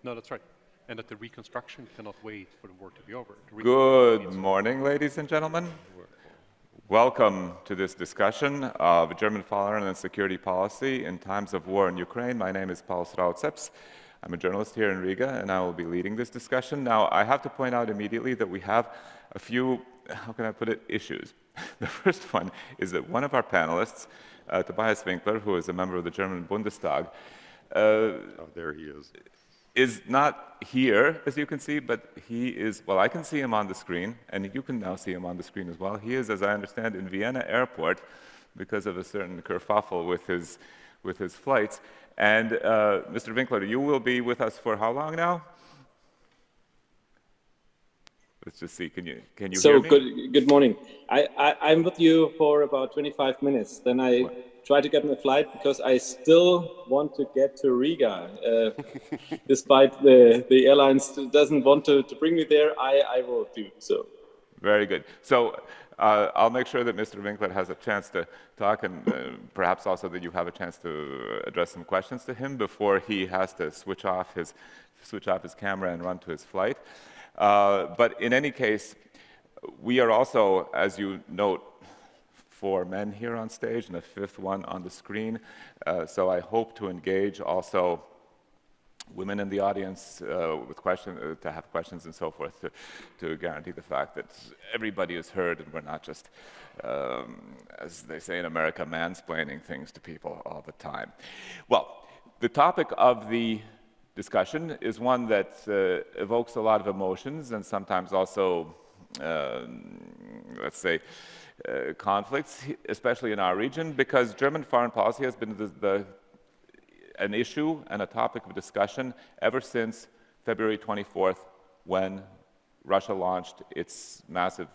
No, that's right. And that the reconstruction cannot wait for the war to be over. Good morning, ladies and gentlemen. Welcome to this discussion of German foreign and security policy in times of war in Ukraine. My name is Paul Strauceps. I'm a journalist here in Riga, and I will be leading this discussion. Now, I have to point out immediately that we have a few, how can I put it, issues. The first one is that one of our panelists, Tobias Winkler, who is a member of the German Bundestag, there he is not here, as you can see, but he is, well, I can see him on the screen, and you can now see him on the screen as well. He is, as I understand, in Vienna airport because of a certain kerfuffle with his flights. And Mr. Winkler, you will be with us for how long now? Let's just see, can you hear me? So, good morning. I'm with you for about 25 minutes. Then I try to get on a flight because I still want to get to Riga. Despite the airlines doesn't want to bring me there, I will do so. Very good. So I'll make sure that Mr. Winkler has a chance to talk, and perhaps also that you have a chance to address some questions to him before he has to switch off his camera and run to his flight. But in any case, we are also, as you note, 4 men here on stage and a 5th one on the screen. So I hope to engage also women in the audience with questions, to have questions and so forth, to guarantee the fact that everybody is heard and we're not just, as they say in America, mansplaining things to people all the time. Well, the topic of the discussion is one that evokes a lot of emotions and sometimes also, let's say, conflicts, especially in our region, because German foreign policy has been an issue and a topic of discussion ever since February 24th, when Russia launched its massive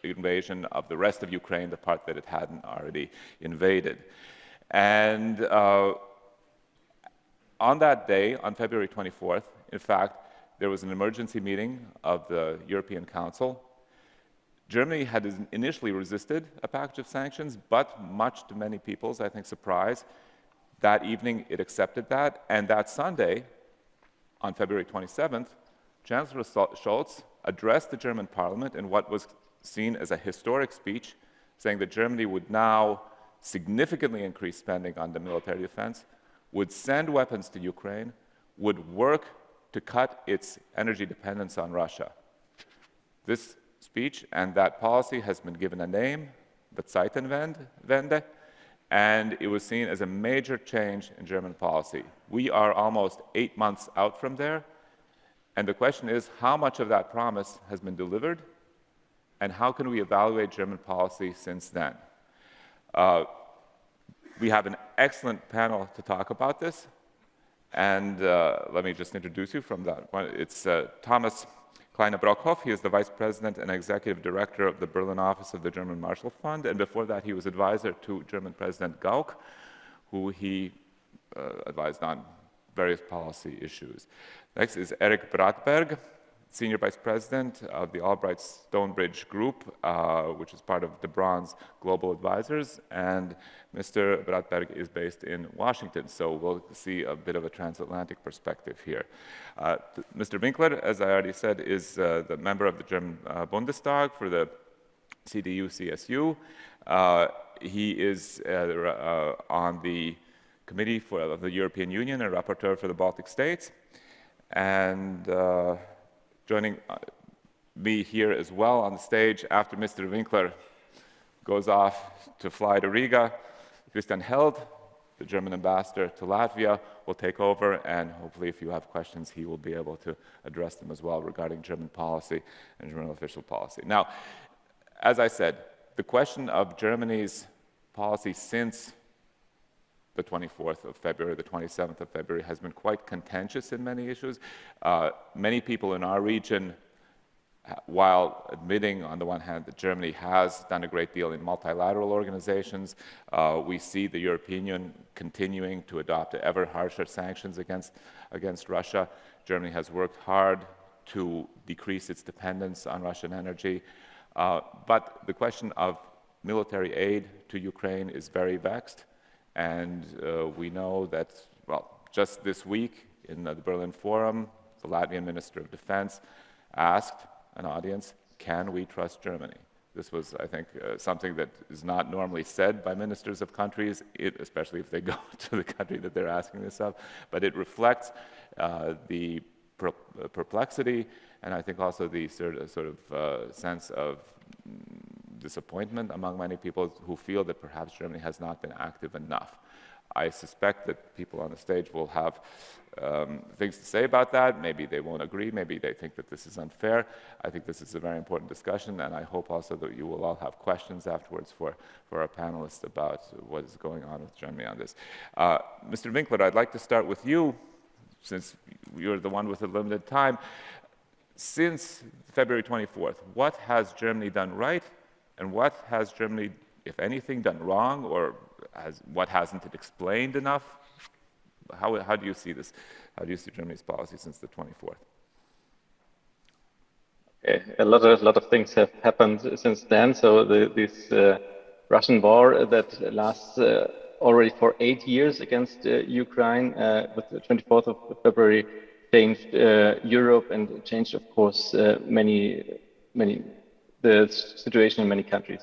invasion of the rest of Ukraine, the part that it hadn't already invaded. And on that day, on February 24th, in fact, there was an emergency meeting of the European Council. Germany had initially resisted a package of sanctions, but much to many people's, I think, surprise, that evening it accepted that. And that Sunday, on February 27th, Chancellor Scholz addressed the German parliament in what was seen as a historic speech, saying that Germany would now significantly increase spending on the military defense, would send weapons to Ukraine, would work to cut its energy dependence on Russia. This speech and that policy has been given a name, the Zeitenwende, and it was seen as a major change in German policy. We are almost 8 months out from there, and the question is, how much of that promise has been delivered, and how can we evaluate German policy since then? We have an excellent panel to talk about this, and let me just introduce you from that one. It's Thomas Kleine-Brockhoff. He is the Vice President and Executive Director of the Berlin office of the German Marshall Fund, and before that he was advisor to German President Gauck, who he advised on various policy issues. Next is Eric Bratberg, Senior Vice President of the Albright Stonebridge Group, which is part of De Braun's Global Advisors, and Mr. Bratberg is based in Washington, so we'll see a bit of a transatlantic perspective here. Mr. Winkler, as I already said, is the member of the German Bundestag for the CDU-CSU. He is on the Committee of the European Union, a rapporteur for the Baltic states, and joining me here as well on the stage after Mr. Winkler goes off to fly to Riga, Christian Held, the German ambassador to Latvia, will take over, and hopefully if you have questions, he will be able to address them as well regarding German policy and German official policy. Now, as I said, the question of Germany's policy since the 24th of February, the 27th of February, has been quite contentious in many issues. Many people in our region, while admitting on the one hand that Germany has done a great deal in multilateral organizations, we see the European Union continuing to adopt ever harsher sanctions against Russia. Germany has worked hard to decrease its dependence on Russian energy. But the question of military aid to Ukraine is very vexed. And we know that, well, just this week in the Berlin Forum, the Latvian Minister of Defense asked an audience, can we trust Germany? This was, I think, something that is not normally said by ministers of countries, especially if they go to the country that they're asking this of, but it reflects the perplexity and I think also the sort of sense of disappointment among many people who feel that perhaps Germany has not been active enough. I suspect that people on the stage will have things to say about that. Maybe they won't agree. Maybe they think that this is unfair. I think this is a very important discussion, and I hope also that you will all have questions afterwards for our panelists about what is going on with Germany on this. Mr. Winkler, I'd like to start with you, since you're the one with the limited time. Since February 24th, what has Germany done right, and what has Germany, if anything, done wrong, or what hasn't it explained enough? How do you see this? How do you see Germany's policy since the 24th? Okay. A lot of things have happened since then. So this Russian war that lasts already for 8 years against Ukraine, with the 24th of February, changed Europe and changed, of course, the situation in many countries.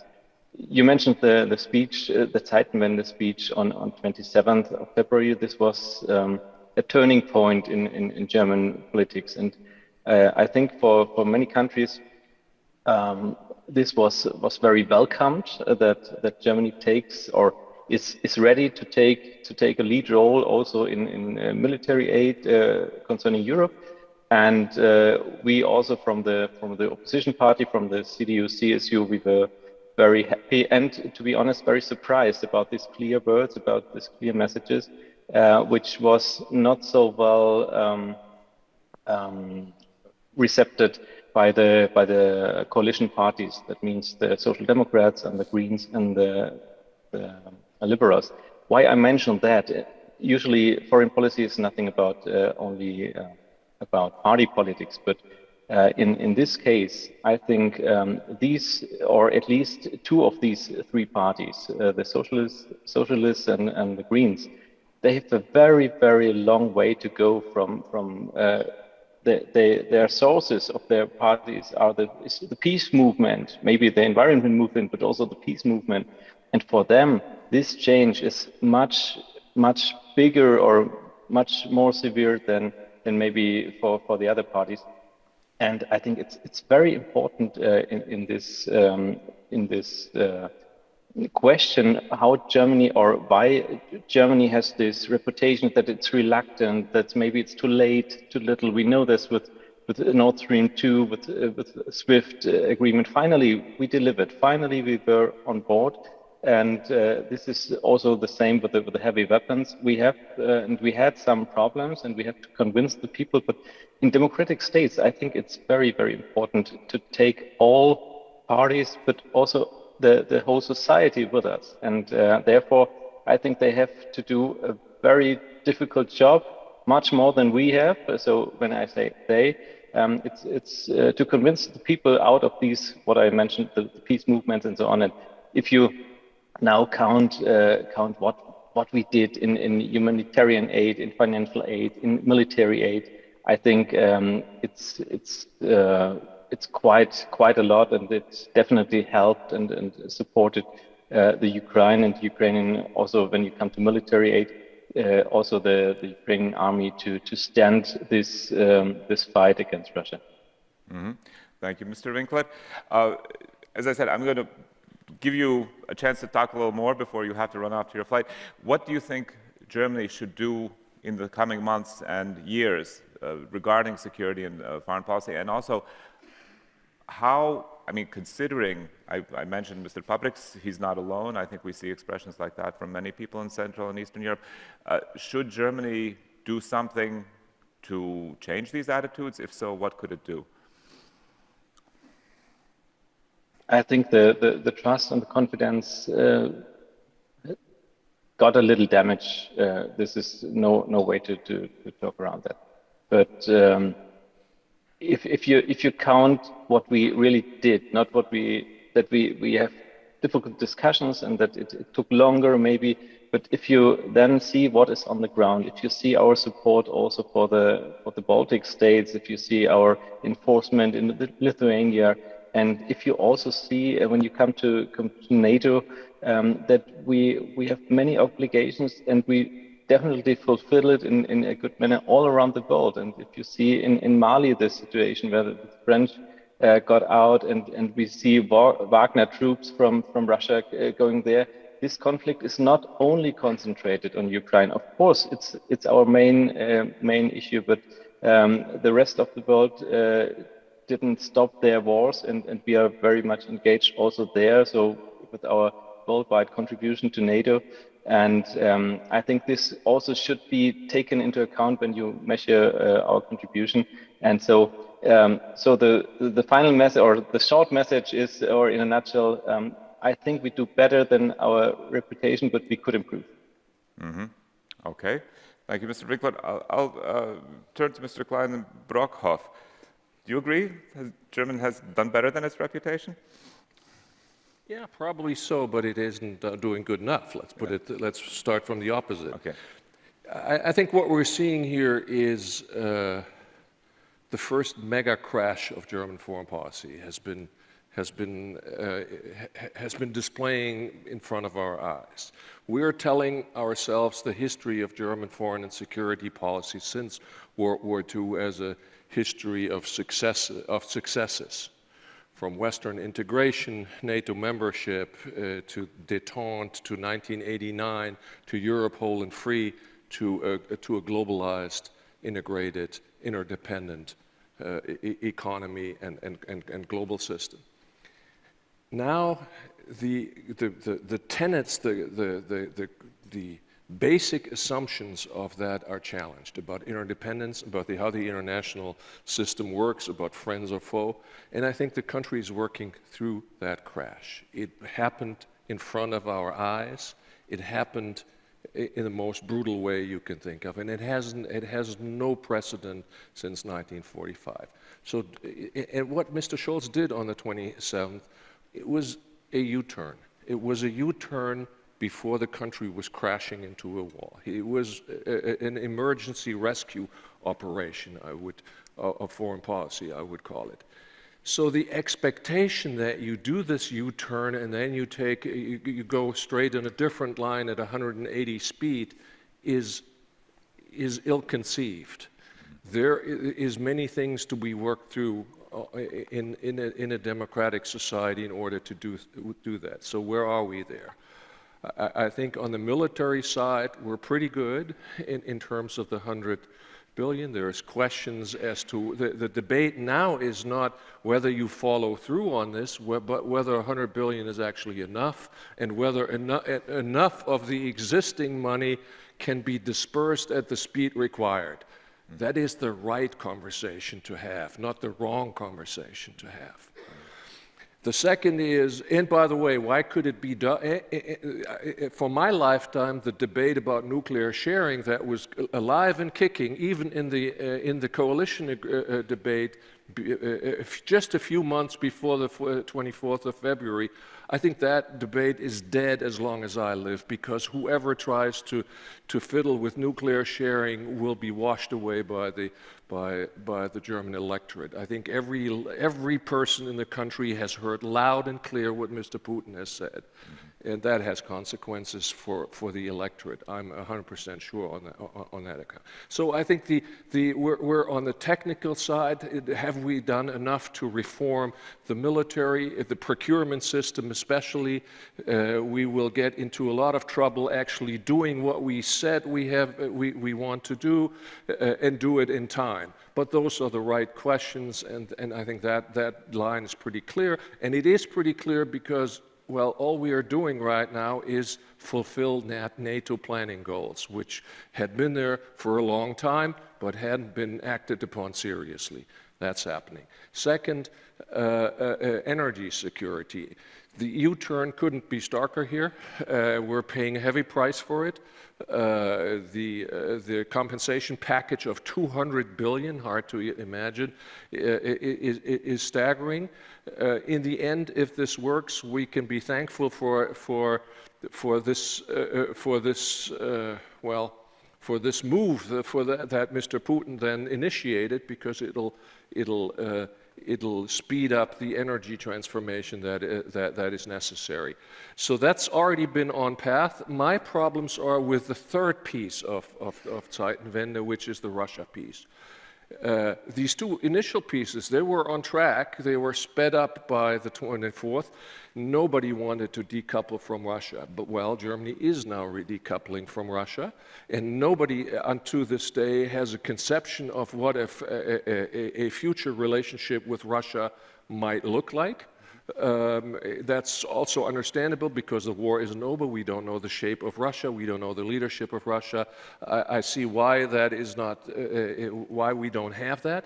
You mentioned the speech, the Zeitenwende speech on 27th of February. This was a turning point in German politics. And I think for many countries, this was very welcomed, that Germany takes or is ready to take a lead role also in military aid concerning Europe. And we also from the opposition party, from the CDU/CSU, we were very happy and, to be honest, very surprised about these clear words, about these clear messages, which was not so well received by the coalition parties. That means the Social Democrats and the Greens and the Liberals. Why I mentioned that? Usually, foreign policy is nothing about only about party politics, but in this case, I think these, or at least two of these three parties, the Socialists and the Greens, they have a very, very long way to go from their sources of their parties are the peace movement, maybe the environment movement, but also the peace movement. And for them, this change is much bigger or much more severe than maybe for the other parties. And I think it's very important in this question how Germany, or why Germany has this reputation that it's reluctant, that maybe it's too late, too little. We know this with Nord Stream 2, with SWIFT agreement. Finally, we delivered. Finally, we were on board. And this is also the same with the heavy weapons. We have and we had some problems, and we have to convince the people. But in democratic states, I think it's very, very important to take all parties, but also the whole society with us. And therefore, I think they have to do a very difficult job, much more than we have. So when I say they, it's to convince the people out of these, what I mentioned, the peace movements and so on. And if you now count what we did in humanitarian aid, in financial aid, in military aid, I think it's quite a lot, and it definitely helped and supported the Ukraine and the Ukrainian. Also, when you come to military aid, also the Ukrainian army to stand this fight against Russia. Mm-hmm. Thank you, Mr. Winkler. As I said, I'm going to give you a chance to talk a little more before you have to run off to your flight. What do you think Germany should do in the coming months and years regarding security and foreign policy? And also, how, I mean, considering, I mentioned Mr. Pabriks, he's not alone. I think we see expressions like that from many people in Central and Eastern Europe. Should Germany do something to change these attitudes? If so, what could it do? I think the trust and the confidence got a little damage. This is no way to talk around that. But if you count what we really did, not what we have difficult discussions and that it took longer maybe. But if you then see what is on the ground, if you see our support also for the Baltic states, if you see our enforcement in Lithuania, and if you also see when you come to NATO that we have many obligations and we definitely fulfill it in a good manner all around the world. And if you see in Mali the situation where the French got out and we see Wagner troops from Russia going there, this conflict is not only concentrated on Ukraine. Of course, it's our main issue, but the rest of the world didn't stop their wars, and we are very much engaged also there. So with our worldwide contribution to NATO, and I think this also should be taken into account when you measure our contribution. And so, so the final message or the short message is, or in a nutshell, I think we do better than our reputation, but we could improve. Mm-hmm. Okay, thank you, Mr. Winkler. I'll turn to Mr. Klein-Brockhoff. Do you agree Germany has done better than its reputation? Yeah, probably so, but it isn't doing good enough. Let's start from the opposite. Okay. I think what we're seeing here is the first mega crash of German foreign policy has been displaying in front of our eyes. We are telling ourselves the history of German foreign and security policy since World War II as a history of successes, from Western integration, NATO membership, to détente, to 1989, to Europe whole and free, to a globalized, integrated, interdependent economy and global system. Now, the tenets, the basic assumptions of that are challenged about interdependence, about how the international system works, about friends or foe, and I think the country is working through that crash. It happened in front of our eyes. It happened in the most brutal way you can think of, and it has no precedent since 1945. So, and what Mr. Scholz did on the 27th, it was a U-turn. It was a U-turn before the country was crashing into a wall. It was an emergency rescue operation, of foreign policy, I would call it. So the expectation that you do this U-turn and then you go straight in a different line at 180 speed is ill-conceived. There is many things to be worked through in a democratic society in order to do that. So where are we there? I think on the military side, we're pretty good in terms of the 100 billion. There's questions as to, the debate now is not whether you follow through on this, but whether 100 billion is actually enough, and whether enough of the existing money can be dispersed at the speed required. That is the right conversation to have, not the wrong conversation to have. The second is, and by the way, why could it be done? For my lifetime, the debate about nuclear sharing that was alive and kicking, even in the coalition debate, just a few months before the 24th of February, I think that debate is dead as long as I live, because whoever tries to fiddle with nuclear sharing will be washed away by the German electorate. I think every person in the country has heard loud and clear what Mr. Putin has said, and that has consequences for the electorate. I'm 100% sure on that account. So I think we're on the technical side. Have we done enough to reform the military, the procurement system especially? We will get into a lot of trouble actually doing what we said we want to do, and do it in time. But those are the right questions, and I think that line is pretty clear. And it is pretty clear because, well, all we are doing right now is fulfill NATO planning goals, which had been there for a long time, but hadn't been acted upon seriously. That's happening. Second, energy security. The U-turn couldn't be starker here. We're paying a heavy price for it. The compensation package of 200 billion, hard to imagine, is staggering. In the end, if this works, we can be thankful for this move that Mr. Putin then initiated, because it'll speed up the energy transformation that is necessary. So that's already been on path. My problems are with the third piece of Zeitenwende, which is the Russia piece. These two initial pieces, they were on track. They were sped up by the 24th. Nobody wanted to decouple from Russia, but well, Germany is now decoupling from Russia, and nobody unto this day has a conception of what a future relationship with Russia might look like. That's also understandable, because the war isn't over. We don't know the shape of Russia. We don't know the leadership of Russia. I see why that is not, why we don't have that.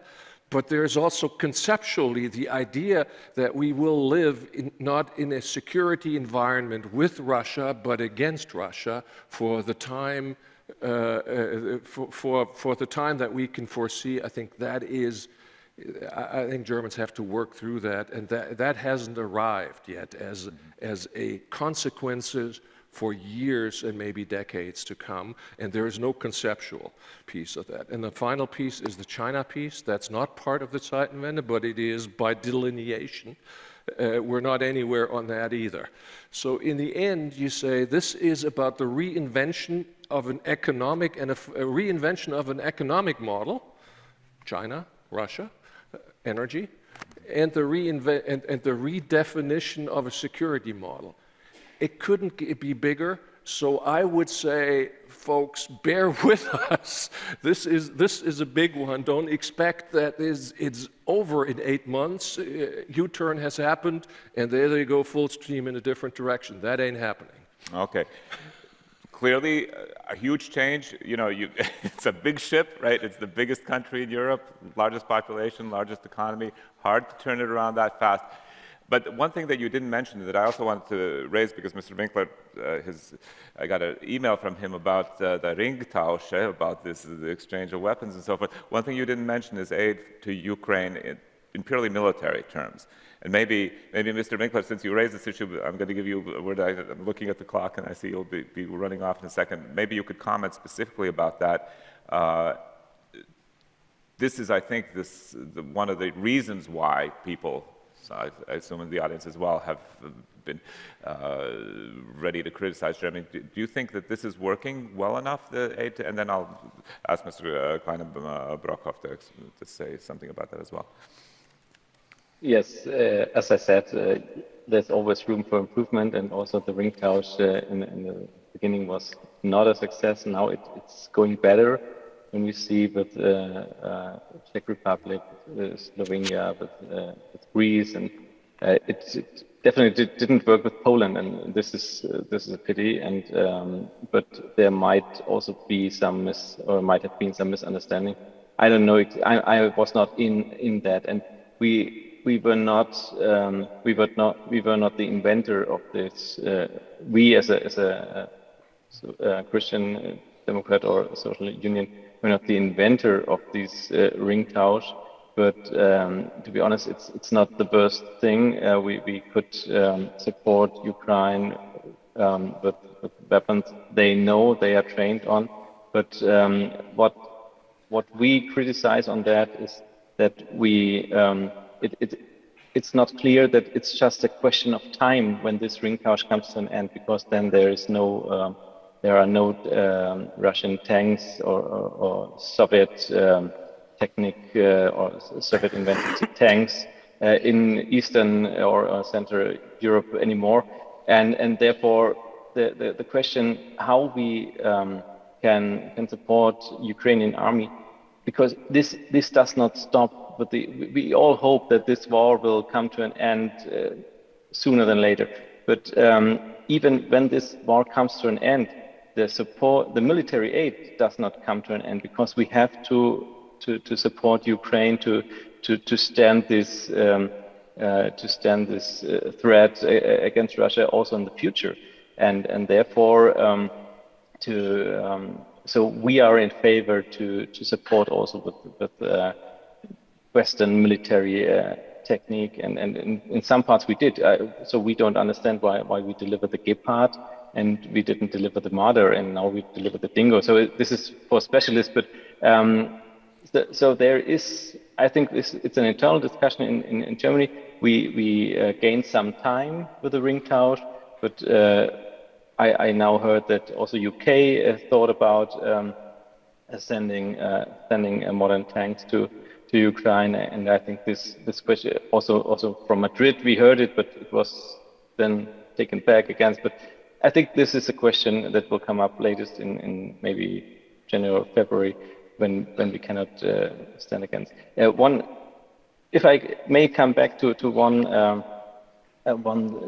But there's also conceptually the idea that we will live not in a security environment with Russia, but against Russia for the time, for the time that we can foresee. I think that is. I think Germans have to work through that, and that hasn't arrived yet as a consequences for years and maybe decades to come, and there is no conceptual piece of that. And the final piece is the China piece. That's not part of the Zeitenwende, but it is by delineation. We're not anywhere on that either. So in the end, you say this is about the reinvention of an economic and a reinvention of an economic model, China, Russia, energy, and the redefinition of a security model. It couldn't be bigger, so I would say, folks, bear with us. This is a big one. Don't expect that it's over in 8 months. U-turn has happened, and there they go full steam in a different direction. That ain't happening. Okay. Clearly, a huge change. You know, it's a big ship, right? It's the biggest country in Europe, largest population, largest economy. Hard to turn it around that fast. But one thing that you didn't mention that I also wanted to raise, because Mr. Winkler, I got an email from him about the Ringtausch, about this, the exchange of weapons and so forth. One thing you didn't mention is aid to Ukraine in purely military terms. And maybe Mr. Winkler, since you raised this issue, I'm going to give you a word. I'm looking at the clock, and I see you'll be running off in a second. Maybe you could comment specifically about that. This is, I think, one of the reasons why people, so I assume in the audience as well, have been ready to criticize Germany. Do you think that this is working well enough, the aid? And then I'll ask Mr. Kleine-Brockhoff to say something about that as well. Yes, as I said, there's always room for improvement, and also the Ringtausch in the beginning was not a success. Now it's going better. When we see with Czech Republic, Slovenia, with Greece, and it definitely didn't work with Poland, and this is a pity. And but there might also be might have been some misunderstanding. I don't know. I was not in that, and we were not the inventor of this. We as a Christian Democrat or social union, we're not the inventor of this Ringtausch. But to be honest, it's not the worst thing. We could support Ukraine with weapons they know they are trained on. But what we criticize on that is that it's not clear that it's just a question of time when this Ringtausch comes to an end, because then there are no Russian tanks or Soviet technique or Soviet invented tanks in Eastern or Central Europe anymore, and therefore the question how we can support Ukrainian army, because this does not stop. But we all hope that this war will come to an end sooner than later. But even when this war comes to an end, the military aid does not come to an end, because we have to support Ukraine to to stand this threat against Russia also in the future, and therefore so we are in favor to support also with Western military technique, and in some parts we did. So we don't understand why we delivered the Gepard and we didn't deliver the Marder, and now we deliver the Dingo. So this is for specialists, but so there is, I think it's an internal discussion in Germany. We gained some time with the Ringtausch, but I now heard that also UK thought about sending modern tanks to Ukraine, and I think this question also from Madrid we heard it, but it was then taken back again. But I think this is a question that will come up latest in maybe January or February when we cannot stand against. If I may come back to one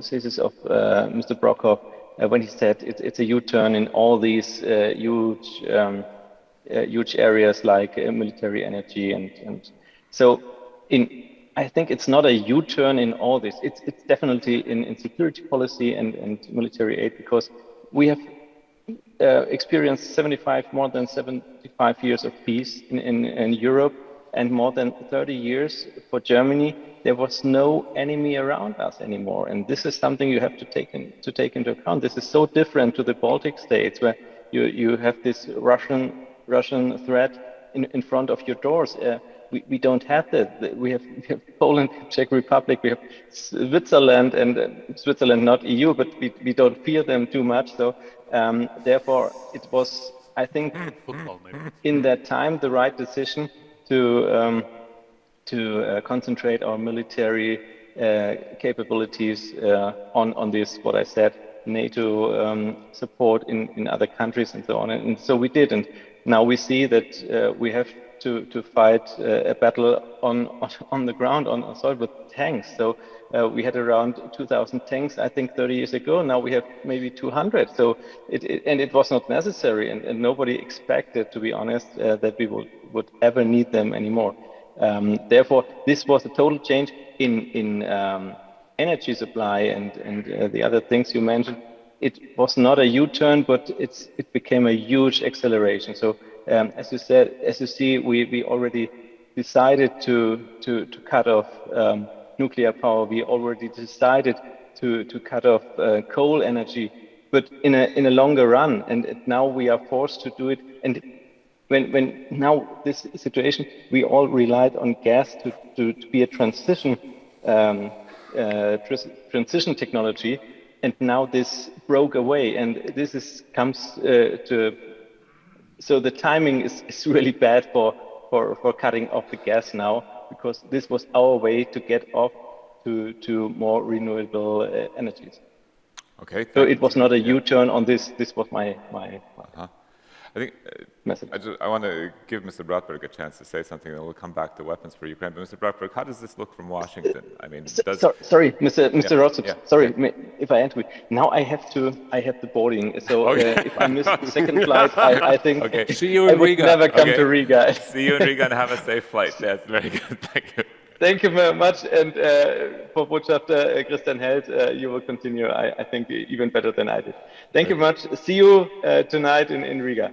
thesis of Mr. Brockhoff when he said it's a U-turn in all these huge areas like military energy and so I think it's not a U-turn in all this. It's definitely in security policy and military aid, because we have experienced more than 75 years of peace in Europe, and more than 30 years for Germany. There was no enemy around us anymore, and this is something you have to take into account. This is so different to the Baltic states, where you have this Russian threat in front of your doors. We don't have that. We have Poland, Czech Republic, we have Switzerland, and Switzerland not EU, but we don't fear them too much. So therefore, it was, I think, in that time the right decision to concentrate our military capabilities on this, what I said, NATO support in other countries and so on. And so we did, and now we see that we have to fight a battle on the ground, on soil, with tanks. So we had around 2,000 tanks, I think, 30 years ago. Now we have maybe 200. So it was not necessary, and nobody expected, to be honest, that we would ever need them anymore. Therefore, this was a total change in energy supply and the other things you mentioned. It was not a U-turn, but it became a huge acceleration. So as you see, we already decided to cut off nuclear power. We already decided to cut off coal energy, but in a longer run. And now we are forced to do it. And when now this situation, we all relied on gas to be a transition technology, and now this broke away, and this comes to. So the timing is really bad for cutting off the gas now, because this was our way to get off to more renewable energies. Okay. So it was not a U-turn on this. This was my I think message. I want to give Mr. Bratberg a chance to say something, and we'll come back to weapons for Ukraine. But Mr. Bratberg, how does this look from Washington? I mean, sorry, Mr. Rotzop, yeah. sorry if I enter. Now I have the boarding. So if I miss the second flight, I think See you in Riga. Never come to Riga. See you in Riga and have a safe flight. That's very good. Thank you. Thank you very much. And for Botschafter Christian Held, you will continue, I think, even better than I did. Thank you much. See you tonight in Riga.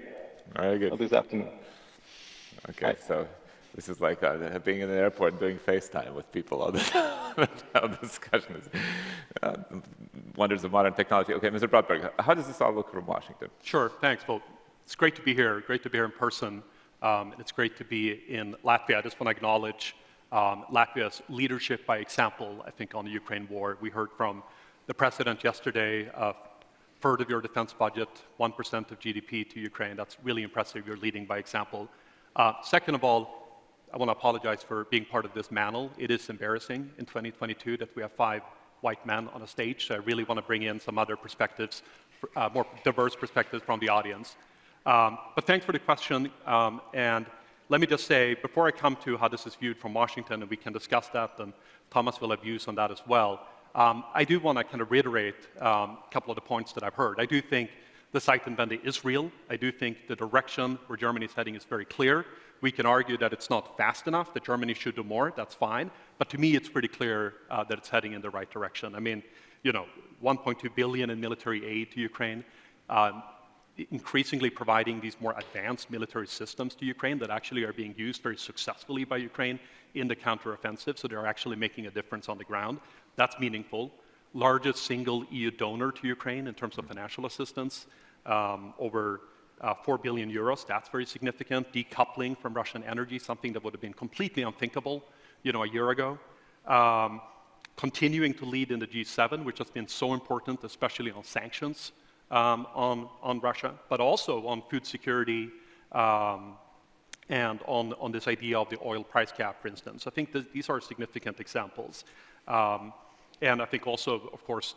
Very good. Or this afternoon. Okay, so this is like being in an airport and doing FaceTime with people. All the discussion is wonders of modern technology. Okay, Mr. Bratberg, how does this all look from Washington? Sure, thanks. Well, it's great to be here. Great to be here in person. And it's great to be in Latvia. I just want to acknowledge Latvia's leadership by example, I think, on the Ukraine war. We heard from the president yesterday, a third of your defense budget, 1% of GDP to Ukraine. That's really impressive. You're leading by example. Second of all, I want to apologize for being part of this panel. It is embarrassing in 2022 that we have 5 white men on a stage. So I really want to bring in some other perspectives, more diverse perspectives from the audience. But thanks for the question. And let me just say, before I come to how this is viewed from Washington, and we can discuss that, and Thomas will have views on that as well, I do want to kind of reiterate a couple of the points that I've heard. I do think the Zeitenwende is real. I do think the direction where Germany is heading is very clear. We can argue that it's not fast enough, that Germany should do more, that's fine. But to me, it's pretty clear that it's heading in the right direction. I mean, 1.2 billion in military aid to Ukraine, increasingly providing these more advanced military systems to Ukraine that actually are being used very successfully by Ukraine in the counteroffensive, so they're actually making a difference on the ground. That's meaningful. Largest single EU donor to Ukraine in terms of financial assistance, over 4 billion euros. That's very significant. Decoupling from Russian energy, something that would have been completely unthinkable, a year ago. Continuing to lead in the G7, which has been so important, especially on sanctions on Russia, but also on food security and on this idea of the oil price cap, for instance. I think these are significant examples. And I think also, of course,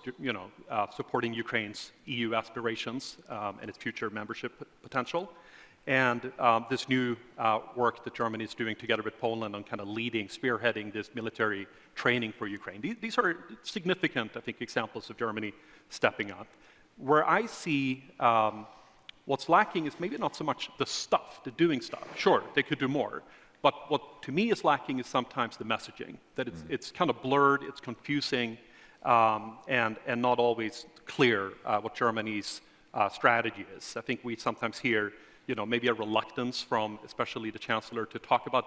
supporting Ukraine's EU aspirations and its future membership potential. And this new work that Germany is doing together with Poland on kind of spearheading this military training for Ukraine. These are significant, I think, examples of Germany stepping up. Where I see what's lacking is maybe not so much the stuff, the doing stuff. Sure, they could do more. But what to me is lacking is sometimes the messaging, that it's kind of blurred, it's confusing, and not always clear what Germany's strategy is. I think we sometimes hear, maybe a reluctance from especially the Chancellor to talk about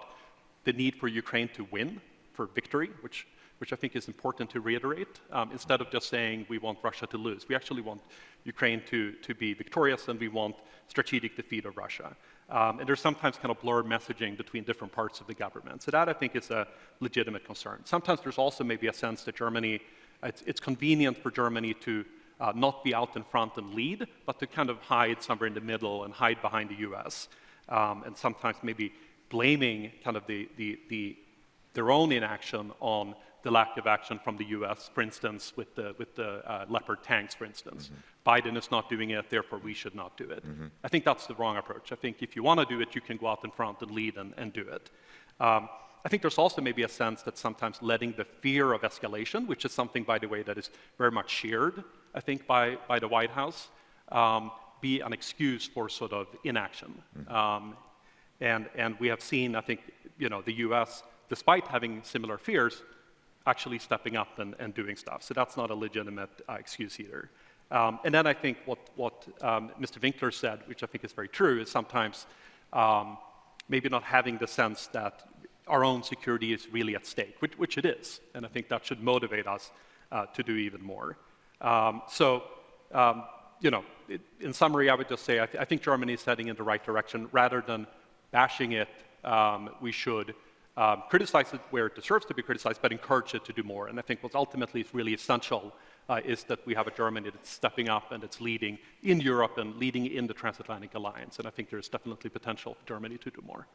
the need for Ukraine to win, for victory, which I think is important to reiterate, instead of just saying we want Russia to lose. We actually want Ukraine to be victorious, and we want strategic defeat of Russia. And there's sometimes kind of blurred messaging between different parts of the government. So that, I think, is a legitimate concern. Sometimes there's also maybe a sense that Germany, it's convenient for Germany to not be out in front and lead, but to kind of hide somewhere in the middle and hide behind the US. And sometimes maybe blaming kind of their own inaction on the lack of action from the US, for instance, with the Leopard tanks, for instance. Biden is not doing it, therefore we should not do it. I think that's the wrong approach. I think if you want to do it, you can go out in front and lead and do it. I think there's also maybe a sense that sometimes letting the fear of escalation, which is something, by the way, that is very much shared, I think, by the White House, be an excuse for sort of inaction. And we have seen, I think, the US, despite having similar fears, actually stepping up and doing stuff. So that's not a legitimate excuse either. And then I think what Mr. Winkler said, which I think is very true, is sometimes maybe not having the sense that our own security is really at stake, which it is. And I think that should motivate us to do even more. In summary, I would just say I think Germany is heading in the right direction. Rather than bashing it, we should criticize it where it deserves to be criticized, but encourage it to do more. And I think what ultimately is really essential is that we have a Germany that's stepping up and it's leading in Europe and leading in the transatlantic alliance. And I think there's definitely potential for Germany to do more.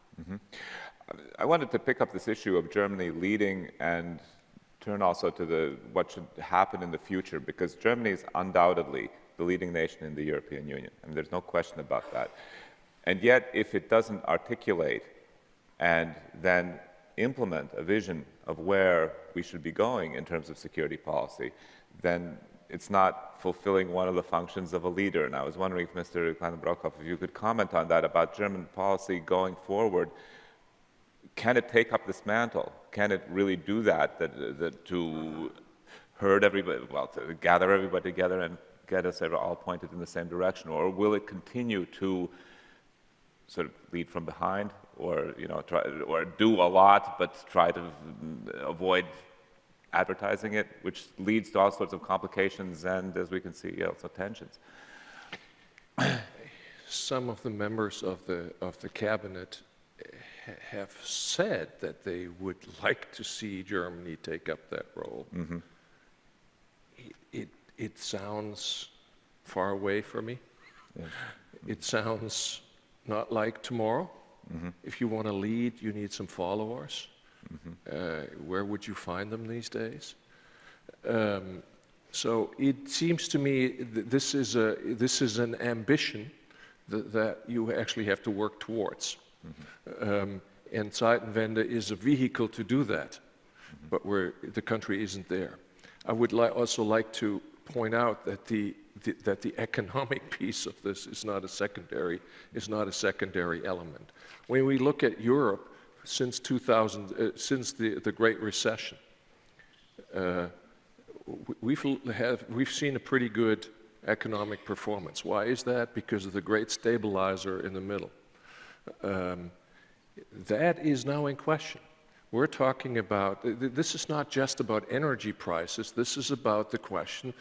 I wanted to pick up this issue of Germany leading and turn also to what should happen in the future, because Germany is undoubtedly the leading nation in the European Union. I mean, there's no question about that. And yet, if it doesn't articulate and then implement a vision of where we should be going in terms of security policy, then it's not fulfilling one of the functions of a leader. And I was wondering if Mr. Kleine-Brockhoff, if you could comment on that about German policy going forward. Can it take up this mantle? Can it really do that to herd everybody, well, to gather everybody together and get us all pointed in the same direction? Or will it continue to sort of lead from behind, or try, or do a lot but try to avoid advertising it, which leads to all sorts of complications and, as we can see, also tensions? Some of the members of the cabinet have said that they would like to see Germany take up that role. It sounds far away for me. Yeah. It sounds not like tomorrow. If you want to lead, you need some followers. Where would you find them these days? So it seems to me that this is an ambition that you actually have to work towards. And Zeitenwende is a vehicle to do that, but the country isn't there. I would also like to point out that the economic piece of this is not a secondary element. When we look at Europe since 2000, since the Great Recession, we've seen a pretty good economic performance. Why is that? Because of the great stabilizer in the middle. That is now in question. We're talking about, this is not just about energy prices, this is about the question,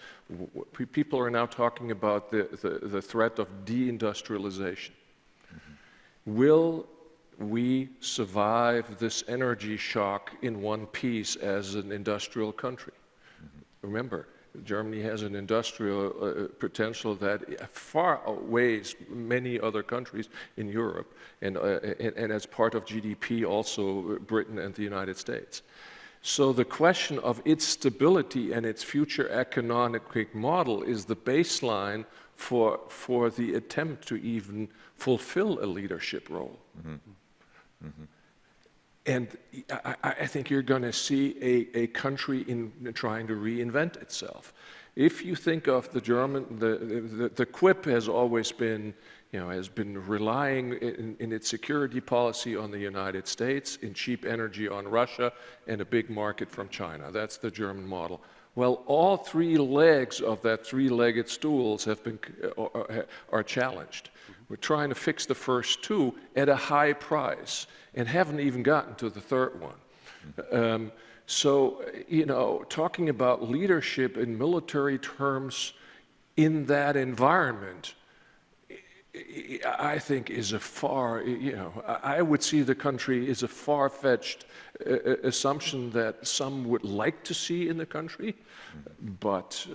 people are now talking about the threat of deindustrialization. Will we survive this energy shock in one piece as an industrial country? Remember, Germany has an industrial potential that far outweighs many other countries in Europe, and as part of GDP also Britain and the United States. So the question of its stability and its future economic model is the baseline for the attempt to even fulfill a leadership role. And I think you're going to see a country trying to reinvent itself. If you think of the German, the quip has always been, has been relying in its security policy on the United States, in cheap energy on Russia, and a big market from China. That's the German model. Well, all three legs of that three-legged stools are challenged. We're trying to fix the first two at a high price and haven't even gotten to the third one. So, talking about leadership in military terms in that environment, I think is a far, I would see the country as a far-fetched assumption that some would like to see in the country, but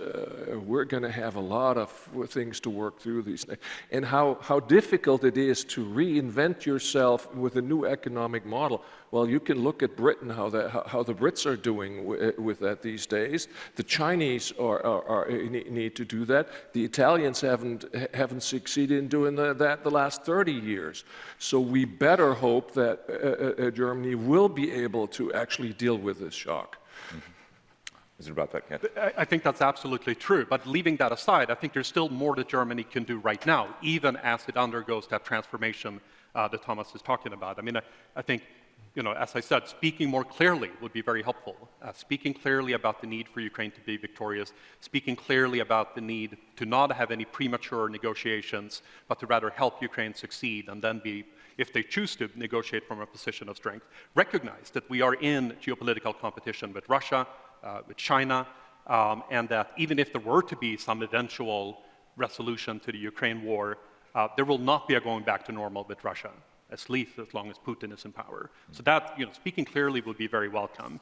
we're going to have a lot of things to work through these days. And how difficult it is to reinvent yourself with a new economic model. Well, you can look at Britain, how the Brits are doing with that these days. The Chinese need to do that. The Italians haven't succeeded in doing that the last 30 years. So we better hope that Germany will be able to actually deal with this shock. Is it about that, Kent? I think that's absolutely true. But leaving that aside, I think there's still more that Germany can do right now, even as it undergoes that transformation that Thomas is talking about. I mean, I think, as I said, speaking more clearly would be very helpful. Speaking clearly about the need for Ukraine to be victorious, speaking clearly about the need to not have any premature negotiations, but to rather help Ukraine succeed and then be, if they choose to negotiate from a position of strength, recognize that we are in geopolitical competition with Russia, with China, and that even if there were to be some eventual resolution to the Ukraine war, there will not be a going back to normal with Russia, at least as long as Putin is in power. So that, speaking clearly would be very welcome.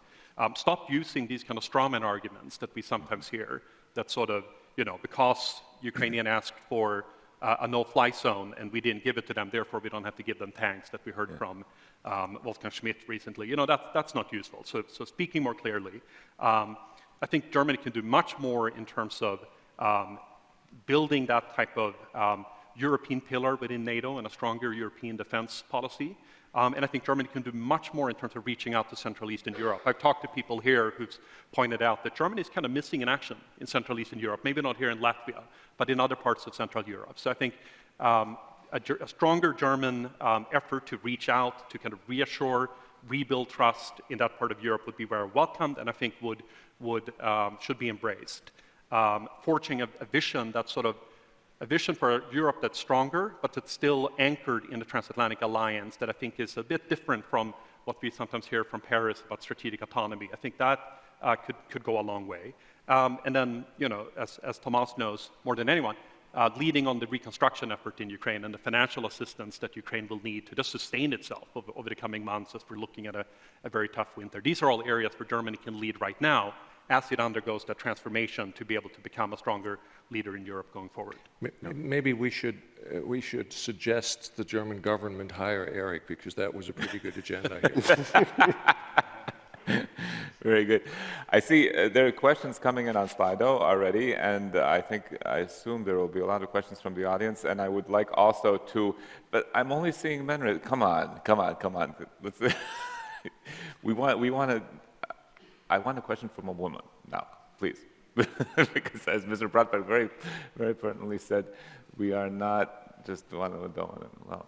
Stop using these kind of strawman arguments that we sometimes hear, that sort of, because Ukrainian asked for a no-fly zone and we didn't give it to them, therefore we don't have to give them tanks, that we heard from Wolfgang Schmidt recently. That's not useful. So speaking more clearly, I think Germany can do much more in terms of building that type of European pillar within NATO and a stronger European defense policy. And I think Germany can do much more in terms of reaching out to Central Eastern Europe. I've talked to people here who've pointed out that Germany is kind of missing in action in Central Eastern Europe, maybe not here in Latvia, but in other parts of Central Europe. So I think a stronger German effort to reach out, to kind of reassure, rebuild trust in that part of Europe would be very welcomed, and I think should be embraced. Forging a vision that's sort of a vision for Europe that's stronger, but that's still anchored in the transatlantic alliance, that I think is a bit different from what we sometimes hear from Paris about strategic autonomy. I think that could go a long way. And then, as Tomas knows more than anyone, leading on the reconstruction effort in Ukraine and the financial assistance that Ukraine will need to just sustain itself over the coming months as we're looking at a very tough winter. These are all areas where Germany can lead right now as it undergoes that transformation to be able to become a stronger leader in Europe going forward. Maybe we should suggest the German government hire Eric, because that was a pretty good agenda here. Very good. I see there are questions coming in on Slido already, and I assume there will be a lot of questions from the audience, and I would like also to, but I'm only seeing men. Come on. Let's, I want a question from a woman now, please. because as Mr. Bratberg very, very pertinently said, we are not just one of the, well,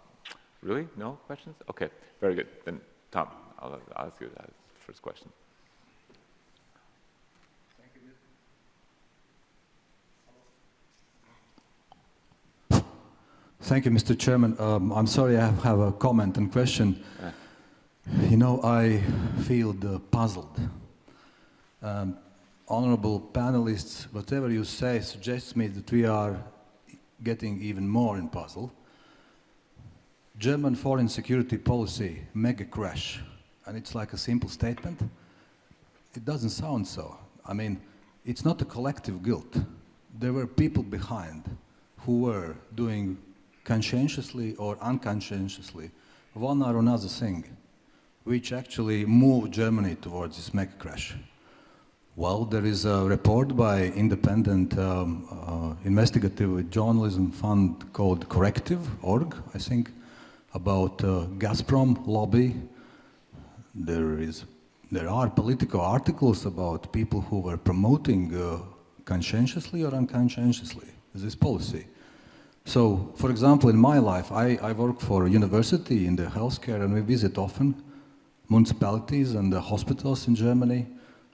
really? No questions? Okay, very good. Then, Tom, I'll ask you that first question. Thank you, Mr. Chairman. I'm sorry, I have a comment and question. You know, I feel puzzled. Honorable panelists, whatever you say suggests me that we are getting even more in puzzle. German foreign security policy, mega crash. And it's like a simple statement. It doesn't sound so. I mean, it's not a collective guilt. There were people behind who were doing conscientiously or unconscientiously one or another thing, which actually moved Germany towards this mega crash. Well, there is a report by independent investigative journalism fund called Corrective.org, I think, about Gazprom lobby. There are political articles about people who were promoting conscientiously or unconscientiously this policy. So, for example, in my life, I work for a university in the healthcare, and we visit often municipalities and the hospitals in Germany.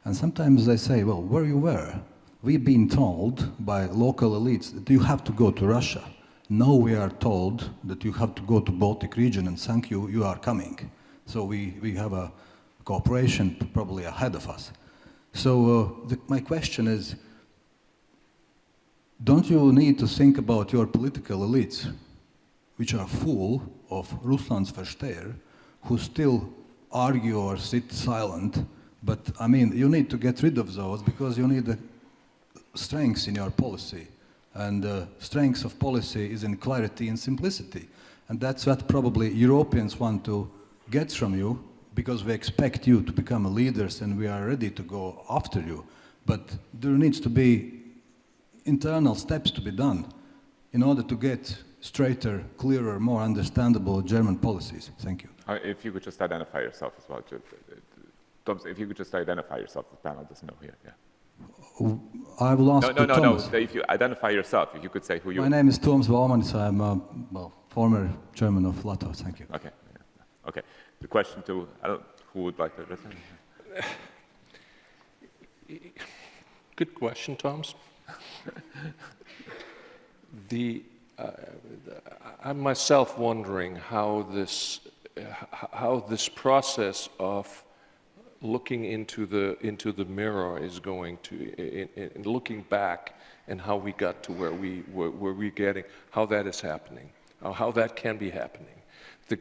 And sometimes they say, well, where you were? We've been told by local elites that you have to go to Russia. Now we are told that you have to go to Baltic region, and thank you, you are coming. So we have a cooperation probably ahead of us. So my question is, don't you need to think about your political elites, which are full of Russlandsversteher, who still argue or sit silent? But I mean, you need to get rid of those because you need the strengths in your policy. And the strength of policy is in clarity and simplicity. And that's what probably Europeans want to get from you, because we expect you to become leaders and we are ready to go after you. But there needs to be internal steps to be done in order to get straighter, clearer, more understandable German policies. Thank you. If you could just identify yourself as well. Thomas, if you could just identify yourself, the panel doesn't know here. Yeah. I will ask No. If you identify yourself, if you could say who you are. My name is Thomas Valmanis. I'm a former chairman of LATO. Thank you. Okay. Yeah. Okay. The question to, who would like to address it? Good question, Thomas. I'm myself wondering how this process of looking into the mirror is going to, in looking back, and how we got to where we're getting, how that is happening, how that can be happening. The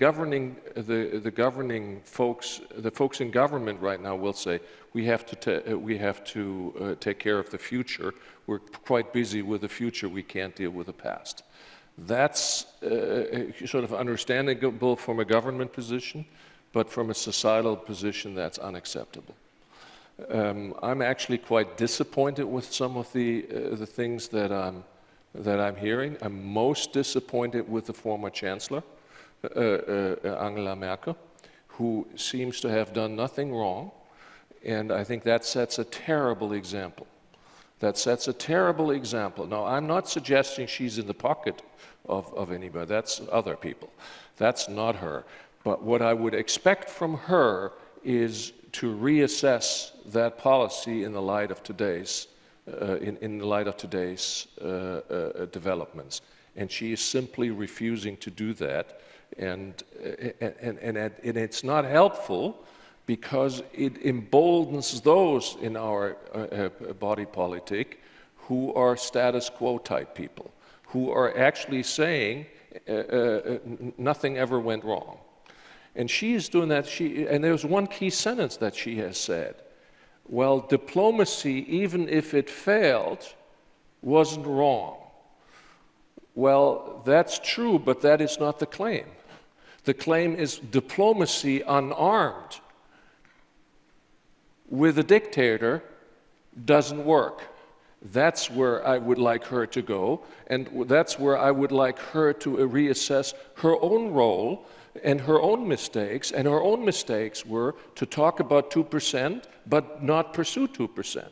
governing folks, the folks in government right now will say, we have to take care of the future. We're quite busy with the future. We can't deal with the past. That's sort of understandable from a government position, but from a societal position, that's unacceptable. I'm actually quite disappointed with some of the things that I'm hearing. I'm most disappointed with the former chancellor, Angela Merkel, who seems to have done nothing wrong, and I think that sets a terrible example. That sets a terrible example. Now, I'm not suggesting she's in the pocket of anybody. That's other people. That's not her. But what I would expect from her is to reassess that policy in the light of today's developments, and she is simply refusing to do that, and it's not helpful because it emboldens those in our body politic who are status quo type people, who are actually saying nothing ever went wrong. And she is doing that, and there's one key sentence that she has said. Well, diplomacy, even if it failed, wasn't wrong. Well, that's true, but that is not the claim. The claim is diplomacy unarmed with a dictator doesn't work. That's where I would like her to go, and that's where I would like her to reassess her own role and her own mistakes, and her own mistakes were to talk about 2%, but not pursue 2%.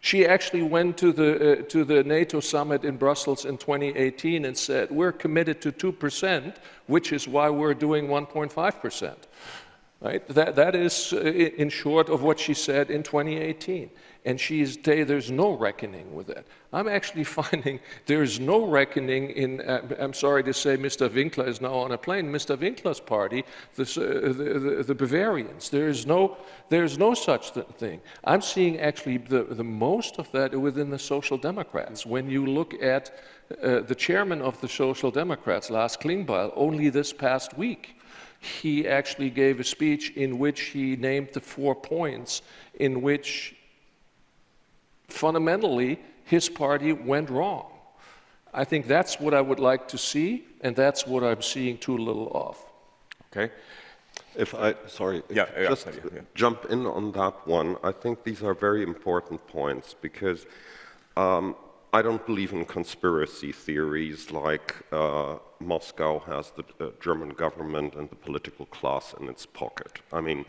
She actually went to the NATO summit in Brussels in 2018 and said, we're committed to 2%, which is why we're doing 1.5%. Right? That is, in short, of what she said in 2018. And there's no reckoning with that. I'm actually finding there's no reckoning in, I'm sorry to say Mr. Winkler is now on a plane, Mr. Winkler's party, the Bavarians. There's no such thing. I'm seeing actually the most of that within the Social Democrats. When you look at the chairman of the Social Democrats, Lars Klingbeil, only this past week, he actually gave a speech in which he named the 4 points in which fundamentally his party went wrong. I think that's what I would like to see, and that's what I'm seeing too little of. Okay. Jump in on that one. I think these are very important points because I don't believe in conspiracy theories like Moscow has the German government and the political class in its pocket. I mean,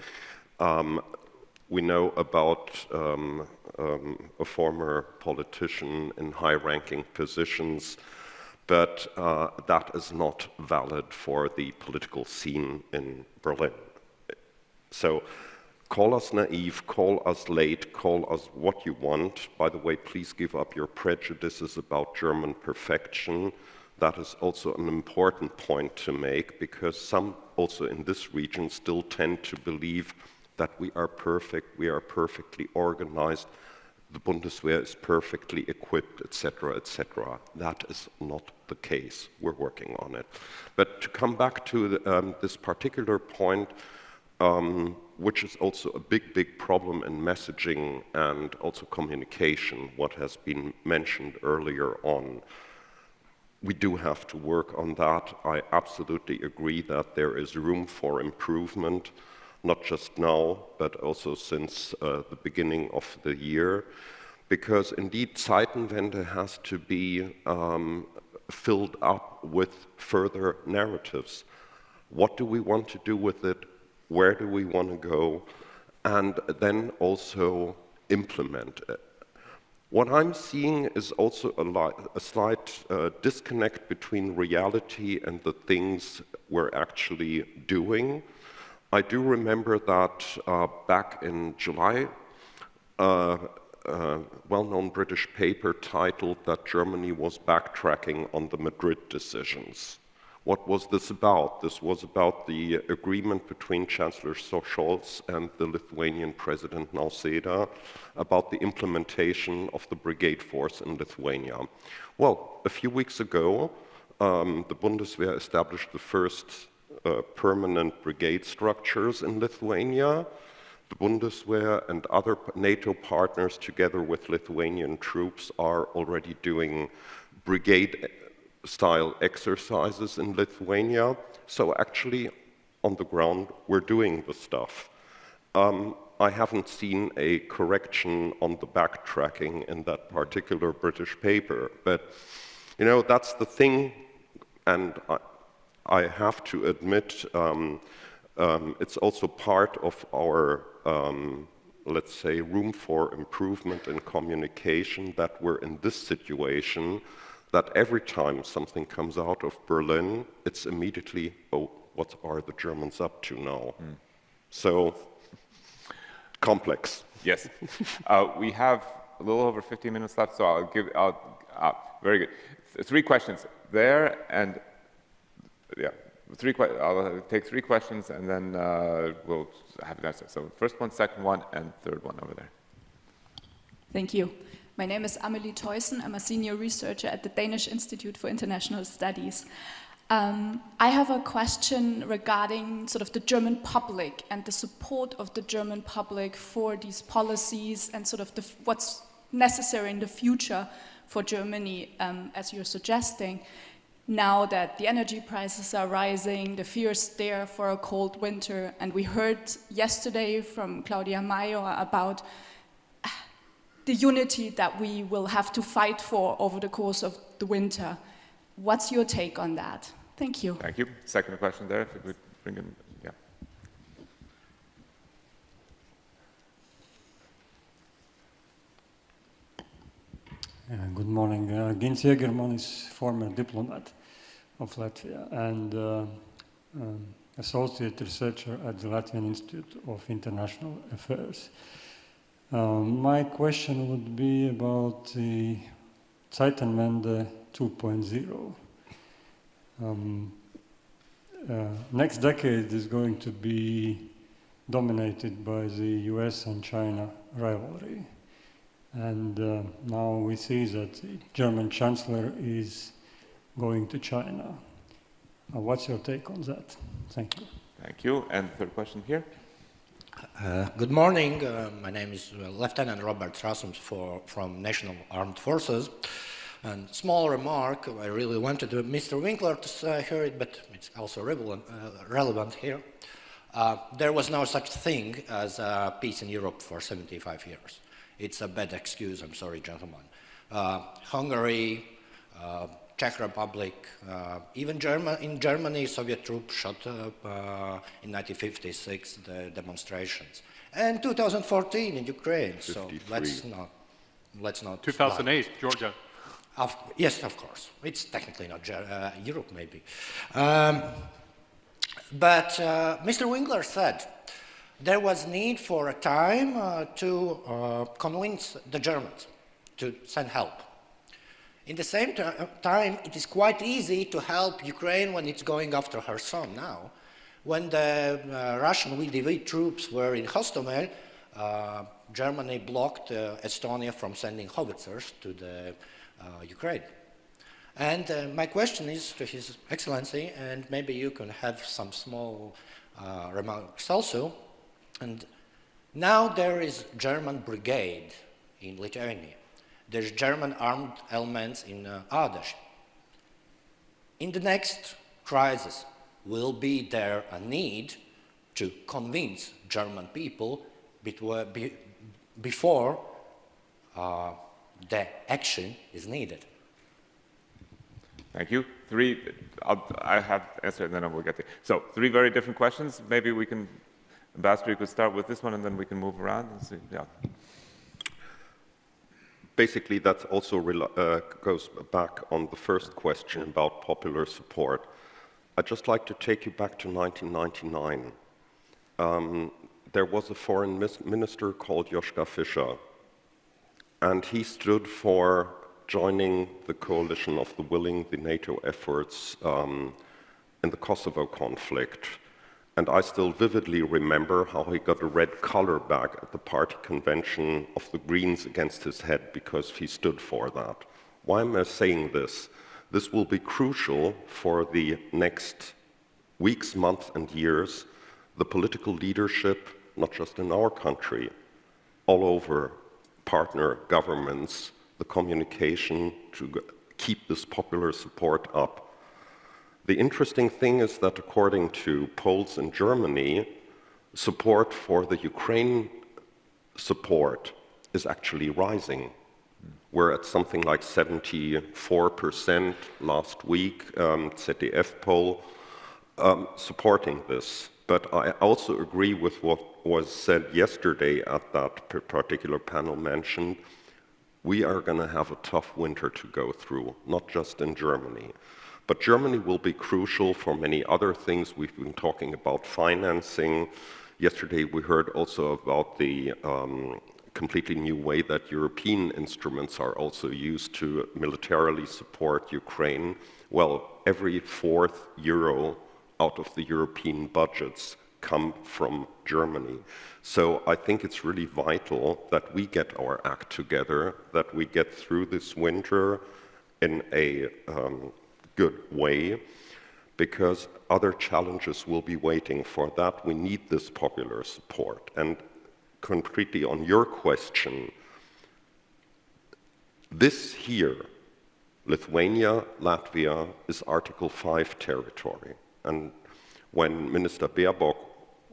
we know about a former politician in high-ranking positions, but that is not valid for the political scene in Berlin. So call us naive, call us late, call us what you want. By the way, please give up your prejudices about German perfection. That is also an important point to make because some also in this region still tend to believe that we are perfect, we are perfectly organized, the Bundeswehr is perfectly equipped, etc., etc. That is not the case. We're working on it. But to come back to this particular point, which is also a big problem in messaging and also communication, what has been mentioned earlier on. We do have to work on that. I absolutely agree that there is room for improvement, not just now, but also since the beginning of the year, because indeed Zeitenwende has to be filled up with further narratives. What do we want to do with it? Where do we want to go? And then also implement it. What I'm seeing is also a slight disconnect between reality and the things we're actually doing. I do remember that back in July, a well-known British paper titled that Germany was backtracking on the Madrid decisions. What was this about? This was about the agreement between Chancellor Scholz and the Lithuanian President Nausėda about the implementation of the brigade force in Lithuania. Well, a few weeks ago, the Bundeswehr established the first permanent brigade structures in Lithuania. The Bundeswehr and other NATO partners, together with Lithuanian troops, are already doing brigade-style exercises in Lithuania. So actually, on the ground, we're doing the stuff. I haven't seen a correction on the backtracking in that particular British paper, but you know, that's the thing, and I have to admit, it's also part of our, let's say, room for improvement in communication that we're in this situation, that every time something comes out of Berlin, it's immediately, oh, what are the Germans up to now? So, complex. Yes. We have a little over 15 minutes left, so very good. 3 questions there, and yeah, I'll take 3 questions and then we'll have an answer. So first one, second one, and third one over there. Thank you. My name is Amelie Theussen. I'm a senior researcher at the Danish Institute for International Studies. I have a question regarding sort of the German public and the support of the German public for these policies and sort of what's necessary in the future for Germany, as you're suggesting. Now that the energy prices are rising, the fears there for a cold winter, and we heard yesterday from Claudia Mayo about the unity that we will have to fight for over the course of the winter. What's your take on that? Thank you. Thank you. Second question there, if we could bring in, yeah. Good morning. Gins Jägerman is former diplomat of Latvia and associate researcher at the Latvian Institute of International Affairs. My question would be about the Zeitenwende 2.0. Next decade is going to be dominated by the US and China rivalry. And now we see that the German Chancellor is going to China. What's your take on that? Thank you. Thank you. And third question here. Good morning. My name is Lieutenant Robert Rasmus from National Armed Forces. And small remark, I really wanted Mr. Winkler to hear it, but it's also relevant here. There was no such thing as peace in Europe for 75 years. It's a bad excuse, I'm sorry, gentlemen. Hungary, Czech Republic, even in Germany, Soviet troops shot up in 1956 the demonstrations. And 2014 in Ukraine, 53. So let's not 2008, Georgia. Yes, of course. It's technically not Europe, maybe. But Mr. Winkler said there was need for a time to convince the Germans to send help. In the same time, it is quite easy to help Ukraine when it's going after Kherson now. When the Russian VDV troops were in Hostomel, Germany blocked Estonia from sending howitzers to the Ukraine. And my question is to His Excellency, and maybe you can have some small remarks also. And now there is German brigade in Lithuania. There's German armed elements in Ardèche. In the next crisis, will be there a need to convince German people before the action is needed? Thank you. I have answered and then I will get to. So 3 very different questions. Maybe we can, Ambassador, you could start with this one and then we can move around and see. Yeah. Basically, that also goes back on the first question about popular support. I'd just like to take you back to 1999. There was a foreign minister called Joschka Fischer, and he stood for joining the coalition of the willing, the NATO efforts in the Kosovo conflict. And I still vividly remember how he got a red collar back at the party convention of the Greens against his head because he stood for that. Why am I saying this? This will be crucial for the next weeks, months, and years. The political leadership, not just in our country, all over partner governments, the communication to keep this popular support up. The interesting thing is that according to polls in Germany, support for the Ukraine support is actually rising. We're at something like 74% last week, ZDF poll, supporting this. But I also agree with what was said yesterday at that particular panel mentioned. We are going to have a tough winter to go through, not just in Germany. But Germany will be crucial for many other things. We've been talking about financing. Yesterday we heard also about the completely new way that European instruments are also used to militarily support Ukraine. Well, every 4th euro out of the European budgets come from Germany. So I think it's really vital that we get our act together, that we get through this winter in a good way, because other challenges will be waiting. For that, we need this popular support. And concretely on your question, this here, Lithuania, Latvia, is Article 5 territory. And when Minister Baerbock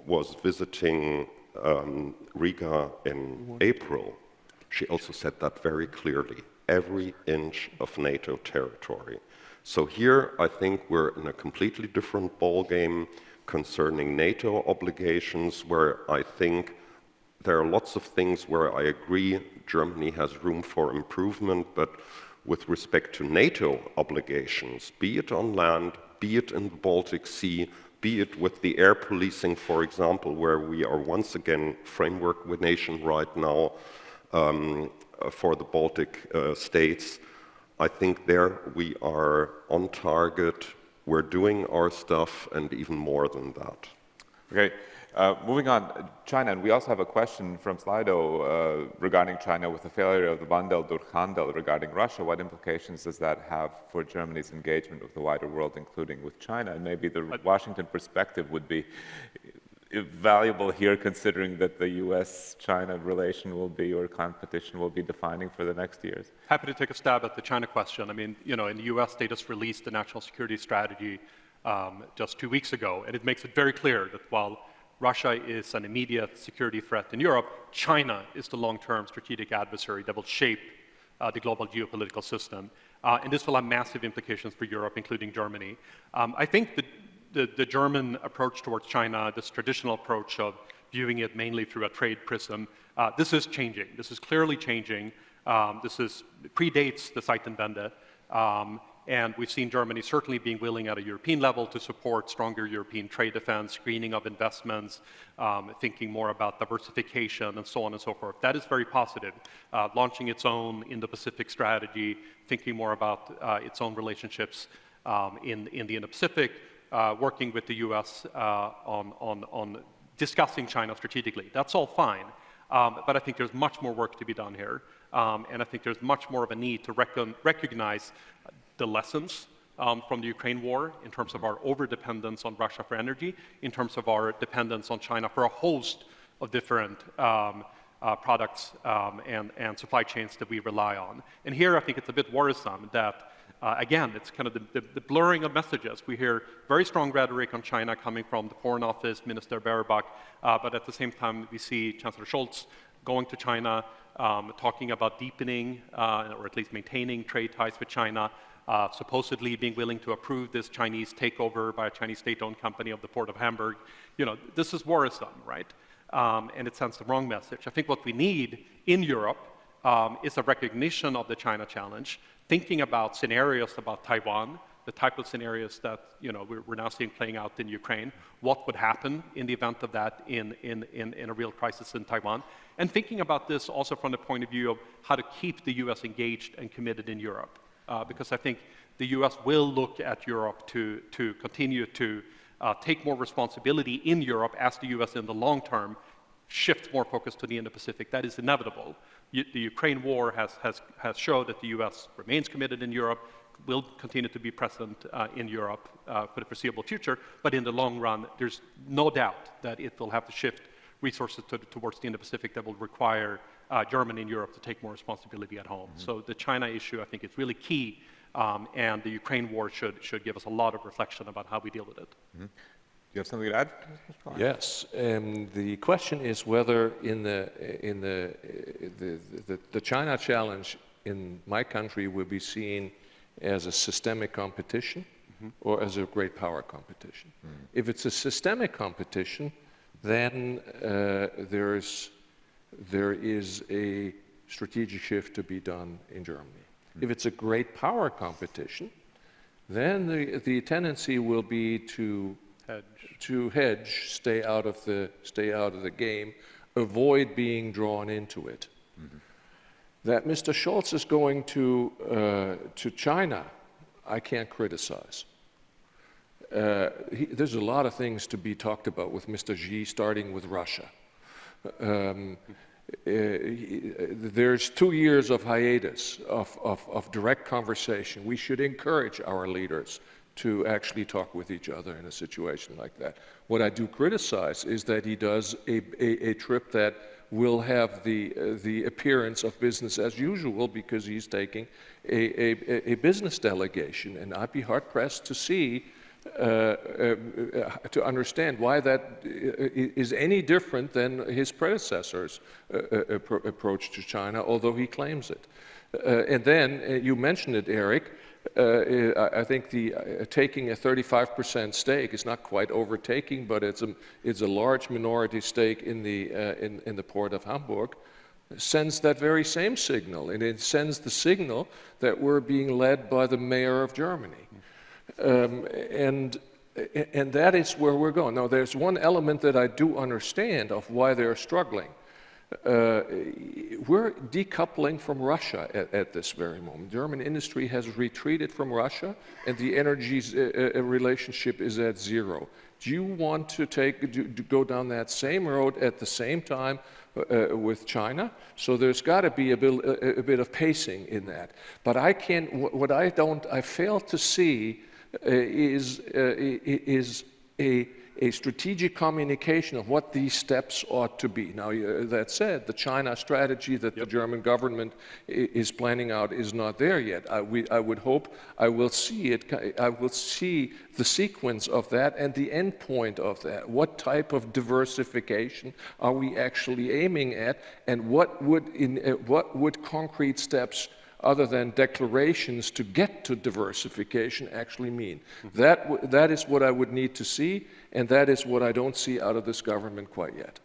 was visiting Riga in April, she also said that very clearly, every inch of NATO territory. So here, I think we're in a completely different ballgame concerning NATO obligations, where I think there are lots of things where I agree Germany has room for improvement, but with respect to NATO obligations, be it on land, be it in the Baltic Sea, be it with the air policing, for example, where we are once again framework nation right now for the Baltic states, I think there we are on target. We're doing our stuff and even more than that. Okay, moving on, China, and we also have a question from Slido regarding China with the failure of the Wandel durch Handel regarding Russia. What implications does that have for Germany's engagement with the wider world, including with China? And maybe the Washington perspective would be valuable here, considering that the US-China relation will be, or competition will be defining for the next years. Happy to take a stab at the China question. I mean, you know, in the US, they just released the national security strategy just 2 weeks ago, and it makes it very clear that while Russia is an immediate security threat in Europe, China is the long-term strategic adversary that will shape the global geopolitical system. And this will have massive implications for Europe, including Germany. I think that the German approach towards China, this traditional approach of viewing it mainly through a trade prism, this is changing. This is clearly changing. This predates the Zeitenwende. And we've seen Germany certainly being willing at a European level to support stronger European trade defense, screening of investments, thinking more about diversification and so on and so forth. That is very positive. Launching its own Indo-Pacific strategy, thinking more about its own relationships in the Indo-Pacific, working with the US on discussing China strategically. That's all fine. But I think there's much more work to be done here. And I think there's much more of a need to recognize the lessons from the Ukraine war in terms of our over-dependence on Russia for energy, in terms of our dependence on China for a host of different products and supply chains that we rely on. And here I think it's a bit worrisome that, again, it's kind of the blurring of messages. We hear very strong rhetoric on China coming from the Foreign Office, Minister Baerbock, but at the same time we see Chancellor Scholz going to China, talking about deepening or at least maintaining trade ties with China, supposedly being willing to approve this Chinese takeover by a Chinese state-owned company of the port of Hamburg. You know, this is worrisome, right? And it sends the wrong message. I think what we need in Europe is a recognition of the China challenge, thinking about scenarios about Taiwan, the type of scenarios that, you know, we're now seeing playing out in Ukraine, what would happen in the event of that in a real crisis in Taiwan, and thinking about this also from the point of view of how to keep the US engaged and committed in Europe. Because I think the US will look at Europe to continue to take more responsibility in Europe as the US in the long term shifts more focus to the Indo-Pacific. That is inevitable. The Ukraine war has showed that the US remains committed in Europe, will continue to be present in Europe for the foreseeable future, but in the long run, there's no doubt that it will have to shift resources towards the Indo-Pacific that will require Germany and Europe to take more responsibility at home. Mm-hmm. So the China issue, I think, is really key, and the Ukraine war should give us a lot of reflection about how we deal with it. Mm-hmm. Do you have something to add? Yes, the question is whether in the China challenge in my country will be seen as a systemic competition or as a great power competition. If it's a systemic competition, then there is a strategic shift to be done in Germany. If it's a great power competition, then the tendency will be to hedge, stay out of the game, avoid being drawn into it. That Mr. Scholz is going to China, I can't criticize. There's a lot of things to be talked about with Mr. Xi, starting with Russia. There's 2 years of hiatus, of direct conversation. We should encourage our leaders to actually talk with each other in a situation like that. What I do criticize is that he does a trip that will have the appearance of business as usual because he's taking a business delegation, and I'd be hard-pressed to see to understand why that is any different than his predecessor's approach to China, although he claims it. And then, you mentioned it, Eric, I think taking a 35% stake is not quite overtaking, but it's a large minority stake in the port of Hamburg, sends that very same signal, and it sends the signal that we're being led by the mayor of Germany, and that is where we're going. Now, there's one element that I do understand of why they're struggling. We're decoupling from Russia at this very moment. German industry has retreated from Russia, and the energy relationship is at zero. Do you want to go down that same road at the same time with China? So there's got to be a bit of pacing in that. But I fail to see is a strategic communication of what these steps ought to be. Now, that said, the China strategy that the German government is planning out is not there yet. I would hope I will see the sequence of that and the end point of that. What type of diversification are we actually aiming at, and what would concrete steps other than declarations to get to diversification actually mean? That is what I would need to see, and that is what I don't see out of this government quite yet.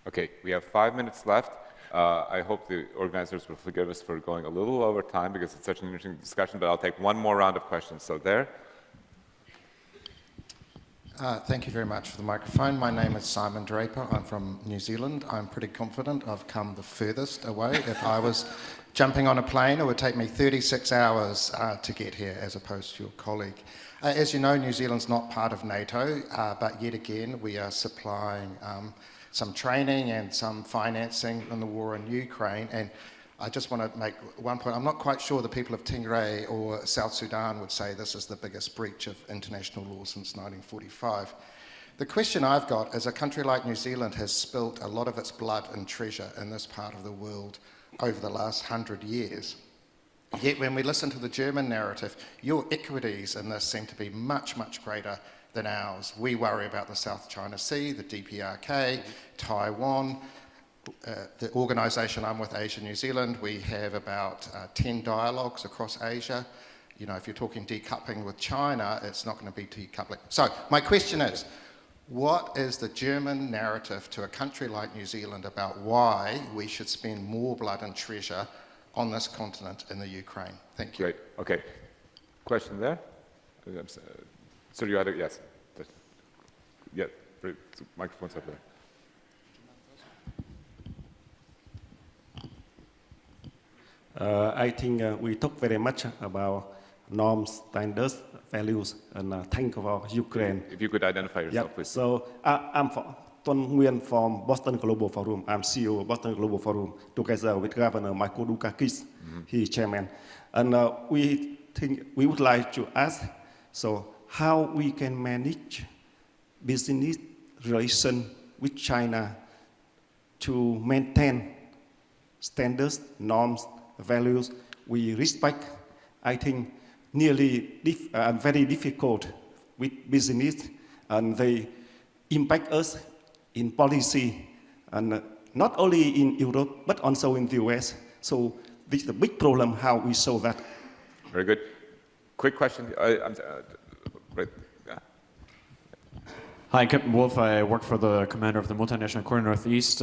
Okay, we have 5 minutes left. I hope the organizers will forgive us for going a little over time because it's such an interesting discussion, but I'll take one more round of questions. So there. Thank you very much for the microphone. My name is Simon Draper. I'm from New Zealand. I'm pretty confident I've come the furthest away. If I was jumping on a plane, it would take me 36 hours to get here as opposed to your colleague. As you know, New Zealand's not part of NATO, but yet again we are supplying some training and some financing in the war in Ukraine. And I just want to make one point. I'm not quite sure the people of Tigray or South Sudan would say this is the biggest breach of international law since 1945. The question I've got is a country like New Zealand has spilt a lot of its blood and treasure in this part of the world over the last 100 years. Yet when we listen to the German narrative, your equities in this seem to be much, much greater than ours. We worry about the South China Sea, the DPRK, Taiwan. The organisation I'm with, Asia New Zealand, we have about 10 dialogues across Asia. You know, if you're talking decoupling with China, it's not going to be decoupling. So my question is, what is the German narrative to a country like New Zealand about why we should spend more blood and treasure on this continent in the Ukraine? Thank you. Great. Okay. Question there? So you had a, yes. Yeah, microphone's up there. I think we talk very much about norms, standards, values, and think about Ukraine. If you could identify yourself, please. So I'm Ton Nguyen from Boston Global Forum. I'm CEO of Boston Global Forum, together with Governor Michael Dukakis, he's chairman. And we would like to ask, so how we can manage business relation with China to maintain standards, norms, values we respect. I think nearly very difficult with business, and they impact us in policy, and not only in Europe but also in the US. So this is a big problem how we solve that. Very good. Quick question. Right. Yeah. Hi, Captain Wolf. I work for the commander of the Multinational Corps Northeast.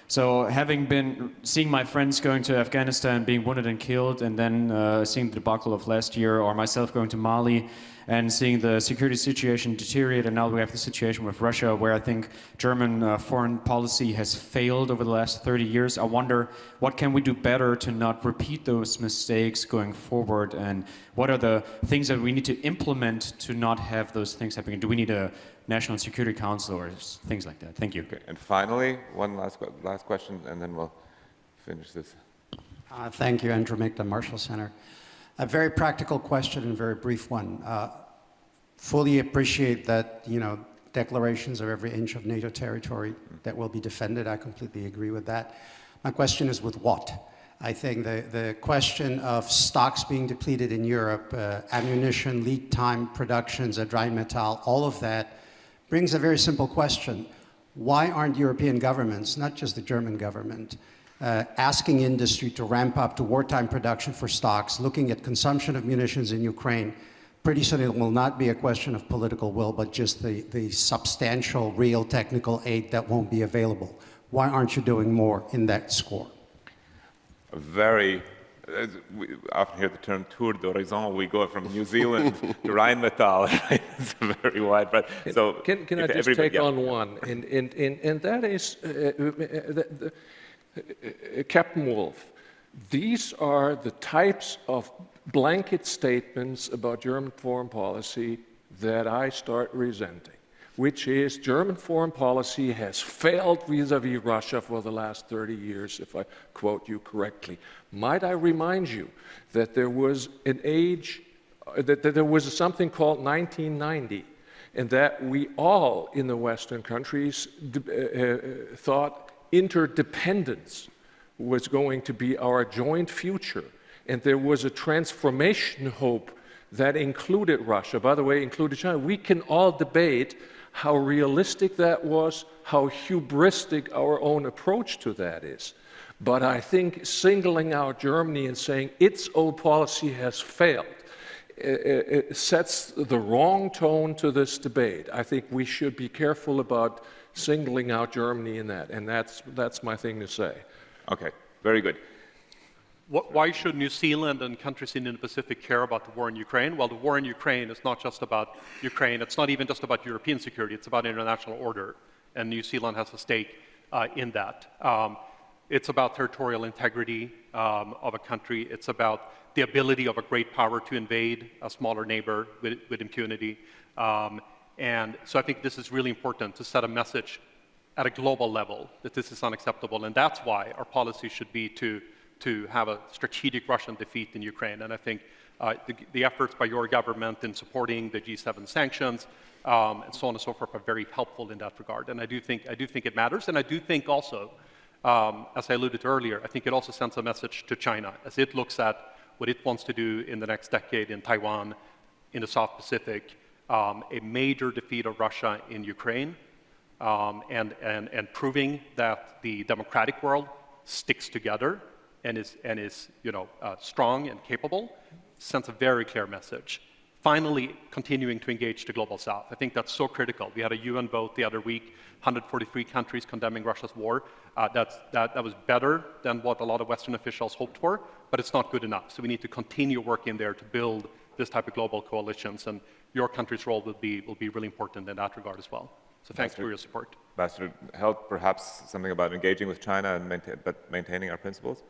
So having been seeing my friends going to Afghanistan, being wounded and killed, and then seeing the debacle of last year, or myself going to Mali and seeing the security situation deteriorate, and now we have the situation with Russia where I think German foreign policy has failed over the last 30 years. I wonder, what can we do better to not repeat those mistakes going forward, and what are the things that we need to implement to not have those things happening? Do we need a National Security Council or things like that? Thank you. Okay. And finally, one last question, and then we'll finish this. Thank you, Andrew Mick, the Marshall Center. A very practical question and a very brief one. Fully appreciate that, you know, declarations of every inch of NATO territory that will be defended. I completely agree with that. My question is with what? I think the question of stocks being depleted in Europe, ammunition, lead time, productions, Rheinmetall, all of that brings a very simple question. Why aren't European governments, not just the German government, asking industry to ramp up to wartime production for stocks, looking at consumption of munitions in Ukraine, pretty soon it will not be a question of political will, but just the substantial, real technical aid that won't be available. Why aren't you doing more in that score? We often hear the term tour d'horizon. We go from New Zealand to Rheinmetall. Right? It's very wide. But so can I just take on one? And that is Captain Wolf. These are the types of blanket statements about German foreign policy that I start resenting, which is German foreign policy has failed vis-à-vis Russia for the last 30 years, if I quote you correctly. Might I remind you that there was that there was something called 1990, and that we all in the Western countries thought interdependence was going to be our joint future, and there was a transformation hope that included Russia, by the way, included China. We can all debate how realistic that was, how hubristic our own approach to that is. But I think singling out Germany and saying its old policy has failed it sets the wrong tone to this debate. I think we should be careful about singling out Germany in that, and that's my thing to say. Okay, very good. Why should New Zealand and countries in the Pacific care about the war in Ukraine? Well, the war in Ukraine is not just about Ukraine. It's not even just about European security. It's about international order, and New Zealand has a stake in that. It's about territorial integrity of a country. It's about the ability of a great power to invade a smaller neighbor with impunity. And so I think this is really important to set a message at a global level that this is unacceptable, and that's why our policy should be to have a strategic Russian defeat in Ukraine. And I think the efforts by your government in supporting the G7 sanctions and so on and so forth are very helpful in that regard. And I do think it matters. And I do think also, as I alluded to earlier, I think it also sends a message to China as it looks at what it wants to do in the next decade in Taiwan, in the South Pacific, a major defeat of Russia in Ukraine, and proving that the democratic world sticks together and is strong and capable, sends a very clear message. Finally, continuing to engage the global South. I think that's so critical. We had a UN vote the other week, 143 countries condemning Russia's war. That was better than what a lot of Western officials hoped for, but it's not good enough. So we need to continue working there to build this type of global coalitions, and your country's role will be really important in that regard as well. So thanks for your support. Ambassador Held, perhaps something about engaging with China and maintaining our principles?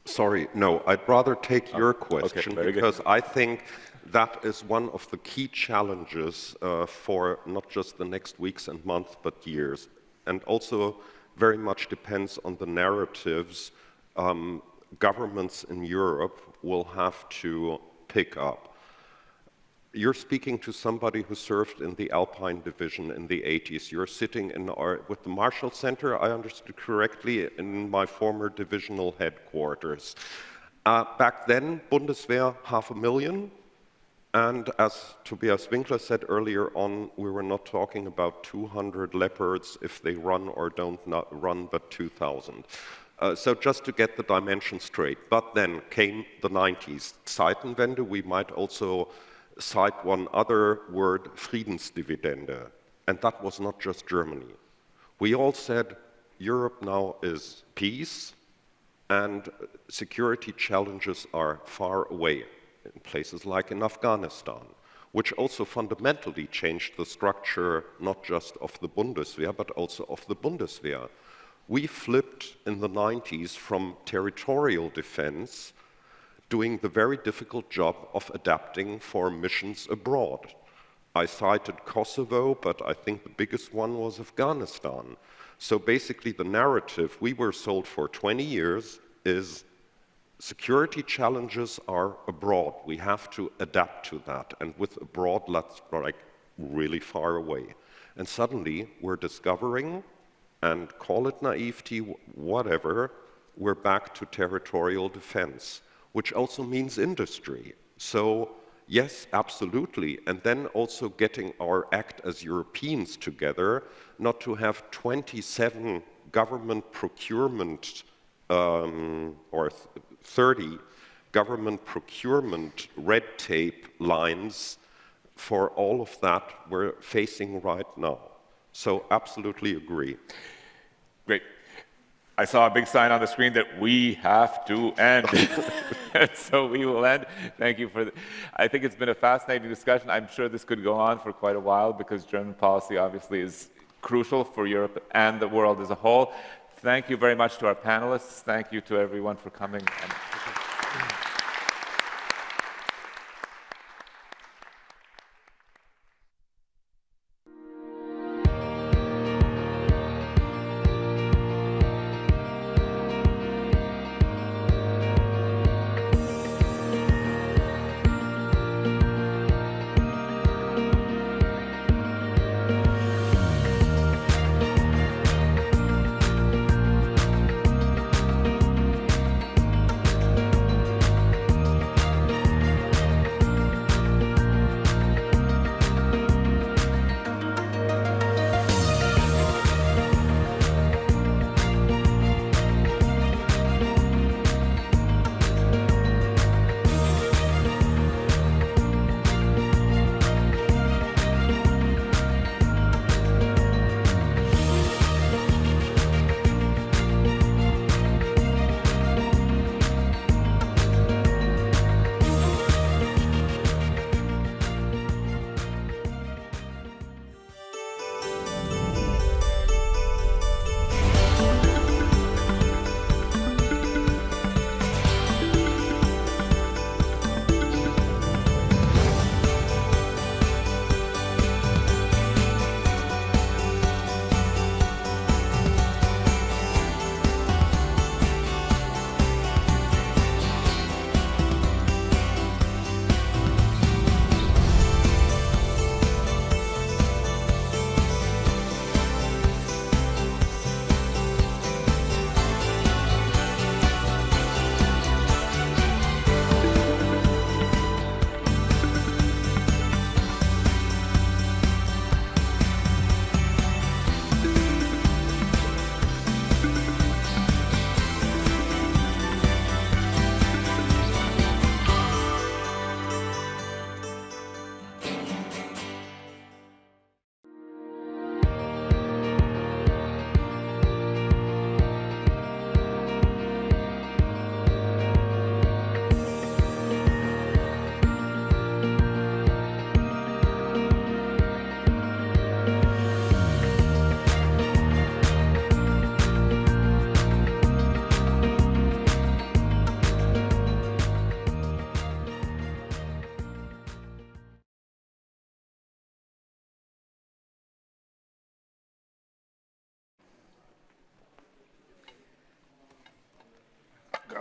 Sorry, no, I'd rather take your question, okay, because I think that is one of the key challenges for not just the next weeks and months, but years. And also very much depends on the narratives governments in Europe will have to pick up. You're speaking to somebody who served in the Alpine Division in the 80s. You're sitting with the Marshall Center, I understood correctly, in my former divisional headquarters. Back then, Bundeswehr, 500,000. And as Tobias Winkler said earlier on, we were not talking about 200 Leopards if they run or don't not run, but 2,000. So just to get the dimension straight. But then came the 90s. Zeitenwende, we might also cite one other word, Friedensdividende, and that was not just Germany. We all said Europe now is peace and security challenges are far away in places like in Afghanistan, which also fundamentally changed the structure not just of the Bundeswehr, but also of the Bundeswehr. We flipped in the 90s from territorial defense doing the very difficult job of adapting for missions abroad. I cited Kosovo, but I think the biggest one was Afghanistan. So basically the narrative we were sold for 20 years is security challenges are abroad. We have to adapt to that. And with abroad, that's like really far away. And suddenly we're discovering, and call it naivety, whatever, we're back to territorial defense, which also means industry. So yes, absolutely. And then also getting our act as Europeans together, not to have 27 government procurement or 30 government procurement red tape lines for all of that we're facing right now. So absolutely agree. Great. I saw a big sign on the screen that we have to end. So we will end. Thank you for I think it's been a fascinating discussion. I'm sure this could go on for quite a while because German policy obviously is crucial for Europe and the world as a whole. Thank you very much to our panelists. Thank you to everyone for coming.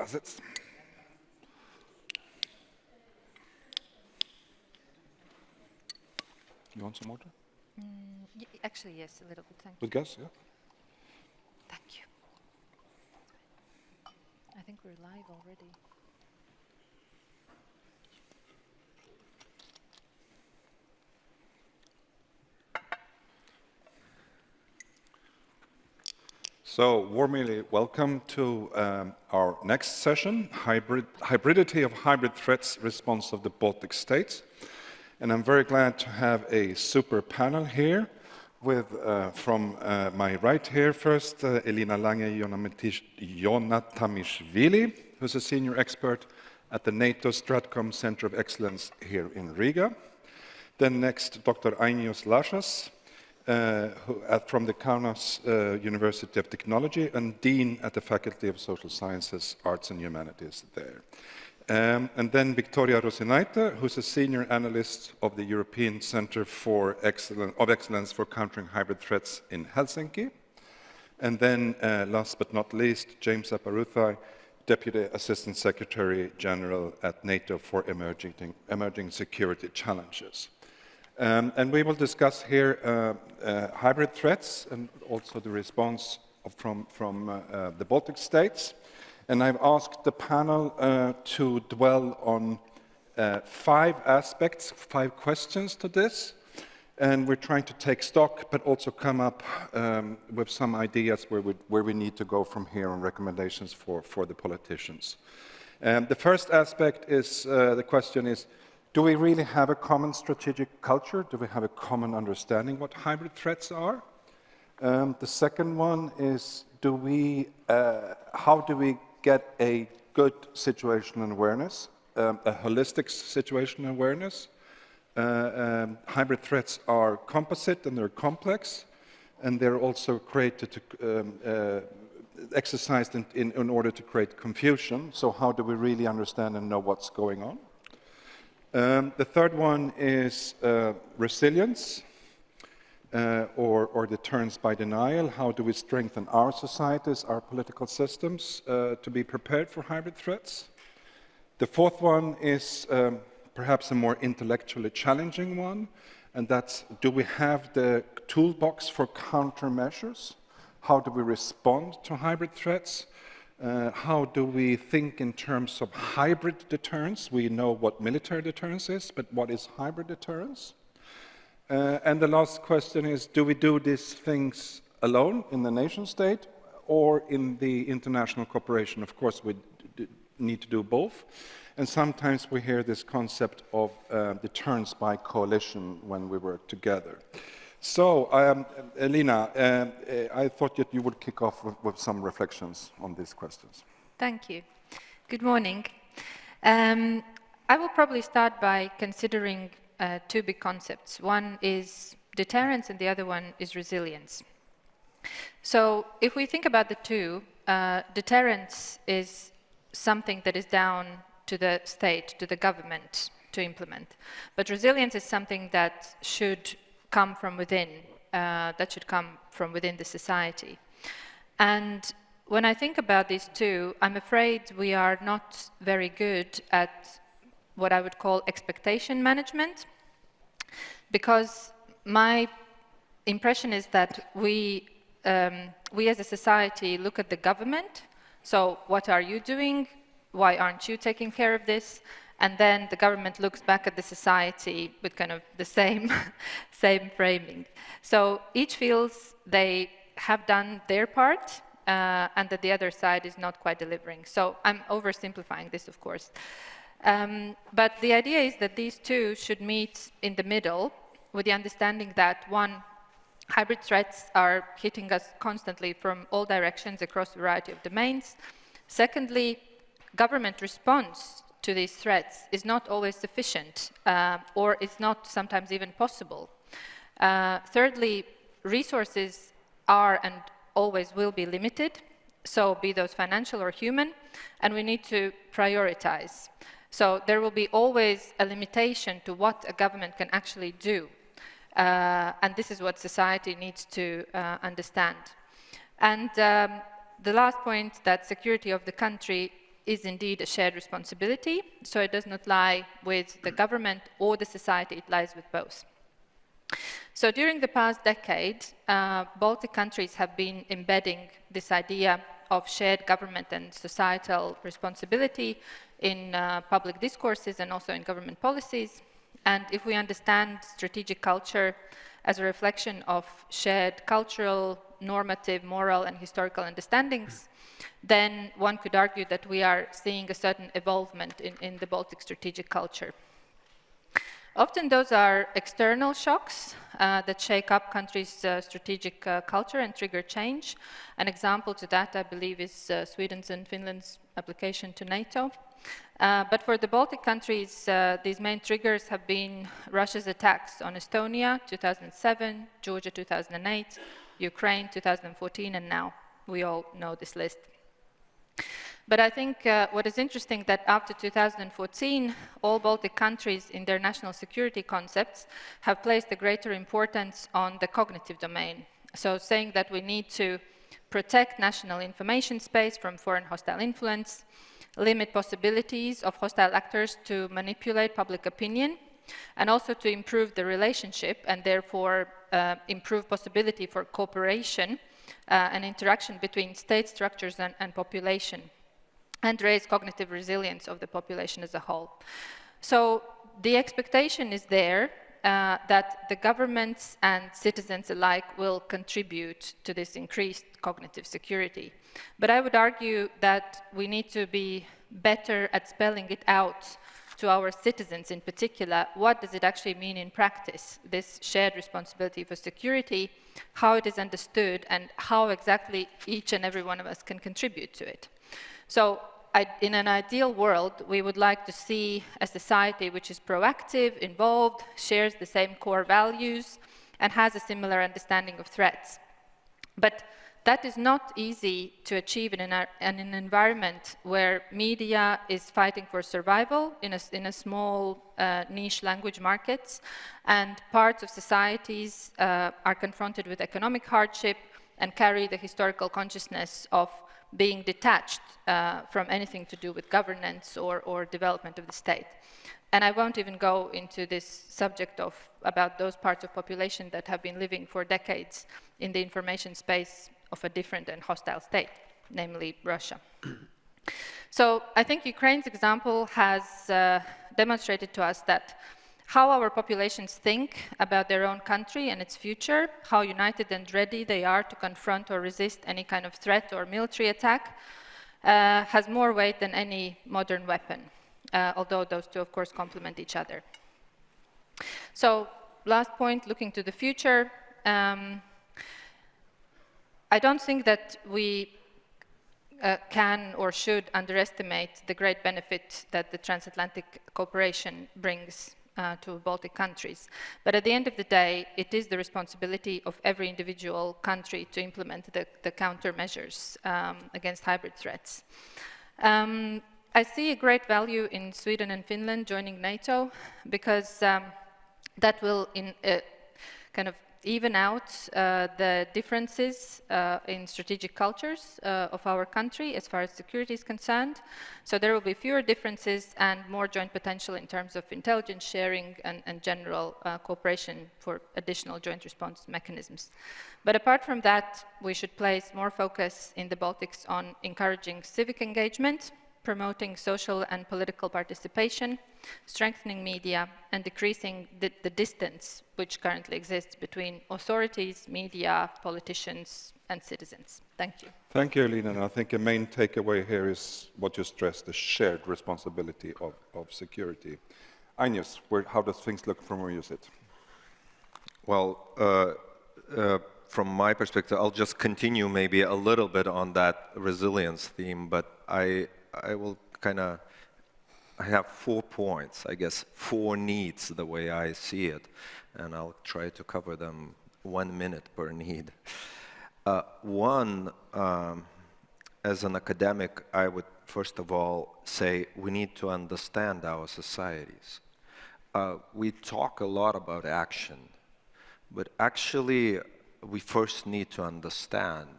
Sitz. You want some water? Actually, yes, a little bit. Thank you. With gas, yeah. Thank you. I think we're live already. So, warmly welcome to our next session, Hybridity of Hybrid Threats, Response of the Baltic States. And I'm very glad to have a super panel here with, from my right here, first, Elina Lange Jonatamishvili, who's a senior expert at the NATO Stratcom Center of Excellence here in Riga. Then next, Dr. Ainios Lašas, from the Kaunas University of Technology and Dean at the Faculty of Social Sciences, Arts and Humanities there. And then Victoria Rosinaite, who's a senior analyst of the European Center of Excellence for Countering Hybrid Threats in Helsinki. And then, last but not least, James Aparuthai, Deputy Assistant Secretary General at NATO for Emerging Security Challenges. And we will discuss here hybrid threats and also the response from the Baltic states. And I've asked the panel to dwell on 5 aspects, 5 questions to this. And we're trying to take stock, but also come up with some ideas where we need to go from here on recommendations for the politicians. The first aspect is, the question is, do we really have a common strategic culture? Do we have a common understanding what hybrid threats are? The second one is, how do we get a good situational awareness, a holistic situational awareness? Hybrid threats are composite and they're complex, and they're also created to, exercised in order to create confusion. So how do we really understand and know what's going on? The third one is resilience, or deterrence by denial. How do we strengthen our societies, our political systems, to be prepared for hybrid threats? The fourth one is perhaps a more intellectually challenging one, and that's, do we have the toolbox for countermeasures? How do we respond to hybrid threats? How do we think in terms of hybrid deterrence? We know what military deterrence is, but what is hybrid deterrence? And the last question is, do we do these things alone in the nation state or in the international cooperation? Of course, we need to do both. And sometimes we hear this concept of deterrence by coalition when we work together. So, Elina, I thought that you would kick off with some reflections on these questions. Thank you. Good morning. I will probably start by considering two big concepts. One is deterrence and the other one is resilience. So if we think about the two, deterrence is something that is down to the state, to the government to implement. But resilience is something that should come from within, the society. And when I think about these two, I'm afraid we are not very good at what I would call expectation management, because my impression is that we as a society look at the government, so what are you doing? Why aren't you taking care of this? And then the government looks back at the society with kind of the same framing. So each feels they have done their part and that the other side is not quite delivering. So I'm oversimplifying this, of course. But the idea is that these two should meet in the middle with the understanding that, one, hybrid threats are hitting us constantly from all directions across a variety of domains. Secondly, government response to these threats is not always sufficient, or it's not sometimes even possible. Thirdly, resources are and always will be limited, so be those financial or human, and we need to prioritize. So there will be always a limitation to what a government can actually do, and this is what society needs to understand. And the last point, that security of the country is indeed a shared responsibility, so it does not lie with the government or the society, it lies with both. So during the past decade, Baltic countries have been embedding this idea of shared government and societal responsibility in public discourses and also in government policies. And if we understand strategic culture as a reflection of shared cultural, normative, moral, and historical understandings, then one could argue that we are seeing a certain evolvement in the Baltic strategic culture. Often those are external shocks that shake up countries' strategic culture and trigger change. An example to that, I believe, is Sweden's and Finland's application to NATO. But for the Baltic countries, these main triggers have been Russia's attacks on Estonia, 2007, Georgia, 2008, Ukraine, 2014, and now we all know this list. But I think what is interesting that after 2014, all Baltic countries in their national security concepts have placed a greater importance on the cognitive domain. So saying that we need to protect national information space from foreign hostile influence, limit possibilities of hostile actors to manipulate public opinion, and also to improve the relationship and therefore improve possibility for cooperation and interaction between state structures and population, and raise cognitive resilience of the population as a whole. So the expectation is there, that the governments and citizens alike will contribute to this increased cognitive security. But I would argue that we need to be better at spelling it out to our citizens in particular. What does it actually mean in practice, this shared responsibility for security, how it is understood, and how exactly each and every one of us can contribute to it. So in an ideal world, we would like to see a society which is proactive, involved, shares the same core values, and has a similar understanding of threats. But that is not easy to achieve in an environment where media is fighting for survival in a small niche language markets, and parts of societies are confronted with economic hardship and carry the historical consciousness of being detached from anything to do with governance or development of the state. And I won't even go into this subject about those parts of population that have been living for decades in the information space of a different and hostile state, namely Russia. So I think Ukraine's example has demonstrated to us that how our populations think about their own country and its future, how united and ready they are to confront or resist any kind of threat or military attack, has more weight than any modern weapon, although those two, of course, complement each other. So, last point, looking to the future, I don't think that we can or should underestimate the great benefit that the transatlantic cooperation brings to Baltic countries. But at the end of the day, it is the responsibility of every individual country to implement the countermeasures against hybrid threats. I see a great value in Sweden and Finland joining NATO, because that will kind of even out the differences in strategic cultures of our country as far as security is concerned. So there will be fewer differences and more joint potential in terms of intelligence sharing and general cooperation for additional joint response mechanisms. But apart from that, we should place more focus in the Baltics on encouraging civic engagement, promoting social and political participation, strengthening media, and decreasing the distance which currently exists between authorities, media, politicians, and citizens. Thank you. Thank you, Elina. And I think a main takeaway here is what you stressed, the shared responsibility of security. Ainius, how does things look from where you sit? Well, from my perspective, I'll just continue maybe a little bit on that resilience theme, but I will I have 4 points, I guess, 4 needs the way I see it, and I'll try to cover them 1 minute per need. One, as an academic, I would first of all say we need to understand our societies. We talk a lot about action, but actually we first need to understand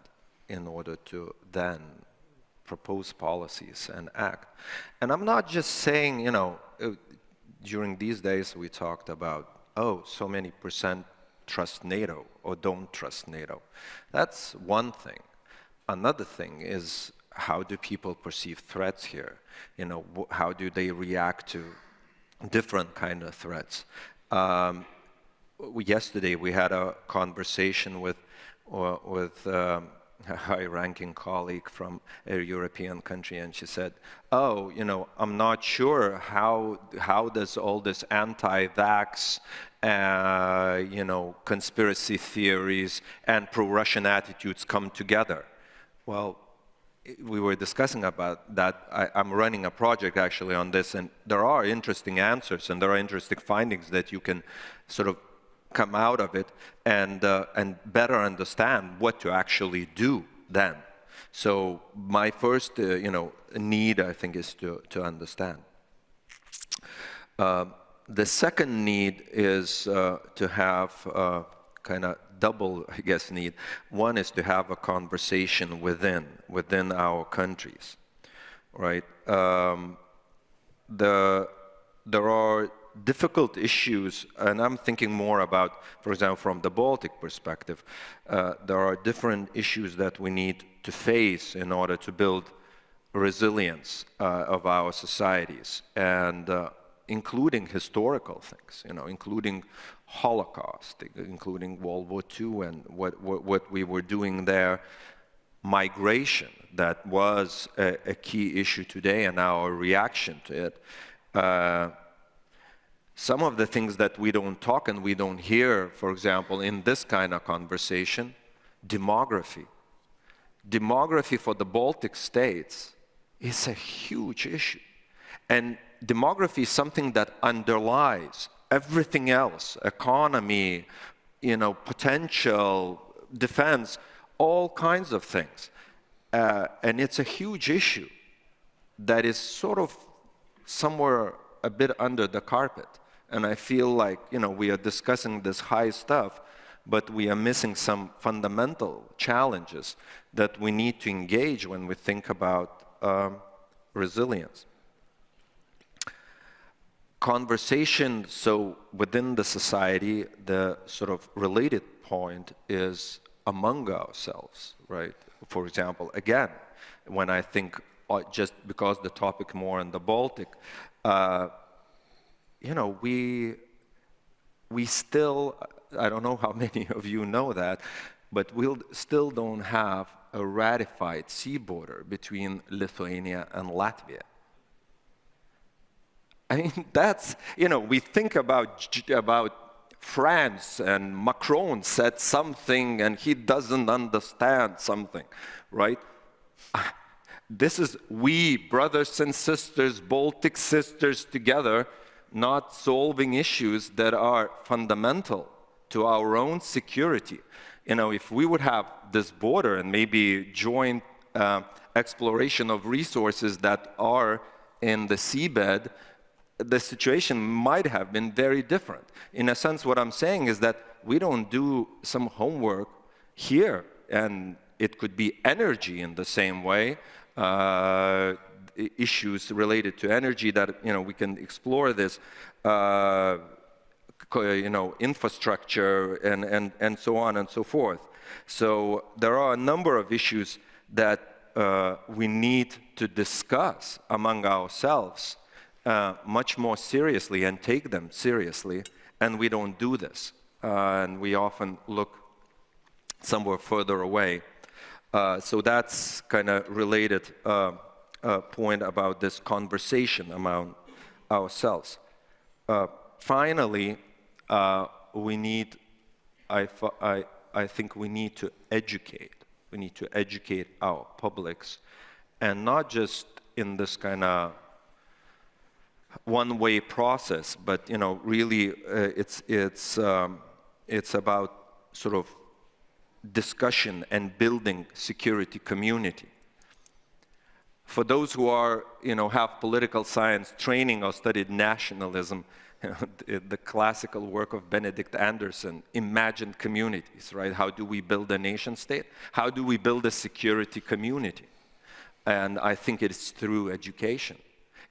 in order to then propose policies and act. And I'm not just saying, you know, during these days we talked about, oh, so many % trust NATO or don't trust NATO. That's one thing. Another thing is, how do people perceive threats here? You know, how do they react to different kind of threats? Yesterday we had a conversation with a high-ranking colleague from a European country, and she said, oh, you know, I'm not sure how does all this anti-vax, you know, conspiracy theories and pro-Russian attitudes come together. Well, we were discussing about that. I'm running a project actually on this, and there are interesting answers and there are interesting findings that you can sort of come out of it and better understand what to actually do then. So my first, you know, need, I think, is to understand. The second need is to have kind of double, I guess, need. One is to have a conversation within our countries, right? There are difficult issues, and I'm thinking more about, for example, from the Baltic perspective, there are different issues that we need to face in order to build resilience of our societies. And including historical things, including Holocaust, including World War II and what we were doing there, migration, that was a key issue today, and our reaction to it. Some of the things that we don't talk and we don't hear, for example, in this kind of conversation, demography. Demography for the Baltic states is a huge issue. And demography is something that underlies everything else, economy, potential, defense, all kinds of things. And it's a huge issue that is sort of somewhere a bit under the carpet. And I feel like, we are discussing this high stuff, but we are missing some fundamental challenges that we need to engage when we think about resilience. Conversation, so within the society, the sort of related point is among ourselves, right? For example, again, when I think, just because the topic more in the Baltic, we still, I don't know how many of you know that, but we still don't have a ratified sea border between Lithuania and Latvia. I mean, that's, we think about France, and Macron said something and he doesn't understand something, right? This is we, brothers and sisters, Baltic sisters together, not solving issues that are fundamental to our own security. If we would have this border and maybe joint exploration of resources that are in the seabed, the situation might have been very different. In a sense, what I'm saying is that we don't do some homework here, and it could be energy in the same way, issues related to energy that, we can explore this, infrastructure and so on and so forth. So there are a number of issues that we need to discuss among ourselves much more seriously and take them seriously, and we don't do this. And we often look somewhere further away. So that's kind of related point about this conversation among ourselves. Finally, we need, I think we need to educate. We need to educate our publics, and not just in this kind of one-way process, but really it's about sort of discussion and building security community. For those who are have political science training or studied nationalism, the classical work of Benedict Anderson, imagined communities, right? How do we build a nation state? How do we build a security community? And I think it's through education.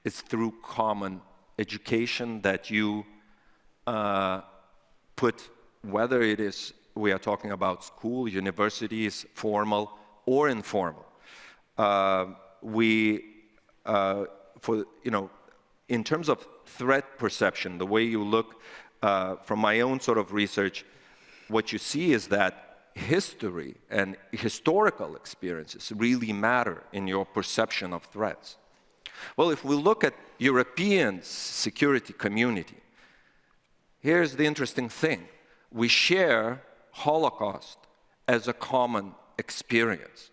It's through common education that you put, whether it is, we are talking about school, universities, formal or informal. In terms of threat perception, the way you look, from my own sort of research, what you see is that history and historical experiences really matter in your perception of threats. Well, if we look at European security community, here's the interesting thing. We share Holocaust as a common experience.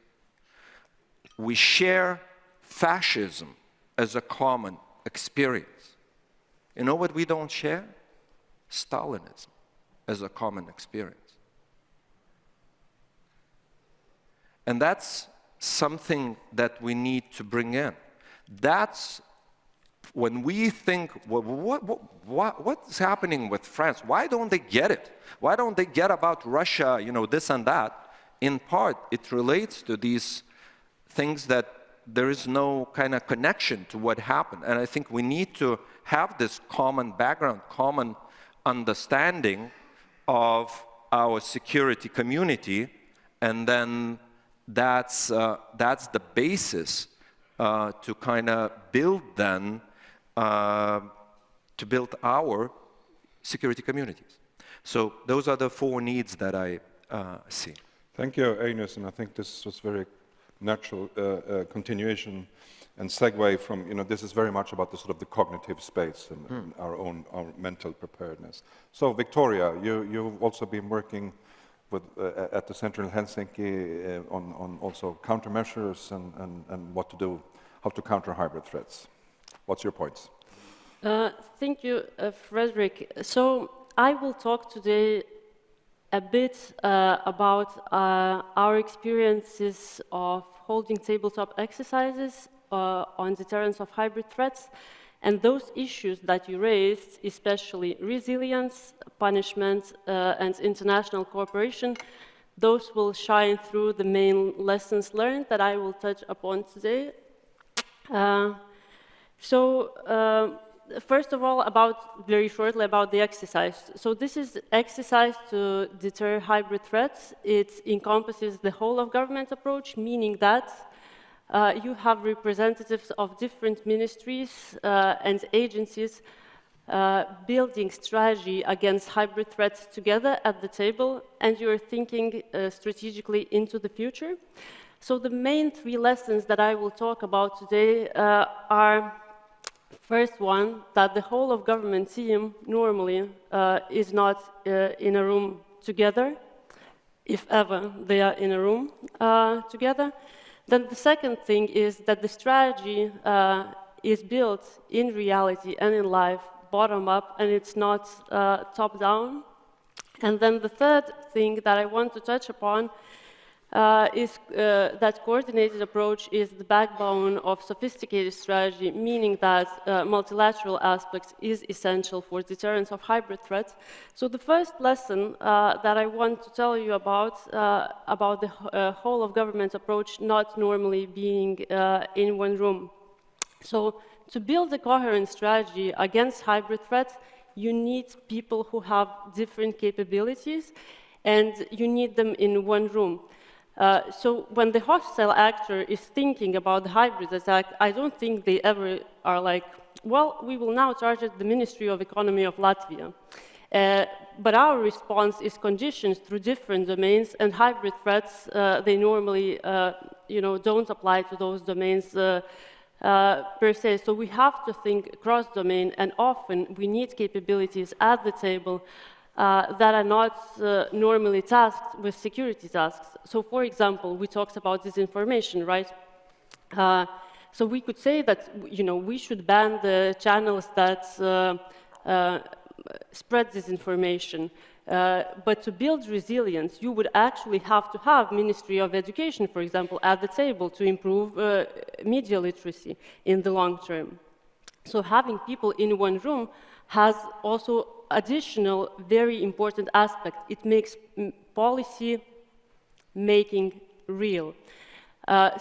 We share fascism as a common experience. You know what we don't share? Stalinism as a common experience. And that's something that we need to bring in. That's when we think, what's happening with France? Why don't they get it? Why don't they get about Russia, this and that? In part, it relates to these things that there is no kind of connection to what happened. And I think we need to have this common background, common understanding of our security community, and then that's the basis to kind of build then to build our security communities. So those are the 4 needs that I see. Thank you, Agnes, and I think this was very natural continuation and segue from, this is very much about the sort of the cognitive space and our mental preparedness. So Victoria, you've also been working with, at the Center in Helsinki on also countermeasures and what to do, how to counter hybrid threats. What's your points? Thank you, Frederick. So I will talk today a bit about our experiences of holding tabletop exercises on deterrence of hybrid threats, and those issues that you raised, especially resilience, punishment, and international cooperation, those will shine through the main lessons learned that I will touch upon today. First of all, very shortly about the exercise. So this is exercise to deter hybrid threats. It encompasses the whole of government approach, meaning that you have representatives of different ministries and agencies building strategy against hybrid threats together at the table, and you're thinking strategically into the future. So the main 3 lessons that I will talk about today are, first one, that the whole of government team normally is not in a room together, if ever they are in a room together. Then the second thing is that the strategy is built in reality and in life, bottom up, and it's not top down. And then the third thing that I want to touch upon is that coordinated approach is the backbone of sophisticated strategy, meaning that multilateral aspects is essential for deterrence of hybrid threats. So the first lesson that I want to tell you about the whole of government approach not normally being in one room. So to build a coherent strategy against hybrid threats, you need people who have different capabilities, and you need them in one room. So when the hostile actor is thinking about the hybrid attack, I don't think they ever are like, well, we will now target the Ministry of Economy of Latvia. But our response is conditioned through different domains, and hybrid threats, they normally don't apply to those domains per se. So we have to think cross-domain, and often we need capabilities at the table that are not normally tasked with security tasks. So, for example, we talked about disinformation, right? So we could say that we should ban the channels that spread disinformation. But to build resilience, you would actually have to have Ministry of Education, for example, at the table to improve media literacy in the long term. So having people in one room has also additional very important aspect. It makes policy making real.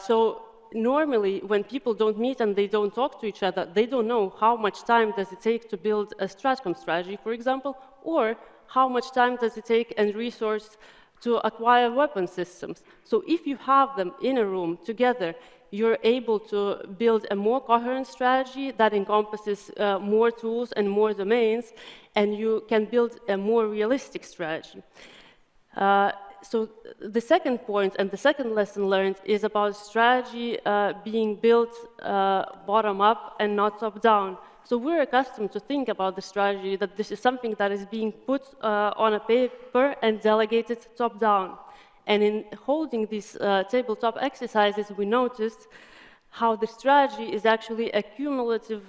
So normally when people don't meet and they don't talk to each other, they don't know how much time does it take to build a Stratcom strategy, for example, or how much time does it take and resource to acquire weapon systems. So if you have them in a room together, you're able to build a more coherent strategy that encompasses more tools and more domains, and you can build a more realistic strategy. So the second point and the second lesson learned is about strategy being built bottom up and not top down. So we're accustomed to think about the strategy that this is something that is being put on a paper and delegated top down. And in holding these tabletop exercises, we noticed how the strategy is actually a cumulative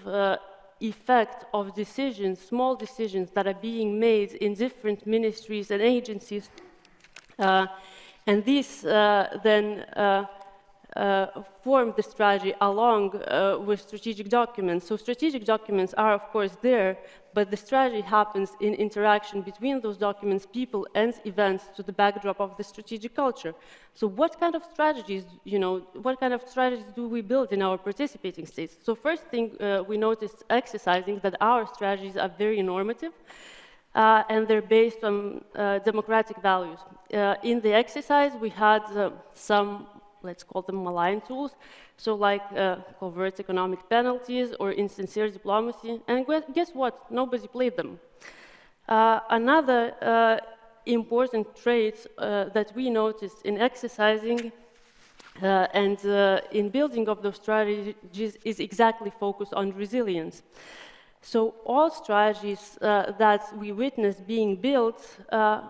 effect of decisions, small decisions that are being made in different ministries and agencies. And these then form the strategy along with strategic documents. So strategic documents are, of course, there, but the strategy happens in interaction between those documents, people, and events to the backdrop of the strategic culture. So what kind of strategies, what kind of strategies do we build in our participating states? So first thing we noticed exercising that our strategies are very normative, and they're based on democratic values. In the exercise, we had some let's call them malign tools, so like covert economic penalties or insincere diplomacy, and guess what? Nobody played them. Another important trait that we noticed in exercising and in building of those strategies is exactly focused on resilience. So all strategies that we witnessed being built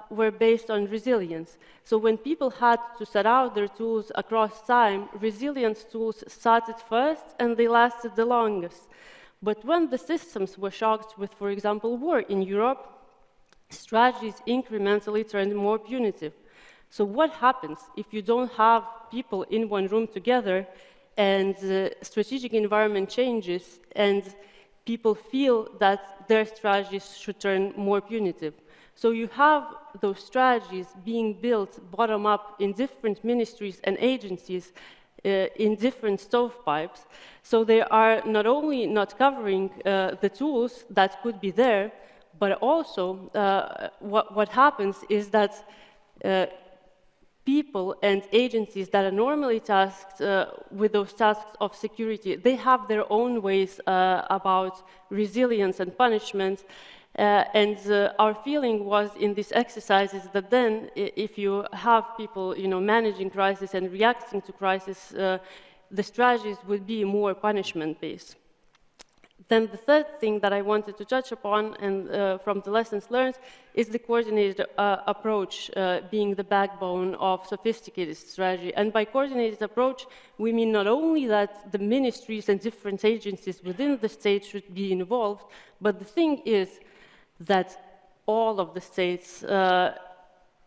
were based on resilience. So when people had to set out their tools across time, resilience tools started first and they lasted the longest. But when the systems were shocked with, for example, war in Europe, strategies incrementally turned more punitive. So what happens if you don't have people in one room together and the strategic environment changes and people feel that their strategies should turn more punitive? So you have those strategies being built bottom up in different ministries and agencies in different stovepipes. So they are not only not covering the tools that could be there, but also what happens is that people and agencies that are normally tasked with those tasks of security, they have their own ways about resilience and punishment. And our feeling was in these exercises that then, if you have people, managing crisis and reacting to crisis, the strategies would be more punishment-based. Then the third thing that I wanted to touch upon, and from the lessons learned, is the coordinated approach being the backbone of sophisticated strategy. And by coordinated approach, we mean not only that the ministries and different agencies within the state should be involved, but the thing is that all of the states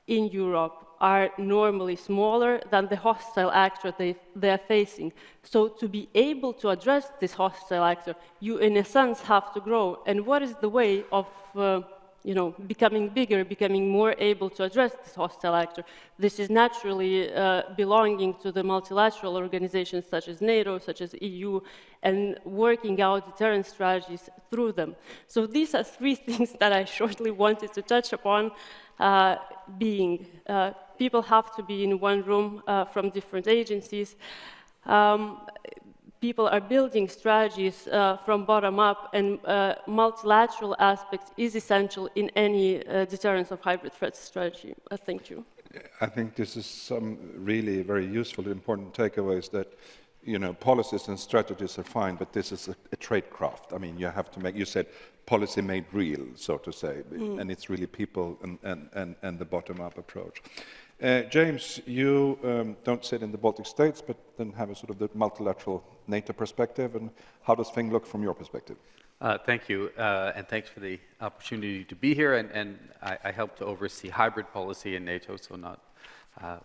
in Europe are normally smaller than the hostile actor they are facing. So to be able to address this hostile actor, you in a sense have to grow. And what is the way of becoming bigger, becoming more able to address this hostile actor? This is naturally belonging to the multilateral organizations such as NATO, such as EU, and working out deterrence strategies through them. So these are three things that I shortly wanted to touch upon. People have to be in one room from different agencies. People are building strategies from bottom up, and multilateral aspects is essential in any deterrence of hybrid threats strategy. Thank you. I think this is some really very useful and important takeaways that, policies and strategies are fine, but this is a tradecraft. I mean, you have to make, you said, policy made real, so to say, and it's really people and the bottom-up approach. James, you don't sit in the Baltic states, but then have a sort of the multilateral NATO perspective, and how does things look from your perspective? Thank you, and thanks for the opportunity to be here, and I help to oversee hybrid policy in NATO, so not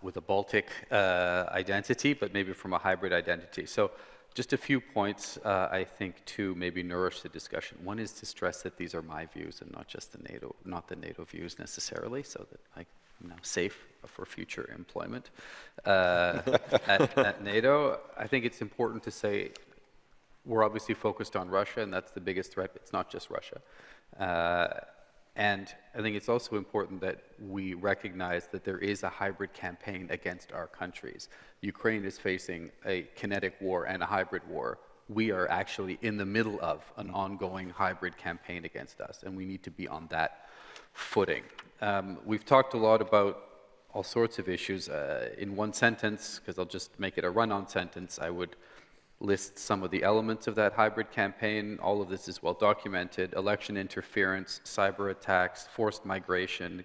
with a Baltic identity, but maybe from a hybrid identity. So just a few points, I think, to maybe nourish the discussion. One is to stress that these are my views and not just not the NATO views necessarily, so that I'm now safe for future employment at NATO. I think it's important to say we're obviously focused on Russia, and that's the biggest threat. It's not just Russia. And I think it's also important that we recognize that there is a hybrid campaign against our countries. Ukraine is facing a kinetic war and a hybrid war. We are actually in the middle of an ongoing hybrid campaign against us, and we need to be on that footing. We've talked a lot about all sorts of issues. In one sentence, because I'll just make it a run-on sentence, I would list some of the elements of that hybrid campaign. All of this is well documented: election interference, cyber attacks, forced migration,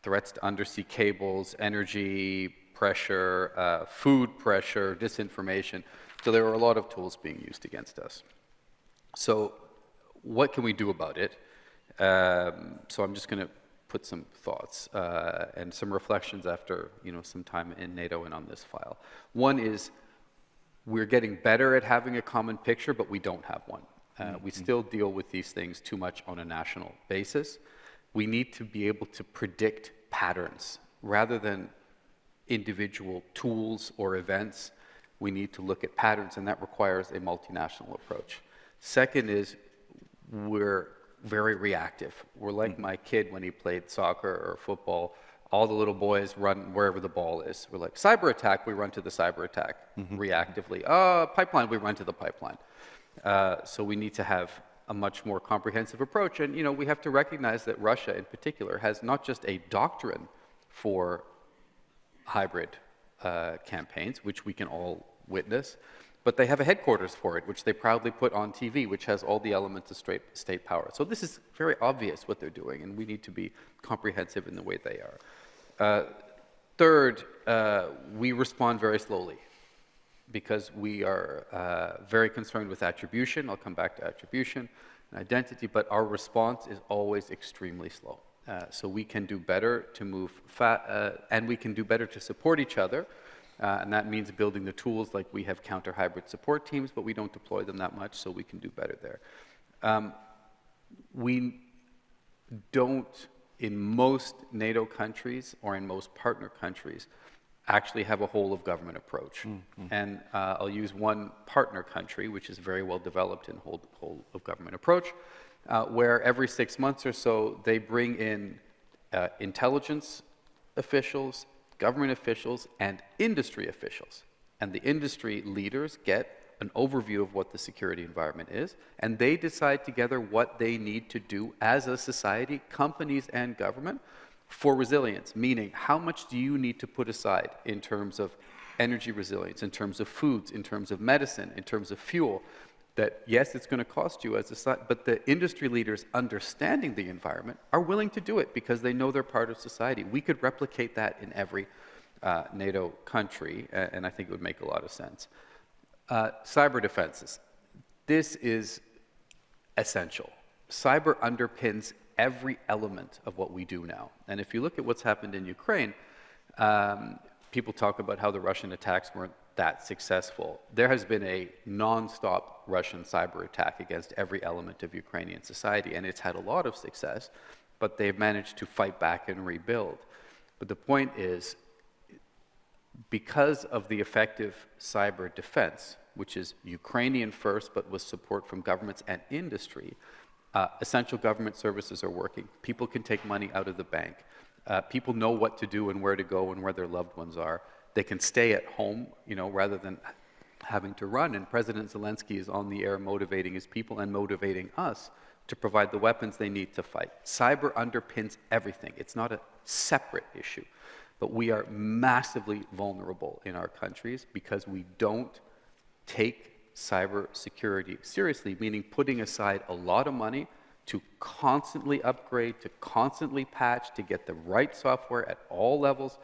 threats to undersea cables, energy pressure, food pressure, disinformation. So there are a lot of tools being used against us. So what can we do about it? So I'm just going to put some thoughts and some reflections after some time in NATO and on this file. One is, we're getting better at having a common picture, but we don't have one. We still deal with these things too much on a national basis. We need to be able to predict patterns rather than individual tools or events. We need to look at patterns, and that requires a multinational approach. Second is, we're very reactive. We're like my kid when he played soccer or football. all the little boys run wherever the ball is. We're like, cyber attack, we run to the cyber attack reactively. Pipeline, we run to the pipeline. So we need to have a much more comprehensive approach. And we have to recognize that Russia in particular has not just a doctrine for hybrid campaigns, which we can all witness, but they have a headquarters for it, which they proudly put on TV, which has all the elements of state power. So this is very obvious what they're doing, and we need to be comprehensive in the way they are. Third, we respond very slowly because we are very concerned with attribution. I'll come back to attribution and identity, but our response is always extremely slow. So we can do better to move and we can do better to support each other. And that means building the tools like we have counter-hybrid support teams, but we don't deploy them that much, so we can do better there. We don't, in most NATO countries or in most partner countries, actually have a whole-of-government approach. And I'll use one partner country, which is very well developed in whole-of-government approach, where every 6 months or so, they bring in intelligence officials, government officials, and industry officials. And the industry leaders get an overview of what the security environment is, and they decide together what they need to do as a society, companies and government, for resilience, meaning how much do you need to put aside in terms of energy resilience, in terms of foods, in terms of medicine, in terms of fuel, that yes, it's going to cost you as a society, but the industry leaders understanding the environment are willing to do it because they know they're part of society. We could replicate that in every NATO country, and I think it would make a lot of sense. Cyber defenses. This is essential. Cyber underpins every element of what we do now. And if you look at what's happened in Ukraine, people talk about how the Russian attacks weren't that successful. There has been a non-stop Russian cyber attack against every element of Ukrainian society, and it's had a lot of success, but they've managed to fight back and rebuild. But the point is, because of the effective cyber defense, which is Ukrainian first, but with support from governments and industry, essential government services are working. People can take money out of the bank. People know what to do and where to go and where their loved ones are. They can stay at home, rather than having to run. And President Zelensky is on the air motivating his people and motivating us to provide the weapons they need to fight. Cyber underpins everything. It's not a separate issue. But we are massively vulnerable in our countries because we don't take cyber security seriously, meaning putting aside a lot of money to constantly upgrade, to constantly patch, to get the right software at all levels.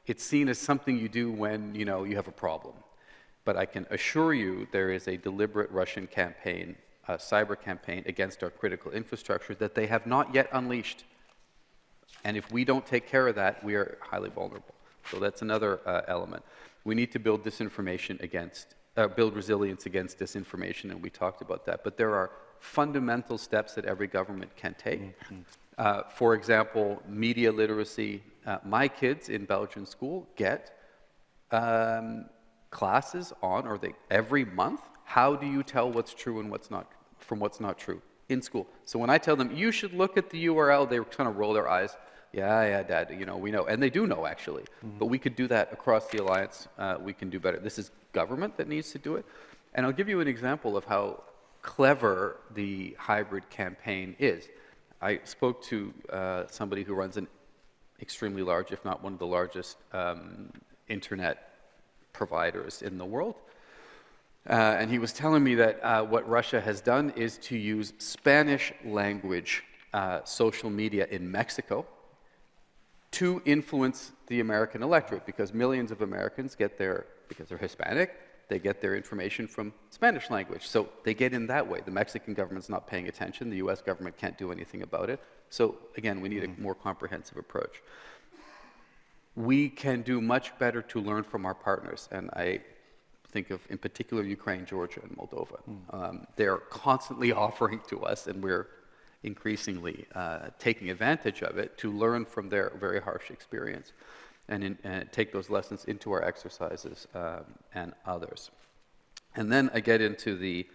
It's seen as something you do when you have a problem. But I can assure you there is a deliberate Russian campaign, a cyber campaign against our critical infrastructure that they have not yet unleashed. And if we don't take care of that, we are highly vulnerable. So that's another element. We need to build disinformation against, build resilience against disinformation, and we talked about that. But there are fundamental steps that every government can take. For example, media literacy. My kids in Belgian school get classes on, or every month, how do you tell what's true and what's not from what's not true in school. So when I tell them, you should look at the URL, they kind of roll their eyes. Yeah, Dad, we know. And they do know, actually. But we could do that across the alliance. We can do better. This is government that needs to do it. And I'll give you an example of how clever the hybrid campaign is. I spoke to somebody who runs an extremely large, if not one of the largest internet providers in the world. And he was telling me that what Russia has done is to use Spanish language social media in Mexico to influence the American electorate, because millions of Americans get because they're Hispanic, they get their information from Spanish language. So they get in that way. The Mexican government's not paying attention. The US government can't do anything about it. So again, we need a more comprehensive approach. We can do much better to learn from our partners. And I think of, in particular, Ukraine, Georgia, and Moldova. They're constantly offering to us, and we're increasingly taking advantage of it to learn from their very harsh experience and take those lessons into our exercises and others. And then I get into the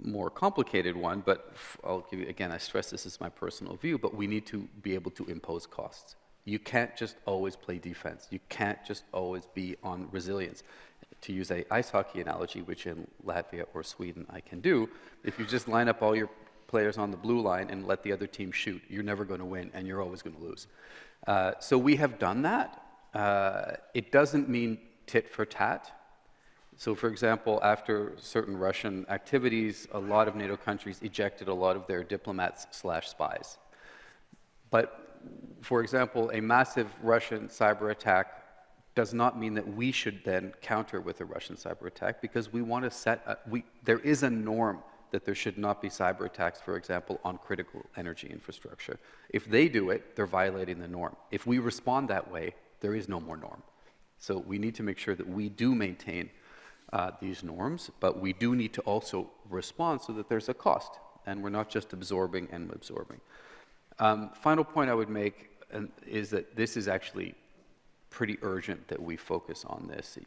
more complicated one, but I'll give you, again, I stress this is my personal view, but we need to be able to impose costs. You can't just always play defense. You can't just always be on resilience. To use a ice hockey analogy, which in Latvia or Sweden I can do, if you just line up all your players on the blue line and let the other team shoot, you're never going to win and you're always going to lose. So we have done that. It doesn't mean tit for tat. So for example, after certain Russian activities, a lot of NATO countries ejected a lot of their diplomats/spies. But for example, a massive Russian cyber attack does not mean that we should then counter with a Russian cyber attack, because we want to set, there is a norm that there should not be cyber attacks, for example, on critical energy infrastructure. If they do it, they're violating the norm. If we respond that way, there is no more norm. So we need to make sure that we do maintain these norms, but we do need to also respond so that there's a cost, and we're not just absorbing and absorbing. Final point I would make is that this is actually pretty urgent that we focus on this.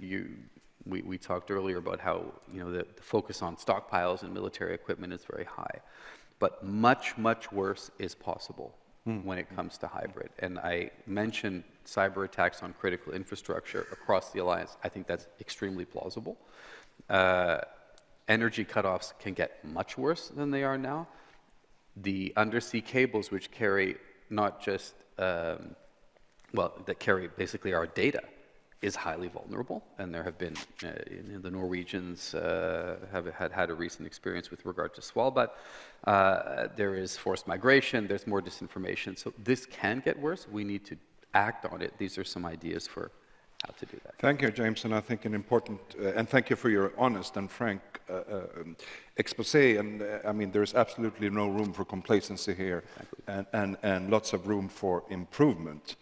We talked earlier about how the focus on stockpiles and military equipment is very high, but much, much worse is possible when it comes to hybrid. And I mentioned cyber attacks on critical infrastructure across the alliance. I think that's extremely plausible. Energy cutoffs can get much worse than they are now. The undersea cables, which carry not just that carry basically our data, is highly vulnerable, and there have been, the Norwegians have had a recent experience with regard to Svalbard. There is forced migration, there's more disinformation, so this can get worse. We need to act on it. These are some ideas for how to do that. Thank you, James, and I think an important, and thank you for your honest and frank expose, and I mean, there's absolutely no room for complacency here, and lots of room for improvement.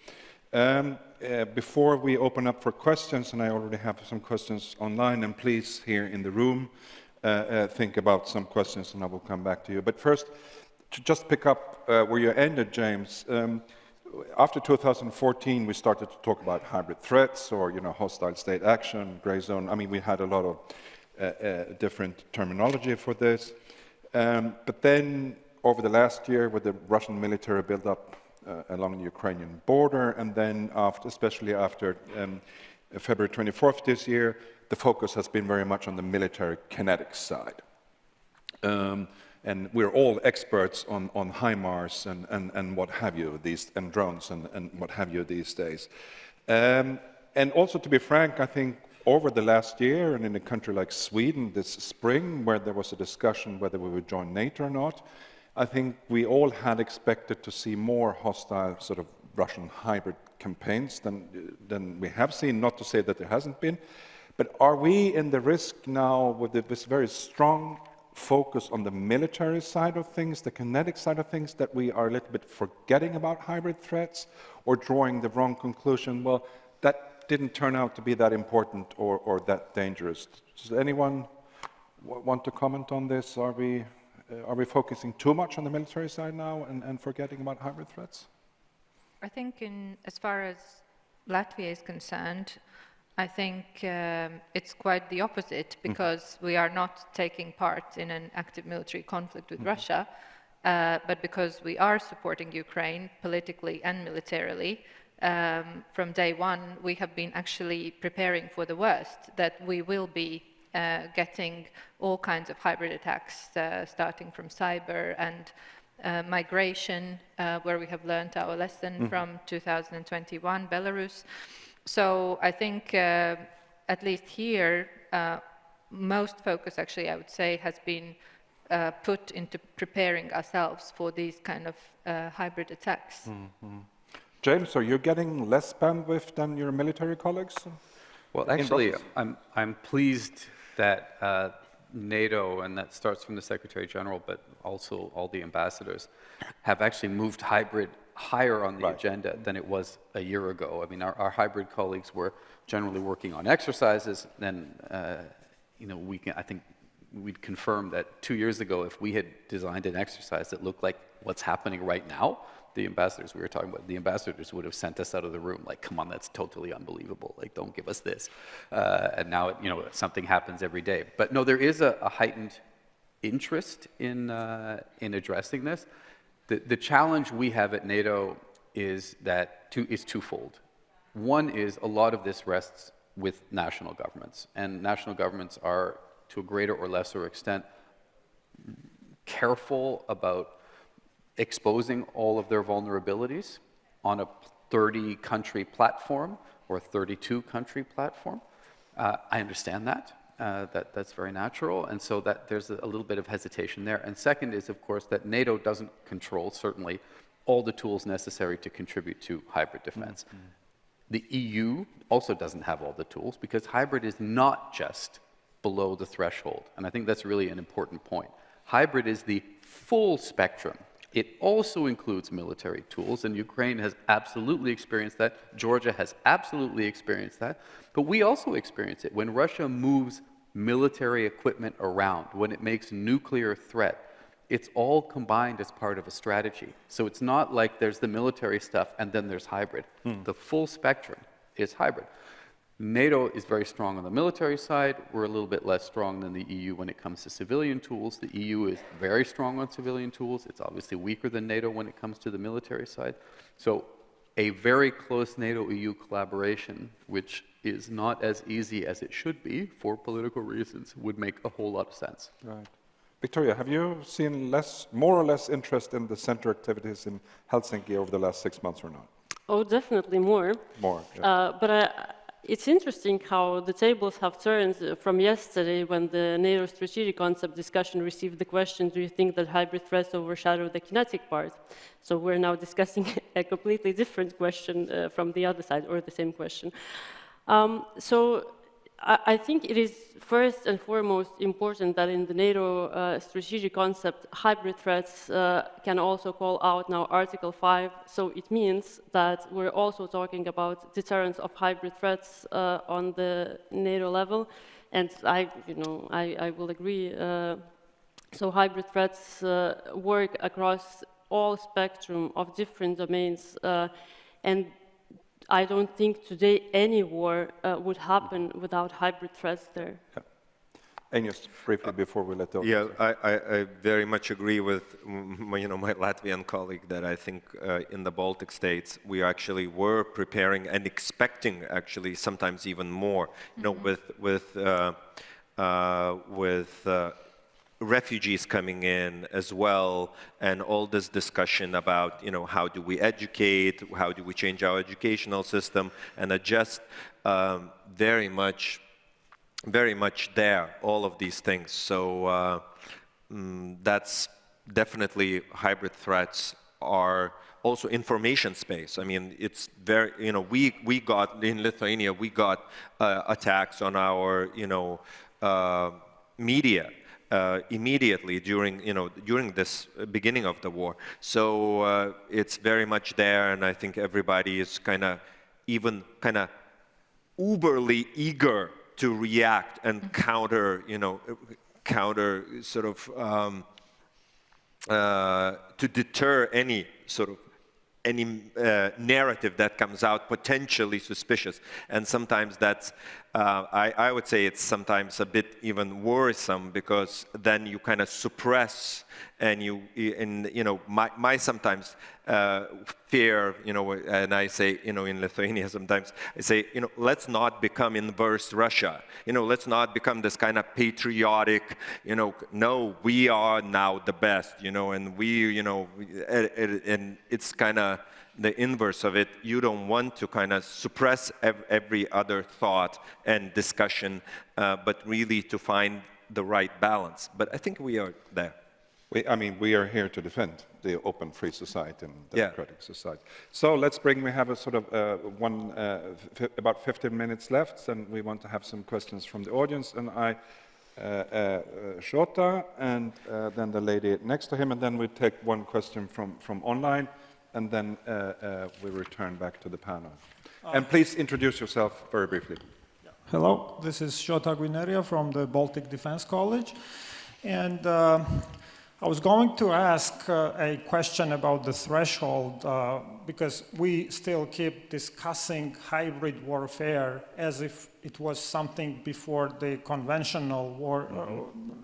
Before we open up for questions, and I already have some questions online, and please here in the room think about some questions and I will come back to you. But first, to just pick up where you ended, James, after 2014 we started to talk about hybrid threats or hostile state action, gray zone. I mean, we had a lot of different terminology for this. But then over the last year, with the Russian military buildup along the Ukrainian border, and then especially after February 24th this year, the focus has been very much on the military kinetic side. And we're all experts on HIMARS and what have you, and drones and what have you these days. And also, to be frank, I think over the last year, and in a country like Sweden this spring, where there was a discussion whether we would join NATO or not, I think we all had expected to see more hostile sort of Russian hybrid campaigns than we have seen, not to say that there hasn't been. But are we in the risk now with this very strong focus on the military side of things, the kinetic side of things, that we are a little bit forgetting about hybrid threats or drawing the wrong conclusion? Well, that didn't turn out to be that important or that dangerous. Does anyone want to comment on this? Are we focusing too much on the military side now and forgetting about hybrid threats? I think as far as Latvia is concerned, I think it's quite the opposite, because we are not taking part in an active military conflict with Russia, but because we are supporting Ukraine politically and militarily. From day one, we have been actually preparing for the worst, that we will be getting all kinds of hybrid attacks, starting from cyber and migration, where we have learned our lesson from 2021, Belarus. So I think, at least here, most focus, actually, I would say, has been put into preparing ourselves for these kind of hybrid attacks. James, are you getting less bandwidth than your military colleagues? Well, actually, I'm pleased that NATO, and that starts from the Secretary General, but also all the ambassadors, have actually moved hybrid higher on the agenda than it was a year ago. I mean, our hybrid colleagues were generally working on exercises. Then, I think we'd confirm that 2 years ago, if we had designed an exercise that looked like what's happening right now, the ambassadors we were talking about, the ambassadors would have sent us out of the room, like, come on, that's totally unbelievable, like, don't give us this. And now, something happens every day. But no, there is a heightened interest in addressing this. The challenge we have at NATO is twofold. One is a lot of this rests with national governments, and national governments are, to a greater or lesser extent, careful about exposing all of their vulnerabilities on a 30-country platform or a 32-country platform. I understand that. That's very natural, and so that there's a little bit of hesitation there. And second is, of course, that NATO doesn't control, certainly, all the tools necessary to contribute to hybrid defense. Mm-hmm. The EU also doesn't have all the tools, because hybrid is not just below the threshold, and I think that's really an important point. Hybrid is the full spectrum. It also includes military tools, and Ukraine has absolutely experienced that. Georgia has absolutely experienced that. But we also experience it when Russia moves military equipment around, when it makes nuclear threat. It's all combined as part of a strategy. So it's not like there's the military stuff and then there's hybrid. The full spectrum is hybrid. NATO is very strong on the military side. We're a little bit less strong than the EU when it comes to civilian tools. The EU is very strong on civilian tools. It's obviously weaker than NATO when it comes to the military side. So a very close NATO-EU collaboration, which is not as easy as it should be for political reasons, would make a whole lot of sense. Right. Victoria, have you seen more or less interest in the center activities in Helsinki over the last 6 months or not? Oh, definitely more. More, yeah. It's interesting how the tables have turned from yesterday when the NATO strategic concept discussion received the question, do you think that hybrid threats overshadow the kinetic part? So we're now discussing a completely different question from the other side, or the same question. So I think it is first and foremost important that in the NATO strategic concept, hybrid threats can also call out now Article 5. So it means that we're also talking about deterrence of hybrid threats on the NATO level. And I will agree. So hybrid threats work across all spectrum of different domains. And I don't think today any war would happen without hybrid threats there. Yeah. Enius, briefly before we let go. Yeah, I very much agree with my Latvian colleague that I think in the Baltic states we actually were preparing and expecting actually sometimes even more. With refugees coming in as well, and all this discussion about how do we educate, how do we change our educational system and adjust, very much there, all of these things. So that's definitely hybrid threats are also information space. I mean, it's very, we got in Lithuania, we got attacks on our media immediately during this beginning of the war. So it's very much there, and I think everybody is kind of uberly eager to react and counter sort of to deter any narrative that comes out potentially suspicious. And sometimes that's, I would say it's sometimes a bit even worrisome, because then you kind of suppress and my sometimes fear, and I say, in Lithuania sometimes, I say, let's not become inverse Russia. Let's not become this kind of patriotic, no, we are now the best, and we, and it's kind of the inverse of it. You don't want to kind of suppress every other thought and discussion, but really to find the right balance. But I think we are there. We are here to defend the open, free society and democratic society. So we have a sort of about 15 minutes left, and we want to have some questions from the audience. And Shota, and then the lady next to him, and then we take one question from online, and then we return back to the panel. And please introduce yourself very briefly. Hello, this is Shota Guineria from the Baltic Defense College. And I was going to ask a question about the threshold, because we still keep discussing hybrid warfare as if it was something before the conventional war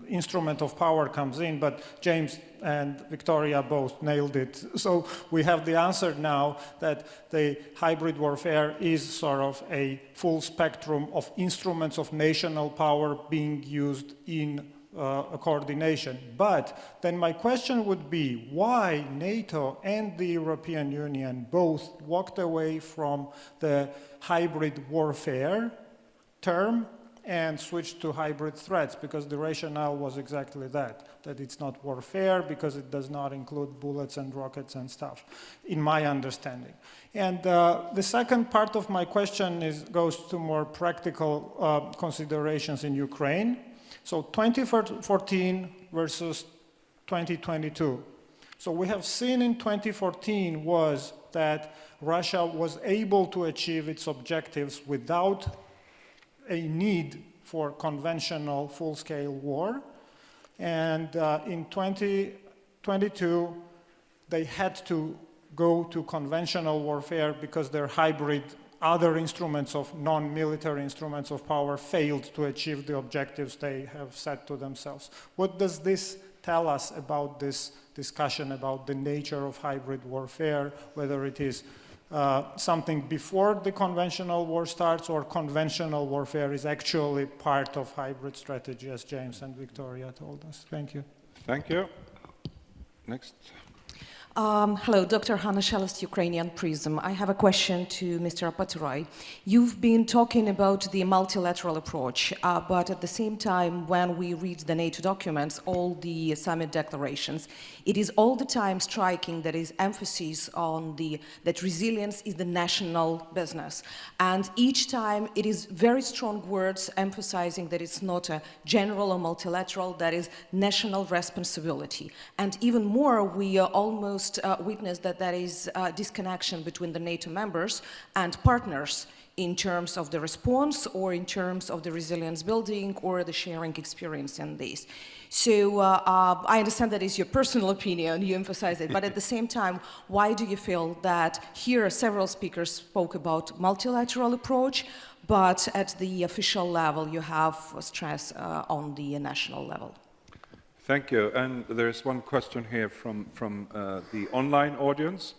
instrument of power comes in. But James and Victoria both nailed it. So we have the answer now that the hybrid warfare is sort of a full spectrum of instruments of national power being used in a coordination. But then my question would be, why NATO and the European Union both walked away from the hybrid warfare term and switched to hybrid threats? Because the rationale was exactly that it's not warfare because it does not include bullets and rockets and stuff, in my understanding. And the second part of my question goes to more practical considerations in Ukraine. So 2014 versus 2022. So we have seen in 2014 was that Russia was able to achieve its objectives without a need for conventional full-scale war. And in 2022, they had to go to conventional warfare because their hybrid other instruments of non-military instruments of power failed to achieve the objectives they have set to themselves. What does this tell us about this discussion about the nature of hybrid warfare, whether it is something before the conventional war starts or conventional warfare is actually part of hybrid strategy, as James and Victoria told us? Thank you. Thank you. Next. Hello, Dr. Hanna Shelest, Ukrainian Prism. I have a question to Mr. Apaturai. You've been talking about the multilateral approach, but at the same time, when we read the NATO documents, all the summit declarations, it is all the time striking that is emphasis on that resilience is the national business. And each time it is very strong words emphasizing that it's not a general or multilateral, that is national responsibility. And even more, we almost witness that there is a disconnection between the NATO members and partners in terms of the response or in terms of the resilience building or the sharing experience in this. So I understand that is your personal opinion, you emphasize it, but at the same time, why do you feel that here several speakers spoke about multilateral approach, but at the official level you have stress on the national level? Thank you. And there's one question here from the online audience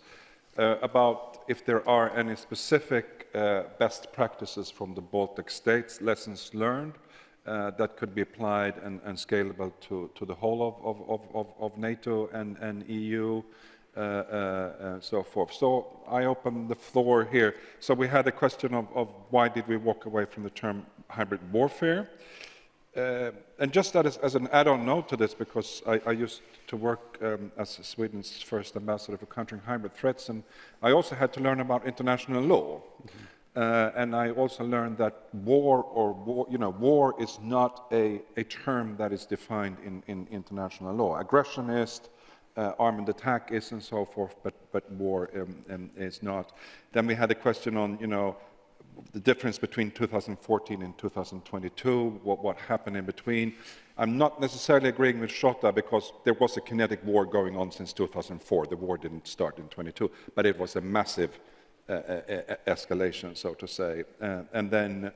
about if there are any specific best practices from the Baltic states, lessons learned that could be applied and scalable to the whole of NATO and EU, so forth. So I open the floor here. So we had a question of why did we walk away from the term hybrid warfare? And just that as an add-on note to this, because I used to work as Sweden's first ambassador for countering hybrid threats, and I also had to learn about international law. And I also learned that war is not a term that is defined in international law. Aggression is, armed attack is, and so forth, but war is not. Then we had a question on, the difference between 2014 and 2022, what happened in between. I'm not necessarily agreeing with Shota because there was a kinetic war going on since 2004. The war didn't start in 22, but it was a massive escalation, so to say. And then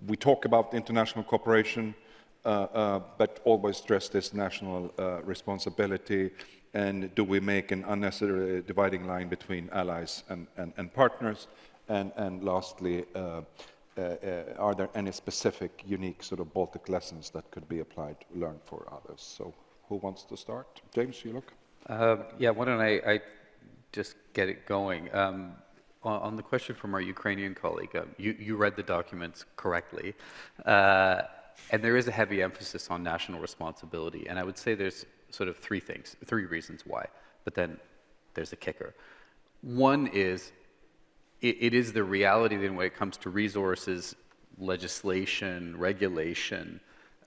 we talk about international cooperation, but always stress this national responsibility. And do we make an unnecessary dividing line between allies and partners? And lastly, are there any specific, unique sort of Baltic lessons that could be applied, learned for others? So who wants to start? James, you look. Yeah, why don't I just get it going? On the question from our Ukrainian colleague, you read the documents correctly. And there is a heavy emphasis on national responsibility. And I would say there's sort of three reasons why. But then there's a kicker. One is, it is the reality that when it comes to resources, legislation, regulation,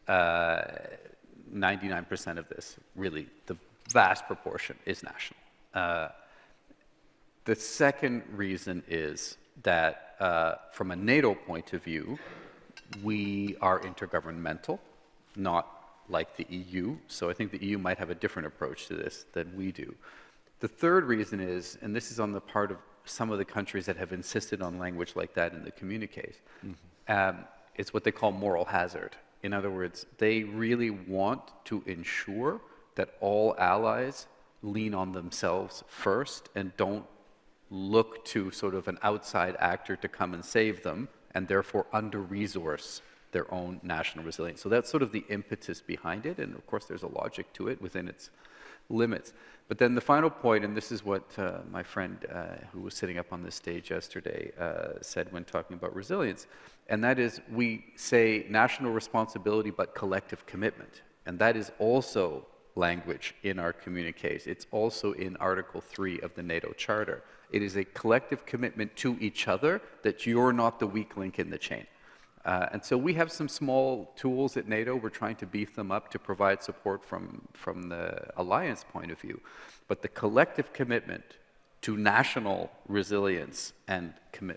99% of this, really, the vast proportion is national. The second reason is that from a NATO point of view, we are intergovernmental, not like the EU. So I think the EU might have a different approach to this than we do. The third reason is, and this is on the part of some of the countries that have insisted on language like that in the communiques, it's what they call moral hazard. In other words, they really want to ensure that all allies lean on themselves first and don't look to sort of an outside actor to come and save them, and therefore under-resource their own national resilience. So that's sort of the impetus behind it, and of course there's a logic to it within its limits. But then the final point, and this is what my friend who was sitting up on this stage yesterday said when talking about resilience, and that is we say national responsibility but collective commitment. And that is also language in our communiques. It's also in Article 3 of the NATO Charter. It is a collective commitment to each other that you're not the weak link in the chain. And so we have some small tools at NATO. We're trying to beef them up to provide support from the alliance point of view. But the collective commitment to national resilience and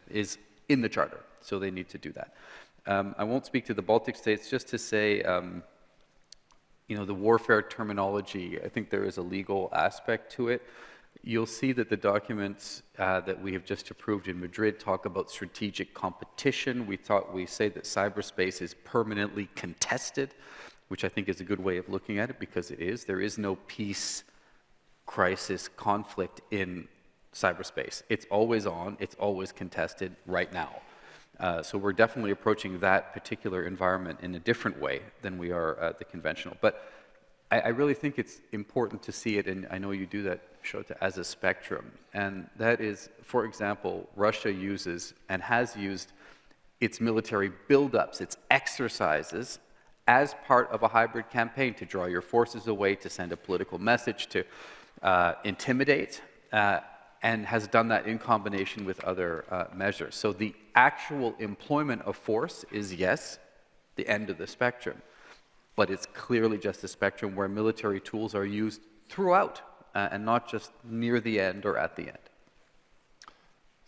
is in the Charter. So they need to do that. I won't speak to the Baltic states, just to say, you know, the warfare terminology, I think there is a legal aspect to it. You'll see that the documents that we have just approved in Madrid talk about strategic competition. We say that cyberspace is permanently contested, which I think is a good way of looking at it, because it is. There is no peace, crisis, conflict in cyberspace. It's always on, it's always contested right now. So we're definitely approaching that particular environment in a different way than we are the conventional. But I really think it's important to see it, and I know you do that, Shota, as a spectrum. And that is, for example, Russia uses and has used its military buildups, its exercises, as part of a hybrid campaign to draw your forces away, to send a political message, to intimidate, and has done that in combination with other measures. So the actual employment of force is, yes, the end of the spectrum, but it's clearly just a spectrum where military tools are used throughout and not just near the end or at the end.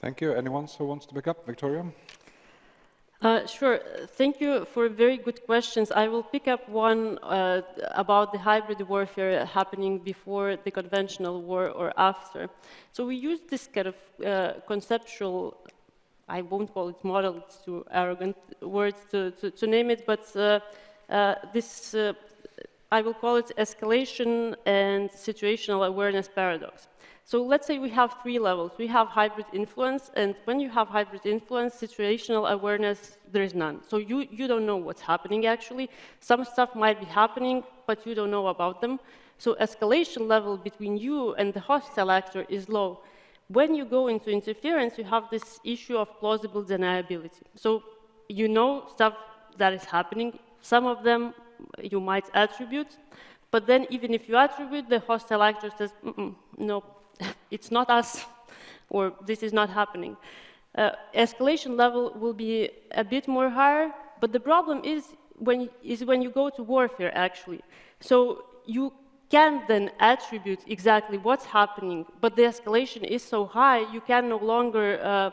Thank you. Anyone who wants to pick up? Victoria? Sure. Thank you for very good questions. I will pick up one about the hybrid warfare happening before the conventional war or after. So we use this kind of conceptual, I won't call it model, it's too arrogant words to name it, but this, I will call it escalation and situational awareness paradox. So let's say we have three levels. We have hybrid influence, and when you have hybrid influence, situational awareness, there is none. So you don't know what's happening, actually. Some stuff might be happening, but you don't know about them. So escalation level between you and the hostile actor is low. When you go into interference, you have this issue of plausible deniability. So you know stuff that is happening. Some of them you might attribute, but then even if you attribute, the hostile actor says, no, it's not us, or this is not happening. Escalation level will be a bit more higher, but the problem is when you go to warfare, actually. So you can then attribute exactly what's happening, but the escalation is so high, you can no longer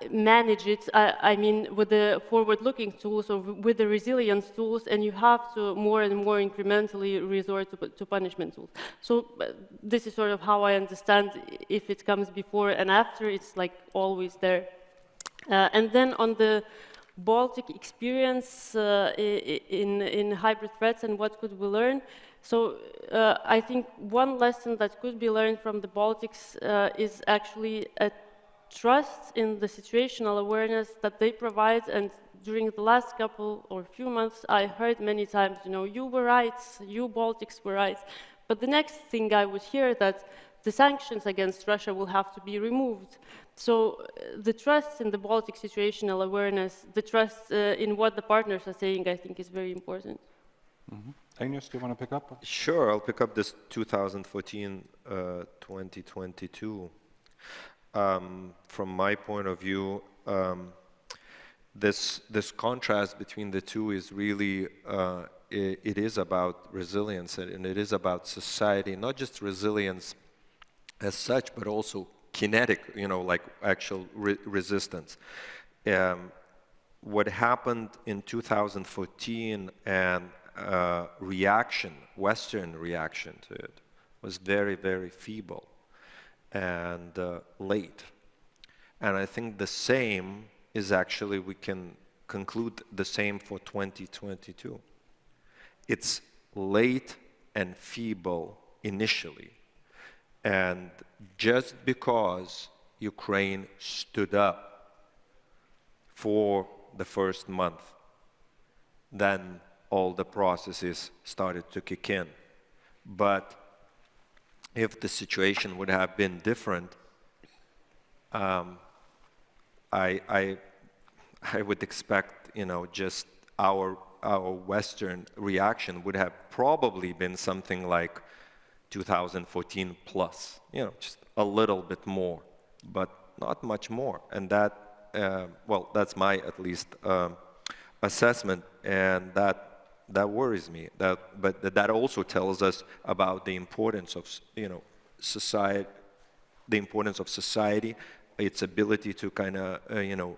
manage it, I mean, with the forward-looking tools or with the resilience tools, and you have to more and more incrementally resort to punishment tools. So this is sort of how I understand if it comes before and after, it's like always there. And then on the Baltic experience in hybrid threats and what could we learn, so I think one lesson that could be learned from the Baltics is actually a trust in the situational awareness that they provide. And during the last couple or few months, I heard many times, you know, you were right, you Baltics were right. But the next thing I would hear that the sanctions against Russia will have to be removed. So the trust in the Baltic situational awareness, the trust in what the partners are saying, I think is very important. Agnes, do you want to pick up? Sure, I'll pick up this 2014-2022. From my point of view, this contrast between the two is really, it is about resilience, and it is about society, not just resilience as such, but also kinetic, you know, like actual resistance. What happened in 2014 and reaction, Western reaction to it, was very, very feeble and late. And I think the same is actually, we can conclude the same for 2022. It's late and feeble initially. And just because Ukraine stood up for the first month, then all the processes started to kick in. But if the situation would have been different, I would expect, just our Western reaction would have probably been something like 2014 plus, just a little bit more, but not much more. And that, well, that's my, at least, assessment, and that worries me. But that also tells us about the importance of, society, its ability to kind of,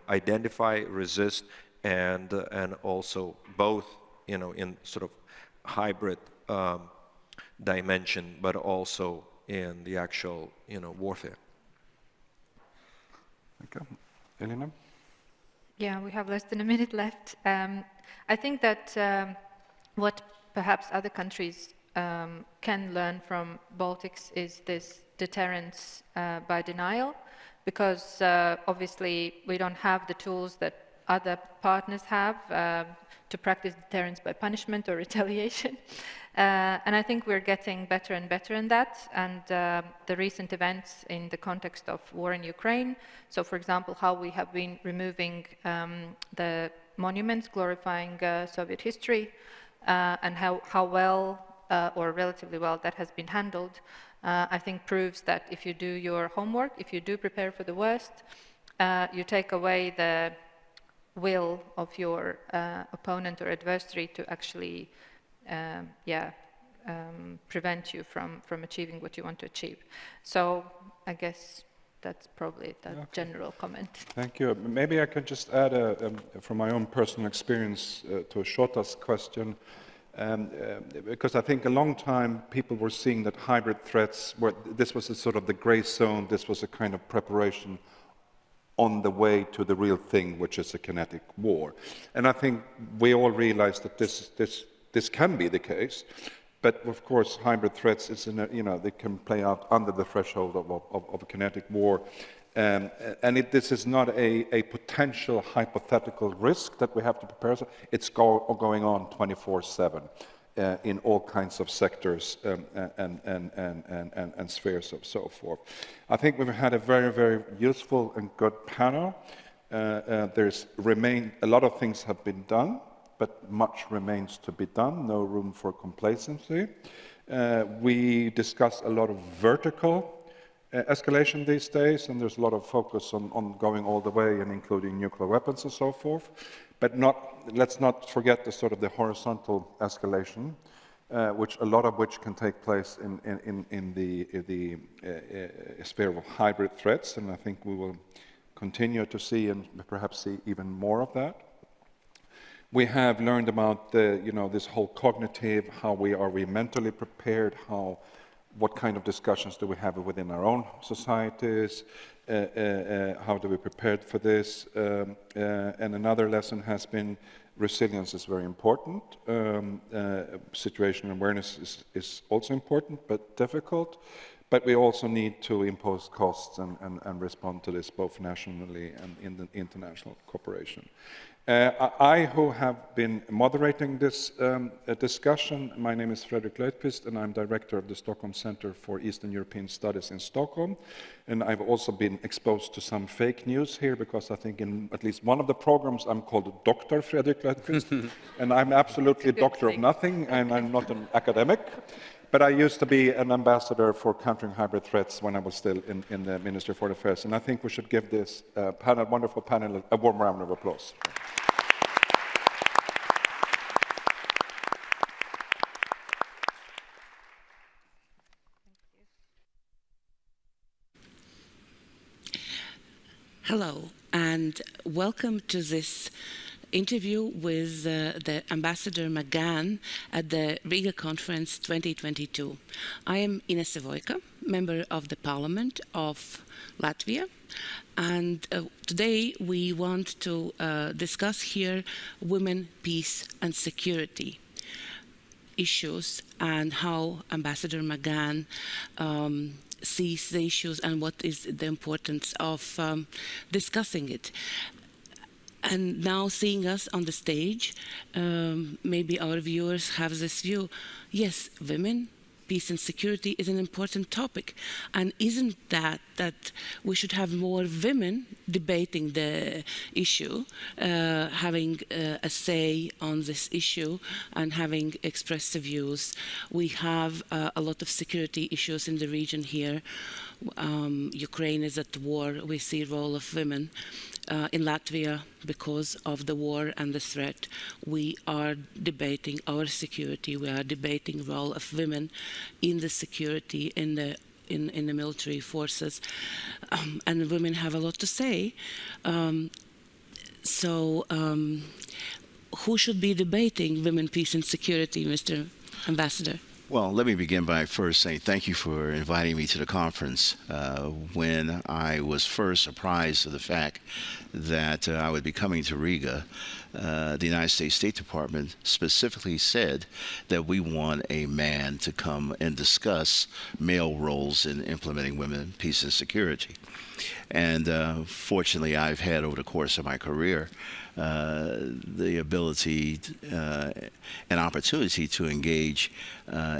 identify, resist, and also both, in sort of hybrid dimension, but also in the actual, warfare. Okay. Elena? Yeah, we have less than a minute left. I think that what perhaps other countries can learn from Baltics is this deterrence by denial, because obviously we don't have the tools that other partners have to practice deterrence by punishment or retaliation. And I think we're getting better and better in that. And the recent events in the context of war in Ukraine, so for example, how we have been removing the monuments glorifying Soviet history, and how well or relatively well that has been handled, I think proves that if you do your homework, if you do prepare for the worst, you take away the will of your opponent or adversary to actually prevent you from achieving what you want to achieve. So I guess that's probably the general comment. Thank you. Maybe I could just add, from my own personal experience, to Shota's question, because I think a long time people were seeing that hybrid threats this was a sort of the gray zone, this was a kind of preparation on the way to the real thing, which is a kinetic war. And I think we all realize that this can be the case, but of course hybrid threats is they can play out under the threshold of a kinetic war. And this is not a potential hypothetical risk that we have to prepare for. It's going on 24/7 in all kinds of sectors and spheres of so forth. I think we've had a very, very useful and good panel. A lot of things have been done, but much remains to be done. No room for complacency. We discuss a lot of vertical escalation these days, and there's a lot of focus on going all the way and including nuclear weapons and so forth. But let's not forget the horizontal escalation, which can take place in the sphere of hybrid threats, and I think we will continue to see and perhaps see even more of that. We have learned about this whole cognitive, how are we mentally prepared, what kind of discussions do we have within our own societies, how do we prepare for this, and another lesson has been resilience is very important. Situational awareness is also important, but difficult. But we also need to impose costs and respond to this both nationally and in the international cooperation. I, who have been moderating this discussion, my name is Fredrik Löfqvist, and I'm director of the Stockholm Center for Eastern European Studies in Stockholm. And I've also been exposed to some fake news here, because I think in at least one of the programs I'm called Dr. Fredrik Löfqvist, and I'm absolutely a doctor of nothing, and I'm not an academic. But I used to be an ambassador for countering hybrid threats when I was still in the Ministry of Foreign Affairs. And I think we should give this wonderful panel a warm round of applause. Hello, and welcome to this interview with the Ambassador McGann at the Rīga Conference 2022. I am Ines Vojka, member of the Parliament of Latvia, and today we want to discuss here women, peace and security. issues and how Ambassador McGann sees the issues and what is the importance of discussing it. And now seeing us on the stage, maybe our viewers have this view, yes, women, peace and security is an important topic. And isn't that we should have more women debating the issue, having a say on this issue and having expressed views. We have a lot of security issues in the region here. Ukraine is at war. We see the role of women. In Latvia, because of the war and the threat, we are debating our security. We are debating the role of women in the security, in the military forces, and women have a lot to say. Who should be debating women, peace, and security, Mr. Ambassador? Well, let me begin by first saying thank you for inviting me to the conference. When I was first apprised of the fact that I would be coming to Riga, the United States State Department specifically said that we want a man to come and discuss male roles in implementing women, peace, and security. And fortunately, I've had over the course of my career the ability and opportunity to engage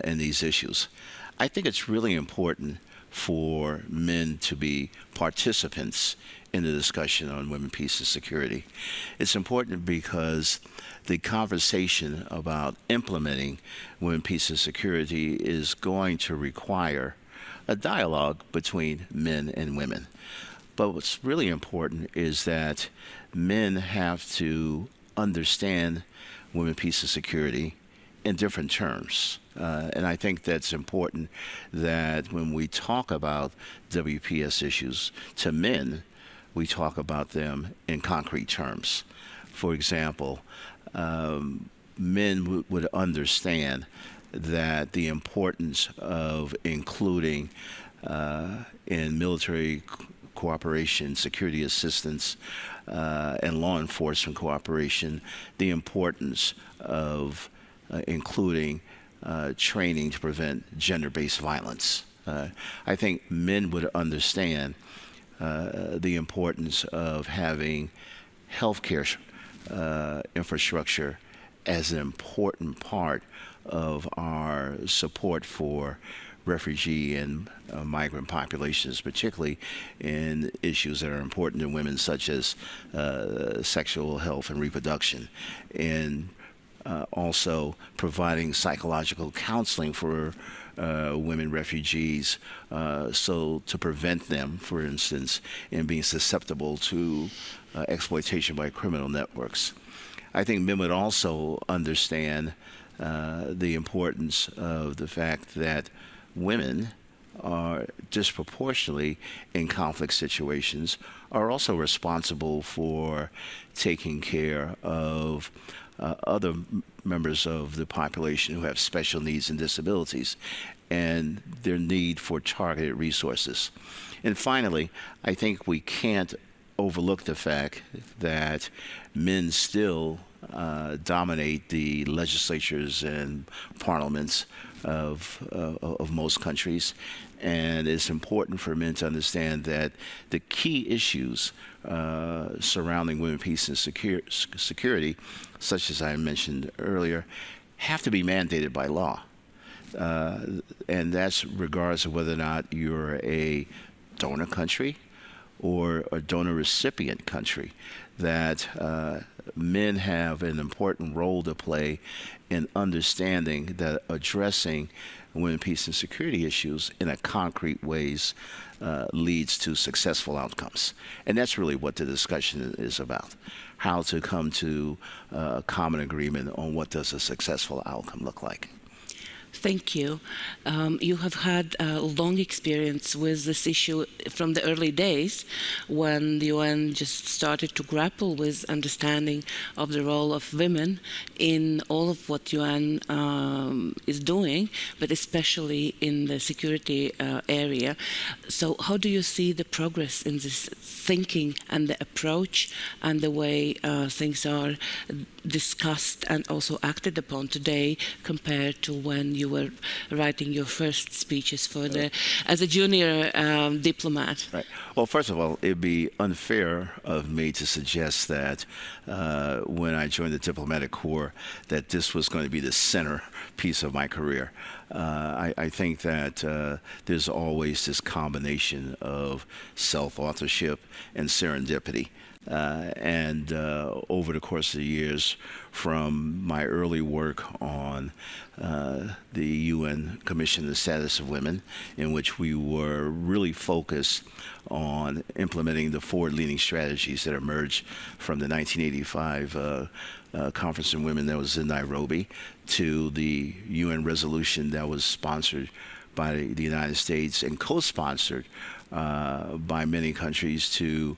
in these issues. I think it's really important for men to be participants in the discussion on women, peace, and security. It's important because the conversation about implementing women, peace, and security is going to require a dialogue between men and women. But what's really important is that men have to understand women, peace, and security in different terms. And I think that's important that when we talk about WPS issues to men, we talk about them in concrete terms. For example, men would understand that the importance of including in military cooperation, security assistance, and law enforcement cooperation, the importance of including training to prevent gender-based violence. I think men would understand the importance of having healthcare infrastructure as an important part of our support for refugee and migrant populations, particularly in issues that are important to women, such as sexual health and reproduction, and also providing psychological counseling for women refugees, so to prevent them, for instance, in being susceptible to exploitation by criminal networks. I think men would also understand the importance of the fact that women are disproportionately in conflict situations, are also responsible for taking care of other members of the population who have special needs and disabilities, and their need for targeted resources. And finally, I think we can't overlook the fact that men still dominate the legislatures and parliaments of most countries, and it's important for men to understand that the key issues surrounding women, peace, and security, such as I mentioned earlier, have to be mandated by law. And that's regardless of whether or not you're a donor country or a donor recipient country, that men have an important role to play in understanding that addressing women, peace, and security issues in a concrete ways leads to successful outcomes. And that's really what the discussion is about, how to come to a common agreement on what does a successful outcome look like. Thank you. You have had a long experience with this issue from the early days when the UN just started to grapple with understanding of the role of women in all of what UN is doing, but especially in the security area. So how do you see the progress in this thinking and the approach and the way things are discussed and also acted upon today compared to when you were writing your first speeches for as a junior diplomat? Right. Well, first of all, it'd be unfair of me to suggest that when I joined the diplomatic corps that this was going to be the centerpiece of my career. I think that there's always this combination of self-authorship and serendipity. And over the course of the years, from my early work on the UN Commission on the Status of Women, in which we were really focused on implementing the forward-leaning strategies that emerged from the 1985 Conference on Women that was in Nairobi, to the UN resolution that was sponsored by the United States and co-sponsored by many countries to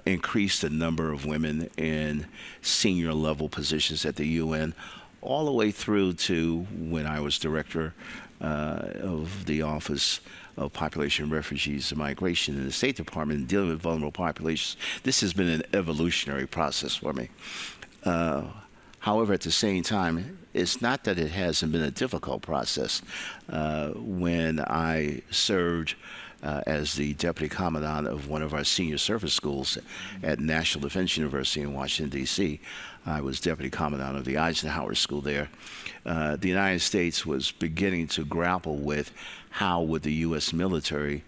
increase the number of women in senior level positions at the UN, all the way through to when I was director of the Office of Population, Refugees, and Migration in the State Department, dealing with vulnerable populations. This has been an evolutionary process for me. However, at the same time, it's not that it hasn't been a difficult process. When I served as the deputy commandant of one of our senior service schools at National Defense University in Washington, D.C., I was deputy commandant of the Eisenhower School there. The United States was beginning to grapple with how would the U.S. military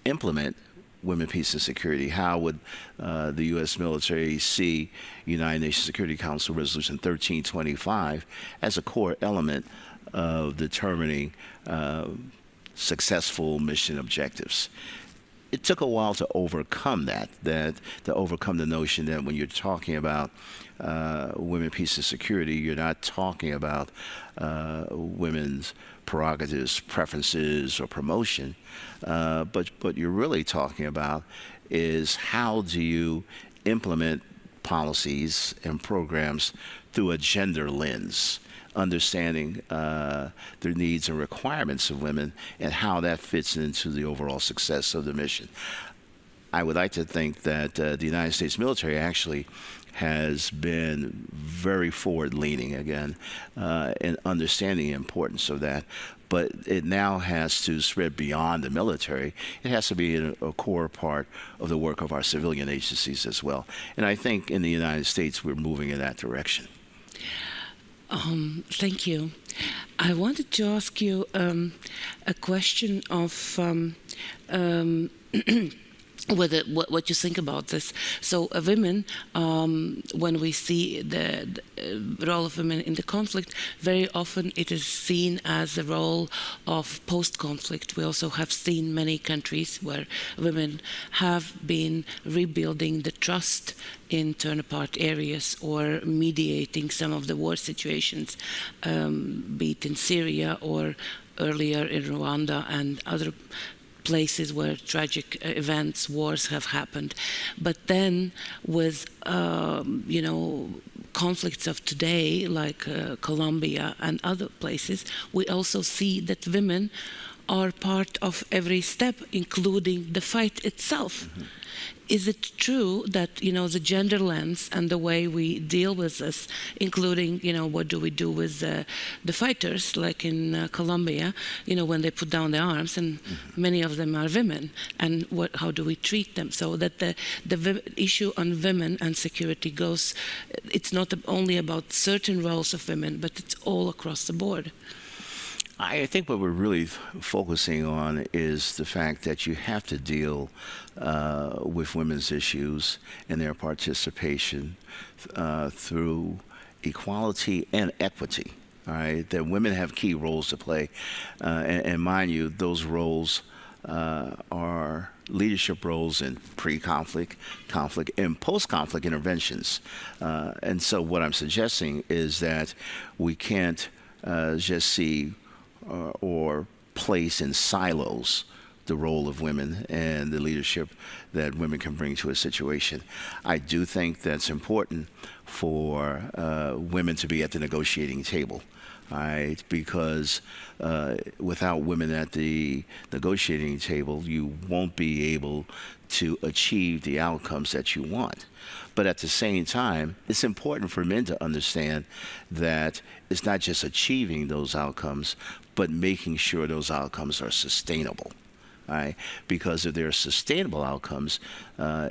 implement women, peace, and security. How would the U.S. military see United Nations Security Council Resolution 1325 as a core element of determining successful mission objectives? It took a while to overcome that, to overcome the notion that when you're talking about women, peace, and security, you're not talking about women's prerogatives, preferences, or promotion, but you're really talking about is how do you implement policies and programs through a gender lens, understanding the needs and requirements of women and how that fits into the overall success of the mission. I would like to think that the United States military actually has been very forward-leaning, again, in understanding the importance of that. But it now has to spread beyond the military. It has to be a core part of the work of our civilian agencies as well. And I think in the United States, we're moving in that direction. Thank you. I wanted to ask you a question of what you think about this. So women, when we see the role of women in the conflict, very often it is seen as a role of post-conflict. We also have seen many countries where women have been rebuilding the trust in turn-apart areas or mediating some of the war situations, be it in Syria or earlier in Rwanda and other places where tragic events, wars have happened. But then with, conflicts of today, like Colombia and other places, we also see that women are part of every step, including the fight itself. Mm-hmm. Is it true that, the gender lens and the way we deal with this, including, what do we do with the fighters, like in Colombia, when they put down their arms, and many of them are women, and how do we treat them? So that the issue on women and security goes, it's not only about certain roles of women, but it's all across the board. I think what we're really focusing on is the fact that you have to deal with women's issues and their participation through equality and equity. All right, that women have key roles to play, and mind you, those roles are leadership roles in pre-conflict, conflict, and post-conflict interventions. And so, what I'm suggesting is that we can't just see or place in silos the role of women and the leadership that women can bring to a situation. I do think that's important for women to be at the negotiating table, right? Because without women at the negotiating table, you won't be able to achieve the outcomes that you want. But at the same time, it's important for men to understand that it's not just achieving those outcomes, but making sure those outcomes are sustainable. Right? Because if there are sustainable outcomes,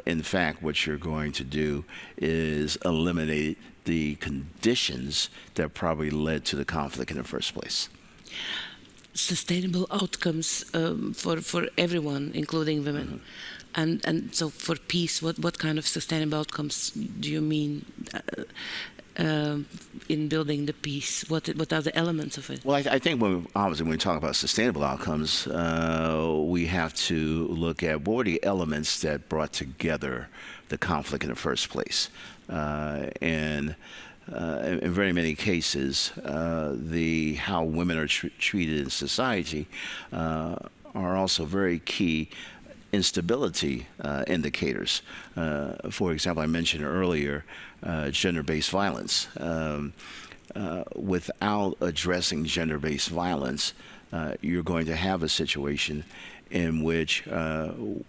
in fact, what you're going to do is eliminate the conditions that probably led to the conflict in the first place. Sustainable outcomes for everyone, including women. And so for peace, what kind of sustainable outcomes do you mean in building the peace? What are the elements of it? Well, I think obviously when we talk about sustainable outcomes, we have to look at what were the elements that brought together the conflict in the first place. And in very many cases, how women are treated in society are also very key instability indicators. For example, I mentioned earlier gender-based violence. Without addressing gender-based violence, you're going to have a situation in which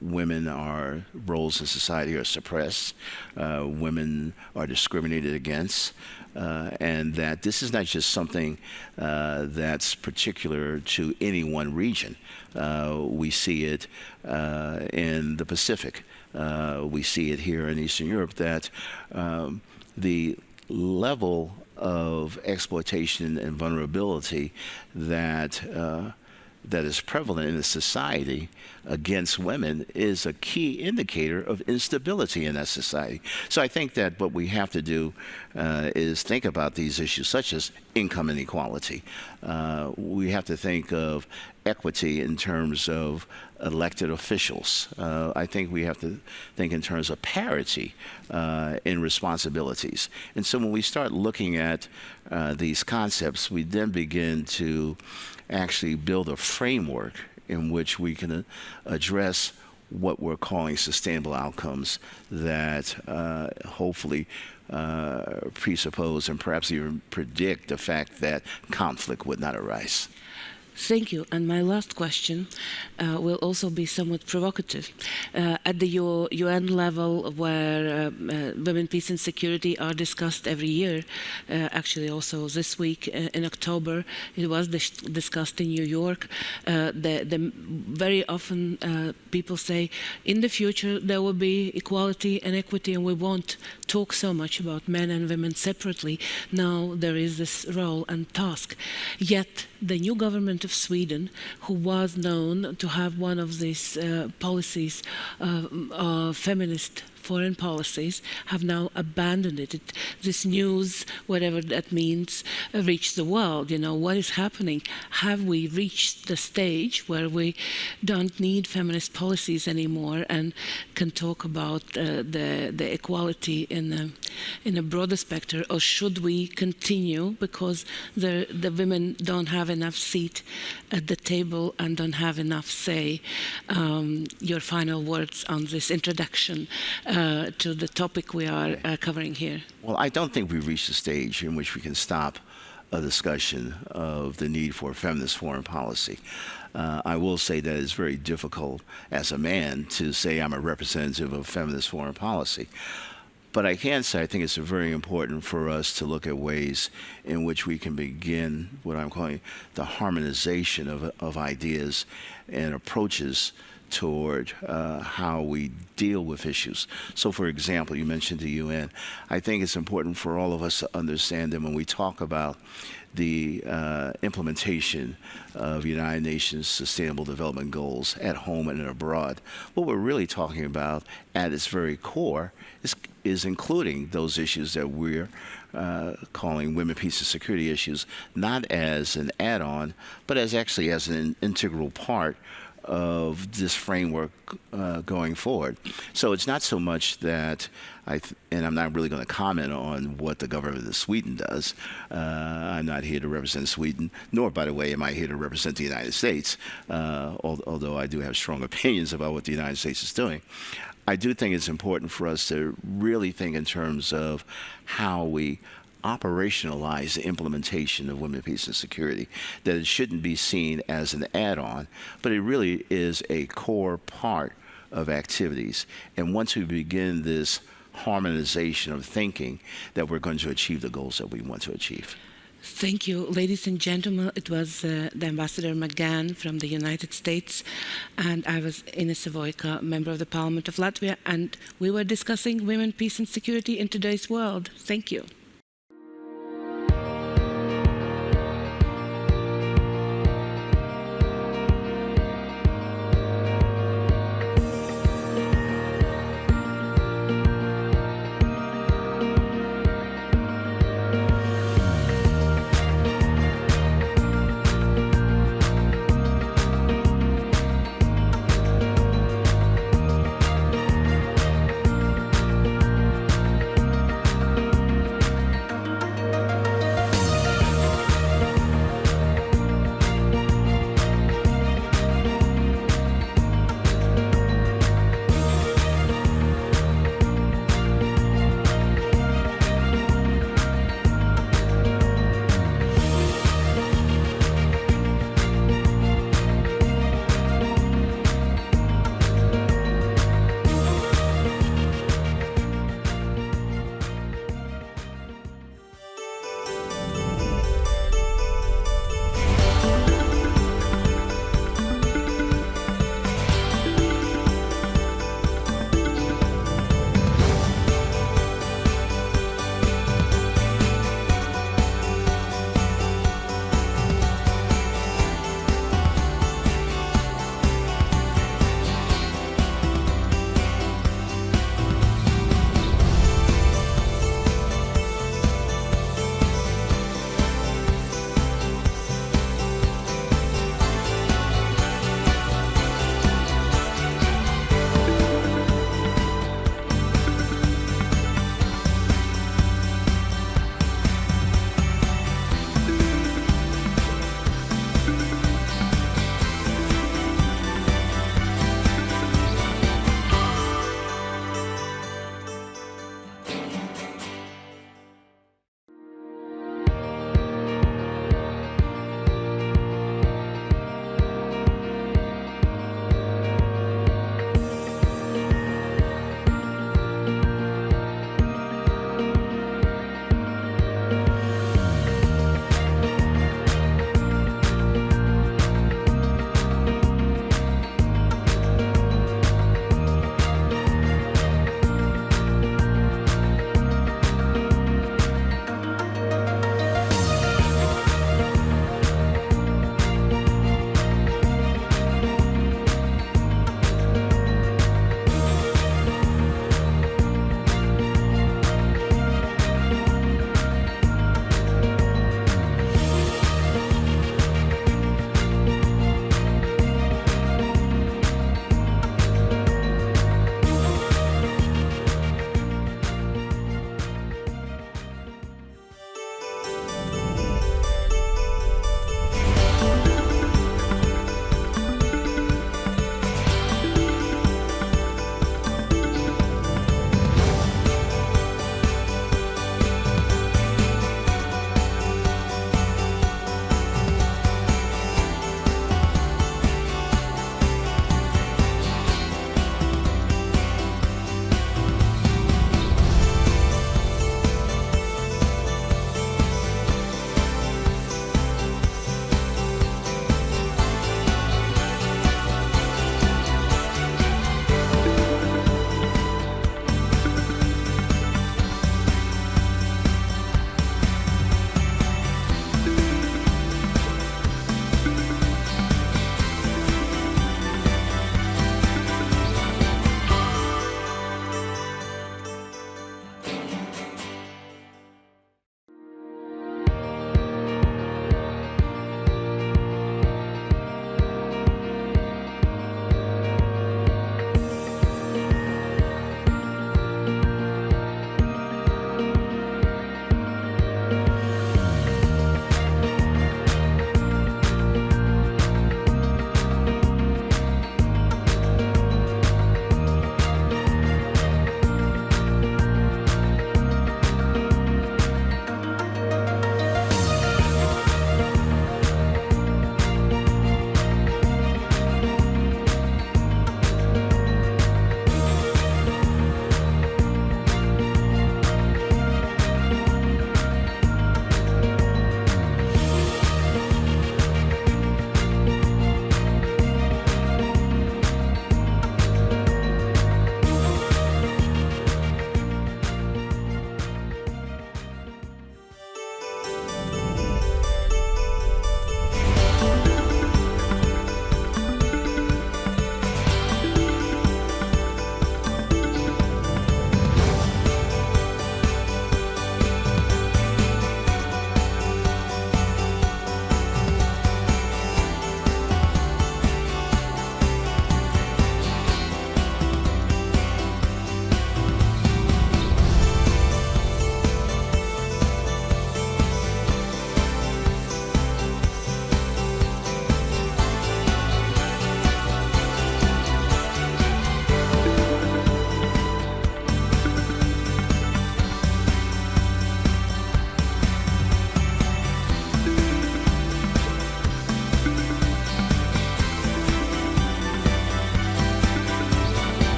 women roles in society are suppressed, women are discriminated against, and that this is not just something that's particular to any one region. We see it in the Pacific. We see it here in Eastern Europe, that the level of exploitation and vulnerability that is prevalent in the society against women is a key indicator of instability in that society. So I think that what we have to do is think about these issues such as income inequality. We have to think of equity in terms of elected officials. I think we have to think in terms of parity in responsibilities. And so when we start looking at these concepts, we then begin to actually build a framework in which we can address what we're calling sustainable outcomes that hopefully presuppose and perhaps even predict the fact that conflict would not arise. Thank you. And my last question will also be somewhat provocative. At the UN level, where women, peace and security are discussed every year, actually also this week in October, it was discussed in New York. Very often people say, in the future there will be equality and equity and we won't talk so much about men and women separately. Now there is this role and task. Yet the new government of Sweden, who was known to have one of these policies, feminist foreign policies, have now abandoned it. This news, whatever that means, reached the world. You know, what is happening? Have we reached the stage where we don't need feminist policies anymore and can talk about the equality in a broader spectrum, or should we continue because the women don't have enough seat at the table and don't have enough say? Your final words on this introduction to the topic we are covering here. Well, I don't think we've reached a stage in which we can stop a discussion of the need for feminist foreign policy. I will say that it's very difficult as a man to say I'm a representative of feminist foreign policy. But I can say I think it's very important for us to look at ways in which we can begin what I'm calling the harmonization of ideas and approaches toward how we deal with issues. So, for example, you mentioned the UN. I think it's important for all of us to understand that when we talk about the implementation of United Nations Sustainable Development Goals at home and abroad, what we're really talking about at its very core is including those issues that we're calling women, peace, and security issues, not as an add-on, but as an integral part of this framework going forward. So it's not so much that and I'm not really going to comment on what the government of Sweden does. I'm not here to represent Sweden, nor, by the way, am I here to represent the United States, although I do have strong opinions about what the United States is doing. I do think it's important for us to really think in terms of how we operationalize the implementation of women, peace, and security, that it shouldn't be seen as an add-on, but it really is a core part of activities. And once we begin this harmonization of thinking, that we're going to achieve the goals that we want to achieve. Thank you. Ladies and gentlemen, it was the Ambassador McGann from the United States, and I was Ines Savojka, member of the Parliament of Latvia, and we were discussing women, peace, and security in today's world. Thank you.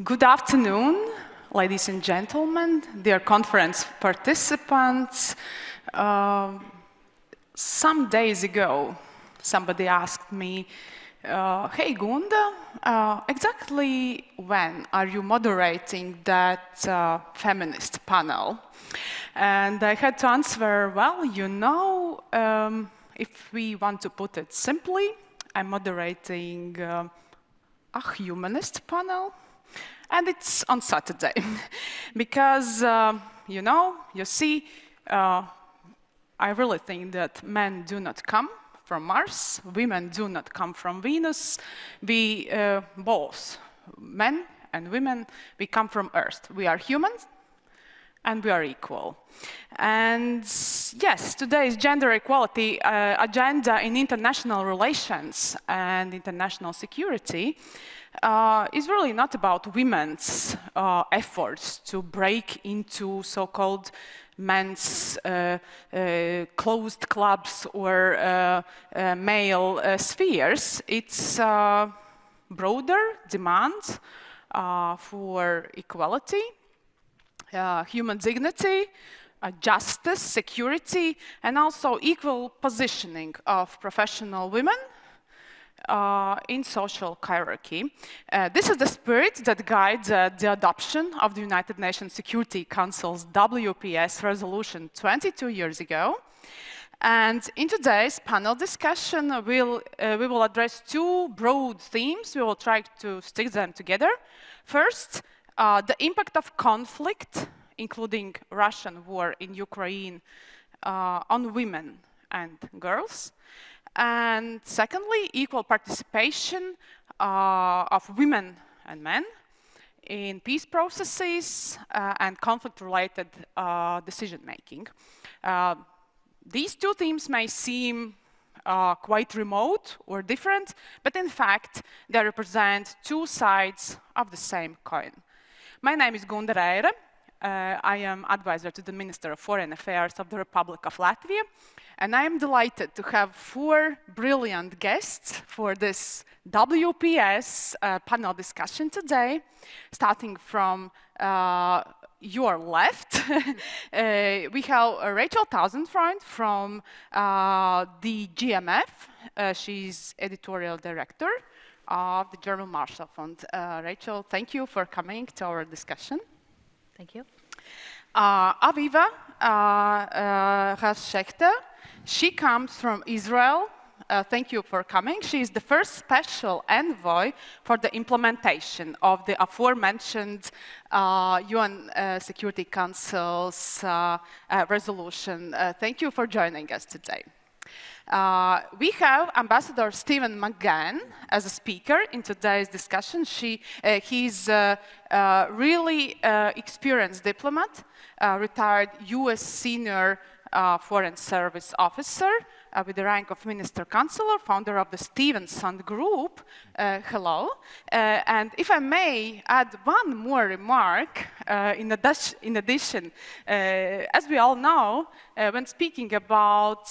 Good afternoon, ladies and gentlemen, dear conference participants. Some days ago, somebody asked me, hey Gunda, exactly when are you moderating that feminist panel? And I had to answer, well, you know, if we want to put it simply, I'm moderating a humanist panel, and it's on Saturday. Because, you know, you see, I really think that men do not come from Mars, women do not come from Venus. We both, men and women, we come from Earth. We are humans, and we are equal. And yes, today's gender equality agenda in international relations and international security is really not about women's efforts to break into so-called men's closed clubs or male spheres. It's broader demand for equality, human dignity, justice, security, and also equal positioning of professional women in social hierarchy. This is the spirit that guides the adoption of the United Nations Security Council's WPS resolution 22 years ago. And in today's panel discussion, we will address two broad themes. We will try to stick them together. First, the impact of conflict, including Russian war in Ukraine, on women and girls. And secondly, equal participation of women and men in peace processes and conflict-related decision-making. These two themes may seem quite remote or different, but in fact, they represent two sides of the same coin. My name is Gunda Reire. I am advisor to the Minister of Foreign Affairs of the Republic of Latvia, and I am delighted to have four brilliant guests for this WPS panel discussion today, starting from your left. We have Rachel Tausendfreund from the GMF. She's editorial director of the German Marshall Fund. Rachel, thank you for coming to our discussion. Thank you. Aviva Hashekta, she comes from Israel. Thank you for coming. She is the first special envoy for the implementation of the aforementioned UN Security Council's resolution. Thank you for joining us today. We have Ambassador Stephen McGann as a speaker in today's discussion. He's a really experienced diplomat, retired US senior foreign service officer with the rank of Minister Counselor, founder of the Stevenson Group. Hello. And if I may add one more remark, in addition, as we all know, when speaking about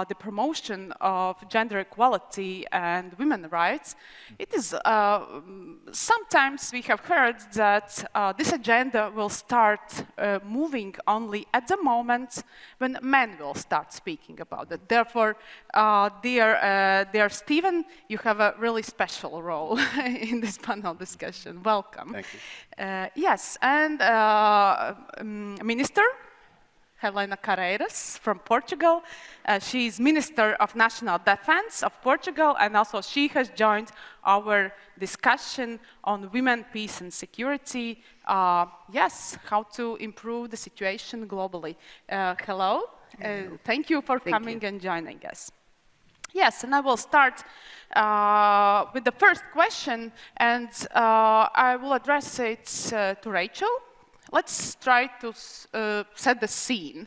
the promotion of gender equality and women's rights, it is sometimes we have heard that this agenda will start moving only at the moment when men will start speaking about it. Therefore, dear Stephen, you have a really special role in this panel discussion. Welcome. Thank you. Yes, and Minister Helena Carreiras from Portugal. She is Minister of National Defense of Portugal, and also she has joined our discussion on women, peace and security. Yes, how to improve the situation globally. Hello, thank you for coming and joining us. Yes, and I will start with the first question, and I will address it to Rachel. Let's try to set the scene.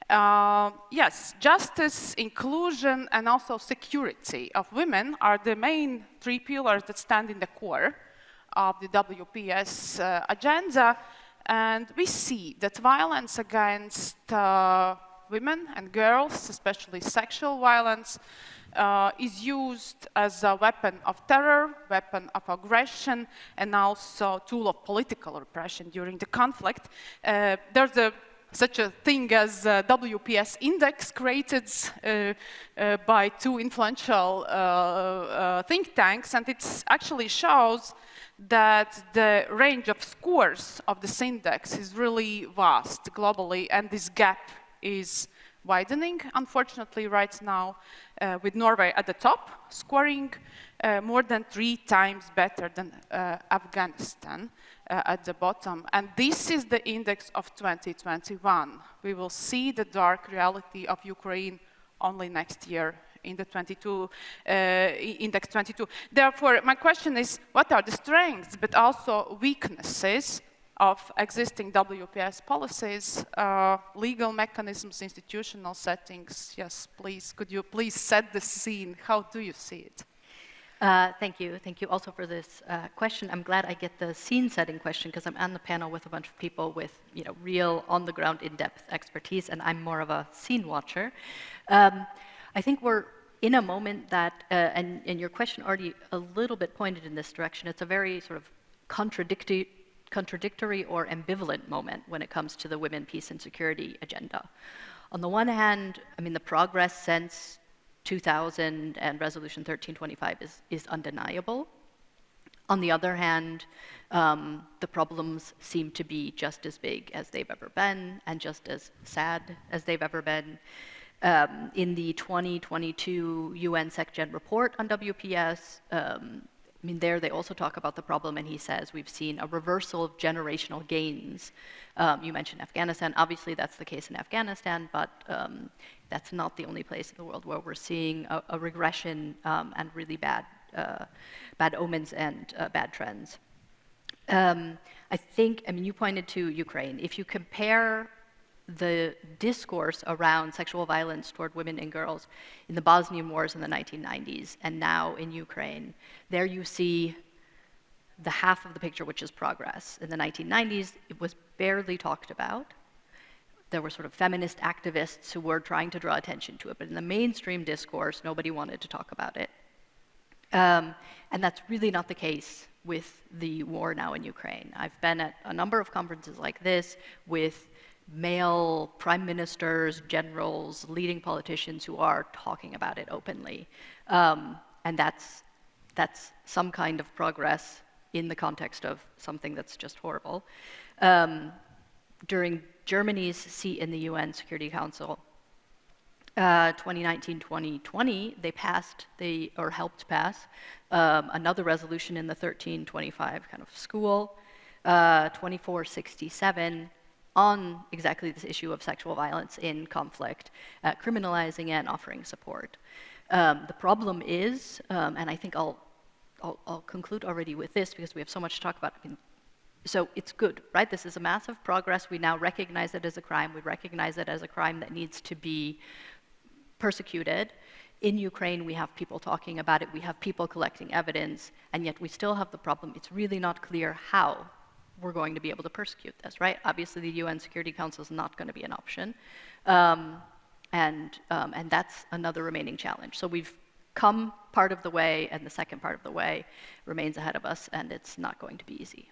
Yes, justice, inclusion, and also security of women are the main three pillars that stand in the core of the WPS agenda. And we see that violence against women and girls, especially sexual violence, is used as a weapon of terror, weapon of aggression, and also tool of political repression during the conflict. There's such a thing as WPS index created by two influential think tanks, and it actually shows that the range of scores of this index is really vast globally, and this gap is widening, unfortunately, right now, with Norway at the top, scoring more than 3 times better than Afghanistan at the bottom. And this is the index of 2021. We will see the dark reality of Ukraine only next year in the index 22. Therefore, my question is, what are the strengths, but also weaknesses of existing WPS policies, legal mechanisms, institutional settings? Yes, please, could you please set the scene? How do you see it? Thank you. Thank you also for this question. I'm glad I get the scene-setting question because I'm on the panel with a bunch of people with real, on-the-ground, in-depth expertise, and I'm more of a scene watcher. I think we're in a moment that, and your question already a little bit pointed in this direction, it's a very sort of contradictory or ambivalent moment when it comes to the women, peace, and security agenda. On the one hand, I mean, the progress since 2000 and Resolution 1325 is undeniable. On the other hand, the problems seem to be just as big as they've ever been and just as sad as they've ever been. In the 2022 UN SecGen report on WPS, I mean, there they also talk about the problem, and he says we've seen a reversal of generational gains. You mentioned Afghanistan. Obviously, that's the case in Afghanistan, but that's not the only place in the world where we're seeing a regression and really bad omens and bad trends. I think, I mean, you pointed to Ukraine. If you compare the discourse around sexual violence toward women and girls in the Bosnian wars in the 1990s and now in Ukraine, there you see the half of the picture, which is progress. In the 1990s, it was barely talked about. There were sort of feminist activists who were trying to draw attention to it, but in the mainstream discourse, nobody wanted to talk about it. And that's really not the case with the war now in Ukraine. I've been at a number of conferences like this with male prime ministers, generals, leading politicians who are talking about it openly. And that's some kind of progress in the context of something that's just horrible. During Germany's seat in the UN Security Council, 2019-2020, they passed, or helped pass, another resolution in the 1325 kind of school, 2467, on exactly this issue of sexual violence in conflict, criminalizing and offering support. The problem is, and I think I'll conclude already with this because we have so much to talk about. I mean, so it's good, right? This is a massive progress. We now recognize it as a crime. We recognize it as a crime that needs to be persecuted. In Ukraine, we have people talking about it. We have people collecting evidence, and yet we still have the problem. It's really not clear how we're going to be able to persecute this, right? Obviously, the UN Security Council is not going to be an option. And that's another remaining challenge. So we've come part of the way, and the second part of the way remains ahead of us, and it's not going to be easy.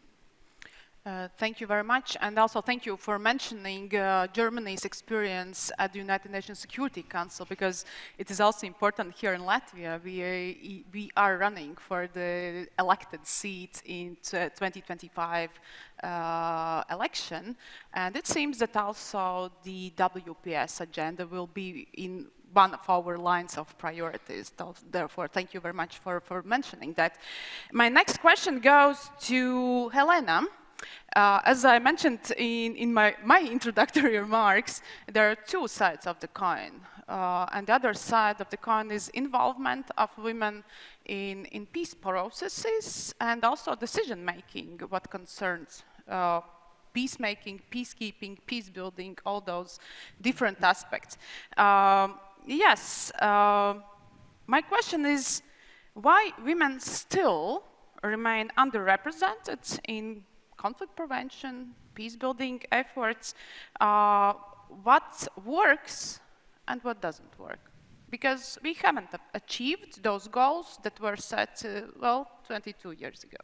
Thank you very much, and also thank you for mentioning Germany's experience at the United Nations Security Council, because it is also important here in Latvia. We are running for the elected seat in 2025 election, and it seems that also the WPS agenda will be in one of our lines of priorities. Therefore, thank you very much for mentioning that. My next question goes to Helena. As I mentioned in my introductory remarks, there are two sides of the coin. And the other side of the coin is involvement of women in peace processes and also decision-making, what concerns peacemaking, peacekeeping, peace building, all those different aspects. Yes, my question is why women still remain underrepresented in conflict prevention, peace-building efforts, what works and what doesn't work? because we haven't achieved those goals that were set, well, 22 years ago.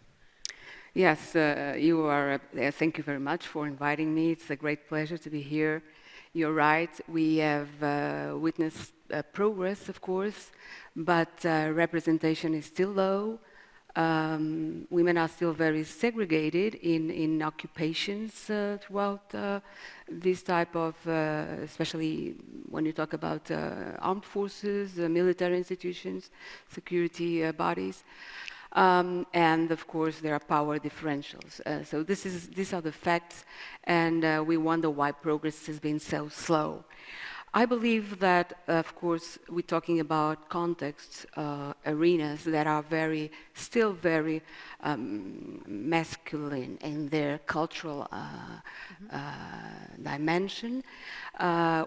Yes, you are. Thank you very much for inviting me. It's a great pleasure to be here. You're right. We have witnessed progress, of course, but representation is still low. Women are still very segregated in occupations throughout this type of, especially when you talk about armed forces, military institutions, security bodies. And of course, there are power differentials. So these are the facts, and we wonder why progress has been so slow. I believe that, of course, we're talking about contexts, arenas that are still very masculine in their cultural dimension.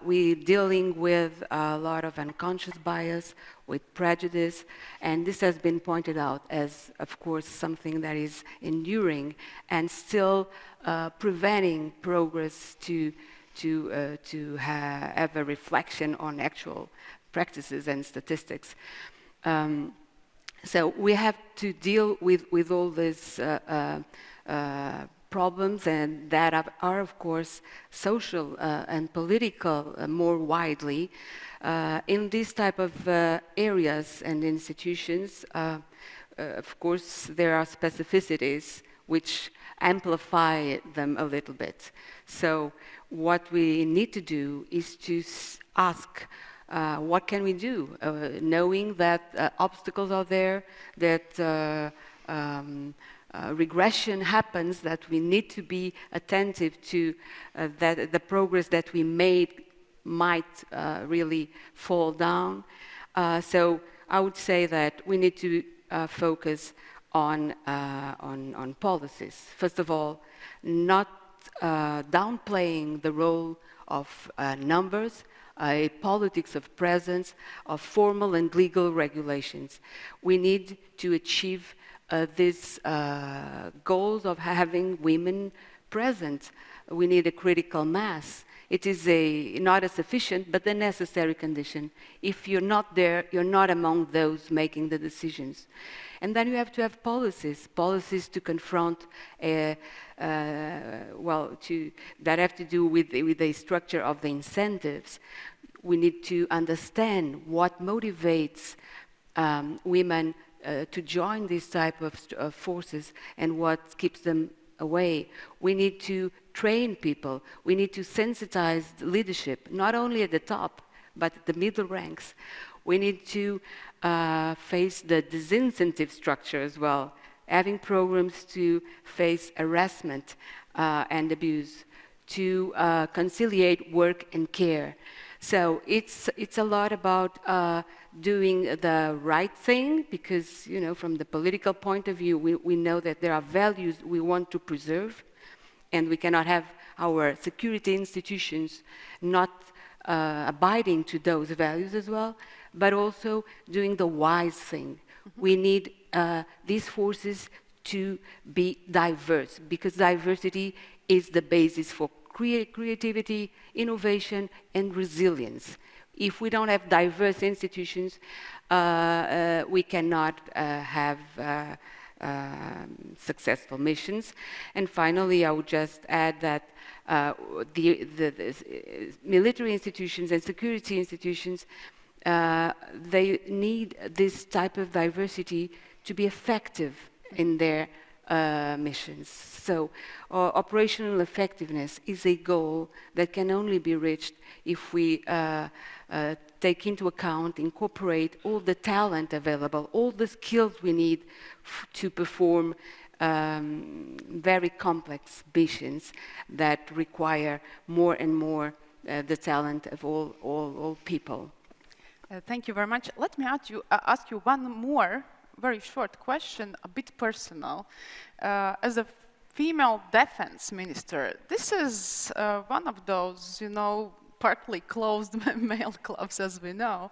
We're dealing with a lot of unconscious bias, with prejudice, and this has been pointed out as, of course, something that is enduring and still preventing progress to have a reflection on actual practices and statistics. So we have to deal with all these problems, and that are, of course, social and political more widely. In these type of areas and institutions, of course, there are specificities which amplify them a little bit. So what we need to do is to ask, what can we do? Knowing that obstacles are there, that regression happens, that we need to be attentive to that the progress that we made might really fall down. So I would say that we need to focus on policies. First of all, not downplaying the role of numbers, a politics of presence, of formal and legal regulations. We need to achieve these goals of having women present. We need a critical mass. It is not a sufficient, but a necessary condition. If you're not there, you're not among those making the decisions. And then you have to have policies to confront, that have to do with the structure of the incentives. We need to understand what motivates women to join this type of forces and what keeps them away. We need to train people. We need to sensitize leadership, not only at the top, but at the middle ranks. We need to face the disincentive structure as well, having programs to face harassment and abuse, to conciliate work and care. So it's a lot about doing the right thing, because, you know, from the political point of view, we know that there are values we want to preserve, and we cannot have our security institutions not abiding to those values as well, but also doing the wise thing. We need these forces to be diverse, because diversity is the basis for creativity, innovation, and resilience. If we don't have diverse institutions, we cannot have successful missions. And finally, I would just add that the military institutions and security institutions, they need this type of diversity to be effective in their missions. So operational effectiveness is a goal that can only be reached if we take into account, incorporate all the talent available, all the skills we need to perform very complex missions that require more and more the talent of all people. Thank you very much. Let me ask you one more very short question, a bit personal. As a female defense minister, this is one of those, you know, partly closed male clubs, as we know.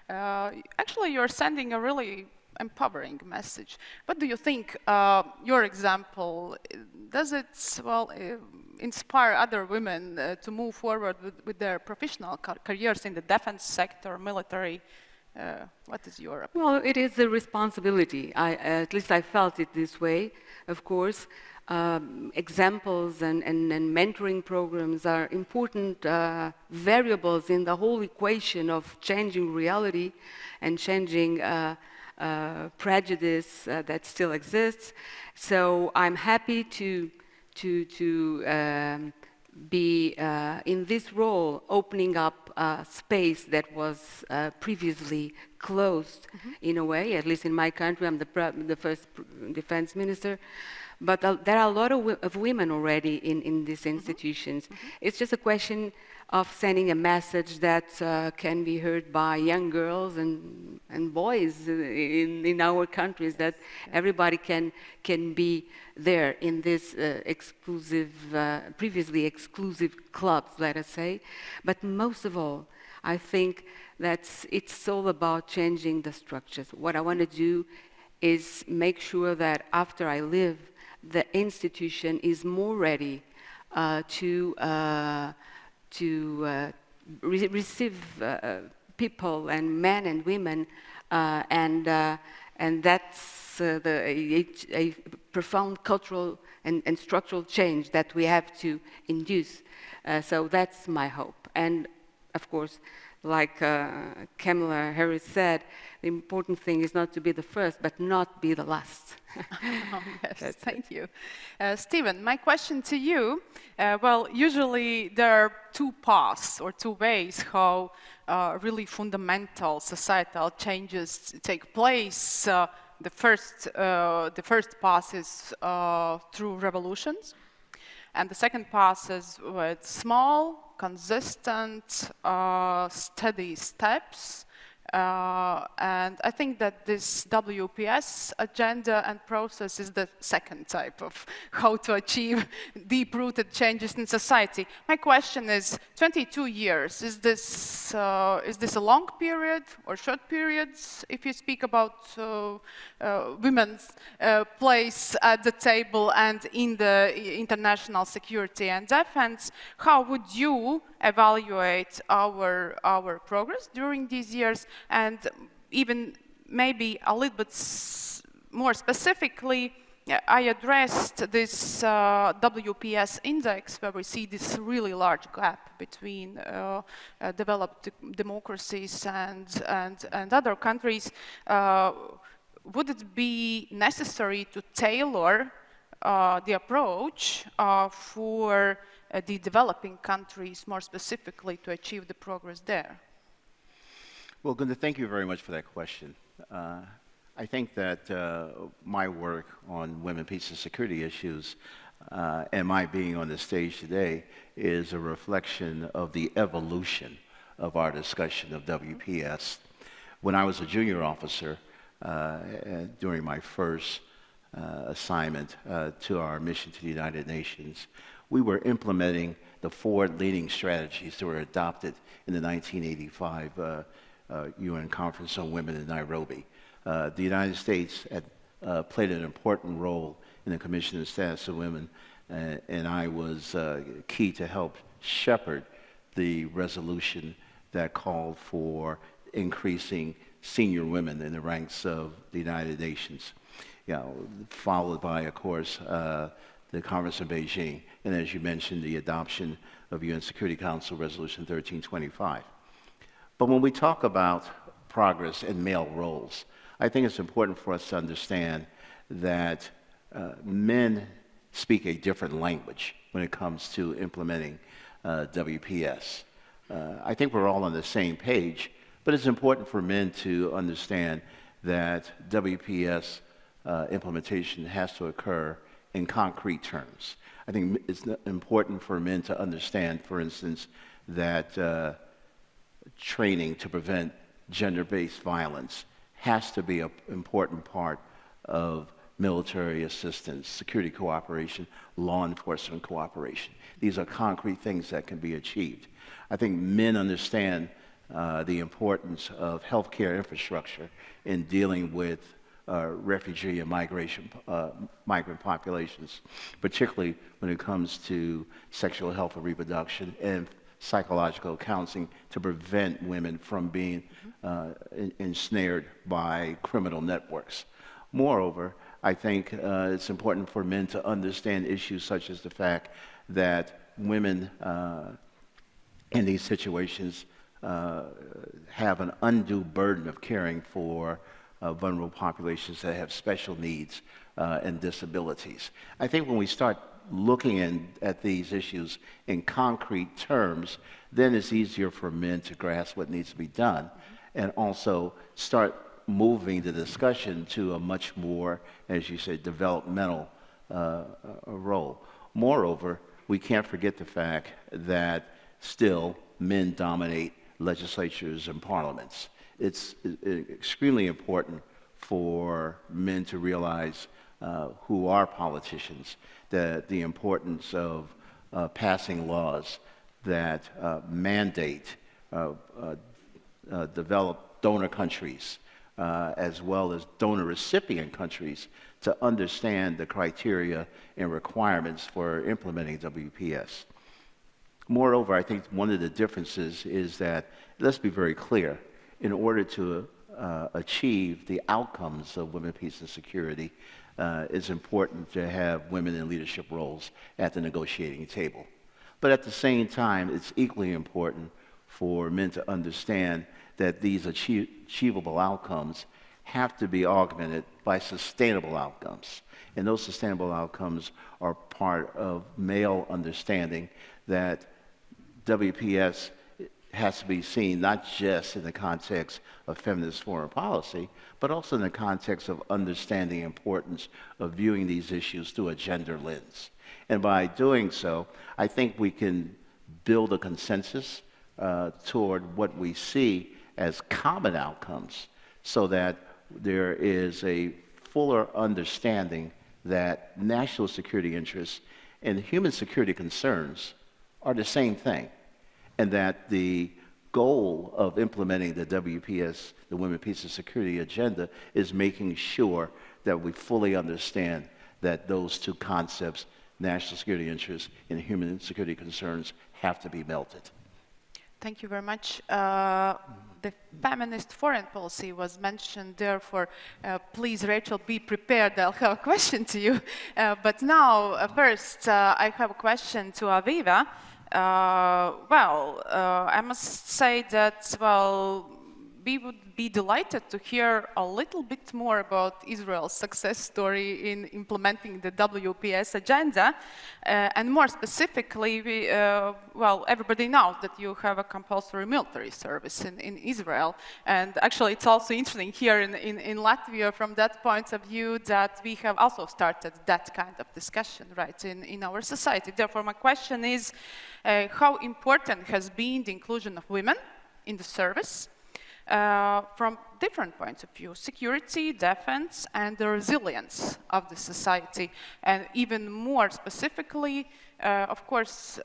Actually, you're sending a really empowering message. What do you think, your example, does it, well, inspire other women to move forward with their professional careers in the defense sector, military What is your Well, it is a responsibility. At least I felt it this way, of course. Examples and mentoring programs are important variables in the whole equation of changing reality and changing prejudice that still exists. So I'm happy to be in this role, opening up a space that was previously closed in a way. At least in my country, I'm the first defense minister. But there are a lot of women already in these institutions. It's just a question of sending a message that can be heard by young girls and boys in our countries, that everybody can be there in this exclusive, previously exclusive clubs, let us say. But most of all, I think that it's all about changing the structures. What I want to do is make sure that after I leave, the institution is more ready to receive people and men and women, and that's a profound cultural and structural change that we have to induce. So that's my hope. And of course, like Kamala Harris said, the important thing is not to be the first, but not be the last. Yes, thank you. Stephen, my question to you, well, usually there are two paths or two ways how really fundamental societal changes take place. The first path is through revolutions, and the second path is with small, consistent, steady steps. And I think that this WPS agenda and process is the second type of how to achieve deep-rooted changes in society. My question is, 22 years, is this a long period or short periods? If you speak about women's place at the table and in the international security and defense, how would you evaluate our progress during these years? And even maybe a little bit more specifically, I addressed this WPS index where we see this really large gap between developed democracies and other countries. Would it be necessary to tailor the approach for the developing countries more specifically to achieve the progress there? Well, Gunda, thank you very much for that question. I think that my work on women, peace, and security issues and my being on the stage today is a reflection of the evolution of our discussion of WPS. When I was a junior officer during my first assignment to our mission to the United Nations, we were implementing the forward-leading strategies that were adopted in the 1985 UN Conference on Women in Nairobi. The United States had played an important role in the Commission on the Status of Women, and I was key to help shepherd the resolution that called for increasing senior women in the ranks of the United Nations. Followed by, of course, the conference in Beijing, and as you mentioned, the adoption of UN Security Council Resolution 1325. But when we talk about progress in male roles, I think it's important for us to understand that men speak a different language when it comes to implementing WPS. I think we're all on the same page, but it's important for men to understand that WPS implementation has to occur in concrete terms. I think it's important for men to understand, for instance, that training to prevent gender-based violence has to be an important part of military assistance, security cooperation, law enforcement cooperation. These are concrete things that can be achieved. I think men understand the importance of healthcare infrastructure in dealing with refugee and migrant populations, particularly when it comes to sexual health and reproduction and psychological counseling to prevent women from being ensnared by criminal networks. Moreover, I think it's important for men to understand issues such as the fact that women in these situations have an undue burden of caring for vulnerable populations that have special needs and disabilities. I think when we start looking at these issues in concrete terms, then it's easier for men to grasp what needs to be done and also start moving the discussion to a much more, as you say, developmental role. Moreover, we can't forget the fact that still men dominate legislatures and parliaments. It's extremely important for men to realize who are politicians, that the importance of passing laws that mandate developed donor countries as well as donor recipient countries to understand the criteria and requirements for implementing WPS. Moreover, I think one of the differences is that, let's be very clear, in order to achieve the outcomes of women, peace, and security, it's important to have women in leadership roles at the negotiating table. But at the same time, it's equally important for men to understand that these achievable outcomes have to be augmented by sustainable outcomes. And those sustainable outcomes are part of male understanding that WPS has to be seen not just in the context of feminist foreign policy, but also in the context of understanding the importance of viewing these issues through a gender lens. And by doing so, I think we can build a consensus toward what we see as common outcomes so that there is a fuller understanding that national security interests and human security concerns are the same thing, and that the goal of implementing the WPS, the Women, Peace, and Security agenda, is making sure that we fully understand that those two concepts, national security interests and human security concerns, have to be melded. Thank you very much. The feminist foreign policy was mentioned, therefore, please, Rachel, be prepared. I'll have a question to you. But now, first, I have a question to Aviva. I must say that, we would be delighted to hear a little bit more about Israel's success story in implementing the WPS agenda. And more specifically, everybody knows that you have a compulsory military service in Israel. And actually, it's also interesting here in Latvia from that point of view that we have also started that kind of discussion, right, in our society. Therefore, my question is, how important has been the inclusion of women in the service? From different points of view, security, defense, and the resilience of the society. And even more specifically, of course,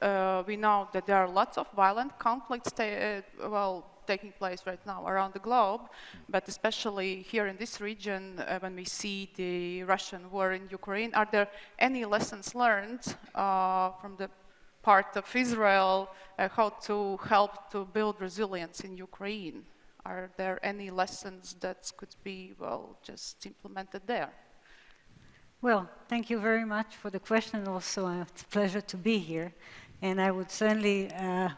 we know that there are lots of violent conflicts taking place right now around the globe, but especially here in this region, when we see the Russian war in Ukraine, are there any lessons learned from the part of Israel, how to help to build resilience in Ukraine? Are there any lessons that could be, just implemented there? Well, thank you very much for the question also. It's a pleasure to be here. And I would certainly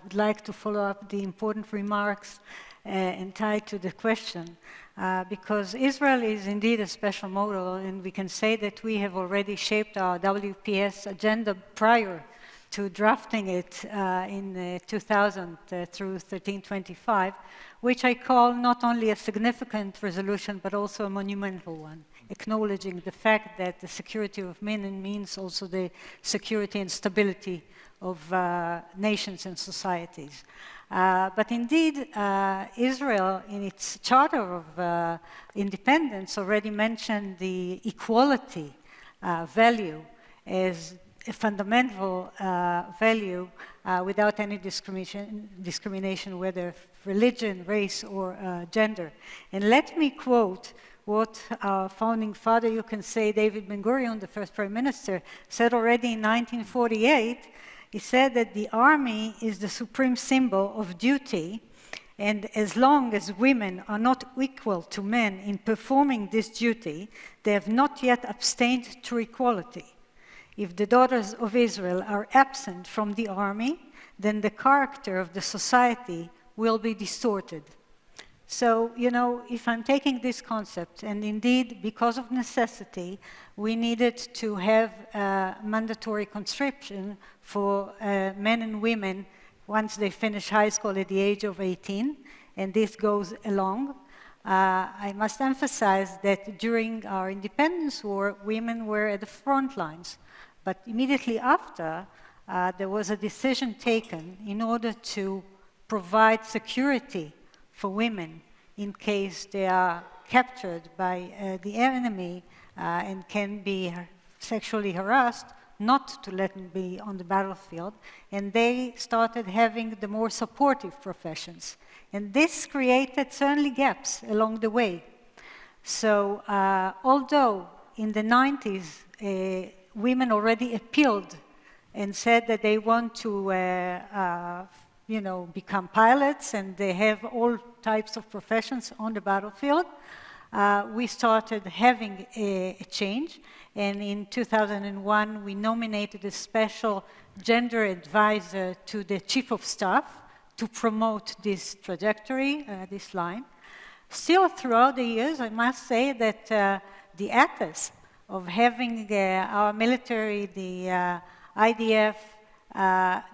would like to follow up the important remarks and tied to the question. Because Israel is indeed a special model, and we can say that we have already shaped our WPS agenda prior to drafting it in 2000 through 1325, which I call not only a significant resolution, but also a monumental one, acknowledging the fact that the security of men means also the security and stability of nations and societies. But indeed, Israel, in its Charter of Independence, already mentioned the equality value as a fundamental value without any discrimination, whether religion, race, or gender. And let me quote what our founding father, you can say David Ben-Gurion, the first prime minister, said already in 1948. he said that the army is the supreme symbol of duty, and as long as women are not equal to men in performing this duty, they have not yet abstained to equality. If the daughters of Israel are absent from the army, then the character of the society will be distorted. So, you know, if I'm taking this concept, and indeed, because of necessity, we needed to have mandatory conscription for men and women once they finish high school at the age of 18, and this goes along. I must emphasize that during our independence war, women were at the front lines. But immediately after, there was a decision taken in order to provide security for women in case they are captured by the enemy and can be sexually harassed, not to let them be on the battlefield. And they started having the more supportive professions. And this created certainly gaps along the way. So although in the 90s, women already appealed and said that they want to you know, become pilots, and they have all types of professions on the battlefield. We started having a change, and in 2001, we nominated a special gender advisor to the chief of staff to promote this trajectory, this line. Still, throughout the years, I must say that the ethos of having our military, the IDF,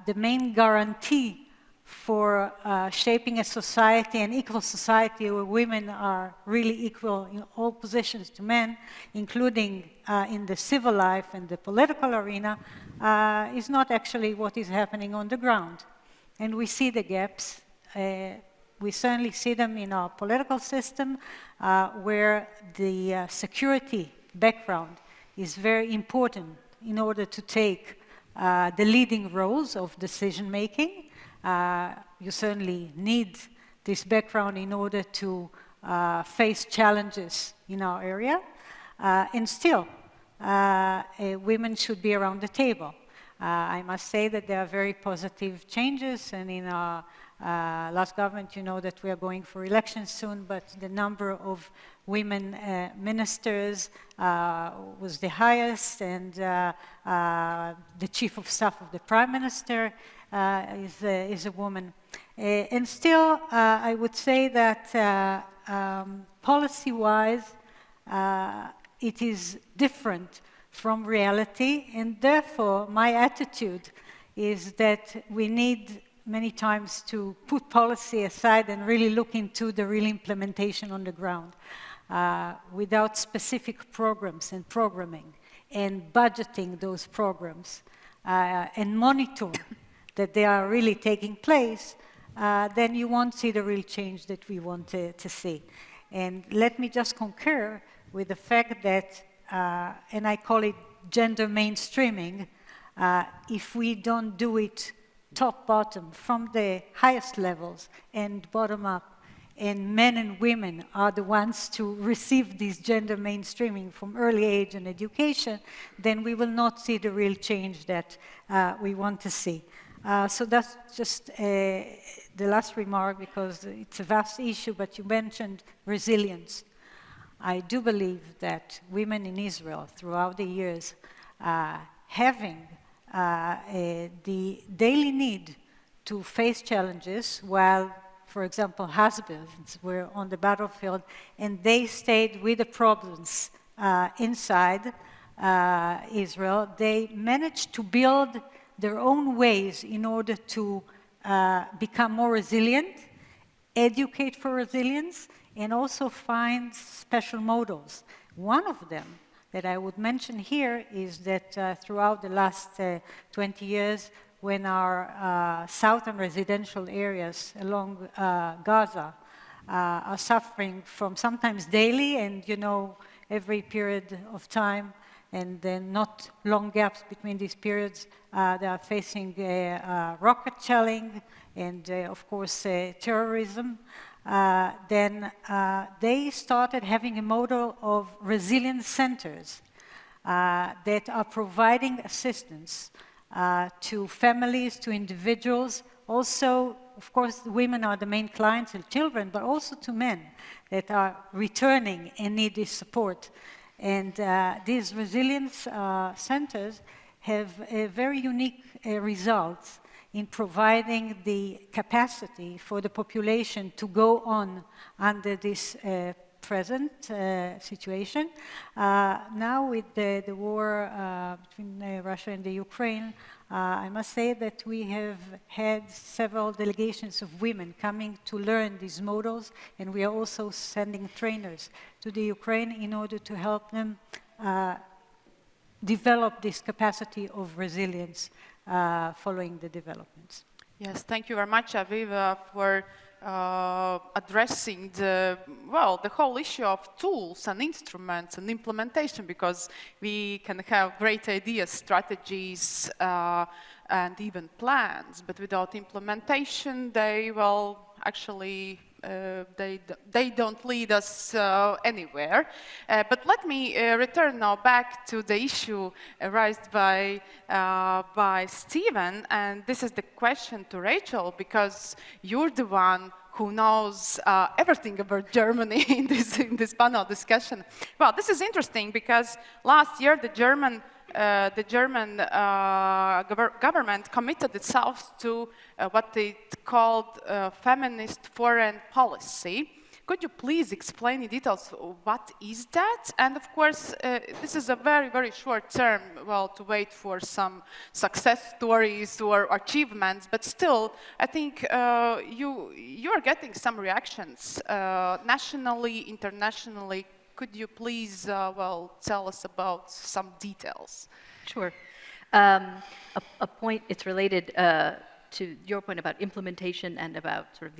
the main guarantee for shaping a society, an equal society where women are really equal in all positions to men, including in the civil life and the political arena, is not actually what is happening on the ground. And we see the gaps. We certainly see them in our political system, where the security background is very important in order to take the leading roles of decision-making. You certainly need this background in order to face challenges in our area. And still, women should be around the table. I must say that there are very positive changes, and in our last government, you know that we are going for elections soon, but the number of women ministers was the highest, and the chief of staff of the prime minister is a woman. And still, I would say that policy-wise, it is different from reality, and therefore my attitude is that we need many times to put policy aside and really look into the real implementation on the ground. Without specific programs and programming and budgeting those programs and monitor that they are really taking place, then you won't see the real change that we want to see. And let me just concur with the fact that, and I call it gender mainstreaming, if we don't do it top-bottom, from the highest levels and bottom-up, and men and women are the ones to receive this gender mainstreaming from early age and education, then we will not see the real change that we want to see. So that's just the last remark, because it's a vast issue, but you mentioned resilience. I do believe that women in Israel throughout the years having the daily need to face challenges while, for example, husbands were on the battlefield and they stayed with the problems inside Israel, they managed to build their own ways in order to become more resilient, educate for resilience, and also find special models. One of them that I would mention here is that throughout the last 20 years, when our southern residential areas along Gaza are suffering from sometimes daily and, you know, every period of time, and then not long gaps between these periods, they are facing rocket shelling and, of course, terrorism. Then they started having a model of resilience centers that are providing assistance to families, to individuals. Also, of course, women are the main clients and children, but also to men that are returning and need this support. And these resilience centers have very unique results in providing the capacity for the population to go on under this present situation. Now with the war between Russia and the Ukraine, I must say that we have had several delegations of women coming to learn these models, and we are also sending trainers to the Ukraine in order to help them develop this capacity of resilience following the developments. Yes, thank you very much, Aviva, for addressing the whole issue of tools and instruments and implementation, because we can have great ideas, strategies, and even plans, but without implementation, they will actually they don't lead us anywhere. But let me return now back to the issue raised by Stephen, and this is the question to Rachel, because you're the one who knows everything about Germany in this panel discussion. Well, this is interesting because last year the German government committed itself to what it called feminist foreign policy. Could you please explain in details what is that? And of course, this is a very, very short term, to wait for some success stories or achievements, but still, I think you are getting some reactions nationally, internationally. Could you please, tell us about some details? Sure. A point, it's related to your point about implementation and about sort of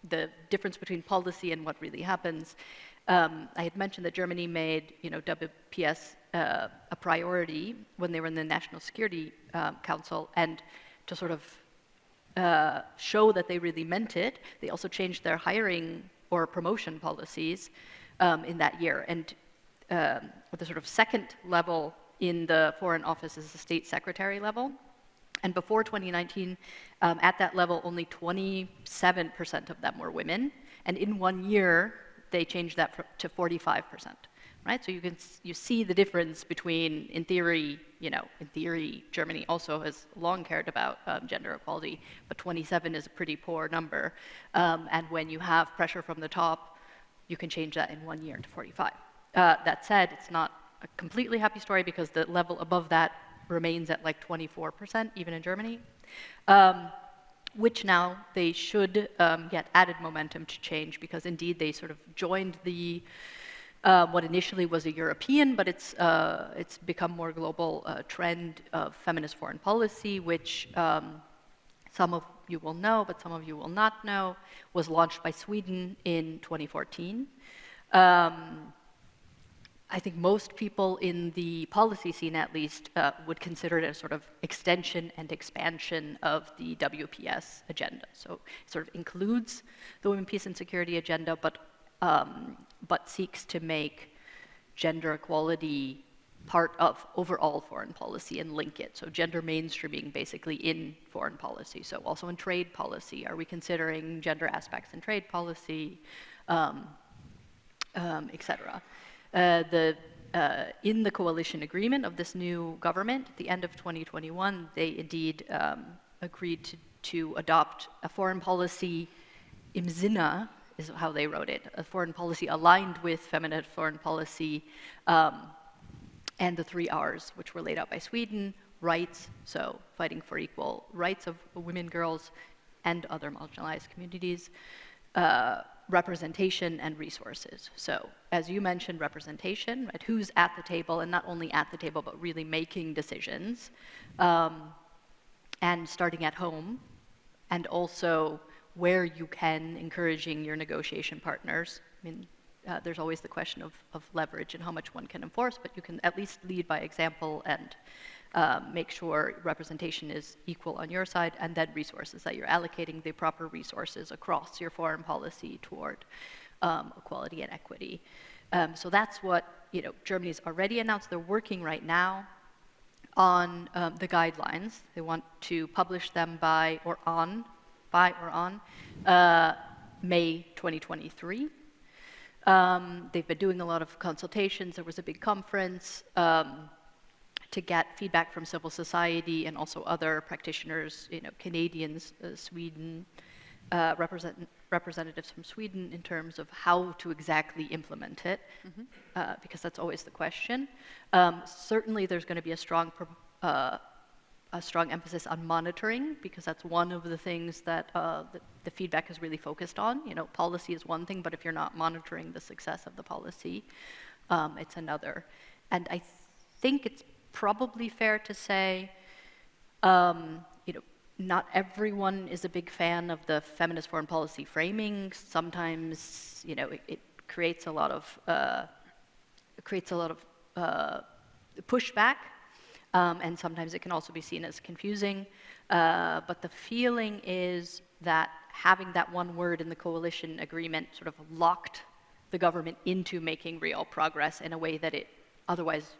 the difference between policy and what really happens. I had mentioned that Germany made, WPS a priority when they were in the National Security Council, and to sort of show that they really meant it, they also changed their hiring or promotion policies in that year. And the sort of second level in the Foreign Office is the State Secretary level. And before 2019, at that level, only 27% of them were women. And in 1 year, they changed that to 45%, right? So you see the difference between, in theory, Germany also has long cared about gender equality, but 27 is a pretty poor number. And when you have pressure from the top, you can change that in 1 year to 45. That said, it's not a completely happy story because the level above that remains at like 24%, even in Germany, which now they should get added momentum to change, because indeed they sort of joined the what initially was a European, but it's become more global trend of feminist foreign policy, which some of you will know, but some of you will not know, was launched by Sweden in 2014. I think most people in the policy scene, at least, would consider it a sort of extension and expansion of the WPS agenda. So it sort of includes the Women, Peace and Security agenda, but seeks to make gender equality part of overall foreign policy and link it. So gender mainstreaming basically in foreign policy. So also in trade policy, are we considering gender aspects in trade policy, et cetera. In the coalition agreement of this new government, at the end of 2021, they indeed agreed to adopt a foreign policy im Sinne, is how they wrote it, a foreign policy aligned with feminist foreign policy, and the 3 Rs, which were laid out by Sweden: rights, so fighting for equal rights of women, girls, and other marginalized communities, representation, and resources. So, as you mentioned, representation, right? Who's at the table, and not only at the table, but really making decisions, and starting at home, and also where you can, encouraging your negotiation partners. I mean, there's always the question of leverage and how much one can enforce, but you can at least lead by example and make sure representation is equal on your side, and then resources, that you're allocating the proper resources across your foreign policy toward equality and equity. So that's what Germany's already announced. They're working right now on the guidelines. They want to publish them by or on May 2023. They've been doing a lot of consultations. There was a big conference to get feedback from civil society and also other practitioners, Canadians, Sweden, representatives from Sweden in terms of how to exactly implement it, because that's always the question. Certainly there's going to be a strong emphasis on monitoring, because that's one of the things that the feedback is really focused on. Policy is one thing, but if you're not monitoring the success of the policy, it's another. And I think it's probably fair to say, not everyone is a big fan of the feminist foreign policy framing. Sometimes, it creates a lot of pushback, and sometimes it can also be seen as confusing. But the feeling is that having that one word in the coalition agreement sort of locked the government into making real progress in a way that it otherwise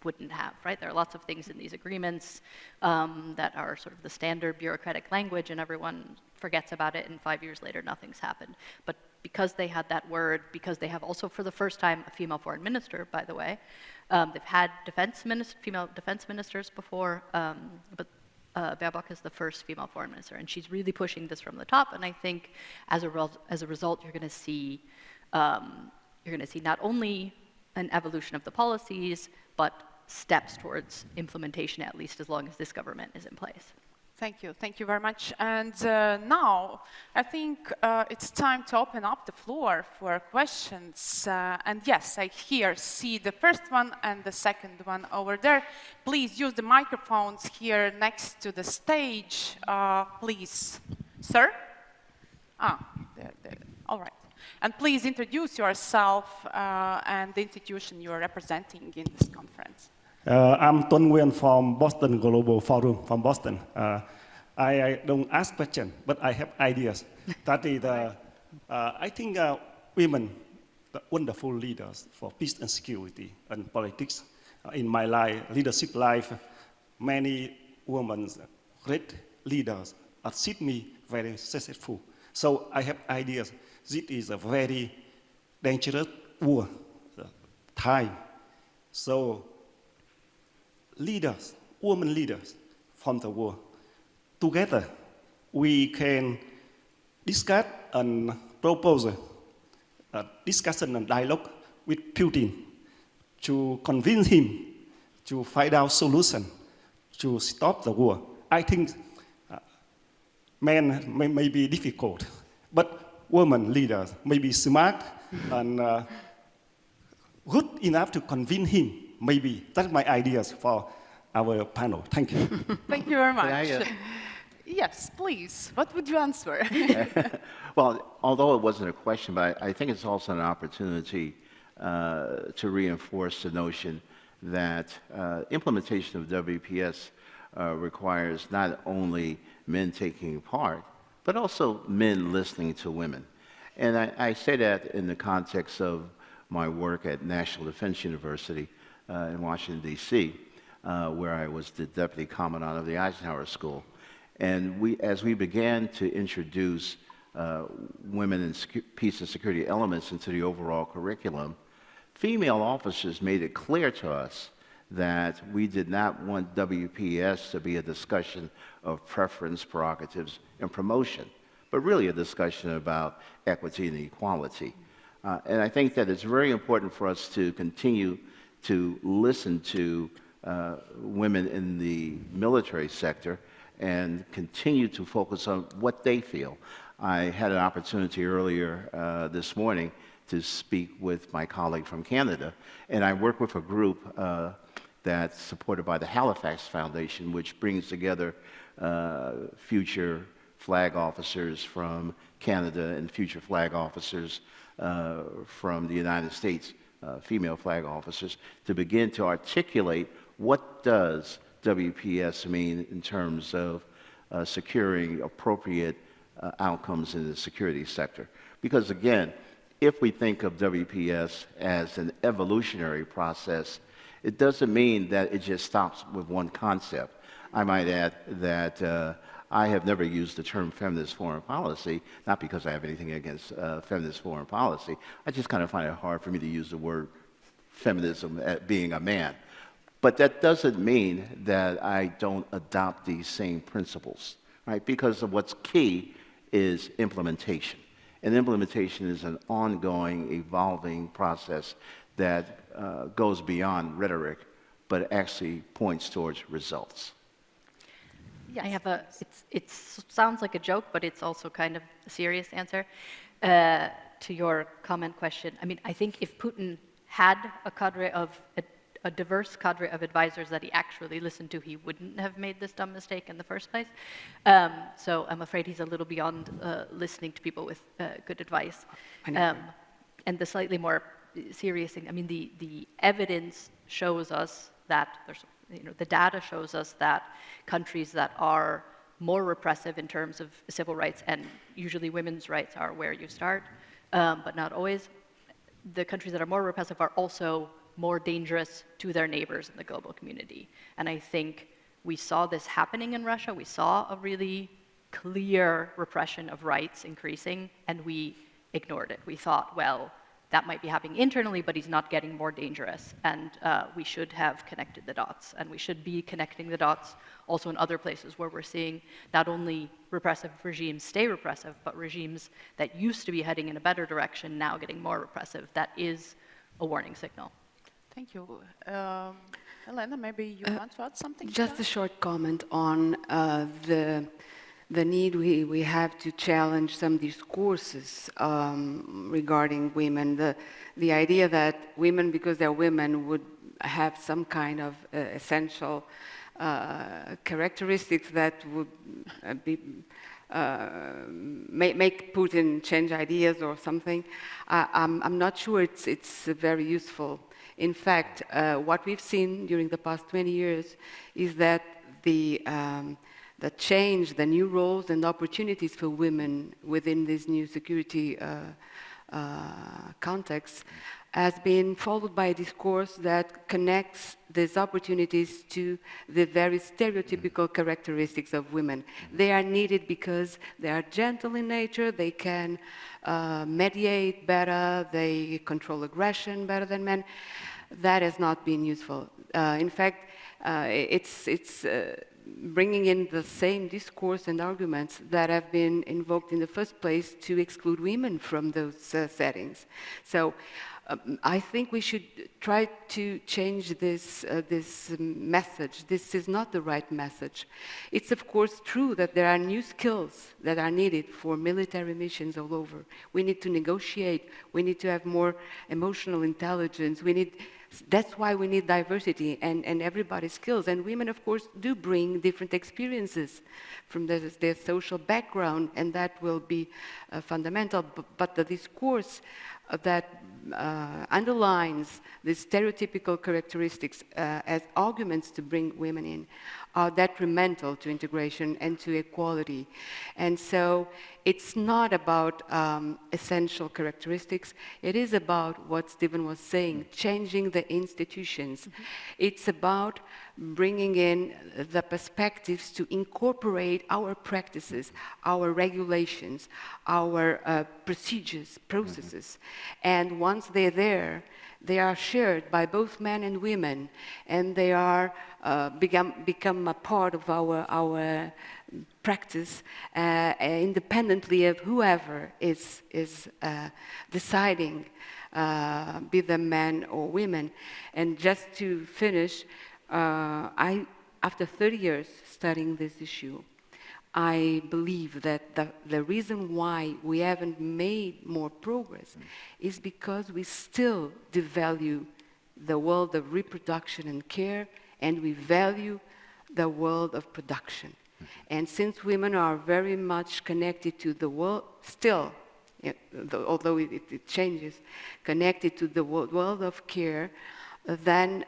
wouldn't have, right? There are lots of things in these agreements that are sort of the standard bureaucratic language, and everyone forgets about it, and 5 years later, nothing's happened. But because they had that word, because they have also, for the first time, a female foreign minister, by the way, they've had female defense ministers before, but Baerbock is the first female foreign minister, and she's really pushing this from the top. And I think, as a result, you're going to see not only an evolution of the policies, but steps towards implementation, at least as long as this government is in place. Thank you very much. And now I think it's time to open up the floor for questions. And yes, I see the first one and the second one over there. Please use the microphones here next to the stage, please. Sir? There. All right. And please introduce yourself and the institution you are representing in this conference. I'm Tuấn Nguyen from Boston Global Forum from Boston. I don't ask questions, but I have ideas. That is, I think women are wonderful leaders for peace and security and politics. In my leadership life, many women, great leaders, assist me very successful. So I have ideas. This is a very dangerous war time. So leaders, women leaders from the world, together we can discuss and propose a discussion and dialogue with Putin to convince him to find out solution to stop the war. I think men may be difficult, but women leaders may be smart and good enough to convince him. Maybe that's my ideas for our panel. Thank you. Thank you very much. Yes, please. What would you answer? Well, although it wasn't a question, but I think it's also an opportunity to reinforce the notion that implementation of WPS requires not only men taking part, but also men listening to women. And I say that in the context of my work at National Defense University in Washington, D.C., where I was the Deputy Commandant of the Eisenhower School. And as we began to introduce women and peace and security elements into the overall curriculum, female officers made it clear to us that we did not want WPS to be a discussion of preference, prerogatives, and promotion, but really a discussion about equity and equality. And I think that it's very important for us to continue to listen to women in the military sector and continue to focus on what they feel. I had an opportunity earlier this morning to speak with my colleague from Canada, and I work with a group that's supported by the Halifax Foundation, which brings together future flag officers from Canada and future flag officers from the United States, female flag officers, to begin to articulate what does WPS mean in terms of securing appropriate outcomes in the security sector. Because again, if we think of WPS as an evolutionary process, It doesn't mean that it just stops with one concept. I might add that I have never used the term feminist foreign policy, not because I have anything against feminist foreign policy. I just kind of find it hard for me to use the word feminism as being a man. But that doesn't mean that I don't adopt these same principles, right? Because of what's key is implementation. And implementation is an ongoing, evolving process that goes beyond rhetoric, but actually points towards results. I have it sounds like a joke, but it's also kind of a serious answer to your comment question. I mean, I think if Putin had a diverse cadre of advisors that he actually listened to, he wouldn't have made this dumb mistake in the first place. So I'm afraid he's a little beyond listening to people with good advice. And the slightly more serious thing, I mean, the evidence shows us that the data shows us that countries that are more repressive in terms of civil rights, and usually women's rights are where you start, but not always, the countries that are more repressive are also more dangerous to their neighbors in the global community. And I think we saw this happening in Russia. We saw a really clear repression of rights increasing, and we ignored it. We thought, well, that might be happening internally, but he's not getting more dangerous. And we should have connected the dots. And we should be connecting the dots also in other places where we're seeing not only repressive regimes stay repressive, but regimes that used to be heading in a better direction now getting more repressive. That is a warning signal. Thank you. Elena, maybe you want to add something? Just a short comment on the need we have to challenge some discourses regarding women. The idea that women, because they're women, would have some kind of essential characteristics that would make Putin change ideas or something. I'm not sure it's very useful. In fact, what we've seen during the past 20 years is that the change, the new roles and opportunities for women within this new security context has been followed by a discourse that connects these opportunities to the very stereotypical characteristics of women. They are needed because they are gentle in nature, they can mediate better, they control aggression better than men. That has not been useful. In fact, it's bringing in the same discourse and arguments that have been invoked in the first place to exclude women from those settings. So I think we should try to change this message. This is not the right message. It's of course true that there are new skills that are needed for military missions all over. We need to negotiate. We need to have more emotional intelligence. That's why we need diversity and everybody's skills. And women, of course, do bring different experiences from their social background, and that will be fundamental. But the discourse that underlines the stereotypical characteristics as arguments to bring women in are detrimental to integration and to equality. And so it's not about essential characteristics. It is about what Stephen was saying, changing the institutions. It's about bringing in the perspectives to incorporate our practices, our regulations, our procedures, processes. And once they're there, they are shared by both men and women, and they are become a part of our practice independently of whoever is deciding, be them men or women. And just to finish, after 30 years studying this issue, I believe that the reason why we haven't made more progress is because we still devalue the world of reproduction and care, and we value the world of production. And since women are very much connected to the world, still, although it changes, connected to the world of care, then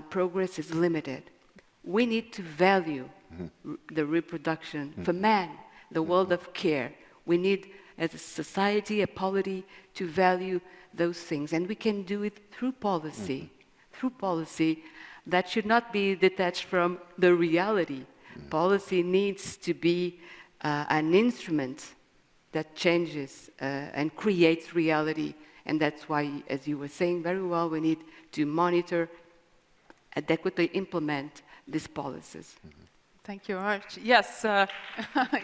progress is limited. We need to value the reproduction for men, the world of care. We need, as a society, a polity to value those things. And we can do it through policy, through policy that should not be detached from the reality. Policy needs to be an instrument that changes and creates reality. And that's why, as you were saying very well, we need to monitor, adequately implement these policies. Thank you very much. Yes,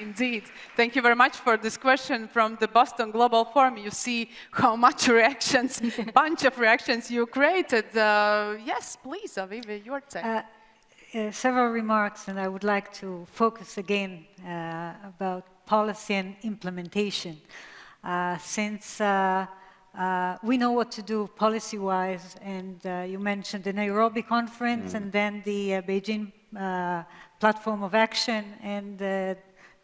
indeed. Thank you very much for this question from the Boston Global Forum. You see how much reactions, bunch of reactions you created. Yes, please, Aviva, your turn. Several remarks, and I would like to focus again about policy and implementation. Since we know what to do policy-wise, and you mentioned the Nairobi Conference and then the Beijing Platform of Action and the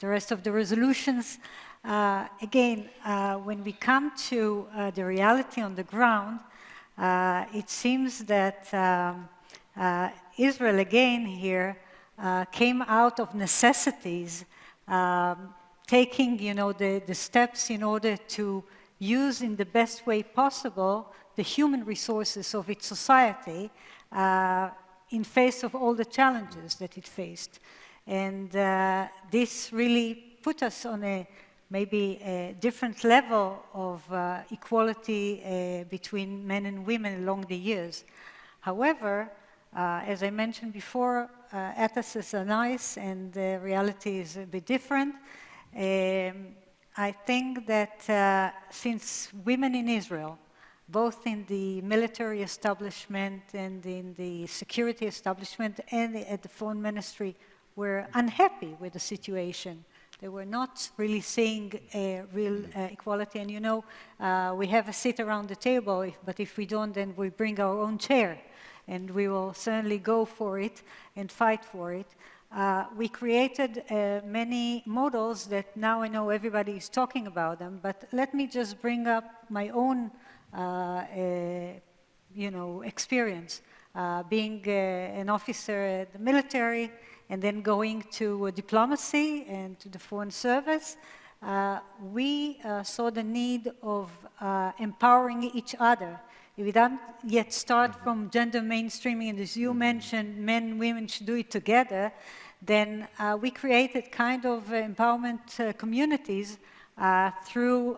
rest of the resolutions. Again, when we come to the reality on the ground, it seems that Israel again here came out of necessities, taking the steps in order to use in the best way possible the human resources of its society in face of all the challenges that it faced. And this really put us on maybe a different level of equality between men and women along the years. However, as I mentioned before, ethics are nice and the reality is a bit different. I think that since women in Israel, both in the military establishment and in the security establishment and at the foreign ministry, were unhappy with the situation. They were not really seeing a real equality. And we have a seat around the table, but if we don't, then we bring our own chair. And we will certainly go for it and fight for it. We created many models that now I know everybody is talking about them, but let me just bring up my own experience, being an officer at the military and then going to diplomacy and to the foreign service. We saw the need of empowering each other. We don't yet start from gender mainstreaming, and as you mentioned, men and women should do it together. Then we created kind of empowerment communities through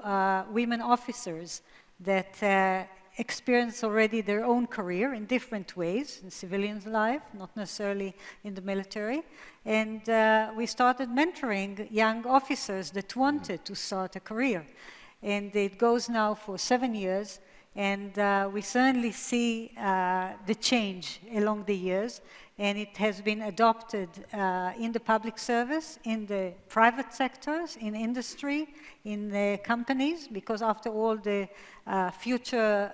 women officers that experience already their own career in different ways, in civilian life, not necessarily in the military. And we started mentoring young officers that wanted to start a career. And it goes now for 7 years. And we certainly see the change along the years, and it has been adopted in the public service, in the private sectors, in industry, in the companies, because after all, the future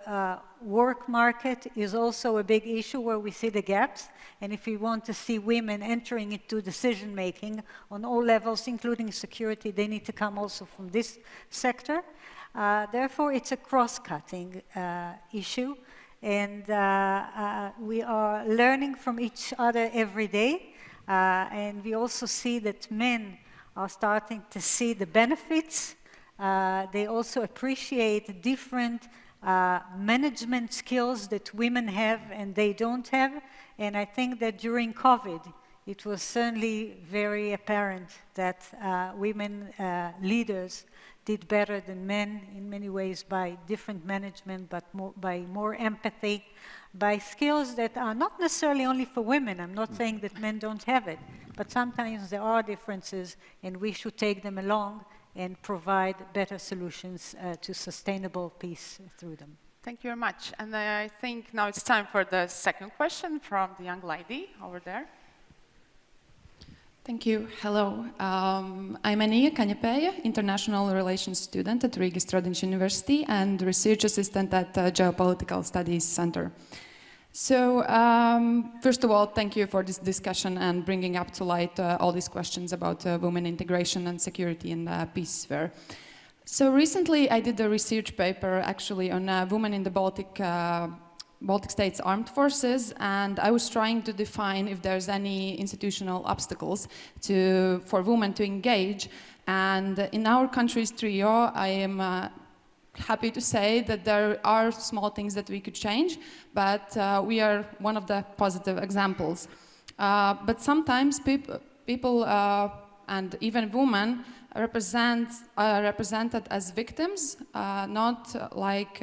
work market is also a big issue where we see the gaps. And if we want to see women entering into decision-making on all levels, including security, they need to come also from this sector. Therefore, it's a cross-cutting issue, and we are learning from each other every day, and we also see that men are starting to see the benefits. They also appreciate different management skills that women have and they don't have, and I think that during COVID, it was certainly very apparent that women leaders did better than men in many ways by different management, but by more empathy, by skills that are not necessarily only for women. I'm not saying that men don't have it, but sometimes there are differences and we should take them along and provide better solutions to sustainable peace through them. Thank you very much. And I think now it's time for the second question from the young lady over there. Thank you. Hello. I'm Ania Kanepeya, international relations student at Rīga University and research assistant at the Geopolitical Studies Center. So, first of all, thank you for this discussion and bringing up to light all these questions about women integration and security in the peace sphere. So recently I did a research paper actually on women in the Baltic States Armed Forces, and I was trying to define if there's any institutional obstacles for women to engage. And in our country's trio, I am happy to say that there are small things that we could change, but we are one of the positive examples. But sometimes people and even women are represented as victims, not like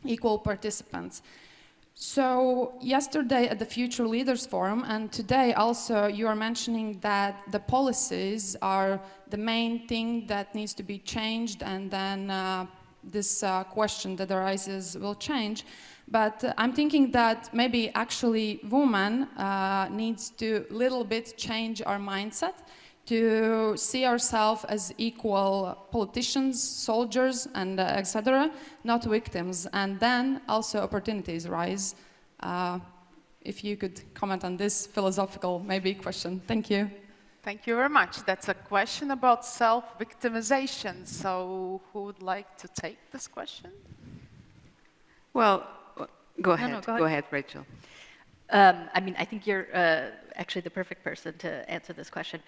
equal participants. So yesterday at the Future Leaders Forum, and today also, you are mentioning that the policies are the main thing that needs to be changed, and then this question that arises will change. But I'm thinking that maybe actually women needs to little bit change our mindset to see ourselves as equal politicians, soldiers, and etc., not victims. And then also opportunities rise. If you could comment on this philosophical maybe question. Thank you. Thank you very much. That's a question about self-victimization. So who would like to take this question? Well, go ahead. No, no, go ahead, Rachel. I mean, I think you're actually the perfect person to answer this question.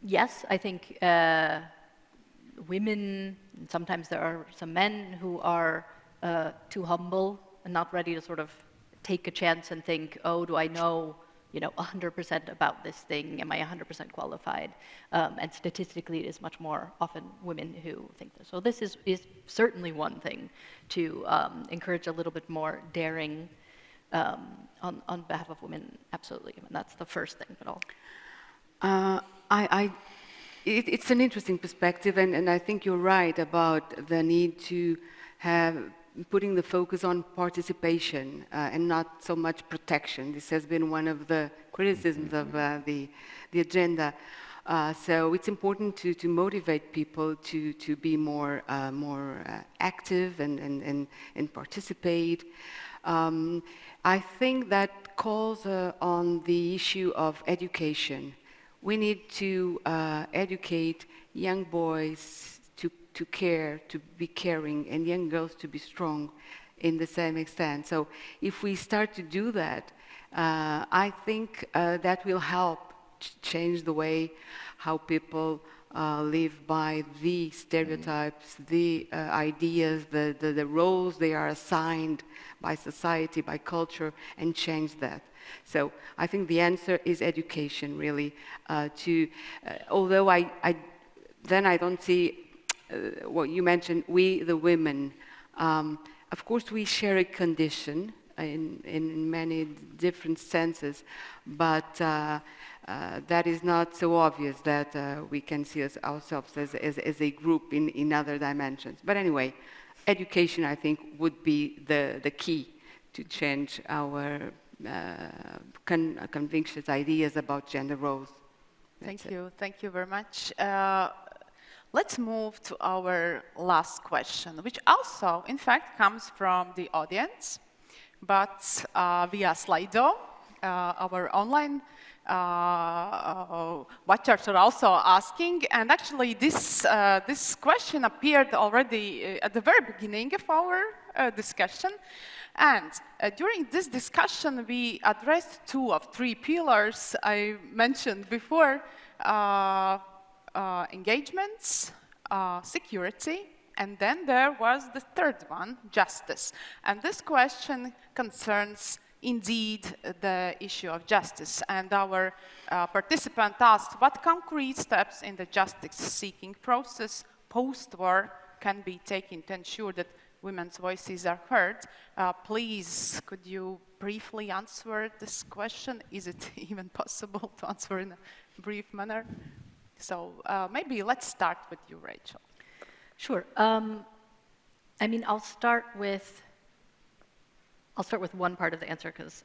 Yes, I think women, and sometimes there are some men who are too humble and not ready to sort of take a chance and think, oh, do I know, 100% about this thing? Am I 100% qualified? And statistically, it is much more often women who think this. So this is certainly one thing to encourage a little bit more daring on behalf of women. Absolutely, and that's the first thing. But it's an interesting perspective, and I think you're right about the need to have putting the focus on participation and not so much protection. This has been one of the criticisms of the agenda. So it's important to motivate people to be more active and participate. I think that calls on the issue of education. We need to educate young boys to care, to be caring, and young girls to be strong in the same extent. So if we start to do that, I think that will help change the way how people live by the stereotypes, the ideas, the roles they are assigned by society, by culture, and change that. So I think the answer is education, really. Although I don't see what you mentioned, we, the women. Of course, we share a condition in many different senses, but that is not so obvious that we can see ourselves as a group in other dimensions. But anyway, education, I think, would be the key to change our convictions, ideas about gender roles. Thank you. Thank you very much. Let's move to our last question, which also, in fact, comes from the audience, but via Slido, our online watchers are also asking. And actually, this question appeared already at the very beginning of our discussion. And during this discussion, we addressed 2 of 3 pillars I mentioned before. Engagements, security, and then there was the third one, justice. And this question concerns indeed the issue of justice. And our participant asked what concrete steps in the justice-seeking process post-war can be taken to ensure that women's voices are heard. Please, could you briefly answer this question? Is it even possible to answer in a brief manner? So maybe let's start with you, Rachel. Sure. I mean, I'll start with one part of the answer, because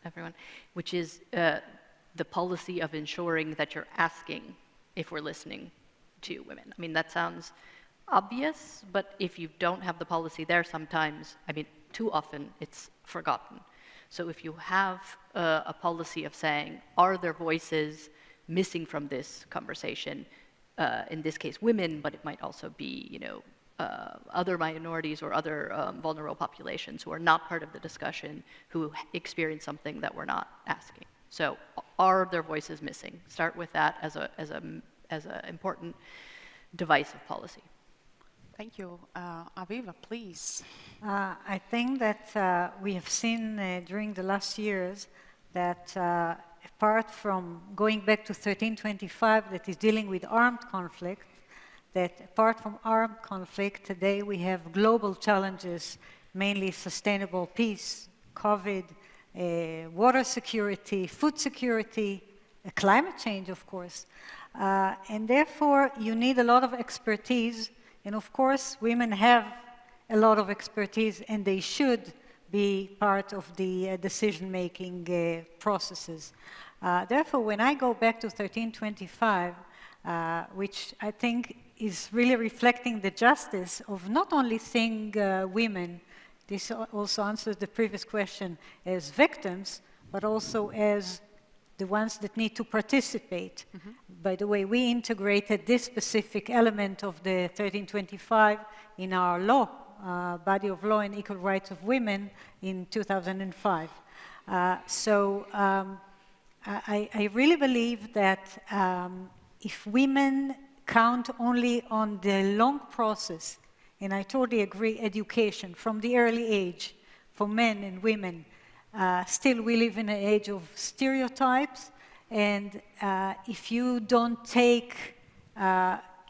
which is the policy of ensuring that you're asking if we're listening to women. I mean, that sounds obvious, but if you don't have the policy there, sometimes, I mean, too often it's forgotten. So if you have a policy of saying, are there voices missing from this conversation? In this case, women, but it might also be, other minorities or other vulnerable populations who are not part of the discussion, who experience something that we're not asking. So, are their voices missing? Start with that as an important divisive policy. Thank you. Aviva, please. I think that we have seen during the last years that apart from going back to 1325 that is dealing with armed conflict, that apart from armed conflict, today we have global challenges, mainly sustainable peace, COVID, water security, food security, climate change, of course. And therefore, you need a lot of expertise. And of course, women have a lot of expertise, and they should be part of the decision-making processes. Therefore, when I go back to 1325, which I think is really reflecting the justice of not only seeing women, this also answers the previous question, as victims, but also as the ones that need to participate. Mm-hmm. By the way, we integrated this specific element of the 1325 in our law, body of law and equal rights of women in 2005. I really believe that if women count only on the long process, and I totally agree, education from the early age for men and women, still we live in an age of stereotypes, and if you don't take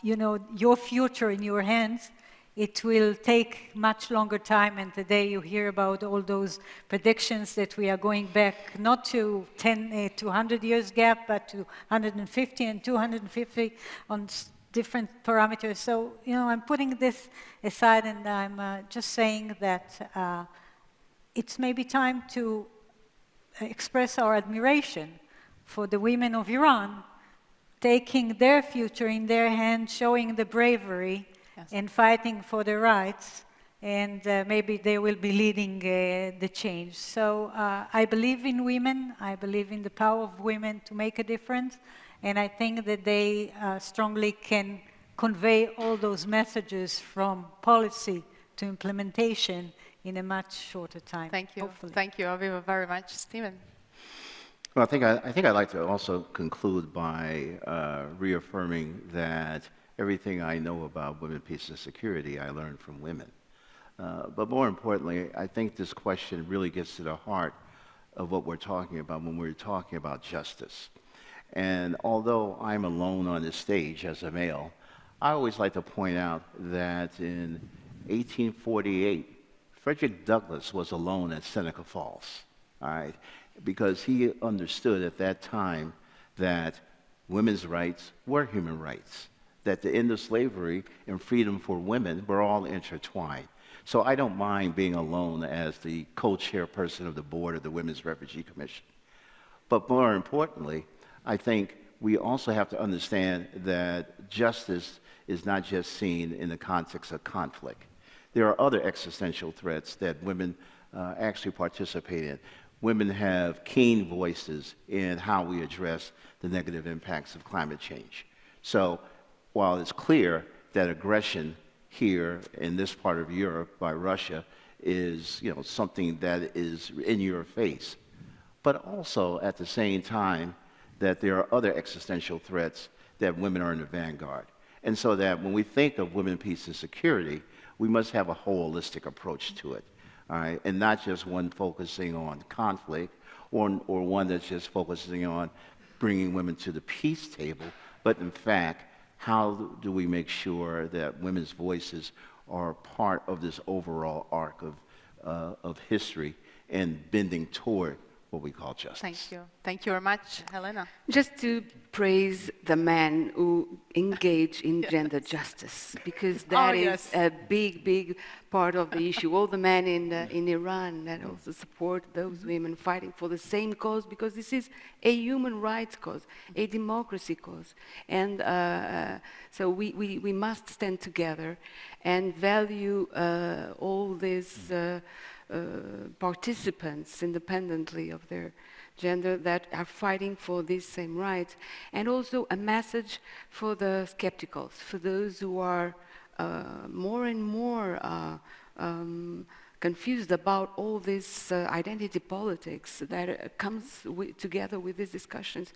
your future in your hands, it will take much longer time. And today you hear about all those predictions that we are going back not to 100 years gap, but to 150 and 250 on different parameters. So, I'm putting this aside, and I'm just saying that it's maybe time to express our admiration for the women of Iran, taking their future in their hands, showing the bravery, yes, and fighting for their rights, and maybe they will be leading the change. So I believe in women, I believe in the power of women to make a difference, and I think that they strongly can convey all those messages from policy to implementation in a much shorter time. Thank you. Hopefully. Thank you, Aviva, very much. Stephen. Well, I think I'd like to also conclude by reaffirming that everything I know about women, peace, and security I learned from women. But more importantly, I think this question really gets to the heart of what we're talking about when we're talking about justice. And although I'm alone on this stage as a male, I always like to point out that in 1848, Frederick Douglass was alone at Seneca Falls, all right, because he understood at that time that women's rights were human rights, that the end of slavery and freedom for women were all intertwined. So I don't mind being alone as the co-chairperson of the board of the Women's Refugee Commission. But more importantly, I think we also have to understand that justice is not just seen in the context of conflict. There are other existential threats that women actually participate in. Women have keen voices in how we address the negative impacts of climate change. So while it's clear that aggression here in this part of Europe by Russia is something that is in your face, but also at the same time that there are other existential threats that women are in the vanguard. And so that when we think of women, peace, and security, we must have a holistic approach to it, all right? And not just one focusing on conflict or one that's just focusing on bringing women to the peace table, but in fact, how do we make sure that women's voices are part of this overall arc of history and bending toward what we call justice? Thank you. Thank you very much. Helena. Just to praise the men who engage in gender justice, because that is a big, big part of the issue. All the men in Iran that also support those women fighting for the same cause, because this is a human rights cause, a democracy cause. And so we must stand together and value all these participants independently of their gender that are fighting for these same rights, and also a message for the skepticals, for those who are more and more confused about all this identity politics that comes together with these discussions.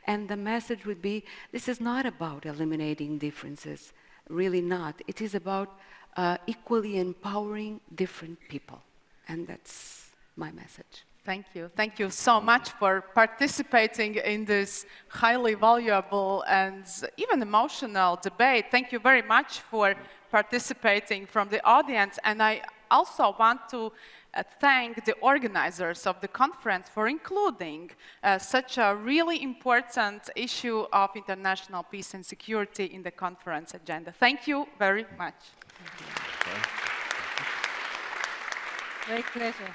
And the message would be, this is not about eliminating differences. really not. It is about equally empowering different people. And that's my message. Thank you. Thank you so much for participating in this highly valuable and even emotional debate. Thank you very much for participating from the audience. And I also want to thank the organizers of the conference for including such a really important issue of international peace and security in the conference agenda. Thank you very much. Great pleasure.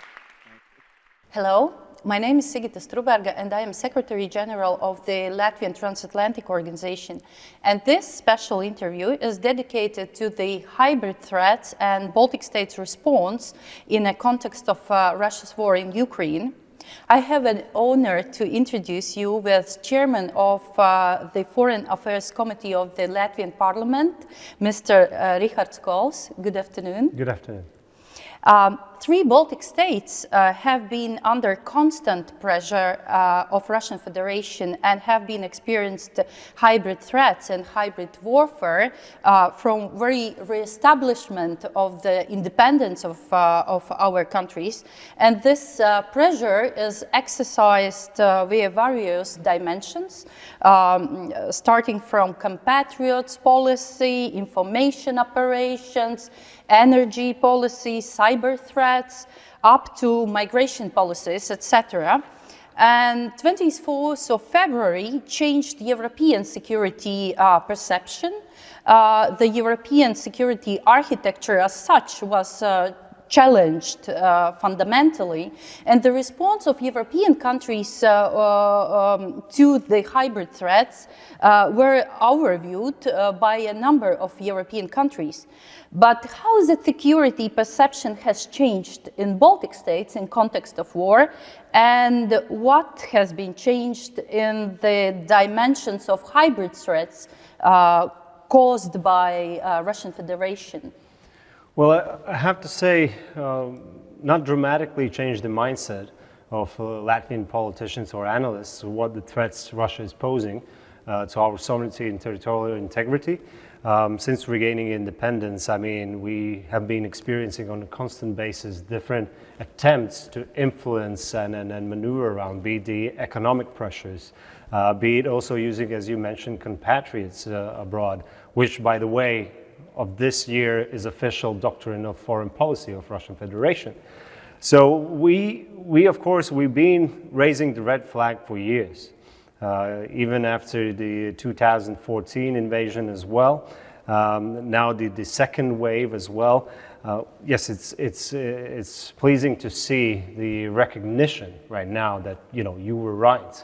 Hello, my name is Sigita Struberga and I am Secretary General of the Latvian Transatlantic Organization. And this special interview is dedicated to the hybrid threats and Baltic states' response in a context of Russia's war in Ukraine. I have an honor to introduce you with Chairman of the Foreign Affairs Committee of the Latvian Parliament, Mr. Rihards Kols. Good afternoon. Good afternoon. 3 Baltic states have been under constant pressure of Russian Federation and have been experienced hybrid threats and hybrid warfare from very re-establishment of the independence of our countries. And this pressure is exercised via various dimensions, starting from compatriots policy, information operations, energy policy, cyber threats, up to migration policies, etc. And 24th of February changed European security perception. The European security architecture as such was challenged fundamentally, and the response of European countries to the hybrid threats were overviewed by a number of European countries. But how the security perception has changed in Baltic states in context of war, and what has been changed in the dimensions of hybrid threats caused by Russian Federation? Well, I have to say, not dramatically changed the mindset of Latvian politicians or analysts of what the threats Russia is posing to our sovereignty and territorial integrity. Since regaining independence, I mean, we have been experiencing on a constant basis different attempts to influence and maneuver around, be it the economic pressures, be it also using, as you mentioned, compatriots abroad, which, by the way, of this year is official doctrine of foreign policy of Russian Federation. So we of course, we've been raising the red flag for years. Even after the 2014 invasion as well, now the second wave as well. Yes, it's pleasing to see the recognition right now that you were right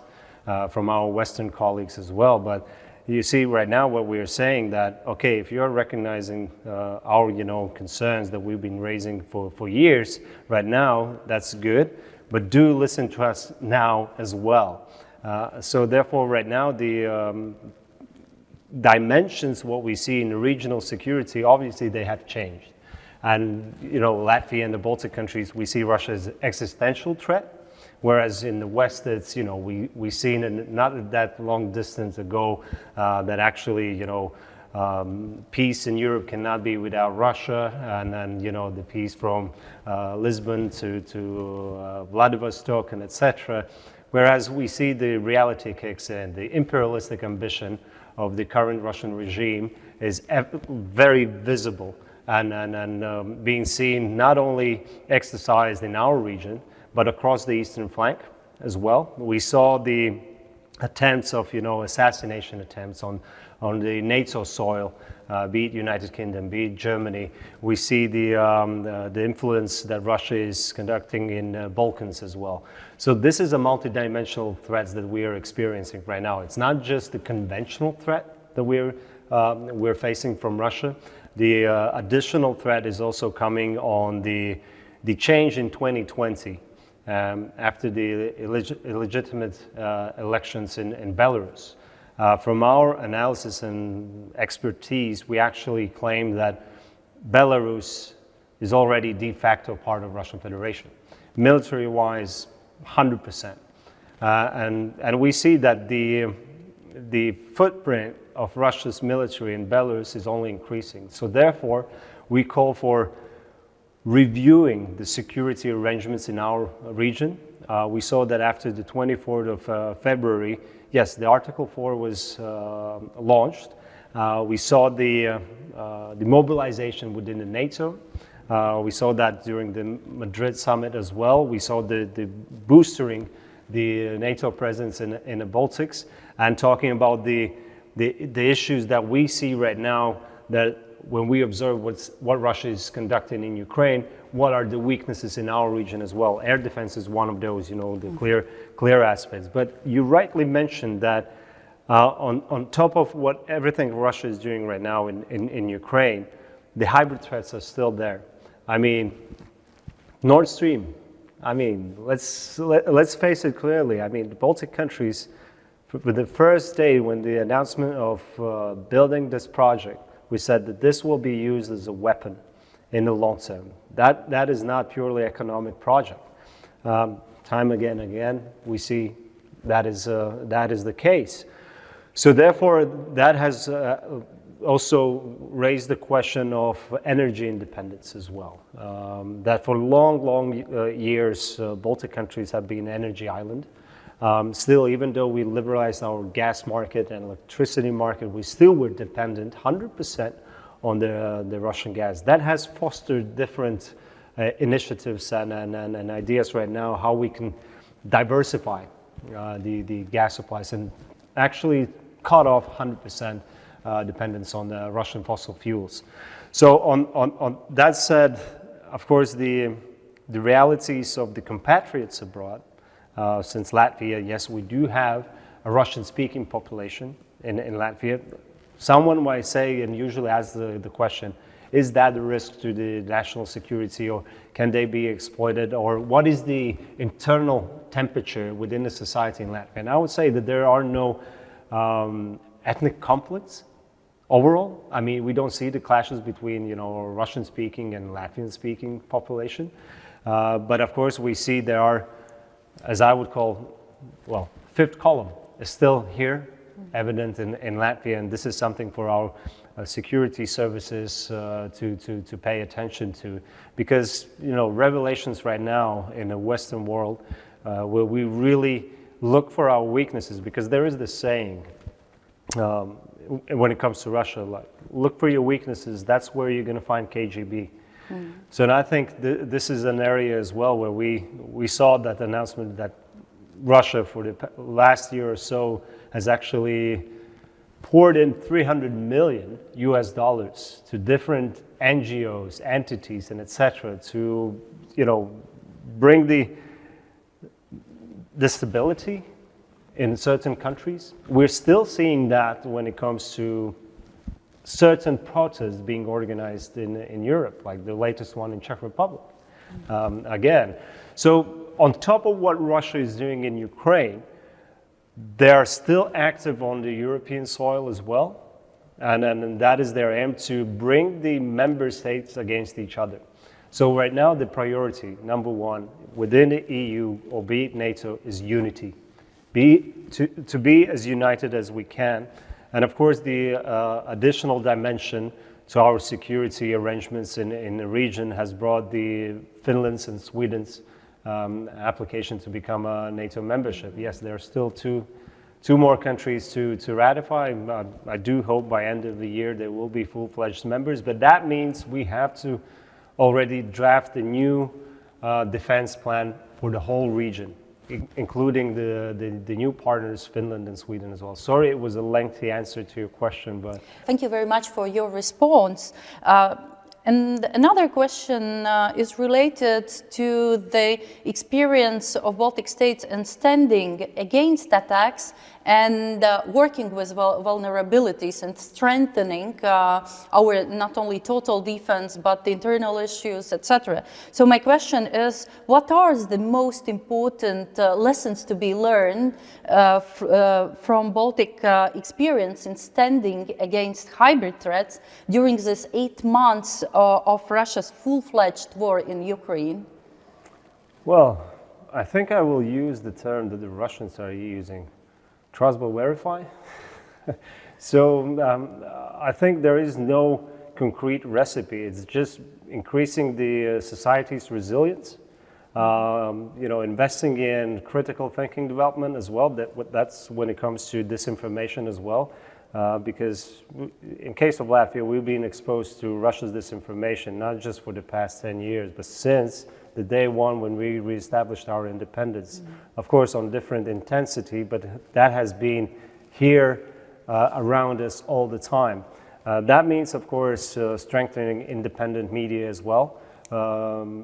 from our Western colleagues as well. But you see right now what we are saying that okay, if you're recognizing our concerns that we've been raising for years, right now that's good. But do listen to us now as well. So therefore, right now, the dimensions, what we see in the regional security, obviously they have changed. And, Latvia and the Baltic countries, we see Russia as an existential threat, whereas in the West, it's, we seen not that long distance ago that actually, peace in Europe cannot be without Russia, and then, the peace from Lisbon to Vladivostok and etc. Whereas we see the reality kicks in, the imperialistic ambition of the current Russian regime is very visible and being seen not only exercised in our region, but across the eastern flank as well. We saw the attempts of, assassination attempts on the NATO soil, be it United Kingdom, be it Germany. We see the influence that Russia is conducting in Balkans as well. So this is a multidimensional threat that we are experiencing right now. It's not just the conventional threat that we're facing from Russia. The additional threat is also coming on the change in 2020 after the illegitimate elections in Belarus. From our analysis and expertise, we actually claim that Belarus is already de facto part of Russian Federation, military-wise, 100%. And we see that the footprint of Russia's military in Belarus is only increasing. So therefore, we call for reviewing the security arrangements in our region. We saw that after the 24th of February, yes, the Article 4 was launched. We saw the mobilization within the NATO. We saw that during the Madrid summit as well. We saw the boostering the NATO presence in the Baltics, and talking about the issues that we see right now, that when we observe what Russia is conducting in Ukraine, what are the weaknesses in our region as well. Air defense is one of those, the clear aspects. But you rightly mentioned that on top of everything Russia is doing right now in Ukraine, the hybrid threats are still there. I mean, Nord Stream. I mean, let's face it clearly. I mean, the Baltic countries, for the first day when the announcement of building this project, we said that this will be used as a weapon in the long term. That is not purely economic project. Time again, we see that is the case. So therefore, that has also raised the question of energy independence as well. That for long years, Baltic countries have been energy island. Still, even though we liberalized our gas market and electricity market, we still were dependent 100% on the Russian gas. That has fostered different initiatives and ideas right now how we can diversify the gas supplies and actually cut off 100% dependence on the Russian fossil fuels. So on that said, of course, the realities of the compatriots abroad, since Latvia, yes, we do have a Russian-speaking population in Latvia. Someone might say, and usually ask the question, is that a risk to the national security, or can they be exploited, or what is the internal temperature within the society in Latvia? And I would say that there are no ethnic conflicts overall. I mean, we don't see the clashes between, Russian-speaking and Latvian-speaking population. But of course, we see there are, as I would call, fifth column is still here, evident in Latvia, and this is something for our security services to pay attention to, because revelations right now in the Western world where we really look for our weaknesses, because there is this saying when it comes to Russia, like, look for your weaknesses, that's where you're going to find KGB. So and I think this is an area as well where we saw that announcement that Russia for the last year or so has actually poured in $300 million to different NGOs, entities, and etc. to bring the stability in certain countries. We're still seeing that when it comes to certain protests being organized in Europe, like the latest one in Czech Republic. Again, so on top of what Russia is doing in Ukraine, they are still active on the European soil as well, and that is their aim, to bring the member states against each other. So right now the priority, number one, within the EU or be it NATO, is unity. To be as united as we can. And of course, the additional dimension to our security arrangements in the region has brought the Finland's and Sweden's application to become a NATO membership. Yes, there are still two more countries to ratify. I do hope by end of the year they will be full-fledged members, but that means we have to already draft a new defense plan for the whole region, including the new partners, Finland and Sweden as well. Sorry, it was a lengthy answer to your question, but... Thank you very much for your response. And another question is related to the experience of Baltic states and standing against attacks and working with vulnerabilities and strengthening our not only total defense but the internal issues, etc. So my question is, what are the most important lessons to be learned from Baltic experience in standing against hybrid threats during this 8 months of Russia's full-fledged war in Ukraine? Well, I think I will use the term that the Russians are using, trust but verify. So I think there is no concrete recipe. It's just increasing the society's resilience, investing in critical thinking development as well. That's when it comes to disinformation as well. Because in case of Latvia, we've been exposed to Russia's disinformation, not just for the past 10 years, but since the day one when we reestablished our independence. Of course, on different intensity, but that has been here around us all the time. That means, of course, strengthening independent media as well,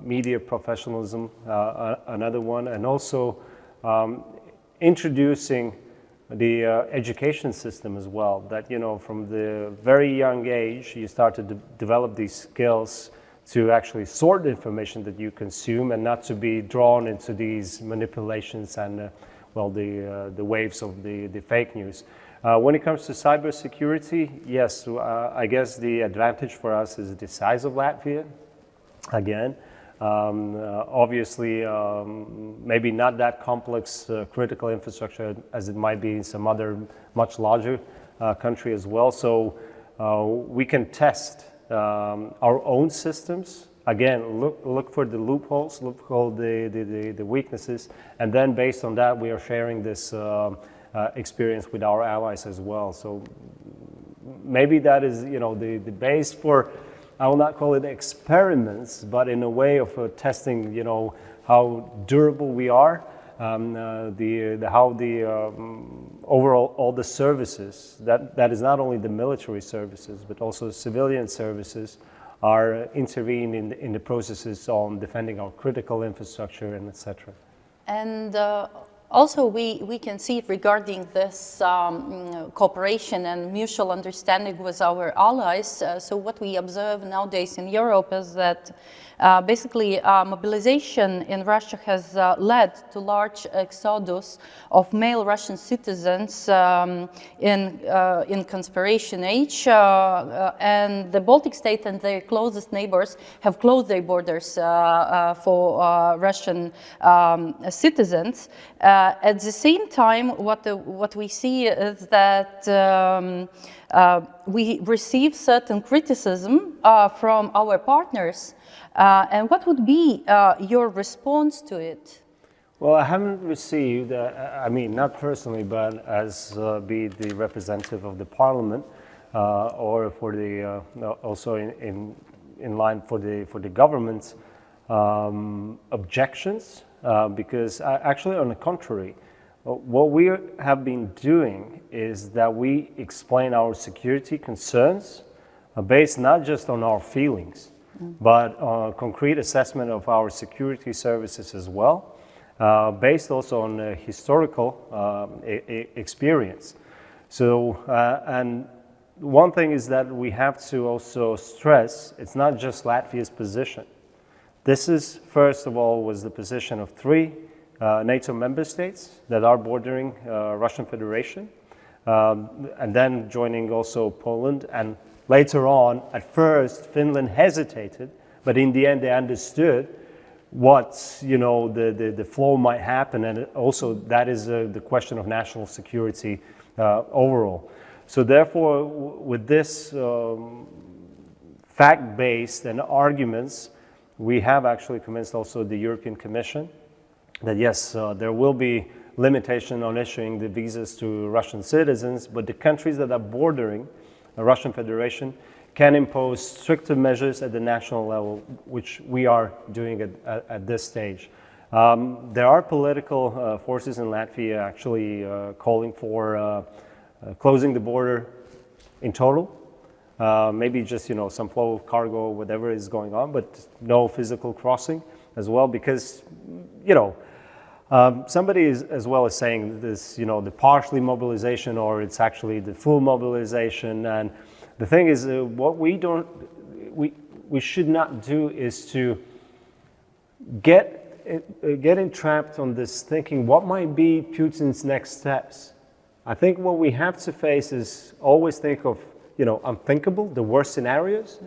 media professionalism, another one, and also introducing the education system as well, that, from the very young age, you start to develop these skills to actually sort the information that you consume and not to be drawn into these manipulations and, the waves of the fake news. When it comes to cybersecurity, yes, I guess the advantage for us is the size of Latvia, again. Obviously, maybe not that complex critical infrastructure as it might be in some other much larger country as well. So we can test our own systems. Again, look for the loopholes, look for the weaknesses, and then based on that, we are sharing this experience with our allies as well. So maybe that is, the base for, I will not call it experiments, but in a way of testing, how durable we are, how the overall all the services, that is not only the military services, but also civilian services are intervening in the processes on defending our critical infrastructure and etc. And also, we can see regarding this cooperation and mutual understanding with our allies. So what we observe nowadays in Europe is that basically mobilization in Russia has led to large exodus of male Russian citizens in conspiration age, and the Baltic state and their closest neighbors have closed their borders for Russian citizens. At the same time, what we see is that we receive certain criticism from our partners. And what would be your response to it? Well, I haven't received, not personally, but as be the representative of the parliament, or for the also in line for the government's objections, because actually, on the contrary, what we have been doing is that we explain our security concerns based not just on our feelings, but concrete assessment of our security services as well, based also on historical experience. So, and one thing is that we have to also stress, it's not just Latvia's position. This is, first of all, was the position of 3 NATO member states that are bordering Russian Federation, and then joining also Poland, and later on, at first, Finland hesitated, but in the end, they understood what, the flow might happen, and also that is the question of national security overall. So therefore, with this fact-based and arguments, we have actually convinced also the European Commission that yes, there will be limitation on issuing the visas to Russian citizens, but the countries that are bordering the Russian Federation can impose stricter measures at the national level, which we are doing at this stage. There are political forces in Latvia actually calling for closing the border in total. Maybe just, some flow of cargo, whatever is going on, but no physical crossing as well, because, somebody is as well as saying this, the partially mobilization, or it's actually the full mobilization. And the thing is, what we should not do is to get entrapped on this thinking, what might be Putin's next steps? I think what we have to face is always think of, unthinkable, the worst scenarios,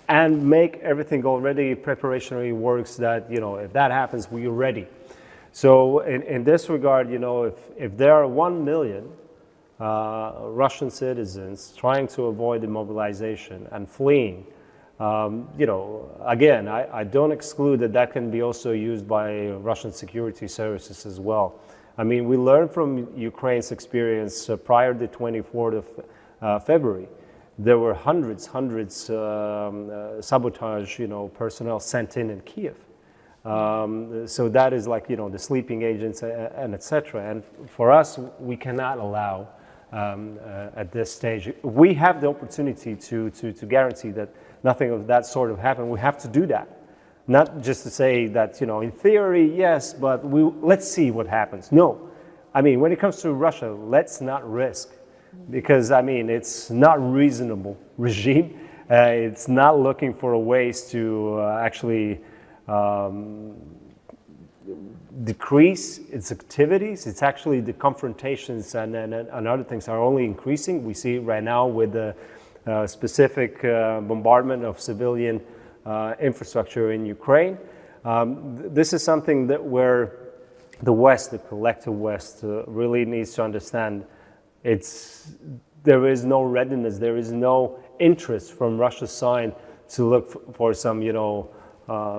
and make everything already preparationary works that, if that happens, we're ready. So in this regard, if there are 1 million Russian citizens trying to avoid demobilization and fleeing. You know, again, I don't exclude that that can be also used by Russian security services as well. I mean, we learned from Ukraine's experience prior to the 24th of February. There were hundreds sabotage, you know, personnel sent in Kiev. So that is like, you know, the sleeping agents and etc. And for us, we cannot allow at this stage. We have the opportunity to guarantee that nothing of that sort of happen. We have to do that. Not just to say that, you know, in theory, yes, but let's see what happens. No. I mean, when it comes to Russia, let's not risk. Because, I mean, it's not reasonable regime. It's not looking for ways to actually decrease its activities. It's actually the confrontations and other things are only increasing. We see it right now with the specific bombardment of civilian infrastructure in Ukraine. This is something that where the West, the collective West, really needs to understand. There is no readiness, there is no interest from Russia's side to look for some, you know,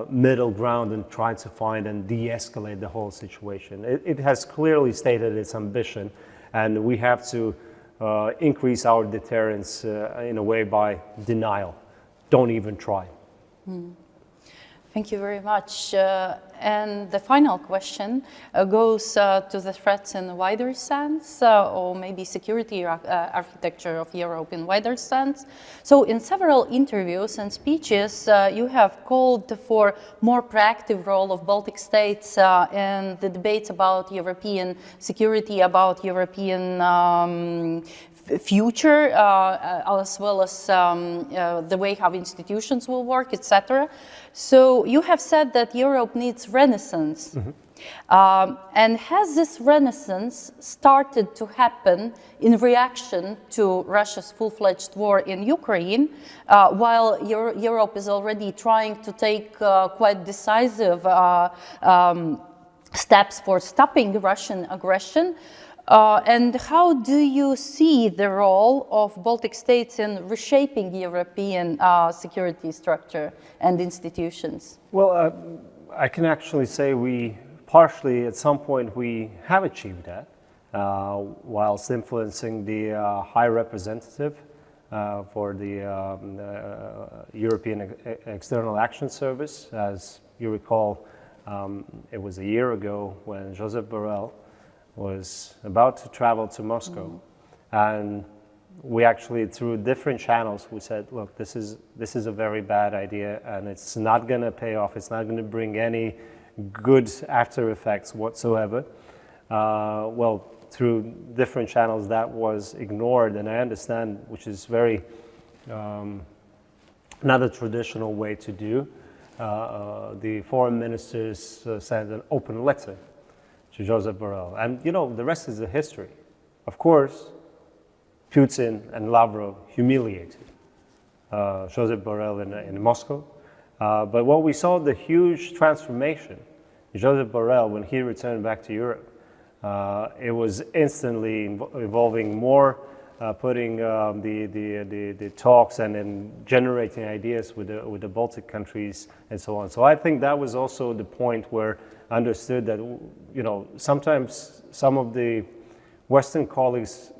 middle ground and try to find and de-escalate the whole situation. It has clearly stated its ambition, and we have to increase our deterrence in a way by denial. Don't even try. Thank you very much. And the final question goes to the threats in a wider sense, or maybe security architecture of Europe in wider sense. So in several interviews and speeches, you have called for more proactive role of Baltic states in the debates about European security, about European future, as well as the way how institutions will work, etc. So you have said that Europe needs renaissance. And has this renaissance started to happen in reaction to Russia's full-fledged war in Ukraine, while Europe is already trying to take quite decisive steps for stopping Russian aggression? And how do you see the role of Baltic states in reshaping European security structure and institutions? Well, I can actually say we partially, at some point, we have achieved that, whilst influencing the High Representative for the European External Action Service. As you recall, it was a year ago when Joseph Borrell was about to travel to Moscow, and we actually, through different channels, we said, look, this is a very bad idea, and it's not going to pay off. It's not going to bring any good after effects whatsoever. Well, through different channels, that was ignored, and I understand, which is very not a traditional way to do. The foreign ministers sent an open letter to Joseph Borrell. And, you know, the rest is a history. Of course, Putin and Lavrov humiliated Joseph Borrell in Moscow. But what we saw, the huge transformation, Joseph Borrell, when he returned back to Europe, it was instantly involving more putting the talks and generating ideas with the Baltic countries and so on. So I think that was also the point where I understood that, you know, sometimes some of the Western colleagues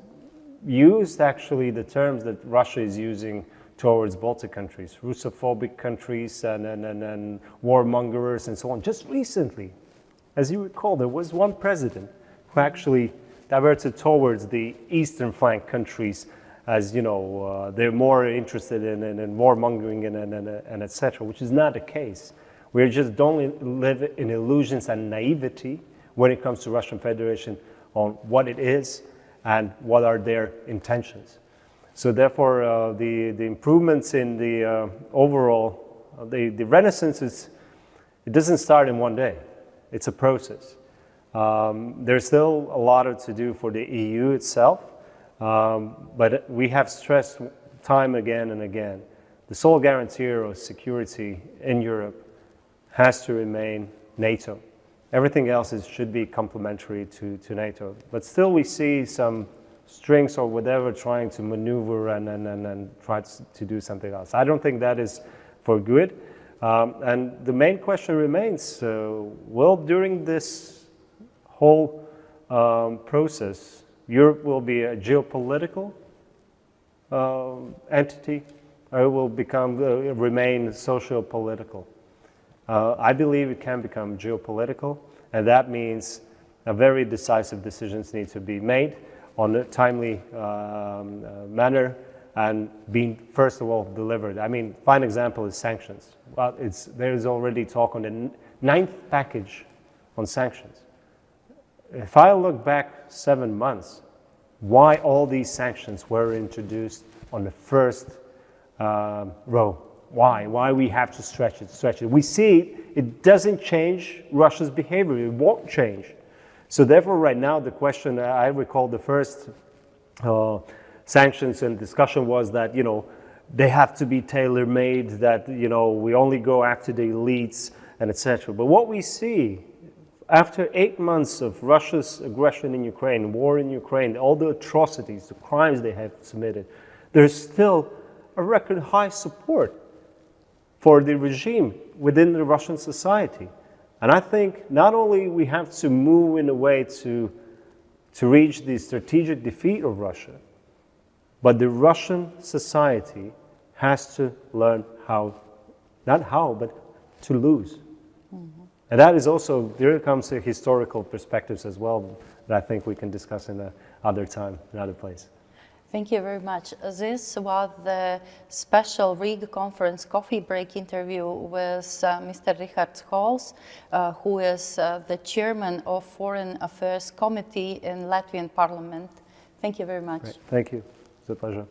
used actually the terms that Russia is using towards Baltic countries, Russophobic countries and warmongers and so on. Just recently, as you recall, there was one president who actually diverted towards the eastern flank countries, as you know, they're more interested in warmongering and etc., which is not the case. We just don't live in illusions and naivety when it comes to Russian Federation on what it is and what are their intentions. So therefore, the improvements in the overall, the renaissance it doesn't start in one day. It's a process. There's still a lot to do for the EU itself, but we have stressed time again and again, the sole guarantor of security in Europe has to remain NATO. Everything else should be complementary to NATO. But still we see some strings or whatever, trying to maneuver and try to do something else. I don't think that is for good. And the main question remains, will during this whole process, Europe will be a geopolitical entity, or it will remain socio-political? I believe it can become geopolitical, and that means very decisive decisions need to be made on a timely manner and being, first of all, delivered. I mean, fine example is sanctions. Well, there is already talk on the 9th package on sanctions. If I look back 7 months, why all these sanctions were introduced on the first row? Why we have to stretch it? We see it doesn't change Russia's behavior. It won't change. So therefore, right now, the question, I recall the first sanctions and discussion was that, they have to be tailor-made, that, we only go after the elites and etc. But what we see, after 8 months of Russia's aggression in Ukraine, war in Ukraine, all the atrocities, the crimes they have committed, there's still a record high support for the regime within the Russian society. And I think not only we have to move in a way to reach the strategic defeat of Russia, but the Russian society has to learn but to lose. Mm-hmm. And that is also, there comes the historical perspectives as well that I think we can discuss in another time, another place. Thank you very much. This was the special Rīga Conference coffee break interview with Mr. Richard Hols, who is the chairman of Foreign Affairs Committee in Latvian Parliament. Thank you very much. Great. Thank you. It's a pleasure.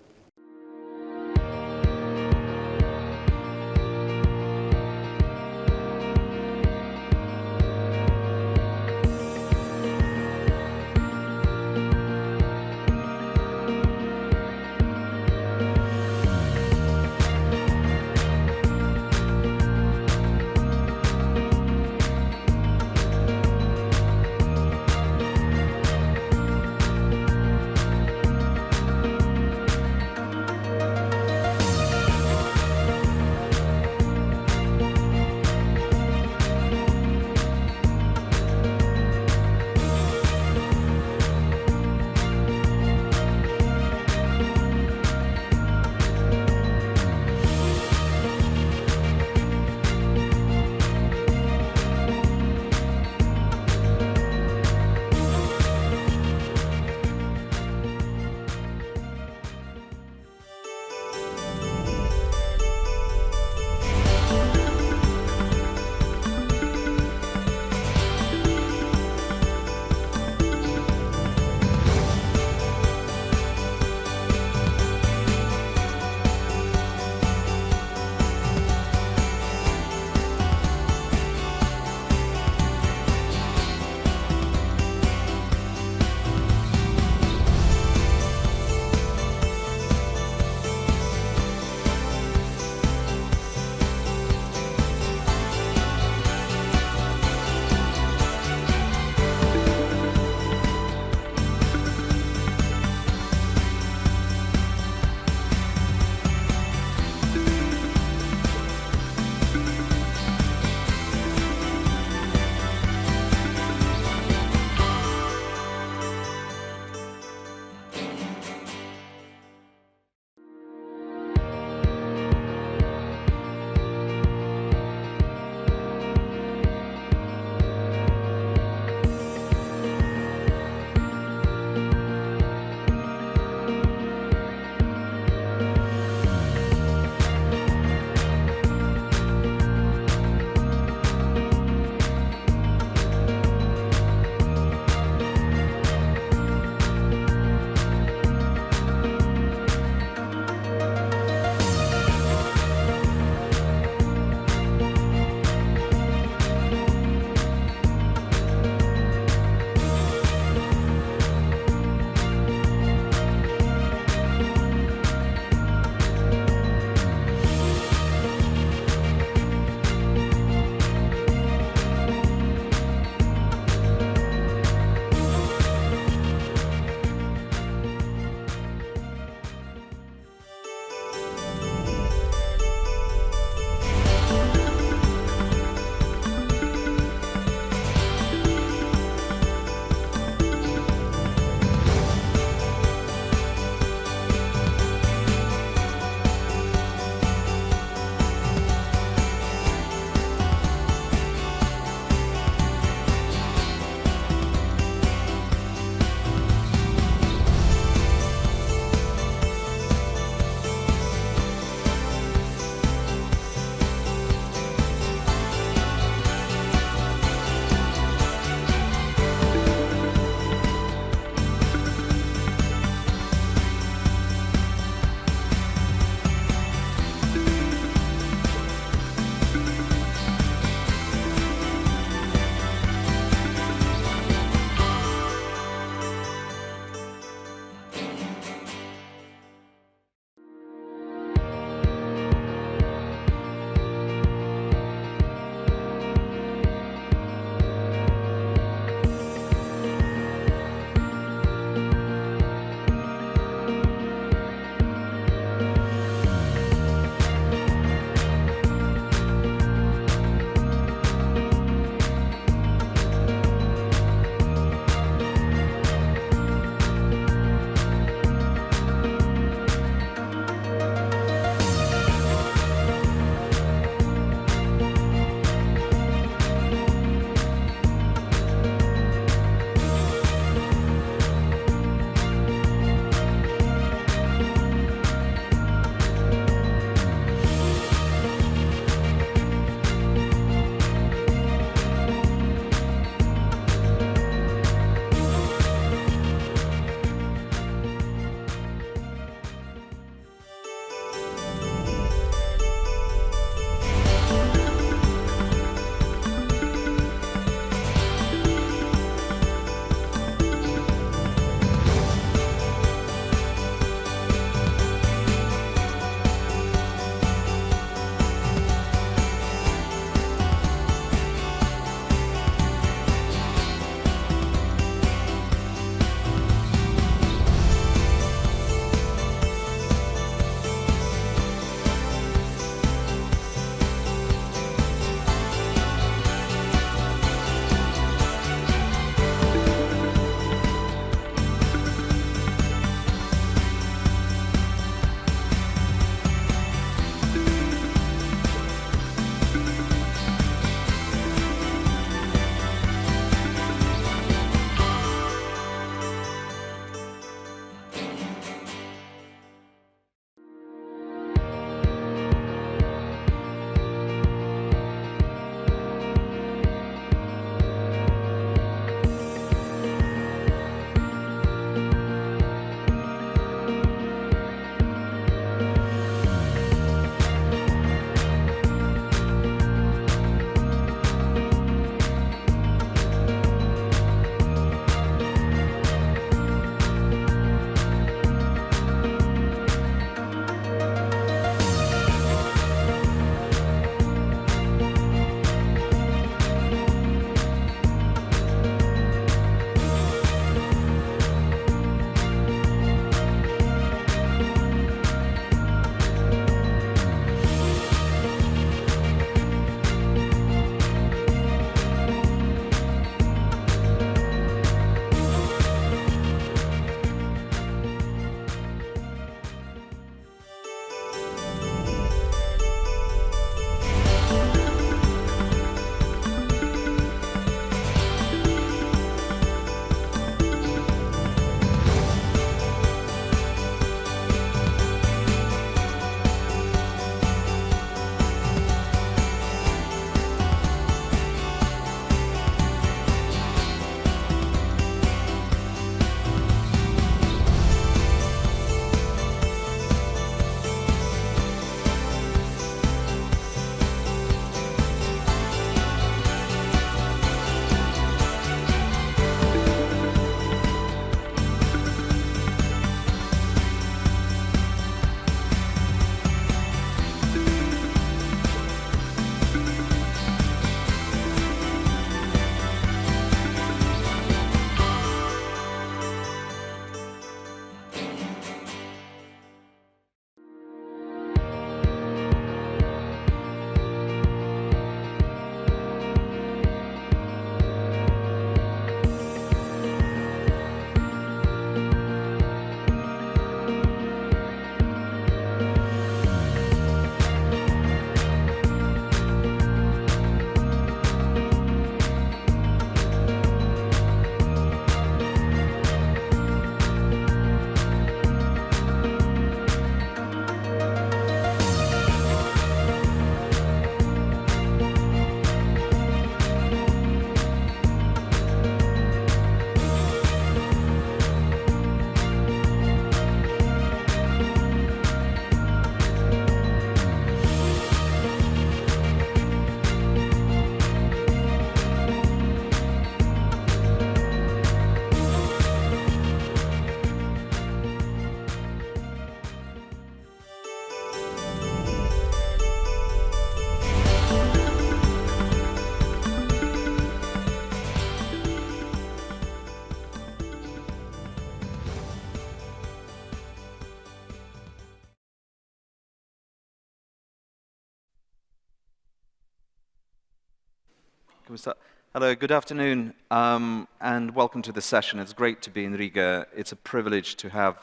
we start? Hello, good afternoon, and welcome to this session. It's great to be in Riga. It's a privilege to have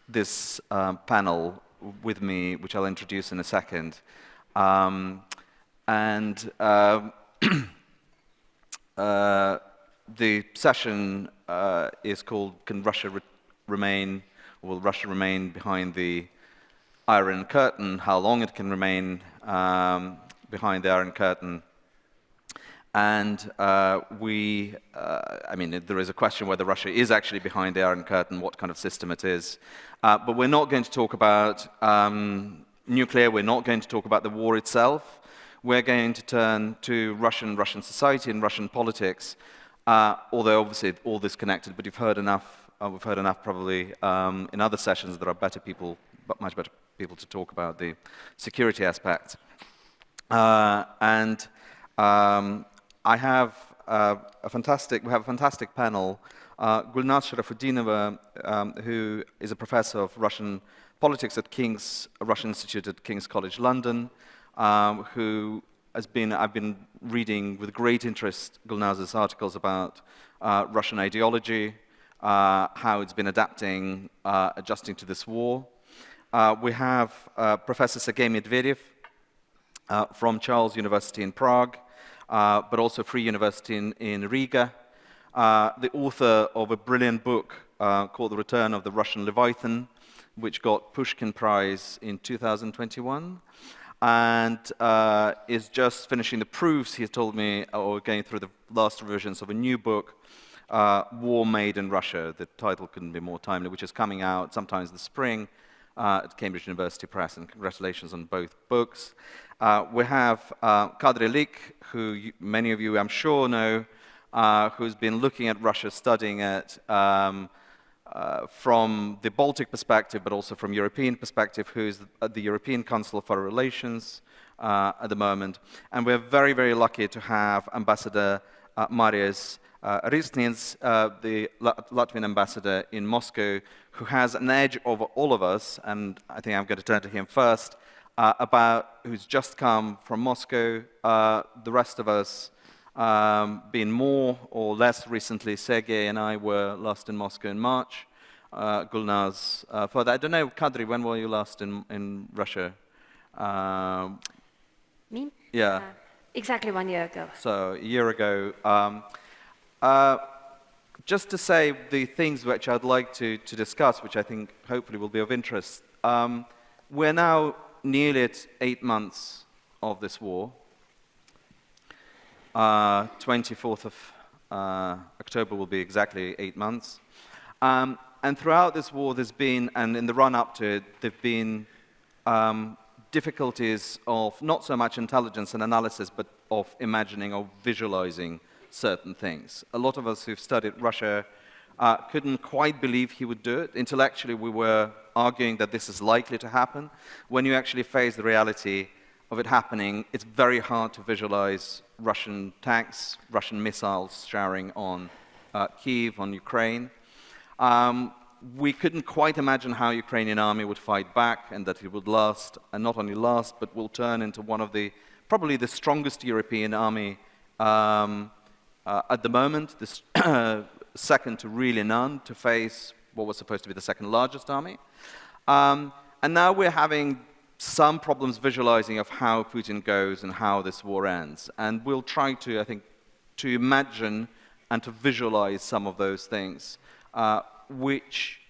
this panel with me, which I'll introduce in a second. The session is called "Can Russia Remain? Will Russia remain behind the Iron Curtain? How long it can remain behind the Iron Curtain?" And I mean, there is a question whether Russia is actually behind the Iron Curtain, what kind of system it is. But we're not going to talk about nuclear. We're not going to talk about the war itself. We're going to turn to Russian society and Russian politics. Although obviously all this connected, but you've heard enough. We've heard enough probably in other sessions. There are much better people to talk about the security aspects. We have a fantastic panel. Gulnaz Sharafutdinova, who is a professor of Russian politics at Russian Institute at King's College London, who I've been reading with great interest Gulnaz's articles about Russian ideology, how it's been adjusting to this war. We have Professor Sergei Medvedev from Charles University in Prague, but also Free University in Riga, the author of a brilliant book called The Return of the Russian Leviathan, which got Pushkin Prize in 2021, and is just finishing the proofs, he told me, or going through the last revisions of a new book, War Made in Russia. The title couldn't be more timely, which is coming out sometime in the spring at Cambridge University Press, and congratulations on both books. We have Kadri Lik, who many of you, I'm sure, know, who's been looking at Russia, studying it from the Baltic perspective, but also from European perspective, who's at the European Council of Foreign Relations at the moment. And we're very, very lucky to have Ambassador Marius Risnins, the Latvian ambassador in Moscow, who has an edge over all of us, and I think I'm going to turn to him first, who's just come from Moscow. The rest of us been more or less recently. Sergei and I were last in Moscow in March. Gulnaz further. I don't know, Kadri, when were you last in Russia? Me? Yeah. Exactly 1 year ago. So, a year ago. Just to say the things which I'd like to discuss, which I think hopefully will be of interest. We're now nearly at 8 months of this war. 24th of October will be exactly 8 months. And throughout this war, there's been, and in the run-up to it, there have been difficulties of not so much intelligence and analysis, but of imagining or visualizing certain things. A lot of us who've studied Russia couldn't quite believe he would do it. Intellectually, we were arguing that this is likely to happen. When you actually face the reality of it happening, it's very hard to visualize Russian tanks, Russian missiles showering on Kyiv, on Ukraine. We couldn't quite imagine how Ukrainian army would fight back and that it would last, and not only last, but will turn into one of the, probably the strongest European army at the moment, this second to really none, to face what was supposed to be the second largest army. And now we're having some problems visualizing of how Putin goes and how this war ends. And we'll try to, I think, to imagine and to visualize some of those things, which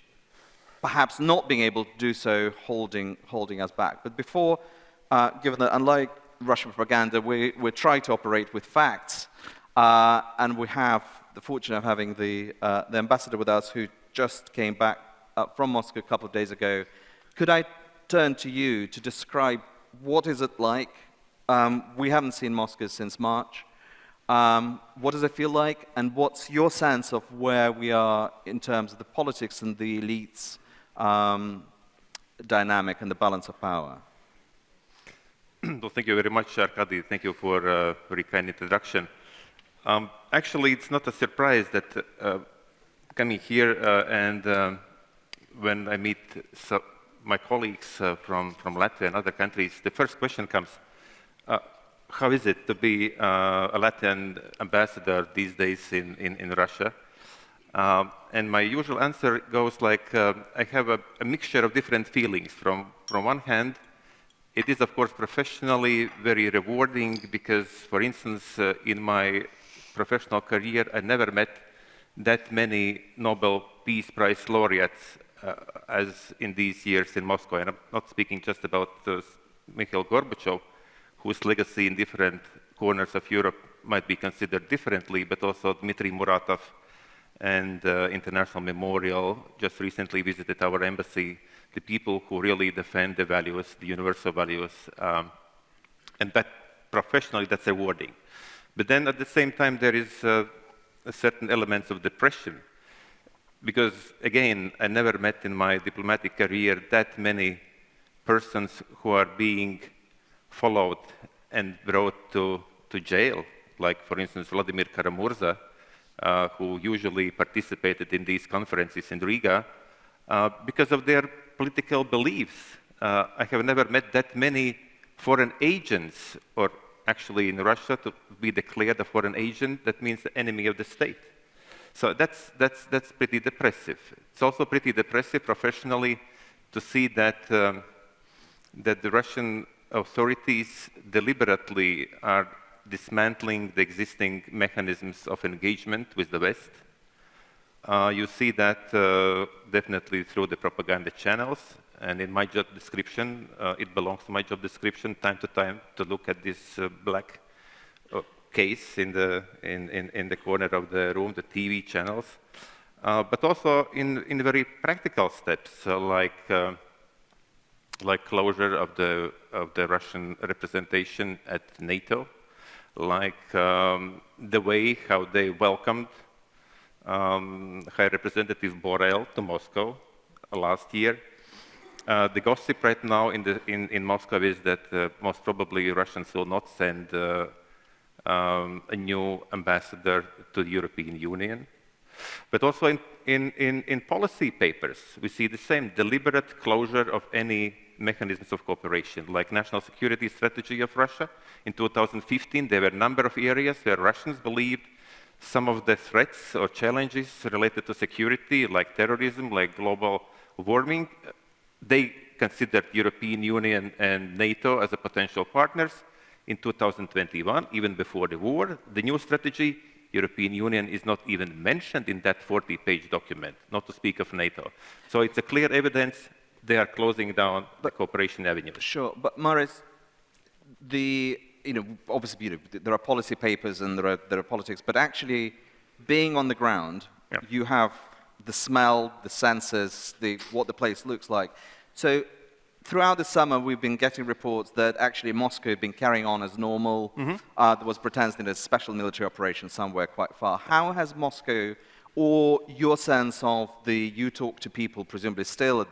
perhaps not being able to do so holding us back. But before, given that unlike Russian propaganda, we try to operate with facts, and we have the fortune of having the ambassador with us who just came back from Moscow a couple of days ago. Could I turn to you to describe what is it like? We haven't seen Moscow since March. What does it feel like? And what's your sense of where we are in terms of the politics and the elites dynamic and the balance of power? Well, thank you very much, Arkady. Thank you for a very kind introduction. Actually, it's not a surprise that coming here and when I meet my colleagues from Latvia and other countries, the first question comes, how is it to be a Latvian ambassador these days in Russia? And my usual answer goes like, I have a mixture of different feelings. From one hand, it is, of course, professionally very rewarding because, for instance, in my professional career, I never met that many Nobel Peace Prize laureates as in these years in Moscow. And I'm not speaking just about Mikhail Gorbachev, whose legacy in different corners of Europe might be considered differently, but also Dmitry Muratov and International Memorial just recently visited our embassy, the people who really defend the values, the universal values, and that professionally that's rewarding. But then at the same time there is a certain elements of depression, because again, I never met in my diplomatic career that many persons who are being followed and brought to jail, like for instance Vladimir Kara-Murza, who usually participated in these conferences in Riga because of their political beliefs. I have never met that many foreign agents, or actually in Russia to be declared a foreign agent, that means the enemy of the state. So that's pretty depressive. It's also pretty depressive professionally to see that, that the Russian authorities deliberately are dismantling the existing mechanisms of engagement with the West. You see that definitely through the propaganda channels, and in my job description, it belongs to my job description time to time to look at this black case in the corner of the room, the TV channels, but also in very practical steps like closure of the Russian representation at NATO, like the way how they welcomed High Representative Borrell to Moscow last year. The gossip right now in Moscow is that most probably Russians will not send a new ambassador to the European Union. But also in policy papers, we see the same deliberate closure of any mechanisms of cooperation, like national security strategy of Russia. In 2015, there were a number of areas where Russians believed some of the threats or challenges related to security, like terrorism, like global warming, they considered European Union and NATO as a potential partners. In 2021, even before the war, the new strategy, European Union is not even mentioned in that 40-page document, not to speak of NATO. So it's a clear evidence they are closing down the cooperation avenue. Sure, but Maris, obviously, there are policy papers and there are politics, but actually, being on the ground, you have the smell, the senses, what the place looks like. So throughout the summer, we've been getting reports that actually Moscow had been carrying on as normal. There was pretending a special military operation somewhere quite far. How has Moscow, or your sense of you talk to people, presumably still at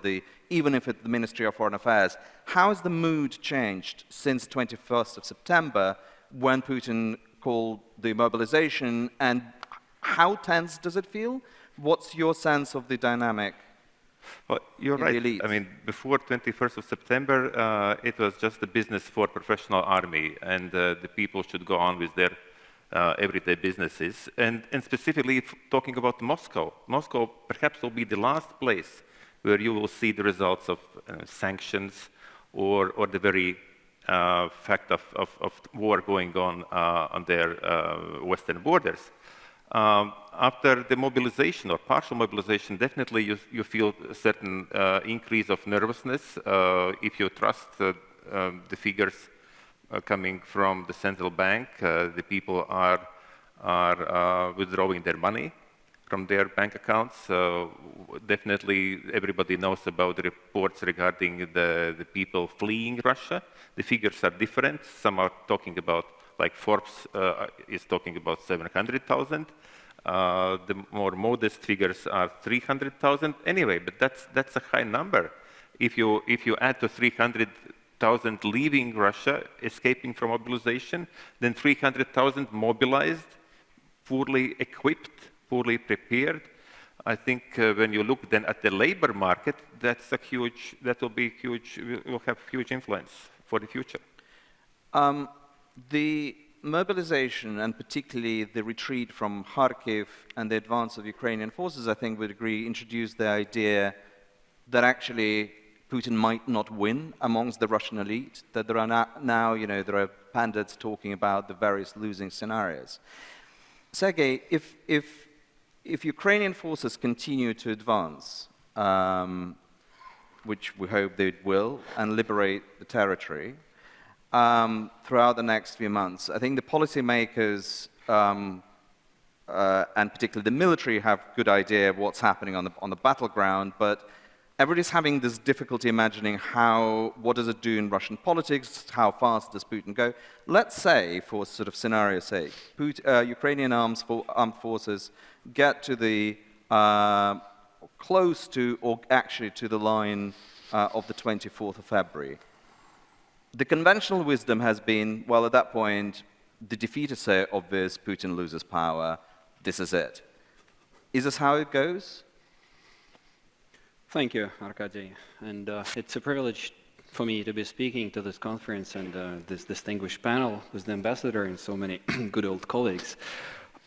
even if at the Ministry of Foreign Affairs, how has the mood changed since 21st of September when Putin called the mobilization, and how tense does it feel? What's your sense of the dynamic? Well, you're right. I mean, before 21st of September, it was just the business for professional army, and the people should go on with their everyday businesses. And specifically, talking about Moscow, Moscow perhaps will be the last place where you will see the results of sanctions or the very fact of war going on their western borders. After the mobilization or partial mobilization, definitely you feel a certain increase of nervousness if you trust the figures coming from the central bank. The people are withdrawing their money from their bank accounts. Definitely everybody knows about the reports regarding the people fleeing Russia. The figures are different. Some are talking about, like Forbes is talking about 700,000. The more modest figures are 300,000. Anyway, but that's a high number. If you add to 300,000 leaving Russia, escaping from mobilization, then 300,000 mobilized, poorly equipped, poorly prepared. I think when you look then at the labor market, that will have huge influence for the future. The mobilization, and particularly the retreat from Kharkiv and the advance of Ukrainian forces, I think would agree, introduced the idea that actually Putin might not win amongst the Russian elite, that there are now, there are pundits talking about the various losing scenarios. Sergei, if Ukrainian forces continue to advance, which we hope they will, and liberate the territory, throughout the next few months, I think the policymakers and particularly the military have a good idea of what's happening on the battleground, but everybody's having this difficulty imagining what does it do in Russian politics, how fast does Putin go. Let's say, for sort of scenario's sake, Ukrainian armed forces get to the close to, or actually to the line of the 24th of February. The conventional wisdom has been, well, at that point, the defeat is so obvious, Putin loses power, this is it. Is this how it goes? Thank you, Arkady. And it's a privilege for me to be speaking to this conference and this distinguished panel with the ambassador and so many good old colleagues.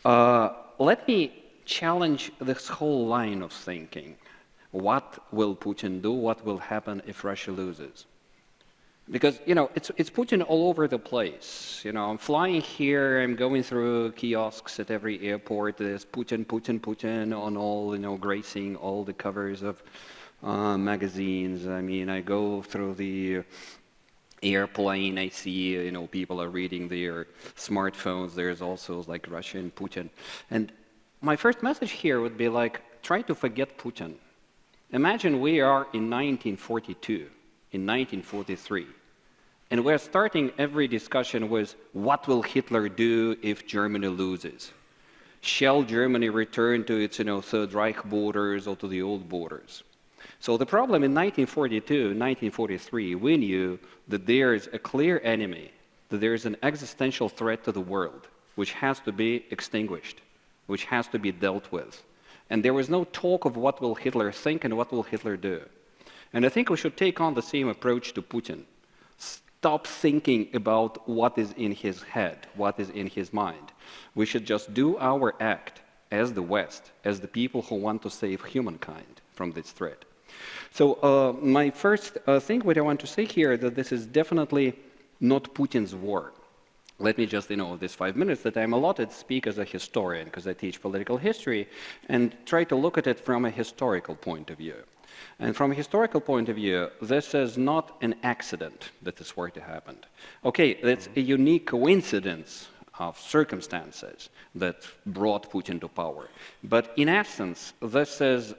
Let me challenge this whole line of thinking. What will Putin do? What will happen if Russia loses? Because, it's Putin all over the place. I'm flying here, I'm going through kiosks at every airport. There's Putin, Putin, Putin on all, gracing all the covers of magazines. I mean, I go through the airplane, I see, people are reading their smartphones. There's also like Russian Putin. And my first message here would be like, try to forget Putin. Imagine we are in 1942. In 1943. And we're starting every discussion with, what will Hitler do if Germany loses? Shall Germany return to its Third Reich borders or to the old borders? So the problem in 1942, 1943, we knew that there is a clear enemy, that there is an existential threat to the world, which has to be extinguished, which has to be dealt with. And there was no talk of what will Hitler think and what will Hitler do. And I think we should take on the same approach to Putin. Stop thinking about what is in his head, what is in his mind. We should just do our act as the West, as the people who want to save humankind from this threat. So my first thing what I want to say here, that this is definitely not Putin's war. Let me just, this 5 minutes that I'm allotted, speak as a historian, because I teach political history, and try to look at it from a historical point of view. And from a historical point of view, this is not an accident that this war happened. Okay, that's a unique coincidence of circumstances that brought Putin to power. But in essence, this is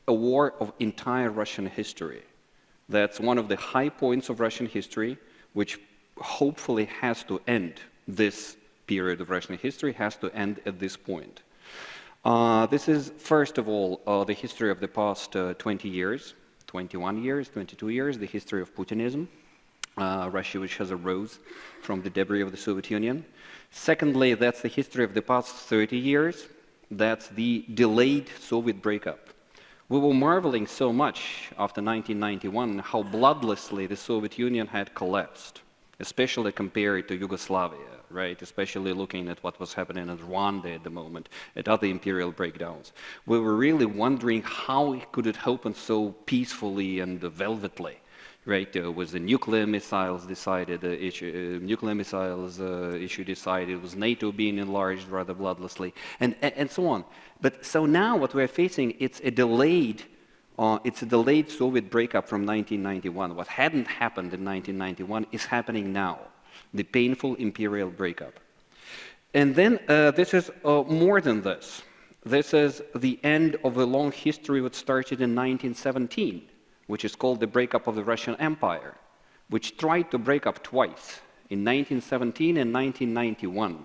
a war of entire Russian history. That's one of the high points of Russian history, which hopefully has to end. This period of Russian history has to end at this point. This is, first of all, the history of the past 20 years, 21 years, 22 years, the history of Putinism, Russia which has arose from the debris of the Soviet Union. Secondly, that's the history of the past 30 years. That's the delayed Soviet breakup. We were marveling so much after 1991 how bloodlessly the Soviet Union had collapsed, especially compared to Yugoslavia, right? Especially looking at what was happening in Rwanda at the moment, at other imperial breakdowns. We were really wondering how could it happen so peacefully and velvetly, right? Was the nuclear missiles issue decided, was NATO being enlarged rather bloodlessly, and so on. But so now what we're facing, it's a delayed Soviet breakup from 1991. What hadn't happened in 1991 is happening now, the painful imperial breakup. And then this is more than this. This is the end of a long history that started in 1917, which is called the breakup of the Russian Empire, which tried to break up twice, in 1917 and 1991,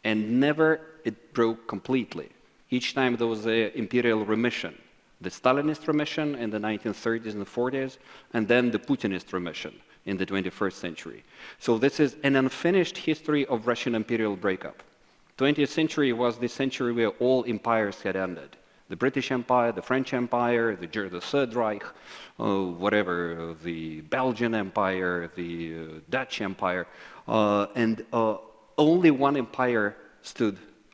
and never it broke completely. Each time there was an imperial remission. The Stalinist remission in the 1930s and the 40s, and then the Putinist remission in the 21st century. So this is an unfinished history of Russian imperial breakup. 20th century was the century where all empires had ended. The British Empire, the French Empire, the Third Reich, the Belgian Empire, the Dutch Empire. and only one empire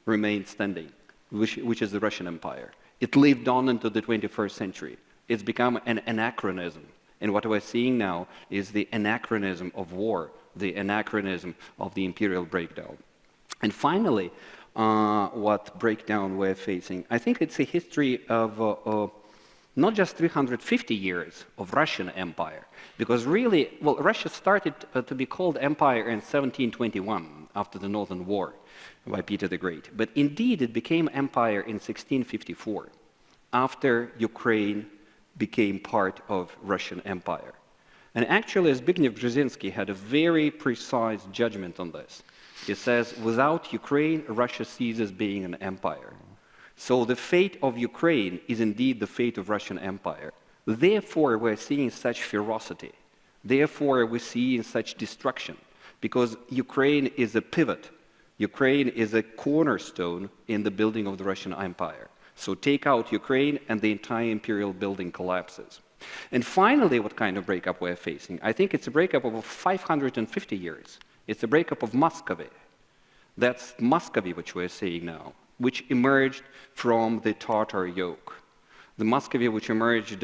remained standing, which is the Russian Empire. It lived on into the 21st century. It's become an anachronism. And what we're seeing now is the anachronism of war, the anachronism of the imperial breakdown. And finally, what breakdown we're facing, I think it's a history of not just 350 years of Russian Empire, because really, well, Russia started to be called empire in 1721 after the Northern War by Peter the Great. But indeed, it became empire in 1654 after Ukraine became part of Russian Empire. And actually, Zbigniew Brzezinski had a very precise judgment on this. He says, without Ukraine, Russia ceases being an empire. So the fate of Ukraine is indeed the fate of Russian Empire. Therefore, we're seeing such ferocity. Therefore, we're seeing such destruction, because Ukraine is a pivot. Ukraine is a cornerstone in the building of the Russian Empire. So take out Ukraine and the entire imperial building collapses. And finally, what kind of breakup we're facing? I think it's a breakup of 550 years. It's a breakup of Muscovy. That's Muscovy which we're seeing now, which emerged from the Tatar yoke. The Muscovy which emerged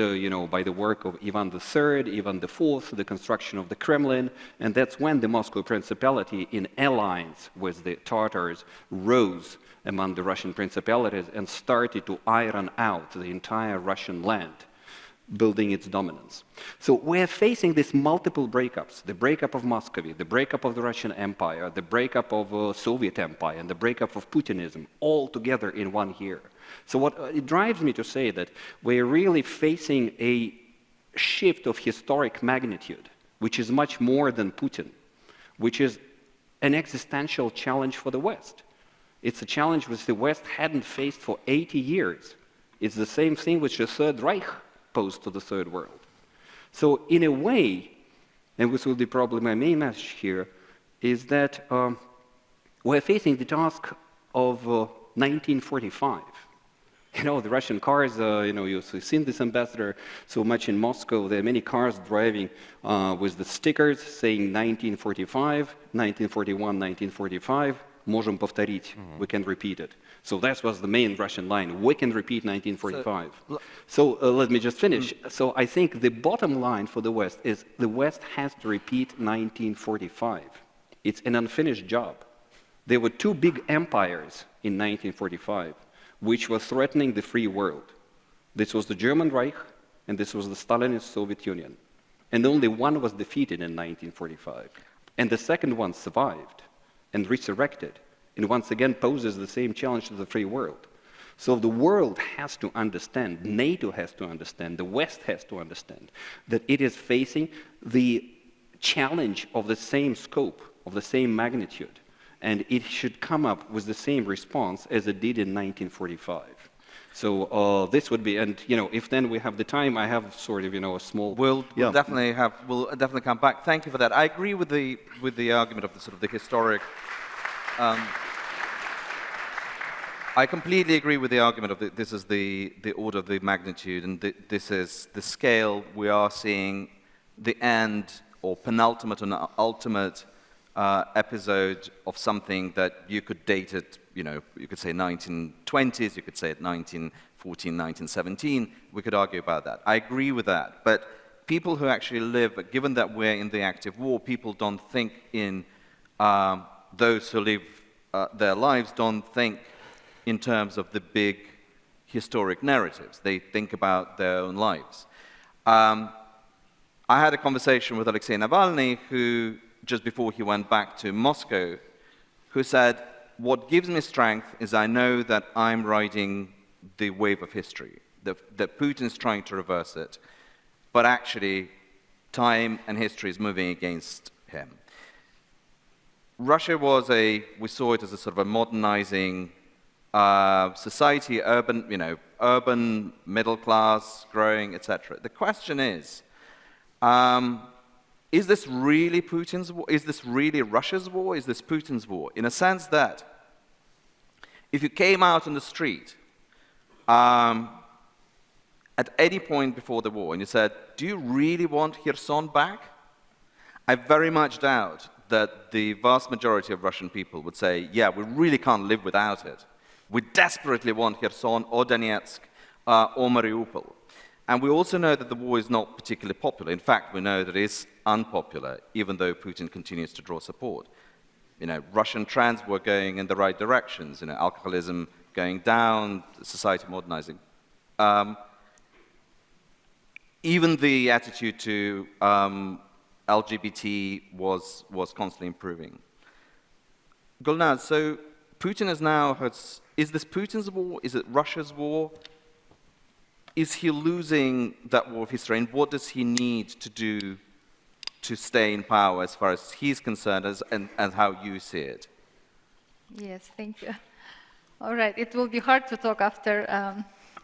by the work of Ivan III, Ivan IV, the construction of the Kremlin, and that's when the Moscow Principality, in alliance with the Tatars, rose among the Russian principalities and started to iron out the entire Russian land, building its dominance. So we're facing these multiple breakups, the breakup of Muscovy, the breakup of the Russian Empire, the breakup of Soviet Empire, and the breakup of Putinism, all together in 1 year. So what it drives me to say that we're really facing a shift of historic magnitude, which is much more than Putin, which is an existential challenge for the West. It's a challenge which the West hadn't faced for 80 years. It's the same thing which the Third Reich posed to the Third World. So in a way, and this will be probably my main message here, is that we're facing the task of 1945. The Russian cars, you've seen this ambassador so much in Moscow. There are many cars driving with the stickers saying 1945, 1941, 1945. Можем повторить, we can repeat it. So that was the main Russian line. We can repeat 1945. So let me just finish. So I think the bottom line for the West is the West has to repeat 1945. It's an unfinished job. There were two big empires in 1945, which were threatening the free world. This was the German Reich, and this was the Stalinist Soviet Union. And only one was defeated in 1945. And the second one survived and resurrected, and once again poses the same challenge to the free world. So the world has to understand, NATO has to understand, the West has to understand that it is facing the challenge of the same scope, of the same magnitude, and it should come up with the same response as it did in 1945. So this would be, and if then we have the time, I have sort of a small. We'll definitely come back. Thank you for that. I agree with the argument of the sort of the historic. I completely agree with the argument of this is the order of the magnitude, and this is the scale. We are seeing the end or penultimate and ultimate episode of something that you could date it. You could say 1920s, you could say it 1914, 1917. We could argue about that. I agree with that. But people who actually live, given that we're in the active war, people don't think in, those who live their lives don't think in terms of the big historic narratives. They think about their own lives. I had a conversation with Alexei Navalny, who, just before he went back to Moscow, who said, what gives me strength is I know that I'm riding the wave of history, that Putin's trying to reverse it, but actually time and history is moving against him. Russia was we saw it as a sort of a modernizing society, urban, middle class, growing, etc. The question is this really Putin's war? Is this really Russia's war? Is this Putin's war? In a sense that if you came out on the street at any point before the war and you said, do you really want Kherson back? I very much doubt that the vast majority of Russian people would say, yeah, we really can't live without it. We desperately want Kherson or Donetsk or Mariupol. And we also know that the war is not particularly popular. In fact, we know that it is unpopular, even though Putin continues to draw support. You know, Russian trends were going in the right directions, you know, alcoholism going down, society modernizing. Even the attitude to LGBT was constantly improving. Gulnaz, so Putin is this Putin's war? Is it Russia's war? Is he losing that war of history? And what does he need to do to stay in power as far as he's concerned and how you see it? Yes, thank you. All right, it will be hard to talk after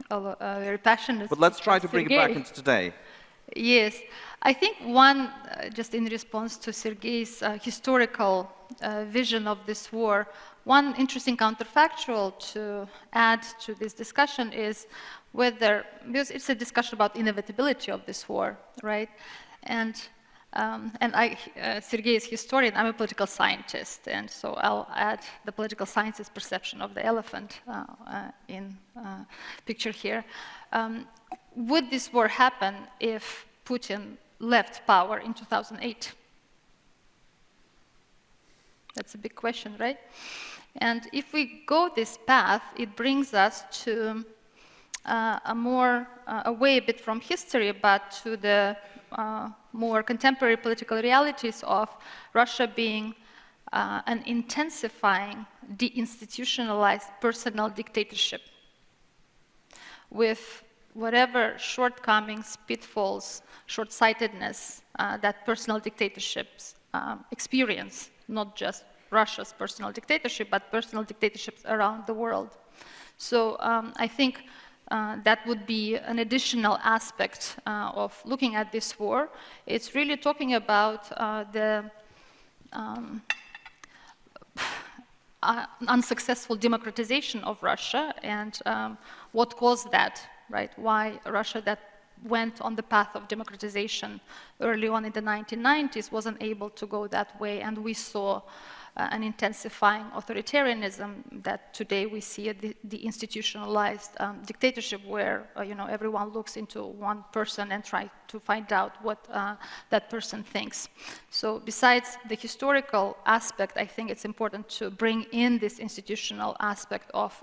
very passionate. But let's try to bring it back into today. Yes, I think one, just in response to Sergei's historical vision of this war, one interesting counterfactual to add to this discussion is whether, because it's a discussion about inevitability of this war, right? And Sergei is a historian, I'm a political scientist, and so I'll add the political science's perception of the elephant in picture here. Would this war happen if Putin left power in 2008? That's a big question, right? And if we go this path, it brings us to away a bit from history, but to the more contemporary political realities of Russia being an intensifying, deinstitutionalized personal dictatorship with whatever shortcomings, pitfalls, short-sightedness that personal dictatorships experience, not just Russia's personal dictatorship, but personal dictatorships around the world. So I think that would be an additional aspect of looking at this war. It's really talking about the unsuccessful democratization of Russia and what caused that, right? Why Russia that went on the path of democratization early on in the 1990s wasn't able to go that way, and we saw an intensifying authoritarianism that today we see the institutionalized dictatorship where everyone looks into one person and try to find out what that person thinks. So besides the historical aspect, I think it's important to bring in this institutional aspect of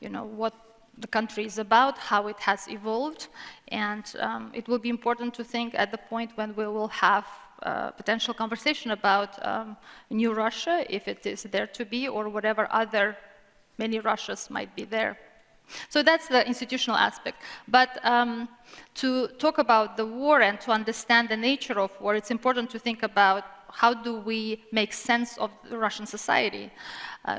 what the country is about, how it has evolved, and it will be important to think at the point when we will have potential conversation about new Russia, if it is there to be, or whatever other many Russias might be there. So that's the institutional aspect. But to talk about the war and to understand the nature of war, it's important to think about how do we make sense of the Russian society,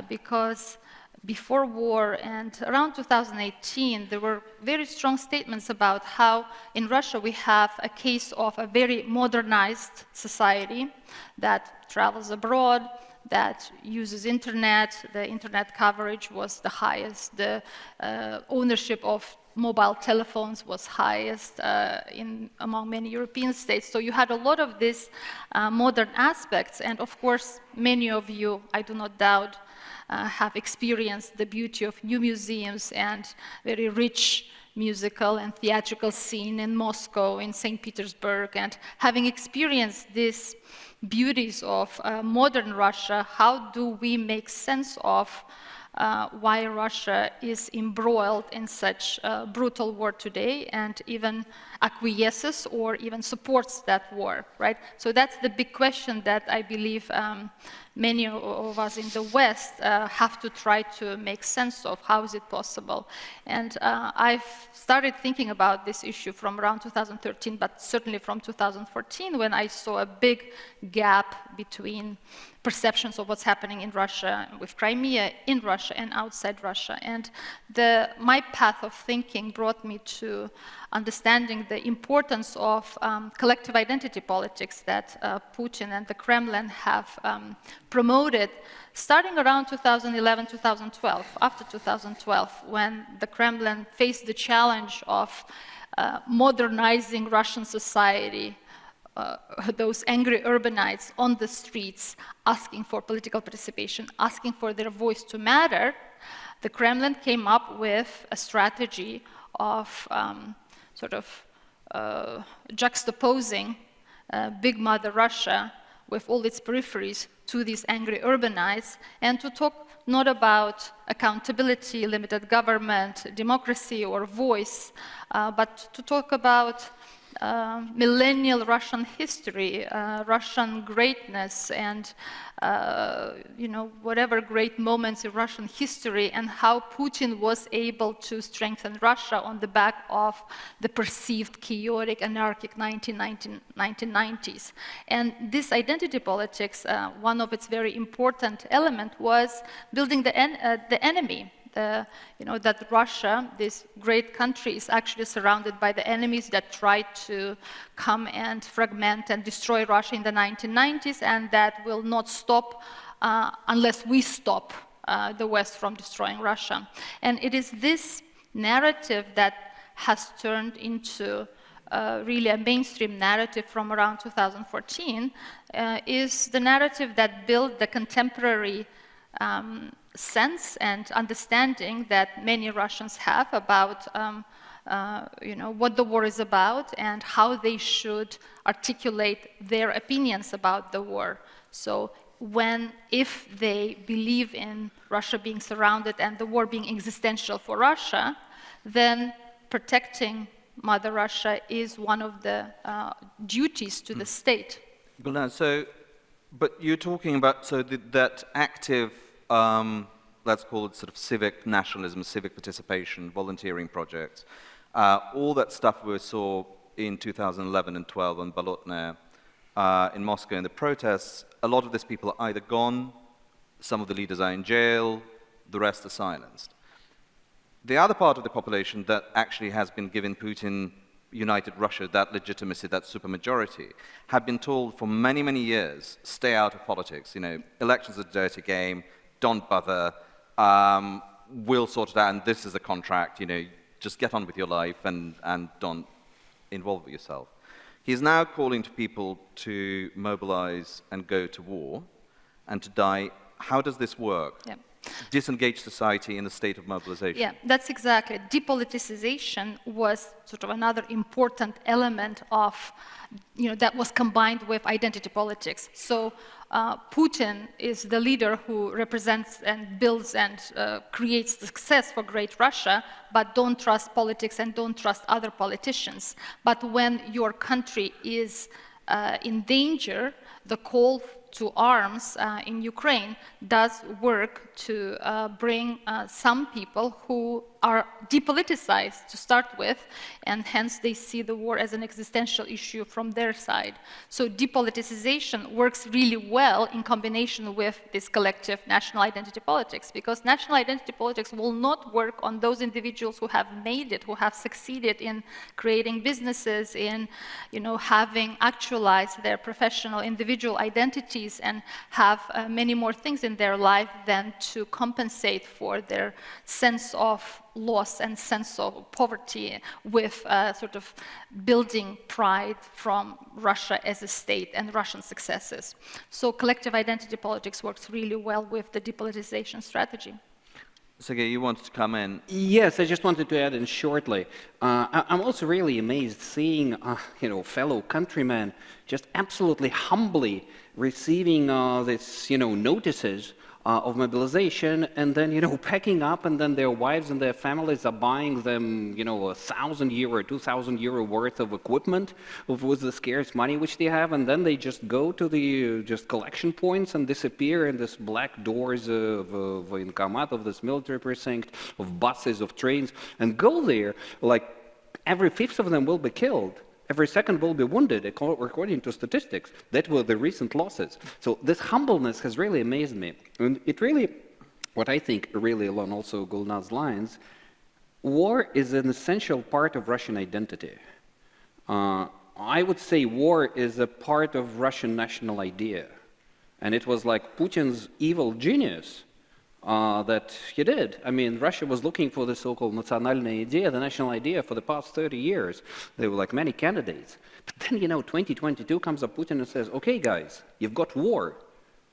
because before war and around 2018, there were very strong statements about how in Russia we have a case of a very modernized society that travels abroad, that uses internet, the internet coverage was the highest, the ownership of mobile telephones was highest among many European states. So you had a lot of these modern aspects, and of course many of you, I do not doubt, have experienced the beauty of new museums and very rich musical and theatrical scene in Moscow, in St. Petersburg, and having experienced these beauties of modern Russia, how do we make sense of why Russia is embroiled in such a brutal war today and even acquiesces or even supports that war, right? So that's the big question that I believe many of us in the West have to try to make sense of. How is it possible? And I've started thinking about this issue from around 2013, but certainly from 2014, when I saw a big gap between perceptions of what's happening in Russia, with Crimea, in Russia and outside Russia. And my path of thinking brought me to understanding the importance of collective identity politics that Putin and the Kremlin have promoted starting around 2011, 2012, after 2012, when the Kremlin faced the challenge of modernizing Russian society those angry urbanites on the streets asking for political participation, asking for their voice to matter, the Kremlin came up with a strategy of juxtaposing big mother Russia with all its peripheries to these angry urbanites, and to talk not about accountability, limited government, democracy, or voice, but to talk about millennial Russian history, Russian greatness, and whatever great moments in Russian history, and how Putin was able to strengthen Russia on the back of the perceived chaotic, anarchic 1990s. And this identity politics, one of its very important elements was building the enemy. That Russia, this great country, is actually surrounded by the enemies that tried to come and fragment and destroy Russia in the 1990s, and that will not stop unless we stop the West from destroying Russia. And it is this narrative that has turned into really a mainstream narrative from around 2014, is the narrative that built the contemporary sense and understanding that many Russians have about what the war is about and how they should articulate their opinions about the war. So if they believe in Russia being surrounded and the war being existential for Russia, then protecting Mother Russia is one of the duties to the state. Gulnaz, but you're talking about that active, let's call it sort of civic nationalism, civic participation, volunteering projects, all that stuff we saw in 2011 and 12 on Bolotnaya in Moscow in the protests. A lot of these people are either gone, some of the leaders are in jail, the rest are silenced. The other part of the population that actually has been given Putin United Russia, that legitimacy, that supermajority, have been told for many, many years, stay out of politics. Elections are a dirty game, don't bother, we'll sort it out, and this is a contract, just get on with your life and don't involve yourself. He's now calling to people to mobilize and go to war and to die. How does this work? Yeah. Disengage society in a state of mobilization. Yeah, that's exactly. Depoliticization was sort of another important element of, that was combined with identity politics. So Putin is the leader who represents and builds and creates success for great Russia, but don't trust politics and don't trust other politicians. But when your country is in danger, the call to arms in Ukraine does work to bring some people who are depoliticized to start with, and hence they see the war as an existential issue from their side. So depoliticization works really well in combination with this collective national identity politics, because national identity politics will not work on those individuals who have made it, who have succeeded in creating businesses, in having actualized their professional individual identities and have many more things in their life than to compensate for their sense of loss and sense of poverty with sort of building pride from Russia as a state and Russian successes. So collective identity politics works really well with the depoliticization strategy. Sergei, you wanted to come in. Yes, I just wanted to add in shortly. I'm also really amazed seeing, fellow countrymen just absolutely humbly receiving this, notices of mobilization, and then, packing up, and then their wives and their families are buying them, €1,000, €2,000 worth of equipment with the scarce money which they have, and then they just go to the collection points and disappear in this black doors of Voenkomat, of this military precinct, of buses, of trains, and go there, like every fifth of them will be killed. Every second will be wounded, according to statistics. That were the recent losses. So this humbleness has really amazed me. And it really, what I think really along also Gulnaz's lines, war is an essential part of Russian identity. I would say war is a part of Russian national idea. And it was like Putin's evil genius that he did. I mean, Russia was looking for the so-called nationalная idea, the national idea, for the past 30 years. There were like many candidates. But then, 2022 comes up Putin and says, okay, guys, you've got war.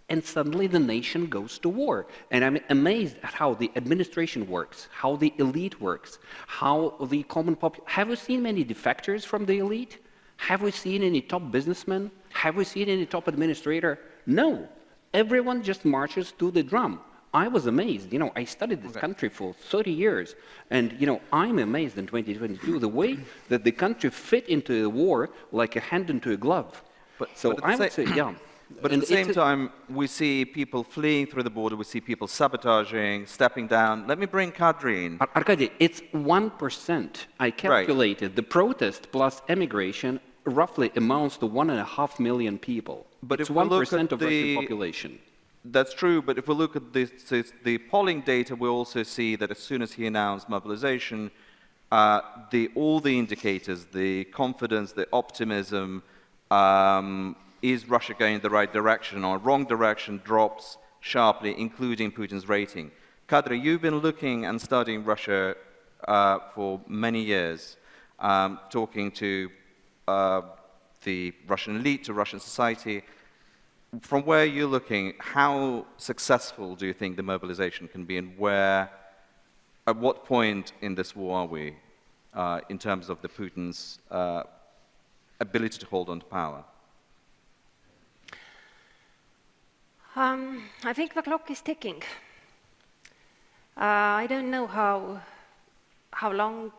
And suddenly the nation goes to war. And I'm amazed at how the administration works, how the elite works, how the common population... Have we seen many defectors from the elite? Have we seen any top businessmen? Have we seen any top administrator? No. Everyone just marches to the drum. I was amazed. I studied this country for 30 years. And, I'm amazed in 2022 the way that the country fit into the war like a hand into a glove. So I would say, yeah. But at the same time, we see people fleeing through the border, we see people sabotaging, stepping down. Let me bring Kadri in. Arkady, it's 1%. I calculated the protest plus emigration roughly amounts to 1.5 million people. But it's 1% of Russian population. That's true, but if we look at the polling data, we also see that as soon as he announced mobilization, all the indicators, the confidence, the optimism, is Russia going in the right direction or wrong direction, drops sharply, including Putin's rating. Kadri, you've been looking and studying Russia for many years, talking to the Russian elite, to Russian society. From where you're looking, how successful do you think the mobilization can be, and at what point in this war are we in terms of the Putin's ability to hold on to power? I think the clock is ticking. I don't know how long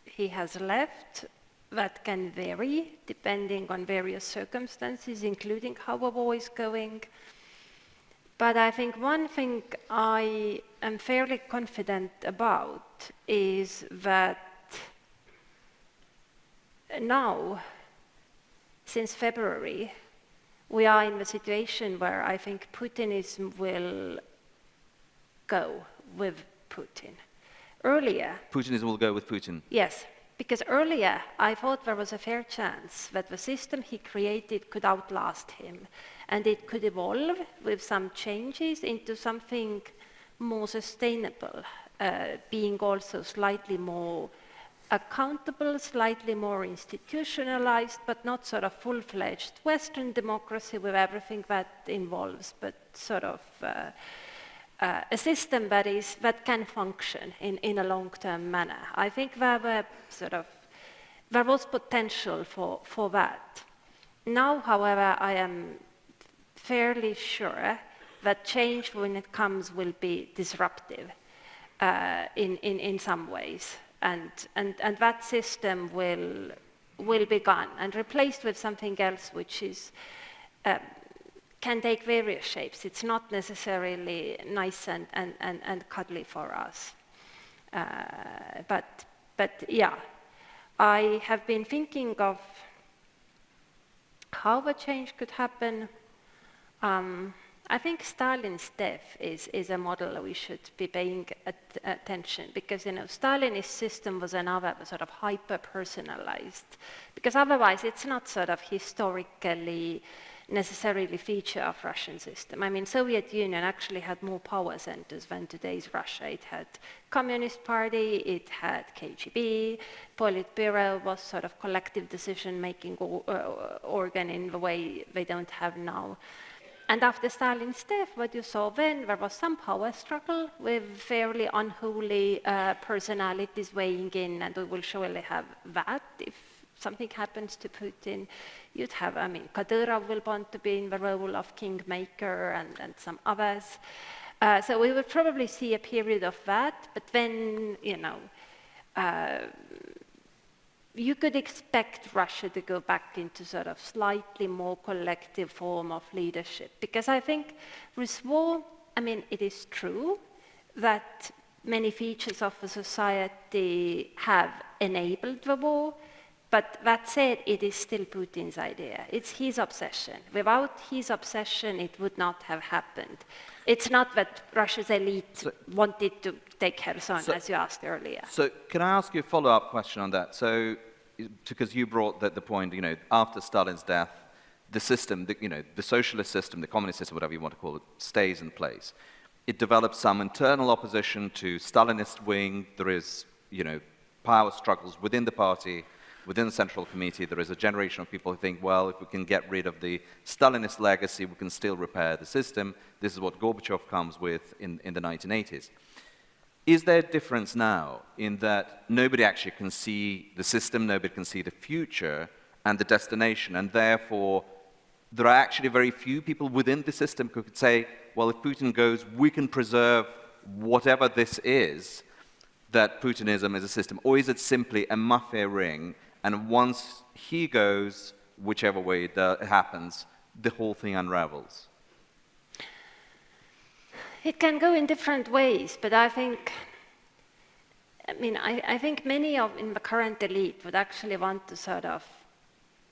he has left. That can vary depending on various circumstances, including how the war is going. But I think one thing I am fairly confident about is that now, since February, we are in the situation where I think Putinism will go with Putin. Earlier... Putinism will go with Putin? Yes, because earlier I thought there was a fair chance that the system he created could outlast him, and it could evolve with some changes into something more sustainable, being also slightly more accountable, slightly more institutionalized, but not sort of full-fledged Western democracy with everything that involves, but sort of a system that can function in a long-term manner. I think there was potential for that. Now, however, I am fairly sure that change when it comes will be disruptive in some ways. And that system will be gone and replaced with something else which is can take various shapes. It's not necessarily nice and cuddly for us. But yeah, I have been thinking of how the change could happen. I think Stalin's death is a model we should be paying attention, because Stalin's system was another sort of hyper-personalized, because otherwise it's not sort of historically necessarily feature of Russian system. I mean, Soviet Union actually had more power centers than today's Russia. It had Communist Party, it had KGB, Politburo was sort of collective decision-making organ in the way they don't have now. And after Stalin's death, what you saw then, there was some power struggle with fairly unholy personalities weighing in, and we will surely have that if something happens to Putin. You'd have, I mean, Kadyrov will want to be in the role of kingmaker and some others. So we will probably see a period of that, but then, you could expect Russia to go back into sort of slightly more collective form of leadership. Because I think with war, I mean, it is true that many features of the society have enabled the war, but that said, it is still Putin's idea. It's his obsession. Without his obsession, it would not have happened. It's not that Russia's elite wanted to take Kherson, as you asked earlier. So can I ask you a follow-up question on that? So, because you brought the point, after Stalin's death, the system, the socialist system, the communist system, whatever you want to call it, stays in place. It develops some internal opposition to Stalinist wing. There is, power struggles within the party, within the Central Committee. There is a generation of people who think, well, if we can get rid of the Stalinist legacy, we can still repair the system. This is what Gorbachev comes with in the 1980s. Is there a difference now in that nobody actually can see the system, nobody can see the future and the destination, and therefore there are actually very few people within the system who could say, well, if Putin goes, we can preserve whatever this is, that Putinism is a system? Or is it simply a mafia ring, and once he goes, whichever way it happens, the whole thing unravels? It can go in different ways, but I think many in the current elite would actually want to sort of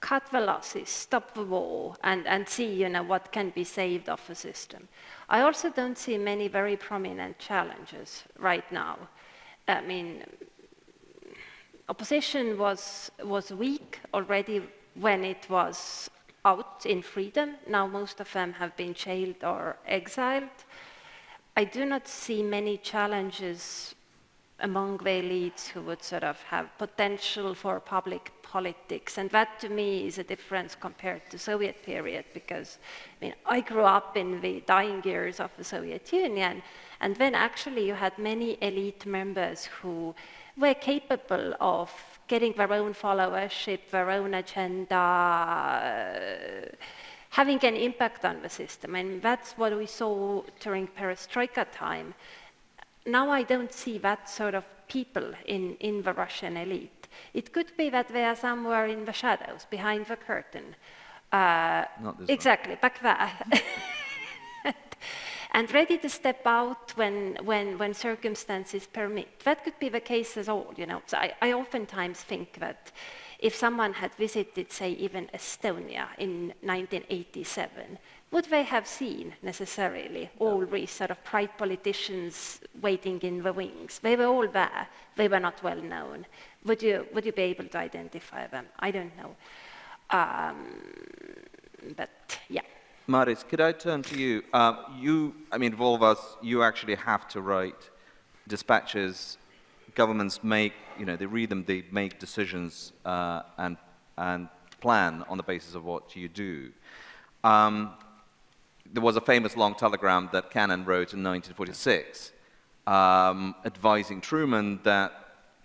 cut the losses, stop the war, and see, what can be saved of the system. I also don't see many very prominent challenges right now. Opposition was weak already when it was out in freedom. Now most of them have been jailed or exiled. I do not see many challenges among the elites who would sort of have potential for public politics, and that to me is a difference compared to Soviet period, because I grew up in the dying years of the Soviet Union, and then actually you had many elite members who were capable of getting their own followership, their own agenda, having an impact on the system, and that's what we saw during Perestroika time. Now I don't see that sort of people in the Russian elite. It could be that they are somewhere in the shadows, behind the curtain. Not this exactly, back there. And ready to step out when circumstances permit. That could be the case as all, So I oftentimes think that if someone had visited, say, even Estonia in 1987, would they have seen necessarily all these sort of bright politicians waiting in the wings? They were all there. They were not well known. Would you be able to identify them? I don't know. But yeah. Maris, could I turn to you? All of us, you actually have to write dispatches. Governments make, they read them, they make decisions and plan on the basis of what you do. There was a famous long telegram that Cannon wrote in 1946 advising Truman that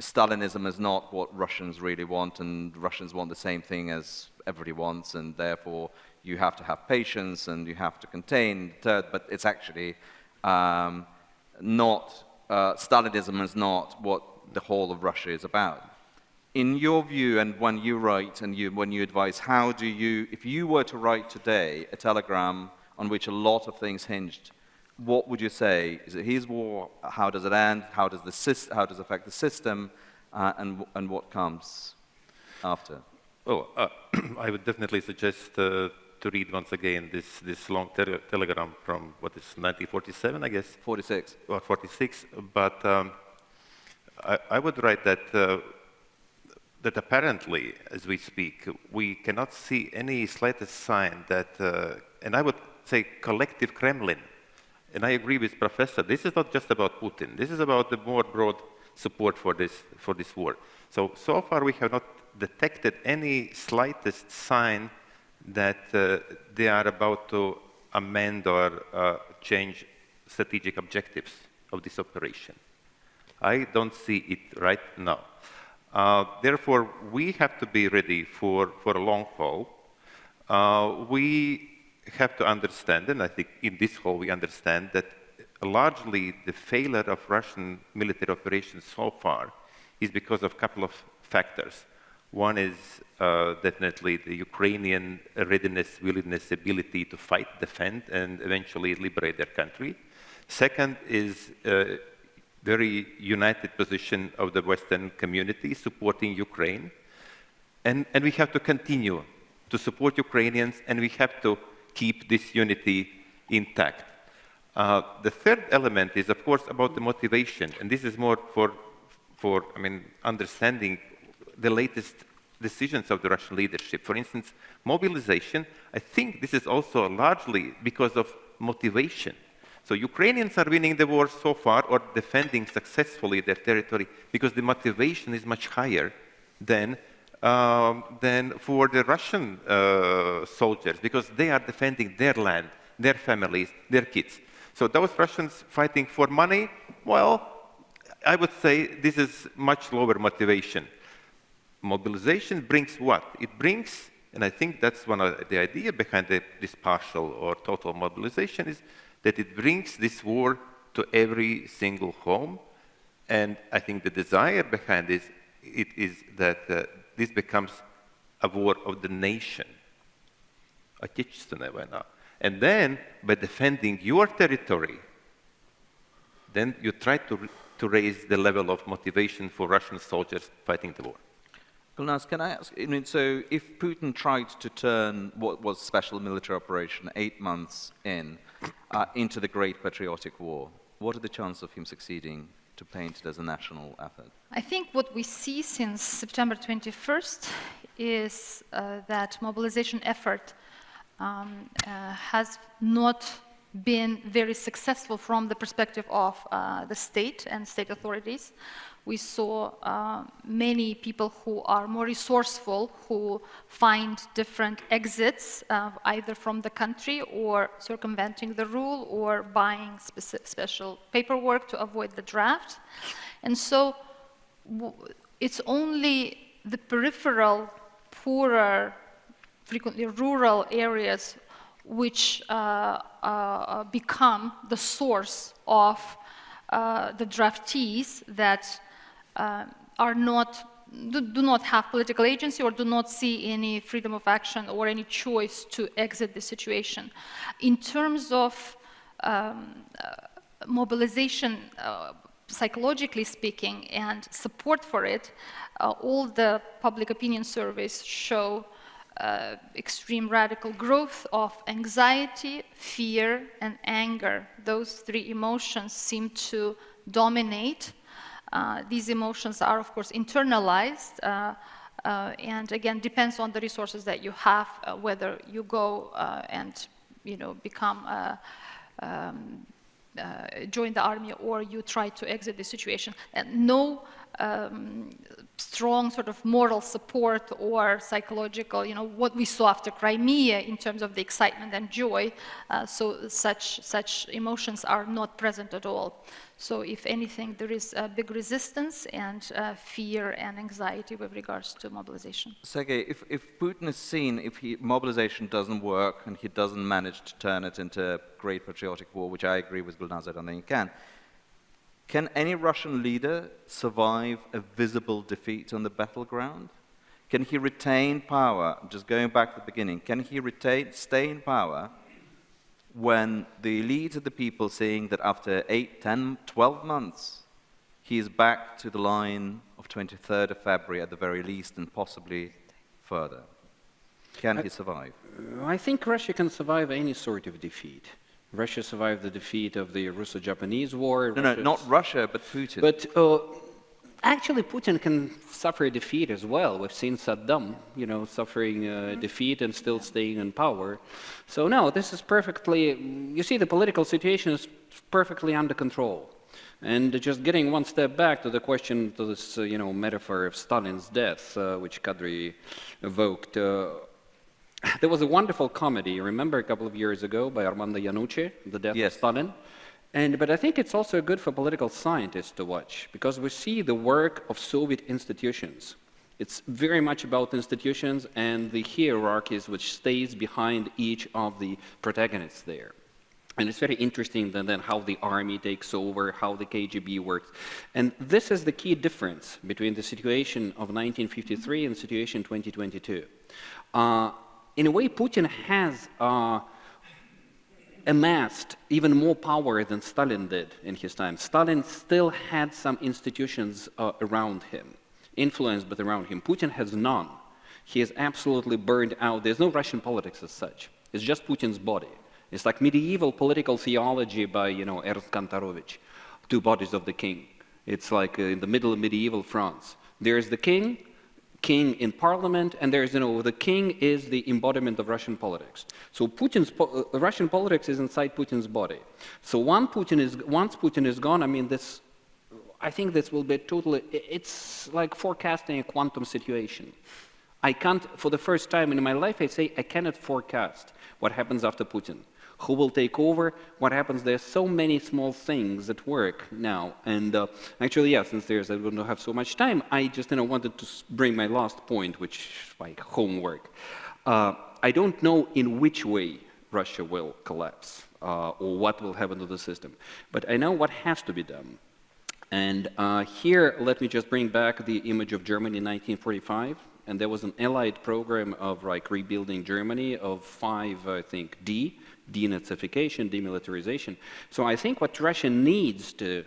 Stalinism is not what Russians really want, and Russians want the same thing as everybody wants, and therefore you have to have patience and you have to contain, but it's actually not, Stalinism is not what the whole of Russia is about. In your view, and when you write and when you advise, how do you, if you were to write today a telegram on which a lot of things hinged, what would you say? Is it his war? How does it end? How does it affect the system? And what comes after? Oh, I would definitely suggest to read once again this long telegram from, 1947, I guess? 46. Or 46, but I would write that that apparently, as we speak, we cannot see any slightest sign that, and I would say collective Kremlin, and I agree with Professor, this is not just about Putin, this is about the more broad support for this war. So far we have not detected any slightest sign that they are about to amend or change strategic objectives of this operation. I don't see it right now. Therefore, we have to be ready for a long haul. We have to understand, and I think in this hall we understand, that largely the failure of Russian military operations so far is because of a couple of factors. One is definitely the Ukrainian readiness, willingness, ability to fight, defend, and eventually liberate their country. Second is very united position of the Western community supporting Ukraine. And we have to continue to support Ukrainians, and we have to keep this unity intact. The third element is, of course, about the motivation, and this is more for understanding the latest decisions of the Russian leadership. For instance, mobilization, I think this is also largely because of motivation. So Ukrainians are winning the war so far or defending successfully their territory because the motivation is much higher than for the Russian soldiers, because they are defending their land, their families, their kids. So those Russians fighting for money, well, I would say this is much lower motivation. Mobilization brings what? It brings, and I think that's one of the idea behind this partial or total mobilization, is that it brings this war to every single home. And I think the desire behind this, it is that this becomes a war of the nation. Отечественная война. And then, by defending your territory, then you try to raise the level of motivation for Russian soldiers fighting the war. Gulnaz, can I ask, so if Putin tried to turn what was special military operation 8 months into the Great Patriotic War, what are the chances of him succeeding to paint it as a national effort? I think what we see since September 21st is that mobilization effort has not been very successful from the perspective of the state and state authorities. We saw many people who are more resourceful, who find different exits, either from the country or circumventing the rule or buying special paperwork to avoid the draft. And so it's only the peripheral, poorer, frequently rural areas which become the source of the draftees that do not have political agency or do not see any freedom of action or any choice to exit the situation. In terms of mobilization, psychologically speaking, and support for it, all the public opinion surveys show extreme radical growth of anxiety, fear, and anger. Those three emotions seem to dominate. These emotions are, of course, internalized, and again, depends on the resources that you have, whether you go and become join the army or you try to exit the situation. And no strong sort of moral support or psychological, what we saw after Crimea in terms of the excitement and joy, so such emotions are not present at all. So if anything, there is a big resistance and fear and anxiety with regards to mobilization. Sergei, if Putin is seen, if mobilization doesn't work and he doesn't manage to turn it into a great patriotic war, which I agree with Gulnaz, I don't think he can any Russian leader survive a visible defeat on the battleground? Can he retain power? Just going back to the beginning, can he stay in power when the elite of the people seeing that after 8, 10, 12 months, he is back to the line of 23rd of February at the very least and possibly further? Can he survive? I think Russia can survive any sort of defeat. Russia survived the defeat of the Russo-Japanese War. No, not Russia, but Putin. But actually, Putin can suffer a defeat as well. We've seen Saddam, suffering defeat and still staying in power. So no, this is perfectly, you see, the political situation is perfectly under control. And just getting one step back to the question, to this, metaphor of Stalin's death, which Kadri evoked. There was a wonderful comedy, remember, a couple of years ago by Armando Iannucci, The Death of Stalin? But I think it's also good for political scientists to watch, because we see the work of Soviet institutions. It's very much about institutions and the hierarchies which stays behind each of the protagonists there. And it's very interesting then how the army takes over, how the KGB works. And this is the key difference between the situation of 1953 and the situation 2022. In a way, Putin has amassed even more power than Stalin did in his time. Stalin still had some institutions around him, influenced but around him. Putin has none. He is absolutely burned out. There's no Russian politics as such. It's just Putin's body. It's like medieval political theology by, Ernst Kantarovich, Two Bodies of the King. It's like in the middle of medieval France. There's the king, king in parliament, and there's, the king is the embodiment of Russian politics. So Russian politics is inside Putin's body. So once Putin is gone, I think this will be totally, it's like forecasting a quantum situation. I can't, for the first time in my life, I say I cannot forecast what happens after Putin. Who will take over, what happens. There's so many small things that work now. And actually, yeah, since I don't have so much time, I just wanted to bring my last point, which is like homework. I don't know in which way Russia will collapse or what will happen to the system. But I know what has to be done. And here, let me just bring back the image of Germany in 1945. And there was an allied program of like rebuilding Germany of 5, I think, denazification, demilitarization. So I think what Russia needs to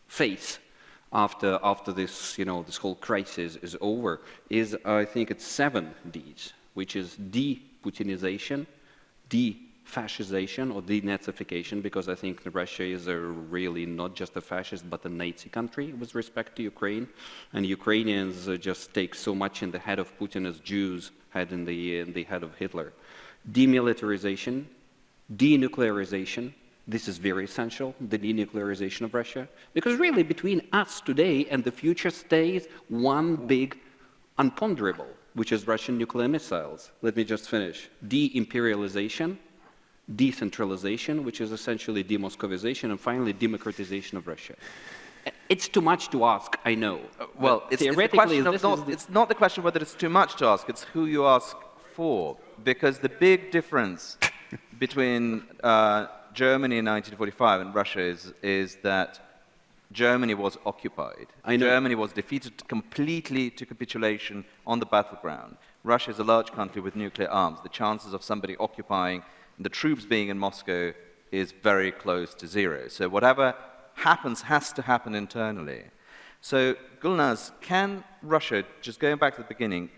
face after this, this whole crisis is over is, I think it's 7 Ds, which is de-Putinization, de-fascization or denazification, because I think Russia is really not just a fascist but a Nazi country with respect to Ukraine, and Ukrainians just take so much in the head of Putin as Jews had in the head of Hitler. Demilitarization, denuclearization, this is very essential, the denuclearization of Russia, because really between us today and the future stays one big unponderable, which is Russian nuclear missiles. Let me just finish. De-imperialization, decentralization, which is essentially demoscovization, and finally democratization of Russia. It's too much to ask, I know. Well, it's not the question whether it's too much to ask, it's who you ask for. Because the big difference between Germany in 1945 and Russia is that Germany was occupied. Germany was defeated completely to capitulation on the battleground. Russia is a large country with nuclear arms. The chances of somebody occupying the troops being in Moscow is very close to zero. So whatever happens has to happen internally. So Gulnaz, can Russia, just going back to the beginning,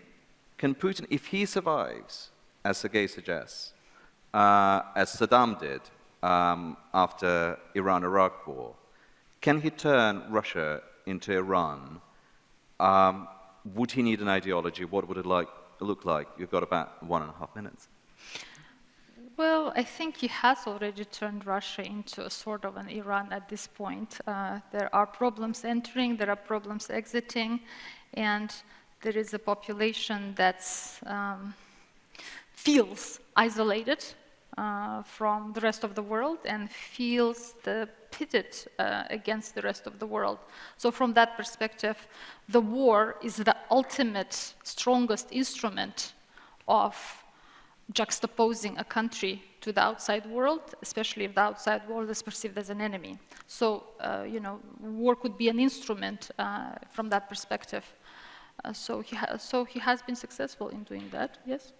can Putin, if he survives, as Sergei suggests, as Saddam did after Iran-Iraq war, can he turn Russia into Iran? Would he need an ideology? What would it look like? You've got about 1.5 minutes. Well, I think he has already turned Russia into a sort of an Iran at this point. There are problems entering, there are problems exiting, and there is a population that feels isolated from the rest of the world and feels pitted against the rest of the world. So from that perspective, the war is the ultimate, strongest instrument of juxtaposing a country to the outside world, especially if the outside world is perceived as an enemy. So, war could be an instrument from that perspective. So he has been successful in doing that, yes?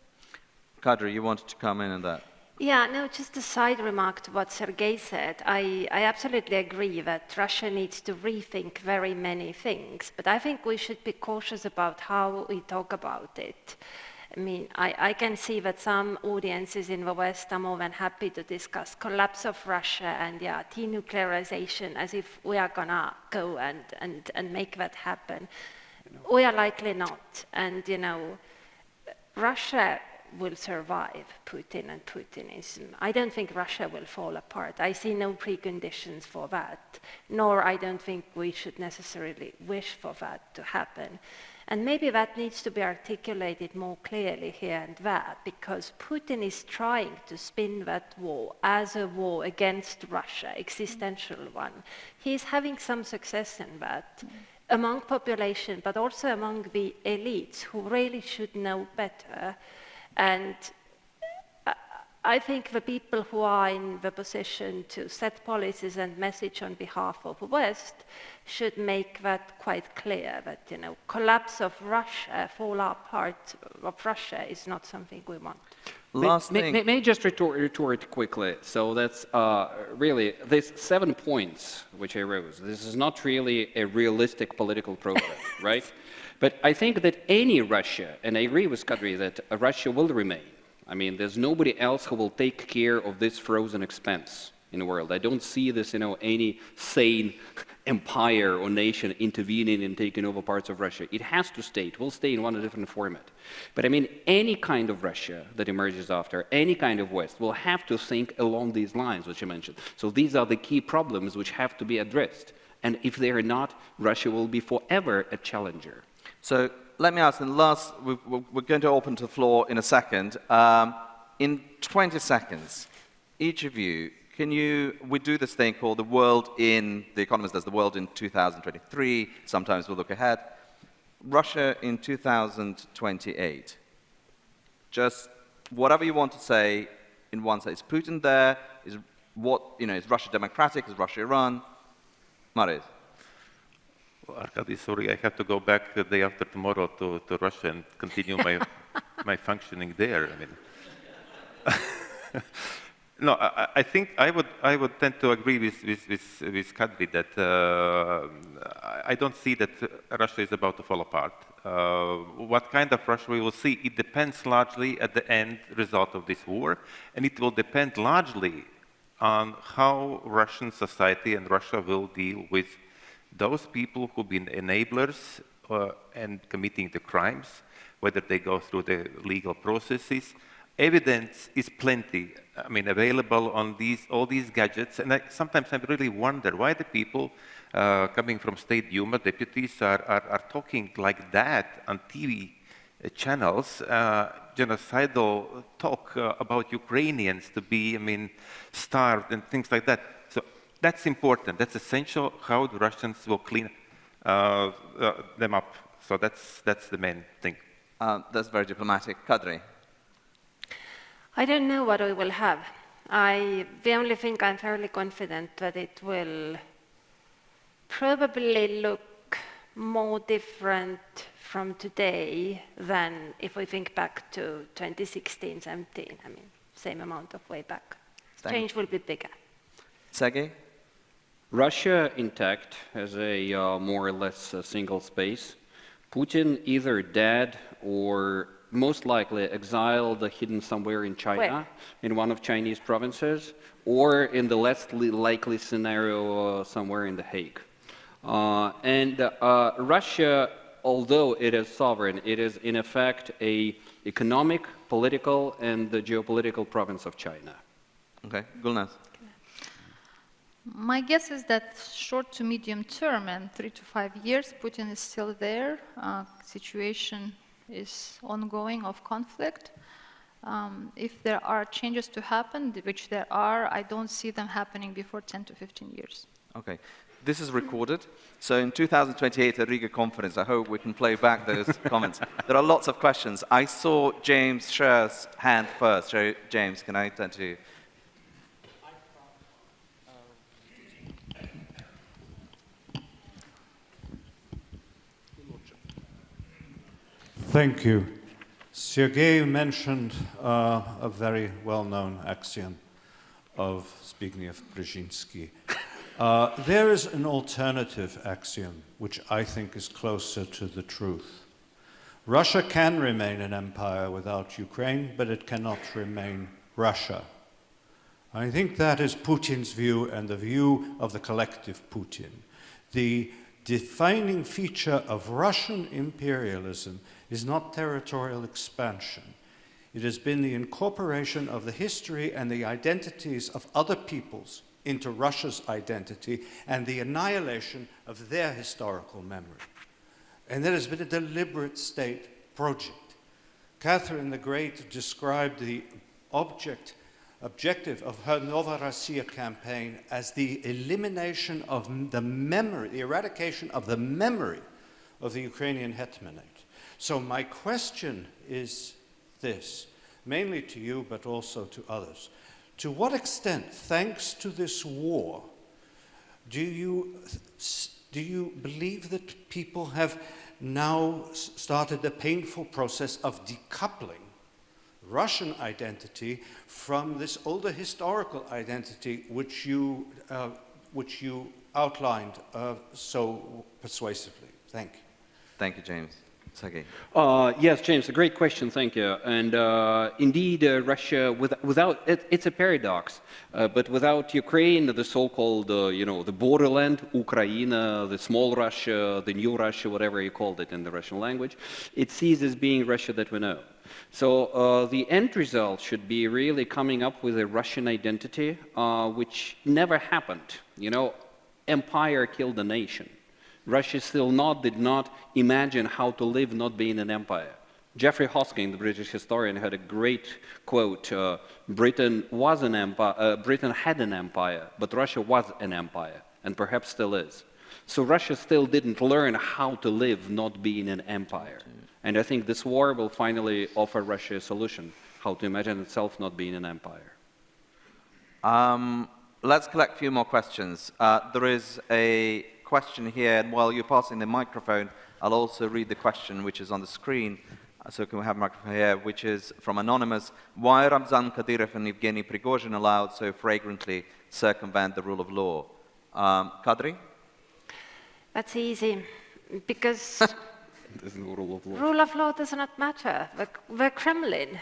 Kadri, you wanted to come in on that. Yeah, no, just a side remark to what Sergei said. I absolutely agree that Russia needs to rethink very many things, but I think we should be cautious about how we talk about it. I mean, I can see that some audiences in the West are more than happy to discuss collapse of Russia and denuclearization as if we are gonna go and make that happen. We are likely not, and Russia will survive Putin and Putinism. I don't think Russia will fall apart. I see no preconditions for that, nor I don't think we should necessarily wish for that to happen. And maybe that needs to be articulated more clearly here and there, because Putin is trying to spin that war as a war against Russia, existential one. He's having some success in that among population, but also among the elites who really should know better. And I think the people who are in the position to set policies and message on behalf of the West should make that quite clear, that, collapse of Russia, fall apart of Russia is not something we want. Last thing. May I just retort quickly? So that's really, these 7 points which I wrote, this is not really a realistic political program, right? But I think that any Russia, and I agree with Kadri that Russia will remain. I mean, there's nobody else who will take care of this frozen expense. in the world. I don't see this, any sane empire or nation intervening and taking over parts of Russia. It has to stay. It will stay in one different format. But I mean, any kind of Russia that emerges after, any kind of West, will have to think along these lines, which I mentioned. So these are the key problems which have to be addressed. And if they are not, Russia will be forever a challenger. So let me ask, and last, we're going to open to the floor in a second. In 20 seconds, each of you, we do this thing called The Economist does the world in 2023, sometimes we'll look ahead. Russia in 2028. Just whatever you want to say in one sentence. Is Putin there? Is Russia democratic? Is Russia Iran? Maris. Well, Arkady, sorry, I have to go back the day after tomorrow to Russia and continue my functioning there. I mean, no, I think I would tend to agree with Kadri that I don't see that Russia is about to fall apart. What kind of Russia we will see, it depends largely at the end result of this war, and it will depend largely on how Russian society and Russia will deal with those people who've been enablers and committing the crimes, whether they go through the legal processes. Evidence is plenty, I mean, available on all these gadgets, and sometimes I really wonder why the people coming from State Duma deputies are talking like that on TV channels, genocidal talk about Ukrainians to be, I mean, starved and things like that. So that's important. That's essential. How the Russians will clean them up. So that's the main thing. That's very diplomatic. Kadri. I don't know what we will have. The only thing I'm fairly confident that it will probably look more different from today than if we think back to 2016, 17. I mean, same amount of way back. Change will be bigger. Sergei? Russia intact as a more or less single space. Putin either dead or most likely exiled, hidden somewhere in China, in one of Chinese provinces, or in the less likely scenario, somewhere in The Hague. Russia, although it is sovereign, it is in effect a economic, political, and the geopolitical province of China. Okay, Gulnaz. My guess is that short to medium term, and 3 to 5 years, Putin is still there. Situation is ongoing of conflict. If there are changes to happen, which there are, I don't see them happening before 10 to 15 years. Okay. This is recorded. So in 2028 at Rīga Conference, I hope we can play back those comments. There are lots of questions. I saw James Scher's hand first. So, James, can I turn to you? Thank you. Sergei mentioned a very well-known axiom of Zbigniew Brzezinski. There is an alternative axiom, which I think is closer to the truth. Russia can remain an empire without Ukraine, but it cannot remain Russia. I think that is Putin's view and the view of the collective Putin. The defining feature of Russian imperialism is not territorial expansion. It has been the incorporation of the history and the identities of other peoples into Russia's identity and the annihilation of their historical memory. And that has been a deliberate state project. Catherine the Great described the objective of her Novorossiya campaign as the elimination of the memory, the eradication of the memory of the Ukrainian hetmanate. So my question is this, mainly to you, but also to others. To what extent, thanks to this war, do you believe that people have now started the painful process of decoupling Russian identity from this older historical identity which you outlined so persuasively? Thank you. Thank you, James. Sergei. Yes, James, a great question, thank you. And indeed, Russia, it's a paradox, but without Ukraine, the so-called, the borderland, Ukraine, the small Russia, the new Russia, whatever you called it in the Russian language, it ceases being Russia that we know. So the end result should be really coming up with a Russian identity, which never happened. Empire killed a nation. Russia still did not imagine how to live not being an empire. Geoffrey Hosking, the British historian, had a great quote, Britain had an empire, but Russia was an empire, and perhaps still is. So Russia still didn't learn how to live not being an empire. And I think this war will finally offer Russia a solution, how to imagine itself not being an empire. Let's collect a few more questions. There is a question here, and while you're passing the microphone, I'll also read the question which is on the screen. So can we have a microphone here, which is from Anonymous. Why Ramzan Kadyrov and Evgeny Prigozhin allowed so flagrantly circumvent the rule of law? Kadri? That's easy, because There's no rule of law. rule of law does not matter. The Kremlin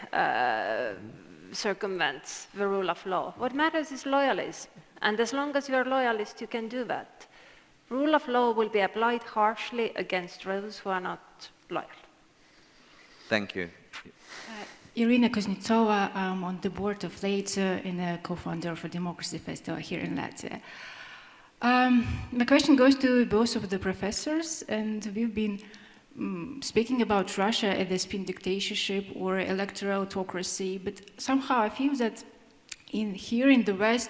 circumvents the rule of law. What matters is loyalism, and as long as you're a loyalist, you can do that. Rule of law will be applied harshly against those who are not loyal. Thank you. Irina Kuznetsova, I'm on the board of Later and a co-founder of a democracy festival here in Latvia. My question goes to both of the professors, and we've been speaking about Russia as a spin dictatorship or electoral autocracy, but somehow I feel that here in the West,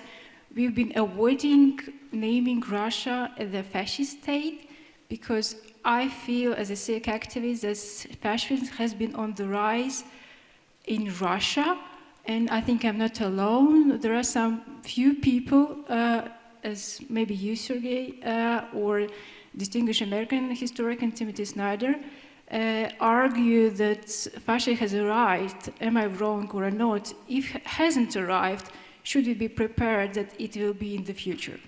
we've been avoiding naming Russia as a fascist state, because I feel as a civic activist that fascism has been on the rise in Russia, and I think I'm not alone. There are some few people, as maybe you, Sergei, or distinguished American historian Timothy Snyder, argue that fascism has arrived. Am I wrong or not? If it hasn't arrived, should we be prepared that it will be in the future?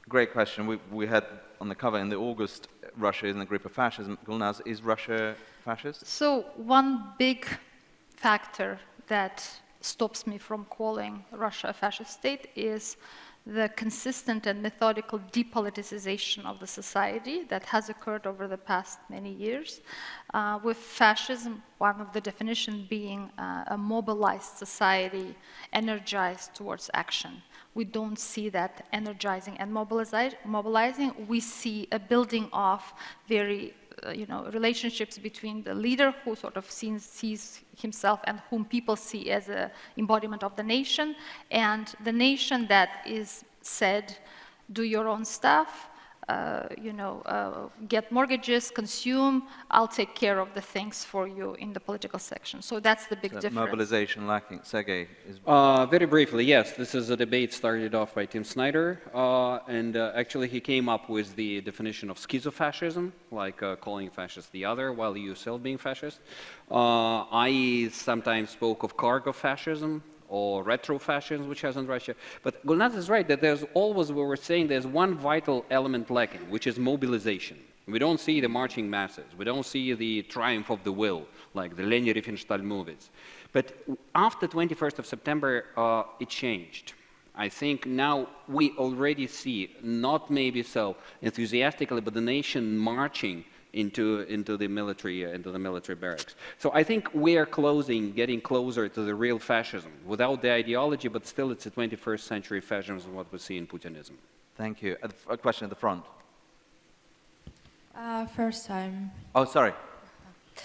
Great question. We had on the cover in the August, Russia is in the grip of fascism. Gulnaz, is Russia fascist? So one big factor that stops me from calling Russia a fascist state is the consistent and methodical depoliticization of the society that has occurred over the past many years, with fascism, one of the definitions being a mobilized society energized towards action. We don't see that energizing and mobilizing. We see a building of very relationships between the leader who sort of sees himself and whom people see as an embodiment of the nation, and the nation that is said, do your own stuff, get mortgages, consume, I'll take care of the things for you in the political section. So that's the big difference. Mobilization lacking. Sergei? Very briefly, yes, this is a debate started off by Tim Snyder, and actually he came up with the definition of schizofascism, like calling fascist the other, while you yourself being fascist. I sometimes spoke of cargo fascism, or retro-fascism, which has in Russia. But Gulnaz is right that there's always, we were saying, there's one vital element lacking, which is mobilization. We don't see the marching masses. We don't see the triumph of the will, like the Leni Riefenstahl movies. But after 21st of September, it changed. I think now we already see, not maybe so enthusiastically, but the nation marching into the military barracks. So I think we are getting closer to the real fascism, without the ideology, but still it's a 21st century fascism, what we see in Putinism. Thank you. A question at the front. First time. Oh, sorry.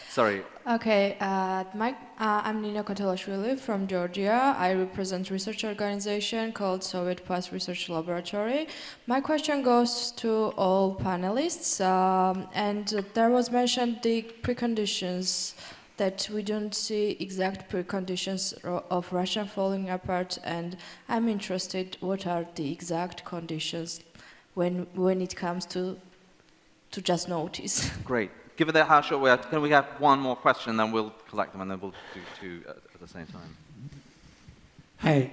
Sorry. Okay, I'm Nina Kotelashvili from Georgia. I represent research organization called Soviet Past Research Laboratory. My question goes to all panelists, and there was mentioned the preconditions that we don't see exact preconditions of Russia falling apart, and I'm interested what are the exact conditions when it comes to just notice. Great. Given that how short we are, can we have one more question, and then we'll collect them, and then we'll do two at the same time. Hi,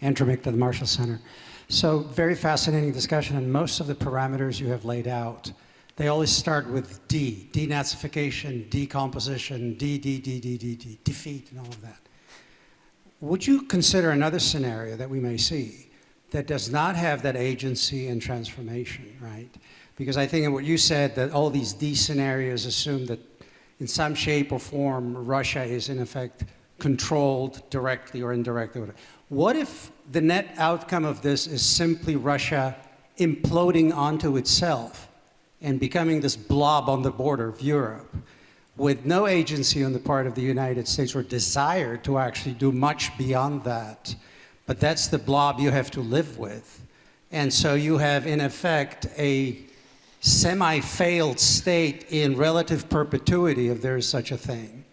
Andrew Mick, the Marshall Center. So very fascinating discussion, and most of the parameters you have laid out they always start with D, denazification, decomposition, defeat, and all of that. Would you consider another scenario that we may see that does not have that agency and transformation, right? Because I think in what you said, that all these D scenarios assume that in some shape or form, Russia is in effect controlled directly or indirectly. What if the net outcome of this is simply Russia imploding onto itself and becoming this blob on the border of Europe with no agency on the part of the United States or desire to actually do much beyond that? But that's the blob you have to live with. And so you have, in effect, a semi-failed state in relative perpetuity, if there is such a thing,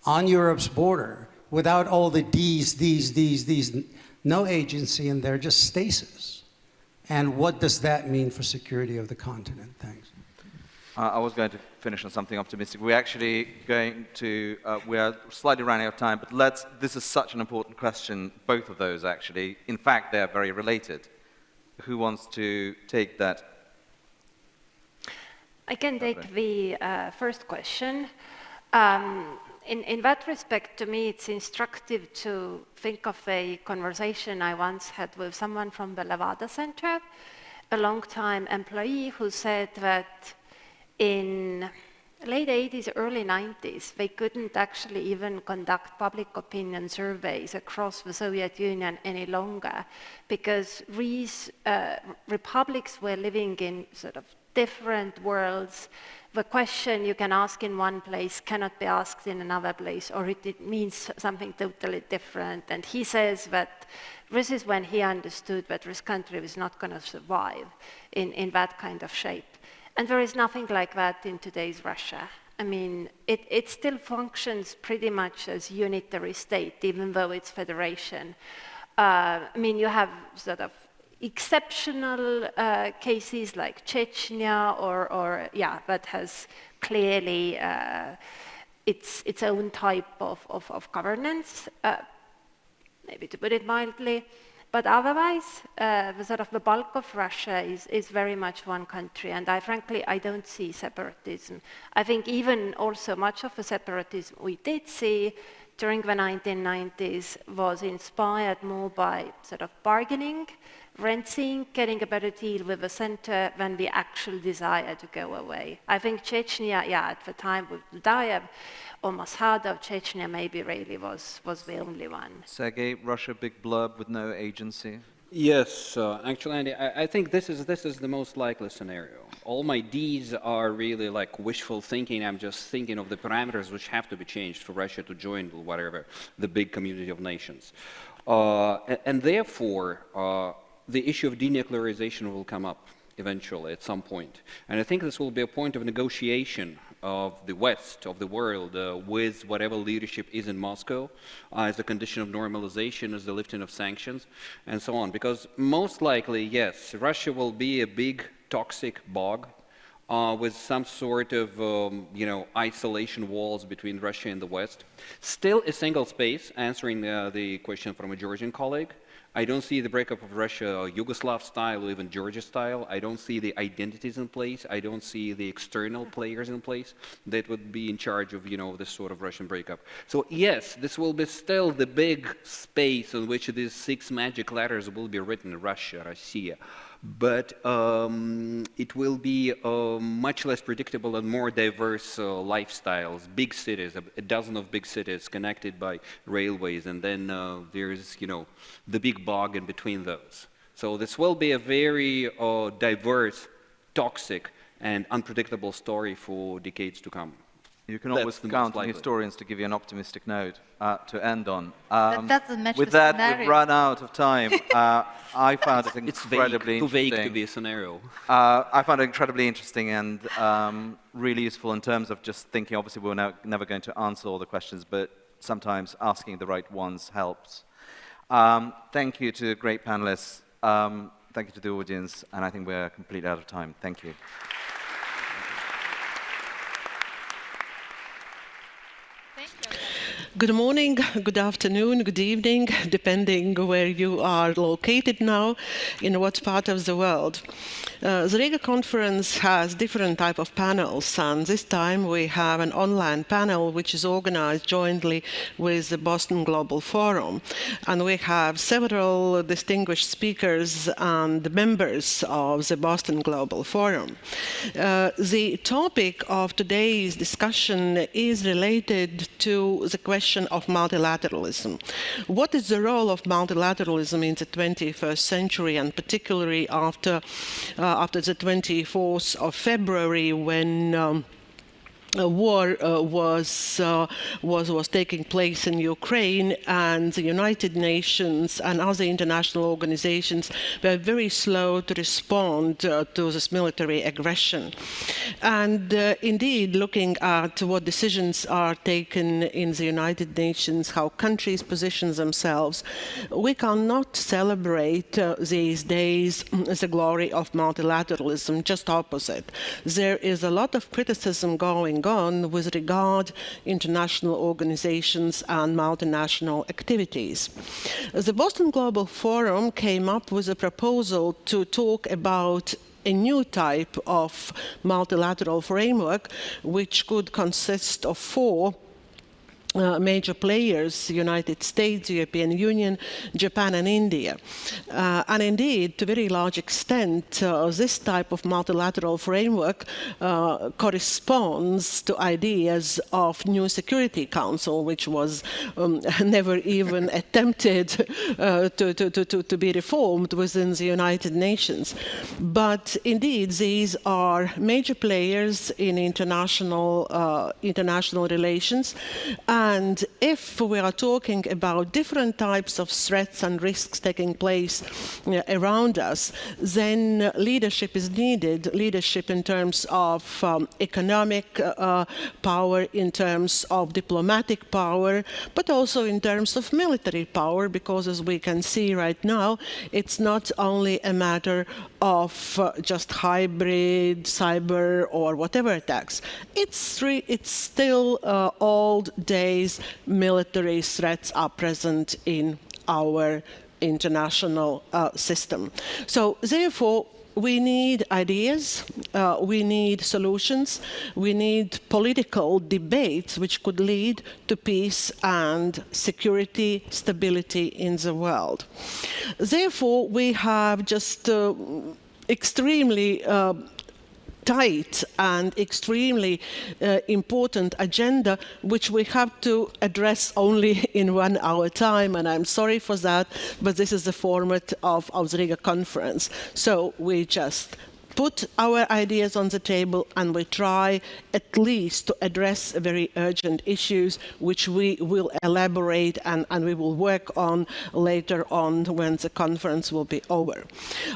on Europe's border, without all the these, no agency in there, just stasis. And what does that mean for security of the continent? Thanks. I was going to finish on something optimistic. We're actually going to, we are slightly running out of time, but this is such an important question, both of those actually. In fact, they're very related. Who wants to take that? I can take the first question. In that respect, to me, it's instructive to think of a conversation I once had with someone from the Levada Center, a long-time employee who said that in late 80s, early 90s, they couldn't actually even conduct public opinion surveys across the Soviet Union any longer because these republics were living in sort of different worlds. The question you can ask in one place cannot be asked in another place, or it means something totally different. And he says that this is when he understood that this country was not going to survive in that kind of shape. And there is nothing like that in today's Russia. I mean, it still functions pretty much as unitary state, even though it's federation. I mean, you have sort of exceptional cases like Chechnya, or that has clearly its own type of governance, maybe to put it mildly. But otherwise, the bulk of Russia is very much one country, and frankly, I don't see separatism. I think even also much of the separatism we did see during the 1990s was inspired more by sort of bargaining, renting, getting a better deal with the center than the actual desire to go away. I think Chechnya, at the time with Dudayev or Maskhadov, Chechnya maybe really was the only one. Sergei, Russia, big blurb with no agency? Yes, actually, Andy, I think this is the most likely scenario. All my Ds are really like wishful thinking. I'm just thinking of the parameters which have to be changed for Russia to join whatever, the big community of nations. And therefore, the issue of denuclearization will come up eventually at some point. And I think this will be a point of negotiation of the West, of the world, with whatever leadership is in Moscow as a condition of normalization, as the lifting of sanctions, and so on. Because most likely, yes, Russia will be a big toxic bog with some sort of, isolation walls between Russia and the West. Still a single space, answering the question from a Georgian colleague. I don't see the breakup of Russia Yugoslav style or even Georgia style. I don't see the identities in place. I don't see the external players in place that would be in charge of, this sort of Russian breakup. So yes, this will be still the big space on which these 6 magic letters will be written, Russia, Россия. But it will be much less predictable and more diverse lifestyles, big cities, a dozen of big cities connected by railways, and then there's, the big bog in between those. So this will be a very diverse, toxic, and unpredictable story for decades to come. You can always count on historians to give you an optimistic note to end on. With that, we've run out of time. I found it incredibly too vague interesting. to be a scenario. I found it incredibly interesting and really useful in terms of just thinking. Obviously, we're never going to answer all the questions, but sometimes asking the right ones helps. Thank you to the great panelists. Thank you to the audience, and I think we're completely out of time. Thank you. Good morning, good afternoon, good evening, depending where you are located now, in what part of the world. The Rīga Conference has different type of panels, and this time we have an online panel which is organized jointly with the Boston Global Forum. And we have several distinguished speakers and members of the Boston Global Forum. The topic of today's discussion is related to the question of multilateralism. What is the role of multilateralism in the 21st century, and particularly after the 24th of February, when a war was taking place in Ukraine, and the United Nations and other international organizations were very slow to respond to this military aggression. And indeed, looking at what decisions are taken in the United Nations, how countries position themselves, we cannot celebrate these days the glory of multilateralism, just opposite. There is a lot of criticism going on with regard international organizations and multinational activities. The Boston Global Forum came up with a proposal to talk about a new type of multilateral framework, which could consist of four major players: the United States, the European Union, Japan and India. And indeed, to a very large extent, this type of multilateral framework corresponds to ideas of new Security Council, which was never even attempted to be reformed within the United Nations. But indeed, these are major players in international relations. And if we are talking about different types of threats and risks taking place around us, then leadership is needed. Leadership in terms of economic power, in terms of diplomatic power, but also in terms of military power, because as we can see right now, it's not only a matter of just hybrid, cyber, or whatever attacks. It's still old days military threats are present in our international system. So therefore, we need ideas, we need solutions, we need political debates which could lead to peace and security, stability in the world. Therefore, we have just extremely tight and extremely important agenda, which we have to address only in 1 hour time, and I'm sorry for that, but this is the format of the Rīga Conference. So we just put our ideas on the table and we try at least to address very urgent issues, which we will elaborate and we will work on later on when the conference will be over.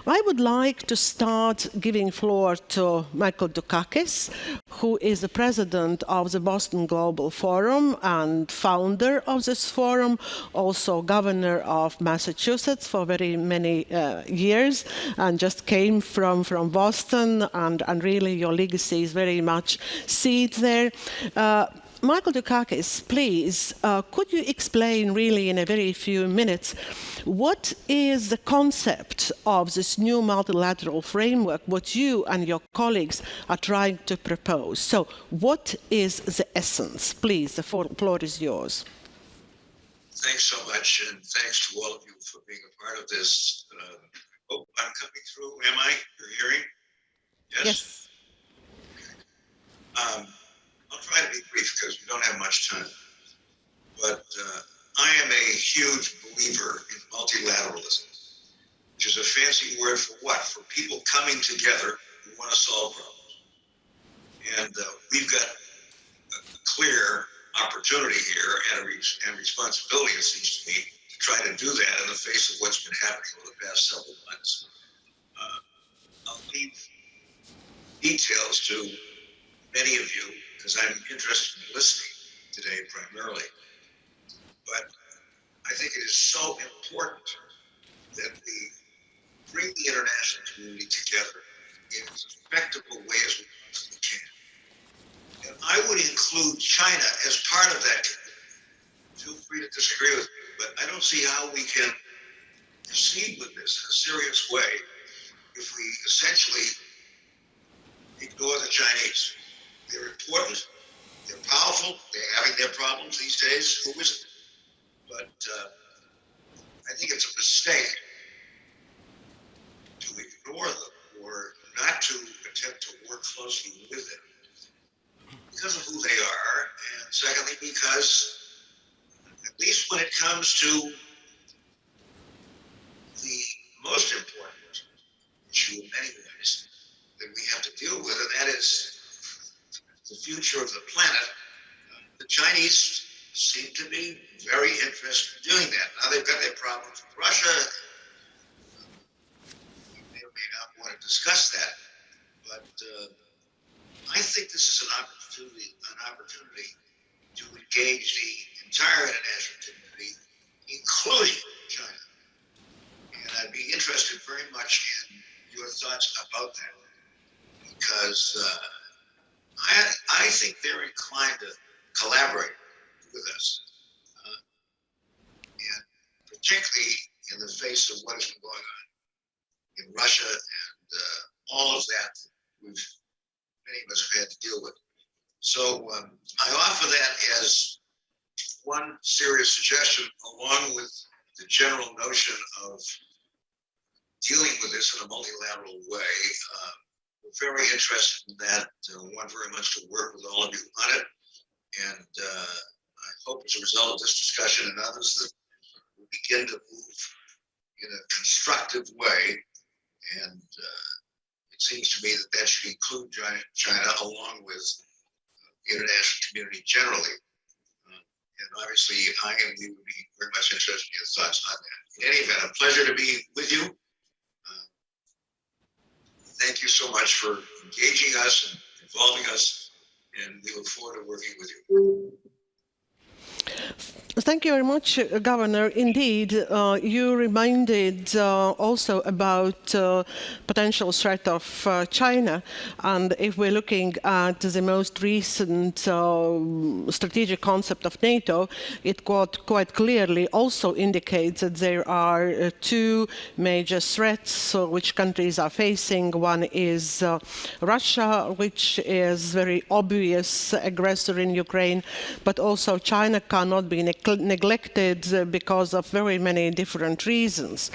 I would like to start giving floor to Michael Dukakis, who is the president of the Boston Global Forum and founder of this forum, also governor of Massachusetts for very many years, and just came from Boston, and really your legacy is very much seen there. Michael Dukakis, please, could you explain really in a very few minutes what is the concept of this new multilateral framework, what you and your colleagues are trying to propose? So what is the essence? Please, the floor is yours. Thanks so much, and thanks to all of you for being a part of this. Oh, I'm coming through. Am I? You're hearing? Yes. I'll try to be brief because we don't have much time. But I am a huge believer in multilateralism, which is a fancy word for what? For people coming together who want to solve problems. And we've got a clear opportunity here and responsibility, it seems to me, to try to do that in the face of what's been happening over the past several months. I'll leave details to many of you because I'm interested in listening today primarily. But I think it is so important that we bring the international community together in as effective a way as we possibly can. And I would include China as part of that community. Feel free to disagree with me, but I don't see how we can proceed with this in a serious way if we essentially ignore the Chinese. They're important, they're powerful, they're having their problems these days. Who isn't? But I think it's a mistake to ignore them or not to attempt to work closely with them because of who they are, and secondly, because at least when it comes to the most important issue in many ways that we have to deal with, and that is the future of the planet, the Chinese seem to be very interested in doing that. Now they've got their problems with Russia. We may or may not want to discuss that, but I think this is an opportunity to engage the entire international community, including China. And I'd be interested very much in your thoughts about that, because I think they're inclined to collaborate with us, and particularly in the face of what has been going on in Russia and all of that many of us have had to deal with. So I offer that as one serious suggestion, along with the general notion of dealing with this in a multilateral way. We're very interested in that. Want very much to work with all of you on it. And I hope as a result of this discussion and others that we begin to move in a constructive way. And it seems to me that that should include China along with the international community generally. And obviously, we would be very much interested in your thoughts on that. In any event, a pleasure to be with you. Thank you so much for engaging us and involving us, and we look forward to working with you. Thank you very much, Governor. Indeed, you reminded also about potential threat of China. And if we're looking at the most recent strategic concept of NATO, it quite clearly also indicates that there are two major threats which countries are facing. One is Russia, which is very obvious aggressor in Ukraine, but also China cannot be neglected because of very many different reasons.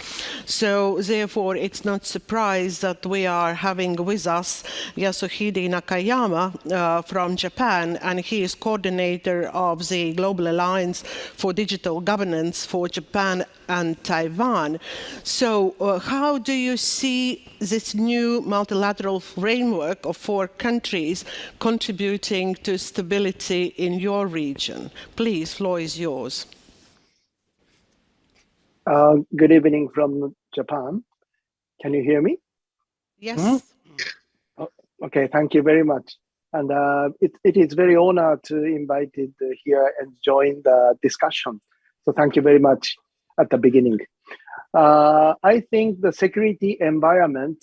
So therefore, it's not surprise that we are having with us Yasuhide Nakayama from Japan, and he is coordinator of the Global Alliance for Digital Governance for Japan and Taiwan. So how do you see this new multilateral framework of 4 countries contributing to stability in your region? Please, floor is yours. Good evening from Japan. Can you hear me? Yes. Oh, okay, thank you very much. And it is very honored to invite it here and join the discussion. So thank you very much at the beginning. I think the security environment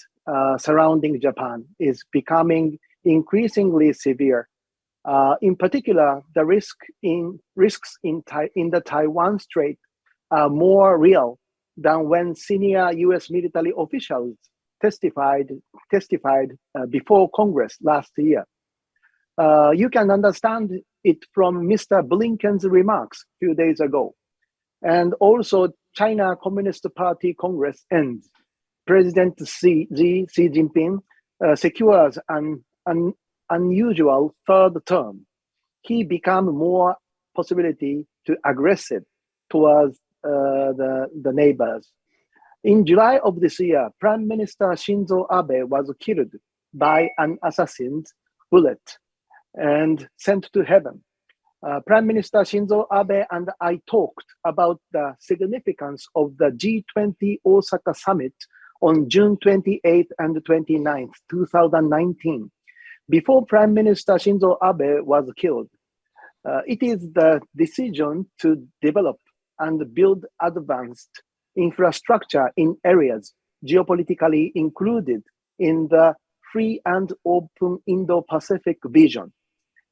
surrounding Japan is becoming increasingly severe. In particular, the risks in the Taiwan Strait are more real than when senior U.S. military officials testified before Congress last year. You can understand it from Mr. Blinken's remarks a few days ago. And also, China Communist Party Congress ends. President Xi Jinping secures an unusual third term. He became more possibility to aggressive towards the neighbors. In July of this year, Prime Minister Shinzo Abe was killed by an assassin's bullet and sent to heaven. Prime Minister Shinzo Abe and I talked about the significance of the G20 Osaka Summit on June 28th and 29th, 2019, before Prime Minister Shinzo Abe was killed. It is the decision to develop and build advanced infrastructure in areas geopolitically included in the free and open Indo-Pacific vision.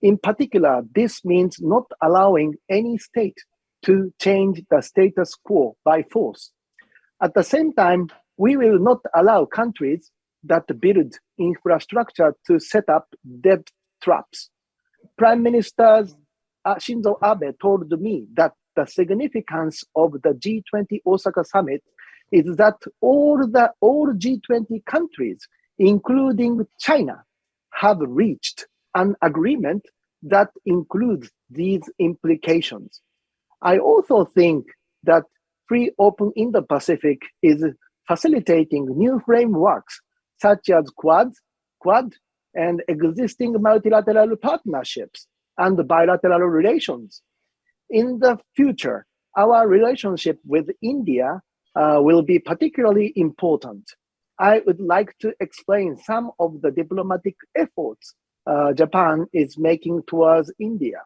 In particular, this means not allowing any state to change the status quo by force. At the same time, we will not allow countries that build infrastructure to set up debt traps. Prime Minister Shinzo Abe told me that the significance of the G20 Osaka summit is that all G20 countries, including China, have reached an agreement that includes these implications. I also think that free open Indo-Pacific is facilitating new frameworks such as Quad, and existing multilateral partnerships and bilateral relations. In the future, our relationship with India will be particularly important. I would like to explain some of the diplomatic efforts Japan is making towards India.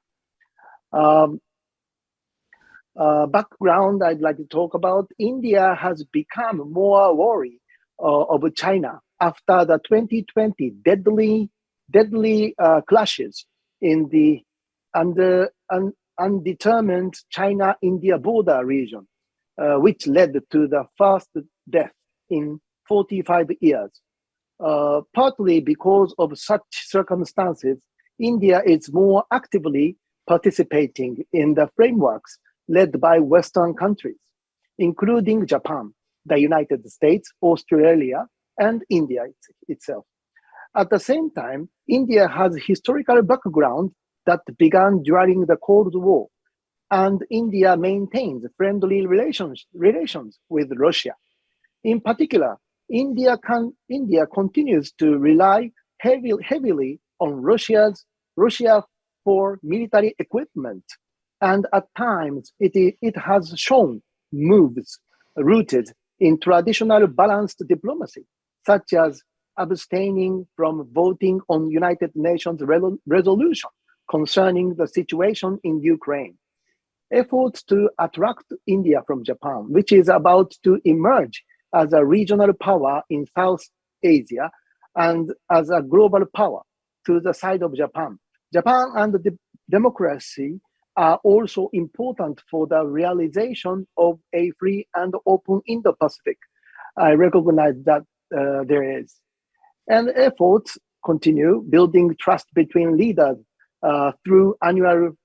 Background I'd like to talk about: India has become more wary of China after the 2020 deadly clashes in the undetermined China-India border region, which led to the first death in 45 years. Partly because of such circumstances, India is more actively participating in the frameworks led by Western countries, including Japan, the United States, Australia, and India itself. At the same time, India has historical background that began during the Cold War, and India maintains friendly relations with Russia. In particular, India continues to rely heavily on Russia for military equipment, and at times it has shown moves rooted in traditional balanced diplomacy, such as abstaining from voting on United Nations resolution concerning the situation in Ukraine. Efforts to attract India from Japan, which is about to emerge as a regional power in South Asia and as a global power to the side of Japan. Japan and the democracy are also important for the realization of a free and open Indo-Pacific. I recognize that there is. And efforts continue building trust between leaders through annual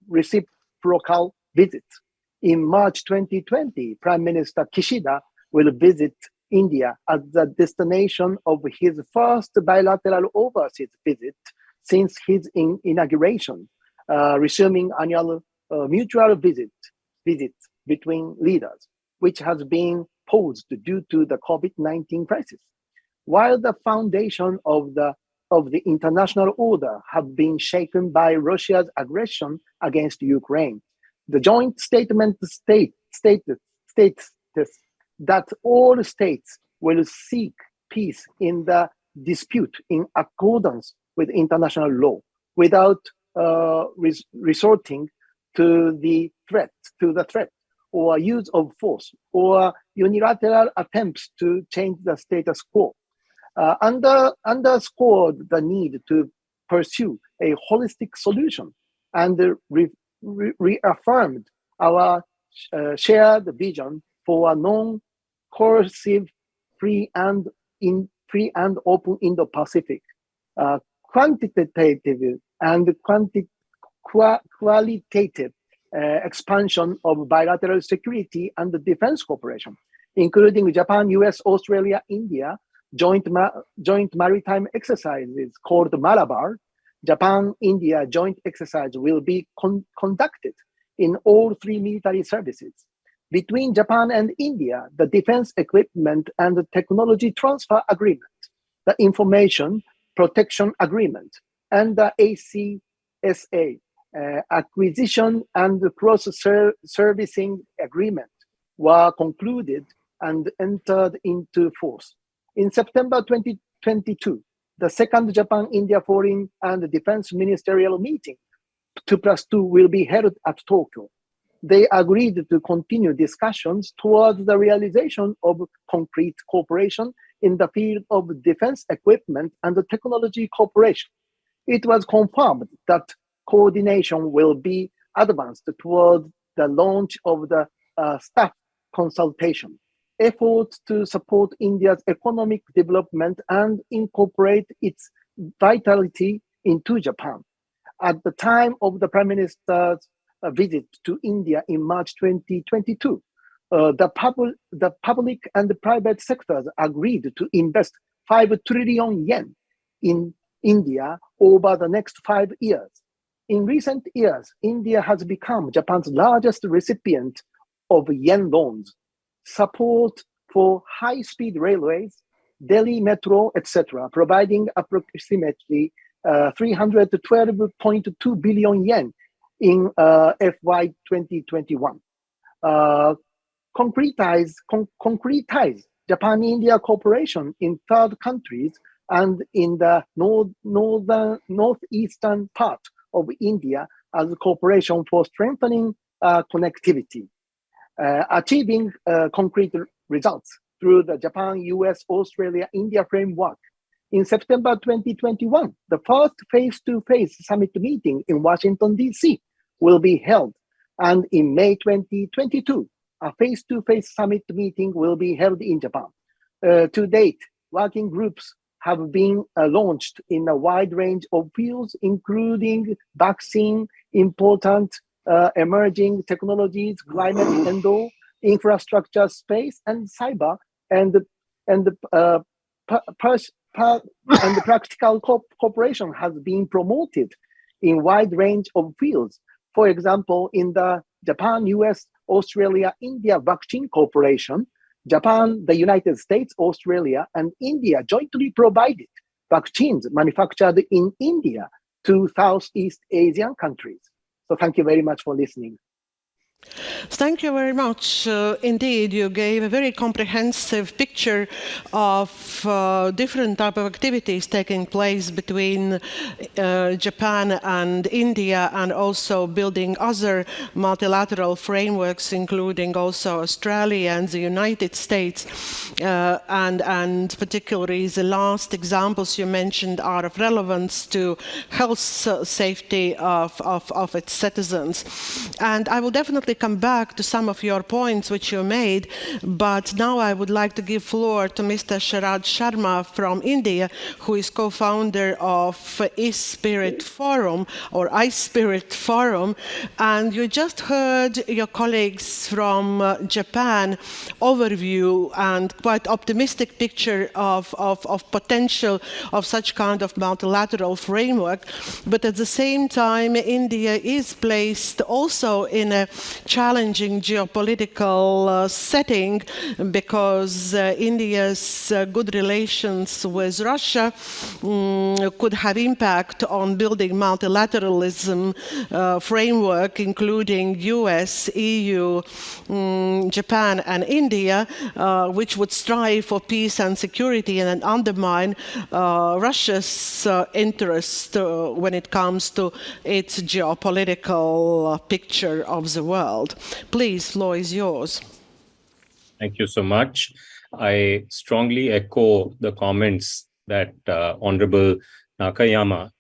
reciprocal visits. In March 2020, Prime Minister Kishida will visit India as the destination of his first bilateral overseas visit since his inauguration, resuming annual mutual visits between leaders, which has been paused due to the COVID-19 crisis. While the foundation of the international order have been shaken by Russia's aggression against Ukraine, the joint statement states that all states will seek peace in the dispute in accordance with international law without resorting to the threat or use of force or unilateral attempts to change the status quo. Underscored the need to pursue a holistic solution and reaffirmed our shared vision for a non-coercive, free and open Indo-Pacific. Quantitative and qualitative expansion of bilateral security and defense cooperation, including Japan, US, Australia, India, joint maritime exercises called Malabar. Japan-India joint exercise will be conducted in all three military services. Between Japan and India, the Defense Equipment and Technology Transfer Agreement, the Information Protection Agreement, and the ACSA, Acquisition and Cross-Servicing Agreement, were concluded and entered into force. In September 2022, the second Japan-India Foreign and Defense Ministerial Meeting, 2+2, will be held at Tokyo. They agreed to continue discussions towards the realization of concrete cooperation in the field of defense equipment and technology cooperation. It was confirmed that coordination will be advanced towards the launch of the staff consultation. efforts to support India's economic development and incorporate its vitality into Japan. At the time of the Prime Minister's visit to India in March 2022, the public and the private sectors agreed to invest 5 trillion yen in India over the next 5 years. In recent years, India has become Japan's largest recipient of yen loans, support for high-speed railways, Delhi Metro, etc., providing approximately 312.2 billion yen in FY 2021. Concretize Japan-India cooperation in third countries and in the northeastern part of India as cooperation for strengthening connectivity, achieving concrete results through the Japan, US, Australia, India framework. In September 2021, the first face-to-face summit meeting in Washington, D.C. will be held. And in May 2022, a face-to-face summit meeting will be held in Japan. To date, working groups have been launched in a wide range of fields, including vaccine, important emerging technologies, climate and infrastructure, space, and cyber, and practical cooperation has been promoted in wide range of fields. For example, in the Japan, US, Australia, India vaccine cooperation, Japan, the United States, Australia, and India jointly provided vaccines manufactured in India to Southeast Asian countries. So thank you very much for listening. Thank you very much. Indeed, you gave a very comprehensive picture of different type of activities taking place between Japan and India, and also building other multilateral frameworks, including also Australia and the United States. And particularly the last examples you mentioned are of relevance to health safety of its citizens. And I will definitely come back to some of your points which you made, but now I would like to give floor to Mr. Sharad Sharma from India, who is co-founder of iSpirit Forum, or iSpirit Forum, and you just heard your colleagues from Japan overview and quite optimistic picture of potential of such kind of multilateral framework, but at the same time India is placed also in a challenging geopolitical setting, because India's good relations with Russia could have impact on building multilateralism framework, including US, EU, Japan and India, which would strive for peace and security and undermine Russia's interest when it comes to its geopolitical picture of the world. Please, floor is yours. Thank you so much. I strongly echo the comments that Honorable Nakayama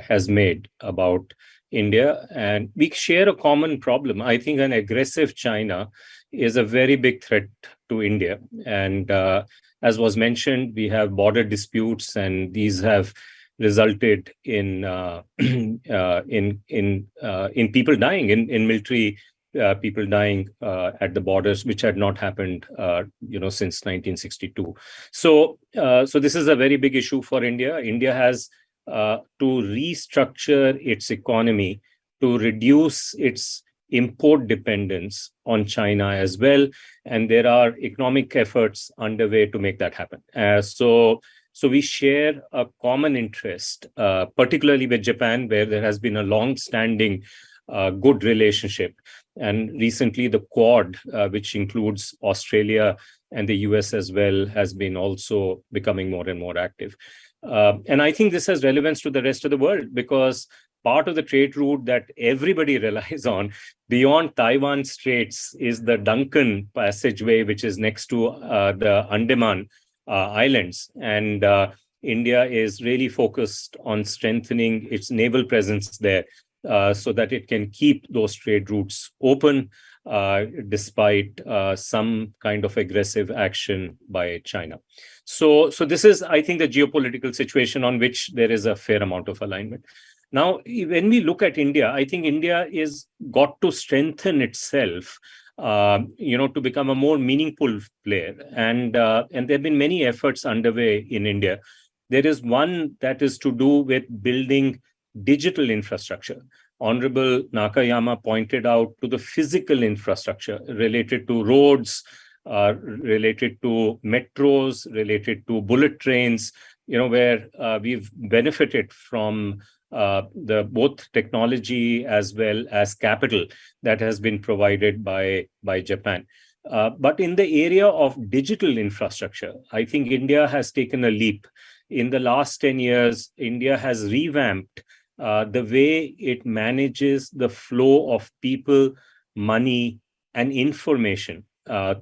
has made about India, and we share a common problem. I think an aggressive China is a very big threat to India, and as was mentioned, we have border disputes, and these have resulted in people dying, in military people dying at the borders, which had not happened, since 1962. So this is a very big issue for India. India has to restructure its economy to reduce its import dependence on China as well, and there are economic efforts underway to make that happen. So we share a common interest, particularly with Japan, where there has been a long-standing good relationship. And recently the Quad, which includes Australia and the US as well, has been also becoming more and more active. And I think this has relevance to the rest of the world, because part of the trade route that everybody relies on beyond Taiwan Straits is the Duncan Passageway, which is next to the Andaman Islands. And India is really focused on strengthening its naval presence there, so that it can keep those trade routes open. despite some kind of aggressive action by China. So this is, I think, the geopolitical situation on which there is a fair amount of alignment. Now, when we look at India, I think India is got to strengthen itself, to become a more meaningful player. And there have been many efforts underway in India. There is one that is to do with building digital infrastructure. Honorable Nakayama pointed out to the physical infrastructure related to roads, related to metros, related to bullet trains, where we've benefited from the both technology as well as capital that has been provided by Japan. But in the area of digital infrastructure, I think India has taken a leap. In the last 10 years, India has revamped the way it manages the flow of people, money, and information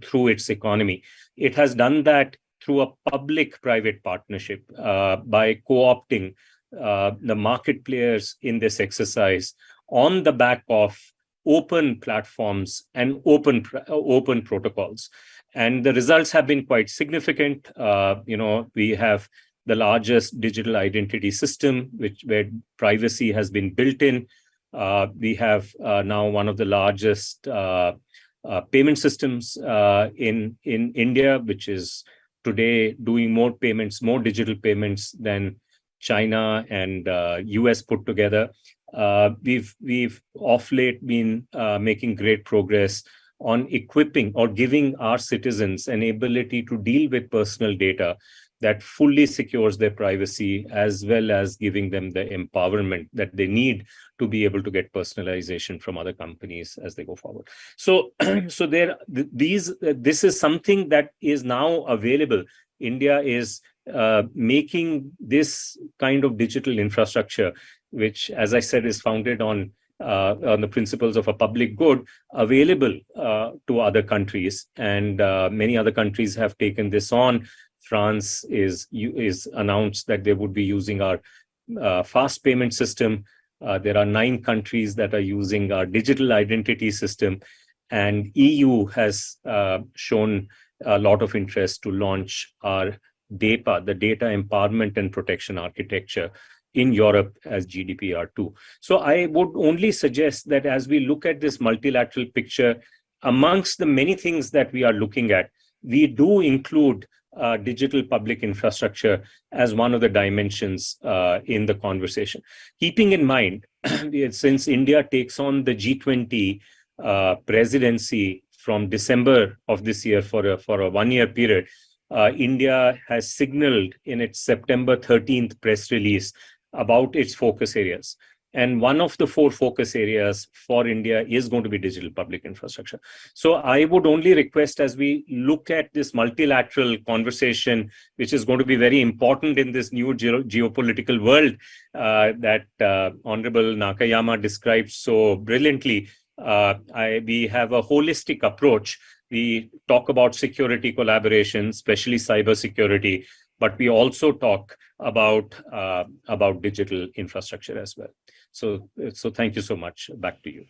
through its economy. It has done that through a public-private partnership by co-opting the market players in this exercise on the back of open platforms and open protocols. And the results have been quite significant. We have the largest digital identity system, where privacy has been built in. We have now one of the largest payment systems in India, which is today doing more payments, more digital payments than China and US put together. We've of late been making great progress on equipping or giving our citizens an ability to deal with personal data that fully secures their privacy, as well as giving them the empowerment that they need to be able to get personalization from other companies as they go forward. So this is something that is now available. India is making this kind of digital infrastructure, which, as I said, is founded on the principles of a public good, available to other countries. And many other countries have taken this on. France is announced that they would be using our fast payment system. There are 9 countries that are using our digital identity system. And EU has shown a lot of interest to launch our DEPA, the Data Empowerment and Protection Architecture, in Europe as GDPR2. So I would only suggest that as we look at this multilateral picture, amongst the many things that we are looking at, we do include digital public infrastructure as one of the dimensions in the conversation. Keeping in mind, since India takes on the G20 presidency from December of this year for a 1-year period, India has signaled in its September 13th press release about its focus areas. And one of the 4 focus areas for India is going to be digital public infrastructure. So I would only request, as we look at this multilateral conversation, which is going to be very important in this new geopolitical world that Honorable Nakayama described so brilliantly, we have a holistic approach. We talk about security collaboration, especially cyber security, but we also talk about digital infrastructure as well. So thank you so much. Back to you.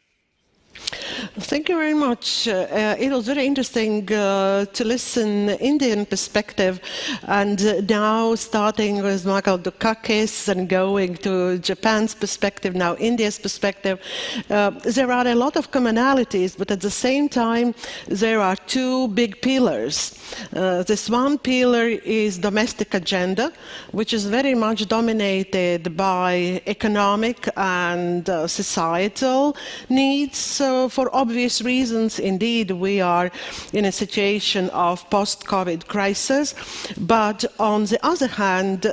Thank you very much. It was very interesting to listen Indian perspective, and now starting with Michael Dukakis and going to Japan's perspective, now India's perspective. There are a lot of commonalities, but at the same time, there are 2 big pillars. This one pillar is domestic agenda, which is very much dominated by economic and societal needs. For obvious reasons, indeed, we are in a situation of post-COVID crisis. But on the other hand,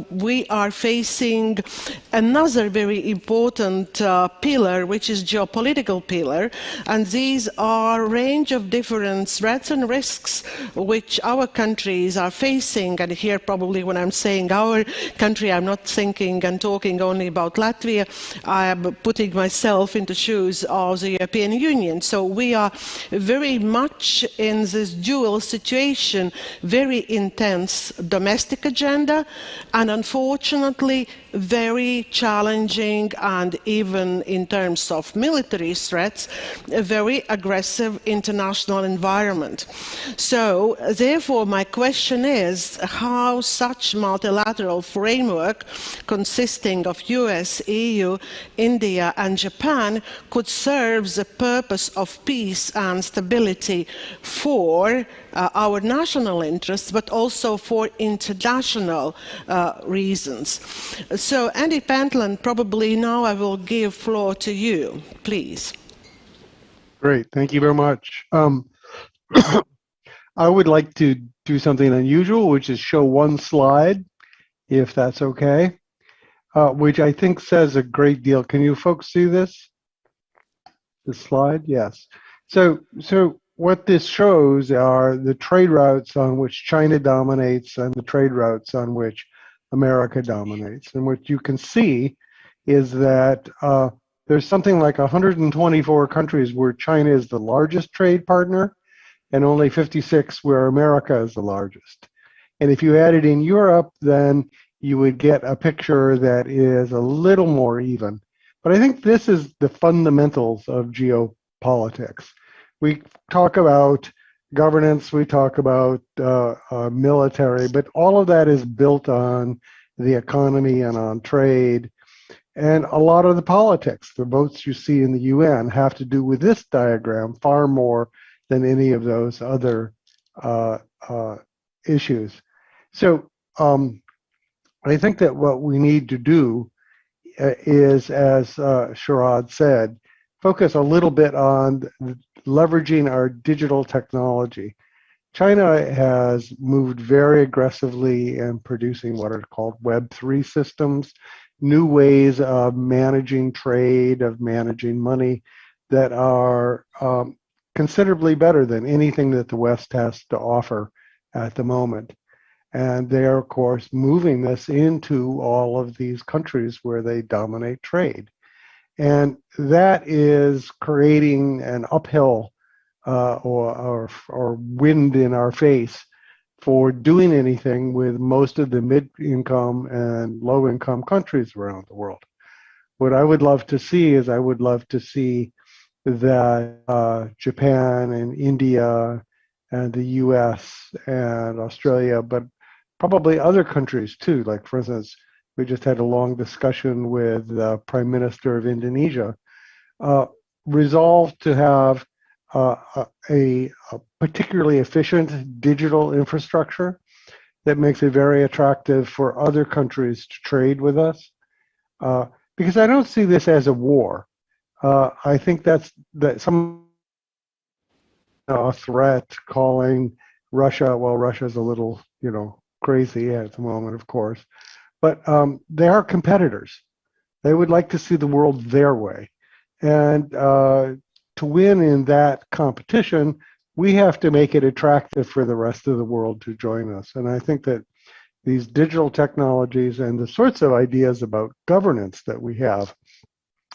we are facing another very important pillar, which is geopolitical pillar. And these are a range of different threats and risks which our countries are facing. And here, probably when I'm saying our country, I'm not thinking and talking only about Latvia. I am putting myself into shoes of the European European Union. So we are very much in this dual situation, very intense domestic agenda, and unfortunately very challenging, and even in terms of military threats, a very aggressive international environment. So therefore my question is how such multilateral framework consisting of US, EU, India and Japan could serve the purpose of peace and stability for our national interests, but also for international reasons. So Andy Pentland, probably now I will give floor to you, please. Great, thank you very much. I would like to do something unusual, which is show one slide, if that's okay, which I think says a great deal. Can you folks see this? This slide? Yes. So what this shows are the trade routes on which China dominates and the trade routes on which America dominates. And what you can see is that there's something like 124 countries where China is the largest trade partner, and only 56 where America is the largest. And if you added in Europe, then you would get a picture that is a little more even. But I think this is the fundamentals of geopolitics. We talk about governance, we talk about military, but all of that is built on the economy and on trade. And a lot of the politics, the votes you see in the UN, have to do with this diagram far more than any of those other issues. So I think that what we need to do is, as Sharad said, focus a little bit on leveraging our digital technology. China has moved very aggressively in producing what are called Web3 systems, new ways of managing trade, of managing money that are considerably better than anything that the West has to offer at the moment. And they're, of course, moving this into all of these countries where they dominate trade. And that is creating an uphill or wind in our face for doing anything with most of the mid-income and low-income countries around the world. What I would love to see is I would love to see that Japan and India and the US and Australia, but probably other countries too, like for instance, we just had a long discussion with the Prime Minister of Indonesia, resolved to have a particularly efficient digital infrastructure that makes it very attractive for other countries to trade with us. Because I don't see this as a war. I think that some a threat calling Russia, well, Russia's a little, crazy at the moment, of course, but they are competitors. They would like to see the world their way. And to win in that competition, we have to make it attractive for the rest of the world to join us. And I think that these digital technologies and the sorts of ideas about governance that we have,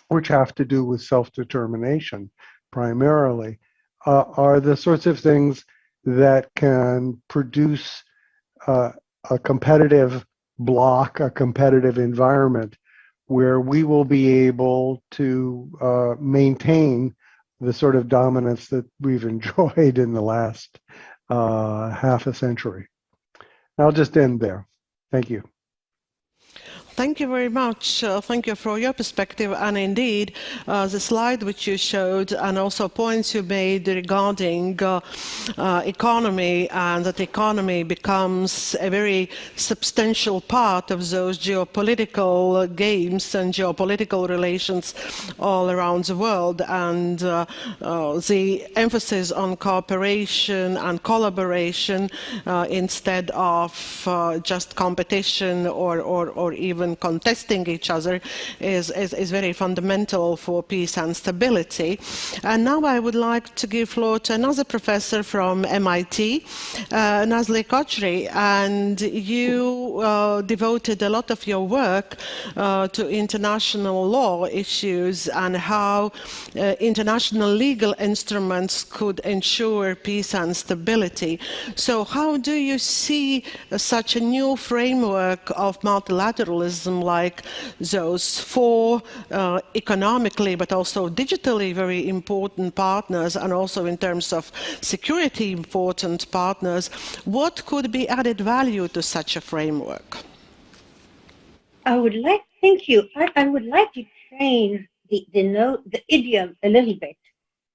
which have to do with self-determination primarily, are the sorts of things that can produce a competitive block, a competitive environment where we will be able to maintain the sort of dominance that we've enjoyed in the last half a century. I'll just end there. Thank you. Thank you very much. Thank you for your perspective. And indeed, the slide which you showed and also points you made regarding economy, and that economy becomes a very substantial part of those geopolitical games and geopolitical relations all around the world. And the emphasis on cooperation and collaboration instead of just competition or even even contesting each other is very fundamental for peace and stability. And now I would like to give floor to another professor from MIT, Nazli Kochri, and you devoted a lot of your work to international law issues and how international legal instruments could ensure peace and stability. So how do you see such a new framework of multilateralism, like those four economically but also digitally very important partners, and also in terms of security important partners? What could be added value to such a framework? Thank you. I would like to change the idiom a little bit,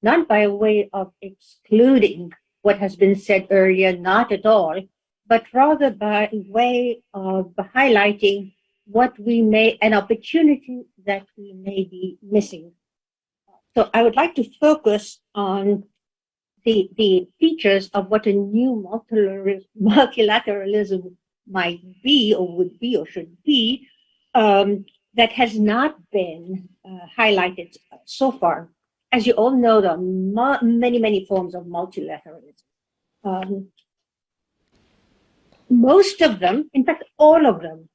not by way of excluding what has been said earlier, not at all, but rather by way of highlighting an opportunity that we may be missing. So I would like to focus on the features of what a new multilateralism might be, or would be, or should be, that has not been highlighted so far. As you all know, there are many, many forms of multilateralism. Most of them, in fact, all of them,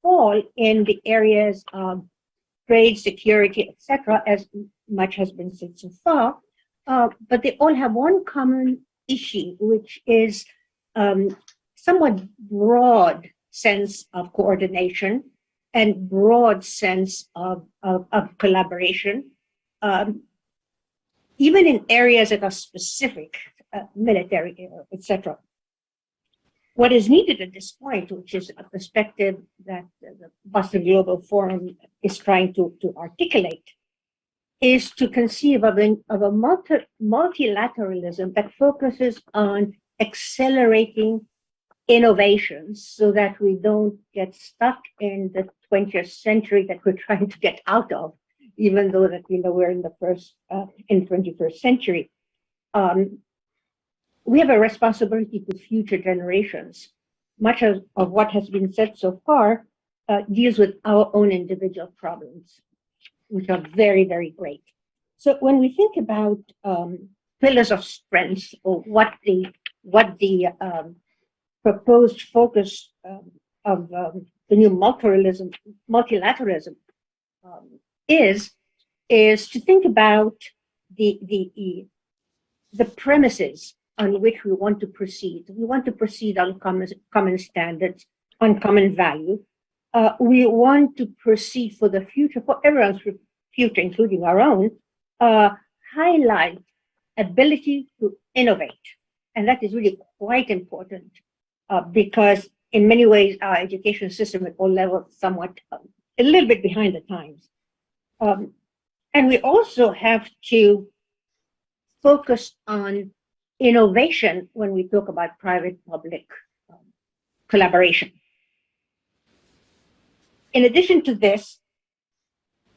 fall in the areas of trade, security, etc., as much has been said so far. But they all have one common issue, which is somewhat broad sense of coordination and broad sense of collaboration, even in areas that are specific, military, etc. What is needed at this point, which is a perspective that the Boston Global Forum is trying to articulate, is to conceive of a multilateralism that focuses on accelerating innovations so that we don't get stuck in the 20th century that we're trying to get out of, even though that we're in the 21st century. We have a responsibility to future generations. Much of what has been said so far deals with our own individual problems, which are very, very great. So when we think about pillars of strength, or what the proposed focus of the new multilateralism is to think about the premises on which we want to proceed. We want to proceed on common standards, on common value. We want to proceed for the future, for everyone's future, including our own, highlight ability to innovate. And that is really quite important because in many ways, our education system at all levels somewhat a little bit behind the times. And we also have to focus on innovation when we talk about private-public collaboration. In addition to this,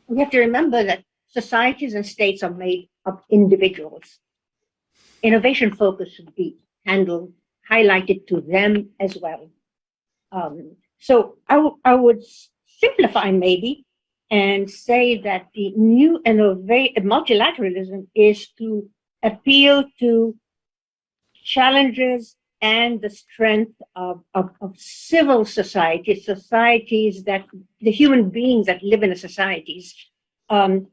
we have to remember that societies and states are made of individuals. Innovation focus should be highlighted to them as well. So I would simplify maybe and say that the new multilateralism is to appeal to challenges and the strength of civil societies, the human beings that live in the societies. And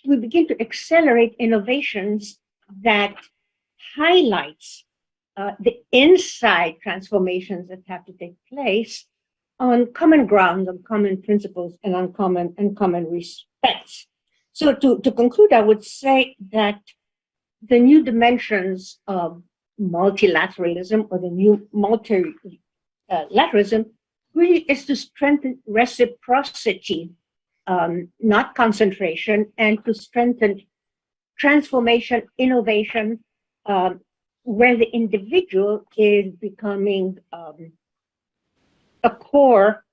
we begin to accelerate innovations that highlights the inside transformations that have to take place on common grounds, on common principles, and on common respects. So to conclude, I would say that the new dimensions of multilateralism, or the new multilateralism, really is to strengthen reciprocity, not concentration, and to strengthen transformation, innovation, where the individual is becoming a core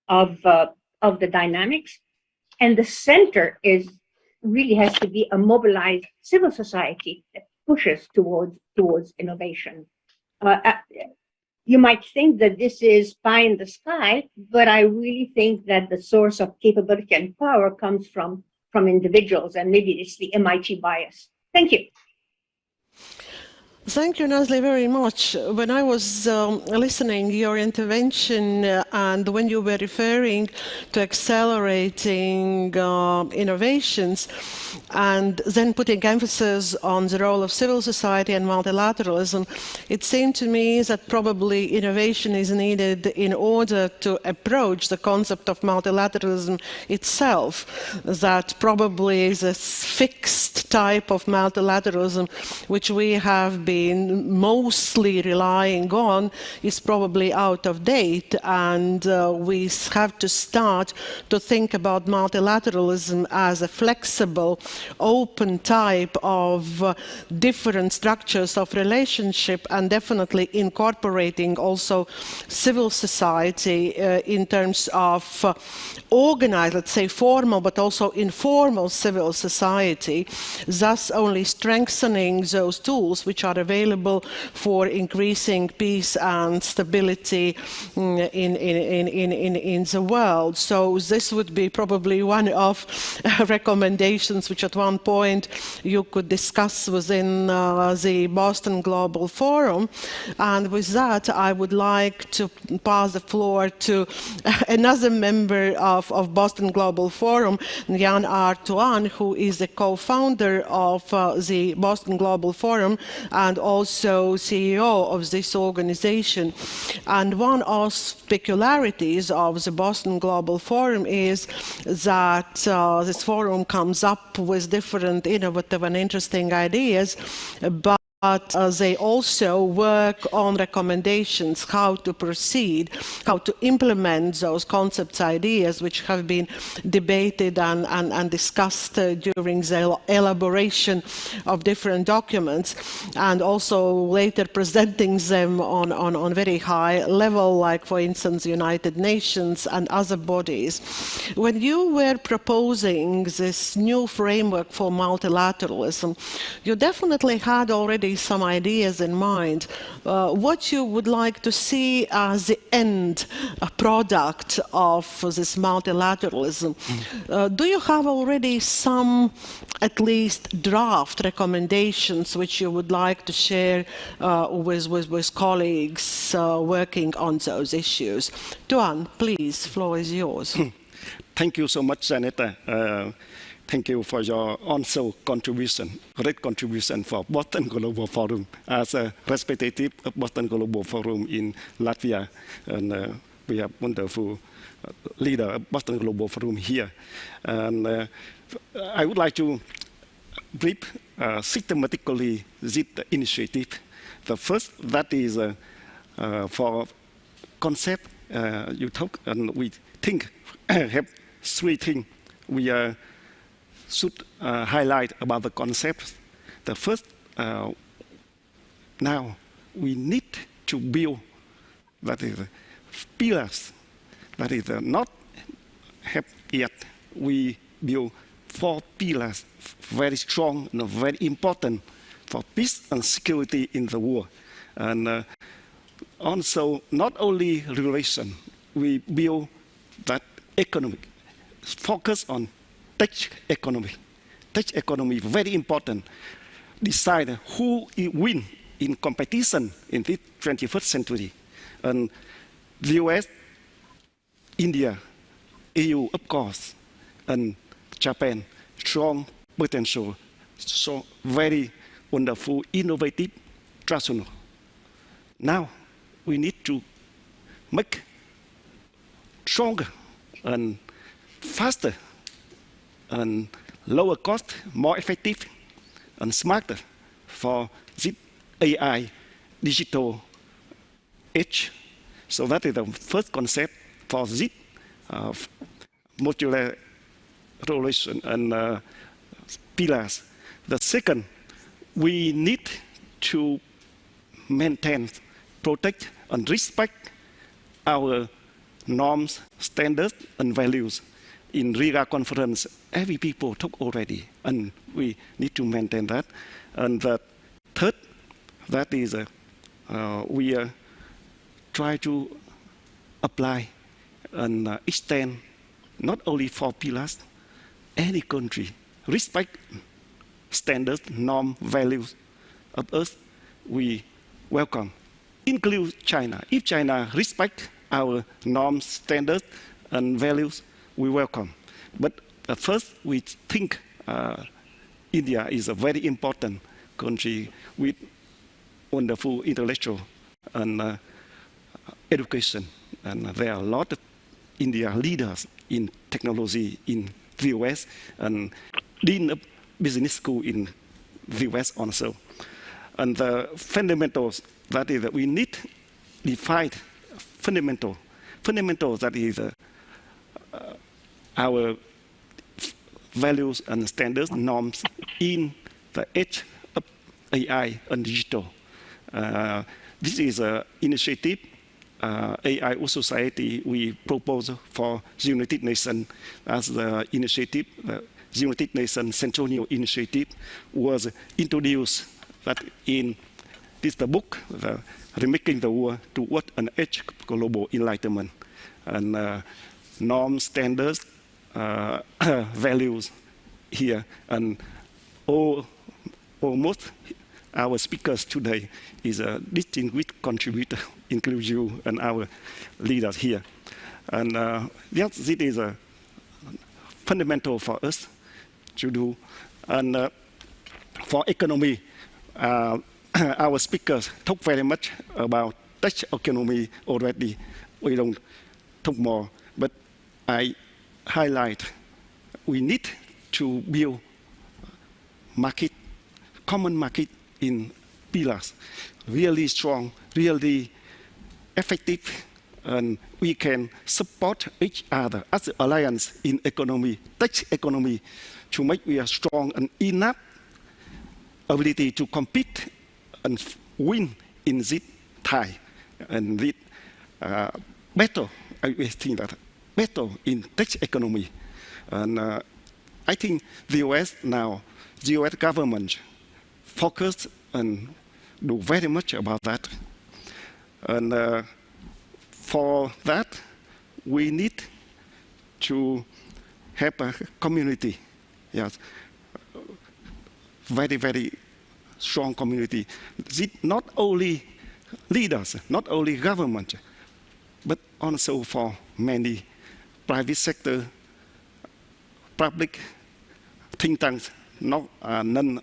of the dynamics, and the center really has to be a mobilized civil society that pushes towards innovation. you might think that this is pie in the sky, but I really think that the source of capability and power comes from individuals, and maybe it's the MIT bias. Thank you. Thank you, Nazli, very much. When I was listening to your intervention and when you were referring to accelerating innovations and then putting emphasis on the role of civil society and multilateralism, it seemed to me that probably innovation is needed in order to approach the concept of multilateralism itself, that probably is a fixed type of multilateralism which we have been mostly relying on is probably out of date, and we have to start to think about multilateralism as a flexible, open type of different structures of relationship, and definitely incorporating also civil society in terms of organized, let's say formal, but also informal civil society, thus only strengthening those tools which are available for increasing peace and stability in the world. So this would be probably one of recommendations which at one point you could discuss within the Boston Global Forum. And with that, I would like to pass the floor to another member of Boston Global Forum, Jan Artuan, who is the co-founder of the Boston Global Forum and also CEO of this organization. And one of peculiarities of the Boston Global Forum is that this forum comes up with different innovative and interesting ideas, but they also work on recommendations how to proceed, how to implement those concepts, ideas which have been debated and discussed during the elaboration of different documents, and also later presenting them on very high level, like for instance the United Nations and other bodies. When you were proposing this new framework for multilateralism, you definitely had already some ideas in mind. What you would like to see as the end product of this multilateralism. Do you have already some, at least draft recommendations which you would like to share with colleagues working on those issues? Tuan, please, floor is yours. Thank you so much, Janetta. Thank you for your also contribution, great contribution for Boston Global Forum as a representative of Boston Global Forum in Latvia. And we have wonderful leader of Boston Global Forum here. And I would like to brief systematically this initiative. The first, that is for concept you talk, and we think have three things we should highlight about the concepts. The first, now we need to build, that is pillars, that is not have yet. We build 4 pillars, very strong and very important for peace and security in the world. And also, not only relation, we build that economic, focus on tech economy. Tech economy is very important. Decide who win in competition in this 21st century. And the US, India, EU, of course, and Japan, strong potential, so very wonderful, innovative, traditional. Now we need to make stronger and faster and lower cost, more effective and smarter for this AI digital age. So that is the first concept for this modular relation and pillars. The second, we need to maintain, protect and respect our norms, standards and values. In Rīga Conference, every people talk already, and we need to maintain that. And the third, that is we try to apply and extend not only 4 pillars, any country respect standards, norm, values of us, we welcome. Include China. If China respect our norms, standards, and values, we welcome. But first, we think India is a very important country with wonderful intellectual and education. And there are a lot of India leaders in technology in the US and dean of business school in the US also. And the fundamentals, that is that we need define fundamental that is our values and standards, norms in the age of AI and digital. This is an initiative, AI Society, we propose for the United Nations as the initiative. The United Nations Centennial Initiative was introduced that in this the book, Remaking the World Toward an Age of Global Enlightenment. And norms, standards, values here, and almost our speakers today is a distinguished contributor, include you and our leaders here. And yes, this is a fundamental for us to do. And for economy, our speakers talk very much about tech economy already. We don't talk more, but I highlight we need to build market, common market in pillars, really strong, really effective, and we can support each other as an alliance in economy, tech economy, to make we are strong and enough ability to compete and win in this time and this battle. I think that battle in tech economy, and I think the US now, the US government focus and do very much about that. And for that, we need to have a community, yes, very, very strong community. Not only leaders, not only government, but also for many private sector, public think tanks, non-profit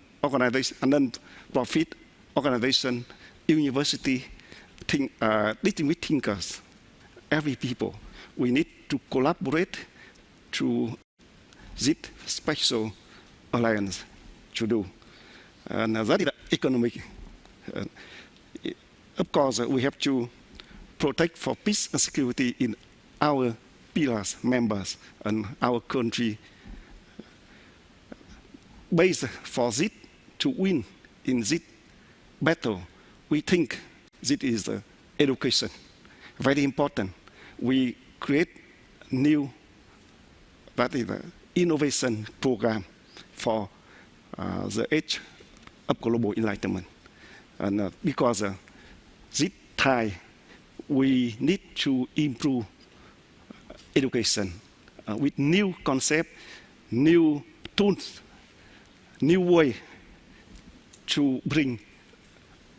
organization, university, distinguished thinkers, every people. We need to collaborate to this special alliance to do. And that is economic. Of course, we have to protect for peace and security in our pillars, members, and our country. Based for this to win in this battle, we think this is education, very important. We create new, that is the innovation program for the age of global enlightenment. And because this time, we need to improve education with new concept, new tools, new way to bring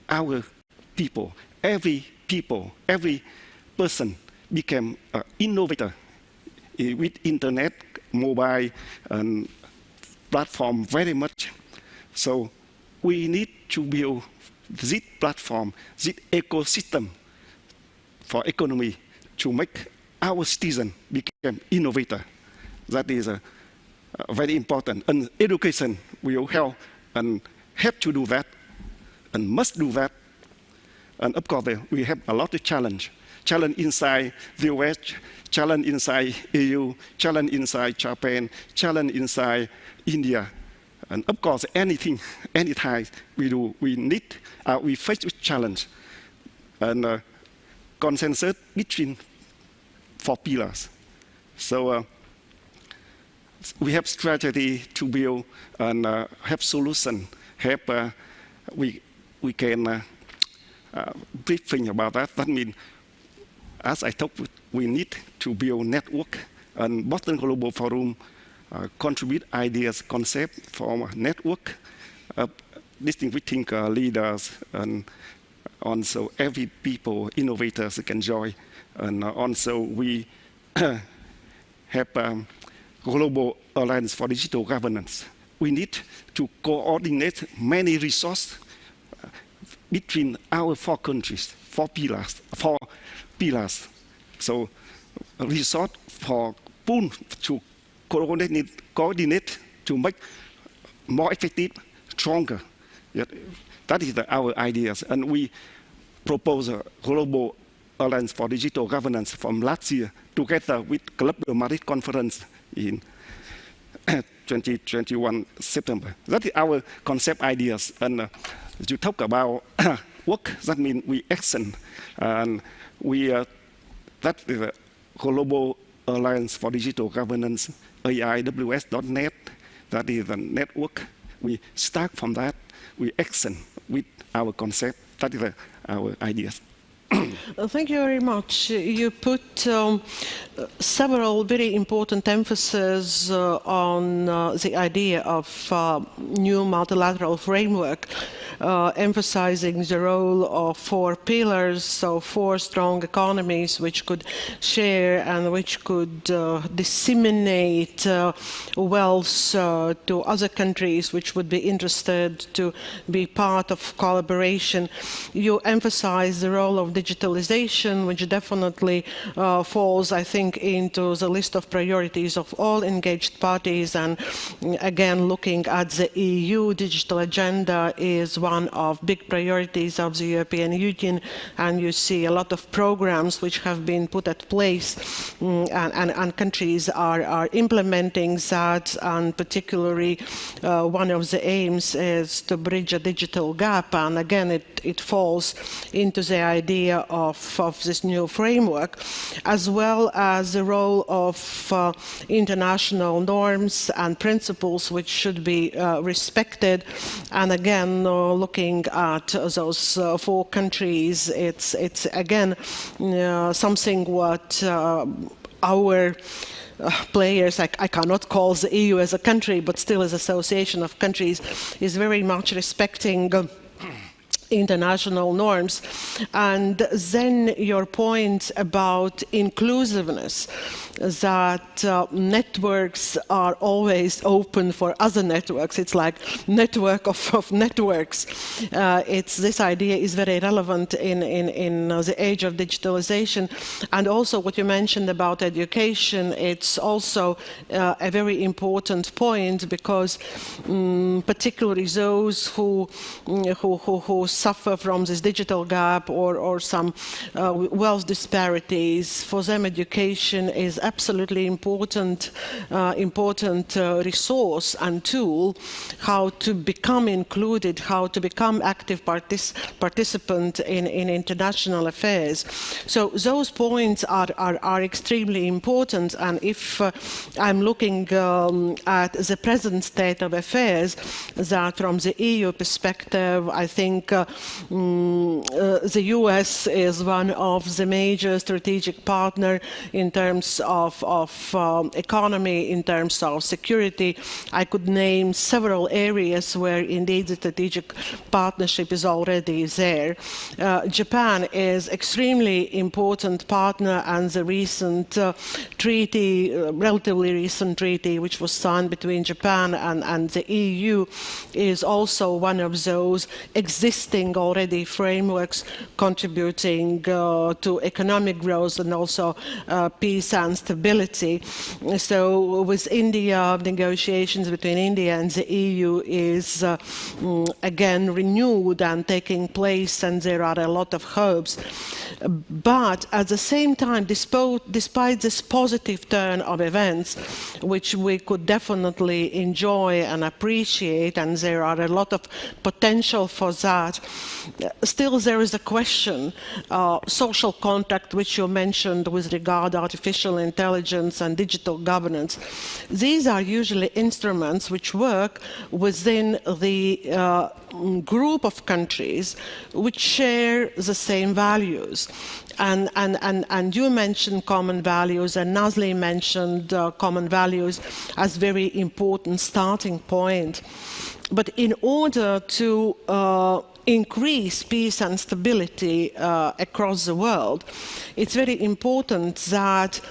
our people, every person became an innovator with internet, mobile, and platform very much. So we need to build this platform, this ecosystem for economy to make our citizens become innovator. That is very important. And education will help and have to do that and must do that. And of course, we have a lot of challenge. Challenge inside the US, challenge inside EU, challenge inside Japan, challenge inside India. And of course, anything, anytime we do, we face with challenge. And consensus between 4 pillars. So we have strategy to build and have solution. We can briefing about that. That means as I talked, we need to build network, and Boston Global Forum contribute ideas, concept from a network of distinguishing leaders, and also every people, innovators can join. And also we have Global Alliance for Digital Governance. We need to coordinate many resources between our four countries, four pillars. So resource for pool to coordinate to make more effective, stronger. That is our ideas. And we propose a Global Alliance for Digital Governance from last year together with Rīga Conference in 2021 September. That is our concept ideas. And you talk about work, that means we action. And that is a Global Alliance for Digital Governance, AIWS.net. That is the network. We start from that. We action with our concept. That is our ideas. Thank you very much. You put several very important emphases on the idea of new multilateral framework, emphasizing the role of four pillars, so four strong economies which could share and which could disseminate wealth to other countries which would be interested to be part of collaboration. You emphasize the role of digitalization, which definitely falls, I think, into the list of priorities of all engaged parties. And again, looking at the EU digital agenda is one of big priorities of the European Union, and you see a lot of programs which have been put at place, and countries are implementing that, and particularly one of the aims is to bridge a digital gap, and again it falls into the idea of this new framework, as well as the role of international norms and principles which should be respected. And again, looking at those four countries, it's again something what our players, I cannot call the EU as a country, but still as association of countries, is very much respecting international norms. And then your point about inclusiveness, that networks are always open for other networks. It's like network of networks. This idea is very relevant in the age of digitalization. And also what you mentioned about education, it's also a very important point, because particularly those who suffer from this digital gap or some wealth disparities, for them education is absolutely important resource and tool how to become included, how to become active participant in international affairs. So those points are extremely important, and if I'm looking at the present state of affairs, that from the EU perspective, I think the US is one of the major strategic partner in terms of economy, in terms of security. I could name several areas where indeed the strategic partnership is already there. Japan is extremely important partner, and the recent treaty, relatively recent treaty, which was signed between Japan and the EU, is also one of those existing already frameworks contributing to economic growth and also peace and stability. So with India, negotiations between India and the EU is again renewed and taking place, and there are a lot of hopes. But at the same time, despite this positive turn of events, which we could definitely enjoy and appreciate, and there are a lot of potential for that, Still, there is a question, social contract, which you mentioned with regard to artificial intelligence and digital governance. These are usually instruments which work within the group of countries which share the same values. And you mentioned common values, and Nazli mentioned common values as very important starting point. But in order to increase peace and stability across the world, it's very important that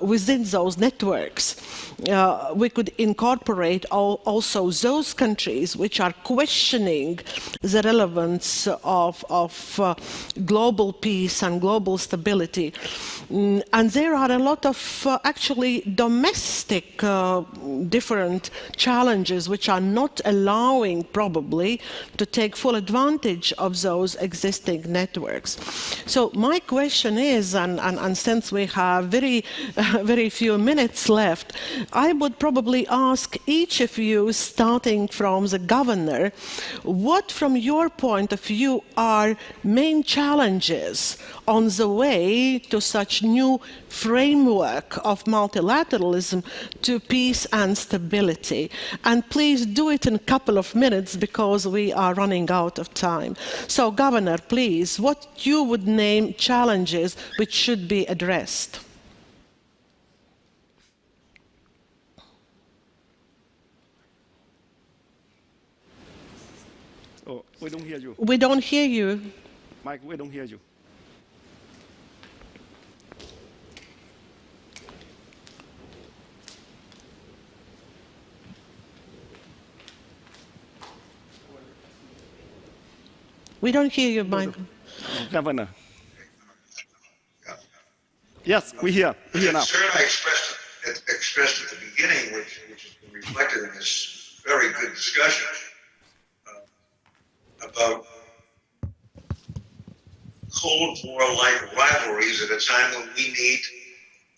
within those networks, we could incorporate also those countries which are questioning the relevance of global peace and global stability. And there are a lot of actually domestic different challenges which are not allowing probably to take full advantage of those existing networks. So my question is, and since we have very few minutes left, I would probably ask each of you, starting from the governor, what from your point of view are main challenges on the way to such new framework of multilateralism to peace and stability? And please do it in a couple of minutes because we are running out of time. So, Governor, please, what you would name challenges which should be addressed? Oh, we don't hear you. We don't hear you. Mike, we don't hear you. We don't hear you, Mike. Governor. Yes, we hear. We hear now. The concern I expressed at the beginning, which has been reflected in this very good discussion about Cold War-like rivalries at a time when we need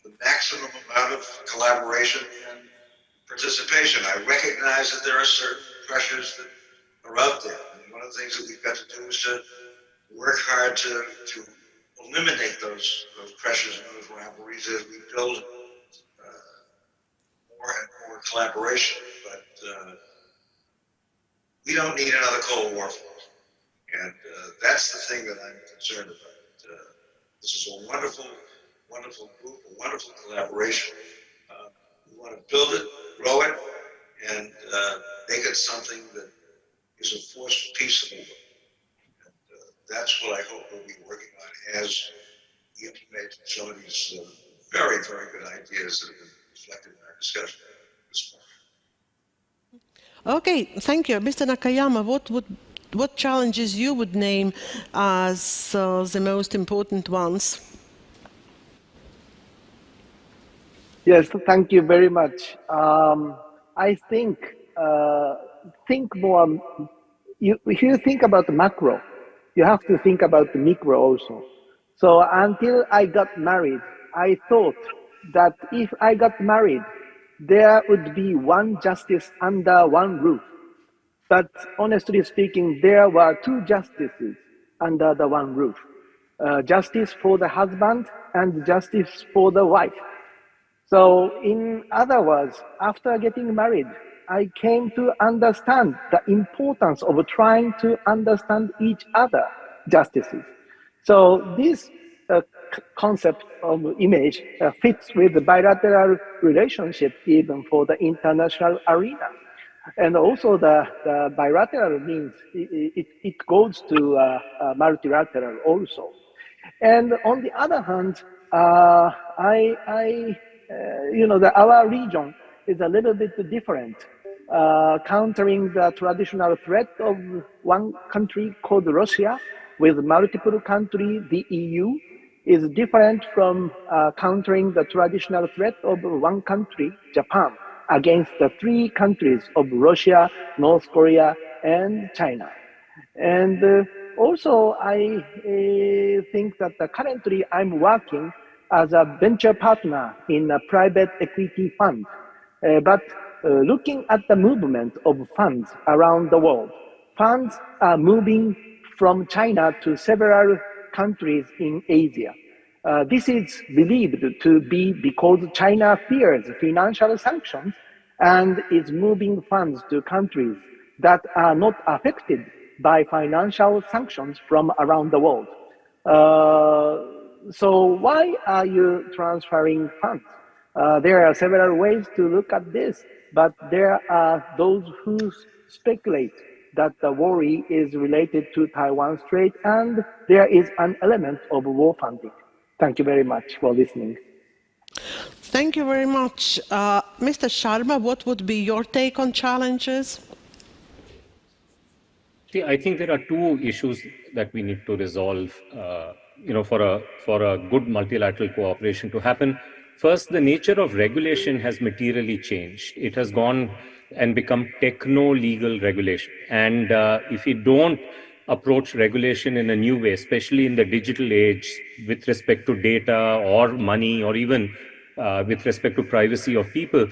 the maximum amount of collaboration and participation. I recognize that there are certain pressures that are out there. And one of the things that we've got to do is to work hard to eliminate those pressures and those rivalries as we build more and more collaboration. But we don't need another Cold War. And that's the thing that I'm concerned about. This is a wonderful, wonderful group, a wonderful collaboration. We want to build it, grow it, and make it something that is a force for peace in the world. And that's what I hope we'll be working on as we implement some of these very, very good ideas that have been reflected in our discussion this morning. Okay, thank you. Mr. Nakayama, what challenges you would name as the most important ones? Yes, thank you very much. I think more. If you think about the macro, you have to think about the micro also. So until I got married, I thought that if I got married, there would be one justice under one roof. But honestly speaking, there were two justices under the one roof. Justice for the husband and justice for the wife. So in other words, after getting married, I came to understand the importance of trying to understand each other justices. So this concept of image fits with the bilateral relationship even for the international arena. And also the bilateral means it goes to multilateral also. And on the other hand, our region is a little bit different. Countering the traditional threat of one country called Russia with multiple countries, the EU, is different from countering the traditional threat of one country, Japan, against the three countries of Russia, North Korea, and China. And also, I think that currently I'm working as a venture partner in a private equity fund. But looking at the movement of funds around the world, funds are moving from China to several countries in Asia. This is believed to be because China fears financial sanctions and is moving funds to countries that are not affected by financial sanctions from around the world. So why are you transferring funds? There are several ways to look at this, but there are those who speculate that the worry is related to Taiwan Strait and there is an element of war funding. Thank you very much for listening. Thank you very much. Mr. Sharma, what would be your take on challenges? See, I think there are two issues that we need to resolve, for a good multilateral cooperation to happen. First, the nature of regulation has materially changed. It has gone and become techno-legal regulation. And if we don't approach regulation in a new way, especially in the digital age, with respect to data or money, or even with respect to privacy of people,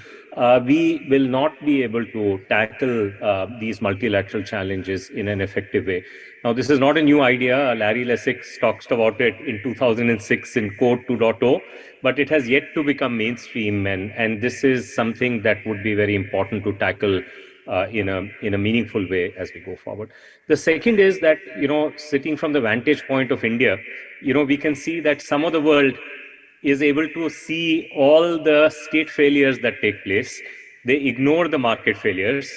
we will not be able to tackle these multilateral challenges in an effective way. Now, this is not a new idea. Larry Lessig talks about it in 2006 in Code 2.0, but it has yet to become mainstream, and this is something that would be very important to tackle in a meaningful way as we go forward. The second is that, sitting from the vantage point of India, we can see that some of the world is able to see all the state failures that take place. They ignore the market failures,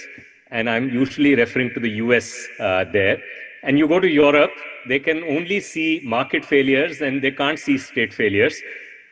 and I'm usually referring to the US there. And you go to Europe, they can only see market failures and they can't see state failures.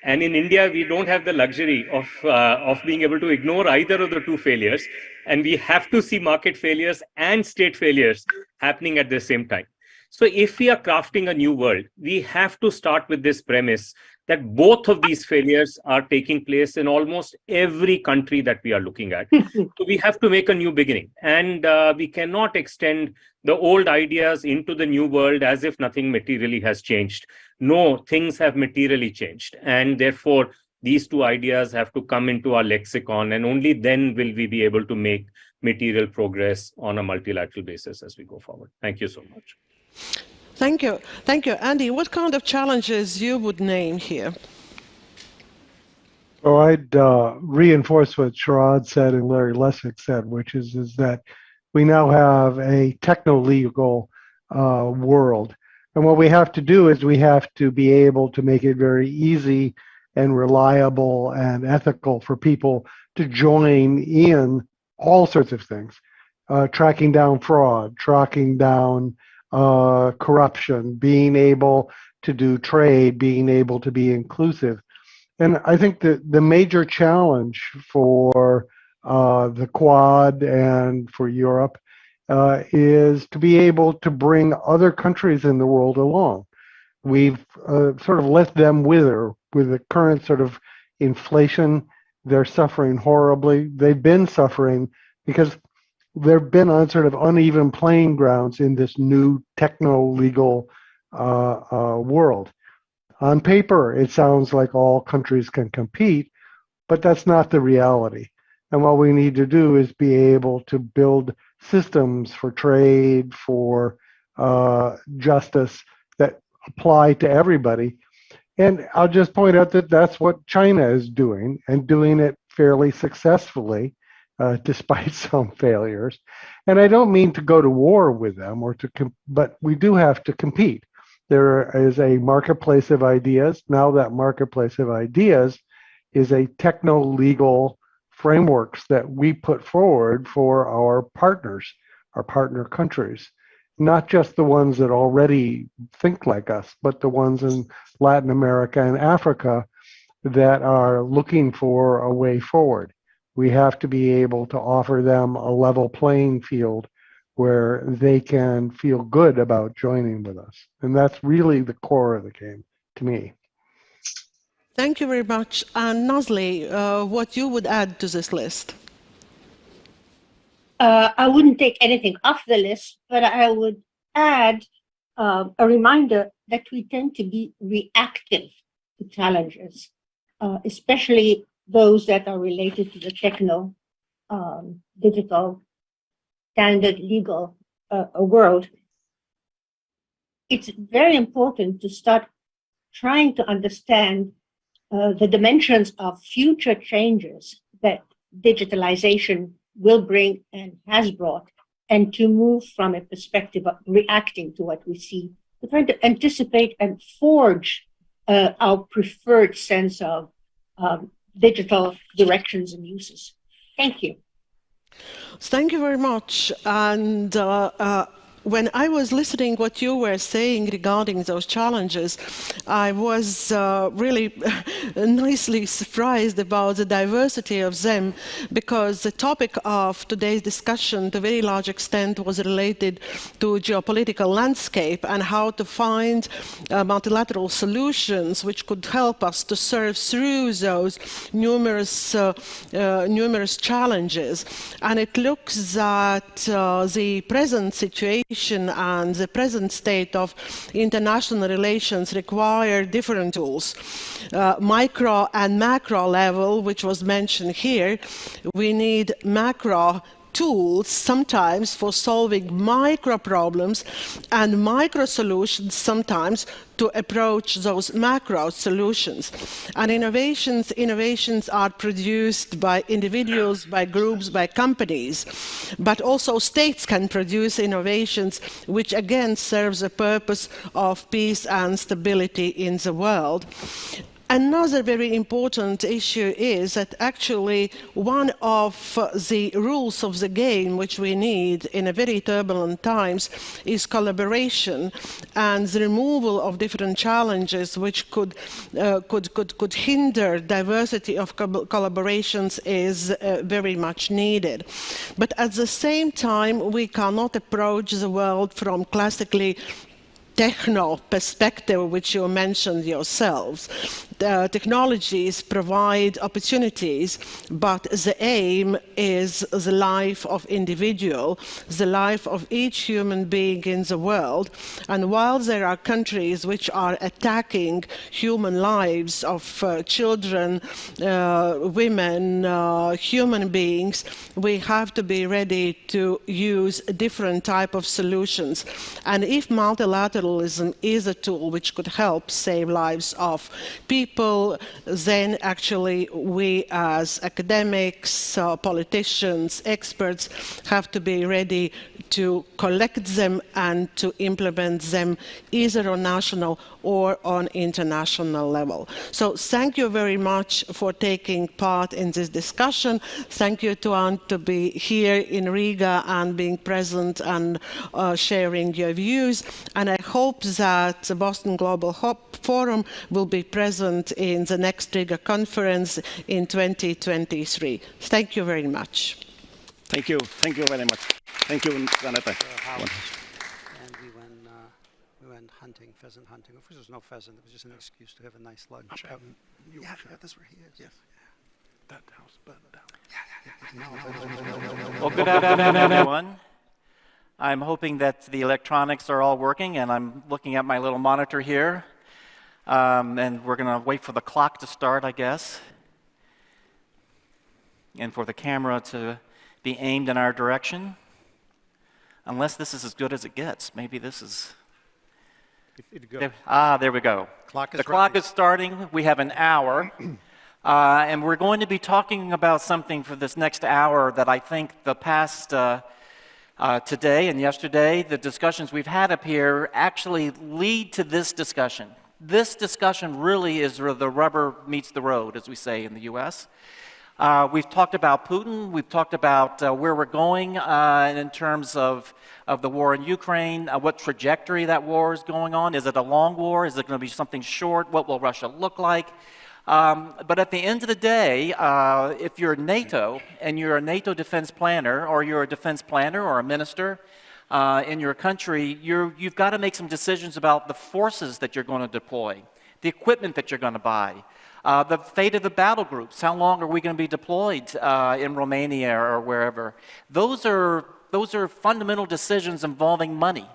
And in India, we don't have the luxury of being able to ignore either of the two failures. And we have to see market failures and state failures happening at the same time. So if we are crafting a new world, we have to start with this premise that both of these failures are taking place in almost every country that we are looking at. So we have to make a new beginning. And we cannot extend the old ideas into the new world as if nothing materially has changed. No, things have materially changed. And therefore, these two ideas have to come into our lexicon, and only then will we be able to make material progress on a multilateral basis as we go forward. Thank you so much. Thank you. Thank you. Andy, what kind of challenges you would name here? So I'd reinforce what Sharad said and Larry Lessig said, which is that we now have a techno-legal world. And what we have to do is we have to be able to make it very easy and reliable and ethical for people to join in all sorts of things, tracking down fraud, tracking down corruption, being able to do trade, being able to be inclusive. And I think that the major challenge for the Quad and for Europe is to be able to bring other countries in the world along. We've sort of let them wither with the current sort of inflation. They're suffering horribly. They've been suffering because they've been on sort of uneven playing grounds in this new techno-legal world. On paper, it sounds like all countries can compete, but that's not the reality. And what we need to do is be able to build systems for trade, for justice that apply to everybody. And I'll just point out that that's what China is doing, and doing it fairly successfully, despite some failures. And I don't mean to go to war with them, but we do have to compete. There is a marketplace of ideas. Now that marketplace of ideas is a techno-legal frameworks that we put forward for our partners, our partner countries, not just the ones that already think like us, but the ones in Latin America and Africa that are looking for a way forward. We have to be able to offer them a level playing field where they can feel good about joining with us. And that's really the core of the game to me. Thank you very much. And Nazli, what you would add to this list? I wouldn't take anything off the list, but I would add a reminder that we tend to be reactive to challenges, especially those that are related to the techno, digital, standard legal world. it's very important to start trying to understand the dimensions of future changes that digitalization will bring and has brought, and to move from a perspective of reacting to what we see, to try to anticipate and forge our preferred sense of digital directions and uses. Thank you. Thank you very much. And when I was listening what you were saying regarding those challenges, I was really nicely surprised about the diversity of them, because the topic of today's discussion to a very large extent was related to geopolitical landscape and how to find multilateral solutions which could help us to serve through those numerous challenges. And it looks that the present situation and the present state of international relations require different tools. Micro and macro level, which was mentioned here, we need macro tools sometimes for solving micro problems and micro solutions sometimes to approach those macro solutions. And innovations are produced by individuals, by groups, by companies, but also states can produce innovations which again serves the purpose of peace and stability in the world. Another very important issue is that actually one of the rules of the game which we need in a very turbulent times is collaboration, and the removal of different challenges which could hinder diversity of collaborations is very much needed. But at the same time, we cannot approach the world from classically techno perspective, which you mentioned yourselves. Technologies provide opportunities, but the aim is the life of individual, the life of each human being in the world. And while there are countries which are attacking human lives of children, women, human beings, we have to be ready to use a different type of solutions. And if multilateralism is a tool which could help save lives of people, then actually we as academics, politicians, experts have to be ready to collect them and to implement them either on national or on international level. So thank you very much for taking part in this discussion. Thank you to Ant to be here in Riga and being present and sharing your views. And I hope that the Boston Global Forum will be present in the next Rīga Conference in 2023. Thank you very much. Thank you very much. Thank you, Janette. And we went hunting, pheasant hunting. Of course, there was no pheasant. It was just an excuse to have a nice lunch. Yeah, that's where he is. Yes. That house burned down. Yeah. Well, good afternoon, everyone. I'm hoping that the electronics are all working, and I'm looking at my little monitor here. And we're going to wait for the clock to start, I guess, and for the camera to be aimed in our direction. Unless this is as good as it gets. Maybe this is... There we go. The clock is starting. We have an hour. And we're going to be talking about something for this next hour that I think the past today and yesterday, the discussions we've had up here actually lead to this discussion. This discussion really is where the rubber meets the road, as we say in the US. We've talked about Putin. We've talked about where we're going in terms of the war in Ukraine, what trajectory that war is going on. Is it a long war? Is it going to be something short? What will Russia look like? But at the end of the day, if you're NATO and you're a NATO defense planner, or you're a defense planner or a minister in your country, you've got to make some decisions about the forces that you're going to deploy, the equipment that you're going to buy. The fate of the battle groups, how long are we going to be deployed in Romania or wherever? Those are fundamental decisions involving money.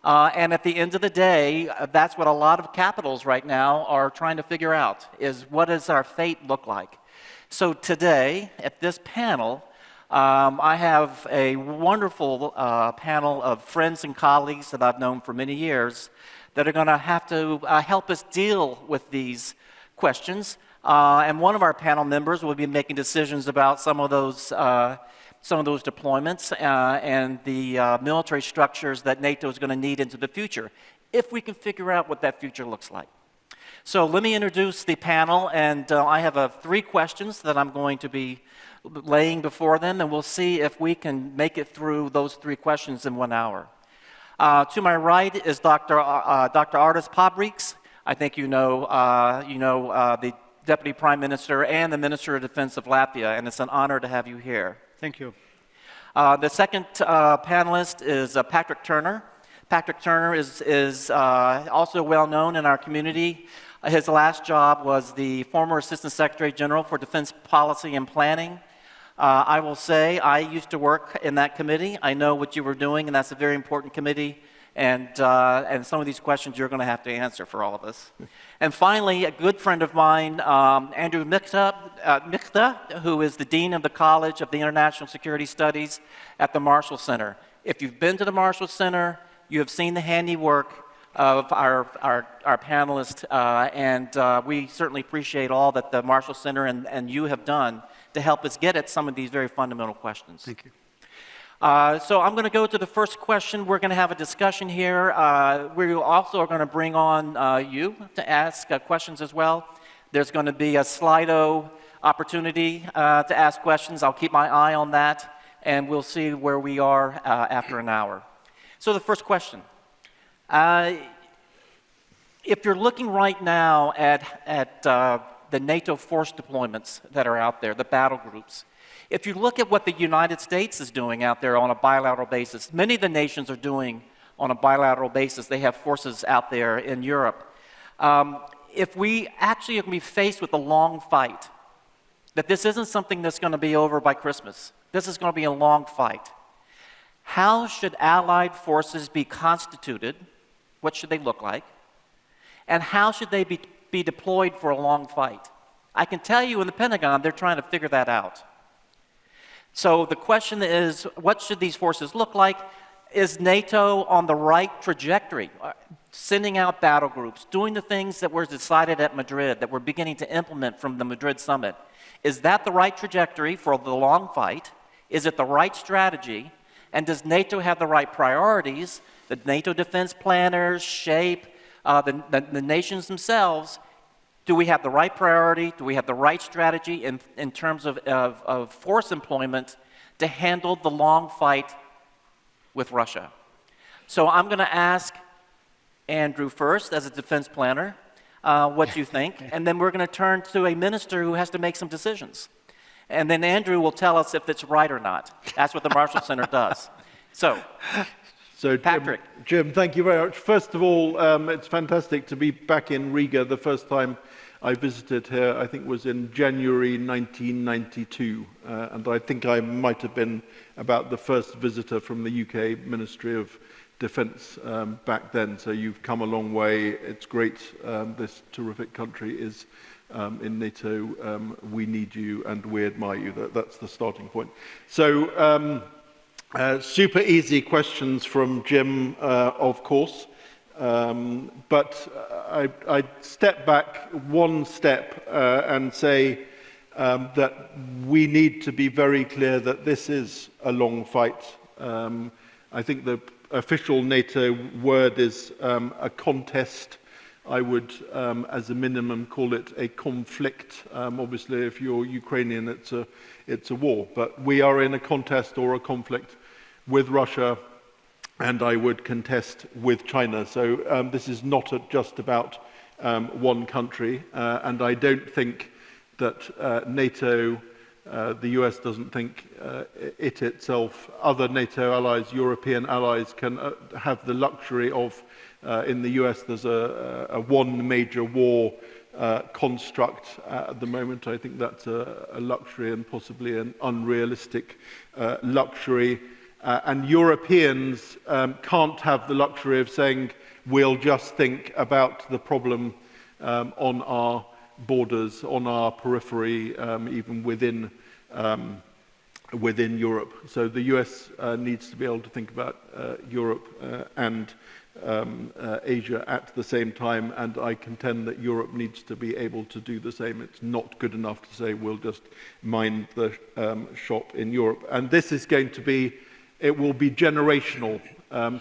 And at the end of the day, that's what a lot of capitals right now are trying to figure out, is what does our fate look like? So today, at this panel, I have a wonderful panel of friends and colleagues that I've known for many years that are going to have to help us deal with these questions. And one of our panel members will be making decisions about some of those deployments and the military structures that NATO is going to need into the future, if we can figure out what that future looks like. So let me introduce the panel, and I have 3 questions that I'm going to be laying before them, and we'll see if we can make it through those 3 questions in 1 hour. To my right is Dr. Artis Pabriks. I think you know the Deputy Prime Minister and the Minister of Defense of Latvia, and it's an honor to have you here. Thank you. The second panelist is Patrick Turner. Patrick Turner is also well known in our community. His last job was the former Assistant Secretary General for Defense Policy and Planning. I will say I used to work in that committee. I know what you were doing, and that's a very important committee. And some of these questions you're going to have to answer for all of us. And finally, a good friend of mine, Andrew Michta, who is the Dean of the College of the International Security Studies at the Marshall Center. If you've been to the Marshall Center, you have seen the handiwork of our panelists, and we certainly appreciate all that the Marshall Center and you have done to help us get at some of these very fundamental questions. Thank you. So I'm going to go to the first question. We're going to have a discussion here. We also are going to bring on you to ask questions as well. There's going to be a Slido opportunity to ask questions. I'll keep my eye on that, and we'll see where we are after an hour. So the first question. If you're looking right now at the NATO force deployments that are out there, the battle groups, if you look at what the United States is doing out there on a bilateral basis, many of the nations are doing on a bilateral basis. They have forces out there in Europe. If we actually are going to be faced with a long fight, that this isn't something that's going to be over by Christmas. This is going to be a long fight. How should Allied forces be constituted? What should they look like? And how should they be deployed for a long fight? I can tell you in the Pentagon, they're trying to figure that out. So the question is, what should these forces look like? Is NATO on the right trajectory? Sending out battle groups, doing the things that were decided at Madrid, that we're beginning to implement from the Madrid summit. Is that the right trajectory for the long fight? Is it the right strategy? And does NATO have the right priorities? The NATO defense planners shape the nations themselves. Do we have the right priority? Do we have the right strategy in terms of force employment to handle the long fight with Russia? So I'm going to ask Andrew first as a defense planner what you think, and then we're going to turn to a minister who has to make some decisions. And then Andrew will tell us if it's right or not. That's what the Marshall Center does. So Patrick. Jim, thank you very much. First of all, it's fantastic to be back in Riga. The first time I visited here, I think, was in January 1992, and I think I might have been about the first visitor from the UK Ministry of Defence back then, so you've come a long way. It's great. This terrific country is in NATO. We need you and we admire you. That's the starting point. So, super easy questions from Jim, of course. But I'd step back one step and say that we need to be very clear that this is a long fight. I think the official NATO word is a contest. I would, as a minimum, call it a conflict. Obviously, if you're Ukrainian, it's a war. But we are in a contest or a conflict with Russia, and I would contest with China. So this is not just about one country, and I don't think that NATO, the US doesn't think it itself, other NATO allies, European allies can have the luxury of, in the US there's a one major war construct at the moment. I think that's a luxury and possibly an unrealistic luxury. And Europeans can't have the luxury of saying, we'll just think about the problem on our borders, on our periphery, even within within Europe. So the US needs to be able to think about Europe and Asia at the same time, and I contend that Europe needs to be able to do the same. It's not good enough to say we'll just mind the shop in Europe. And this is going to be, it will be generational.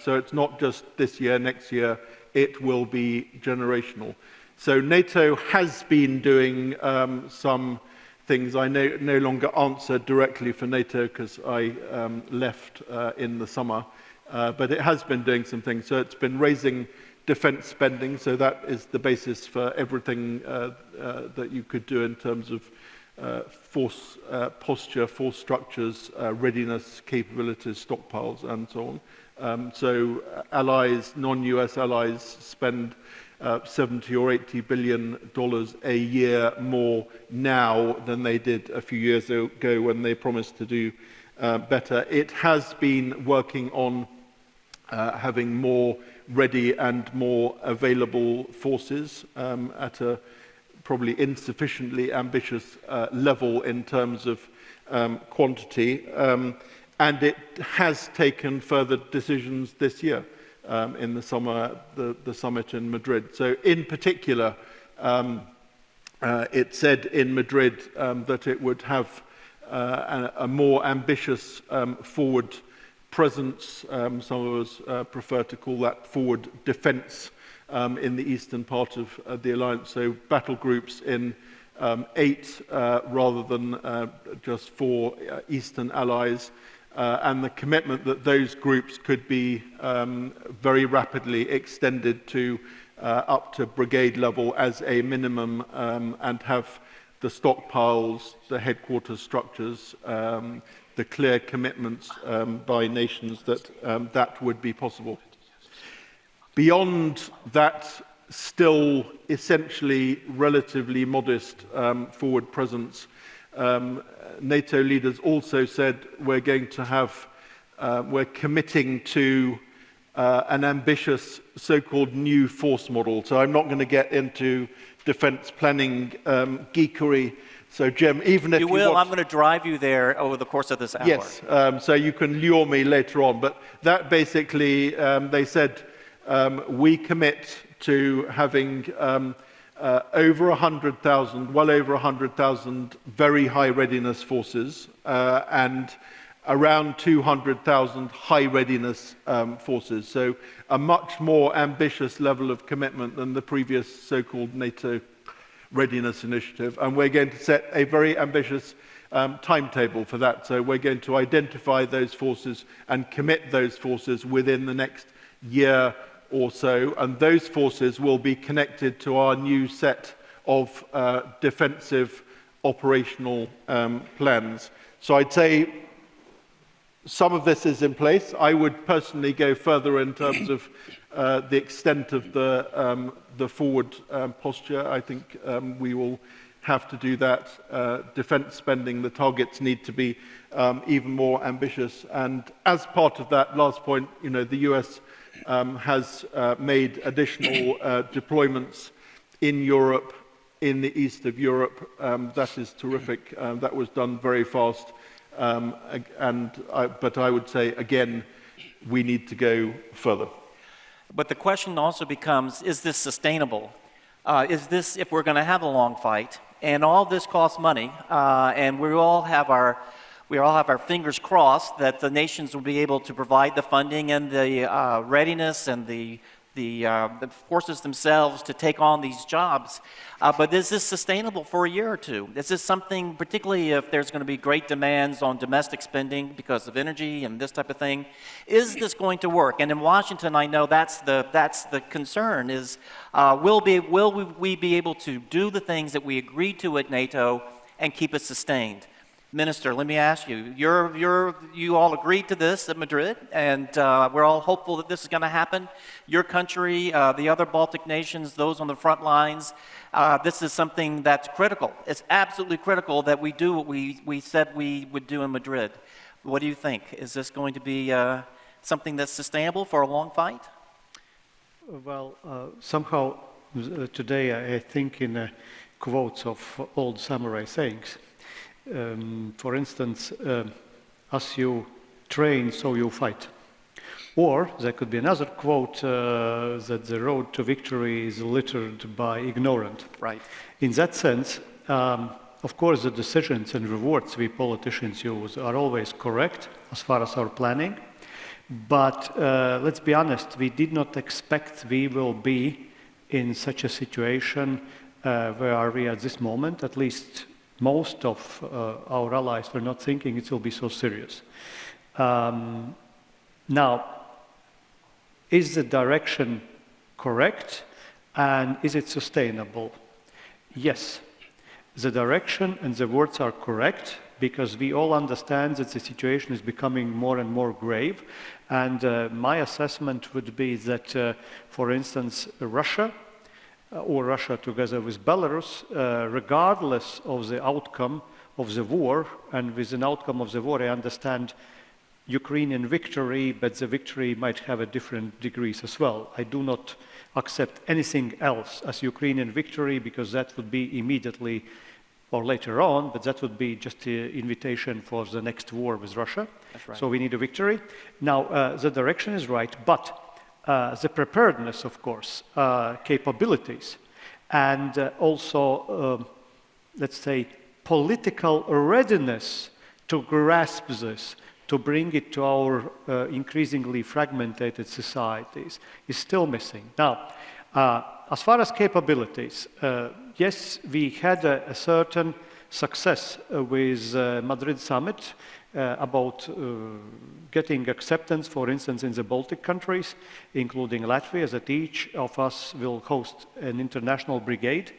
So it's not just this year, next year, it will be generational. So NATO has been doing some things. I no longer answer directly for NATO because I left in the summer. But it has been doing some things. So it's been raising defense spending. So that is the basis for everything that you could do in terms of force posture, force structures, readiness, capabilities, stockpiles, and so on. So allies, non-US allies spend 70 or 80 billion dollars a year more now than they did a few years ago when they promised to do better. It has been working on having more ready and more available forces at a probably insufficiently ambitious level in terms of quantity. And it has taken further decisions this year in the summer, the summit in Madrid. So in particular, it said in Madrid that it would have a more ambitious forward presence. Some of us prefer to call that forward defense in the eastern part of the alliance. So battle groups in 8 rather than just 4 eastern allies. And the commitment that those groups could be very rapidly extended to up to brigade level as a minimum and have the stockpiles, the headquarters structures, the clear commitments by nations that that would be possible. Beyond that, still essentially relatively modest forward presence, NATO leaders also said we're going to have, we're committing to an ambitious so-called new force model. So I'm not going to get into defense planning geekery. So, Jim, even if you will, I'm going to drive you there over the course of this hour. Yes, so you can lure me later on. But that basically, they said, we commit to having over 100,000, well over 100,000 very high readiness forces and around 200,000 high readiness forces. So a much more ambitious level of commitment than the previous so-called NATO readiness initiative. And we're going to set a very ambitious timetable for that. So we're going to identify those forces and commit those forces within the next year or so. And those forces will be connected to our new set of defensive operational plans. So I'd say some of this is in place. I would personally go further in terms of the extent of the forward posture. I think we will have to do that. Defense spending, the targets need to be even more ambitious. And as part of that, last point, you know, the US has made additional deployments in Europe, in the east of Europe. That is terrific. That was done very fast. But I would say, again, we need to go further. But the question also becomes, is this sustainable? Is this, if we're going to have a long fight, and all this costs money, and we all have our fingers crossed that the nations will be able to provide the funding and the readiness and the forces themselves to take on these jobs. But is this sustainable for a year or two? Is this something, particularly if there's going to be great demands on domestic spending because of energy and this type of thing, is this going to work? And in Washington, I know that's the concern is, will we be able to do the things that we agreed to at NATO and keep it sustained? Minister, let me ask you, you all agreed to this at Madrid, and we're all hopeful that this is going to happen. Your country, the other Baltic nations, those on the front lines, this is something that's critical. It's absolutely critical that we do what we said we would do in Madrid. What do you think? Is this going to be something that's sustainable for a long fight? Well, somehow today I think in quotes of old samurai sayings. For instance, as you train, so you fight. Or there could be another quote that the road to victory is littered by ignorant. Right. In that sense, of course, the decisions and rewards we politicians use are always correct as far as our planning. But let's be honest, we did not expect we will be in such a situation where are we at this moment. At least most of our allies were not thinking it will be so serious. Now, is the direction correct and is it sustainable? Yes, the direction and the words are correct because we all understand that the situation is becoming more and more grave. And my assessment would be that, for instance, Russia together with Belarus, regardless of the outcome of the war, and with an outcome of the war, I understand Ukrainian victory, but the victory might have a different degrees as well. I do not accept anything else as Ukrainian victory because that would be immediately or later on, but that would be just an invitation for the next war with Russia. That's right. So we need a victory. Now, the direction is right, but the preparedness, of course, capabilities, and also, let's say, political readiness to grasp this, to bring it to our increasingly fragmented societies is still missing. Now, as far as capabilities, yes, we had a certain success with Madrid summit about getting acceptance, for instance, in the Baltic countries, including Latvia, that each of us will host an international brigade,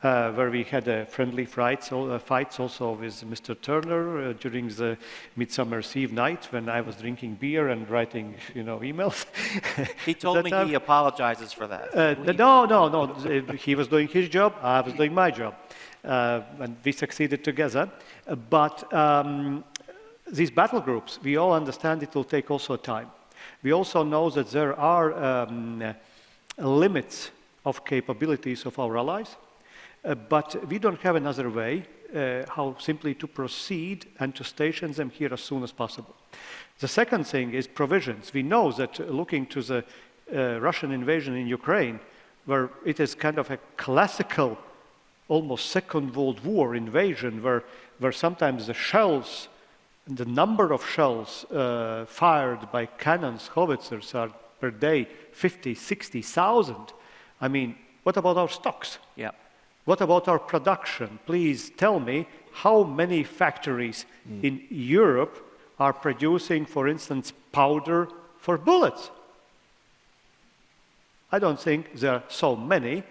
where we had a friendly fights also with Mr. Turner during the Midsummer's Eve night when I was drinking beer and writing, emails. He told me he apologizes for that. No. He was doing his job, I was doing my job. And we succeeded together. But these battle groups, we all understand it will take also time. We also know that there are limits of capabilities of our allies. But we don't have another way how simply to proceed and to station them here as soon as possible. The second thing is provisions. We know that looking to the Russian invasion in Ukraine, where it is kind of a classical, almost Second World War invasion, where sometimes the shells, the number of shells fired by cannons, howitzers are per day 50, 60,000. I mean, what about our stocks? Yeah. What about our production? Please tell me how many factories in Europe are producing, for instance, powder for bullets? I don't think there are so many.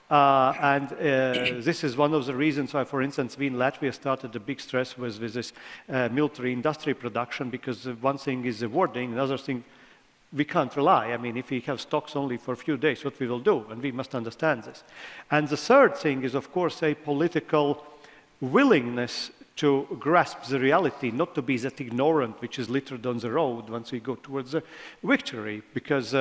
This is one of the reasons why, for instance, we in Latvia started a big stress with this military industry production, because one thing is the wording, another thing, we can't rely. I mean, if we have stocks only for a few days, what we will do? And we must understand this. And the third thing is, of course, a political willingness to grasp the reality, not to be that ignorant which is littered on the road once we go towards the victory. Because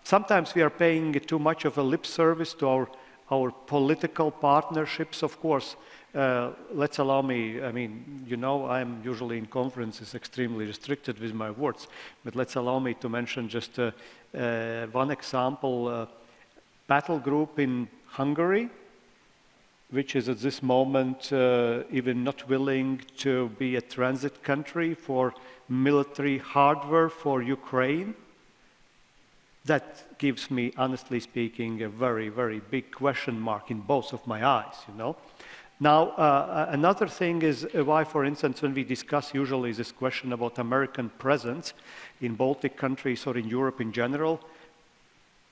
sometimes we are paying too much of a lip service to our political partnerships, of course. Let's allow me, I mean, I'm usually in conferences extremely restricted with my words, but let's allow me to mention just one example, battle group in Hungary, which is at this moment even not willing to be a transit country for military hardware for Ukraine. That gives me, honestly speaking, a very, very big question mark in both of my eyes, Now, another thing is why, for instance, when we discuss usually this question about American presence in Baltic countries or in Europe in general,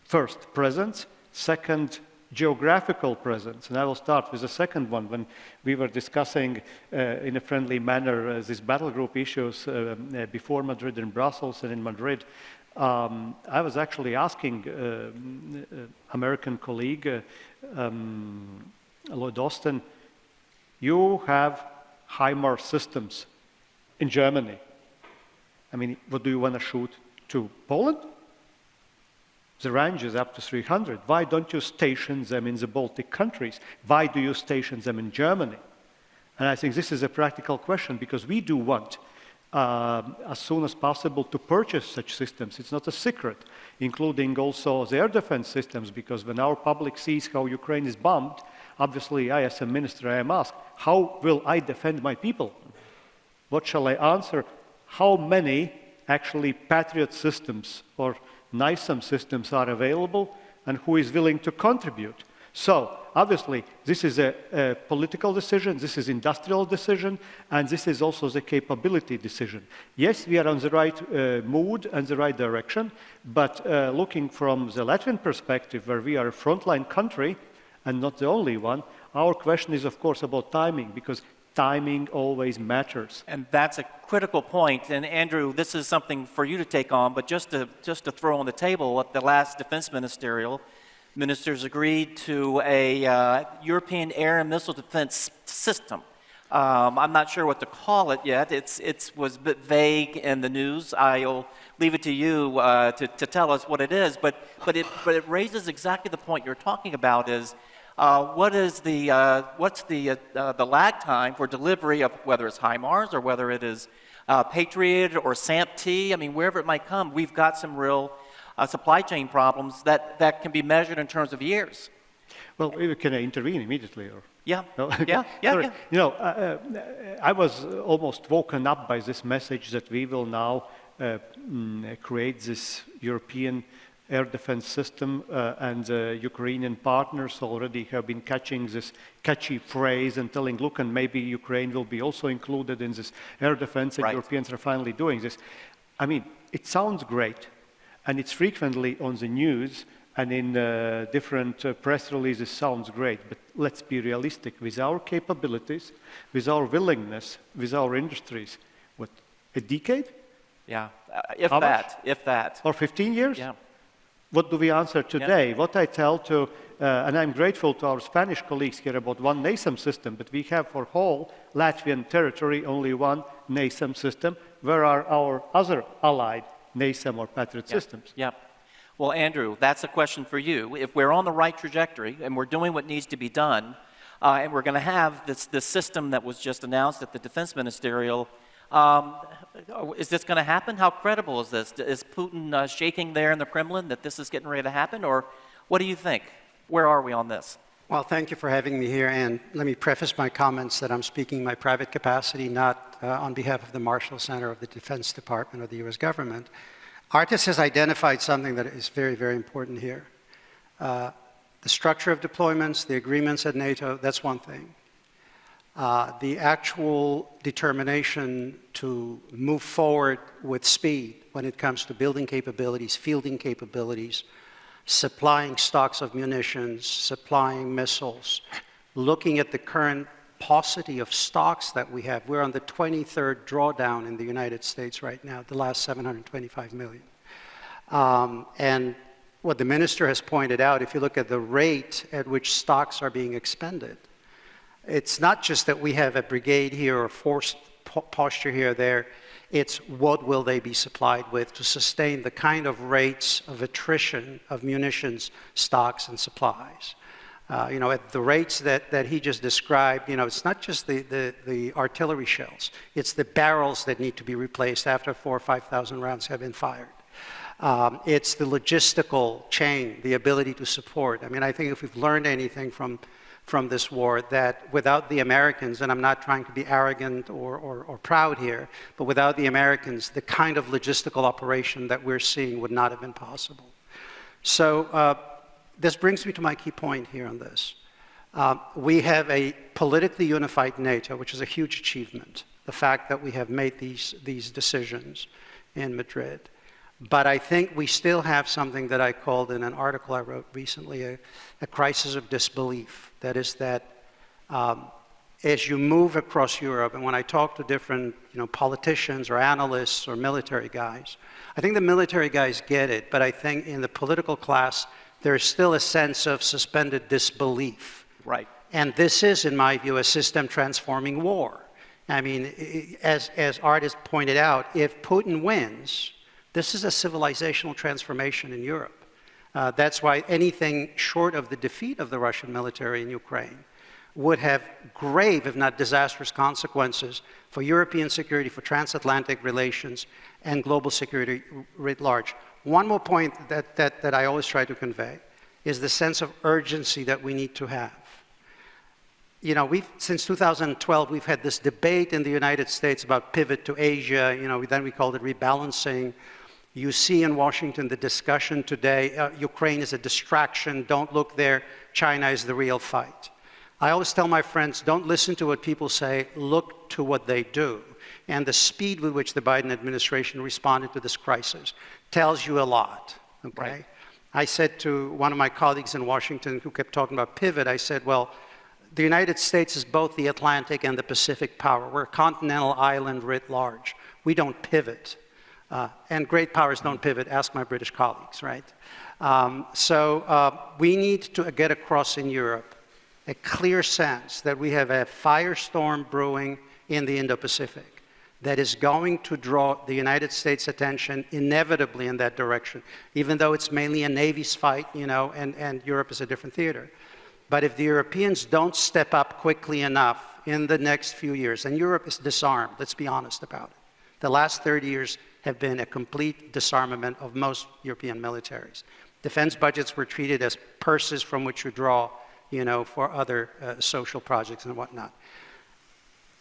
first, presence, second, geographical presence. And I will start with the second one. When we were discussing in a friendly manner these battle group issues before Madrid and Brussels and in Madrid, I was actually asking American colleague Lloyd Austin, you have HIMARS systems in Germany. I mean, what do you want to shoot to Poland? The range is up to 300. Why don't you station them in the Baltic countries? Why do you station them in Germany? And I think this is a practical question, because we do want as soon as possible to purchase such systems. It's not a secret, including also the air defense systems, because when our public sees how Ukraine is bombed, obviously I, as a minister, I am asked, how will I defend my people? What shall I answer? How many actually Patriot systems or NISAM systems are available, and who is willing to contribute? So, obviously, this is a political decision, this is industrial decision, and this is also the capability decision. Yes, we are on the right mood and the right direction, but looking from the Latvian perspective, where we are a frontline country, and not the only one, our question is, of course, about timing, because timing always matters. And that's a critical point. And Andrew, this is something for you to take on, but just to throw on the table, at the last defense ministerial, ministers agreed to a European air and missile defense system. I'm not sure what to call it yet. It was a bit vague in the news. I'll leave it to you to tell us what it is. But it raises exactly the point you're talking about: is what's the lag time for delivery of whether it's HIMARS or whether it is Patriot or SAMP-T? I mean, wherever it might come, we've got some real supply chain problems that can be measured in terms of years. Well, can I intervene immediately? Or? Yeah. No? Yeah. You know, I was almost woken up by this message that we will now create this European air defense system, and Ukrainian partners already have been catching this catchy phrase and telling, look, and maybe Ukraine will be also included in this air defense, and right. Europeans are finally doing this. I mean, it sounds great, and it's frequently on the news, and in different press releases sounds great, but let's be realistic. With our capabilities, with our willingness, with our industries, what, a decade? Yeah, if that. Or 15 years? Yeah. What do we answer today? Yeah. What I tell to, and I'm grateful to our Spanish colleagues here about one NASAM system, but we have for whole Latvian territory only one NASAM system. Where are our other allied NASAM or Patriot systems? Yeah. Well, Andrew, that's a question for you. If we're on the right trajectory and we're doing what needs to be done, and we're going to have this system that was just announced at the Defense Ministerial, is this going to happen? How credible is this? Is Putin shaking there in the Kremlin that this is getting ready to happen? Or what do you think? Where are we on this? Well, thank you for having me here. And let me preface my comments that I'm speaking in my private capacity, not on behalf of the Marshall Center of the Defense Department or the US government. Artis has identified something that is very, very important here. The structure of deployments, the agreements at NATO, that's one thing. The actual determination to move forward with speed when it comes to building capabilities, fielding capabilities, supplying stocks of munitions, supplying missiles, looking at the current paucity of stocks that we have. We're on the 23rd drawdown in the United States right now, the last 725 million. And what the minister has pointed out, if you look at the rate at which stocks are being expended, it's not just that we have a brigade here or force posture here or there, it's what will they be supplied with to sustain the kind of rates of attrition of munitions, stocks, and supplies. You know, at the rates that he just described, you know, it's not just the artillery shells, it's the barrels that need to be replaced after 4,000 or 5,000 rounds have been fired. It's the logistical chain, the ability to support. I mean, I think if we've learned anything from this war, that without the Americans, and I'm not trying to be arrogant or proud here, but without the Americans, the kind of logistical operation that we're seeing would not have been possible. So this brings me to my key point here on this. We have a politically unified NATO, which is a huge achievement, the fact that we have made these decisions in Madrid. But I think we still have something that I called in an article I wrote recently, a crisis of disbelief. That is that as you move across Europe, and when I talk to different politicians or analysts or military guys, I think the military guys get it, but I think in the political class, there's still a sense of suspended disbelief. Right. And this is, in my view, a system-transforming war. I mean, as Artis pointed out, if Putin wins, this is a civilizational transformation in Europe. That's why anything short of the defeat of the Russian military in Ukraine would have grave, if not disastrous, consequences for European security, for transatlantic relations, and global security writ large. One more point that I always try to convey is the sense of urgency that we need to have. You know, since 2012, we've had this debate in the United States about pivot to Asia. You know, then we called it rebalancing. You see in Washington the discussion today, Ukraine is a distraction, don't look there, China is the real fight. I always tell my friends, don't listen to what people say, look to what they do. And the speed with which the Biden administration responded to this crisis tells you a lot, okay? Right. I said to one of my colleagues in Washington who kept talking about pivot, I said, well, the United States is both the Atlantic and the Pacific power. We're a continental island writ large. We don't pivot. And great powers don't pivot, ask my British colleagues, right? We need to get across in Europe a clear sense that we have a firestorm brewing in the Indo-Pacific that is going to draw the United States' attention inevitably in that direction, even though it's mainly a Navy's fight, you know, and Europe is a different theater. But if the Europeans don't step up quickly enough in the next few years, and Europe is disarmed, let's be honest about it. The last 30 years have been a complete disarmament of most European militaries. Defense budgets were treated as purses from which you draw, you know, for other social projects and whatnot.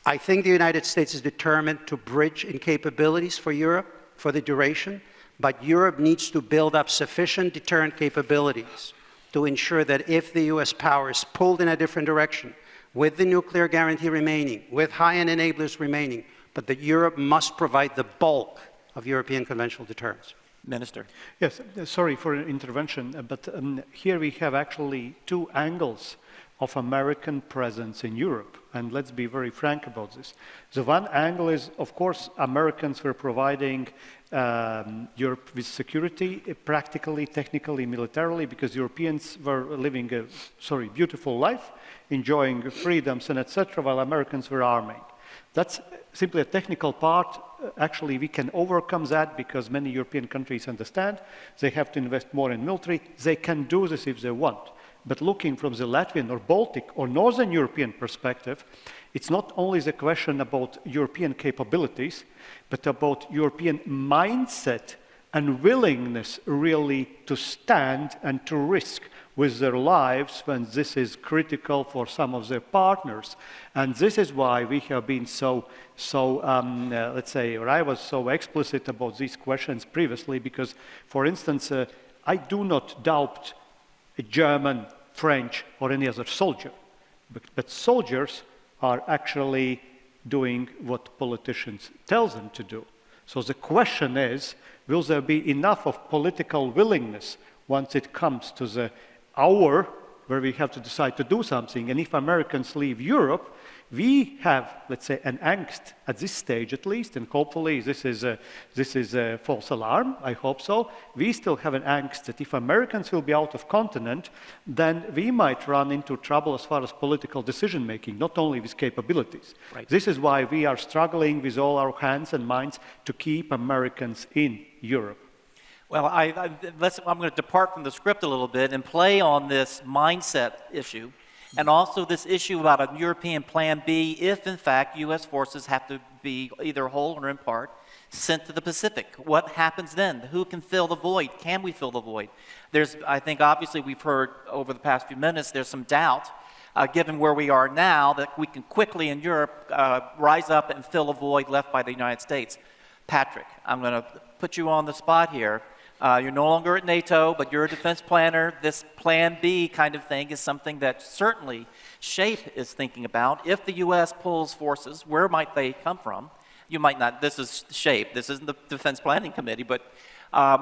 I think the United States is determined to bridge in capabilities for Europe for the duration, but Europe needs to build up sufficient deterrent capabilities to ensure that if the US power is pulled in a different direction, with the nuclear guarantee remaining, with high-end enablers remaining, but that Europe must provide the bulk of European conventional deterrence. Minister. Yes, sorry for intervention, but here we have actually two angles of American presence in Europe, and let's be very frank about this. The one angle is, of course, Americans were providing Europe with security, practically, technically, militarily, because Europeans were living a beautiful life, enjoying freedoms and etc., while Americans were arming. That's simply a technical part. Actually, we can overcome that because many European countries understand they have to invest more in military. They can do this if they want. But looking from the Latvian or Baltic or Northern European perspective, it's not only the question about European capabilities, but about European mindset and willingness really to stand and to risk with their lives when this is critical for some of their partners. And this is why we have been let's say, or I was so explicit about these questions previously, because, for instance, I do not doubt a German, French, or any other soldier, but soldiers are actually doing what politicians tell them to do. So the question is, will there be enough of political willingness once it comes to the hour where we have to decide to do something? And if Americans leave Europe, we have, let's say, an angst at this stage at least, and hopefully this is a false alarm, I hope so. We still have an angst that if Americans will be out of continent, then we might run into trouble as far as political decision making, not only with capabilities. Right. This is why we are struggling with all our hands and minds to keep Americans in Europe. Well, I'm going to depart from the script a little bit and play on this mindset issue, and also this issue about a European Plan B if, in fact, U.S. forces have to be either whole or in part sent to the Pacific. What happens then? Who can fill the void? Can we fill the void? I think, obviously, we've heard over the past few minutes, there's some doubt, given where we are now, that we can quickly in Europe rise up and fill a void left by the United States. Patrick, I'm going to put you on the spot here. You're no longer at NATO, but you're a defense planner. This Plan B kind of thing is something that certainly SHAPE is thinking about. If the U.S. pulls forces, where might they come from? You might not, this is SHAPE, this isn't the Defense Planning Committee, but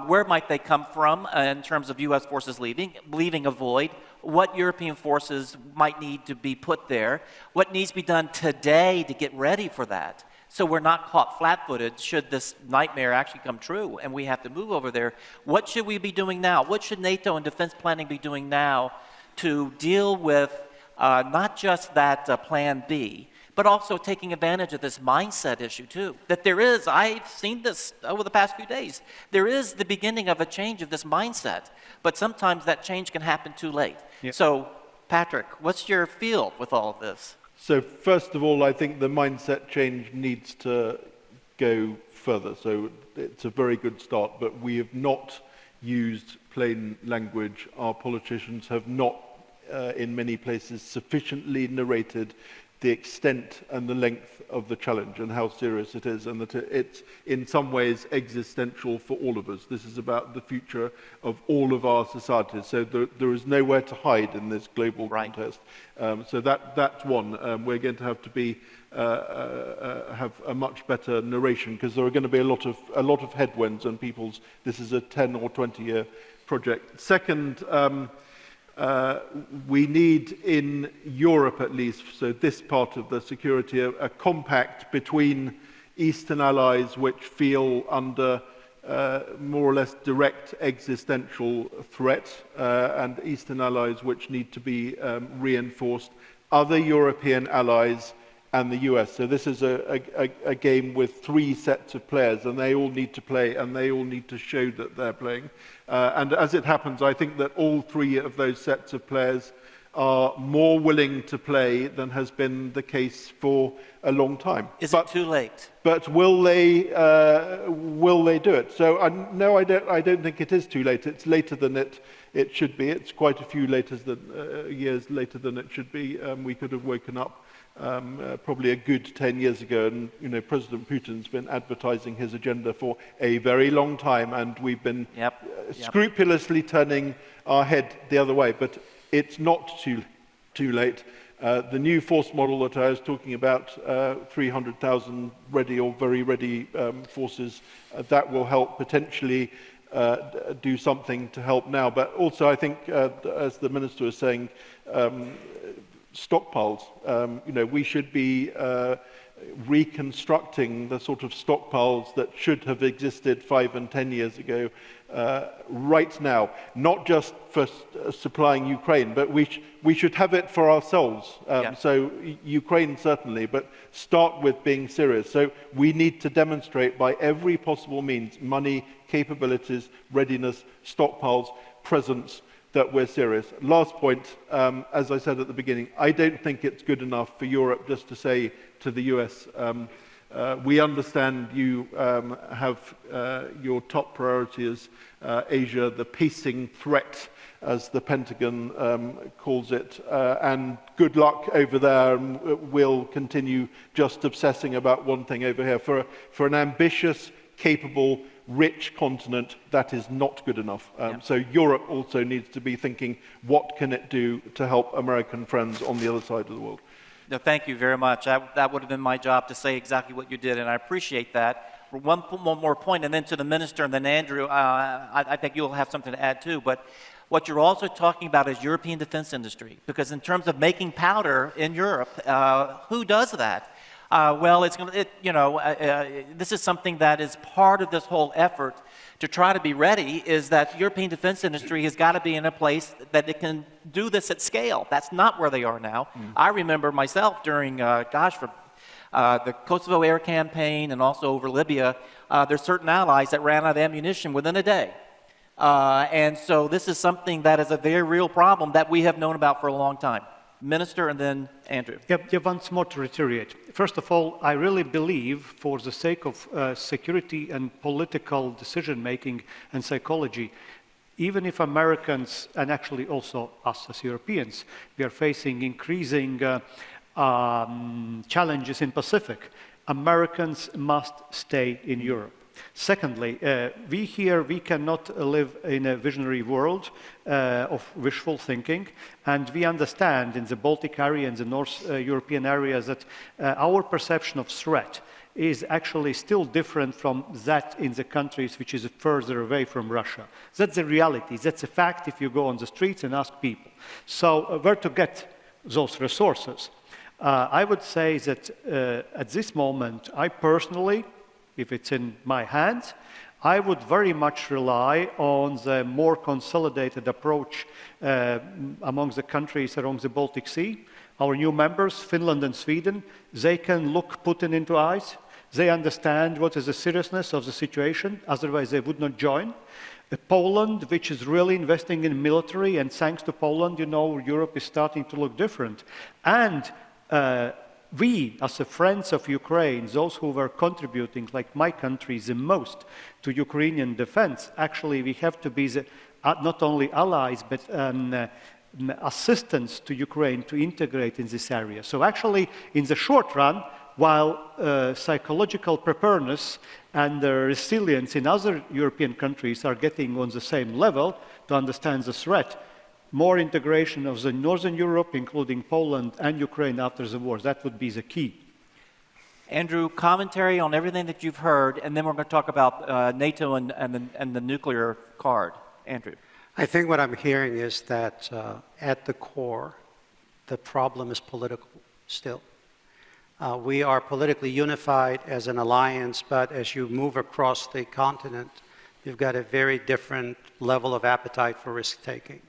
where might they come from in terms of U.S. forces leaving a void? What European forces might need to be put there? What needs to be done today to get ready for that? So we're not caught flat-footed should this nightmare actually come true and we have to move over there. What should we be doing now? What should NATO and defense planning be doing now to deal with not just that Plan B, but also taking advantage of this mindset issue too? That there is, I've seen this over the past few days, there is the beginning of a change of this mindset, but sometimes that change can happen too late. Yep. So Patrick, what's your feel with all of this? So first of all, I think the mindset change needs to go further. So it's a very good start, but we have not used plain language. Our politicians have not, in many places, sufficiently narrated the extent and the length of the challenge and how serious it is, and that it's in some ways existential for all of us. This is about the future of all of our societies. So there is nowhere to hide in this global contest. So that's one. We're going to have a much better narration, because there are going to be a lot of headwinds and people's. This is a 10 or 20-year project. Second. We need, in Europe at least, so this part of the security, a compact between Eastern allies which feel under more or less direct existential threat, and Eastern allies which need to be reinforced, other European allies, and the US. So this is a game with 3 sets of players, and they all need to play, and they all need to show that they're playing. And as it happens, I think that all 3 of those sets of players are more willing to play than has been the case for a long time. Is it too late? But will they do it? So no, I don't think it is too late. It's later than it should be. It's quite a few years later than it should be. We could have woken up probably a good 10 years ago, and President Putin's been advertising his agenda for a very long time, and we've been scrupulously turning our head the other way. But it's not too late. The new force model that I was talking about, 300,000 ready or very ready forces, that will help potentially do something to help now. But also, I think, as the Minister was saying, stockpiles. We should be reconstructing the sort of stockpiles that should have existed 5 and 10 years ago right now, not just for supplying Ukraine, but we should have it for ourselves. So Ukraine certainly, but start with being serious. So we need to demonstrate by every possible means, money, capabilities, readiness, stockpiles, presence, that we're serious. Last point, as I said at the beginning, I don't think it's good enough for Europe just to say to the US, we understand you have your top priority is Asia, the pacing threat, as the Pentagon calls it, and good luck over there, and we'll continue just obsessing about one thing over here. For an ambitious, capable, rich continent, that is not good enough. So Europe also needs to be thinking, what can it do to help American friends on the other side of the world? No, thank you very much. That would have been my job to say exactly what you did, and I appreciate that. One more point, and then to the Minister, and then Andrew, I think you'll have something to add too, but what you're also talking about is European defense industry, because in terms of making powder in Europe, who does that? Well, this is something that is part of this whole effort to try to be ready, is that European defense industry has got to be in a place that it can do this at scale. That's not where they are now. I remember myself during, the Kosovo air campaign and also over Libya, there's certain allies that ran out of ammunition within a day. And so this is something that is a very real problem that we have known about for a long time. Minister, and then Andrew. Once more to reiterate. First of all, I really believe, for the sake of security and political decision-making and psychology, even if Americans, and actually also us as Europeans, we are facing increasing challenges in Pacific, Americans must stay in Europe. Secondly, we cannot live in a visionary world of wishful thinking, and we understand in the Baltic area and the North European areas that our perception of threat is actually still different from that in the countries which is further away from Russia. That's the reality. That's a fact if you go on the streets and ask people. So where to get those resources? I would say that at this moment, I personally, if it's in my hands, I would very much rely on the more consolidated approach among the countries along the Baltic Sea. Our new members, Finland and Sweden, they can look Putin into eyes. They understand what is the seriousness of the situation, otherwise they would not join. Poland, which is really investing in military, and thanks to Poland, you know, Europe is starting to look different. And we, as a friends of Ukraine, those who were contributing, like my country, the most to Ukrainian defense, actually we have to be the, not only allies, but assistance to Ukraine to integrate in this area. So actually, in the short run, while psychological preparedness and resilience in other European countries are getting on the same level to understand the threat, more integration of the Northern Europe, including Poland and Ukraine after the war, that would be the key. Andrew, commentary on everything that you've heard, and then we're going to talk about NATO and the nuclear card. Andrew. I think what I'm hearing is that at the core, the problem is political still. We are politically unified as an alliance, but as you move across the continent, you've got a very different level of appetite for risk-taking.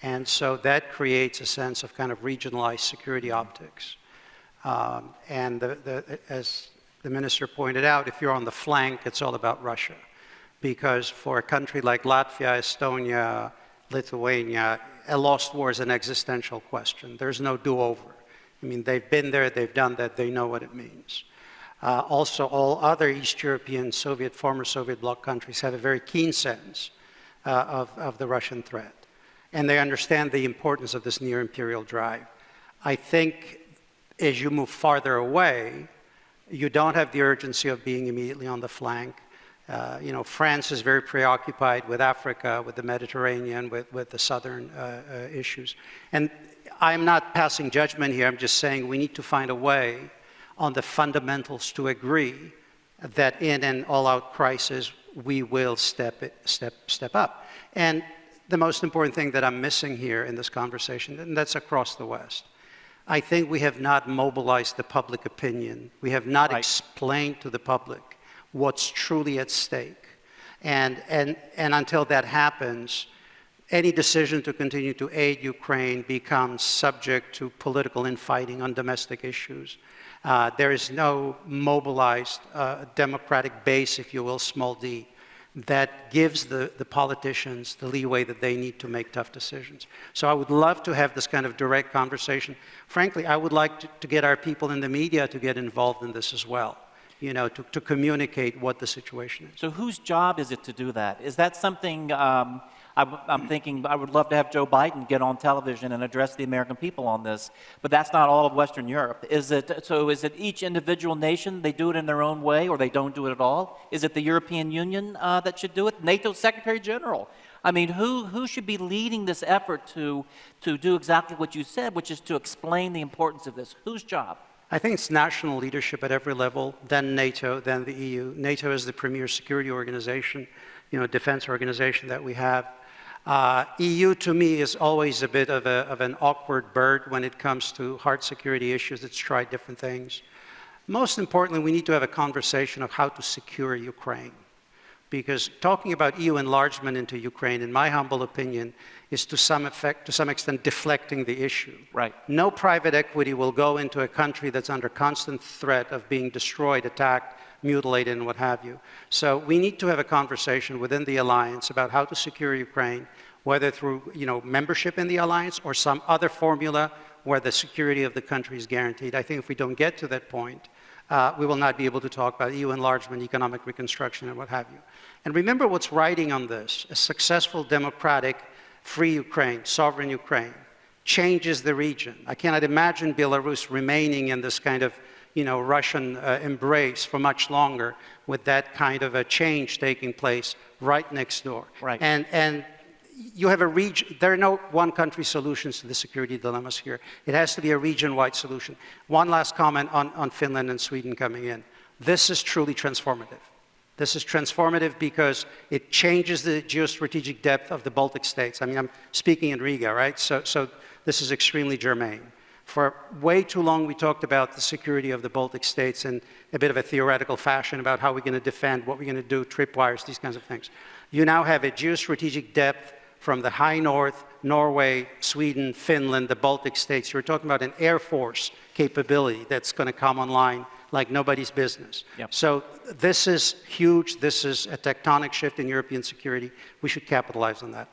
And so that creates a sense of kind of regionalized security optics. And as the minister pointed out, if you're on the flank, it's all about Russia. Because for a country like Latvia, Estonia, Lithuania, a lost war is an existential question. There's no do-over. I mean, they've been there, they've done that, they know what it means. Also, all other East European, former Soviet bloc countries have a very keen sense of the Russian threat. And they understand the importance of this near-imperial drive. I think as you move farther away, you don't have the urgency of being immediately on the flank. You know, France is very preoccupied with Africa, with the Mediterranean, with the southern issues. And I'm not passing judgment here, I'm just saying we need to find a way on the fundamentals to agree that in an all-out crisis, we will step up. And the most important thing that I'm missing here in this conversation, and that's across the West, I think we have not mobilized the public opinion. We have not explained to the public what's truly at stake. And until that happens, any decision to continue to aid Ukraine becomes subject to political infighting on domestic issues. There is no mobilized democratic base, if you will, small d, that gives the politicians the leeway that they need to make tough decisions. So I would love to have this kind of direct conversation. Frankly, I would like to get our people in the media to get involved in this as well, you know, to communicate what the situation is. So whose job is it to do that? Is that something, I'm thinking I would love to have Joe Biden get on television and address the American people on this, but that's not all of Western Europe. Is it each individual nation, they do it in their own way, or they don't do it at all? Is it the European Union that should do it? NATO's Secretary General? I mean, who should be leading this effort to do exactly what you said, which is to explain the importance of this? Whose job? I think it's national leadership at every level, then NATO, then the EU. NATO is the premier security organization, you know, defense organization that we have. EU, to me, is always a bit of an awkward bird when it comes to hard security issues. It's tried different things. Most importantly, we need to have a conversation of how to secure Ukraine. Because talking about EU enlargement into Ukraine, in my humble opinion, is to some extent deflecting the issue. Right. No private equity will go into a country that's under constant threat of being destroyed, attacked, mutilated, and what have you. So we need to have a conversation within the alliance about how to secure Ukraine, whether through, you know, membership in the alliance or some other formula where the security of the country is guaranteed. I think if we don't get to that point, we will not be able to talk about EU enlargement, economic reconstruction, and what have you. And remember what's riding on this. A successful, democratic, free Ukraine, sovereign Ukraine, changes the region. I cannot imagine Belarus remaining in this kind of, you know, Russian embrace for much longer with that kind of a change taking place right next door. Right. And you have a region, there are no one-country solutions to the security dilemmas here. It has to be a region-wide solution. One last comment on Finland and Sweden coming in. This is truly transformative. This is transformative because it changes the geostrategic depth of the Baltic states. I mean, I'm speaking in Riga, right? So this is extremely germane. For way too long, we talked about the security of the Baltic states in a bit of a theoretical fashion about how we're going to defend, what we're going to do, tripwires, these kinds of things. You now have a geostrategic depth from the high north, Norway, Sweden, Finland, the Baltic states. You're talking about an air force capability that's going to come online like nobody's business. Yep. So this is huge. This is a tectonic shift in European security. We should capitalize on that.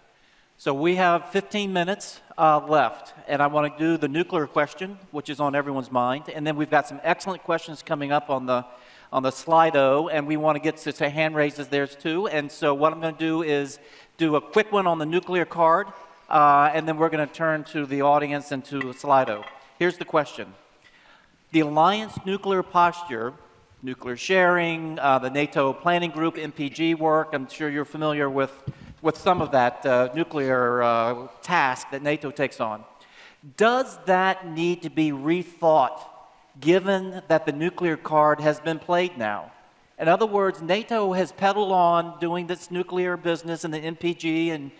So we have 15 minutes left, and I want to do the nuclear question, which is on everyone's mind, and then we've got some excellent questions coming up on the Slido, and we want to get to hand raises there too. And so what I'm going to do is do a quick one on the nuclear card, and then we're going to turn to the audience and to Slido. Here's the question. The alliance nuclear posture, nuclear sharing, the NATO planning group, MPG work, I'm sure you're familiar with some of that nuclear task that NATO takes on. Does that need to be rethought given that the nuclear card has been played now? In other words, NATO has pedaled on doing this nuclear business in the MPG and,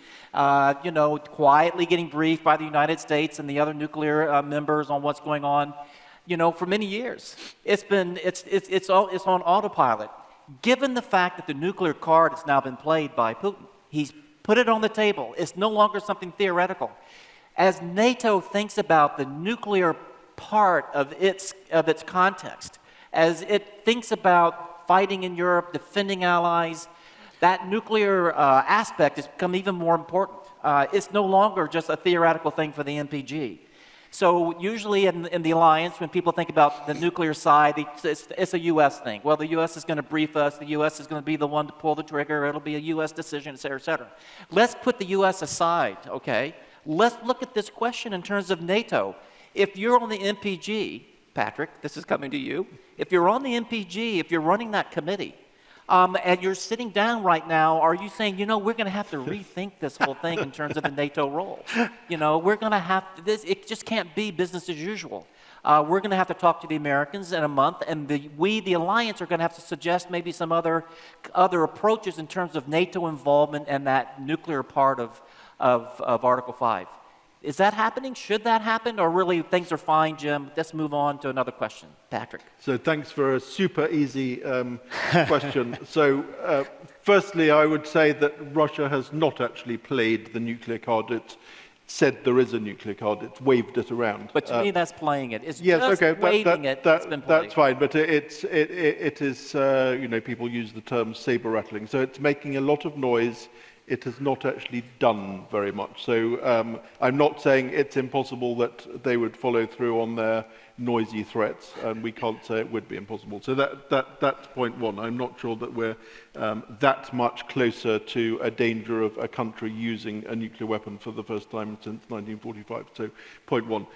quietly getting briefed by the United States and the other nuclear members on what's going on, for many years. It's on autopilot. Given the fact that the nuclear card has now been played by Putin, he's put it on the table. It's no longer something theoretical. As NATO thinks about the nuclear part of its context, as it thinks about fighting in Europe, defending allies, that nuclear aspect has become even more important. It's no longer just a theoretical thing for the MPG. So usually in the alliance, when people think about the nuclear side, it's a U.S. thing. Well, the U.S. is going to brief us. The U.S. is going to be the one to pull the trigger. It'll be a U.S. decision, et cetera, et cetera. Let's put the U.S. aside, okay? Let's look at this question in terms of NATO. If you're on the MPG, Patrick, this is coming to you. If you're on the MPG, if you're running that committee, and you're sitting down right now, are you saying, we're going to have to rethink this whole thing in terms of the NATO role? We're going to have to, it just can't be business as usual. We're going to have to talk to the Americans in a month, and the alliance, are going to have to suggest maybe some other approaches in terms of NATO involvement and that nuclear part of Article 5. Is that happening? Should that happen? Or really things are fine, Jim? Let's move on to another question. Patrick. So thanks for a super easy question. So firstly, I would say that Russia has not actually played the nuclear card. It said there is a nuclear card. It's waved it around. But to me, that's playing it. It's yes, just okay, waving it. That's been played. That's fine, but it is, people use the term saber rattling. So it's making a lot of noise. It has not actually done very much. So I'm not saying it's impossible that they would follow through on their noisy threats, and we can't say it would be impossible. So that's point one. I'm not sure that we're that much closer to a danger of a country using a nuclear weapon for the first time since 1945. So point one.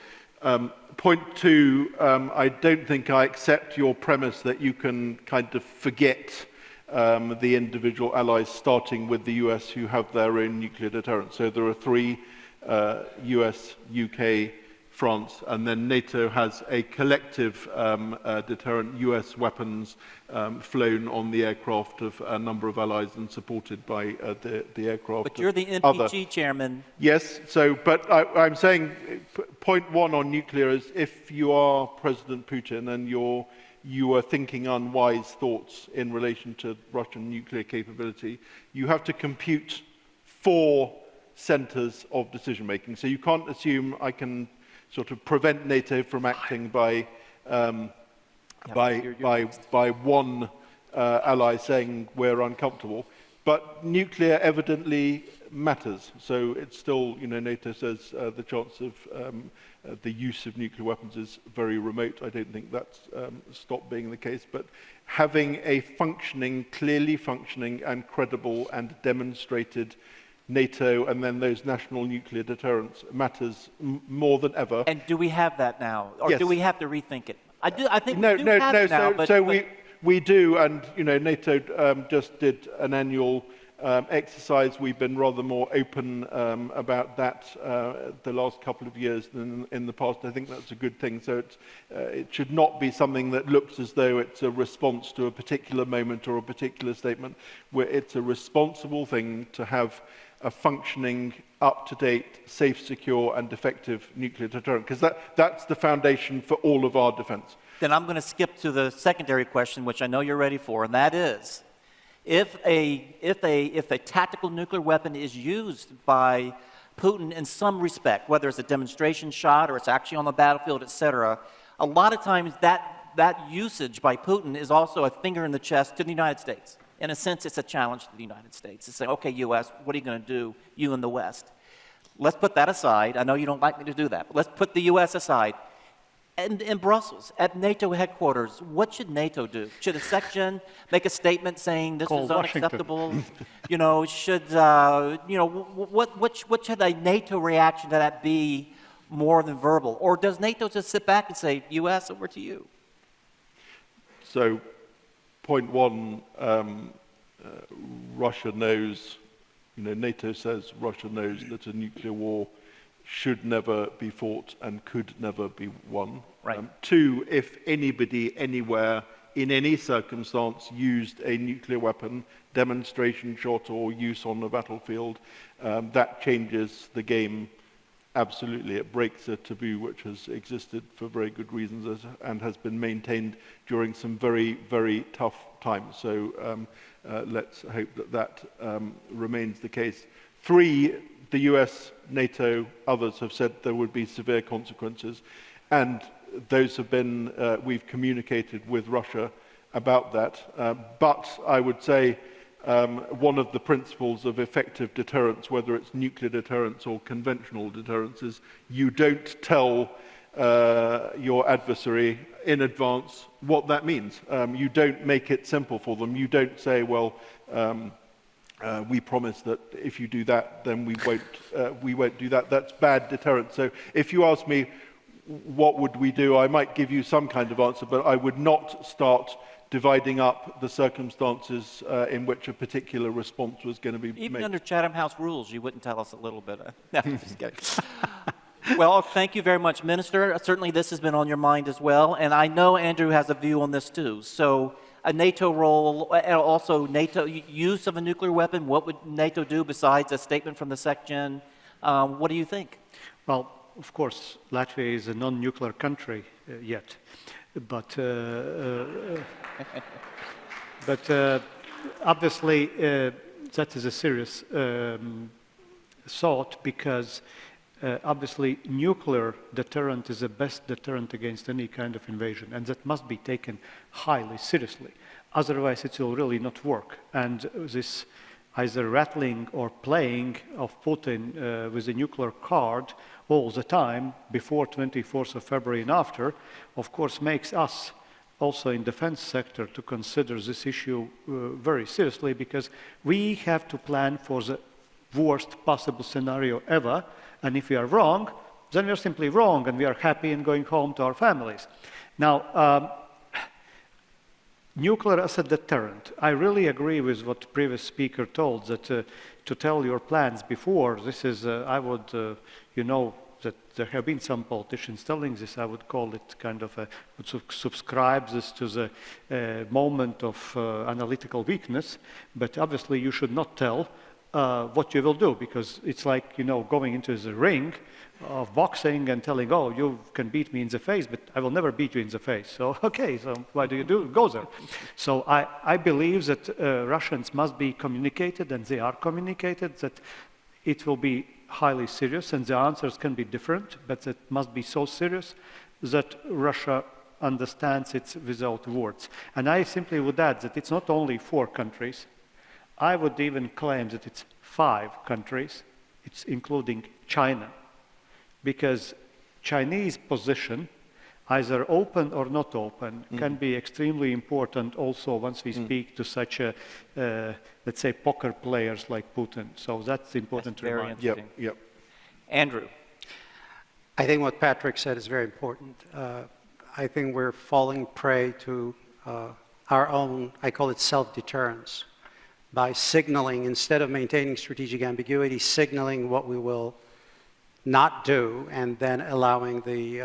Point two, I don't think I accept your premise that you can kind of forget the individual allies, starting with the US, who have their own nuclear deterrence. So there are three, US, UK, France, and then NATO has a collective deterrent, US weapons flown on the aircraft of a number of allies and supported by the aircraft. But you're the MPG chairman. Yes, but I'm saying point one on nuclear is if you are President Putin and you are thinking unwise thoughts in relation to Russian nuclear capability, you have to compute 4 centers of decision-making. So you can't assume I can sort of prevent NATO from acting by one ally saying we're uncomfortable. But nuclear evidently matters. So it's still, NATO says the chance of the use of nuclear weapons is very remote. I don't think that's stopped being the case. But having a clearly functioning and credible and demonstrated NATO and then those national nuclear deterrents matters more than ever. And do we have that now? Or yes. Do we have to rethink it? I think no, we do have it now. We do, and NATO just did an annual exercise. We've been rather more open about that the last couple of years than in the past. I think that's a good thing. So it should not be something that looks as though it's a response to a particular moment or a particular statement, where it's a responsible thing to have a functioning, up-to-date, safe, secure and effective nuclear deterrent, because that's the foundation for all of our defense. Then I'm going to skip to the secondary question, which I know you're ready for, and that is, if a tactical nuclear weapon is used by Putin in some respect, whether it's a demonstration shot or it's actually on the battlefield, etc., a lot of times that usage by Putin is also a finger in the chest to the United States. In a sense, it's a challenge to the United States. It's saying, okay, U.S., what are you going to do, you in the West? Let's put that aside. I know you don't like me to do that, but let's put the U.S. aside. And in Brussels, at NATO headquarters, what should NATO do? Should a section make a statement saying this is unacceptable? You know, should, you know, what should a NATO reaction to that be more than verbal? Or does NATO just sit back and say, U.S., over to you? So, point one, Russia knows, you know, NATO says Russia knows that a nuclear war should never be fought and could never be won. Right. Two, if anybody, anywhere, in any circumstance used a nuclear weapon, demonstration shot or use on the battlefield, that changes the game absolutely. It breaks a taboo which has existed for very good reasons and has been maintained during some very, very tough times. So let's hope that that remains the case. Three, the US, NATO, others have said there would be severe consequences, and those have been, we've communicated with Russia about that. But I would say one of the principles of effective deterrence, whether it's nuclear deterrence or conventional deterrence, is you don't tell your adversary in advance what that means. You don't make it simple for them. You don't say, well, we promise that if you do that, then we won't do that. That's bad deterrence. So if you ask me, what would we do? I might give you some kind of answer, but I would not start dividing up the circumstances in which a particular response was going to be made. Even under Chatham House rules, you wouldn't tell us a little bit. No, just kidding. Well, thank you very much, Minister. Certainly this has been on your mind as well, and I know Andrew has a view on this too. So a NATO role, and also NATO use of a nuclear weapon, what would NATO do besides a statement from the section? What do you think? Well, of course, Latvia is a non-nuclear country yet, but obviously that is a serious thought, because obviously nuclear deterrent is the best deterrent against any kind of invasion, and that must be taken highly seriously. Otherwise it will really not work. And this either rattling or playing of Putin with a nuclear card all the time, before 24th of February and after, of course makes us also in defense sector to consider this issue very seriously, because we have to plan for the worst possible scenario ever, and if we are wrong, then we are simply wrong and we are happy and going home to our families. Now, nuclear as a deterrent. I really agree with what the previous speaker told, that to tell your plans before, this is, I would, you know, that there have been some politicians telling this, I would call it kind of a, would subscribe this to the moment of analytical weakness, but obviously you should not tell what you will do, because it's like, you know, going into the ring of boxing and telling, oh, you can beat me in the face, but I will never beat you in the face. So, okay, so why do you go there? So I believe that Russians must be communicated, and they are communicated, that it will be highly serious, and the answers can be different, but it must be so serious that Russia understands it without words. And I simply would add that it's not only 4 countries. I would even claim that it's 5 countries, it's including China, because Chinese position, either open or not open, can be extremely important also once we speak to such a, let's say, poker players like Putin. So that's important to remind. Yep. Andrew. I think what Patrick said is very important. I think we're falling prey to our own, I call it self-deterrence, by signaling, instead of maintaining strategic ambiguity, signaling what we will not do, and then allowing the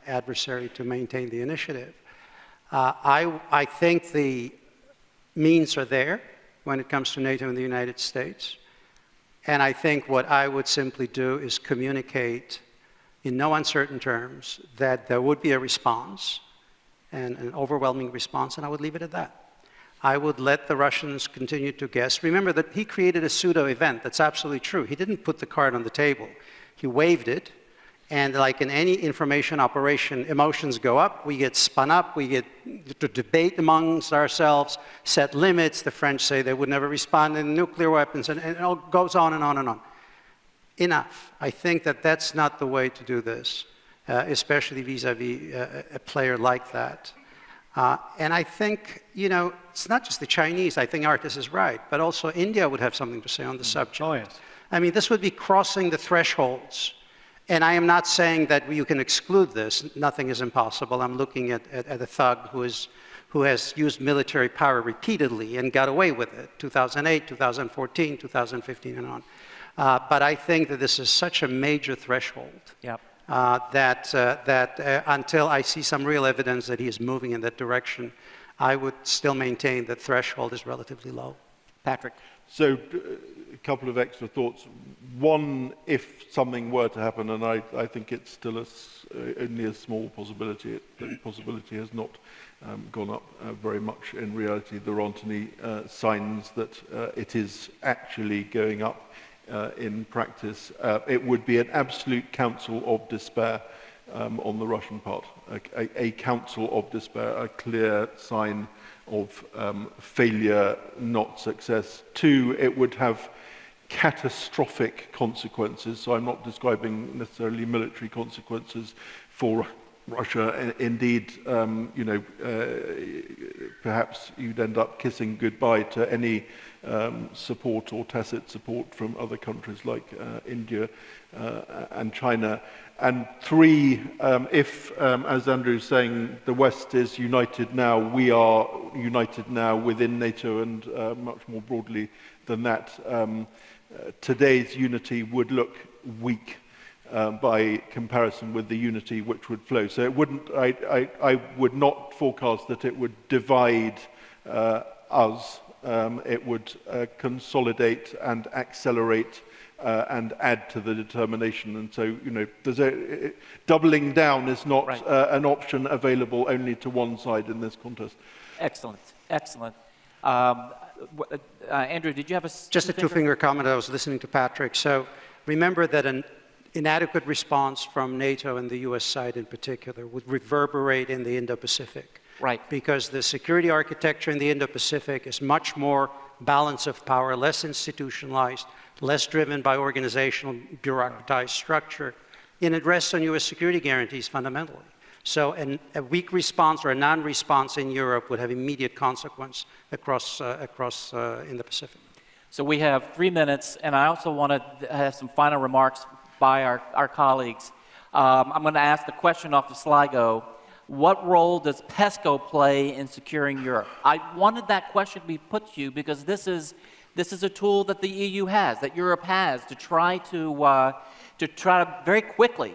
adversary to maintain the initiative. I think the means are there when it comes to NATO and the United States. And I think what I would simply do is communicate in no uncertain terms that there would be a response, and an overwhelming response, and I would leave it at that. I would let the Russians continue to guess. Remember that he created a pseudo-event. That's absolutely true. He didn't put the card on the table. He waived it, And like in any information operation, emotions go up, we get spun up, we get to debate amongst ourselves, set limits. The French say they would never respond in nuclear weapons, and it all goes on and on and on. Enough. I think that that's not the way to do this, especially vis-a-vis a player like that. And I think, you know, it's not just the Chinese, I think Artis is right, but also India would have something to say on the subject. Oh, yes. I mean, this would be crossing the thresholds. And I am not saying that you can exclude this. Nothing is impossible. I'm looking at a thug who has used military power repeatedly and got away with it, 2008, 2014, 2015, and on. But I think that this is such a major threshold. Yep. That until I see some real evidence that he is moving in that direction, I would still maintain that threshold is relatively low. Patrick? So, a couple of extra thoughts. One, if something were to happen, and I think it's still only a small possibility, that possibility has not gone up very much in reality. There aren't any signs that it is actually going up in practice. It would be an absolute counsel of despair on the Russian part, a counsel of despair, a clear sign of failure, not success. Two, it would have catastrophic consequences. So I'm not describing necessarily military consequences for Russia. Indeed, you know, perhaps you'd end up kissing goodbye to any support or tacit support from other countries like India and China. And three, if, as Andrew's saying, the West is united now, we are united now within NATO and much more broadly than that, today's unity would look weak by comparison with the unity which would flow. So it wouldn't, I would not forecast that it would divide us. It would consolidate and accelerate and add to the determination. And so, you know, there's doubling down is not an option available only to one side in this contest. Excellent, excellent. Andrew, did you have a... Just a two-finger comment. I was listening to Patrick. So remember that an inadequate response from NATO and the US side in particular would reverberate in the Indo-Pacific. Right. Because the security architecture in the Indo-Pacific is much more balance of power, less institutionalized, less driven by organizational bureaucratized structure, and it rests on US security guarantees fundamentally. So a weak response or a non-response in Europe would have immediate consequence across in the Pacific. So we have 3 minutes, and I also want to have some final remarks by our colleagues. I'm going to ask the question off the Sligo. What role does PESCO play in securing Europe? I wanted that question to be put to you because this is a tool that the EU has, that Europe has, to try to very quickly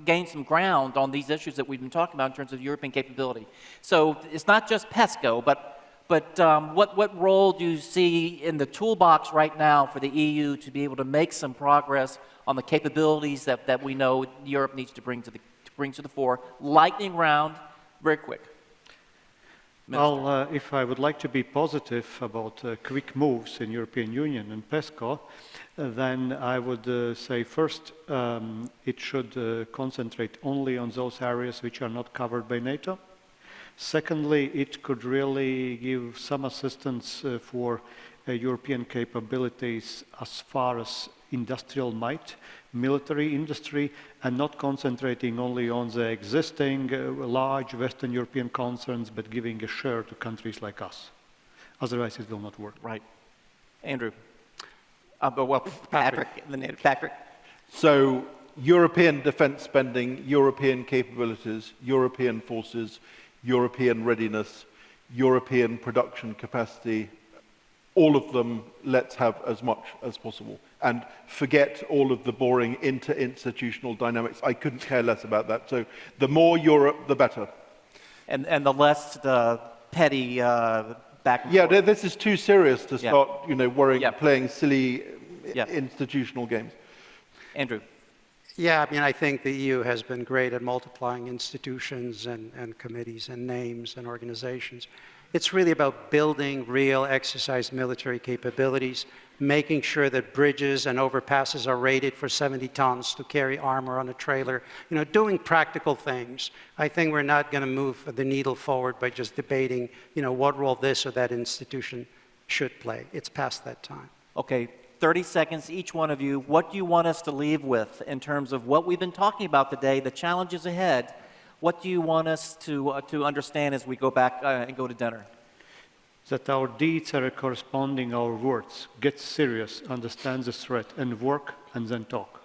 gain some ground on these issues that we've been talking about in terms of European capability. So it's not just PESCO, but what role do you see in the toolbox right now for the EU to be able to make some progress on the capabilities that we know Europe needs to bring to the fore? Lightning round, very quick. Minister. Well, if I would like to be positive about quick moves in European Union and PESCO, then I would say first it should concentrate only on those areas which are not covered by NATO. Secondly, it could really give some assistance for European capabilities as far as industrial might, military industry, and not concentrating only on the existing large Western European concerns, but giving a share to countries like us. Otherwise, it will not work. Right. Andrew. Well, Patrick. Patrick. So, European defense spending, European capabilities, European forces, European readiness, European production capacity, all of them, let's have as much as possible. And forget all of the boring inter-institutional dynamics. I couldn't care less about that. So the more Europe, the better. And the less petty back and forth. Yeah, this is too serious to start, you know, worrying, playing silly institutional games. Andrew. Yeah, I mean, I think the EU has been great at multiplying institutions and committees and names and organizations. It's really about building real exercise military capabilities, making sure that bridges and overpasses are rated for 70 tons to carry armor on a trailer, doing practical things. I think we're not going to move the needle forward by just debating, what role this or that institution should play. It's past that time. Okay, 30 seconds, each one of you. What do you want us to leave with in terms of what we've been talking about today, the challenges ahead? What do you want us to understand as we go back and go to dinner? That our deeds are corresponding our words. Get serious, understand the threat, and work, and then talk.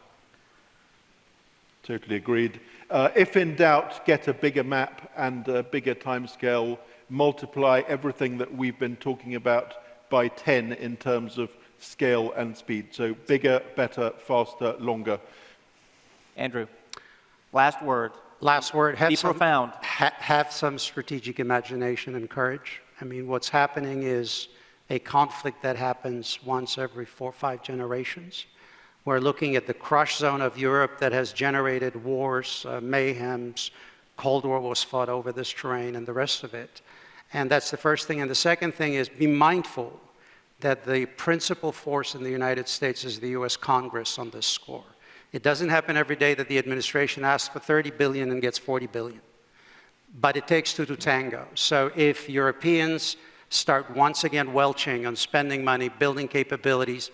Totally agreed. If in doubt, get a bigger map and a bigger timescale. Multiply everything that we've been talking about by 10 in terms of scale and speed. So bigger, better, faster, longer. Andrew, last word. Last word. Be profound. Have some strategic imagination and courage. I mean, what's happening is a conflict that happens once every 4 or 5 generations. We're looking at the crush zone of Europe that has generated wars, mayhems. Cold War was fought over this terrain and the rest of it. And that's the first thing. And the second thing is be mindful that the principal force in the United States is the US Congress on this score. It doesn't happen every day that the administration asks for 30 billion and gets 40 billion. But it takes two to tango. So if Europeans start once again welching on spending money, building capabilities,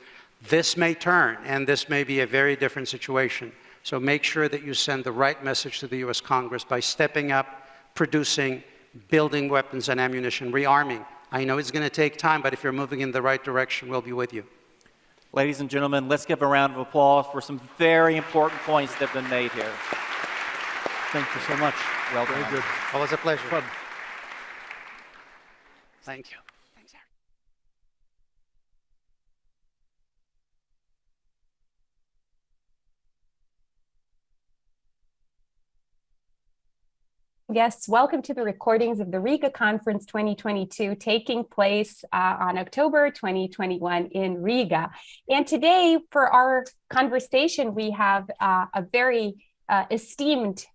this may turn, and this may be a very different situation. So make sure that you send the right message to the US Congress by stepping up, producing, building weapons and ammunition, rearming. I know it's going to take time, but if you're moving in the right direction, we'll be with you. Ladies and gentlemen, let's give a round of applause for some very important points that have been made here. Thank you so much. Well done. Very good. Well, it was a pleasure. Fun. Thank you. Yes, welcome to the recordings of the Riga Conference 2022 taking place on October 2021 in Riga. And today for our conversation, we have a very esteemed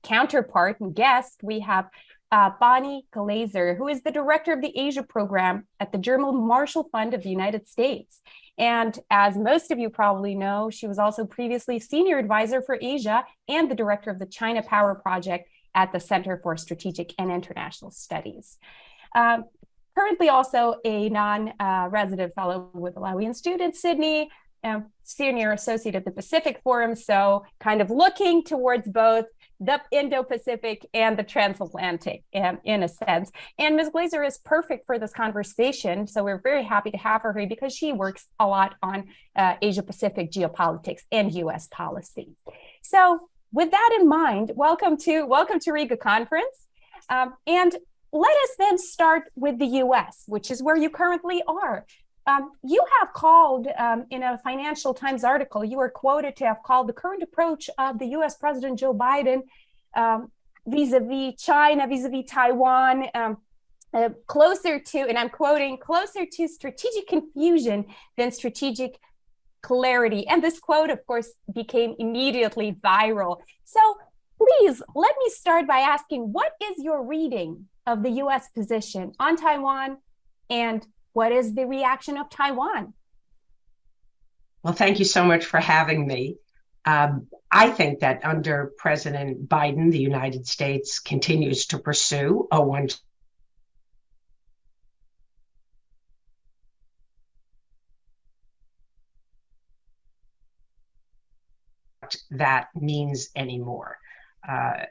counterpart and guest. We have Bonnie Glaser, who is the director of the Asia program at the German Marshall Fund of the United States. And as most of you probably know, she was also previously senior advisor for Asia and the director of the China Power Project at the Center for Strategic and International Studies. Currently also a non-resident fellow with the Laoian Institute in Sydney, senior associate at the Pacific Forum, so kind of looking towards both the Indo-Pacific and the transatlantic in a sense. And Ms. Glaser is perfect for this conversation, so we're very happy to have her here because she works a lot on Asia-Pacific geopolitics and US policy. So with that in mind, welcome to Riga Conference. And let us then start with the US, which is where you currently are. You have called, in a Financial Times article, you were quoted to have called the current approach of the US President Joe Biden vis-a-vis China, vis-a-vis Taiwan, closer to, and I'm quoting, closer to strategic confusion than strategic clarity. And this quote, of course, became immediately viral. So please, let me start by asking, what is your reading of the US position on Taiwan, and what is the reaction of Taiwan? Well, thank you so much for having me. I think that under President Biden, the United States continues to pursue a one that means anymore.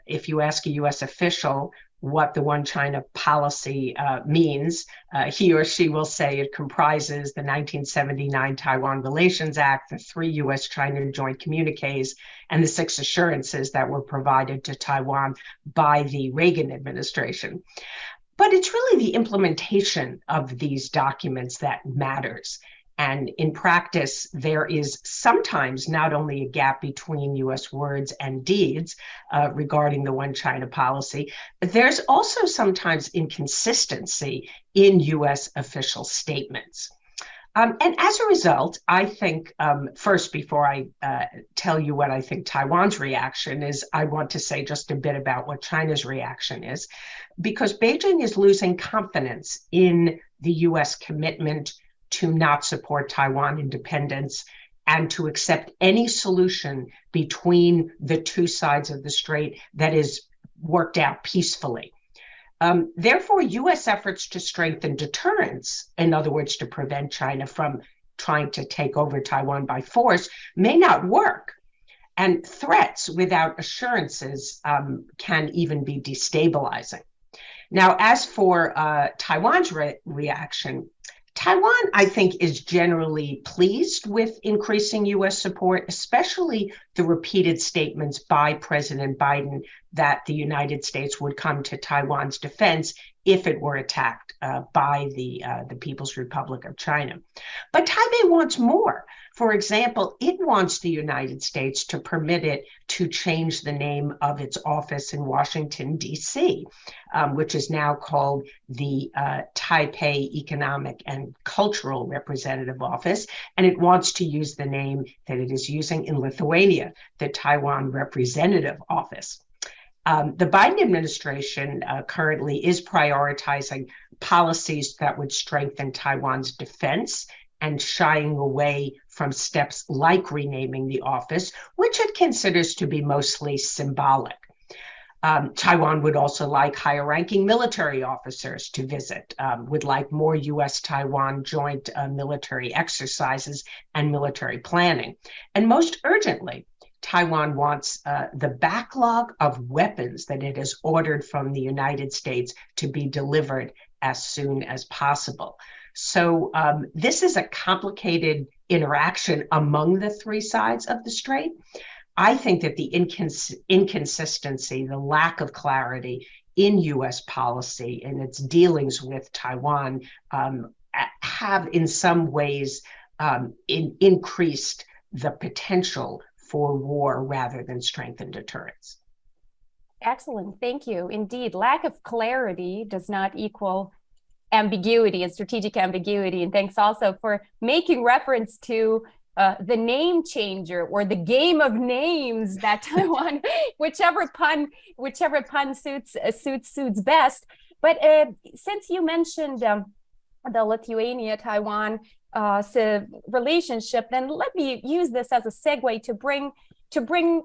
If you ask a US official what the One China policy means, he or she will say it comprises the 1979 Taiwan Relations Act, the 3 US-China joint communiques, and the 6 assurances that were provided to Taiwan by the Reagan administration. But it's really the implementation of these documents that matters. And in practice, there is sometimes not only a gap between US words and deeds regarding the One China policy, but there's also sometimes inconsistency in US official statements. And as a result, I think, first, before I tell you what I think Taiwan's reaction is, I want to say just a bit about what China's reaction is, because Beijing is losing confidence in the US commitment to not support Taiwan independence and to accept any solution between the two sides of the strait that is worked out peacefully. Therefore, US efforts to strengthen deterrence, in other words, to prevent China from trying to take over Taiwan by force, may not work. And threats without assurances can even be destabilizing. Now, as for Taiwan's reaction, Taiwan, I think, is generally pleased with increasing US support, especially the repeated statements by President Biden that the United States would come to Taiwan's defense if it were attacked by the People's Republic of China. But Taipei wants more. For example, it wants the United States to permit it to change the name of its office in Washington, D.C., which is now called the Taipei Economic and Cultural Representative Office, and it wants to use the name that it is using in Lithuania, the Taiwan Representative Office. The Biden administration currently is prioritizing policies that would strengthen Taiwan's defense and shying away from steps like renaming the office, which it considers to be mostly symbolic. Taiwan would also like higher-ranking military officers to visit, would like more U.S.-Taiwan joint military exercises and military planning. And most urgently, Taiwan wants the backlog of weapons that it has ordered from the United States to be delivered as soon as possible. So this is a complicated interaction among the three sides of the strait. I think that the inconsistency, the lack of clarity in US policy and its dealings with Taiwan have in some ways increased the potential for war rather than strengthen deterrence. Excellent, thank you. Indeed, lack of clarity does not equal ambiguity and strategic ambiguity. And thanks also for making reference to the name changer or the game of names that Taiwan, whichever pun suits best. But since you mentioned the Lithuania-Taiwan relationship, then let me use this as a segue to bring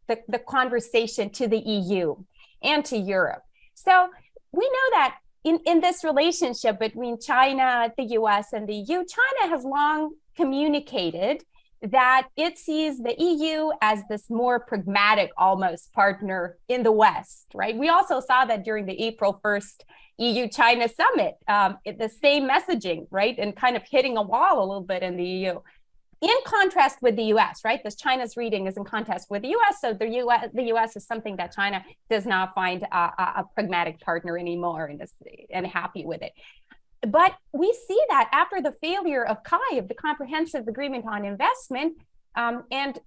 the conversation to the EU and to Europe. So we know that in this relationship between China, the US, and the EU, China has long communicated that it sees the EU as this more pragmatic, almost partner in the West, right? We also saw that during the April 1st EU-China summit, the same messaging, right? And kind of hitting a wall a little bit in the EU. In contrast with the US, right? This China's reading is in contrast with the US, so the US is something that China does not find a pragmatic partner anymore and happy with it. But we see that after the failure of CAI, of the Comprehensive Agreement on Investment, and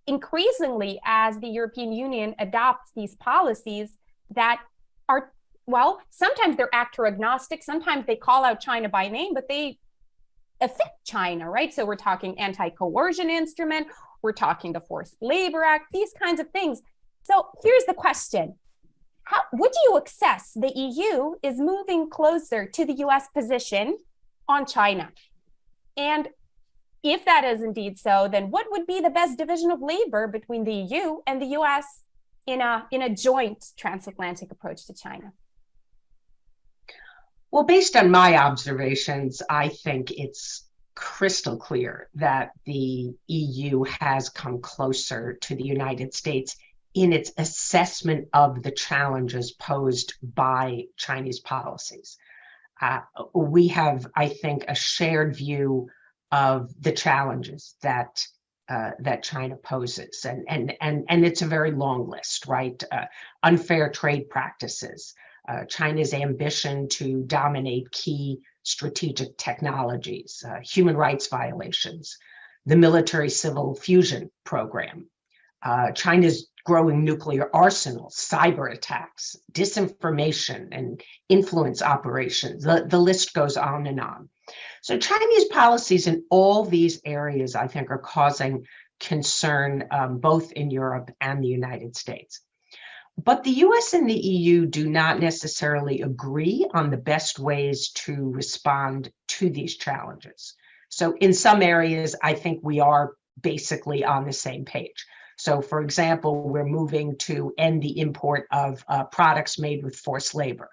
increasingly as the European Union adopts these policies that are, well, sometimes they're actor agnostic, sometimes they call out China by name, but they affect China, right? So we're talking anti-coercion instrument, we're talking the Forced Labor Act, these kinds of things. So here's the question. How would you assess the EU is moving closer to the US position on China? And if that is indeed so, then what would be the best division of labor between the EU and the US in a joint transatlantic approach to China? Well, based on my observations, I think it's crystal clear that the EU has come closer to the United States in its assessment of the challenges posed by Chinese policies. We have, I think, a shared view of the challenges that China poses, and it's a very long list, right? Unfair trade practices, China's ambition to dominate key strategic technologies, human rights violations, the military-civil fusion program, China's growing nuclear arsenal, cyber attacks, disinformation, and influence operations. The list goes on and on. So Chinese policies in all these areas, I think, are causing concern both in Europe and the United States. But the US and the EU do not necessarily agree on the best ways to respond to these challenges. So in some areas, I think we are basically on the same page. So for example, we're moving to end the import of products made with forced labor.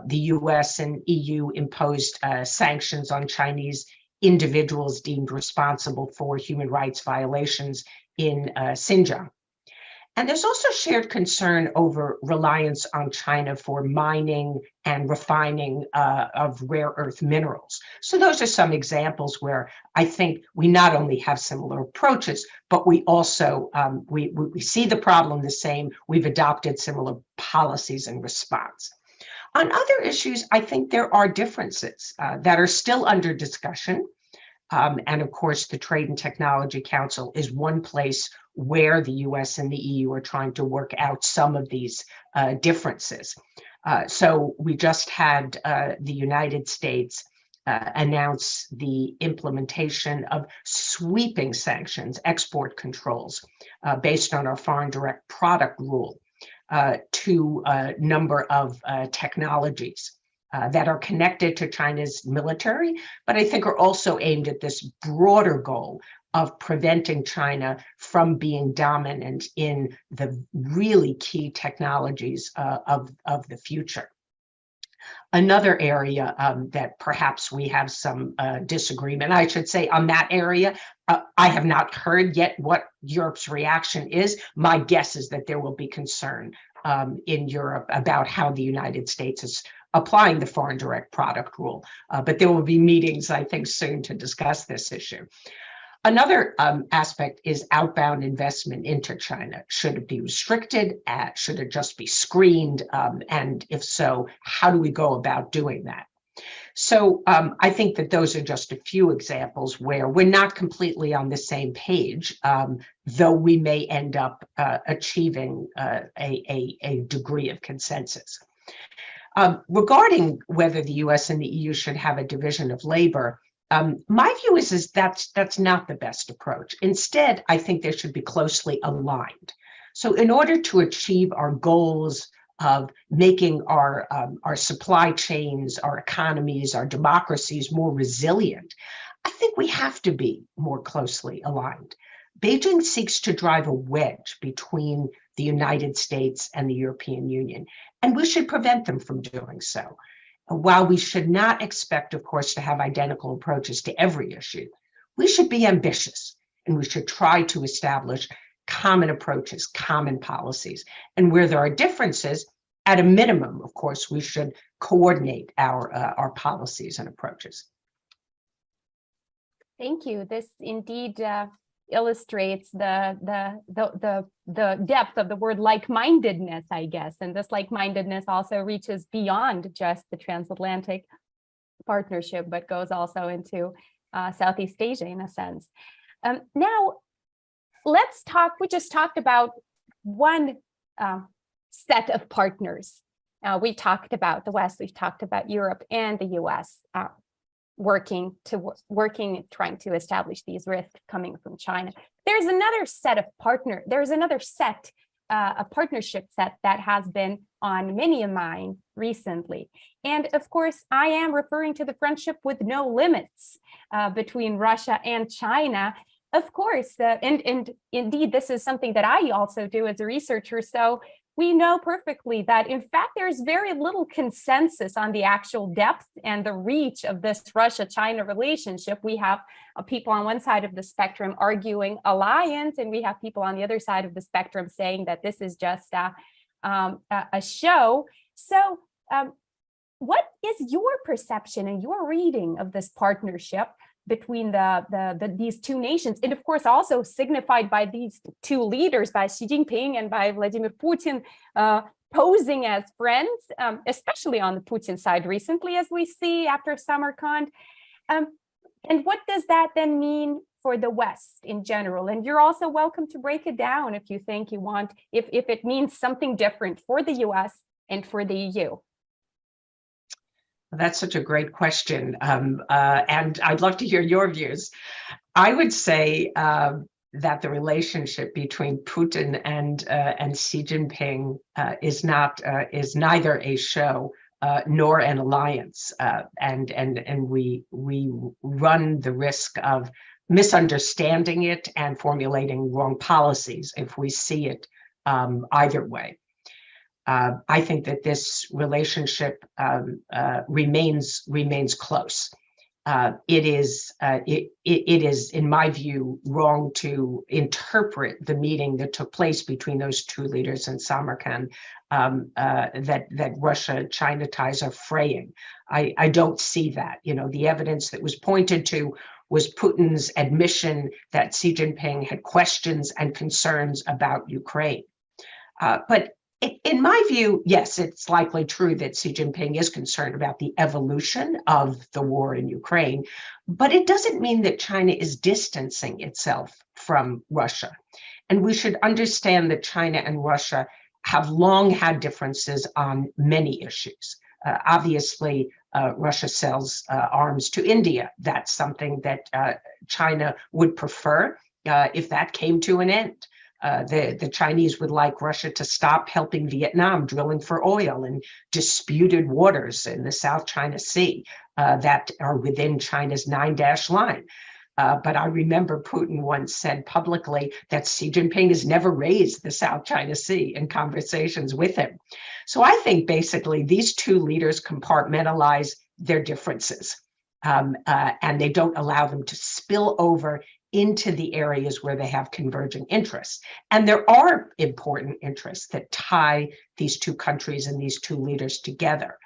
The US and EU imposed sanctions on Chinese individuals deemed responsible for human rights violations in Xinjiang. And there's also shared concern over reliance on China for mining and refining of rare earth minerals. So those are some examples where I think we not only have similar approaches, but we also, we see the problem the same. We've adopted similar policies in response. On other issues, I think there are differences that are still under discussion. And of course, the Trade and Technology Council is one place where the US and the EU are trying to work out some of these differences. So we just had the United States announce the implementation of sweeping sanctions, export controls, based on our foreign direct product rule to a number of technologies that are connected to China's military, but I think are also aimed at this broader goal of preventing China from being dominant in the really key technologies of the future. Another area that perhaps we have some disagreement, I should say, on that area, I have not heard yet what Europe's reaction is. My guess is that there will be concern in Europe about how the United States is applying the foreign direct product rule, but there will be meetings, I think, soon to discuss this issue. Another aspect is outbound investment into China. Should it be restricted? Should it just be screened? And if so, how do we go about doing that? So I think that those are just a few examples where we're not completely on the same page, though we may end up achieving a degree of consensus. Regarding whether the US and the EU should have a division of labor, my view is that's not the best approach. Instead, I think they should be closely aligned. So in order to achieve our goals of making our supply chains, our economies, our democracies more resilient, I think we have to be more closely aligned. Beijing seeks to drive a wedge between the United States and the European Union, and we should prevent them from doing so. While we should not expect, of course, to have identical approaches to every issue, we should be ambitious and we should try to establish common approaches, common policies. And where there are differences, at a minimum, of course, we should coordinate our policies and approaches. Thank you. This indeed illustrates the depth of the word like-mindedness, I guess. And this like-mindedness also reaches beyond just the transatlantic partnership, but goes also into Southeast Asia in a sense. Now, let's talk, we just talked about one set of partners. We talked about the West, we've talked about Europe and the US. Trying to establish these risks coming from China. There's another set of a partnership set that has been on many of mine recently. And of course, I am referring to the friendship with no limits between Russia and China. Of course, and indeed, this is something that I also do as a researcher. So we know perfectly that, in fact, there's very little consensus on the actual depth and the reach of this Russia-China relationship. We have people on one side of the spectrum arguing alliance, and we have people on the other side of the spectrum saying that this is just a show. So what is your perception and your reading of this partnership between these two nations, and of course also signified by these two leaders, by Xi Jinping and by Vladimir Putin, posing as friends, especially on the Putin side recently, as we see after Samarkand. And what does that then mean for the West in general? And you're also welcome to break it down if you think you want, if it means something different for the US and for the EU. That's such a great question, and I'd love to hear your views. I would say that the relationship between Putin and Xi Jinping is neither a show nor an alliance, and we run the risk of misunderstanding it and formulating wrong policies if we see it either way. I think that this relationship remains close. It is, in my view, wrong to interpret the meeting that took place between those two leaders in Samarkand that Russia-China ties are fraying. I don't see that. You know, the evidence that was pointed to was Putin's admission that Xi Jinping had questions and concerns about Ukraine. But in my view, yes, it's likely true that Xi Jinping is concerned about the evolution of the war in Ukraine, but it doesn't mean that China is distancing itself from Russia. And we should understand that China and Russia have long had differences on many issues. Obviously, Russia sells arms to India. That's something that China would prefer if that came to an end. The Chinese would like Russia to stop helping Vietnam drilling for oil in disputed waters in the South China Sea that are within China's 9-dash line. But I remember Putin once said publicly that Xi Jinping has never raised the South China Sea in conversations with him. So I think basically these two leaders compartmentalize their differences and they don't allow them to spill over into the areas where they have converging interests. And there are important interests that tie these two countries and these two leaders together.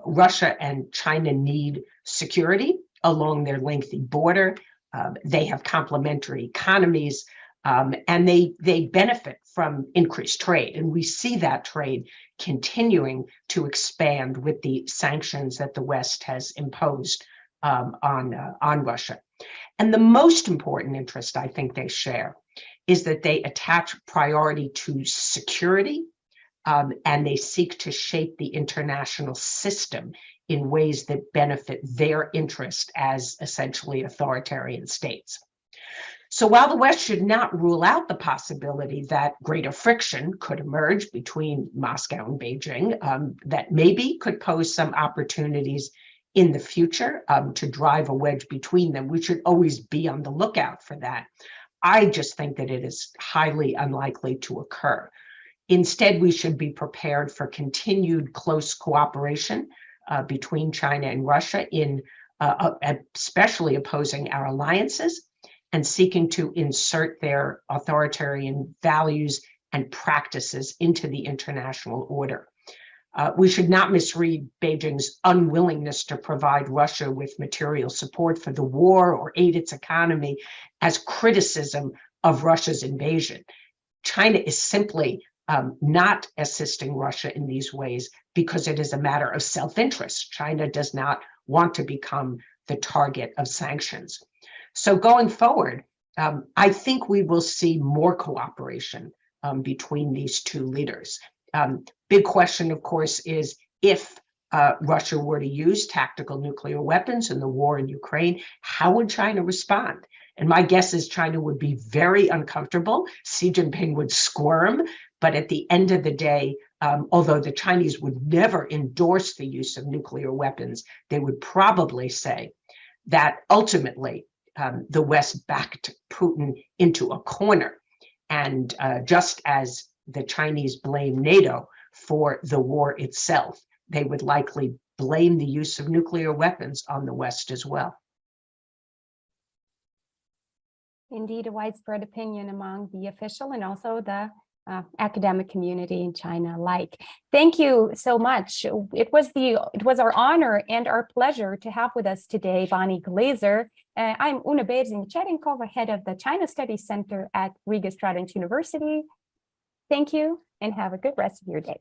Russia and China need security along their lengthy border. They have complementary economies, and they benefit from increased trade. And we see that trade continuing to expand with the sanctions that the West has imposed on Russia. And the most important interest I think they share is that they attach priority to security and they seek to shape the international system in ways that benefit their interest as essentially authoritarian states. So while the West should not rule out the possibility that greater friction could emerge between Moscow and Beijing, that maybe could pose some opportunities in the future to drive a wedge between them, we should always be on the lookout for that. I just think that it is highly unlikely to occur. Instead, we should be prepared for continued close cooperation between China and Russia in especially opposing our alliances and seeking to insert their authoritarian values and practices into the international order. We should not misread Beijing's unwillingness to provide Russia with material support for the war or aid its economy as criticism of Russia's invasion. China is simply not assisting Russia in these ways because it is a matter of self-interest. China does not want to become the target of sanctions. So going forward, I think we will see more cooperation between these two leaders. Big question, of course, is if Russia were to use tactical nuclear weapons in the war in Ukraine, how would China respond? And my guess is China would be very uncomfortable. Xi Jinping would squirm. But at the end of the day, although the Chinese would never endorse the use of nuclear weapons, they would probably say that ultimately the West backed Putin into a corner. And just as the Chinese blame NATO for the war itself, they would likely blame the use of nuclear weapons on the West as well. Indeed, a widespread opinion among the official and also the academic community in China alike. Thank you so much. It was our honor and our pleasure to have with us today Bonnie Glaser. I'm Una Berzin-Cherenkova, head of the China Studies Center at Riga Student University. Thank you and have a good rest of your day.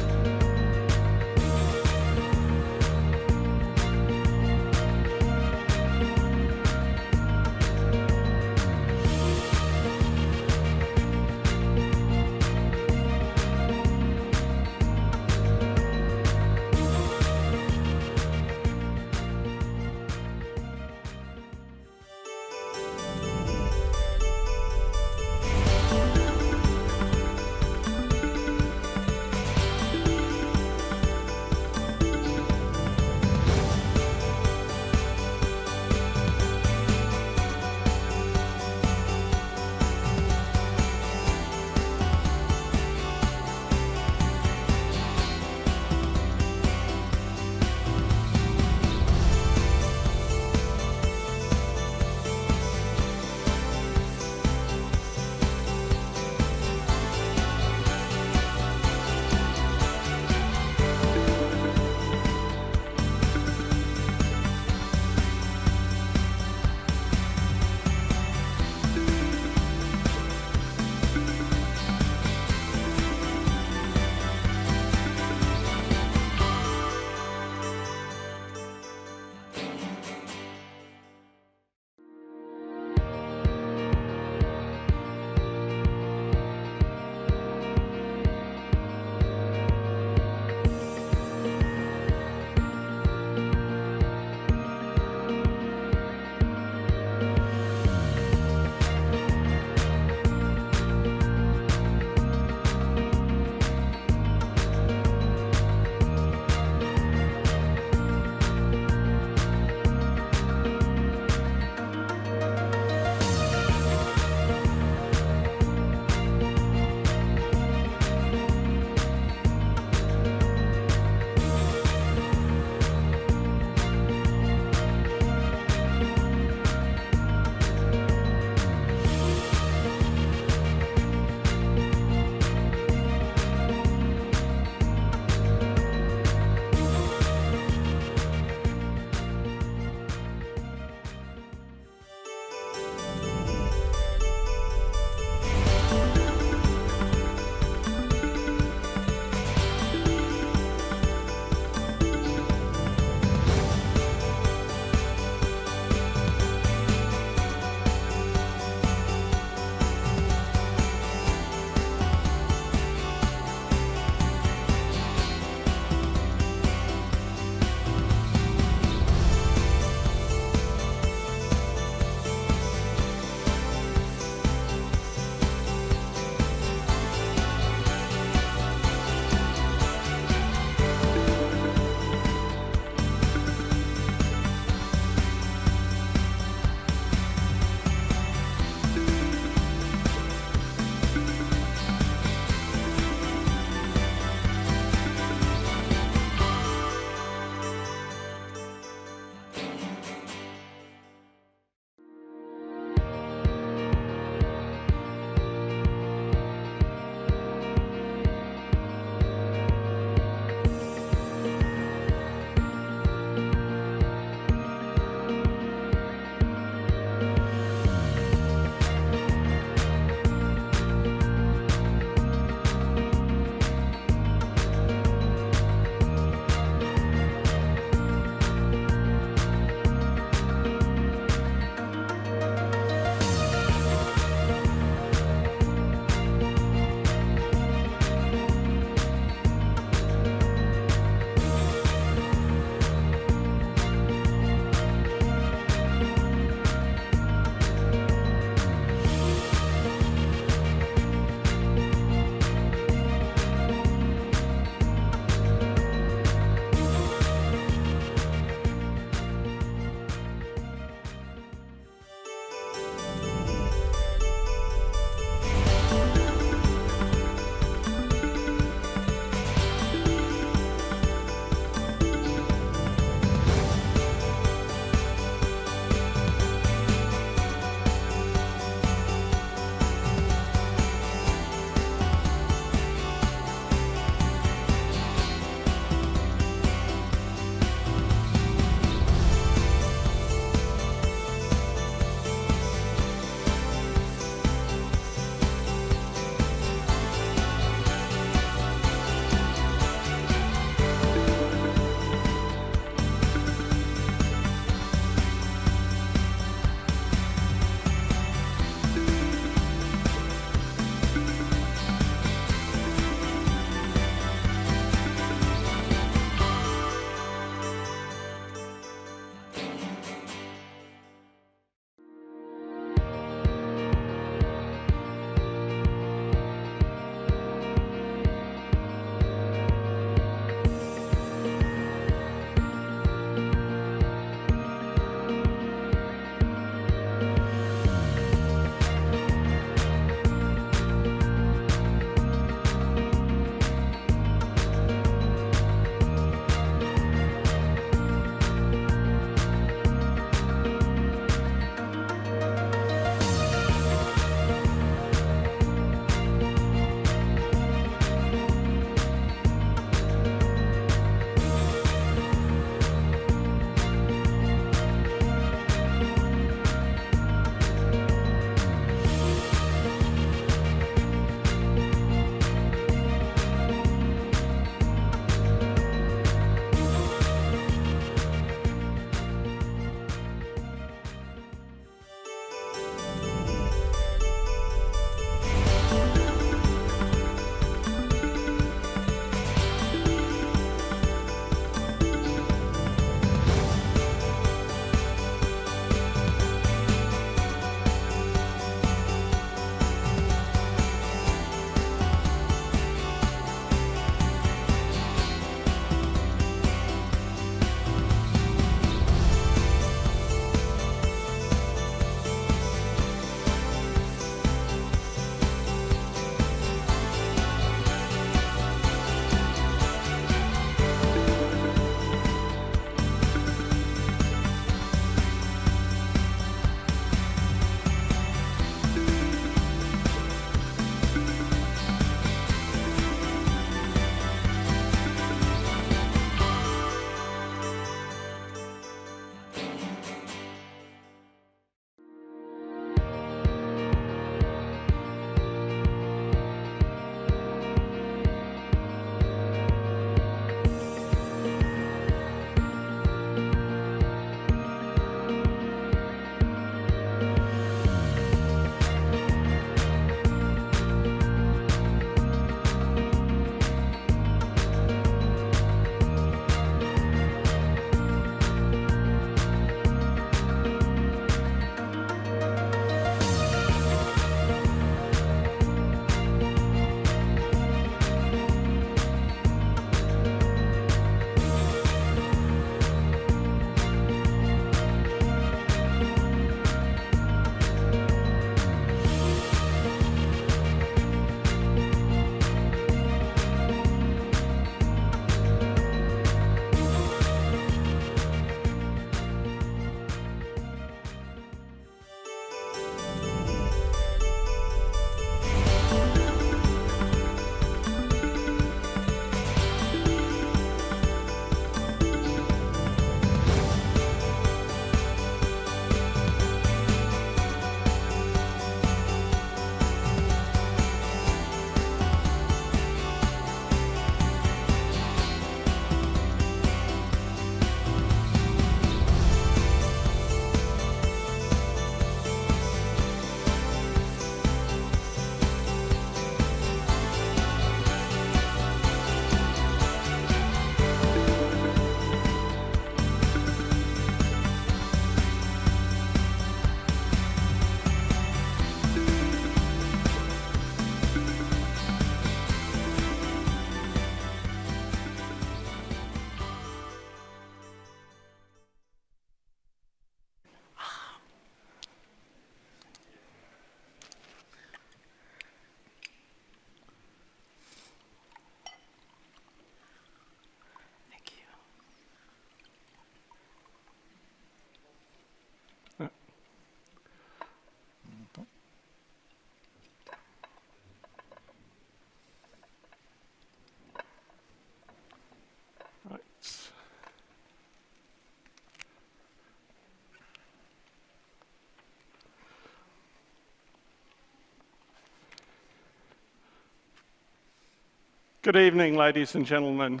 Good evening, ladies and gentlemen,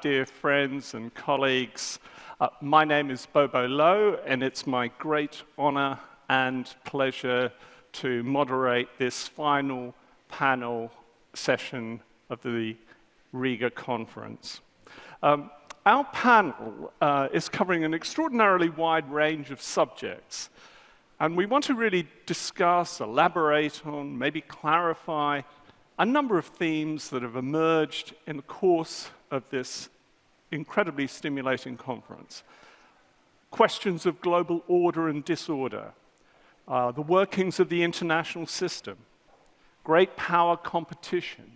dear friends and colleagues. My name is Bobo Lowe, and it's my great honor and pleasure to moderate this final panel session of the Riga Conference. Our panel is covering an extraordinarily wide range of subjects, and we want to really discuss, elaborate on, maybe clarify a number of themes that have emerged in the course of this incredibly stimulating conference. Questions of global order and disorder, the workings of the international system, great power competition,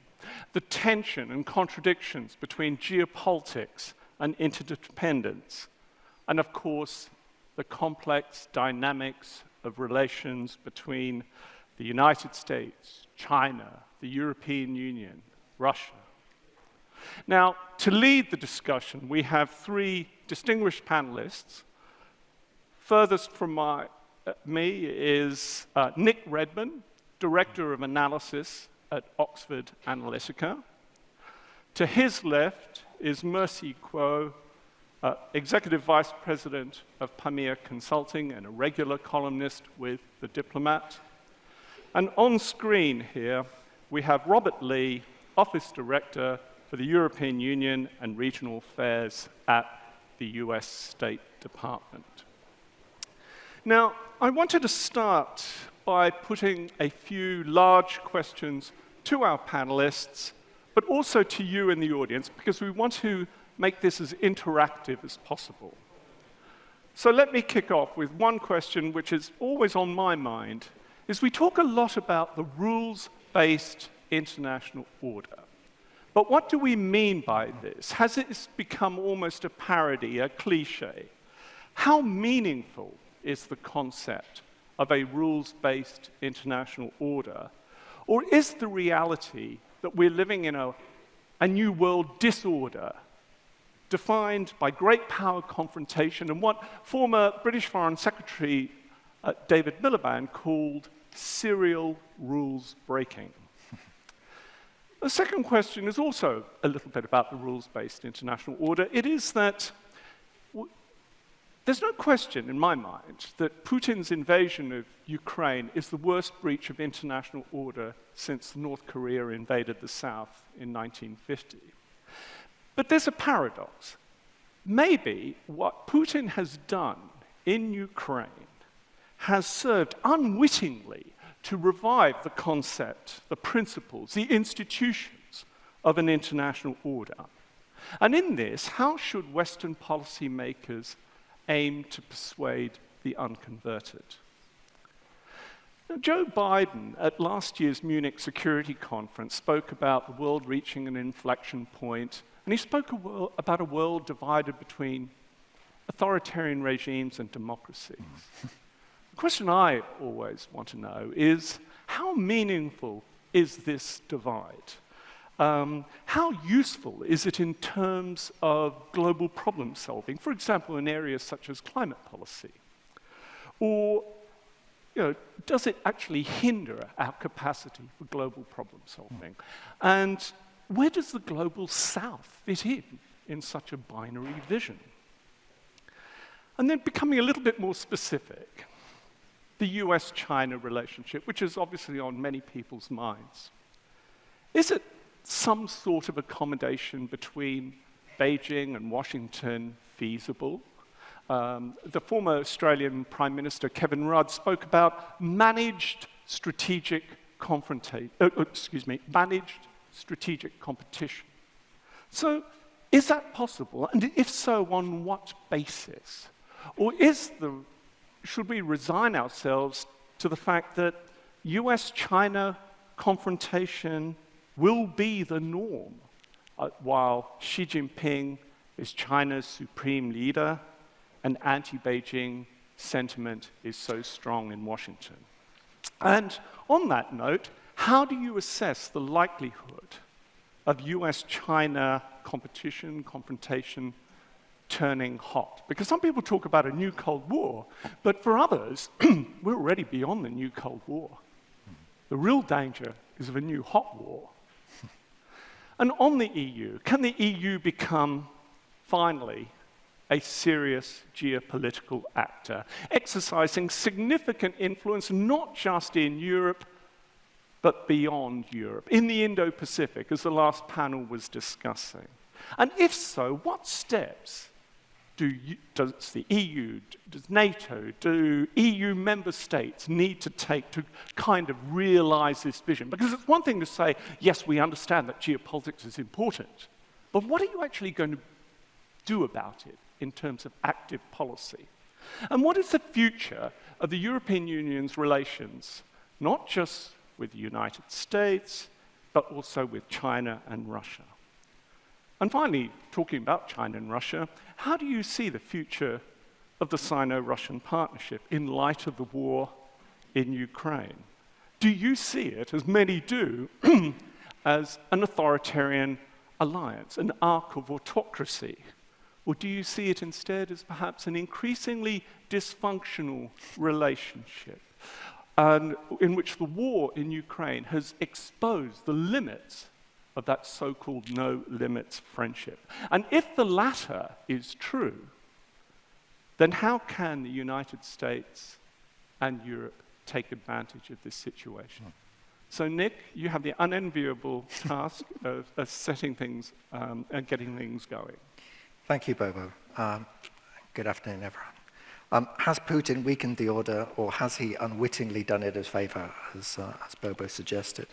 the tension and contradictions between geopolitics and interdependence, and of course, the complex dynamics of relations between the United States, China, the European Union, Russia. Now, to lead the discussion, we have three distinguished panelists. Furthest from me is Nick Redman, Director of Analysis at Oxford Analytica. To his left is Mercy Kuo, Executive Vice President of Pamir Consulting and a regular columnist with The Diplomat. And on screen here, we have Robert Lee, Office Director for the European Union and Regional Affairs at the US State Department. Now, I wanted to start by putting a few large questions to our panelists, but also to you in the audience, because we want to make this as interactive as possible. So let me kick off with one question which is always on my mind, is we talk a lot about the rules-based international order. But what do we mean by this? Has it become almost a parody, a cliche? How meaningful is the concept of a rules-based international order? Or is the reality that we're living in a new world disorder defined by great power confrontation and what former British Foreign Secretary David Miliband called serial rules breaking? The second question is also a little bit about the rules-based international order. It is that there's no question in my mind that Putin's invasion of Ukraine is the worst breach of international order since North Korea invaded the South in 1950. But there's a paradox. Maybe what Putin has done in Ukraine has served unwittingly to revive the concept, the principles, the institutions of an international order. And in this, how should Western policymakers aim to persuade the unconverted? Now, Joe Biden, at last year's Munich Security Conference, spoke about the world reaching an inflection point, and he spoke about a world divided between authoritarian regimes and democracies. The question I always want to know is, how meaningful is this divide? How useful is it in terms of global problem solving, for example, in areas such as climate policy? Or does it actually hinder our capacity for global problem solving? And where does the global south fit in such a binary vision? And then becoming a little bit more specific, the US-China relationship, which is obviously on many people's minds. Is it some sort of accommodation between Beijing and Washington feasible? The former Australian Prime Minister, Kevin Rudd, spoke about managed strategic managed strategic competition. So is that possible? And if so, on what basis? Or should we resign ourselves to the fact that US-China confrontation will be the norm, while Xi Jinping is China's supreme leader and anti-Beijing sentiment is so strong in Washington? And on that note, how do you assess the likelihood of US-China competition, confrontation, turning hot? Because some people talk about a new Cold War, but for others, we're already beyond the new Cold War. The real danger is of a new hot war. And on the EU, can the EU become, finally, a serious geopolitical actor, exercising significant influence not just in Europe, but beyond Europe, in the Indo-Pacific, as the last panel was discussing? And if so, what steps does the EU, does NATO, do EU member states need to take to kind of realize this vision? Because it's one thing to say, yes, we understand that geopolitics is important, but what are you actually going to do about it in terms of active policy? And what is the future of the European Union's relations, not just with the United States, but also with China and Russia? And finally, talking about China and Russia, how do you see the future of the Sino-Russian partnership in light of the war in Ukraine? Do you see it, as many do, as an authoritarian alliance, an arc of autocracy? Or do you see it instead as perhaps an increasingly dysfunctional relationship, and in which the war in Ukraine has exposed the limits of that so-called no-limits friendship? And if the latter is true, then how can the United States and Europe take advantage of this situation? So Nick, you have the unenviable task of setting things and getting things going. Thank you, Bobo. Good afternoon, everyone. Has Putin weakened the order, or has he unwittingly done it as favor, as Bobo suggested?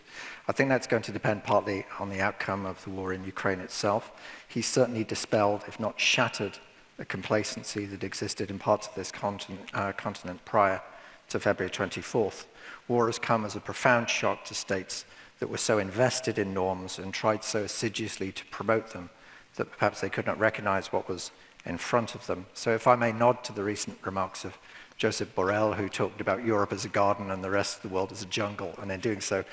I think that's going to depend partly on the outcome of the war in Ukraine itself. He's certainly dispelled, if not shattered, a complacency that existed in parts of this continent prior to February 24th. War has come as a profound shock to states that were so invested in norms and tried so assiduously to promote them that perhaps they could not recognize what was in front of them. So if I may nod to the recent remarks of Joseph Borrell, who talked about Europe as a garden and the rest of the world as a jungle, and in doing so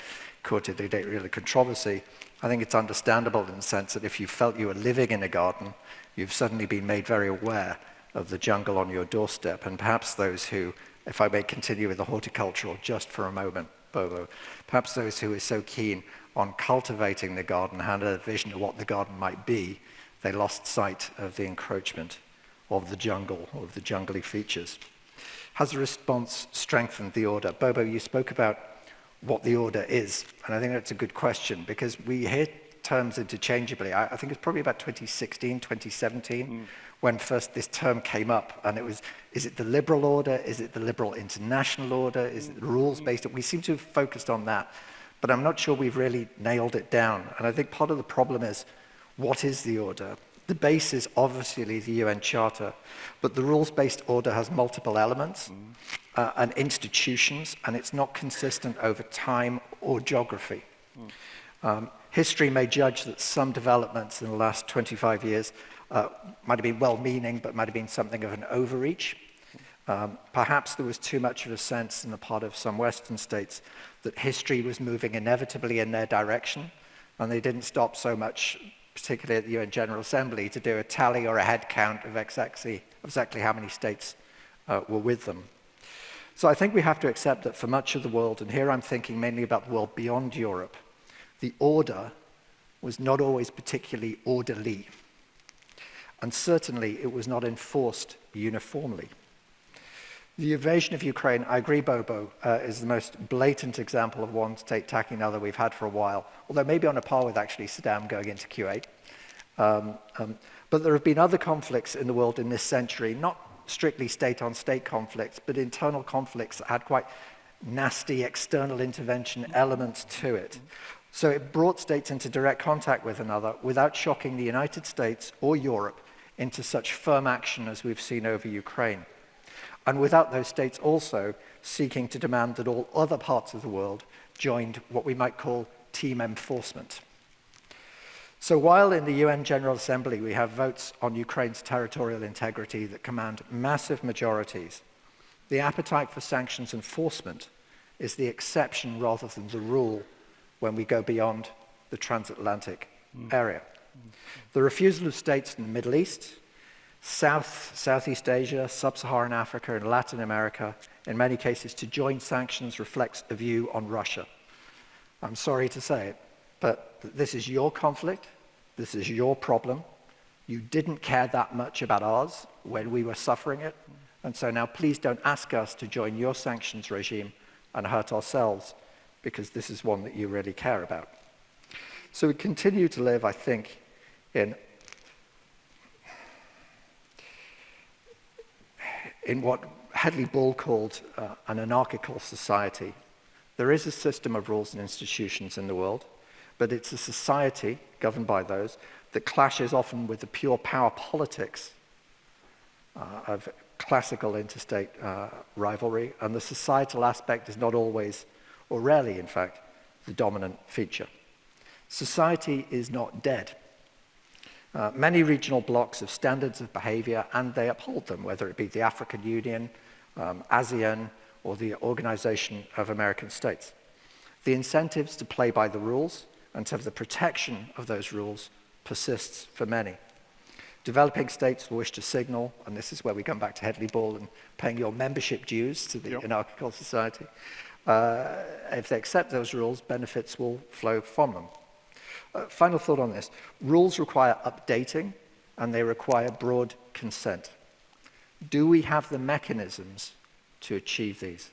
courted a great deal of controversy, I think it's understandable in the sense that if you felt you were living in a garden, you've suddenly been made very aware of the jungle on your doorstep. And perhaps those who, if I may continue with the horticultural just for a moment, Bobo, perhaps those who are so keen on cultivating the garden had a vision of what the garden might be, they lost sight of the encroachment of the jungle, or of the jungly features. Has the response strengthened the order? Bobo, you spoke about what the order is, and I think that's a good question, because we hear terms interchangeably. I think it's probably about 2016, 2017, when first this term came up, and it was, is it the liberal order? Is it the liberal international order? Is it the rules-based? We seem to have focused on that, but I'm not sure we've really nailed it down. And I think part of the problem is, what is the order? The base is obviously the UN Charter, but the rules-based order has multiple elements and institutions, and it's not consistent over time or geography. History may judge that some developments in the last 25 years might have been well-meaning, but might have been something of an overreach. Perhaps there was too much of a sense in the part of some Western states that history was moving inevitably in their direction, and they didn't stop so much, particularly at the UN General Assembly, to do a tally or a head count of exactly how many states were with them. So I think we have to accept that for much of the world, and here I'm thinking mainly about the world beyond Europe, the order was not always particularly orderly. And certainly it was not enforced uniformly. The invasion of Ukraine, I agree, Bobo, is the most blatant example of one state attacking another we've had for a while, although maybe on a par with actually Saddam going into Kuwait. But there have been other conflicts in the world in this century, not strictly state-on-state conflicts, but internal conflicts that had quite nasty external intervention elements to it. So it brought states into direct contact with another without shocking the United States or Europe into such firm action as we've seen over Ukraine. And without those states also seeking to demand that all other parts of the world joined what we might call team enforcement. So while in the UN General Assembly we have votes on Ukraine's territorial integrity that command massive majorities, the appetite for sanctions enforcement is the exception rather than the rule when we go beyond the transatlantic area. The refusal of states in the Middle East, Southeast Asia, Sub-Saharan Africa, and Latin America, in many cases to join sanctions, reflects a view on Russia. I'm sorry to say it, but this is your conflict, this is your problem. You didn't care that much about ours when we were suffering it, and so now please don't ask us to join your sanctions regime and hurt ourselves, because this is one that you really care about. So we continue to live, I think, in what Hedley Bull called an anarchical society. There is a system of rules and institutions in the world, but it's a society governed by those that clashes often with the pure power politics of classical interstate rivalry, and the societal aspect is not always, or rarely in fact, the dominant feature. Society is not dead. Many regional blocs have standards of behavior and they uphold them, whether it be the African Union, ASEAN, or the Organization of American States. The incentives to play by the rules and to have the protection of those rules persists for many. Developing states will wish to signal, and this is where we come back to Hedley Bull and paying your membership dues to the anarchical society. If they accept those rules, benefits will flow from them. Final thought on this. Rules require updating and they require broad consent. Do we have the mechanisms to achieve these?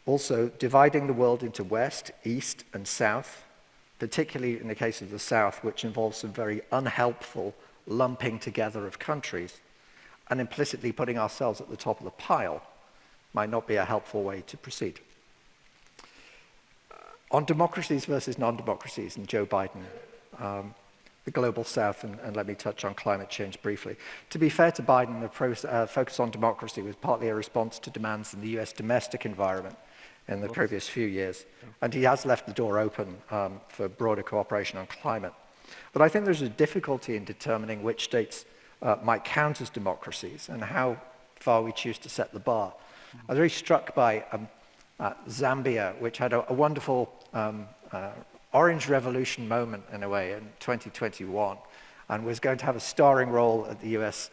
Also, dividing the world into West, East, and South, particularly in the case of the South, which involves some very unhelpful lumping together of countries, and implicitly putting ourselves at the top of the pile, might not be a helpful way to proceed. On democracies versus non-democracies, and Joe Biden, the global South, and let me touch on climate change briefly. To be fair to Biden, the focus on democracy was partly a response to demands in the US domestic environment in the previous few years, and he has left the door open for broader cooperation on climate. But I think there's a difficulty in determining which states might count as democracies and how far we choose to set the bar. I was very struck by Zambia, which had a wonderful Orange Revolution moment, in a way, in 2021, and was going to have a starring role at the US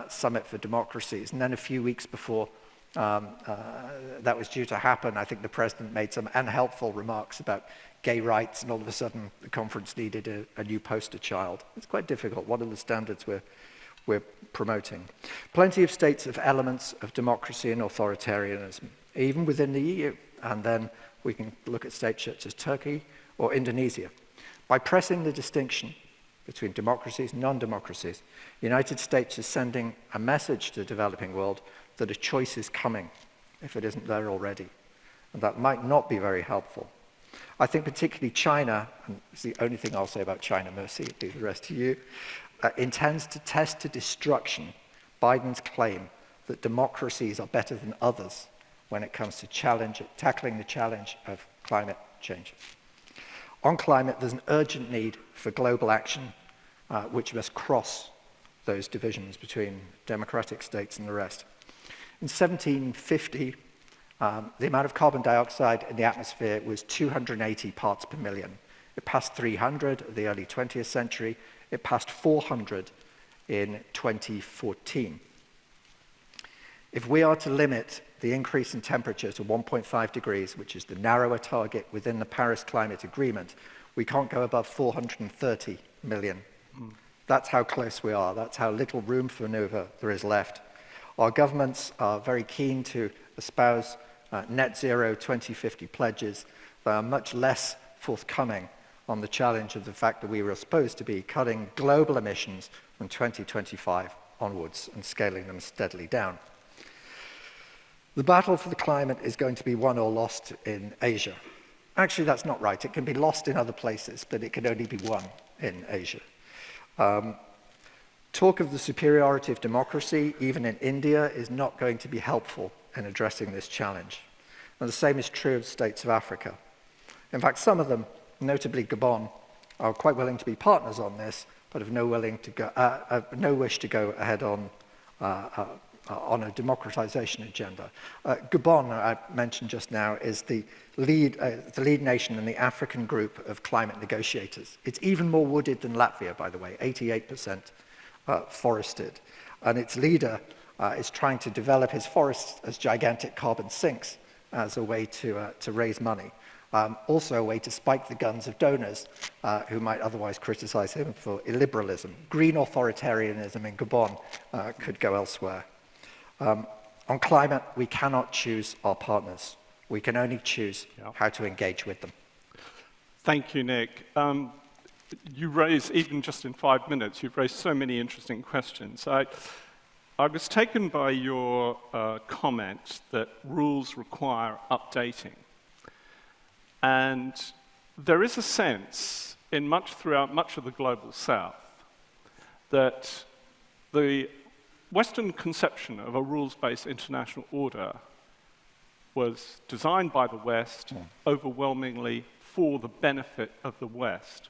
Summit for Democracies. And then a few weeks before that was due to happen, I think the president made some unhelpful remarks about gay rights, and all of a sudden the conference needed a new poster child. It's quite difficult. What are the standards we're promoting? Plenty of states have elements of democracy and authoritarianism, even within the EU. And then we can look at states such as Turkey or Indonesia. By pressing the distinction between democracies and non-democracies, the United States is sending a message to the developing world that a choice is coming, if it isn't there already. And that might not be very helpful. I think particularly China, and it's the only thing I'll say about China, Mercy, leave the rest to you, intends to test to destruction Biden's claim that democracies are better than others when it comes to tackling the challenge of climate change. On climate, there's an urgent need for global action, which must cross those divisions between democratic states and the rest. In 1750, the amount of carbon dioxide in the atmosphere was 280 parts per million. It passed 300 in the early 20th century. It passed 400 in 2014. If we are to limit the increase in temperature to 1.5 degrees, which is the narrower target within the Paris Climate Agreement, we can't go above 430 million. That's how close we are. That's how little room for maneuver there is left. Our governments are very keen to espouse net zero 2050 pledges. They are much less forthcoming on the challenge of the fact that we were supposed to be cutting global emissions from 2025 onwards and scaling them steadily down. The battle for the climate is going to be won or lost in Asia. Actually, that's not right. It can be lost in other places, but it can only be won in Asia. Talk of the superiority of democracy, even in India, is not going to be helpful in addressing this challenge. And the same is true of states of Africa. In fact, some of them, notably Gabon, are quite willing to be partners on this, but have no wish to go ahead on a democratization agenda. Gabon, I mentioned just now, is the lead nation in the African group of climate negotiators. It's even more wooded than Latvia, by the way, 88% forested. And its leader is trying to develop his forests as gigantic carbon sinks as a way to raise money. Also a way to spike the guns of donors who might otherwise criticize him for illiberalism. Green authoritarianism in Gabon could go elsewhere. On climate, we cannot choose our partners. We can only choose how to engage with them. Thank you, Nick. You raised, even just in 5 minutes, you've raised so many interesting questions. I was taken by your comment that rules require updating. And there is a sense throughout much of the global South that the Western conception of a rules-based international order was designed by the West overwhelmingly for the benefit of the West,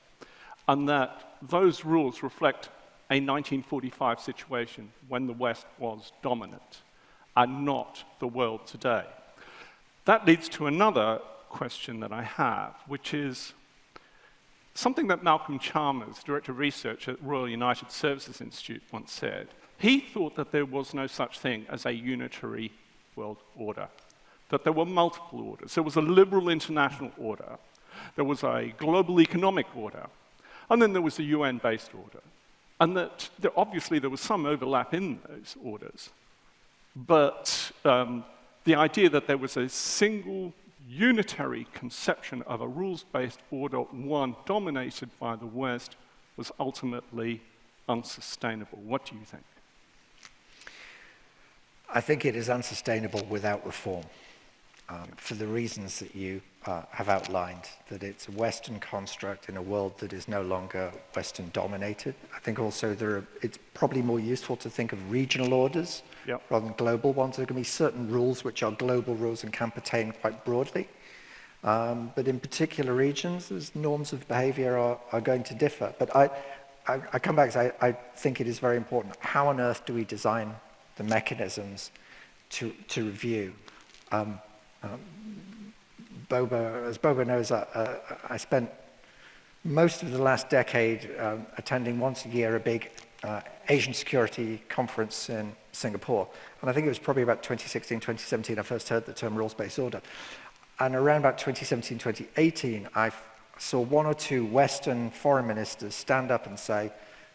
and that those rules reflect a 1945 situation when the West was dominant and not the world today. That leads to another question that I have, which is something that Malcolm Chalmers, Director of Research at Royal United Services Institute, once said. He thought that there was no such thing as a unitary world order, that there were multiple orders. There was a liberal international order, there was a global economic order, and then there was a UN-based order. And that obviously there was some overlap in those orders, but the idea that there was a single unitary conception of a rules-based order, one dominated by the West, was ultimately unsustainable. What do you think? I think it is unsustainable without reform, for the reasons that you have outlined, that it's a Western construct in a world that is no longer Western dominated. I think also it's probably more useful to think of regional orders rather than global ones. There are going to be certain rules which are global rules and can pertain quite broadly. But in particular regions, as norms of behavior are going to differ. But I come back to I think it is very important. How on earth do we design the mechanisms to review? As Bobo knows, I spent most of the last decade attending once a year a big Asian security conference in Singapore. And I think it was probably about 2016, 2017, I first heard the term rules-based order. And around about 2017, 2018, I saw one or two Western foreign ministers stand up and say,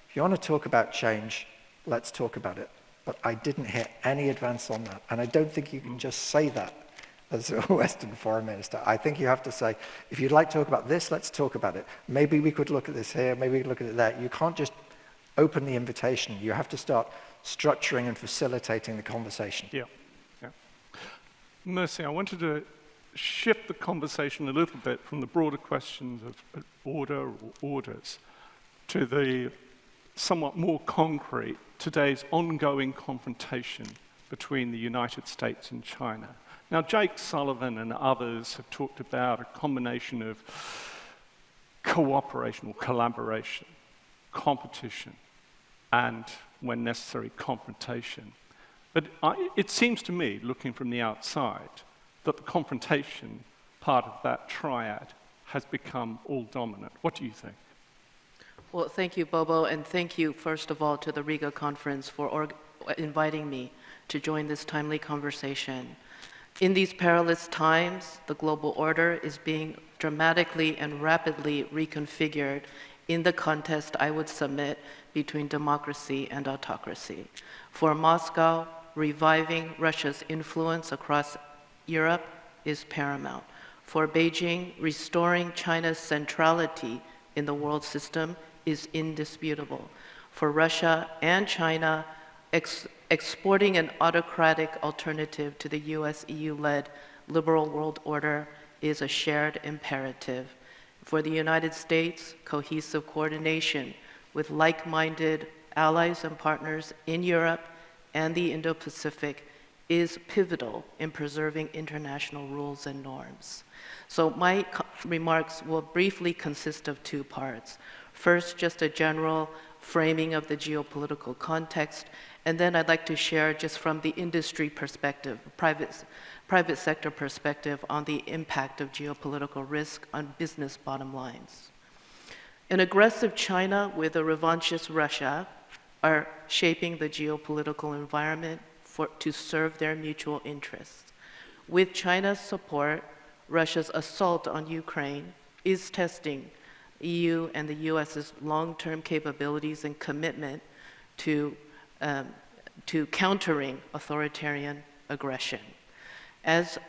if you want to talk about change, let's talk about it. But I didn't hear any advance on that. And I don't think you can just say that as a Western foreign minister. I think you have to say, if you'd like to talk about this, let's talk about it. Maybe we could look at this here, maybe we could look at it there. You can't just open the invitation. You have to start structuring and facilitating the conversation. Yeah. Mercy, I wanted to shift the conversation a little bit from the broader questions of order or orders to the somewhat more concrete, today's ongoing confrontation between the United States and China. Now, Jake Sullivan and others have talked about a combination of cooperation or collaboration, competition, and, when necessary, confrontation. But it seems to me, looking from the outside, that the confrontation part of that triad has become all dominant. What do you think? Well, thank you, Bobo, and thank you, first of all, to the Riga Conference for inviting me to join this timely conversation. In these perilous times, the global order is being dramatically and rapidly reconfigured in the contest, I would submit, between democracy and autocracy. For Moscow, reviving Russia's influence across Europe is paramount. For Beijing, restoring China's centrality in the world system is indisputable. For Russia and China, exporting an autocratic alternative to the US-EU-led liberal world order is a shared imperative. For the United States, cohesive coordination with like-minded allies and partners in Europe and the Indo-Pacific is pivotal in preserving international rules and norms. So my remarks will briefly consist of two parts. First, just a general framing of the geopolitical context, and then I'd like to share just from the industry perspective, private sector perspective on the impact of geopolitical risk on business bottom lines. An aggressive China with a revanchist Russia are shaping the geopolitical environment to serve their mutual interests. With China's support, Russia's assault on Ukraine is testing EU and the US's long-term capabilities and commitment to countering authoritarian aggression. As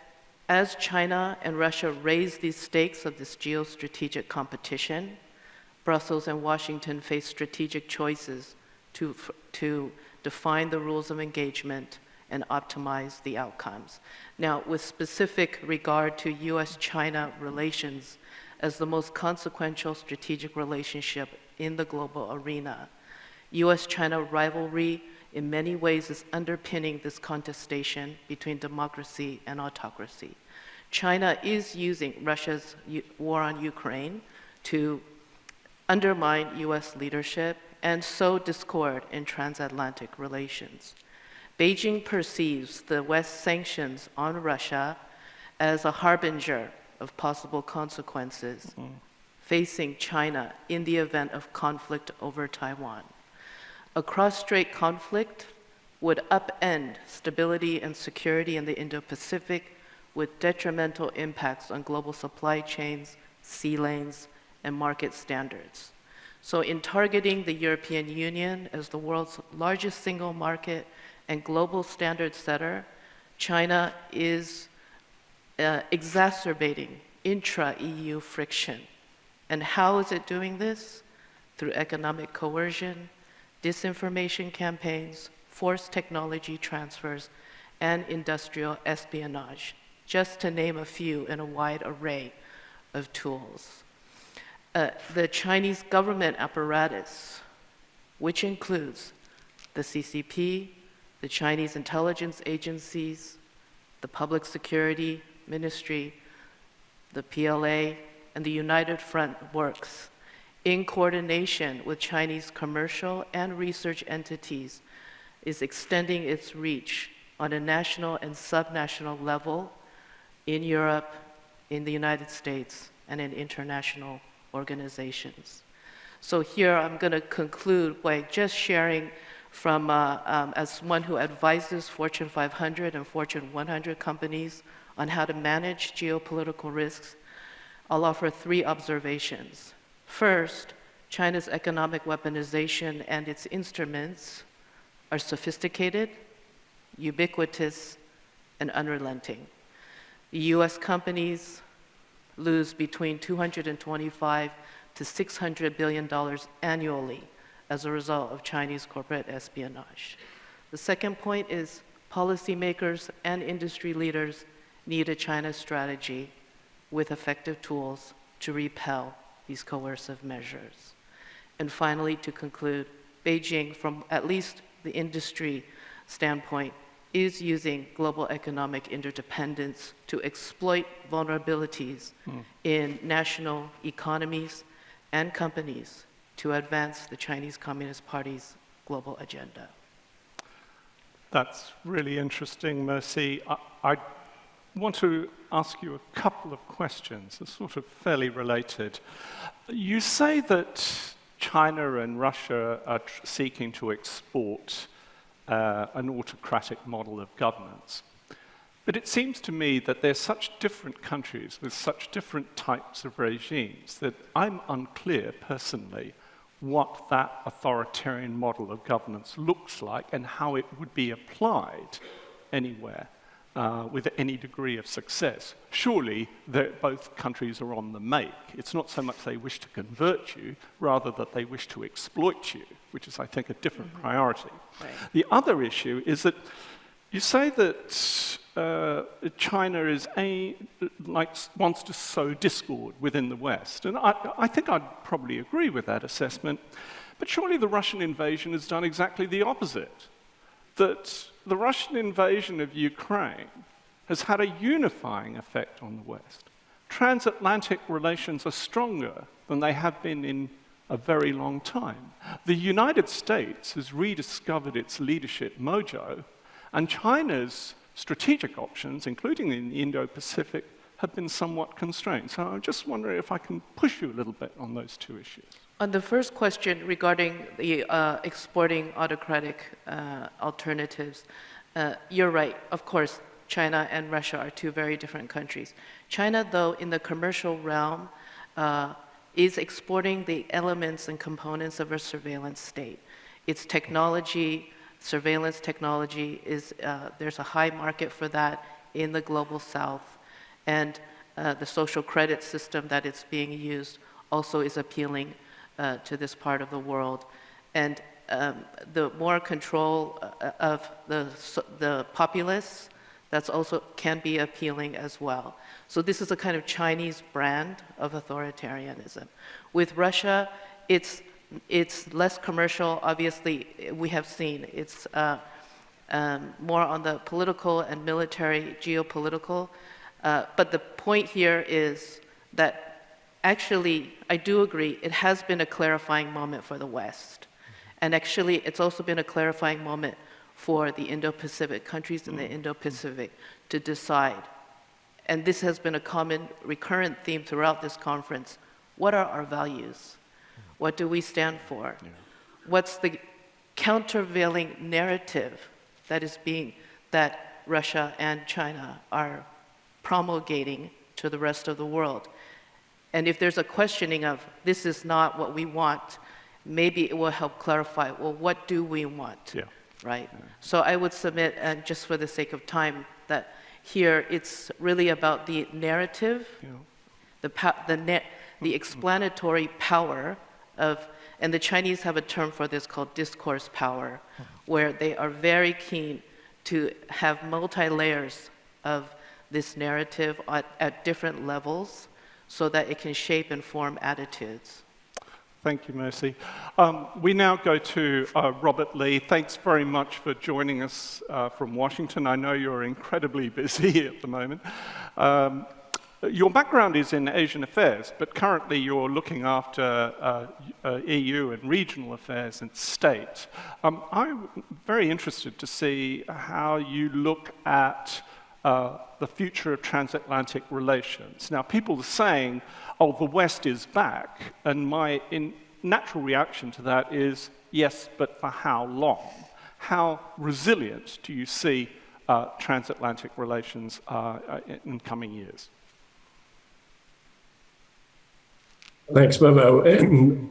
China and Russia raise these stakes of this geostrategic competition, Brussels and Washington face strategic choices to define the rules of engagement and optimize the outcomes. Now, with specific regard to US-China relations as the most consequential strategic relationship in the global arena, US-China rivalry in many ways is underpinning this contestation between democracy and autocracy. China is using Russia's war on Ukraine to undermine US leadership and sow discord in transatlantic relations. Beijing perceives the West's sanctions on Russia as a harbinger of possible consequences facing China in the event of conflict over Taiwan. A cross-strait conflict would upend stability and security in the Indo-Pacific with detrimental impacts on global supply chains, sea lanes, and market standards. So in targeting the European Union as the world's largest single market and global standard setter, China is exacerbating intra-EU friction. And how is it doing this? Through economic coercion, disinformation campaigns, forced technology transfers, and industrial espionage, just to name a few in a wide array of tools. The Chinese government apparatus, which includes the CCP, the Chinese intelligence agencies, the Public Security Ministry, the PLA, and the United Front works in coordination with Chinese commercial and research entities, is extending its reach on a national and subnational level in Europe, in the United States, and in international organizations. So here I'm going to conclude by just sharing from, as one who advises Fortune 500 and Fortune 100 companies on how to manage geopolitical risks, I'll offer 3 observations. First, China's economic weaponization and its instruments are sophisticated, ubiquitous, and unrelenting. The US companies lose between $225 to $600 billion annually as a result of Chinese corporate espionage. The second point is policymakers and industry leaders need a China strategy with effective tools to repel these coercive measures. And finally, to conclude, Beijing, from at least the industry standpoint, is using global economic interdependence to exploit vulnerabilities in national economies and companies to advance the Chinese Communist Party's global agenda. That's really interesting, Mercy. I want to ask you a couple of questions, they're sort of fairly related. You say that China and Russia are seeking to export an autocratic model of governance. But it seems to me that they're such different countries with such different types of regimes that I'm unclear personally what that authoritarian model of governance looks like and how it would be applied anywhere with any degree of success. Surely both countries are on the make. It's not so much they wish to convert you, rather that they wish to exploit you, which is, I think, a different priority. Right. The other issue is that you say that China is wants to sow discord within the West. And I think I'd probably agree with that assessment. But surely the Russian invasion has done exactly the opposite. That the Russian invasion of Ukraine has had a unifying effect on the West. Transatlantic relations are stronger than they have been in a very long time. The United States has rediscovered its leadership mojo, and China's strategic options, including in the Indo-Pacific, have been somewhat constrained. So I'm just wondering if I can push you a little bit on those 2 issues. On the first question regarding the exporting autocratic alternatives, you're right. Of course, China and Russia are two very different countries. China, though, in the commercial realm, is exporting the elements and components of a surveillance state. Its technology, surveillance technology, there's a high market for that in the global south. And the social credit system that it's being used also is appealing to this part of the world. And the more control of the populace, that's also can be appealing as well. So this is a kind of Chinese brand of authoritarianism. With Russia, it's less commercial. Obviously, we have seen it's more on the political and military, geopolitical. But the point here is that actually, I do agree, it has been a clarifying moment for the West. And actually, it's also been a clarifying moment for the Indo-Pacific, countries in the Indo-Pacific, to decide. And this has been a common recurrent theme throughout this conference. What are our values? What do we stand for? What's the countervailing narrative that Russia and China are promulgating to the rest of the world? And if there's a questioning of, this is not what we want, maybe it will help clarify, well, what do we want, right? So I would submit, and just for the sake of time, that here it's really about the narrative, the explanatory power of, and the Chinese have a term for this called discourse power, where they are very keen to have multi-layers of this narrative at different levels so that it can shape and form attitudes. Thank you, Mercy. We now go to Robert Lee. Thanks very much for joining us from Washington. I know you're incredibly busy at the moment. Your background is in Asian affairs, but currently you're looking after EU and regional affairs and state. I'm very interested to see how you look at the future of transatlantic relations. Now, people are saying, oh, the West is back, and my natural reaction to that is, yes, but for how long? How resilient do you see transatlantic relations in coming years? Thanks, Bobo. And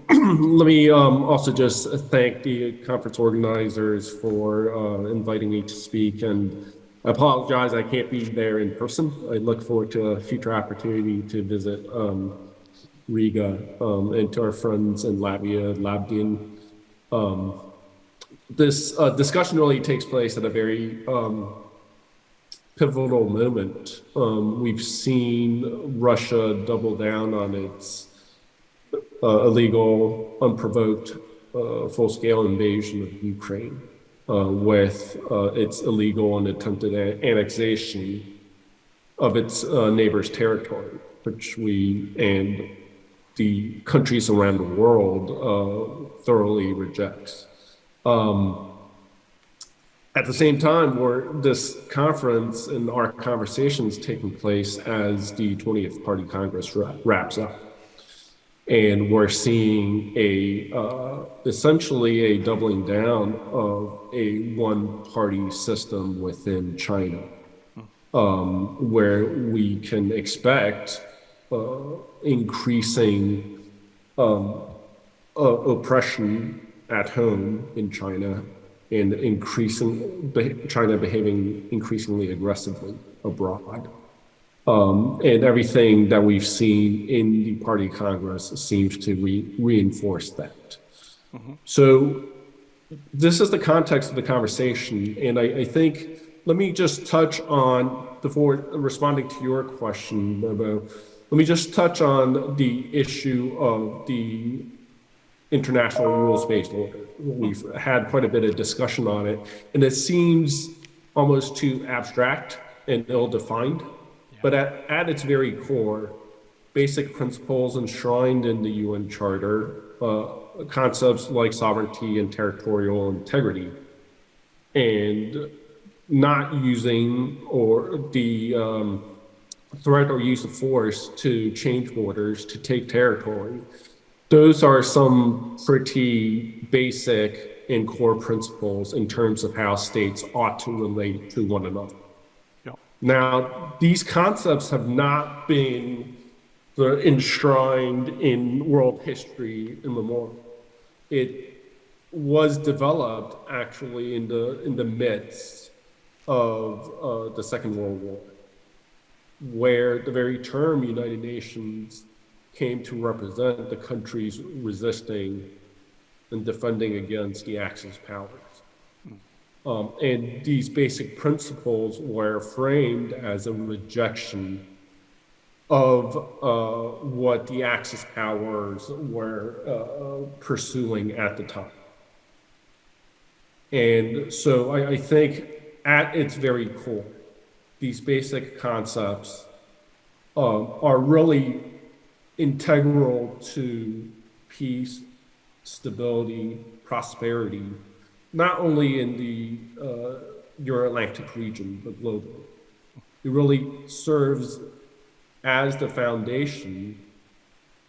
let me also just thank the conference organizers for inviting me to speak. And I apologize I can't be there in person. I look forward to a future opportunity to visit Riga and to our friends in Latvia, Labdien. This discussion really takes place at a very pivotal moment. We've seen Russia double down on its illegal, unprovoked, full-scale invasion of Ukraine with its illegal and attempted annexation of its neighbor's territory, which we and the countries around the world thoroughly rejects. At the same time, this conference and our conversations taking place as the 20th Party Congress wraps up. And we're seeing essentially a doubling down of a one-party system within China, where we can expect increasing oppression at home in China and China behaving increasingly aggressively abroad. And everything that we've seen in the Party Congress seems to reinforce that. So this is the context of the conversation. And I think, let me just touch on, before responding to your question, Bobo, let me just touch on the issue of the international rules-based order. We've had quite a bit of discussion on it, and it seems almost too abstract and ill-defined. But at its very core, basic principles enshrined in the UN Charter, concepts like sovereignty and territorial integrity, and not using or the threat or use of force to change borders, to take territory. Those are some pretty basic and core principles in terms of how states ought to relate to one another. Yeah. Now, these concepts have not been enshrined in world history in memoriam. It was developed actually in the midst of the Second World War, where the very term United Nations came to represent the countries resisting and defending against the Axis powers. And these basic principles were framed as a rejection of what the Axis powers were pursuing at the time. And so I think at its very core, these basic concepts are really integral to peace, stability, prosperity, not only in the Euro-Atlantic region, but globally. It really serves as the foundation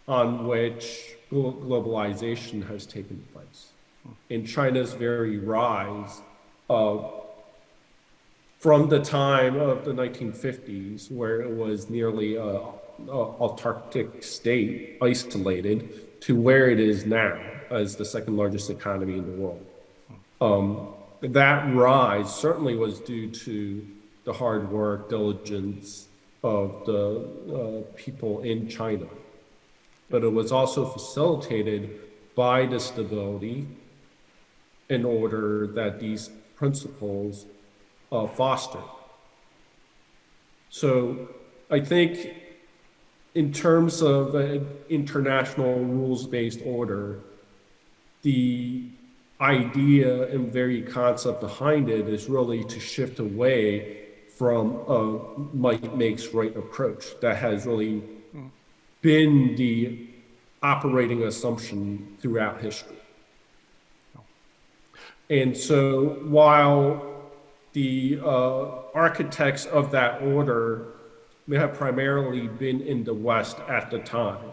on which globalization has taken place. In China's very rise, from the time of the 1950s, where it was nearly an autarkic state, isolated, to where it is now as the second largest economy in the world. That rise certainly was due to the hard work, diligence of the people in China, but it was also facilitated by the stability in order that these principles fostered. So I think in terms of international rules-based order, the idea and very concept behind it is really to shift away from a might makes right approach that has really been the operating assumption throughout history. And so while the architects of that order may have primarily been in the West at the time,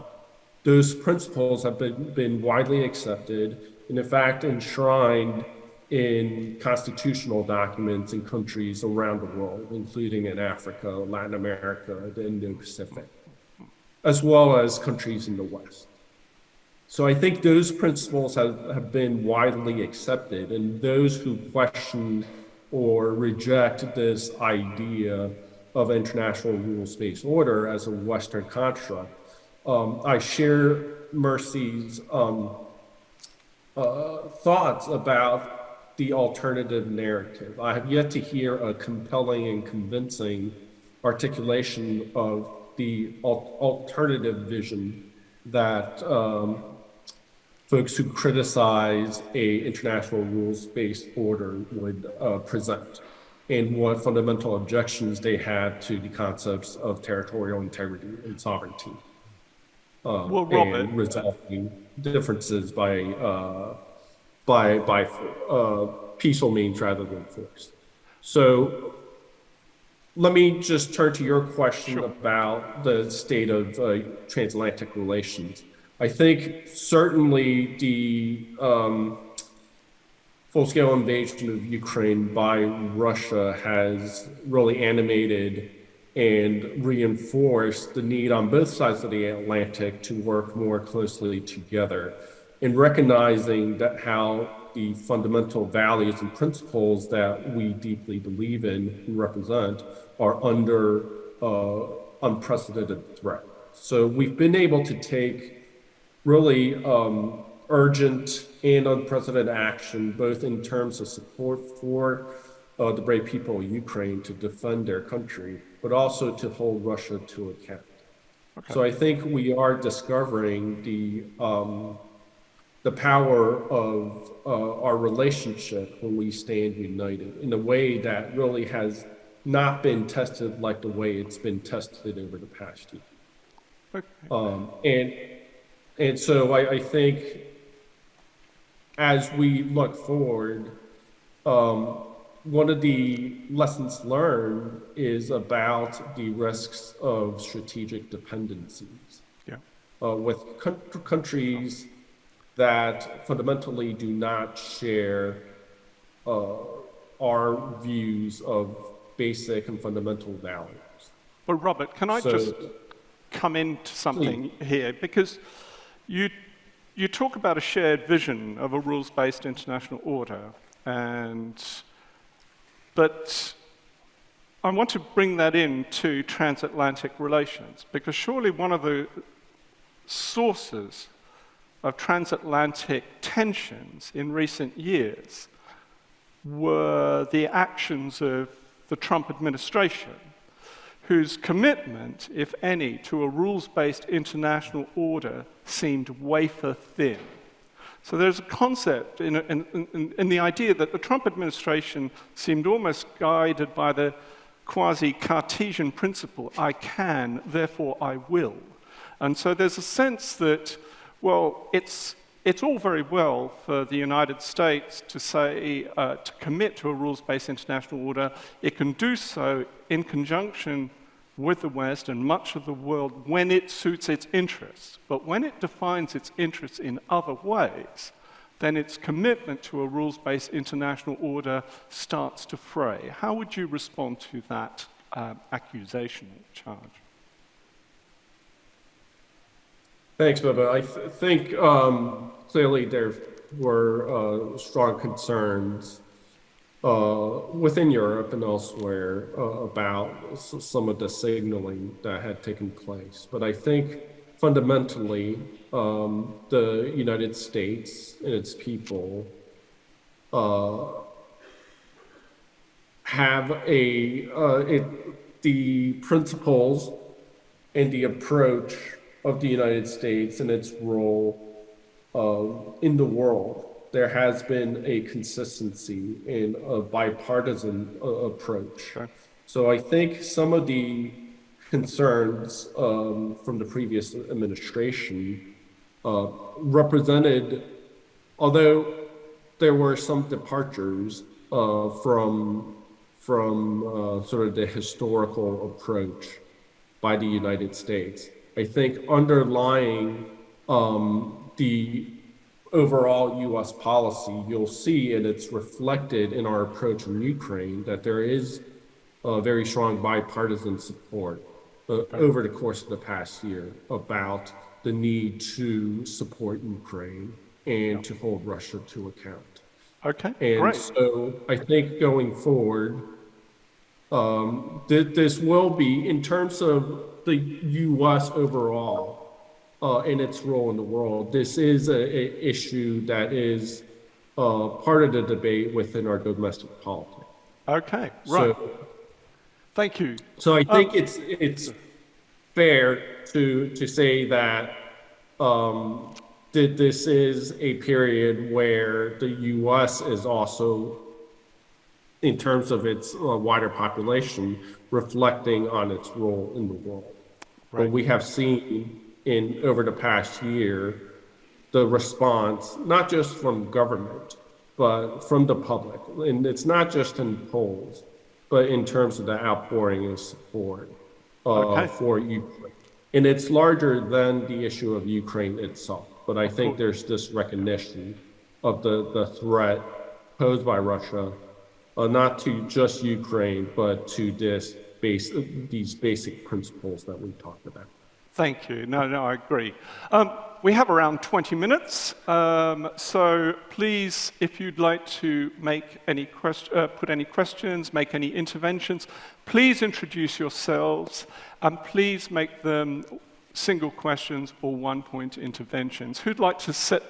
those principles have been widely accepted and in fact enshrined in constitutional documents in countries around the world, including in Africa, Latin America, the Indo-Pacific, as well as countries in the West. So I think those principles have been widely accepted, and those who question or reject this idea of international rules-based order as a Western construct, I share Mercy's thoughts about the alternative narrative. I have yet to hear a compelling and convincing articulation of the alternative vision that folks who criticize an international rules-based order would present, and what fundamental objections they had to the concepts of territorial integrity and sovereignty, well, Robert, and resolving differences by peaceful means rather than force. So let me just turn to your question about the state of transatlantic relations. I think certainly the full-scale invasion of Ukraine by Russia has really animated and reinforced the need on both sides of the Atlantic to work more closely together, in recognizing that how the fundamental values and principles that we deeply believe in and represent are under unprecedented threat. So we've been able to take really urgent and unprecedented action, both in terms of support for the brave people of Ukraine to defend their country, but also to hold Russia to account. Okay. So I think we are discovering the power of our relationship when we stand united in a way that really has not been tested like the way it's been tested over the past year. Okay. And so I think as we look forward, one of the lessons learned is about the risks of strategic dependencies. Yeah. With countries that fundamentally do not share our views of basic and fundamental values. Well, Robert, can I just come into something here? Because you talk about a shared vision of a rules-based international order, but I want to bring that into transatlantic relations, because surely one of the sources of transatlantic tensions in recent years were the actions of the Trump administration, whose commitment, if any, to a rules-based international order seemed wafer thin. So there's a concept in the idea that the Trump administration seemed almost guided by the quasi-Cartesian principle, I can, therefore I will. And so there's a sense that, well, it's all very well for the United States to say, to commit to a rules-based international order. It can do so in conjunction with the West and much of the world when it suits its interests. But when it defines its interests in other ways, then its commitment to a rules-based international order starts to fray. How would you respond to that accusation or charge? Thanks, Bubba. I think clearly there were strong concerns within Europe and elsewhere about some of the signaling that had taken place. But I think fundamentally, the United States and its people have the principles and the approach of the United States and its role in the world. There has been a consistency in a bipartisan approach. Sure. So I think some of the concerns from the previous administration represented, although there were some departures from sort of the historical approach by the United States. I think underlying the overall U.S. policy, you'll see, and it's reflected in our approach in Ukraine, that there is a very strong bipartisan support over the course of the past year about the need to support Ukraine and to hold Russia to account. Okay, and great. So I think going forward, this will be, in terms of the U.S. overall, in its role in the world, this is an issue that is part of the debate within our domestic politics. Okay, right. Thank you. So I think it's fair to say that this is a period where the U.S. is also, in terms of its wider population, reflecting on its role in the world. Right. But we have seen over the past year, the response, not just from government, but from the public. And it's not just in polls, but in terms of the outpouring of support for Ukraine. And it's larger than the issue of Ukraine itself. But I think there's this recognition of the threat posed by Russia, not to just Ukraine, but to these basic principles that we talked about. Thank you. No, I agree. We have around 20 minutes, so please, if you'd like to make any put any questions, make any interventions, please introduce yourselves, and please make them single questions or one-point interventions. Who'd like to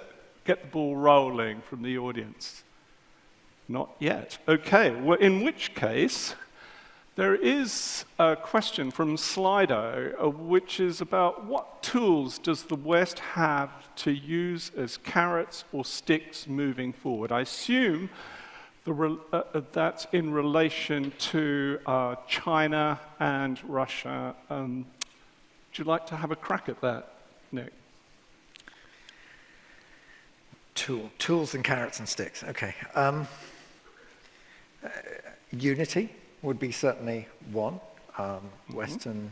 get the ball rolling from the audience? Not yet. Okay, well, in which case, there is a question from Slido, which is about what tools does the West have to use as carrots or sticks moving forward? I assume that's in relation to China and Russia. Would you like to have a crack at that, Nick? Tools and carrots and sticks, okay. Unity would be certainly one. Western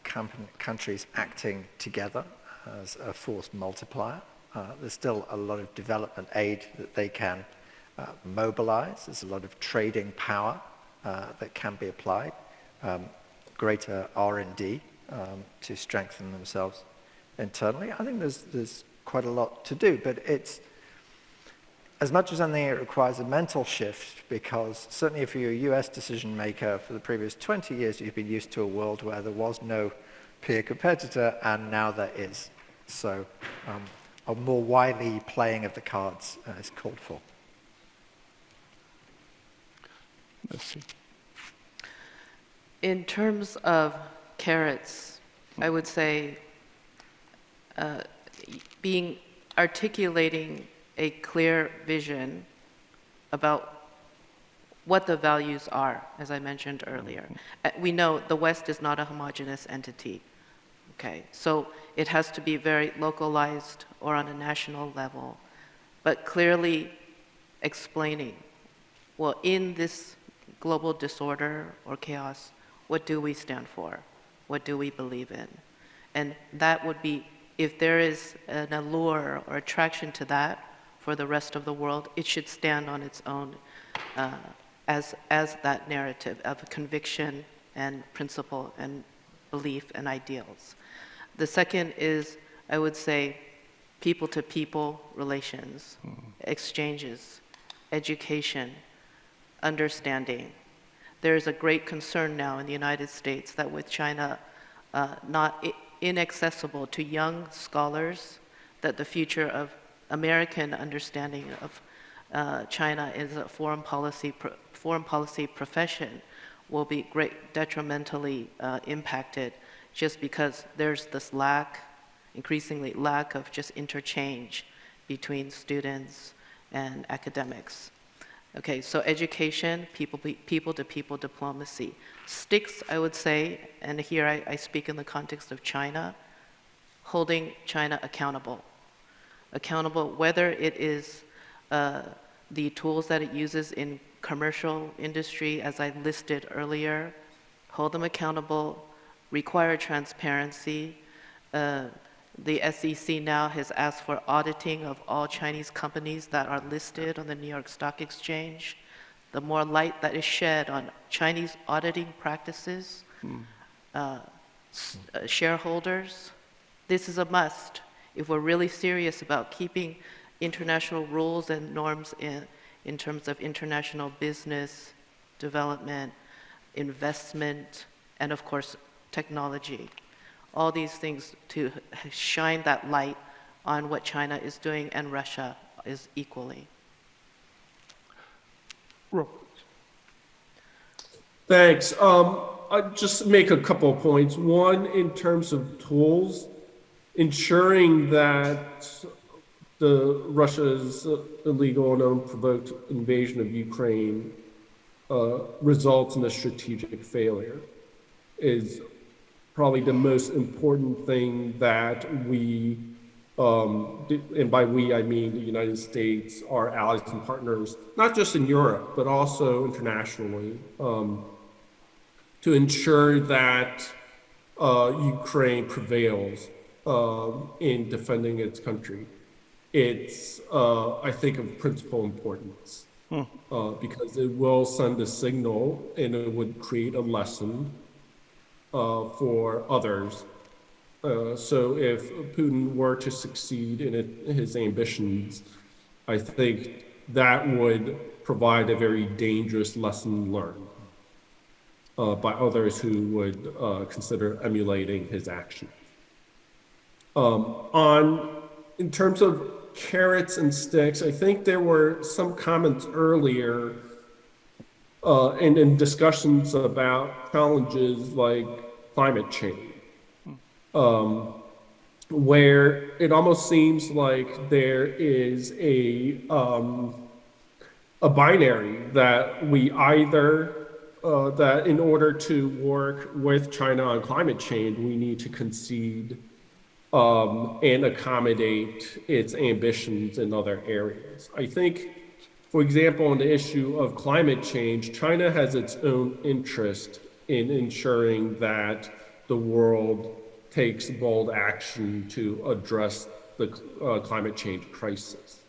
countries acting together as a force multiplier. There's still a lot of development aid that they can mobilize. There's a lot of trading power that can be applied, greater R&D to strengthen themselves internally. I think there's quite a lot to do, but it's, as much as anything, it requires a mental shift, because certainly if you're a US decision maker for the previous 20 years, you've been used to a world where there was no peer competitor, and now there is. So a more wily playing of the cards is called for. Merci. In terms of carrots, I would say articulating a clear vision about what the values are, as I mentioned earlier. We know the West is not a homogeneous entity, okay? So it has to be very localized or on a national level, but clearly explaining, well, in this global disorder or chaos, what do we stand for? What do we believe in? And that would be, if there is an allure or attraction to that for the rest of the world, it should stand on its own as that narrative of conviction and principle and belief and ideals. The second is, I would say, people-to-people relations, exchanges, education, understanding. There is a great concern now in the United States that with China not inaccessible to young scholars, that the future of American understanding of China as a foreign policy profession will be detrimentally impacted, just because there's this increasingly lack of just interchange between students and academics. Okay, so education, people-to-people diplomacy. Sticks, I would say, and here I speak in the context of China, holding China accountable. Accountable, whether it is the tools that it uses in commercial industry, as I listed earlier, hold them accountable, require transparency. The SEC now has asked for auditing of all Chinese companies that are listed on the New York Stock Exchange. The more light that is shed on Chinese auditing practices, shareholders, this is a must. If we're really serious about keeping international rules and norms in terms of international business, development, investment, and of course, technology. All these things to shine that light on what China is doing and Russia is equally. Thanks. I'll just make a couple of points. One, in terms of tools, ensuring that Russia's illegal and unprovoked invasion of Ukraine results in a strategic failure is probably the most important thing that we, and by we I mean the United States, our allies and partners, not just in Europe, but also internationally, to ensure that Ukraine prevails in defending its country. It's, I think, of principal importance because it will send a signal and it would create a lesson for others. So if Putin were to succeed in his ambitions, I think that would provide a very dangerous lesson learned by others who would consider emulating his actions. In terms of carrots and sticks, I think there were some comments earlier and in discussions about challenges like climate change, where it almost seems like there is a binary that we either, that in order to work with China on climate change, we need to concede and accommodate its ambitions in other areas. I think, for example, on the issue of climate change, China has its own interest in ensuring that the world takes bold action to address the climate change crisis.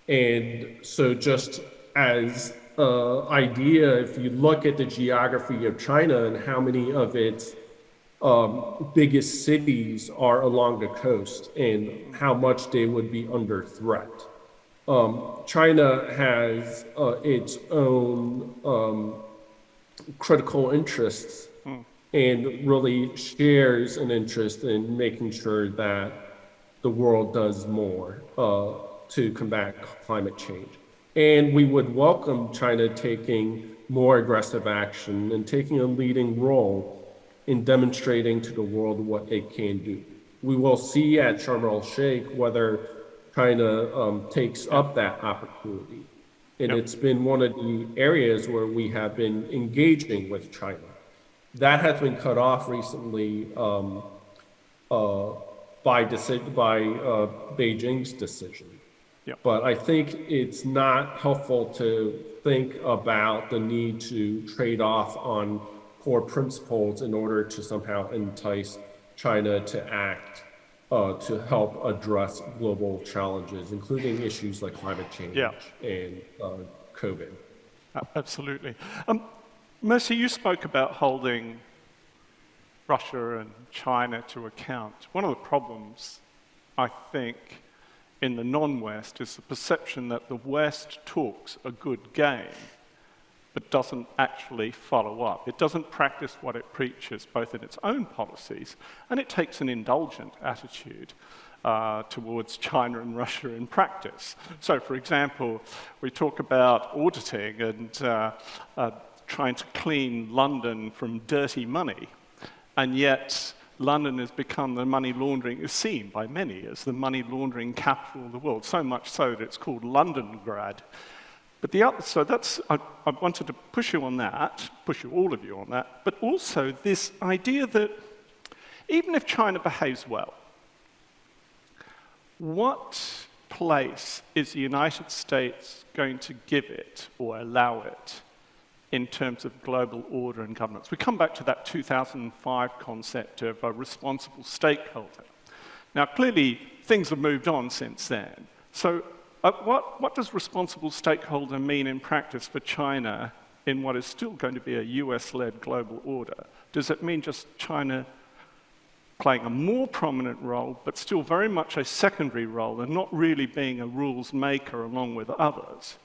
And so just as idea, if you look at the geography of China and how many of its biggest cities are along the coast and how much they would be under threat. China has its own critical interests and really shares an interest in making sure that the world does more to combat climate change. And we would welcome China taking more aggressive action and taking a leading role in demonstrating to the world what it can do. We will see at Sharm el-Sheikh whether China takes up that opportunity. And it's been one of the areas where we have been engaging with China. That has been cut off recently by Beijing's decision. But I think it's not helpful to think about the need to trade off on core principles in order to somehow entice China to act to help address global challenges, including issues like climate change and COVID. Absolutely. Mercy, you spoke about holding Russia and China to account. One of the problems, I think, in the non-West is the perception that the West talks a good game, but doesn't actually follow up. It doesn't practice what it preaches, both in its own policies, and it takes an indulgent attitude towards China and Russia in practice. So, for example, we talk about auditing and trying to clean London from dirty money, and yet London has become the money laundering, is seen by many as the money laundering capital of the world, so much so that it's called Londongrad. But so that's, I wanted to push you on that, push you, all of you on that, but also this idea that even if China behaves well, what place is the United States going to give it or allow it in terms of global order and governance? We come back to that 2005 concept of a responsible stakeholder. Now, clearly, things have moved on since then. So what does responsible stakeholder mean in practice for China in what is still going to be a US-led global order? Does it mean just China playing a more prominent role, but still very much a secondary role and not really being a rules maker along with others?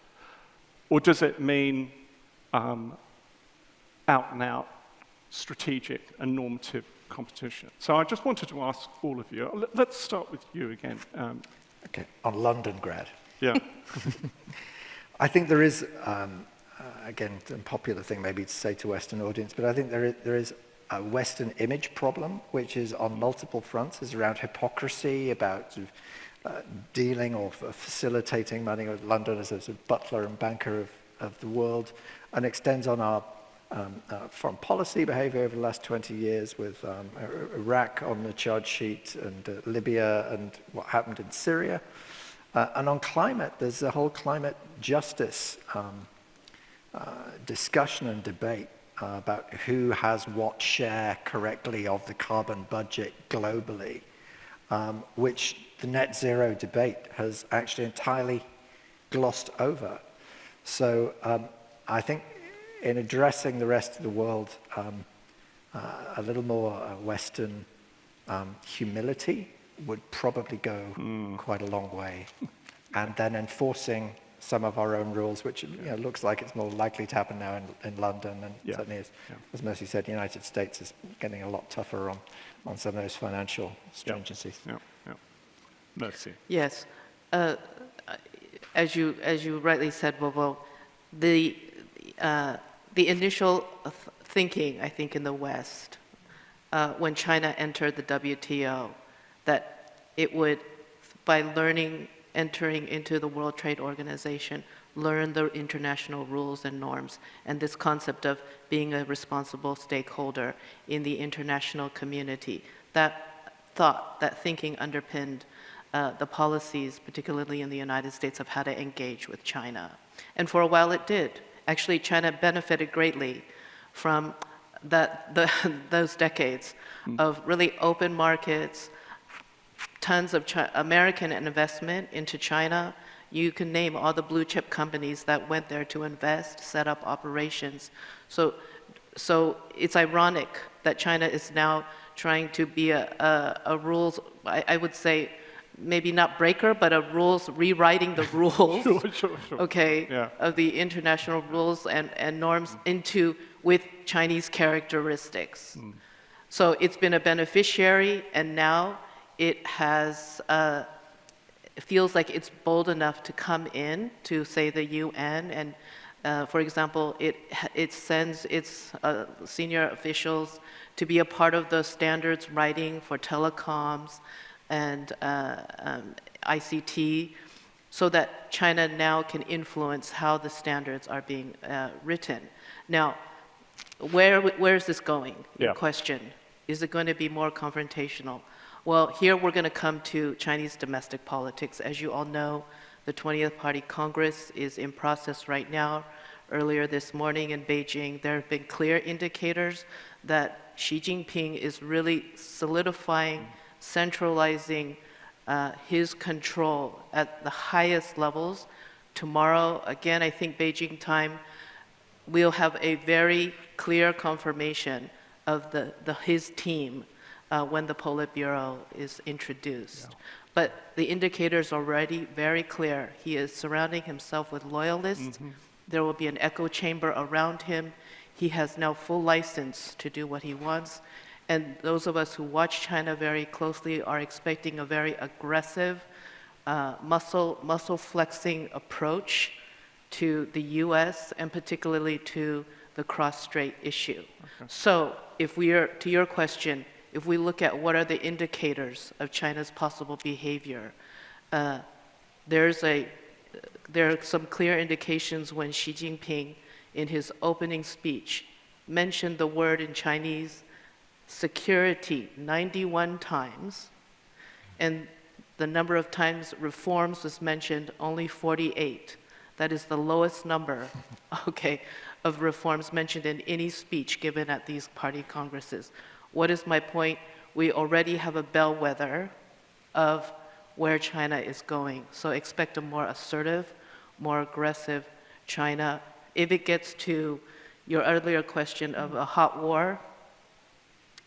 Or does it mean out-and-out strategic and normative competition? So I just wanted to ask all of you. Let's start with you again. Okay, on Londongrad. Yeah. I think there is, again, a popular thing maybe to say to Western audience, but I think there is a Western image problem, which is on multiple fronts. It's around hypocrisy, about sort of, dealing or facilitating money with London as a sort of butler and banker of the world, and extends on our foreign policy behavior over the last 20 years with Iraq on the charge sheet and Libya and what happened in Syria. And on climate, there's a whole climate justice discussion and debate about who has what share correctly of the carbon budget globally, which the net zero debate has actually entirely glossed over. So I think in addressing the rest of the world, a little more Western humility would probably go quite a long way. And then enforcing some of our own rules, which looks like it's more likely to happen now in London, and certainly, as Mercy said, the United States is getting a lot tougher on some of those financial stringencies. Mercy. Yes. As you rightly said, Bobo, the initial thinking, I think, in the West, when China entered the WTO, that it would, by entering into the World Trade Organization, learn the international rules and norms, and this concept of being a responsible stakeholder in the international community. That thought, that thinking underpinned the policies, particularly in the United States, of how to engage with China. And for a while it did. Actually, China benefited greatly from those decades of really open markets, tons of American investment into China, You can name all the blue chip companies that went there to invest, set up operations. So it's ironic that China is now trying to be a rules, I would say, maybe not breaker, but a rules, rewriting the rules, Sure. okay, Yeah. of the international rules and norms with Chinese characteristics. So it's been a beneficiary, and now it has, it feels like it's bold enough to come in to, say, the UN, and for example, it sends its senior officials to be a part of the standards writing for telecoms and ICT, so that China now can influence how the standards are being written. Now, where is this going? Your question. Is it going to be more confrontational? Well, here we're going to come to Chinese domestic politics. As you all know, the 20th Party Congress is in process right now. Earlier this morning in Beijing, there have been clear indicators that Xi Jinping is really solidifying, centralizing his control at the highest levels. Tomorrow, again, I think Beijing time, we'll have a very clear confirmation of his team when the Politburo is introduced. Yeah. But the indicators are already very clear. He is surrounding himself with loyalists. There will be an echo chamber around him. He has now full license to do what he wants. And those of us who watch China very closely are expecting a very aggressive, muscle flexing approach to the US and particularly to the cross-strait issue. Okay. So if we are, to your question, if we look at what are the indicators of China's possible behavior, there are some clear indications when Xi Jinping, in his opening speech, mentioned the word in Chinese, security, 91 times, and the number of times reforms was mentioned only 48. That is the lowest number, okay, of reforms mentioned in any speech given at these party congresses. What is my point? We already have a bellwether of where China is going. So expect a more assertive, more aggressive China. If it gets to your earlier question of a hot war,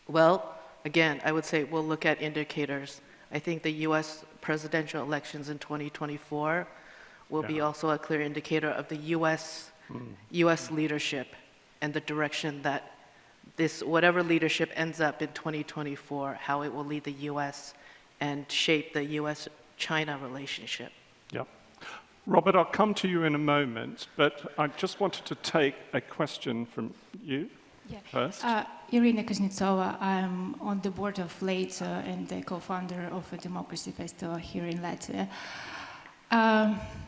well, again, I would say we'll look at indicators. I think the US presidential elections in 2024 will be also a clear indicator of the US leadership and the direction that whatever leadership ends up in 2024, how it will lead the US and shape the US-China relationship. Yep. Robert, I'll come to you in a moment, but I just wanted to take a question from you first. Irina Kuznetsova, I'm on the board of LATE and the co-founder of a democracy festival here in Latvia.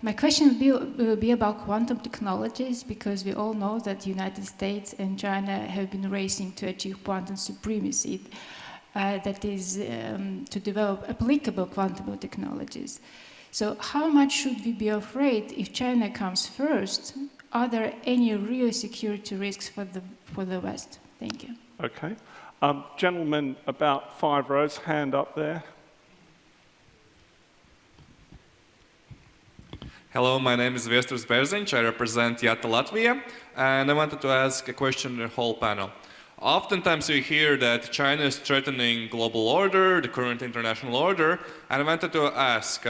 My question will be about quantum technologies, because we all know that the United States and China have been racing to achieve quantum supremacy, that is to develop applicable quantum technologies. So how much should we be afraid if China comes first? Are there any real security risks for the West? Thank you. Okay. Gentleman, about 5 rows, hand up there. Hello, my name is Viesturs Bērziņš. I represent Yata Latvia, and I wanted to ask a question to the whole panel. Oftentimes we hear that China is threatening global order, the current international order, and I wanted to ask,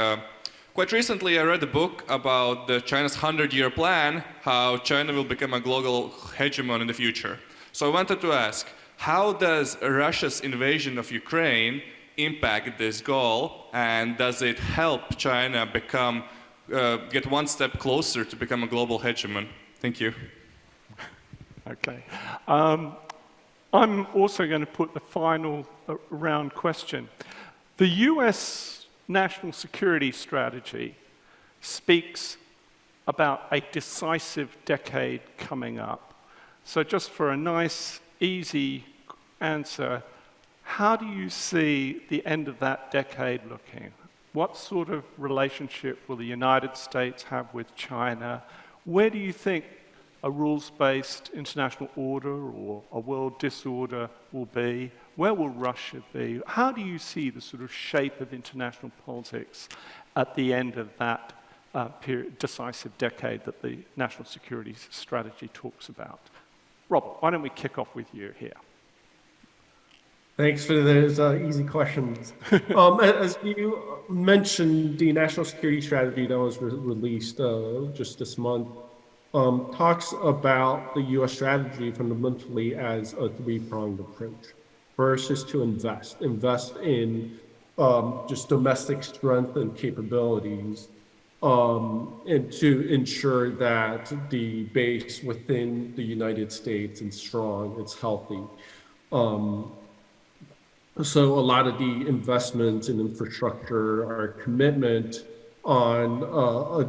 quite recently I read a book about China's 100-year plan, how China will become a global hegemon in the future. So I wanted to ask, how does Russia's invasion of Ukraine impact this goal, and does it help China become get one step closer to become a global hegemon? Thank you. Okay. I'm also going to put the final round question. The US national security strategy speaks about a decisive decade coming up. So just for a nice, easy answer, how do you see the end of that decade looking? What sort of relationship will the United States have with China? Where do you think a rules-based international order or a world disorder will be? Where will Russia be? How do you see the sort of shape of international politics at the end of that decisive decade that the national security strategy talks about. Robert, why don't we kick off with you here? Thanks for those easy questions. As you mentioned, the national security strategy that was released just this month talks about the U.S. strategy fundamentally as a three-pronged approach. First is to invest in just domestic strength and capabilities, and to ensure that the base within the United States is strong, it's healthy. So a lot of the investments in infrastructure, our commitment on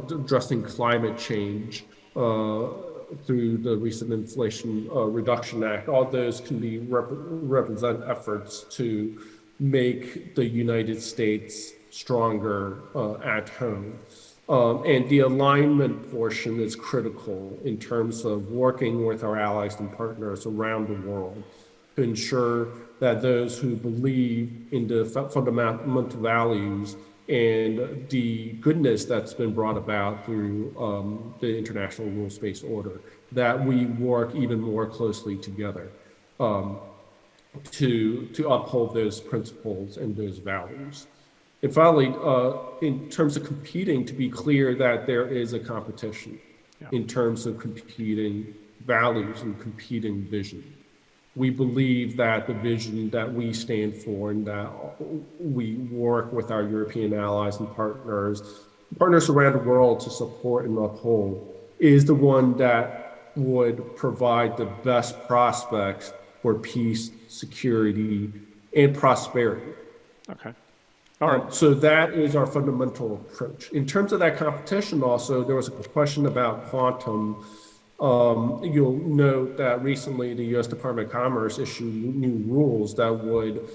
addressing climate change through the recent Inflation Reduction Act, all those can be represent efforts to make the United States stronger at home. And the alignment portion is critical in terms of working with our allies and partners around the world to ensure that those who believe in the fundamental values and the goodness that's been brought about through the international rules-based order, that we work even more closely together to uphold those principles and those values. And finally, in terms of competing, to be clear that there is a competition in terms of competing values and competing vision. We believe that the vision that we stand for and that we work with our European allies and partners around the world to support and uphold is the one that would provide the best prospects for peace, security, and prosperity. Okay. All right. So that is our fundamental approach. In terms of that competition also, there was a question about quantum. You'll note that recently the U.S. Department of Commerce issued new rules that would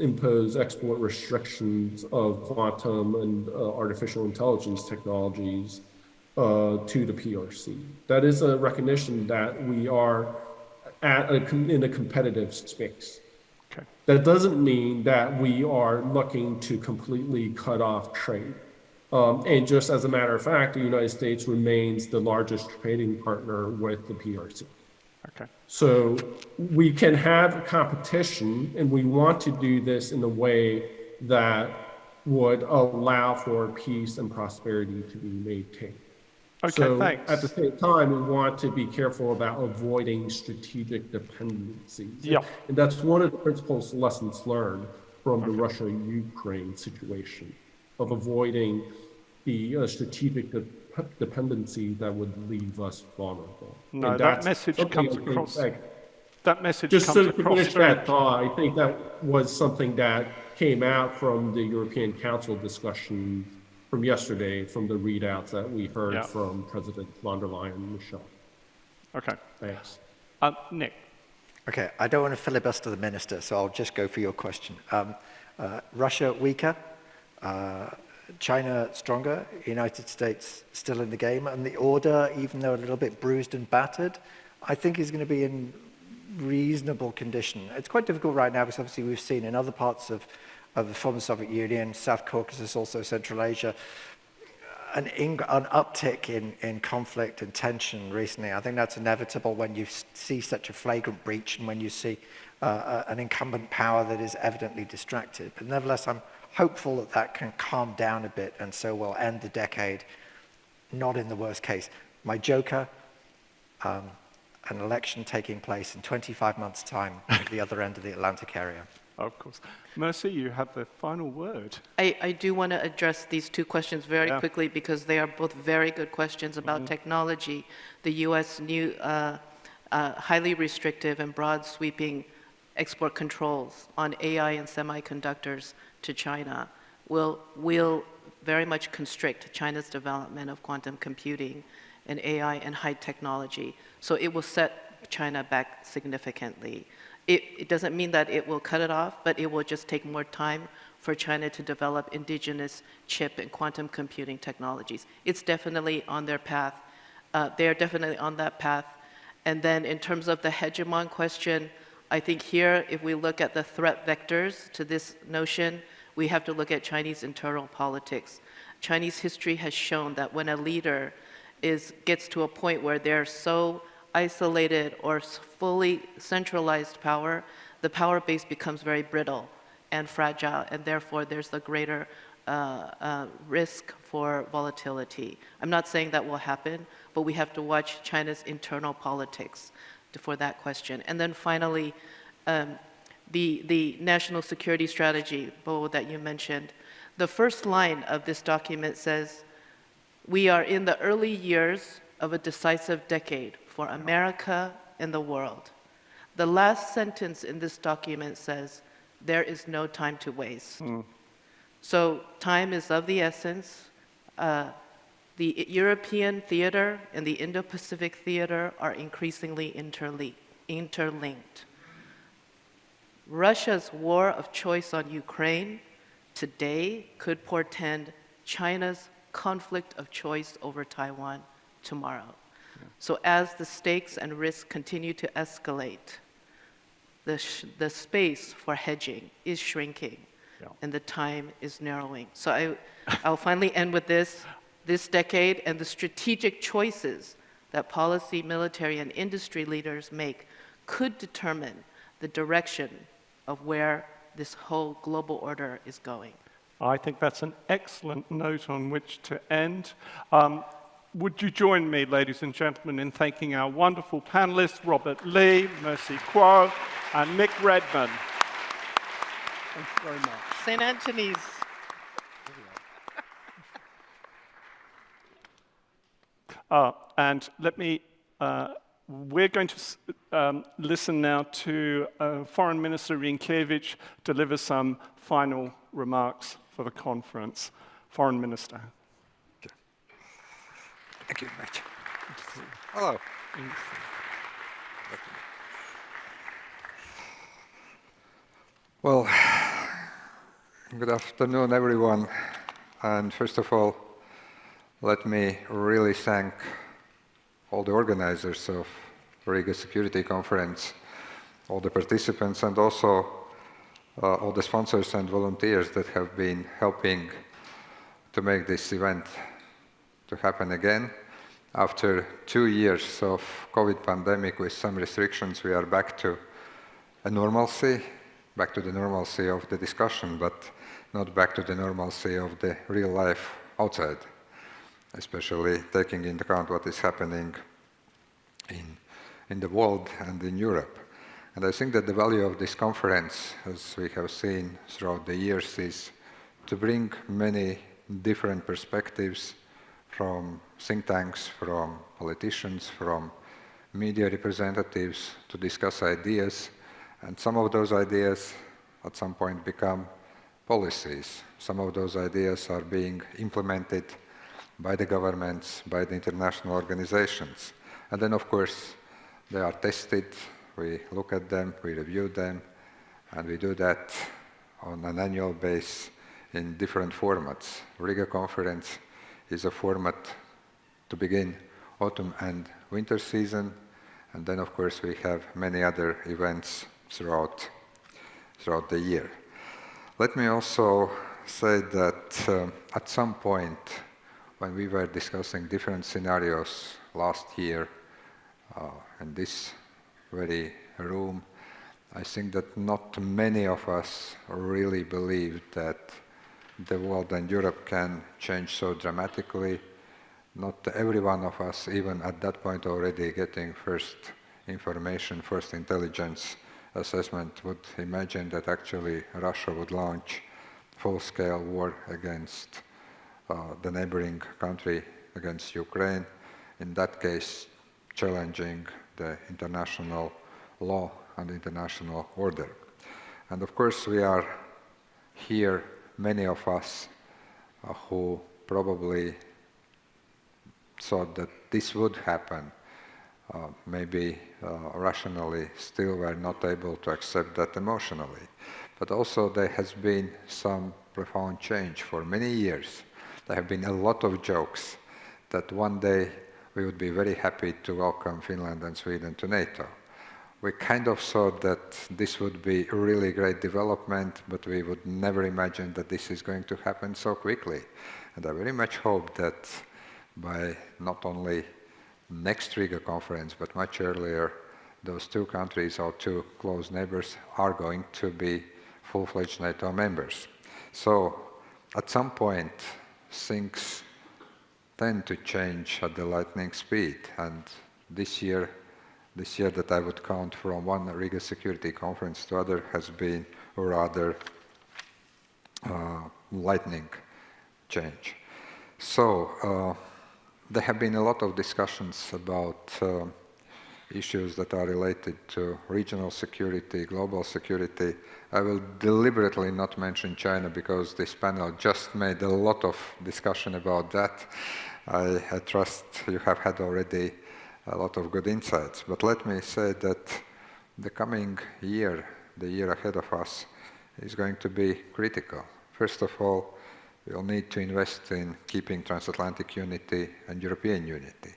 impose export restrictions of quantum and artificial intelligence technologies to the PRC. That is a recognition that we are in a competitive space. Okay. That doesn't mean that we are looking to completely cut off trade. And just as a matter of fact, the United States remains the largest trading partner with the PRC. Okay. So we can have competition, and we want to do this in a way that would allow for peace and prosperity to be maintained. Okay, so thanks. At the same time, we want to be careful about avoiding strategic dependencies. Yeah. And that's one of the principles lessons learned from the Russia-Ukraine situation, of avoiding the strategic dependency that would leave us vulnerable. No, and that message comes across. That message just comes to across. Finish that thought, I think that was something that came out from the European Council discussion from yesterday, from the readouts that we heard from President von der Leyen and Michel. Okay. Thanks. Nick. Okay, I don't want to filibuster the minister, so I'll just go for your question. Russia weaker, China stronger, United States still in the game, and the order, even though a little bit bruised and battered, I think is going to be in reasonable condition. It's quite difficult right now because obviously we've seen in other parts of the former Soviet Union, South Caucasus, also Central Asia, an uptick in conflict and tension recently. I think that's inevitable when you see such a flagrant breach and when you see an incumbent power that is evidently distracted. But nevertheless, I'm hopeful that that can calm down a bit, and so we'll end the decade not in the worst case. My joker, an election taking place in 25 months' time at the other end of the Atlantic area. Of course. Mercy, you have the final word. I do want to address these two questions very quickly because they are both very good questions about technology. The U.S. new highly restrictive and broad sweeping export controls on AI and semiconductors to China will very much constrict China's development of quantum computing and AI and high technology. So it will set China back significantly. It doesn't mean that it will cut it off, but it will just take more time for China to develop indigenous chip and quantum computing technologies. It's definitely on their path. They are definitely on that path. And then in terms of the hegemon question, I think here, if we look at the threat vectors to this notion, we have to look at Chinese internal politics. Chinese history has shown that when a leader gets to a point where they're so isolated or fully centralized power, the power base becomes very brittle and fragile, and therefore there's a greater risk for volatility. I'm not saying that will happen, but we have to watch China's internal politics for that question. And then finally, the national security strategy, Bo, that you mentioned, the first line of this document says, "We are in the early years of a decisive decade for America and the world." The last sentence in this document says, "There is no time to waste." So time is of the essence. The European theater and the Indo-Pacific theater are increasingly interlinked. Russia's war of choice on Ukraine today could portend China's conflict of choice over Taiwan tomorrow. So as the stakes and risks continue to escalate, the space for hedging is shrinking, and the time is narrowing. So I'll finally end with this decade and the strategic choices that policy, military, and industry leaders make could determine the direction of where this whole global order is going. I think that's an excellent note on which to end. Would you join me, ladies and gentlemen, in thanking our wonderful panelists, Robert Lee, Mercy Kuo, and Nick Redman. Thank you very much. St. Anthony's. And we're going to listen now to Foreign Minister Rinkiewicz deliver some final remarks for the conference. Foreign Minister. Thank you very much. Hello. Well, good afternoon, everyone. And first of all, let me really thank all the organizers of Riga Security Conference, all the participants, and also all the sponsors and volunteers that have been helping to make this event to happen again. After 2 years of COVID pandemic with some restrictions, we are back to a normalcy, back to the normalcy of the discussion, but not back to the normalcy of the real life outside, especially taking into account what is happening in the world and in Europe. And I think that the value of this conference, as we have seen throughout the years, is to bring many different perspectives from think tanks, from politicians, from media representatives to discuss ideas. And some of those ideas at some point become policies. Some of those ideas are being implemented by the governments, by the international organizations. And then, of course, they are tested, we look at them, we review them, and we do that on an annual basis in different formats. Riga Conference is a format to begin autumn and winter season, and then, of course, we have many other events throughout the year. Let me also say that at some point, when we were discussing different scenarios last year in this very room, I think that not many of us really believed that the world and Europe can change so dramatically. Not every one of us, even at that point already getting first information, first intelligence assessment, would imagine that actually Russia would launch full-scale war against the neighboring country, against Ukraine, in that case challenging the international law and international order. And of course we are here, many of us who probably thought that this would happen, maybe rationally still were not able to accept that emotionally. But also there has been some profound change for many years. There have been a lot of jokes that one day we would be very happy to welcome Finland and Sweden to NATO. We kind of thought that this would be a really great development, but we would never imagine that this is going to happen so quickly. And I very much hope that by not only next Riga conference, but much earlier, those two countries, our two close neighbors, are going to be full-fledged NATO members. So at some point, things tend to change at the lightning speed. And this year that I would count from one Riga Security Conference to other has been a rather lightning change. So there have been a lot of discussions about issues that are related to regional security, global security. I will deliberately not mention China because this panel just made a lot of discussion about that. I trust you have had already a lot of good insights. But let me say that the coming year, the year ahead of us, is going to be critical. First of all, we'll need to invest in keeping transatlantic unity and European unity.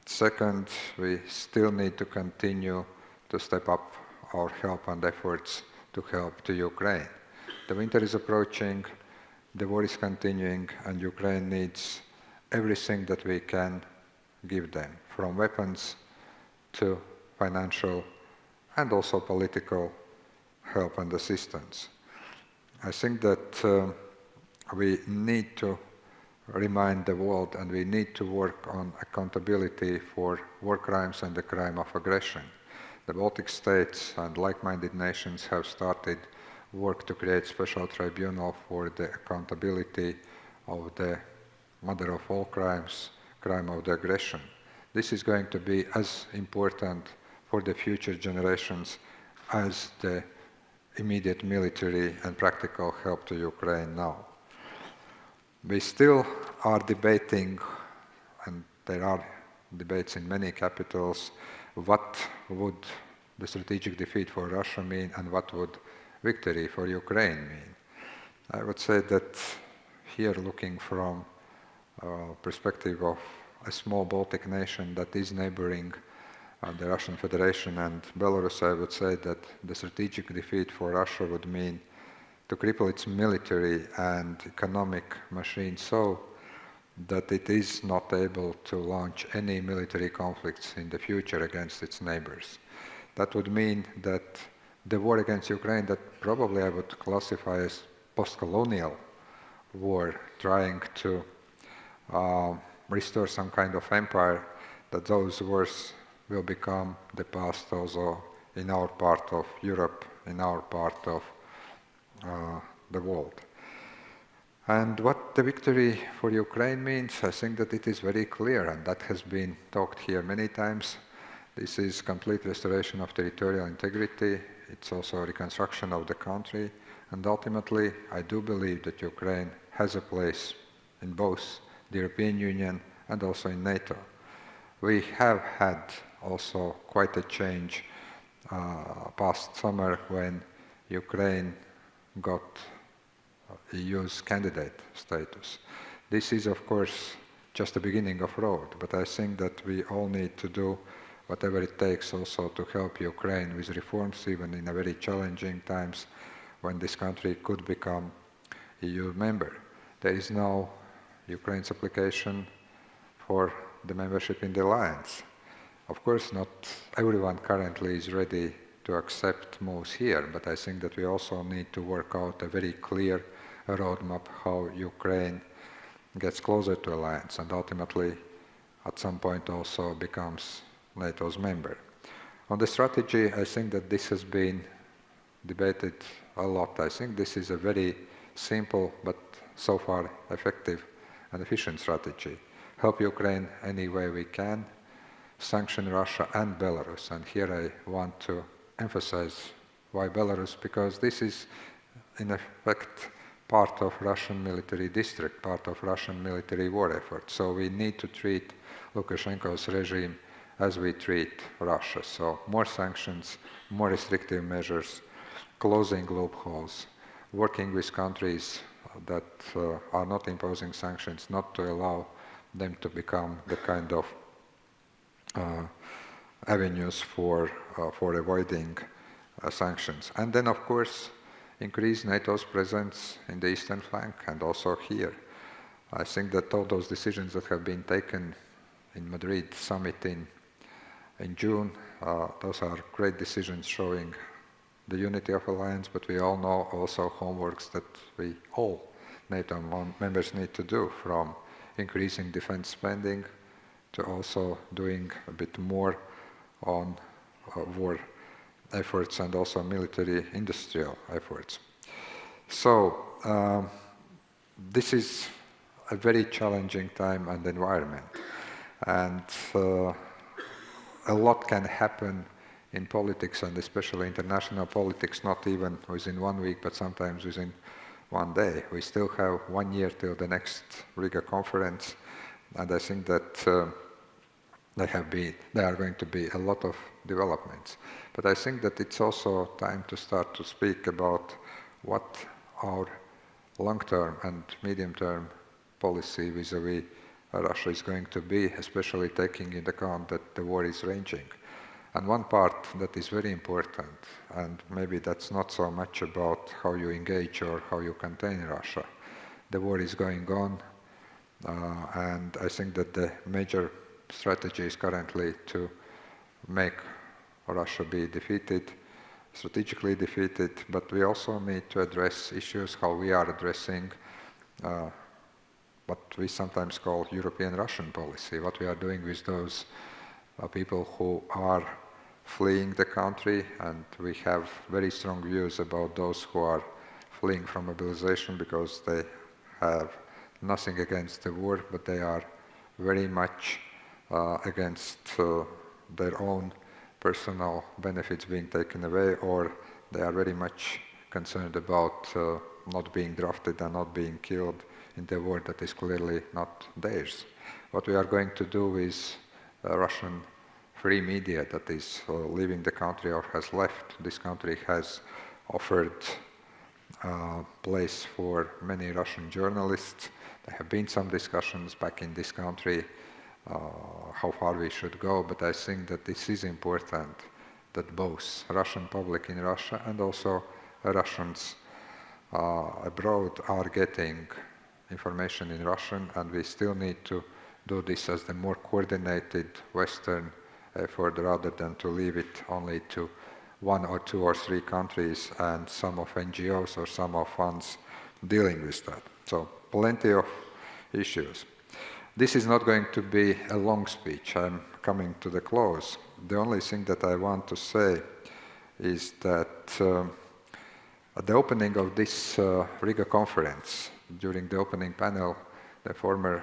Second, we still need to continue to step up our help and efforts to help to Ukraine. The winter is approaching, the war is continuing, and Ukraine needs everything that we can give them, from weapons to financial and also political help and assistance. I think that we need to remind the world and we need to work on accountability for war crimes and the crime of aggression. The Baltic states and like-minded nations have started work to create special tribunal for the accountability of the mother of all crimes, crime of the aggression. This is going to be as important for the future generations as the immediate military and practical help to Ukraine now. We still are debating, and there are debates in many capitals, what would the strategic defeat for Russia mean and what would victory for Ukraine mean. I would say that here, looking from a perspective of a small Baltic nation that is neighboring the Russian Federation and Belarus, I would say that the strategic defeat for Russia would mean to cripple its military and economic machine so that it is not able to launch any military conflicts in the future against its neighbors. That would mean that the war against Ukraine, that probably I would classify as post-colonial war, trying to restore some kind of empire, that those wars will become the past also in our part of Europe, in our part of the world. And what the victory for Ukraine means, I think that it is very clear, and that has been talked here many times. This is complete restoration of territorial integrity. It's also a reconstruction of the country. And ultimately, I do believe that Ukraine has a place in both the European Union and also in NATO. We have had also quite a change past summer when Ukraine got EU's candidate status. This is, of course, just the beginning of road, but I think that we all need to do whatever it takes also to help Ukraine with reforms, even in a very challenging times when this country could become EU member. There is now Ukraine's application for the membership in the alliance. Of course, not everyone currently is ready to accept moves here, but I think that we also need to work out a very clear roadmap how Ukraine gets closer to alliance and ultimately at some point also becomes NATO's member. On the strategy, I think that this has been debated a lot. I think this is a very simple but so far effective and efficient strategy. Help Ukraine any way we can, sanction Russia and Belarus. And here I want to emphasize why Belarus, because this is in effect part of Russian military district, part of Russian military war effort. So we need to treat Lukashenko's regime as we treat Russia. So more sanctions, more restrictive measures, closing loopholes, working with countries that are not imposing sanctions, not to allow them to become the kind of avenues for avoiding sanctions. And then, of course, increase NATO's presence in the eastern flank and also here. I think that all those decisions that have been taken in Madrid summit in June, those are great decisions showing the unity of alliance, but we all know also homeworks that we all NATO members need to do, from increasing defense spending to also doing a bit more on war efforts and also military industrial efforts. So this is a very challenging time and environment, and a lot can happen in politics, and especially international politics, not even within 1 week, but sometimes within 1 day. We still have 1 year till the next Riga Conference, and I think that there are going to be a lot of developments. But I think that it's also time to start to speak about what our long-term and medium-term policy vis-à-vis Russia is going to be, especially taking into account that the war is raging. And one part that is very important, and maybe that's not so much about how you engage or how you contain Russia. The war is going on, and I think that the major strategy is currently to make Russia be defeated, strategically defeated, but we also need to address issues how we are addressing what we sometimes call European Russian policy, what we are doing with those people who are fleeing the country, and we have very strong views about those who are fleeing from mobilization because they have nothing against the war, but they are very much against their own personal benefits being taken away, or they are very much concerned about not being drafted and not being killed in the war that is clearly not theirs. What we are going to do with Russian free media that is leaving the country or has left this country has offered place for many Russian journalists. There have been some discussions back in this country how far we should go, but I think that this is important, that both Russian public in Russia and also Russians abroad are getting information in Russian, and we still need to do this as the more coordinated Western effort rather than to leave it only to 1 or 2 or 3 countries and some of NGOs or some of funds dealing with that. So plenty of issues. This is not going to be a long speech. I'm coming to the close. The only thing that I want to say is that at the opening of this Riga Conference, during the opening panel, the former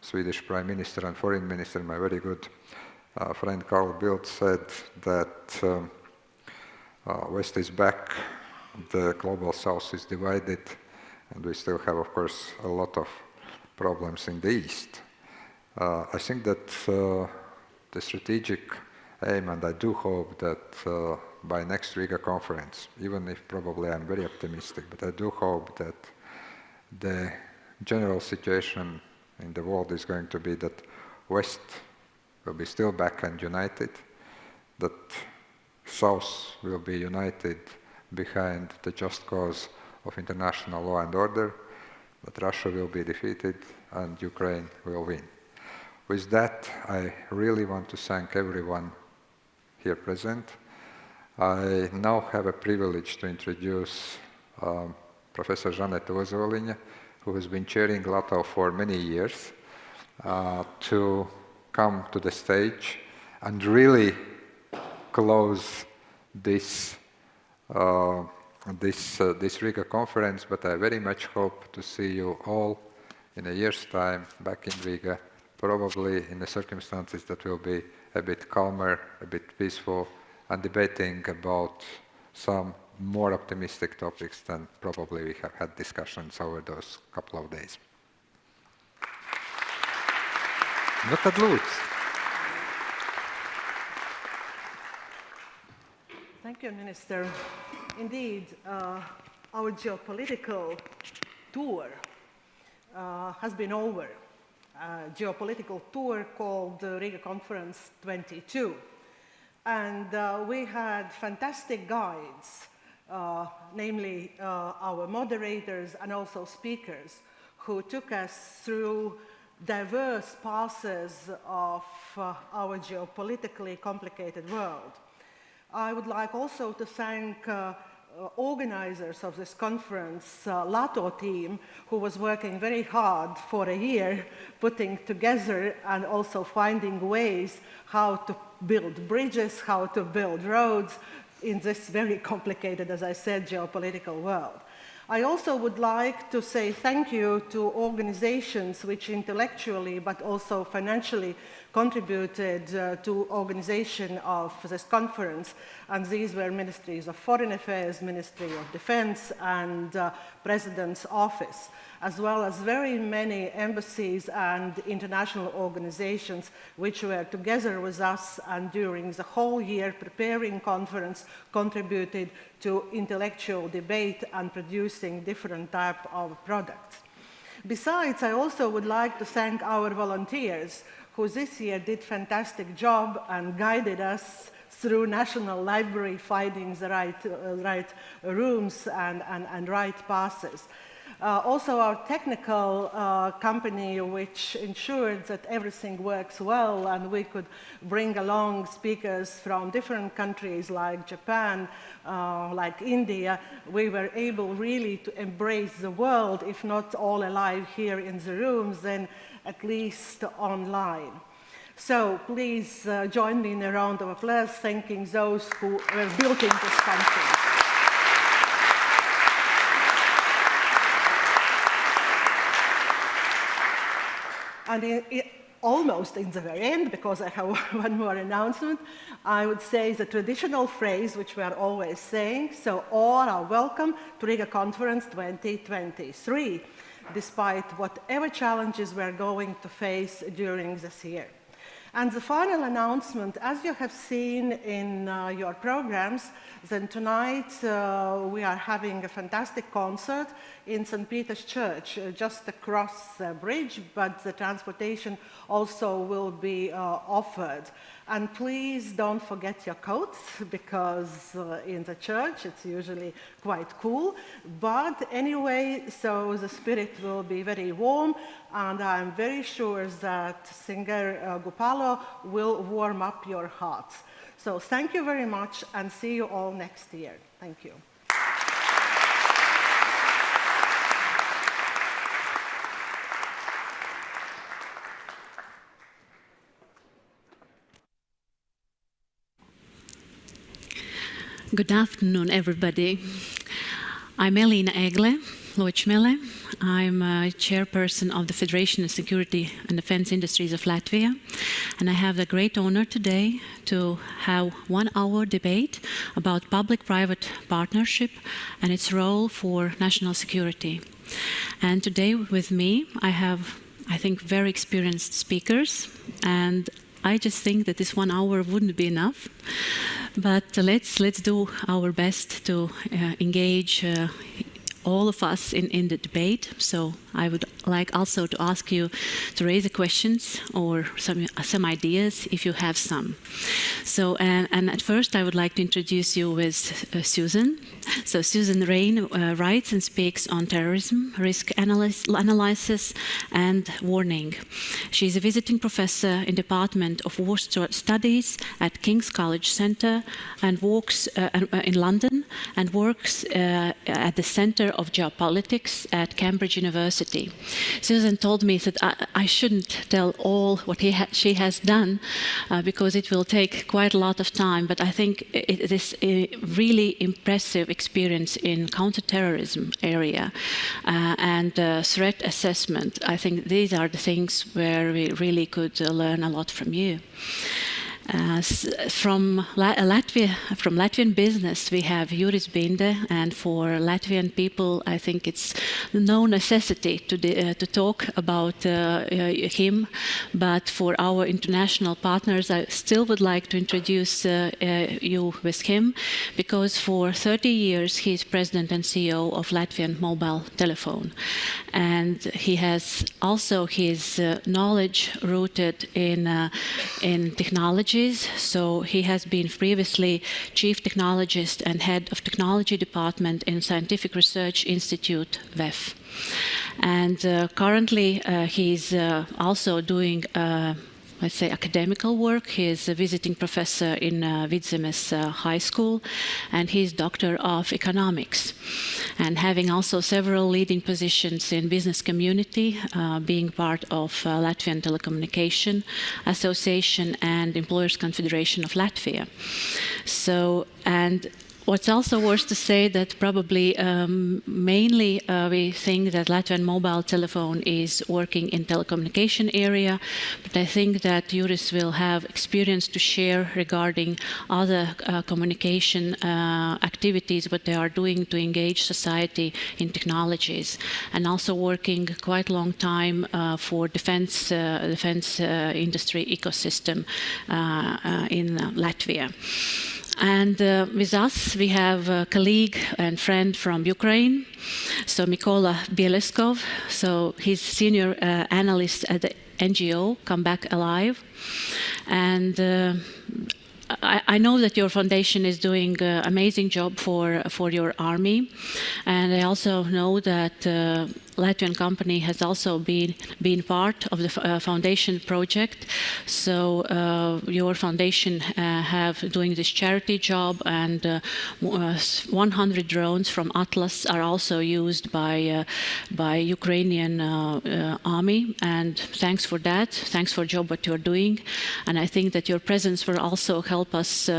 Swedish Prime Minister and Foreign Minister, my very good friend Carl Bildt, said that West is back, the global South is divided, and we still have, of course, a lot of problems in the East. I think that the strategic aim, and I do hope that by next Riga Conference, even if probably I'm very optimistic, but I do hope that the general situation in the world is going to be that West will be still back and united, that South will be united behind the just cause of international law and order, that Russia will be defeated and Ukraine will win. With that, I really want to thank everyone here present. I now have a privilege to introduce Professor Žaneta Ozoliņa, who has been chairing LATO for many years, to come to the stage and really close this Riga Conference, but I very much hope to see you all in a year's time back in Riga, probably in the circumstances that will be a bit calmer, a bit peaceful, and debating about some more optimistic topics than probably we have had discussions over those couple of days. Dr. Lutz. Thank you, Minister. Indeed, our geopolitical tour has been over. A geopolitical tour called the Riga Conference 22. And we had fantastic guides, namely our moderators and also speakers, who took us through diverse passes of our geopolitically complicated world. I would like also to thank organizers of this conference, LATO team, who was working very hard for a year, putting together and also finding ways how to build bridges, how to build roads in this very complicated, as I said, geopolitical world. I also would like to say thank you to organizations which intellectually but also financially contributed to organization of this conference, and these were Ministries of Foreign Affairs, Ministry of Defense, and President's Office, as well as very many embassies and international organizations which were together with us and during the whole year preparing conference contributed to intellectual debate and producing different types of products. Besides, I also would like to thank our volunteers who this year did a fantastic job and guided us through National Library, finding the right rooms and right passes. Also our technical company, which ensured that everything works well and we could bring along speakers from different countries like Japan, like India. We were able really to embrace the world, if not all alive here in the rooms, then at least online. So please join me in a round of applause thanking those who were building this conference. And almost in the very end, because I have one more announcement, I would say the traditional phrase which we are always saying, so all are welcome to Riga Conference 2023, despite whatever challenges we're going to face during this year. And the final announcement, as you have seen in your programs, then tonight we are having a fantastic concert in St. Peter's Church, just across the bridge, but the transportation also will be offered. And please don't forget your coats, because in the church it's usually quite cool. But anyway, so the spirit will be very warm, and I'm very sure that singer Gopalo will warm up your hearts. So thank you very much, and see you all next year. Thank you. Good afternoon, everybody. I'm Elina Egle, Ločmele. I'm a chairperson of the Federation of Security and Defense Industries of Latvia, and I have the great honor today to have 1 hour debate about public-private partnership and its role for national security. And today with me, I have, I think, very experienced speakers, and I just think that this 1 hour wouldn't be enough. But let's do our best to engage all of us in the debate. So I would like also to ask you to raise the questions or some ideas if you have some. So and at first I would like to introduce you with Susan. So Susan Rain writes and speaks on terrorism, risk analysis and warning. She's a visiting professor in Department of War Studies at King's College Centre and works in London and works at the Centre of Geopolitics at Cambridge University. Susan told me that I shouldn't tell all what she has done because it will take quite a lot of time, but I think it is a really impressive experience in counterterrorism area and threat assessment. I think these are the things where we really could learn a lot from you. From Latvian business, we have Juris Binde, and for Latvian people, I think it's no necessity to talk about him, but for our international partners, I still would like to introduce you with him, because for 30 years he's president and CEO of Latvian Mobile Telephone, and he has also his knowledge rooted in technology technologies. So he has been previously chief technologist and head of technology department in Scientific Research Institute, WEF. And currently he's also doing let's say, academical work. He is a visiting professor in Vidzemes High School, and he's Doctor of Economics. And having also several leading positions in business community, being part of Latvian Telecommunication Association and Employers Confederation of Latvia. So, and what's also worth to say that probably mainly we think that Latvian mobile telephone is working in telecommunication area, but I think that Juris will have experience to share regarding other communication activities, what they are doing to engage society in technologies, and also working quite a long time for defense industry ecosystem in Latvia. And with us, we have a colleague and friend from Ukraine, so Mykola Bieleskov. So he's senior analyst at the NGO Come Back Alive. And I know that your foundation is doing an amazing job for your army. And I also know that Latvian company has also been part of the foundation project. So your foundation have doing this charity job, and 100 drones from Atlas are also used by Ukrainian army. And thanks for that. Thanks for the job what you're doing. And I think that your presence will also help us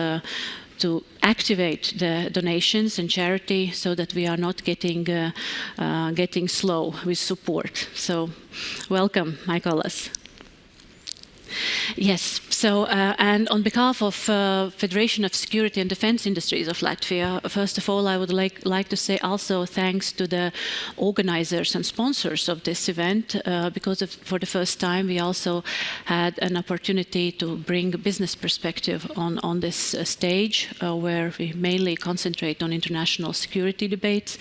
to activate the donations and charity so that we are not getting slow with support. So welcome, Mykolas. Yes, so and on behalf of Federation of Security and Defense Industries of Latvia, first of all, I would like to say also thanks to the organizers and sponsors of this event, because for the first time we also had an opportunity to bring a business perspective on this stage, where we mainly concentrate on international security debates.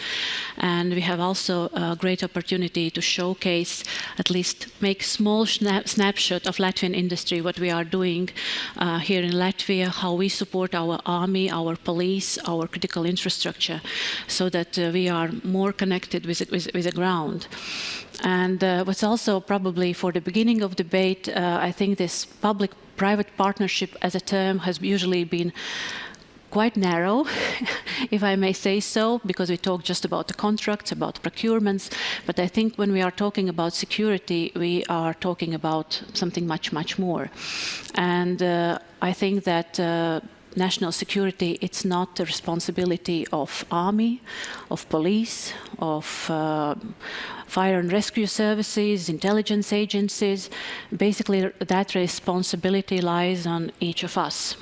And we have also a great opportunity to showcase, at least make small snapshot of Latvian industry, what we are doing here in Latvia, how we support our army, our police, our critical infrastructure, so that we are more connected with the ground. And what's also probably for the beginning of debate, I think this public-private partnership as a term has usually been quite narrow, if I may say so, because we talk just about the contracts, about procurements. But I think when we are talking about security, we are talking about something much, much more. And I think that national security, it's not the responsibility of army, of police, of fire and rescue services, intelligence agencies. Basically, that responsibility lies on each of us.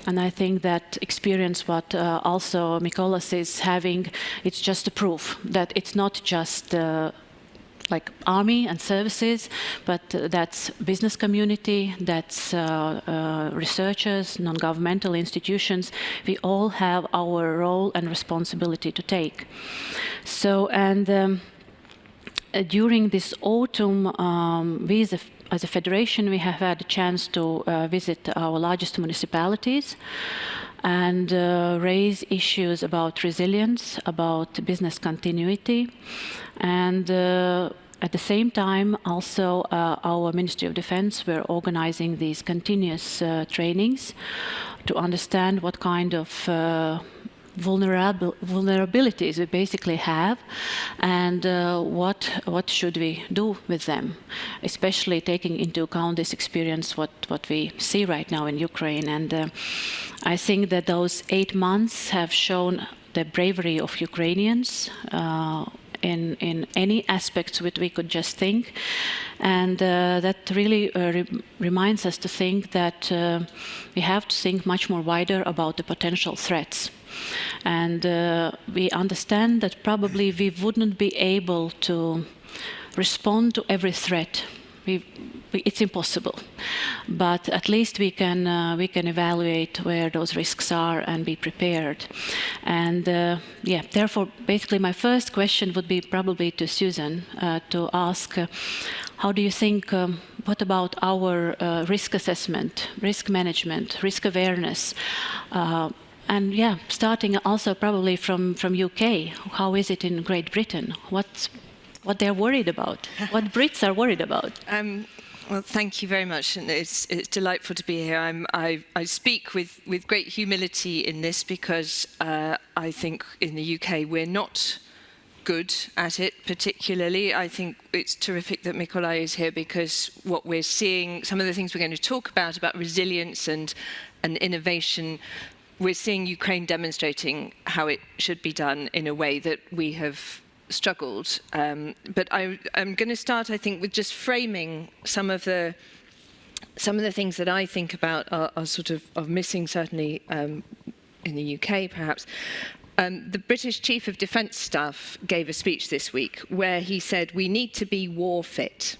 And I think that experience what also Mykolas is having, it's just a proof that it's not just like army and services, but that's business community, that's researchers, non-governmental institutions. We all have our role and responsibility to take. So, and during this autumn, as a federation, we have had a chance to visit our largest municipalities and raise issues about resilience, about business continuity. And at the same time, also our Ministry of Defense were organizing these continuous trainings to understand what kind of vulnerabilities we basically have, and what should we do with them, especially taking into account this experience what we see right now in Ukraine. And I think that those 8 months have shown the bravery of Ukrainians in any aspects which we could just think. And that really reminds us to think that we have to think much more wider about the potential threats. And we understand that probably we wouldn't be able to respond to every threat. It's impossible, but at least we can evaluate where those risks are and be prepared. And yeah, therefore, basically, my first question would be probably to Susan to ask, how do you think what about our risk assessment, risk management, risk awareness? And yeah, starting also probably from UK. How is it in Great Britain? What they're worried about? What Brits are worried about? Well, thank you very much, and it's delightful to be here. I speak with great humility in this because I think in the UK we're not good at it particularly. I think it's terrific that Mikolai is here because what we're seeing, some of the things we're going to talk about resilience and innovation, we're seeing Ukraine demonstrating how it should be done in a way that we have struggled. But I'm going to start, I think, with just framing some of the things that I think about are sort of missing, certainly in the UK, perhaps. The British Chief of Defence Staff gave a speech this week where he said, we need to be war fit.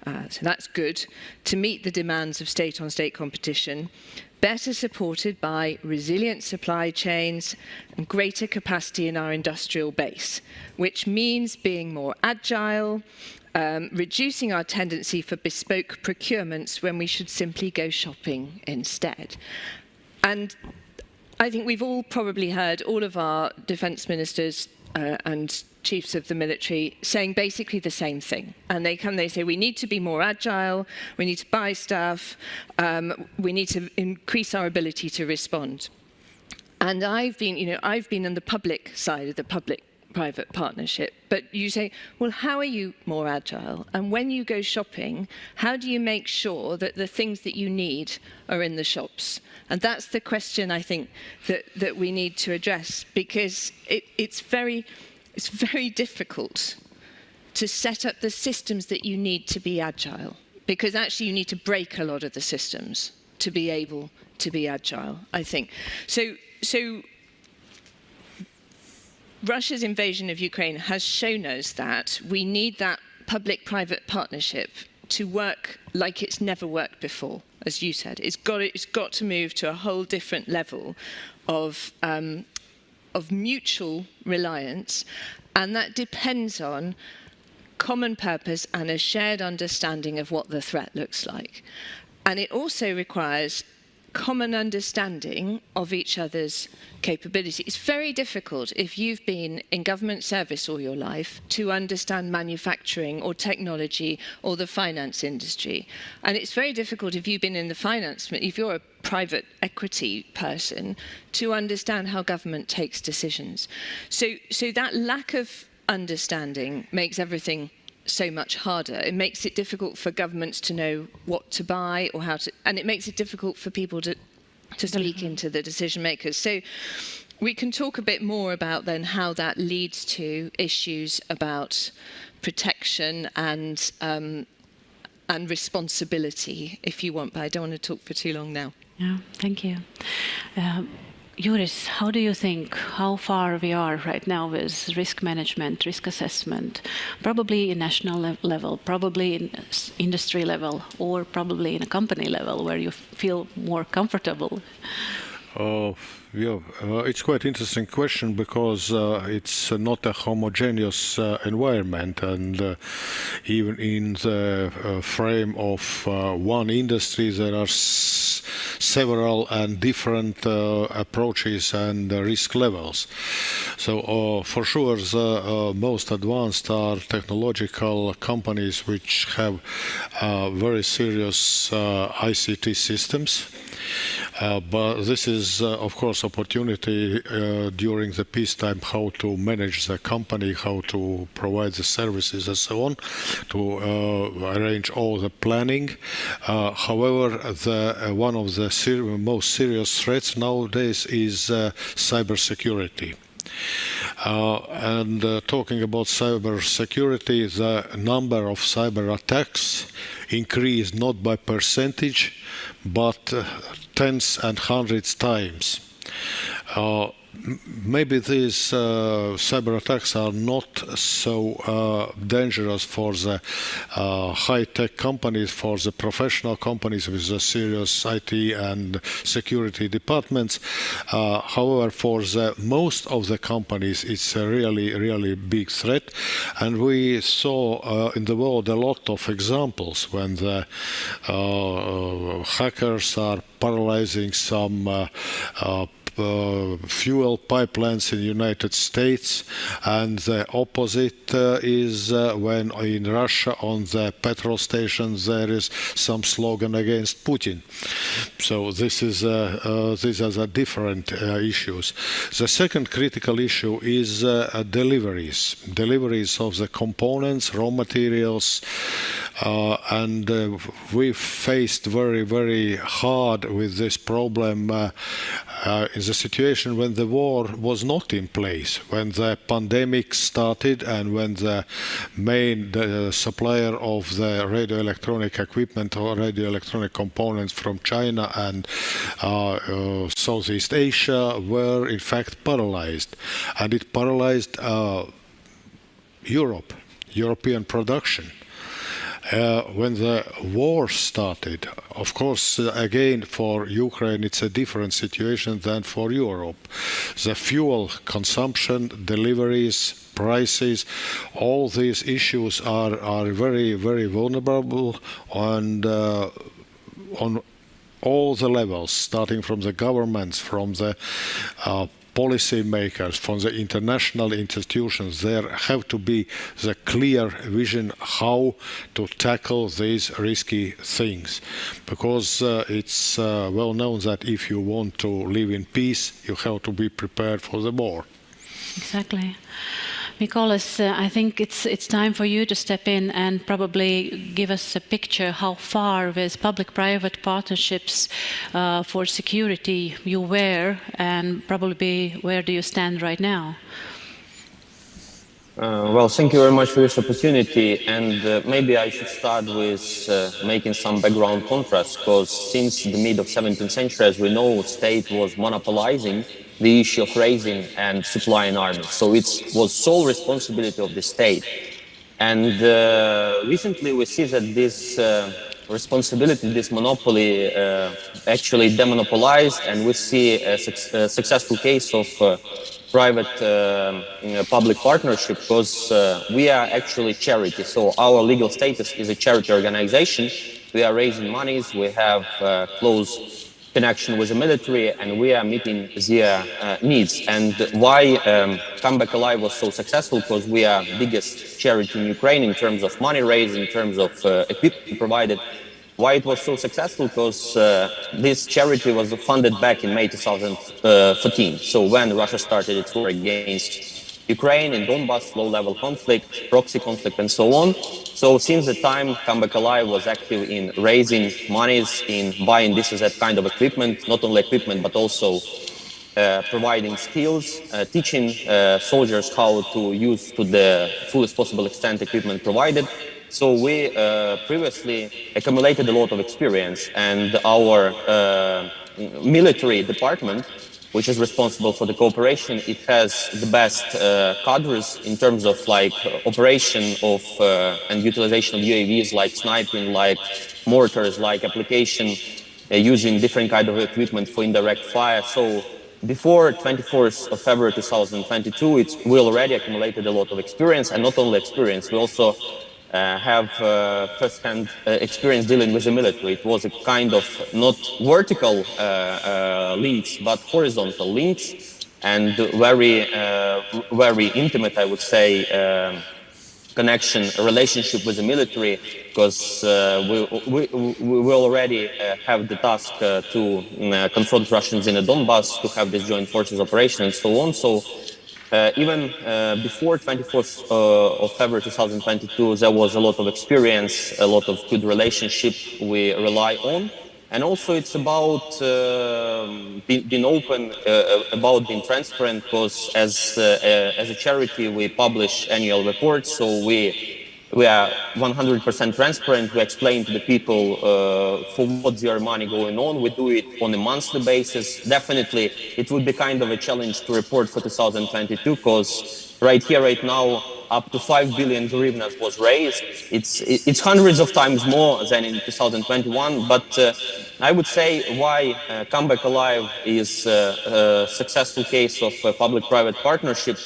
So that's good, to meet the demands of state-on-state competition, better supported by resilient supply chains and greater capacity in our industrial base, which means being more agile, reducing our tendency for bespoke procurements when we should simply go shopping instead. And I think we've all probably heard all of our defence ministers and chiefs of the military saying basically the same thing. And they say, we need to be more agile, we need to buy stuff, we need to increase our ability to respond. And I've been on the public side of the public-private partnership, but you say, well, how are you more agile? And when you go shopping, how do you make sure that the things that you need are in the shops? And that's the question, I think, that we need to address, because it's very difficult to set up the systems that you need to be agile, because actually you need to break a lot of the systems to be able to be agile, I think. So Russia's invasion of Ukraine has shown us that we need that public-private partnership to work like it's never worked before, as you said. It's got to move to a whole different level of mutual reliance, and that depends on common purpose and a shared understanding of what the threat looks like. And it also requires common understanding of each other's capability. It's very difficult if you've been in government service all your life to understand manufacturing or technology or the finance industry. And it's very difficult if you've been in the finance, if you're a private equity person, to understand how government takes decisions. So that lack of understanding makes everything so much harder. It makes it difficult for governments to know what to buy or how to, and it makes it difficult for people to speak into the decision makers. So we can talk a bit more about then how that leads to issues about protection and responsibility, if you want, but I don't want to talk for too long now. Yeah, thank you. Juris, how do you think, how far we are right now with risk management, risk assessment, probably in national level, probably in industry level, or probably in a company level where you feel more comfortable? It's quite interesting question because it's not a homogeneous environment, and even in the frame of one industry there are several and different approaches and risk levels. So for sure the most advanced are technological companies which have very serious ICT systems. But this is, of course, opportunity during the peacetime how to manage the company, how to provide the services and so on, to arrange all the planning. However, one of the most serious threats nowadays is cybersecurity. And talking about cybersecurity, the number of cyber attacks increased not by percentage, but tens and hundreds times. maybe these cyber attacks are not so dangerous for the high-tech companies, for the professional companies with the serious IT and security departments. However, for the most of the companies, it's a really big threat. And we saw in the world a lot of examples when the hackers are paralyzing some fuel pipelines in the United States, and the opposite is when in Russia on the petrol stations there is some slogan against Putin. So these are the different issues. The second critical issue is deliveries of the components, raw materials, and we faced very hard with this problem in the situation when the war was not in place, when the pandemic started and when the main supplier of the radioelectronic equipment or radioelectronic components from China and Southeast Asia were in fact paralyzed. And it paralyzed European production. When the war started, of course, again, for Ukraine, it's a different situation than for Europe. The fuel consumption, deliveries, prices, all these issues are very vulnerable, and on all the levels, starting from the governments, from the policy makers, from the international institutions, there have to be the clear vision how to tackle these risky things. Because it's well known that if you want to live in peace, you have to be prepared for the war. Exactly. Mykolas, I think it's time for you to step in and probably give us a picture how far with public-private partnerships for security you were, and probably where do you stand right now? Well, thank you very much for this opportunity, and maybe I should start with making some background contrast, because since the mid of 17th century, as we know, state was monopolizing the issue of raising and supplying armies. So it was sole responsibility of the state. And recently we see that this responsibility, this monopoly actually demonopolized, and we see a successful case of private public partnership, because we are actually charity. So our legal status is a charity organization. We are raising monies, we have close connection with the military, and we are meeting their needs. And why Come Back Alive was so successful, because we are biggest charity in Ukraine in terms of money raised, in terms of equipment provided. Why it was so successful? Because this charity was funded back in May 2014. So when Russia started its war against Ukraine in Donbass, low-level conflict, proxy conflict, and so on. So since the time, Come Back Alive was active in raising monies, in buying this or that kind of equipment, not only equipment, but also providing skills, teaching soldiers how to use to the fullest possible extent equipment provided. So we previously accumulated a lot of experience, and our military department, which is responsible for the cooperation, it has the best cadres in terms of like operation of and utilization of UAVs, like sniping, like mortars, like application using different kind of equipment for indirect fire. So before 24th of February 2022, we already accumulated a lot of experience, and not only experience, we also have first-hand experience dealing with the military. It was a kind of not vertical links, but horizontal links, and very intimate, I would say, connection, relationship with the military, because we already have the task to confront Russians in the Donbass, to have this joint forces operation, and so on. So even before 24th of February 2022, there was a lot of experience, a lot of good relationship we rely on. And also it's about being open, about being transparent, because as a charity we publish annual reports, so we we are 100% transparent. We explain to the people for what's their money going on. We do it on a monthly basis. Definitely, it would be kind of a challenge to report for 2022, because right here, right now, up to 5 billion hryvnias was raised. It's hundreds of times more than in 2021. But I would say why Comeback Alive is a successful case of public-private partnership.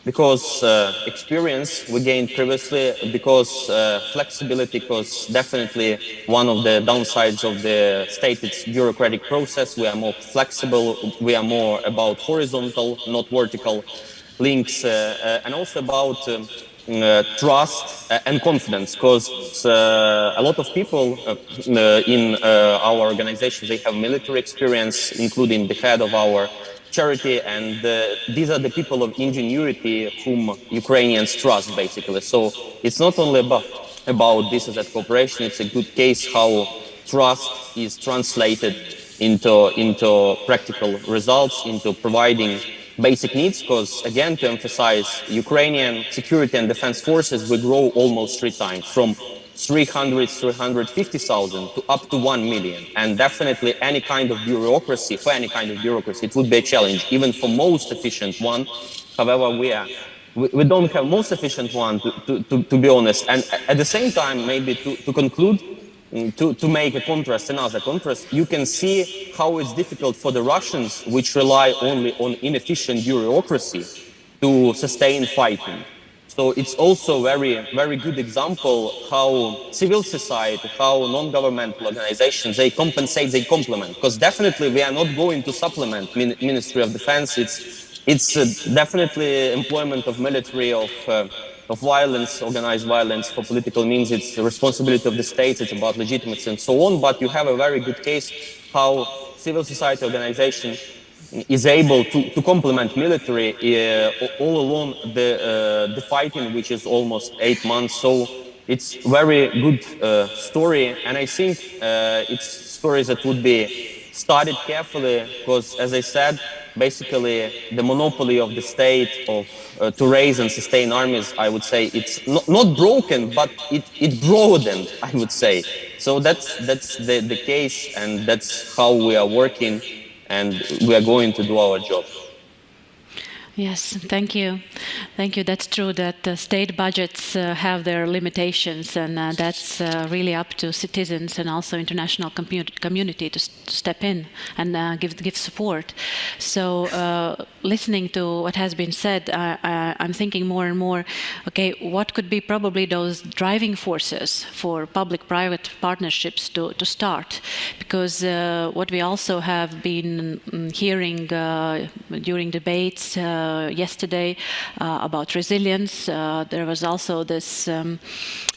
Because experience we gained previously, because flexibility, because definitely one of the downsides of the state, it's bureaucratic process. We are more flexible, we are more about horizontal, not vertical links, and also about trust and confidence, because a lot of people in our organization, they have military experience, including the head of our charity, and these are the people of ingenuity whom Ukrainians trust, basically. So it's not only about business and cooperation, it's a good case how trust is translated into practical results, into providing basic needs, because again, to emphasize, Ukrainian security and defense forces will grow almost 3 times, from 350,000 to up to 1 million. And definitely any kind of bureaucracy, for any kind of bureaucracy, it would be a challenge, even for most efficient one. However, we don't have most efficient one, to be honest. And at the same time, maybe to conclude, to make a contrast, another contrast, you can see how it's difficult for the Russians, which rely only on inefficient bureaucracy, to sustain fighting. So it's also a very good example how civil society, how non-governmental organizations, they compensate, they complement. Because definitely we are not going to supplement Ministry of Defense. It's definitely employment of military, of violence, organized violence for political means. It's the responsibility of the state. It's about legitimacy and so on. But you have a very good case how civil society organization is able to complement military all along the fighting, which is almost 8 months. So it's very good story, and I think it's stories that would be studied carefully, because, as I said, basically the monopoly of the state to raise and sustain armies, I would say it's not broken, but it broadened, I would say. So that's the case, and that's how we are working, and we are going to do our job. Yes, thank you. Thank you. That's true that state budgets have their limitations, and that's really up to citizens and also international community to step in and give support. So listening to what has been said, I'm thinking more and more, okay, what could be probably those driving forces for public-private partnerships to start? Because what we also have been hearing during debates yesterday about resilience, there was also this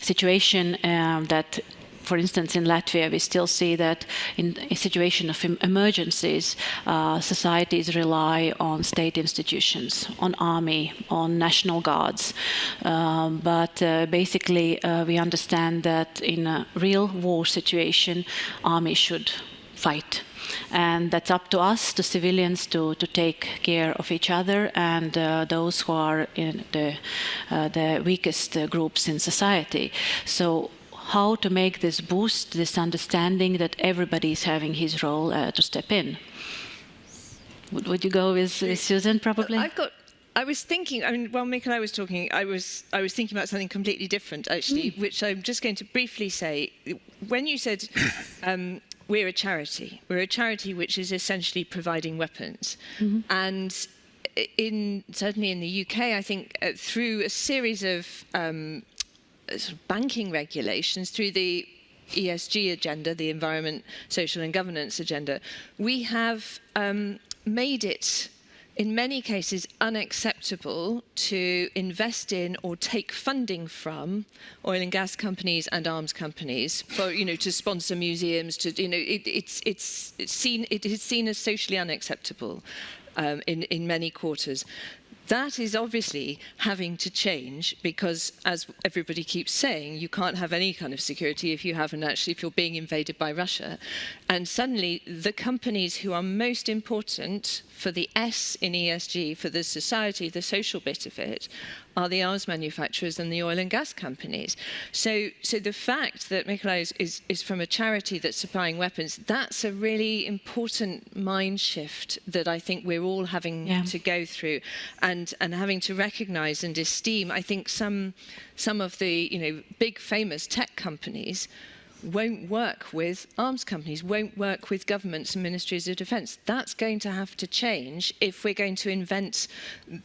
situation that, for instance, in Latvia, we still see that in a situation of emergencies, societies rely on state institutions, on army, on national guards. But basically, we understand that in a real war situation, army should fight. And that's up to us, to civilians, to take care of each other and those who are in the weakest groups in society. So how to make this boost, this understanding that everybody is having his role to step in? Would you go with Susan, probably? I was thinking, I mean, while Mick and I was talking, I was thinking about something completely different, actually, which I'm just going to briefly say. When you said we're a charity which is essentially providing weapons. Mm-hmm. And certainly in the UK, I think through a series of sort of banking regulations, through the ESG agenda, the environment, social and governance agenda, we have made it, in many cases, unacceptable to invest in or take funding from oil and gas companies and arms companies for, to sponsor museums. It is seen as socially unacceptable in many quarters. That is obviously having to change because, as everybody keeps saying, you can't have any kind of security if you're being invaded by Russia. And suddenly, the companies who are most important for the S in ESG, for the society, the social bit of it, are the arms manufacturers and the oil and gas companies. So the fact that Mikolai is from a charity that's supplying weapons, that's a really important mind shift that I think we're all having to go through and having to recognize and esteem. I think some of the big famous tech companies won't work with arms companies, won't work with governments and ministries of defence. That's going to have to change if we're going to invent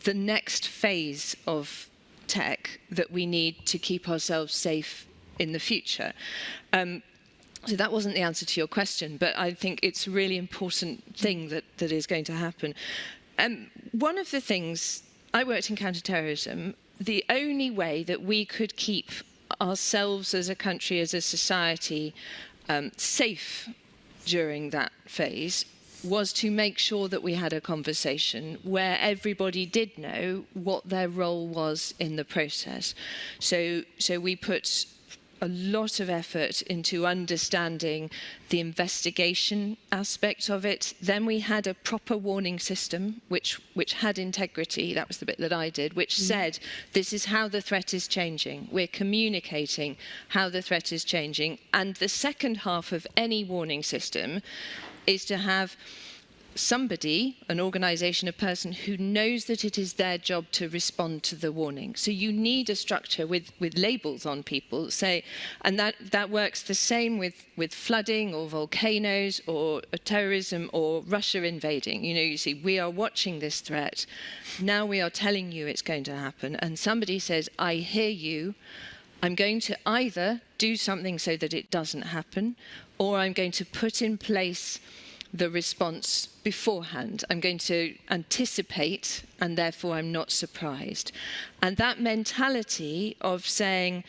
the next phase of tech that we need to keep ourselves safe in the future. So that wasn't the answer to your question, but I think it's a really important thing that is going to happen. One of the things, I worked in counterterrorism, the only way that we could keep ourselves as a country, as a society, safe during that phase was to make sure that we had a conversation where everybody did know what their role was in the process. So we put a lot of effort into understanding the investigation aspect of it. Then we had a proper warning system, which had integrity. That was the bit that I did, which said, this is how the threat is changing. We're communicating how the threat is changing. And the second half of any warning system is to have somebody, an organisation, a person who knows that it is their job to respond to the warning. So you need a structure with labels on people, and that works the same with flooding or volcanoes or terrorism or Russia invading. You see, we are watching this threat. Now we are telling you it's going to happen. And somebody says, I hear you. I'm going to either do something so that it doesn't happen, or I'm going to put in place the response beforehand. I'm going to anticipate, and therefore I'm not surprised. And that mentality of saying,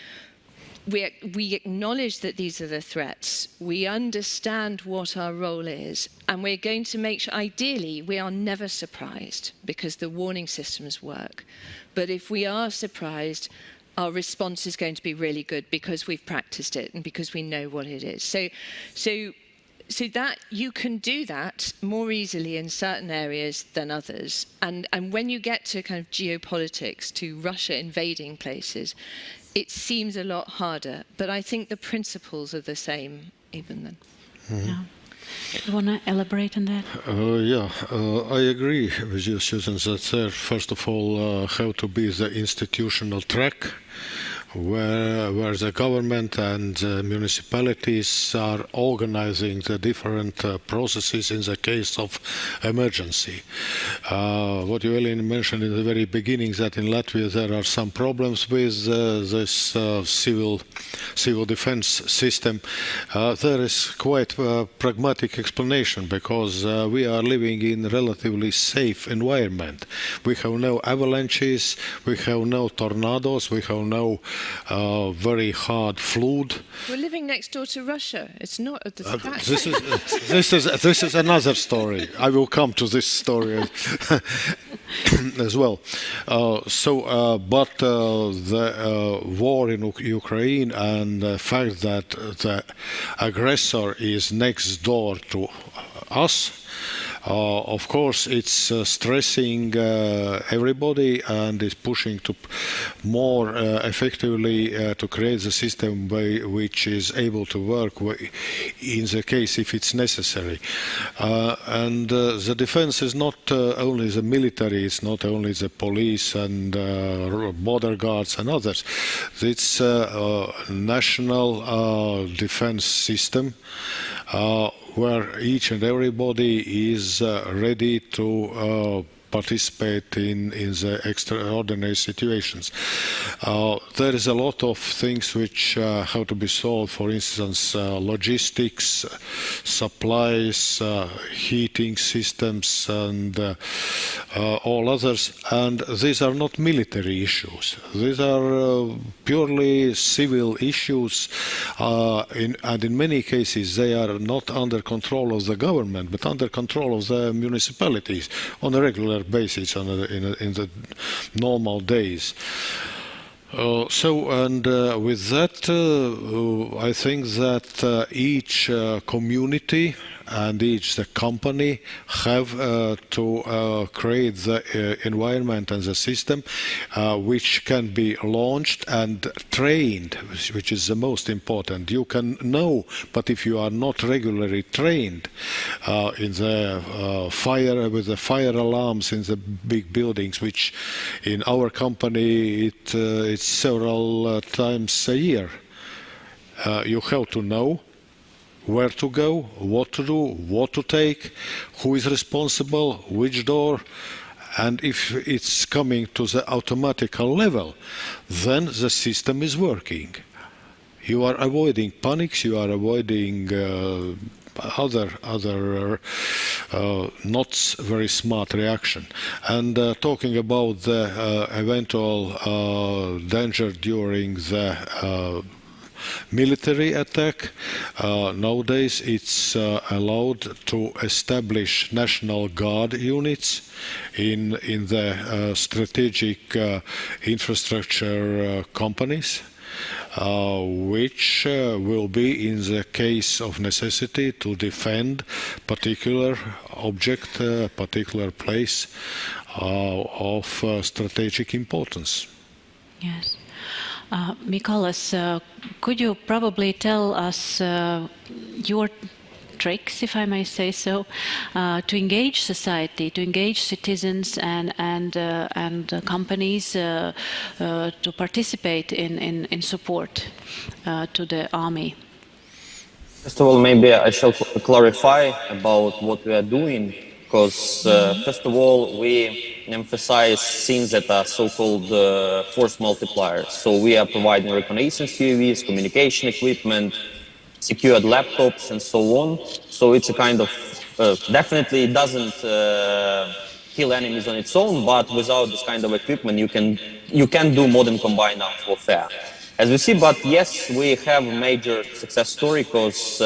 we acknowledge that these are the threats, we understand what our role is, and we're going to make sure, ideally, we are never surprised because the warning systems work. But if we are surprised, our response is going to be really good because we've practiced it and because we know what it is. So that you can do that more easily in certain areas than others. And when you get to kind of geopolitics, to Russia invading places, it seems a lot harder. But I think the principles are the same even then. Mm-hmm. Yeah. You want to elaborate on that? I agree with you, Susan, that there, first of all, have to be the institutional track where the government and municipalities are organizing the different processes in the case of emergency. What you, Elin, mentioned in the very beginning, that in Latvia there are some problems with this civil defense system. There is quite a pragmatic explanation, because we are living in a relatively safe environment. We have no avalanches, we have no tornadoes, we have no very hard flood. We're living next door to Russia. It's not a distraction. This is another story. I will come to this story as well. But the war in Ukraine and the fact that the aggressor is next door to us, of course, it's stressing everybody and is pushing to more effectively to create the system which is able to work in the case if it's necessary. And the defense is not only the military, it's not only the police and border guards and others. It's a national defense system where each and everybody is ready to participate in the extraordinary situations. There is a lot of things which have to be solved, for instance, logistics, supplies, heating systems, and all others. And these are not military issues. These are purely civil issues, and in many cases they are not under control of the government, but under control of the municipalities on a regular basis in the normal days. With that, I think that each community and each the company have to create the environment and the system which can be launched and trained, which is the most important. You can know, but if you are not regularly trained in the fire, with the fire alarms in the big buildings, which in our company it's several times a year, you have to know where to go, what to do, what to take, who is responsible, which door, and if it's coming to the automatical level, then the system is working. You are avoiding panics, you are avoiding other not very smart reaction. And talking about the eventual danger during the military attack, nowadays it's allowed to establish National Guard units in the strategic infrastructure companies, which will be in the case of necessity to defend particular object, particular place of strategic importance. Yes. Mikolas, could you probably tell us your tricks, if I may say so, to engage society, to engage citizens and companies to participate in support to the army? First of all, maybe I shall clarify about what we are doing, because first of all, we emphasize things that are so-called force multipliers. So we are providing reconnaissance UAVs, communication equipment, secured laptops, and so on. So it's a kind of, definitely it doesn't kill enemies on its own, but without this kind of equipment, you can do modern combined arms warfare. As we see, but yes, we have a major success story, because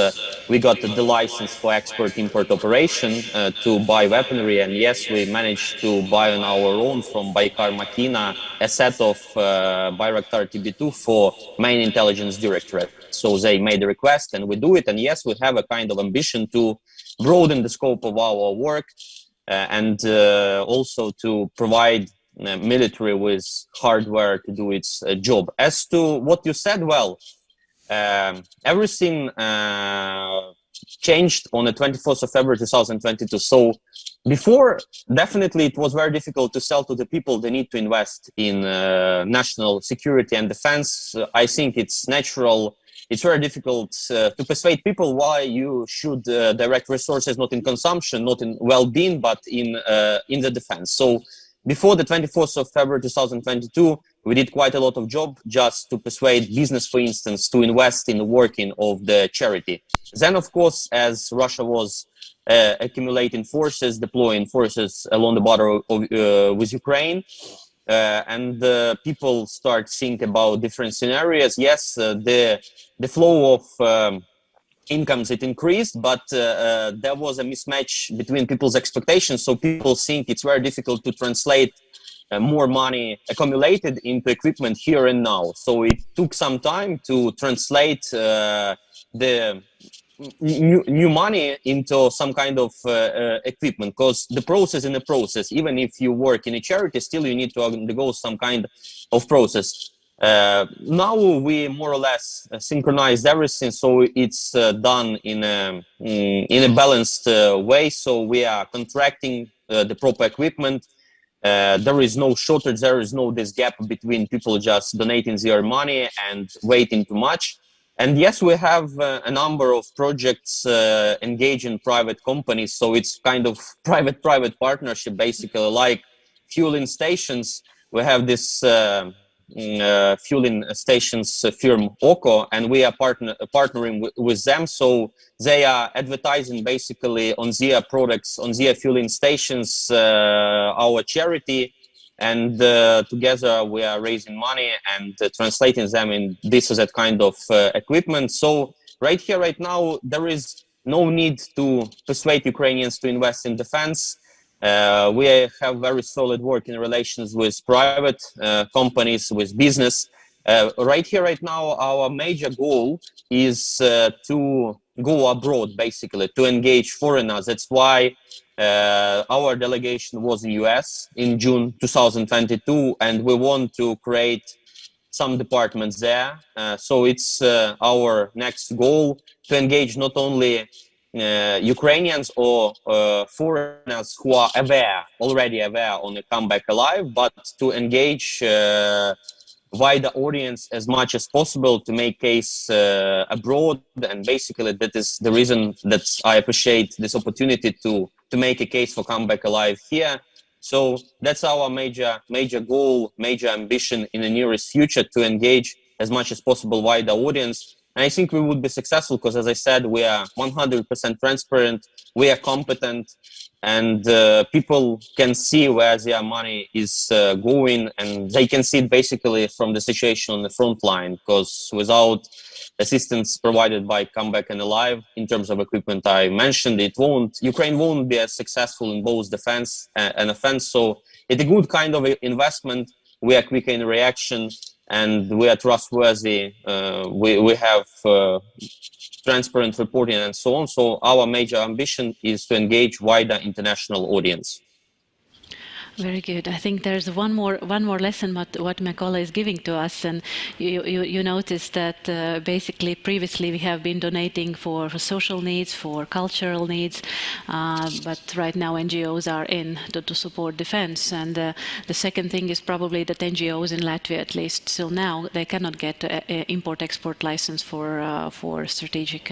we got the license for export-import operation to buy weaponry, and yes, we managed to buy on our own from Baykar Makina a set of Bayraktar TB2 for main intelligence directorate. So they made a request and we do it, and yes, we have a kind of ambition to broaden the scope of our work and also to provide military with hardware to do its job. As to what you said, well, everything changed on the 24th of February 2022. So before, definitely it was very difficult to sell to the people the need to invest in national security and defense. I think it's natural. It's very difficult to persuade people why you should direct resources not in consumption, not in well-being, but in the defense. So before the 24th of February 2022, we did quite a lot of job just to persuade business, for instance, to invest in the working of the charity. Then, of course, as Russia was accumulating forces, deploying forces along the border with Ukraine, and people start thinking about different scenarios. Yes, the flow of incomes, it increased, but there was a mismatch between people's expectations. So people think it's very difficult to translate more money accumulated into equipment here and now. So it took some time to translate the new money into some kind of equipment, because the process in the process, even if you work in a charity, still you need to undergo some kind of process. Now we more or less synchronized everything, so it's done in a balanced way. So we are contracting the proper equipment. There is no shortage. There is no this gap between people just donating their money and waiting too much. And yes, we have a number of projects engaging private companies. So it's kind of private partnership, basically, like fueling stations. We have this fueling stations firm OCO, and we are partnering with them. So they are advertising basically on their products, on their fueling stations, our charity, and together we are raising money and translating them in this or that kind of equipment. So right here, right now, there is no need to persuade Ukrainians to invest in defense. We have very solid working relations with private companies, with business. Right here, right now, our major goal is to go abroad, basically, to engage foreigners. That's why our delegation was in US in June 2022, and we want to create some departments there. So it's our next goal to engage not only Ukrainians or foreigners who are already aware on the Comeback Alive, but to engage wider audience as much as possible to make case abroad. And basically that is the reason that I appreciate this opportunity to make a case for Comeback Alive here. So that's our major goal, major ambition in the nearest future, to engage as much as possible wider audience. And I think we would be successful because, as I said, we are 100% transparent, we are competent, and people can see where their money is going, and they can see it basically from the situation on the front line, because without assistance provided by Comeback and Alive in terms of equipment I mentioned, Ukraine won't be as successful in both defense and offense. So it's a good kind of investment. We are quick in reaction and we are trustworthy. We have transparent reporting and so on. So our major ambition is to engage wider international audience. Very good. I think there's one more lesson what Mykola is giving to us, and you notice that basically previously we have been donating for social needs, for cultural needs, but right now NGOs are in to support defense. And the second thing is probably that NGOs in Latvia, at least till now, they cannot get import-export license for strategic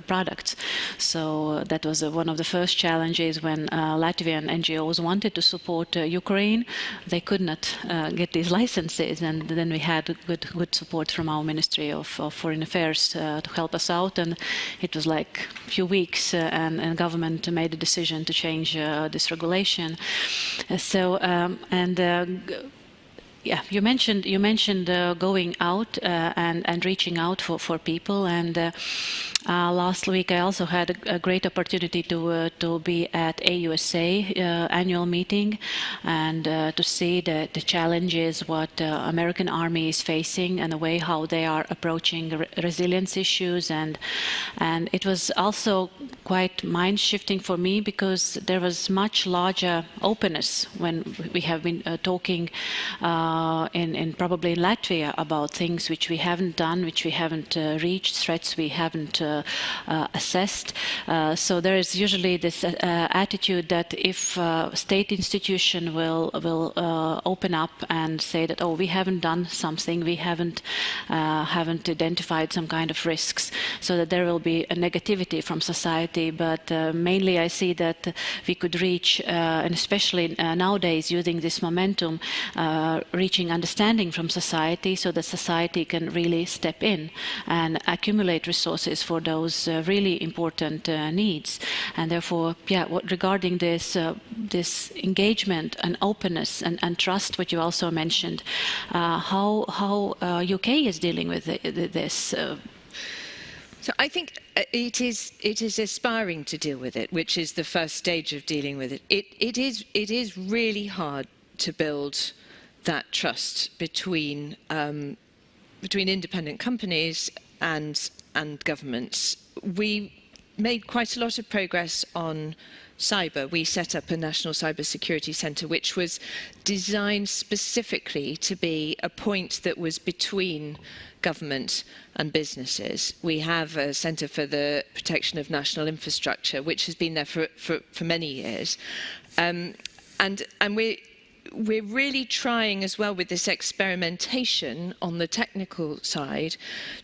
products. So that was one of the first challenges when Latvian NGOs wanted to support Ukraine. They could not get these licenses, and then we had good support from our Ministry of Foreign Affairs to help us out, and it was like a few weeks and government made a decision to change this regulation. Yeah, you mentioned going out and reaching out for people, and last week I also had a great opportunity to be at AUSA annual meeting and to see the challenges what American Army is facing and the way how they are approaching resilience issues, and it was also quite mind-shifting for me because there was much larger openness when we have been talking probably in Latvia about things which we haven't done, which we haven't reached, threats we haven't assessed. So there is usually this attitude that if state institution will open up and say that, oh, we haven't done something, we haven't identified some kind of risks, so that there will be a negativity from society. But mainly I see that we could reach, and especially nowadays using this momentum, reaching understanding from society so that society can really step in and accumulate resources for those really important needs. And therefore, yeah, regarding this engagement and openness and trust, what you also mentioned, how UK is dealing with this. So I think it is aspiring to deal with it, which is the first stage of dealing with it. It is really hard to build that trust between independent companies and governments. We made quite a lot of progress on cyber. We set up a national cybersecurity centre, which was designed specifically to be a point that was between government and businesses. We have a Centre for the Protection of National Infrastructure, which has been there for many years, and we're really trying as well with this experimentation on the technical side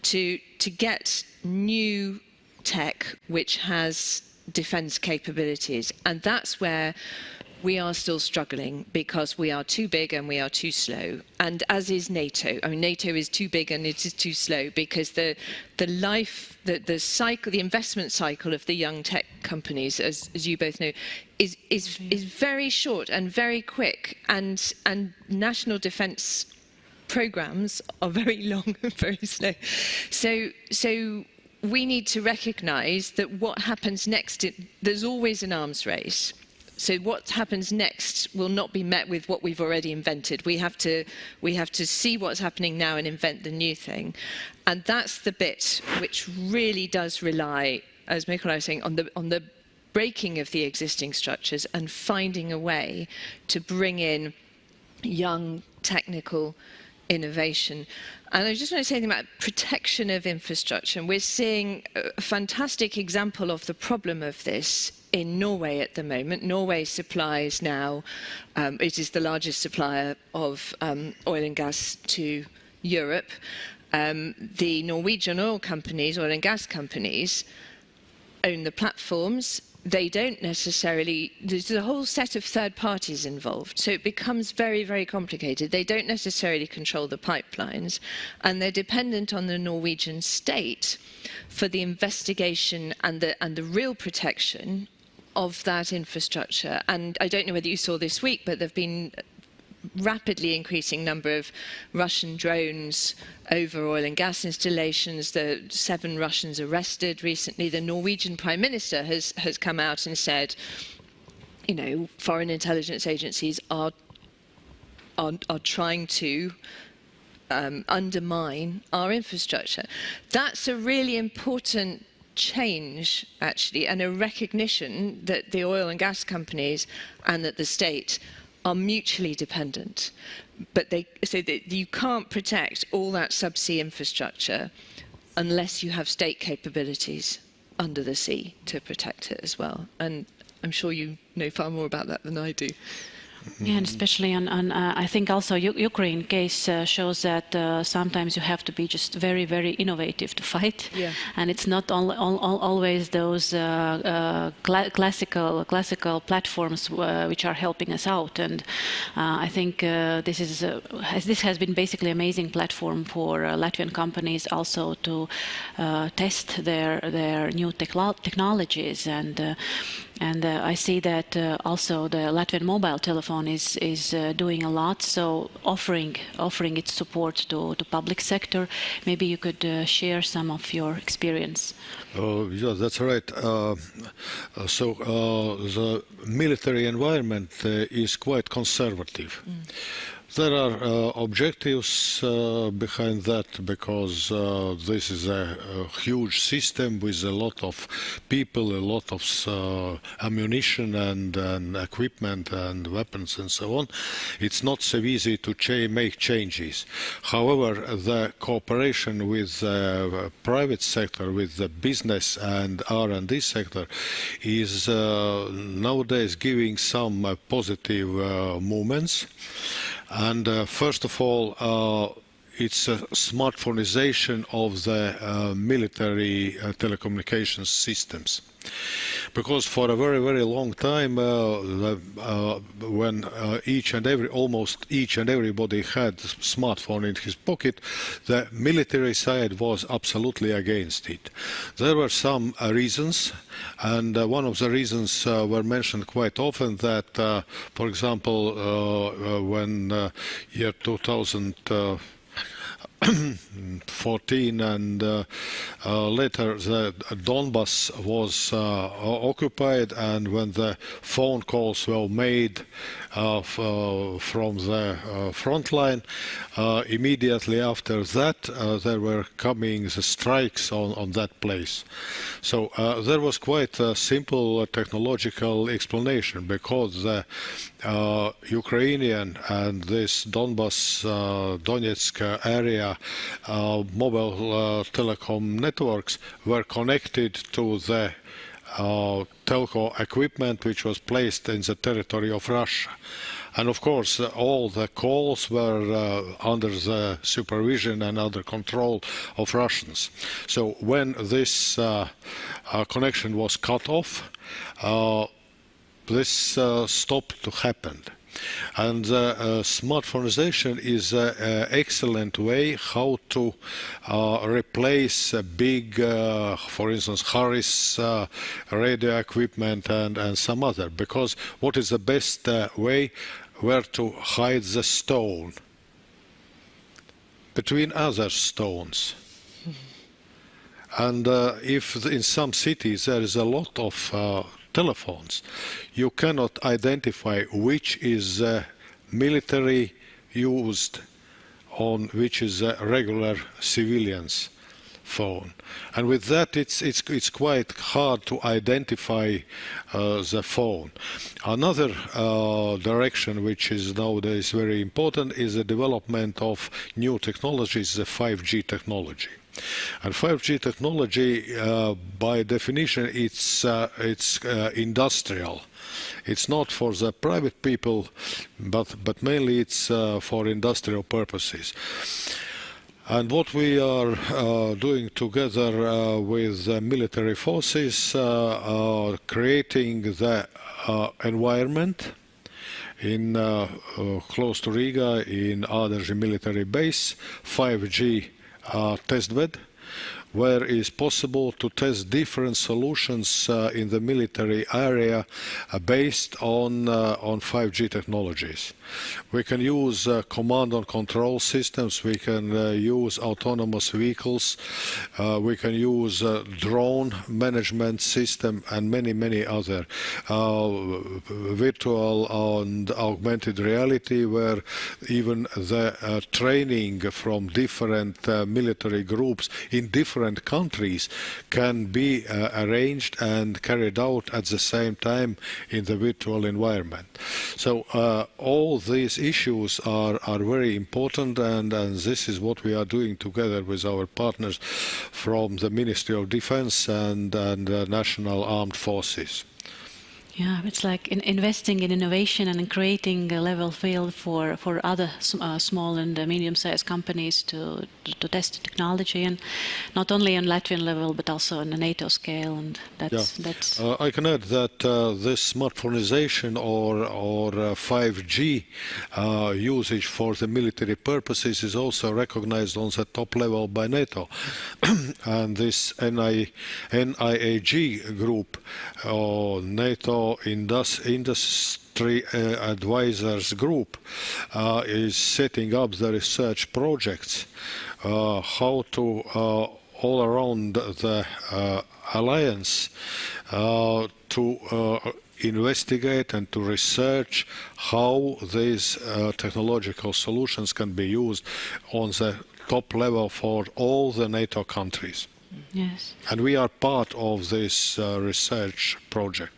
to get new tech which has defence capabilities, and that's where we are still struggling because we are too big and we are too slow, and as is NATO. I mean, NATO is too big and it is too slow because the investment cycle of the young tech companies, as you both know, is very short and very quick, and national defence programs are very long and very slow. So we need to recognise that what happens next, there's always an arms race. So what happens next will not be met with what we've already invented. We have to see what's happening now and invent the new thing. And that's the bit which really does rely, as Mikola was saying, on the breaking of the existing structures and finding a way to bring in young technical innovation. And I just want to say something about protection of infrastructure. And we're seeing a fantastic example of the problem of this in Norway at the moment. Norway supplies now, it is the largest supplier of oil and gas to Europe. The Norwegian oil companies, oil and gas companies, own the platforms. They don't necessarily, there's a whole set of third parties involved, so it becomes very, very complicated. They don't necessarily control the pipelines, and they're dependent on the Norwegian state for the investigation and the real protection of that infrastructure. And I don't know whether you saw this week, but there have been rapidly increasing number of Russian drones over oil and gas installations. The 7 Russians arrested recently. The Norwegian Prime Minister has come out and said, you know, foreign intelligence agencies are trying to undermine our infrastructure. That's a really important change, actually, and a recognition that the oil and gas companies and that the state are mutually dependent, but so that you can't protect all that subsea infrastructure unless you have state capabilities under the sea to protect it as well. And I'm sure you know far more about that than I do. Yeah, and especially on I think also Ukraine case shows that sometimes you have to be just very, very innovative to fight. Yeah. And it's not always those classical platforms which are helping us out. And I think this has been basically an amazing platform for Latvian companies also to test their new technologies. And I see that also the Latvian mobile telephone is doing a lot, so offering its support to the public sector. Maybe you could share some of your experience. Yeah, that's right. So the military environment is quite conservative. There are objectives behind that, because this is a huge system with a lot of people, a lot of ammunition and equipment and weapons and so on. It's not so easy to make changes. However, the cooperation with the private sector, with the business and R&D sector is nowadays giving some positive movements. And first of all, it's a smartphonization of the military telecommunications systems. Because for a very, very long time, when almost each and everybody had a smartphone in his pocket, the military side was absolutely against it. There were some reasons, and one of the reasons were mentioned quite often, that, for example, when year 2014 and later the Donbas was occupied, and when the phone calls were made from the front line, immediately after that there were coming the strikes on that place. So there was quite a simple technological explanation, because the Ukrainian and this Donbas, Donetsk area mobile telecom networks were connected to the telco equipment which was placed in the territory of Russia. And of course, all the calls were under the supervision and under control of Russians. So when this connection was cut off, this stopped to happen. And smartphonization is an excellent way how to replace big, for instance, Harris radio equipment and some other. Because what is the best way? Where to hide the stone between other stones. And if in some cities there is a lot of telephones, you cannot identify which is military used on which is a regular civilian's phone. And with that, it's quite hard to identify the phone. Another direction which is nowadays very important is the development of new technologies, the 5G technology. And 5G technology, by definition, it's industrial. It's not for the private people, but mainly it's for industrial purposes. And what we are doing together with military forces, creating the environment in close to Riga, in Ādaži military base, 5G testbed, where it is possible to test different solutions in the military area based on 5G technologies. We can use command and control systems, we can use autonomous vehicles, we can use drone management system and many other. Virtual and augmented reality, where even the training from different military groups in different countries can be arranged and carried out at the same time in the virtual environment. So all these issues are very important, and this is what we are doing together with our partners from the Ministry of Defense and National Armed Forces. Yeah, it's like investing in innovation and in creating a level field for other small and medium-sized companies to test the technology, and not only on Latvian level but also on a NATO scale. And that's. I can add that this smartphoneization or 5G usage for the military purposes is also recognized on the top level by NATO, and this NIAG group, NATO Industry Advisors Group, is setting up the research projects how to all around the alliance to investigate and to research how these technological solutions can be used on the top level for all the NATO countries. Yes. And we are part of this research project.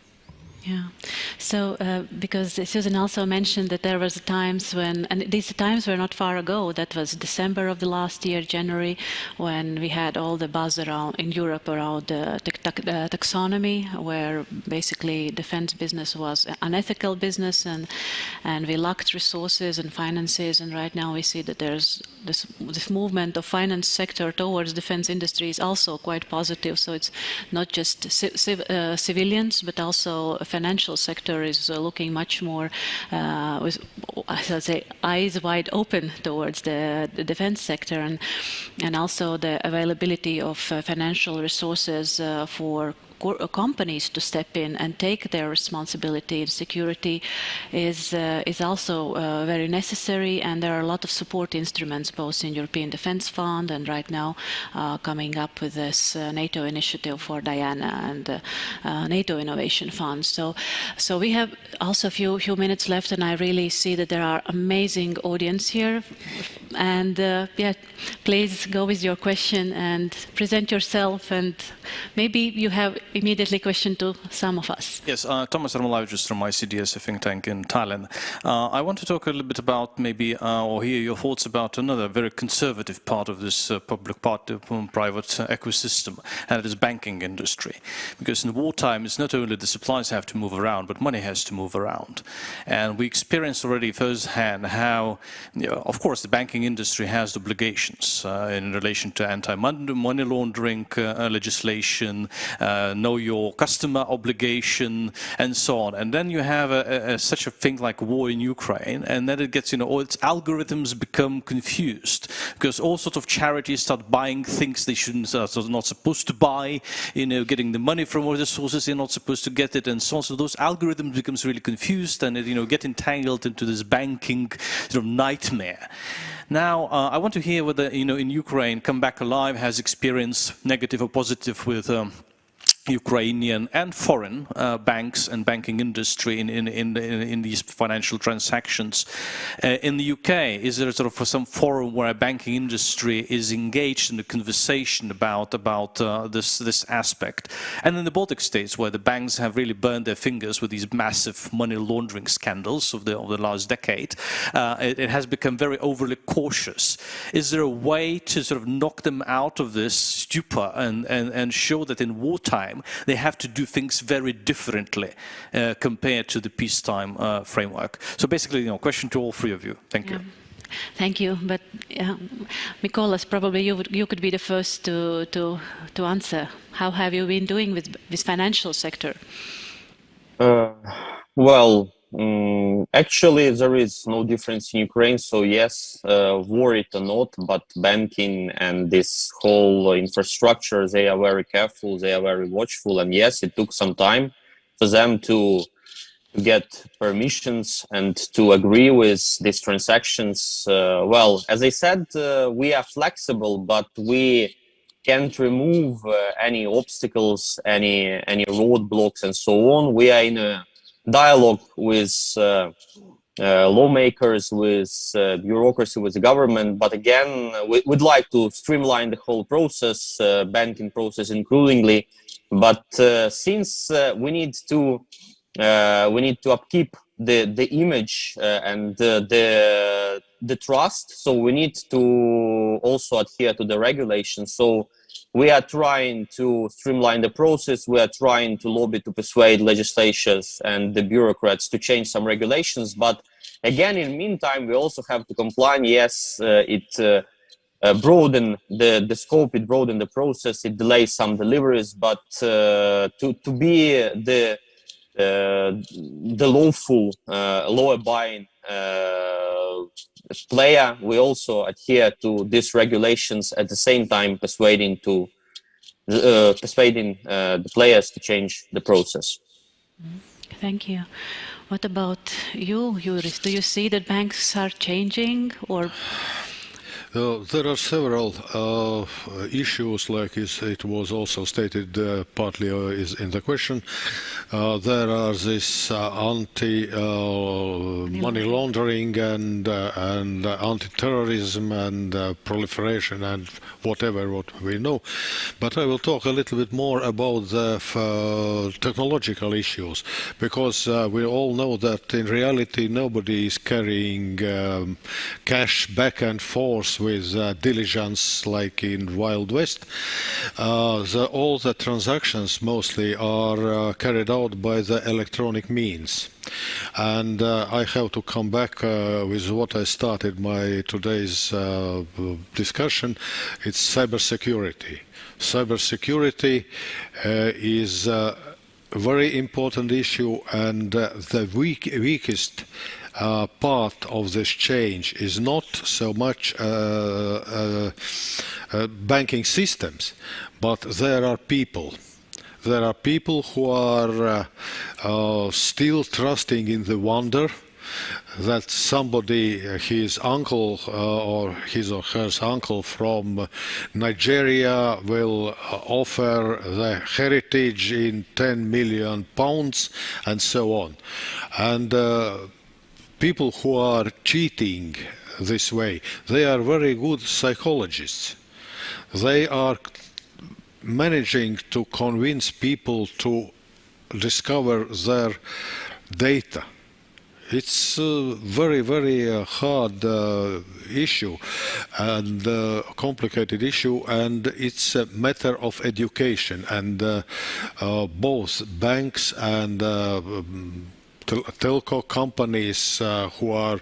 Yeah. So, because Susan also mentioned that there was times when, and these times were not far ago, that was December of the last year, January, when we had all the buzz around in Europe around the taxonomy, where basically defense business was unethical business, and we lacked resources and finances, and right now we see that there's this movement of finance sector towards defense industry is also quite positive. So it's not just civilians, but also financial sector is looking much more with, as I say, eyes wide open towards the defense sector, and also the availability of financial resources for companies to step in and take their responsibility in security is also very necessary, and there are a lot of support instruments both in European Defence Fund and right now coming up with this NATO initiative for Diana and NATO Innovation Fund. So we have also a few minutes left, and I really see that there are amazing audience here, and yeah, please go with your question and present yourself, and maybe you have immediately question to some of us. Yes, Thomas Armulavičius from ICDS, a think tank in Thailand. I want to talk a little bit about maybe, or hear your thoughts about another very conservative part of this public-private ecosystem, and it is banking industry. Because in wartime, it's not only the supplies have to move around, but money has to move around. And we experienced already firsthand how, of course, the banking industry has obligations in relation to anti-money laundering legislation, know your customer obligation, and so on. And then you have such a thing like war in Ukraine, and then it gets, all its algorithms become confused because all sorts of charities start buying things they shouldn't, not supposed to buy, getting the money from other sources they're not supposed to get it, and so on. So those algorithms becomes really confused, and get entangled into this banking nightmare. Now, I want to hear whether, in Ukraine, Come Back Alive has experienced negative or positive with Ukrainian and foreign banks and banking industry in these financial transactions. In the UK, is there sort of some forum where a banking industry is engaged in a conversation about this aspect? And in the Baltic states, where the banks have really burned their fingers with these massive money laundering scandals of the last decade, it has become very overly cautious. Is there a way to sort of knock them out of this stupor and show that in wartime they have to do things very differently compared to the peacetime framework? So basically, question to all three of you. Thank you. Thank you. But Mykolas, probably you could be the first to answer. How have you been doing with this financial sector? Well, actually, there is no difference in Ukraine. So yes, worried or not, but banking and this whole infrastructure, they are very careful, they are very watchful. And yes, it took some time for them to get permissions and to agree with these transactions. Well, as I said, we are flexible, but we can't remove any obstacles, any roadblocks and so on. We are in a dialogue with lawmakers, with bureaucracy, with the government. But again, we'd like to streamline the whole process, banking process includingly. But since we need to upkeep the image and the trust, so we need to also adhere to the regulations. So we are trying to streamline the process. We are trying to lobby to persuade legislatures and the bureaucrats to change some regulations. But again, in the meantime, we also have to comply. Yes, it broaden the scope, it broaden the process, it delays some deliveries. But to be the lawful, law-abiding player, we also adhere to these regulations at the same time, persuading the players to change the process. Thank you. What about you, Juris? Do you see that banks are changing, or? There are several issues, like it was also stated partly is in the question. There are this anti-money laundering and anti-terrorism and proliferation and what we know. But I will talk a little bit more about the technological issues, because we all know that in reality nobody is carrying cash back and forth with diligence like in Wild West. All the transactions mostly are carried out by the electronic means. And I have to come back with what I started my today's discussion. It's cybersecurity. Cybersecurity is a very important issue, and the weakest part of this change is not so much banking systems, but there are people. There are people who are still trusting in the wonder that somebody, his uncle or his or her uncle from Nigeria will offer the heritage in 10 million pounds and so on. And people who are cheating this way, they are very good psychologists. They are managing to convince people to discover their data. It's a very, very hard issue and complicated issue, and it's a matter of education. And both banks and telco companies who are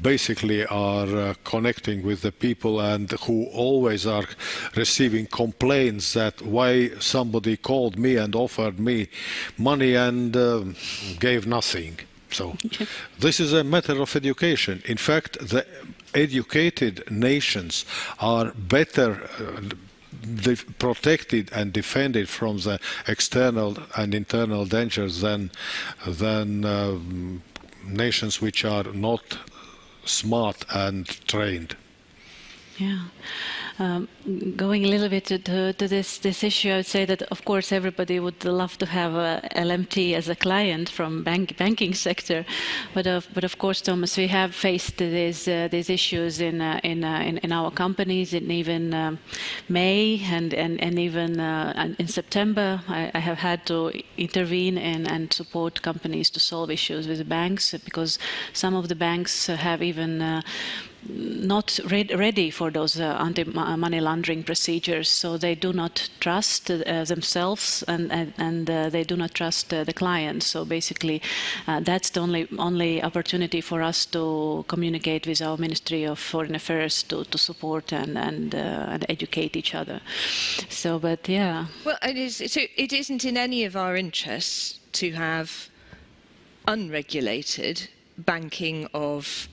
basically are connecting with the people and who always are receiving complaints that why somebody called me and offered me money and gave nothing. So this is a matter of education. In fact, the educated nations are better protected and defended from the external and internal dangers than nations which are not smart and trained. Yeah. Going a little bit to this issue, I would say that of course everybody would love to have LMT as a client from banking sector, but of course, Thomas, we have faced these issues in our companies. In even May and even in September, I have had to intervene and support companies to solve issues with the banks, because some of the banks have even not ready for those anti-money laundering procedures, so they do not trust themselves and they do not trust the clients. So basically, that's the only opportunity for us to communicate with our Ministry of Foreign Affairs to support and educate each other. So, but yeah. Well, it isn't in any of our interests to have unregulated banking of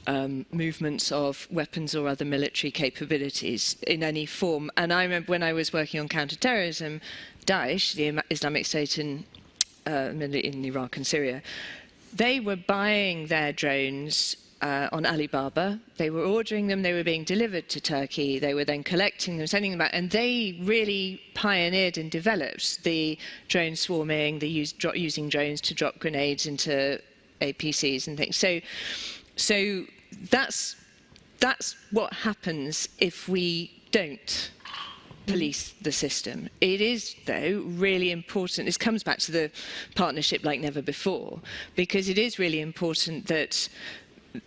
movements of weapons or other military capabilities in any form. And I remember when I was working on counterterrorism, Daesh, the Islamic State in Iraq and Syria, they were buying their drones on Alibaba. They were ordering them, they were being delivered to Turkey, they were then collecting them, sending them back, and they really pioneered and developed the drone swarming, using drones to drop grenades into APCs and things. So that's what happens if we don't police the system. It is, though, really important. This comes back to the partnership like never before, because it is really important that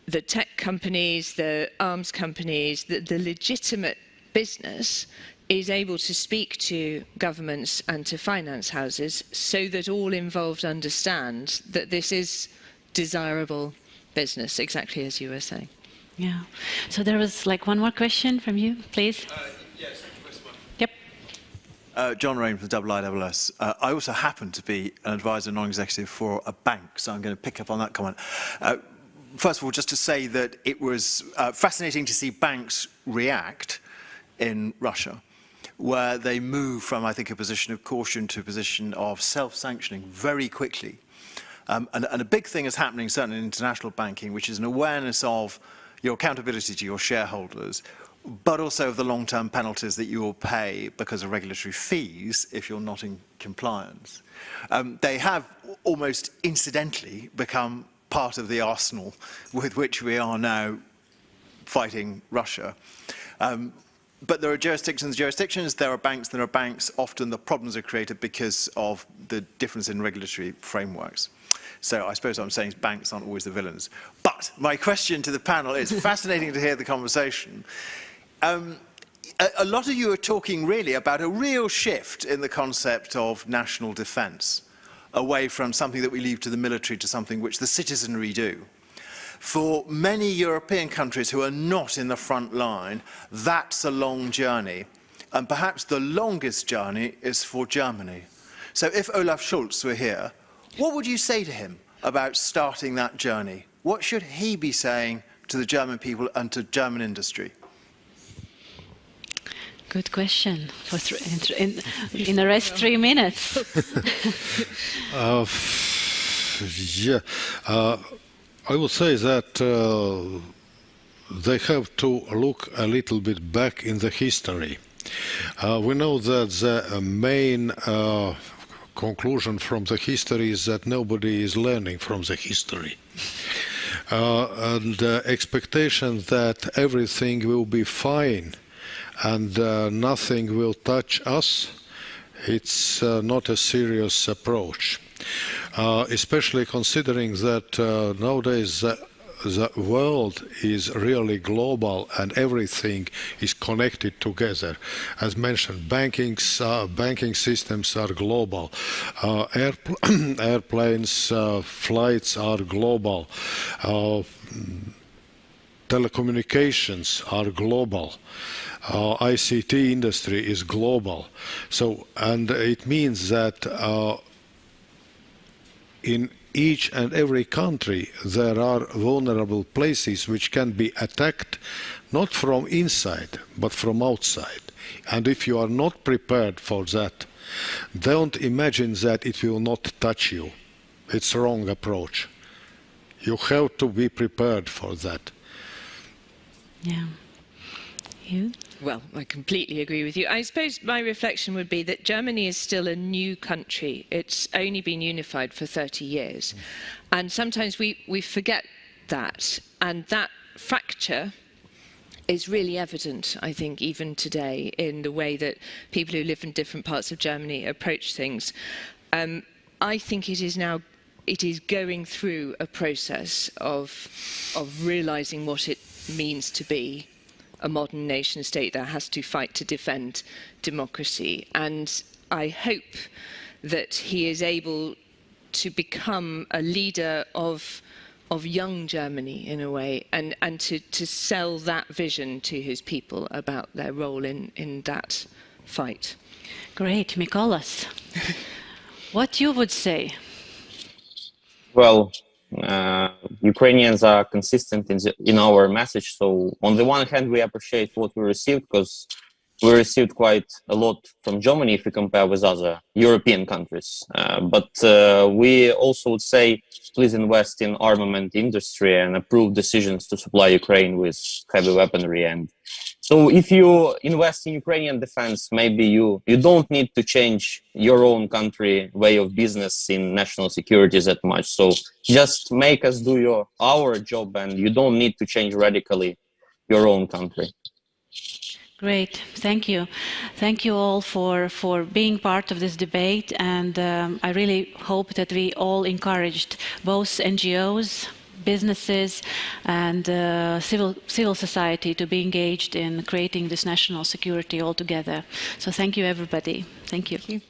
the tech companies, the arms companies, the legitimate business is able to speak to governments and to finance houses so that all involved understand that this is desirable business, exactly as you were saying. Yeah. So there was like one more question from you, please. Yes, thank you very much. Yep. John Rain from IISS. I also happen to be an advisor non-executive for a bank, so I'm going to pick up on that comment. First of all, just to say that it was fascinating to see banks react in Russia, where they move from, I think, a position of caution to a position of self-sanctioning very quickly. And a big thing is happening, certainly in international banking, which is an awareness of your accountability to your shareholders, but also of the long-term penalties that you will pay because of regulatory fees if you're not in compliance. They have almost incidentally become part of the arsenal with which we are now fighting Russia. But there are jurisdictions, there are banks. Often the problems are created because of the difference in regulatory frameworks. So I suppose what I'm saying is banks aren't always the villains. But my question to the panel is, fascinating to hear the conversation. A lot of you are talking really about a real shift in the concept of national defence, away from something that we leave to the military to something which the citizenry do. For many European countries who are not in the front line, that's a long journey. And perhaps the longest journey is for Germany. So if Olaf Scholz were here, what would you say to him about starting that journey? What should he be saying to the German people and to German industry? Good question. In the rest 3 minutes. I would say that they have to look a little bit back in the history. We know that the main conclusion from the history is that nobody is learning from the history. And the expectation that everything will be fine and nothing will touch us, it's not a serious approach. Especially considering that nowadays the world is really global and everything is connected together. As mentioned, banking systems are global. Airplanes, flights are global. Telecommunications are global. ICT industry is global. So, and it means that in each and every country there are vulnerable places which can be attacked not from inside but from outside. And if you are not prepared for that, don't imagine that it will not touch you. It's a wrong approach. You have to be prepared for that. Yeah. You? well, I completely agree with you. I suppose my reflection would be that Germany is still a new country. It's only been unified for 30 years. And sometimes we forget that. And that fracture is really evident, I think, even today, in the way that people who live in different parts of Germany approach things. I think it is going through a process of realizing what it means to be a modern nation state that has to fight to defend democracy. And I hope that he is able to become a leader of young Germany, in a way, and to sell that vision to his people about their role in that fight. Great. Mykolas, what you would say? Well, Ukrainians are consistent in our message. So on the one hand, we appreciate what we received, because we received quite a lot from Germany if we compare with other European countries. But we also would say, please invest in armament industry and approve decisions to supply Ukraine with heavy weaponry. And so if you invest in Ukrainian defense, maybe you don't need to change your own country way of business in national security that much. So just make us do our job, and you don't need to change radically your own country. Great, thank you. Thank you all for being part of this debate, and I really hope that we all encouraged both NGOs, businesses, and civil society to be engaged in creating this national security altogether. So thank you, everybody. Thank you.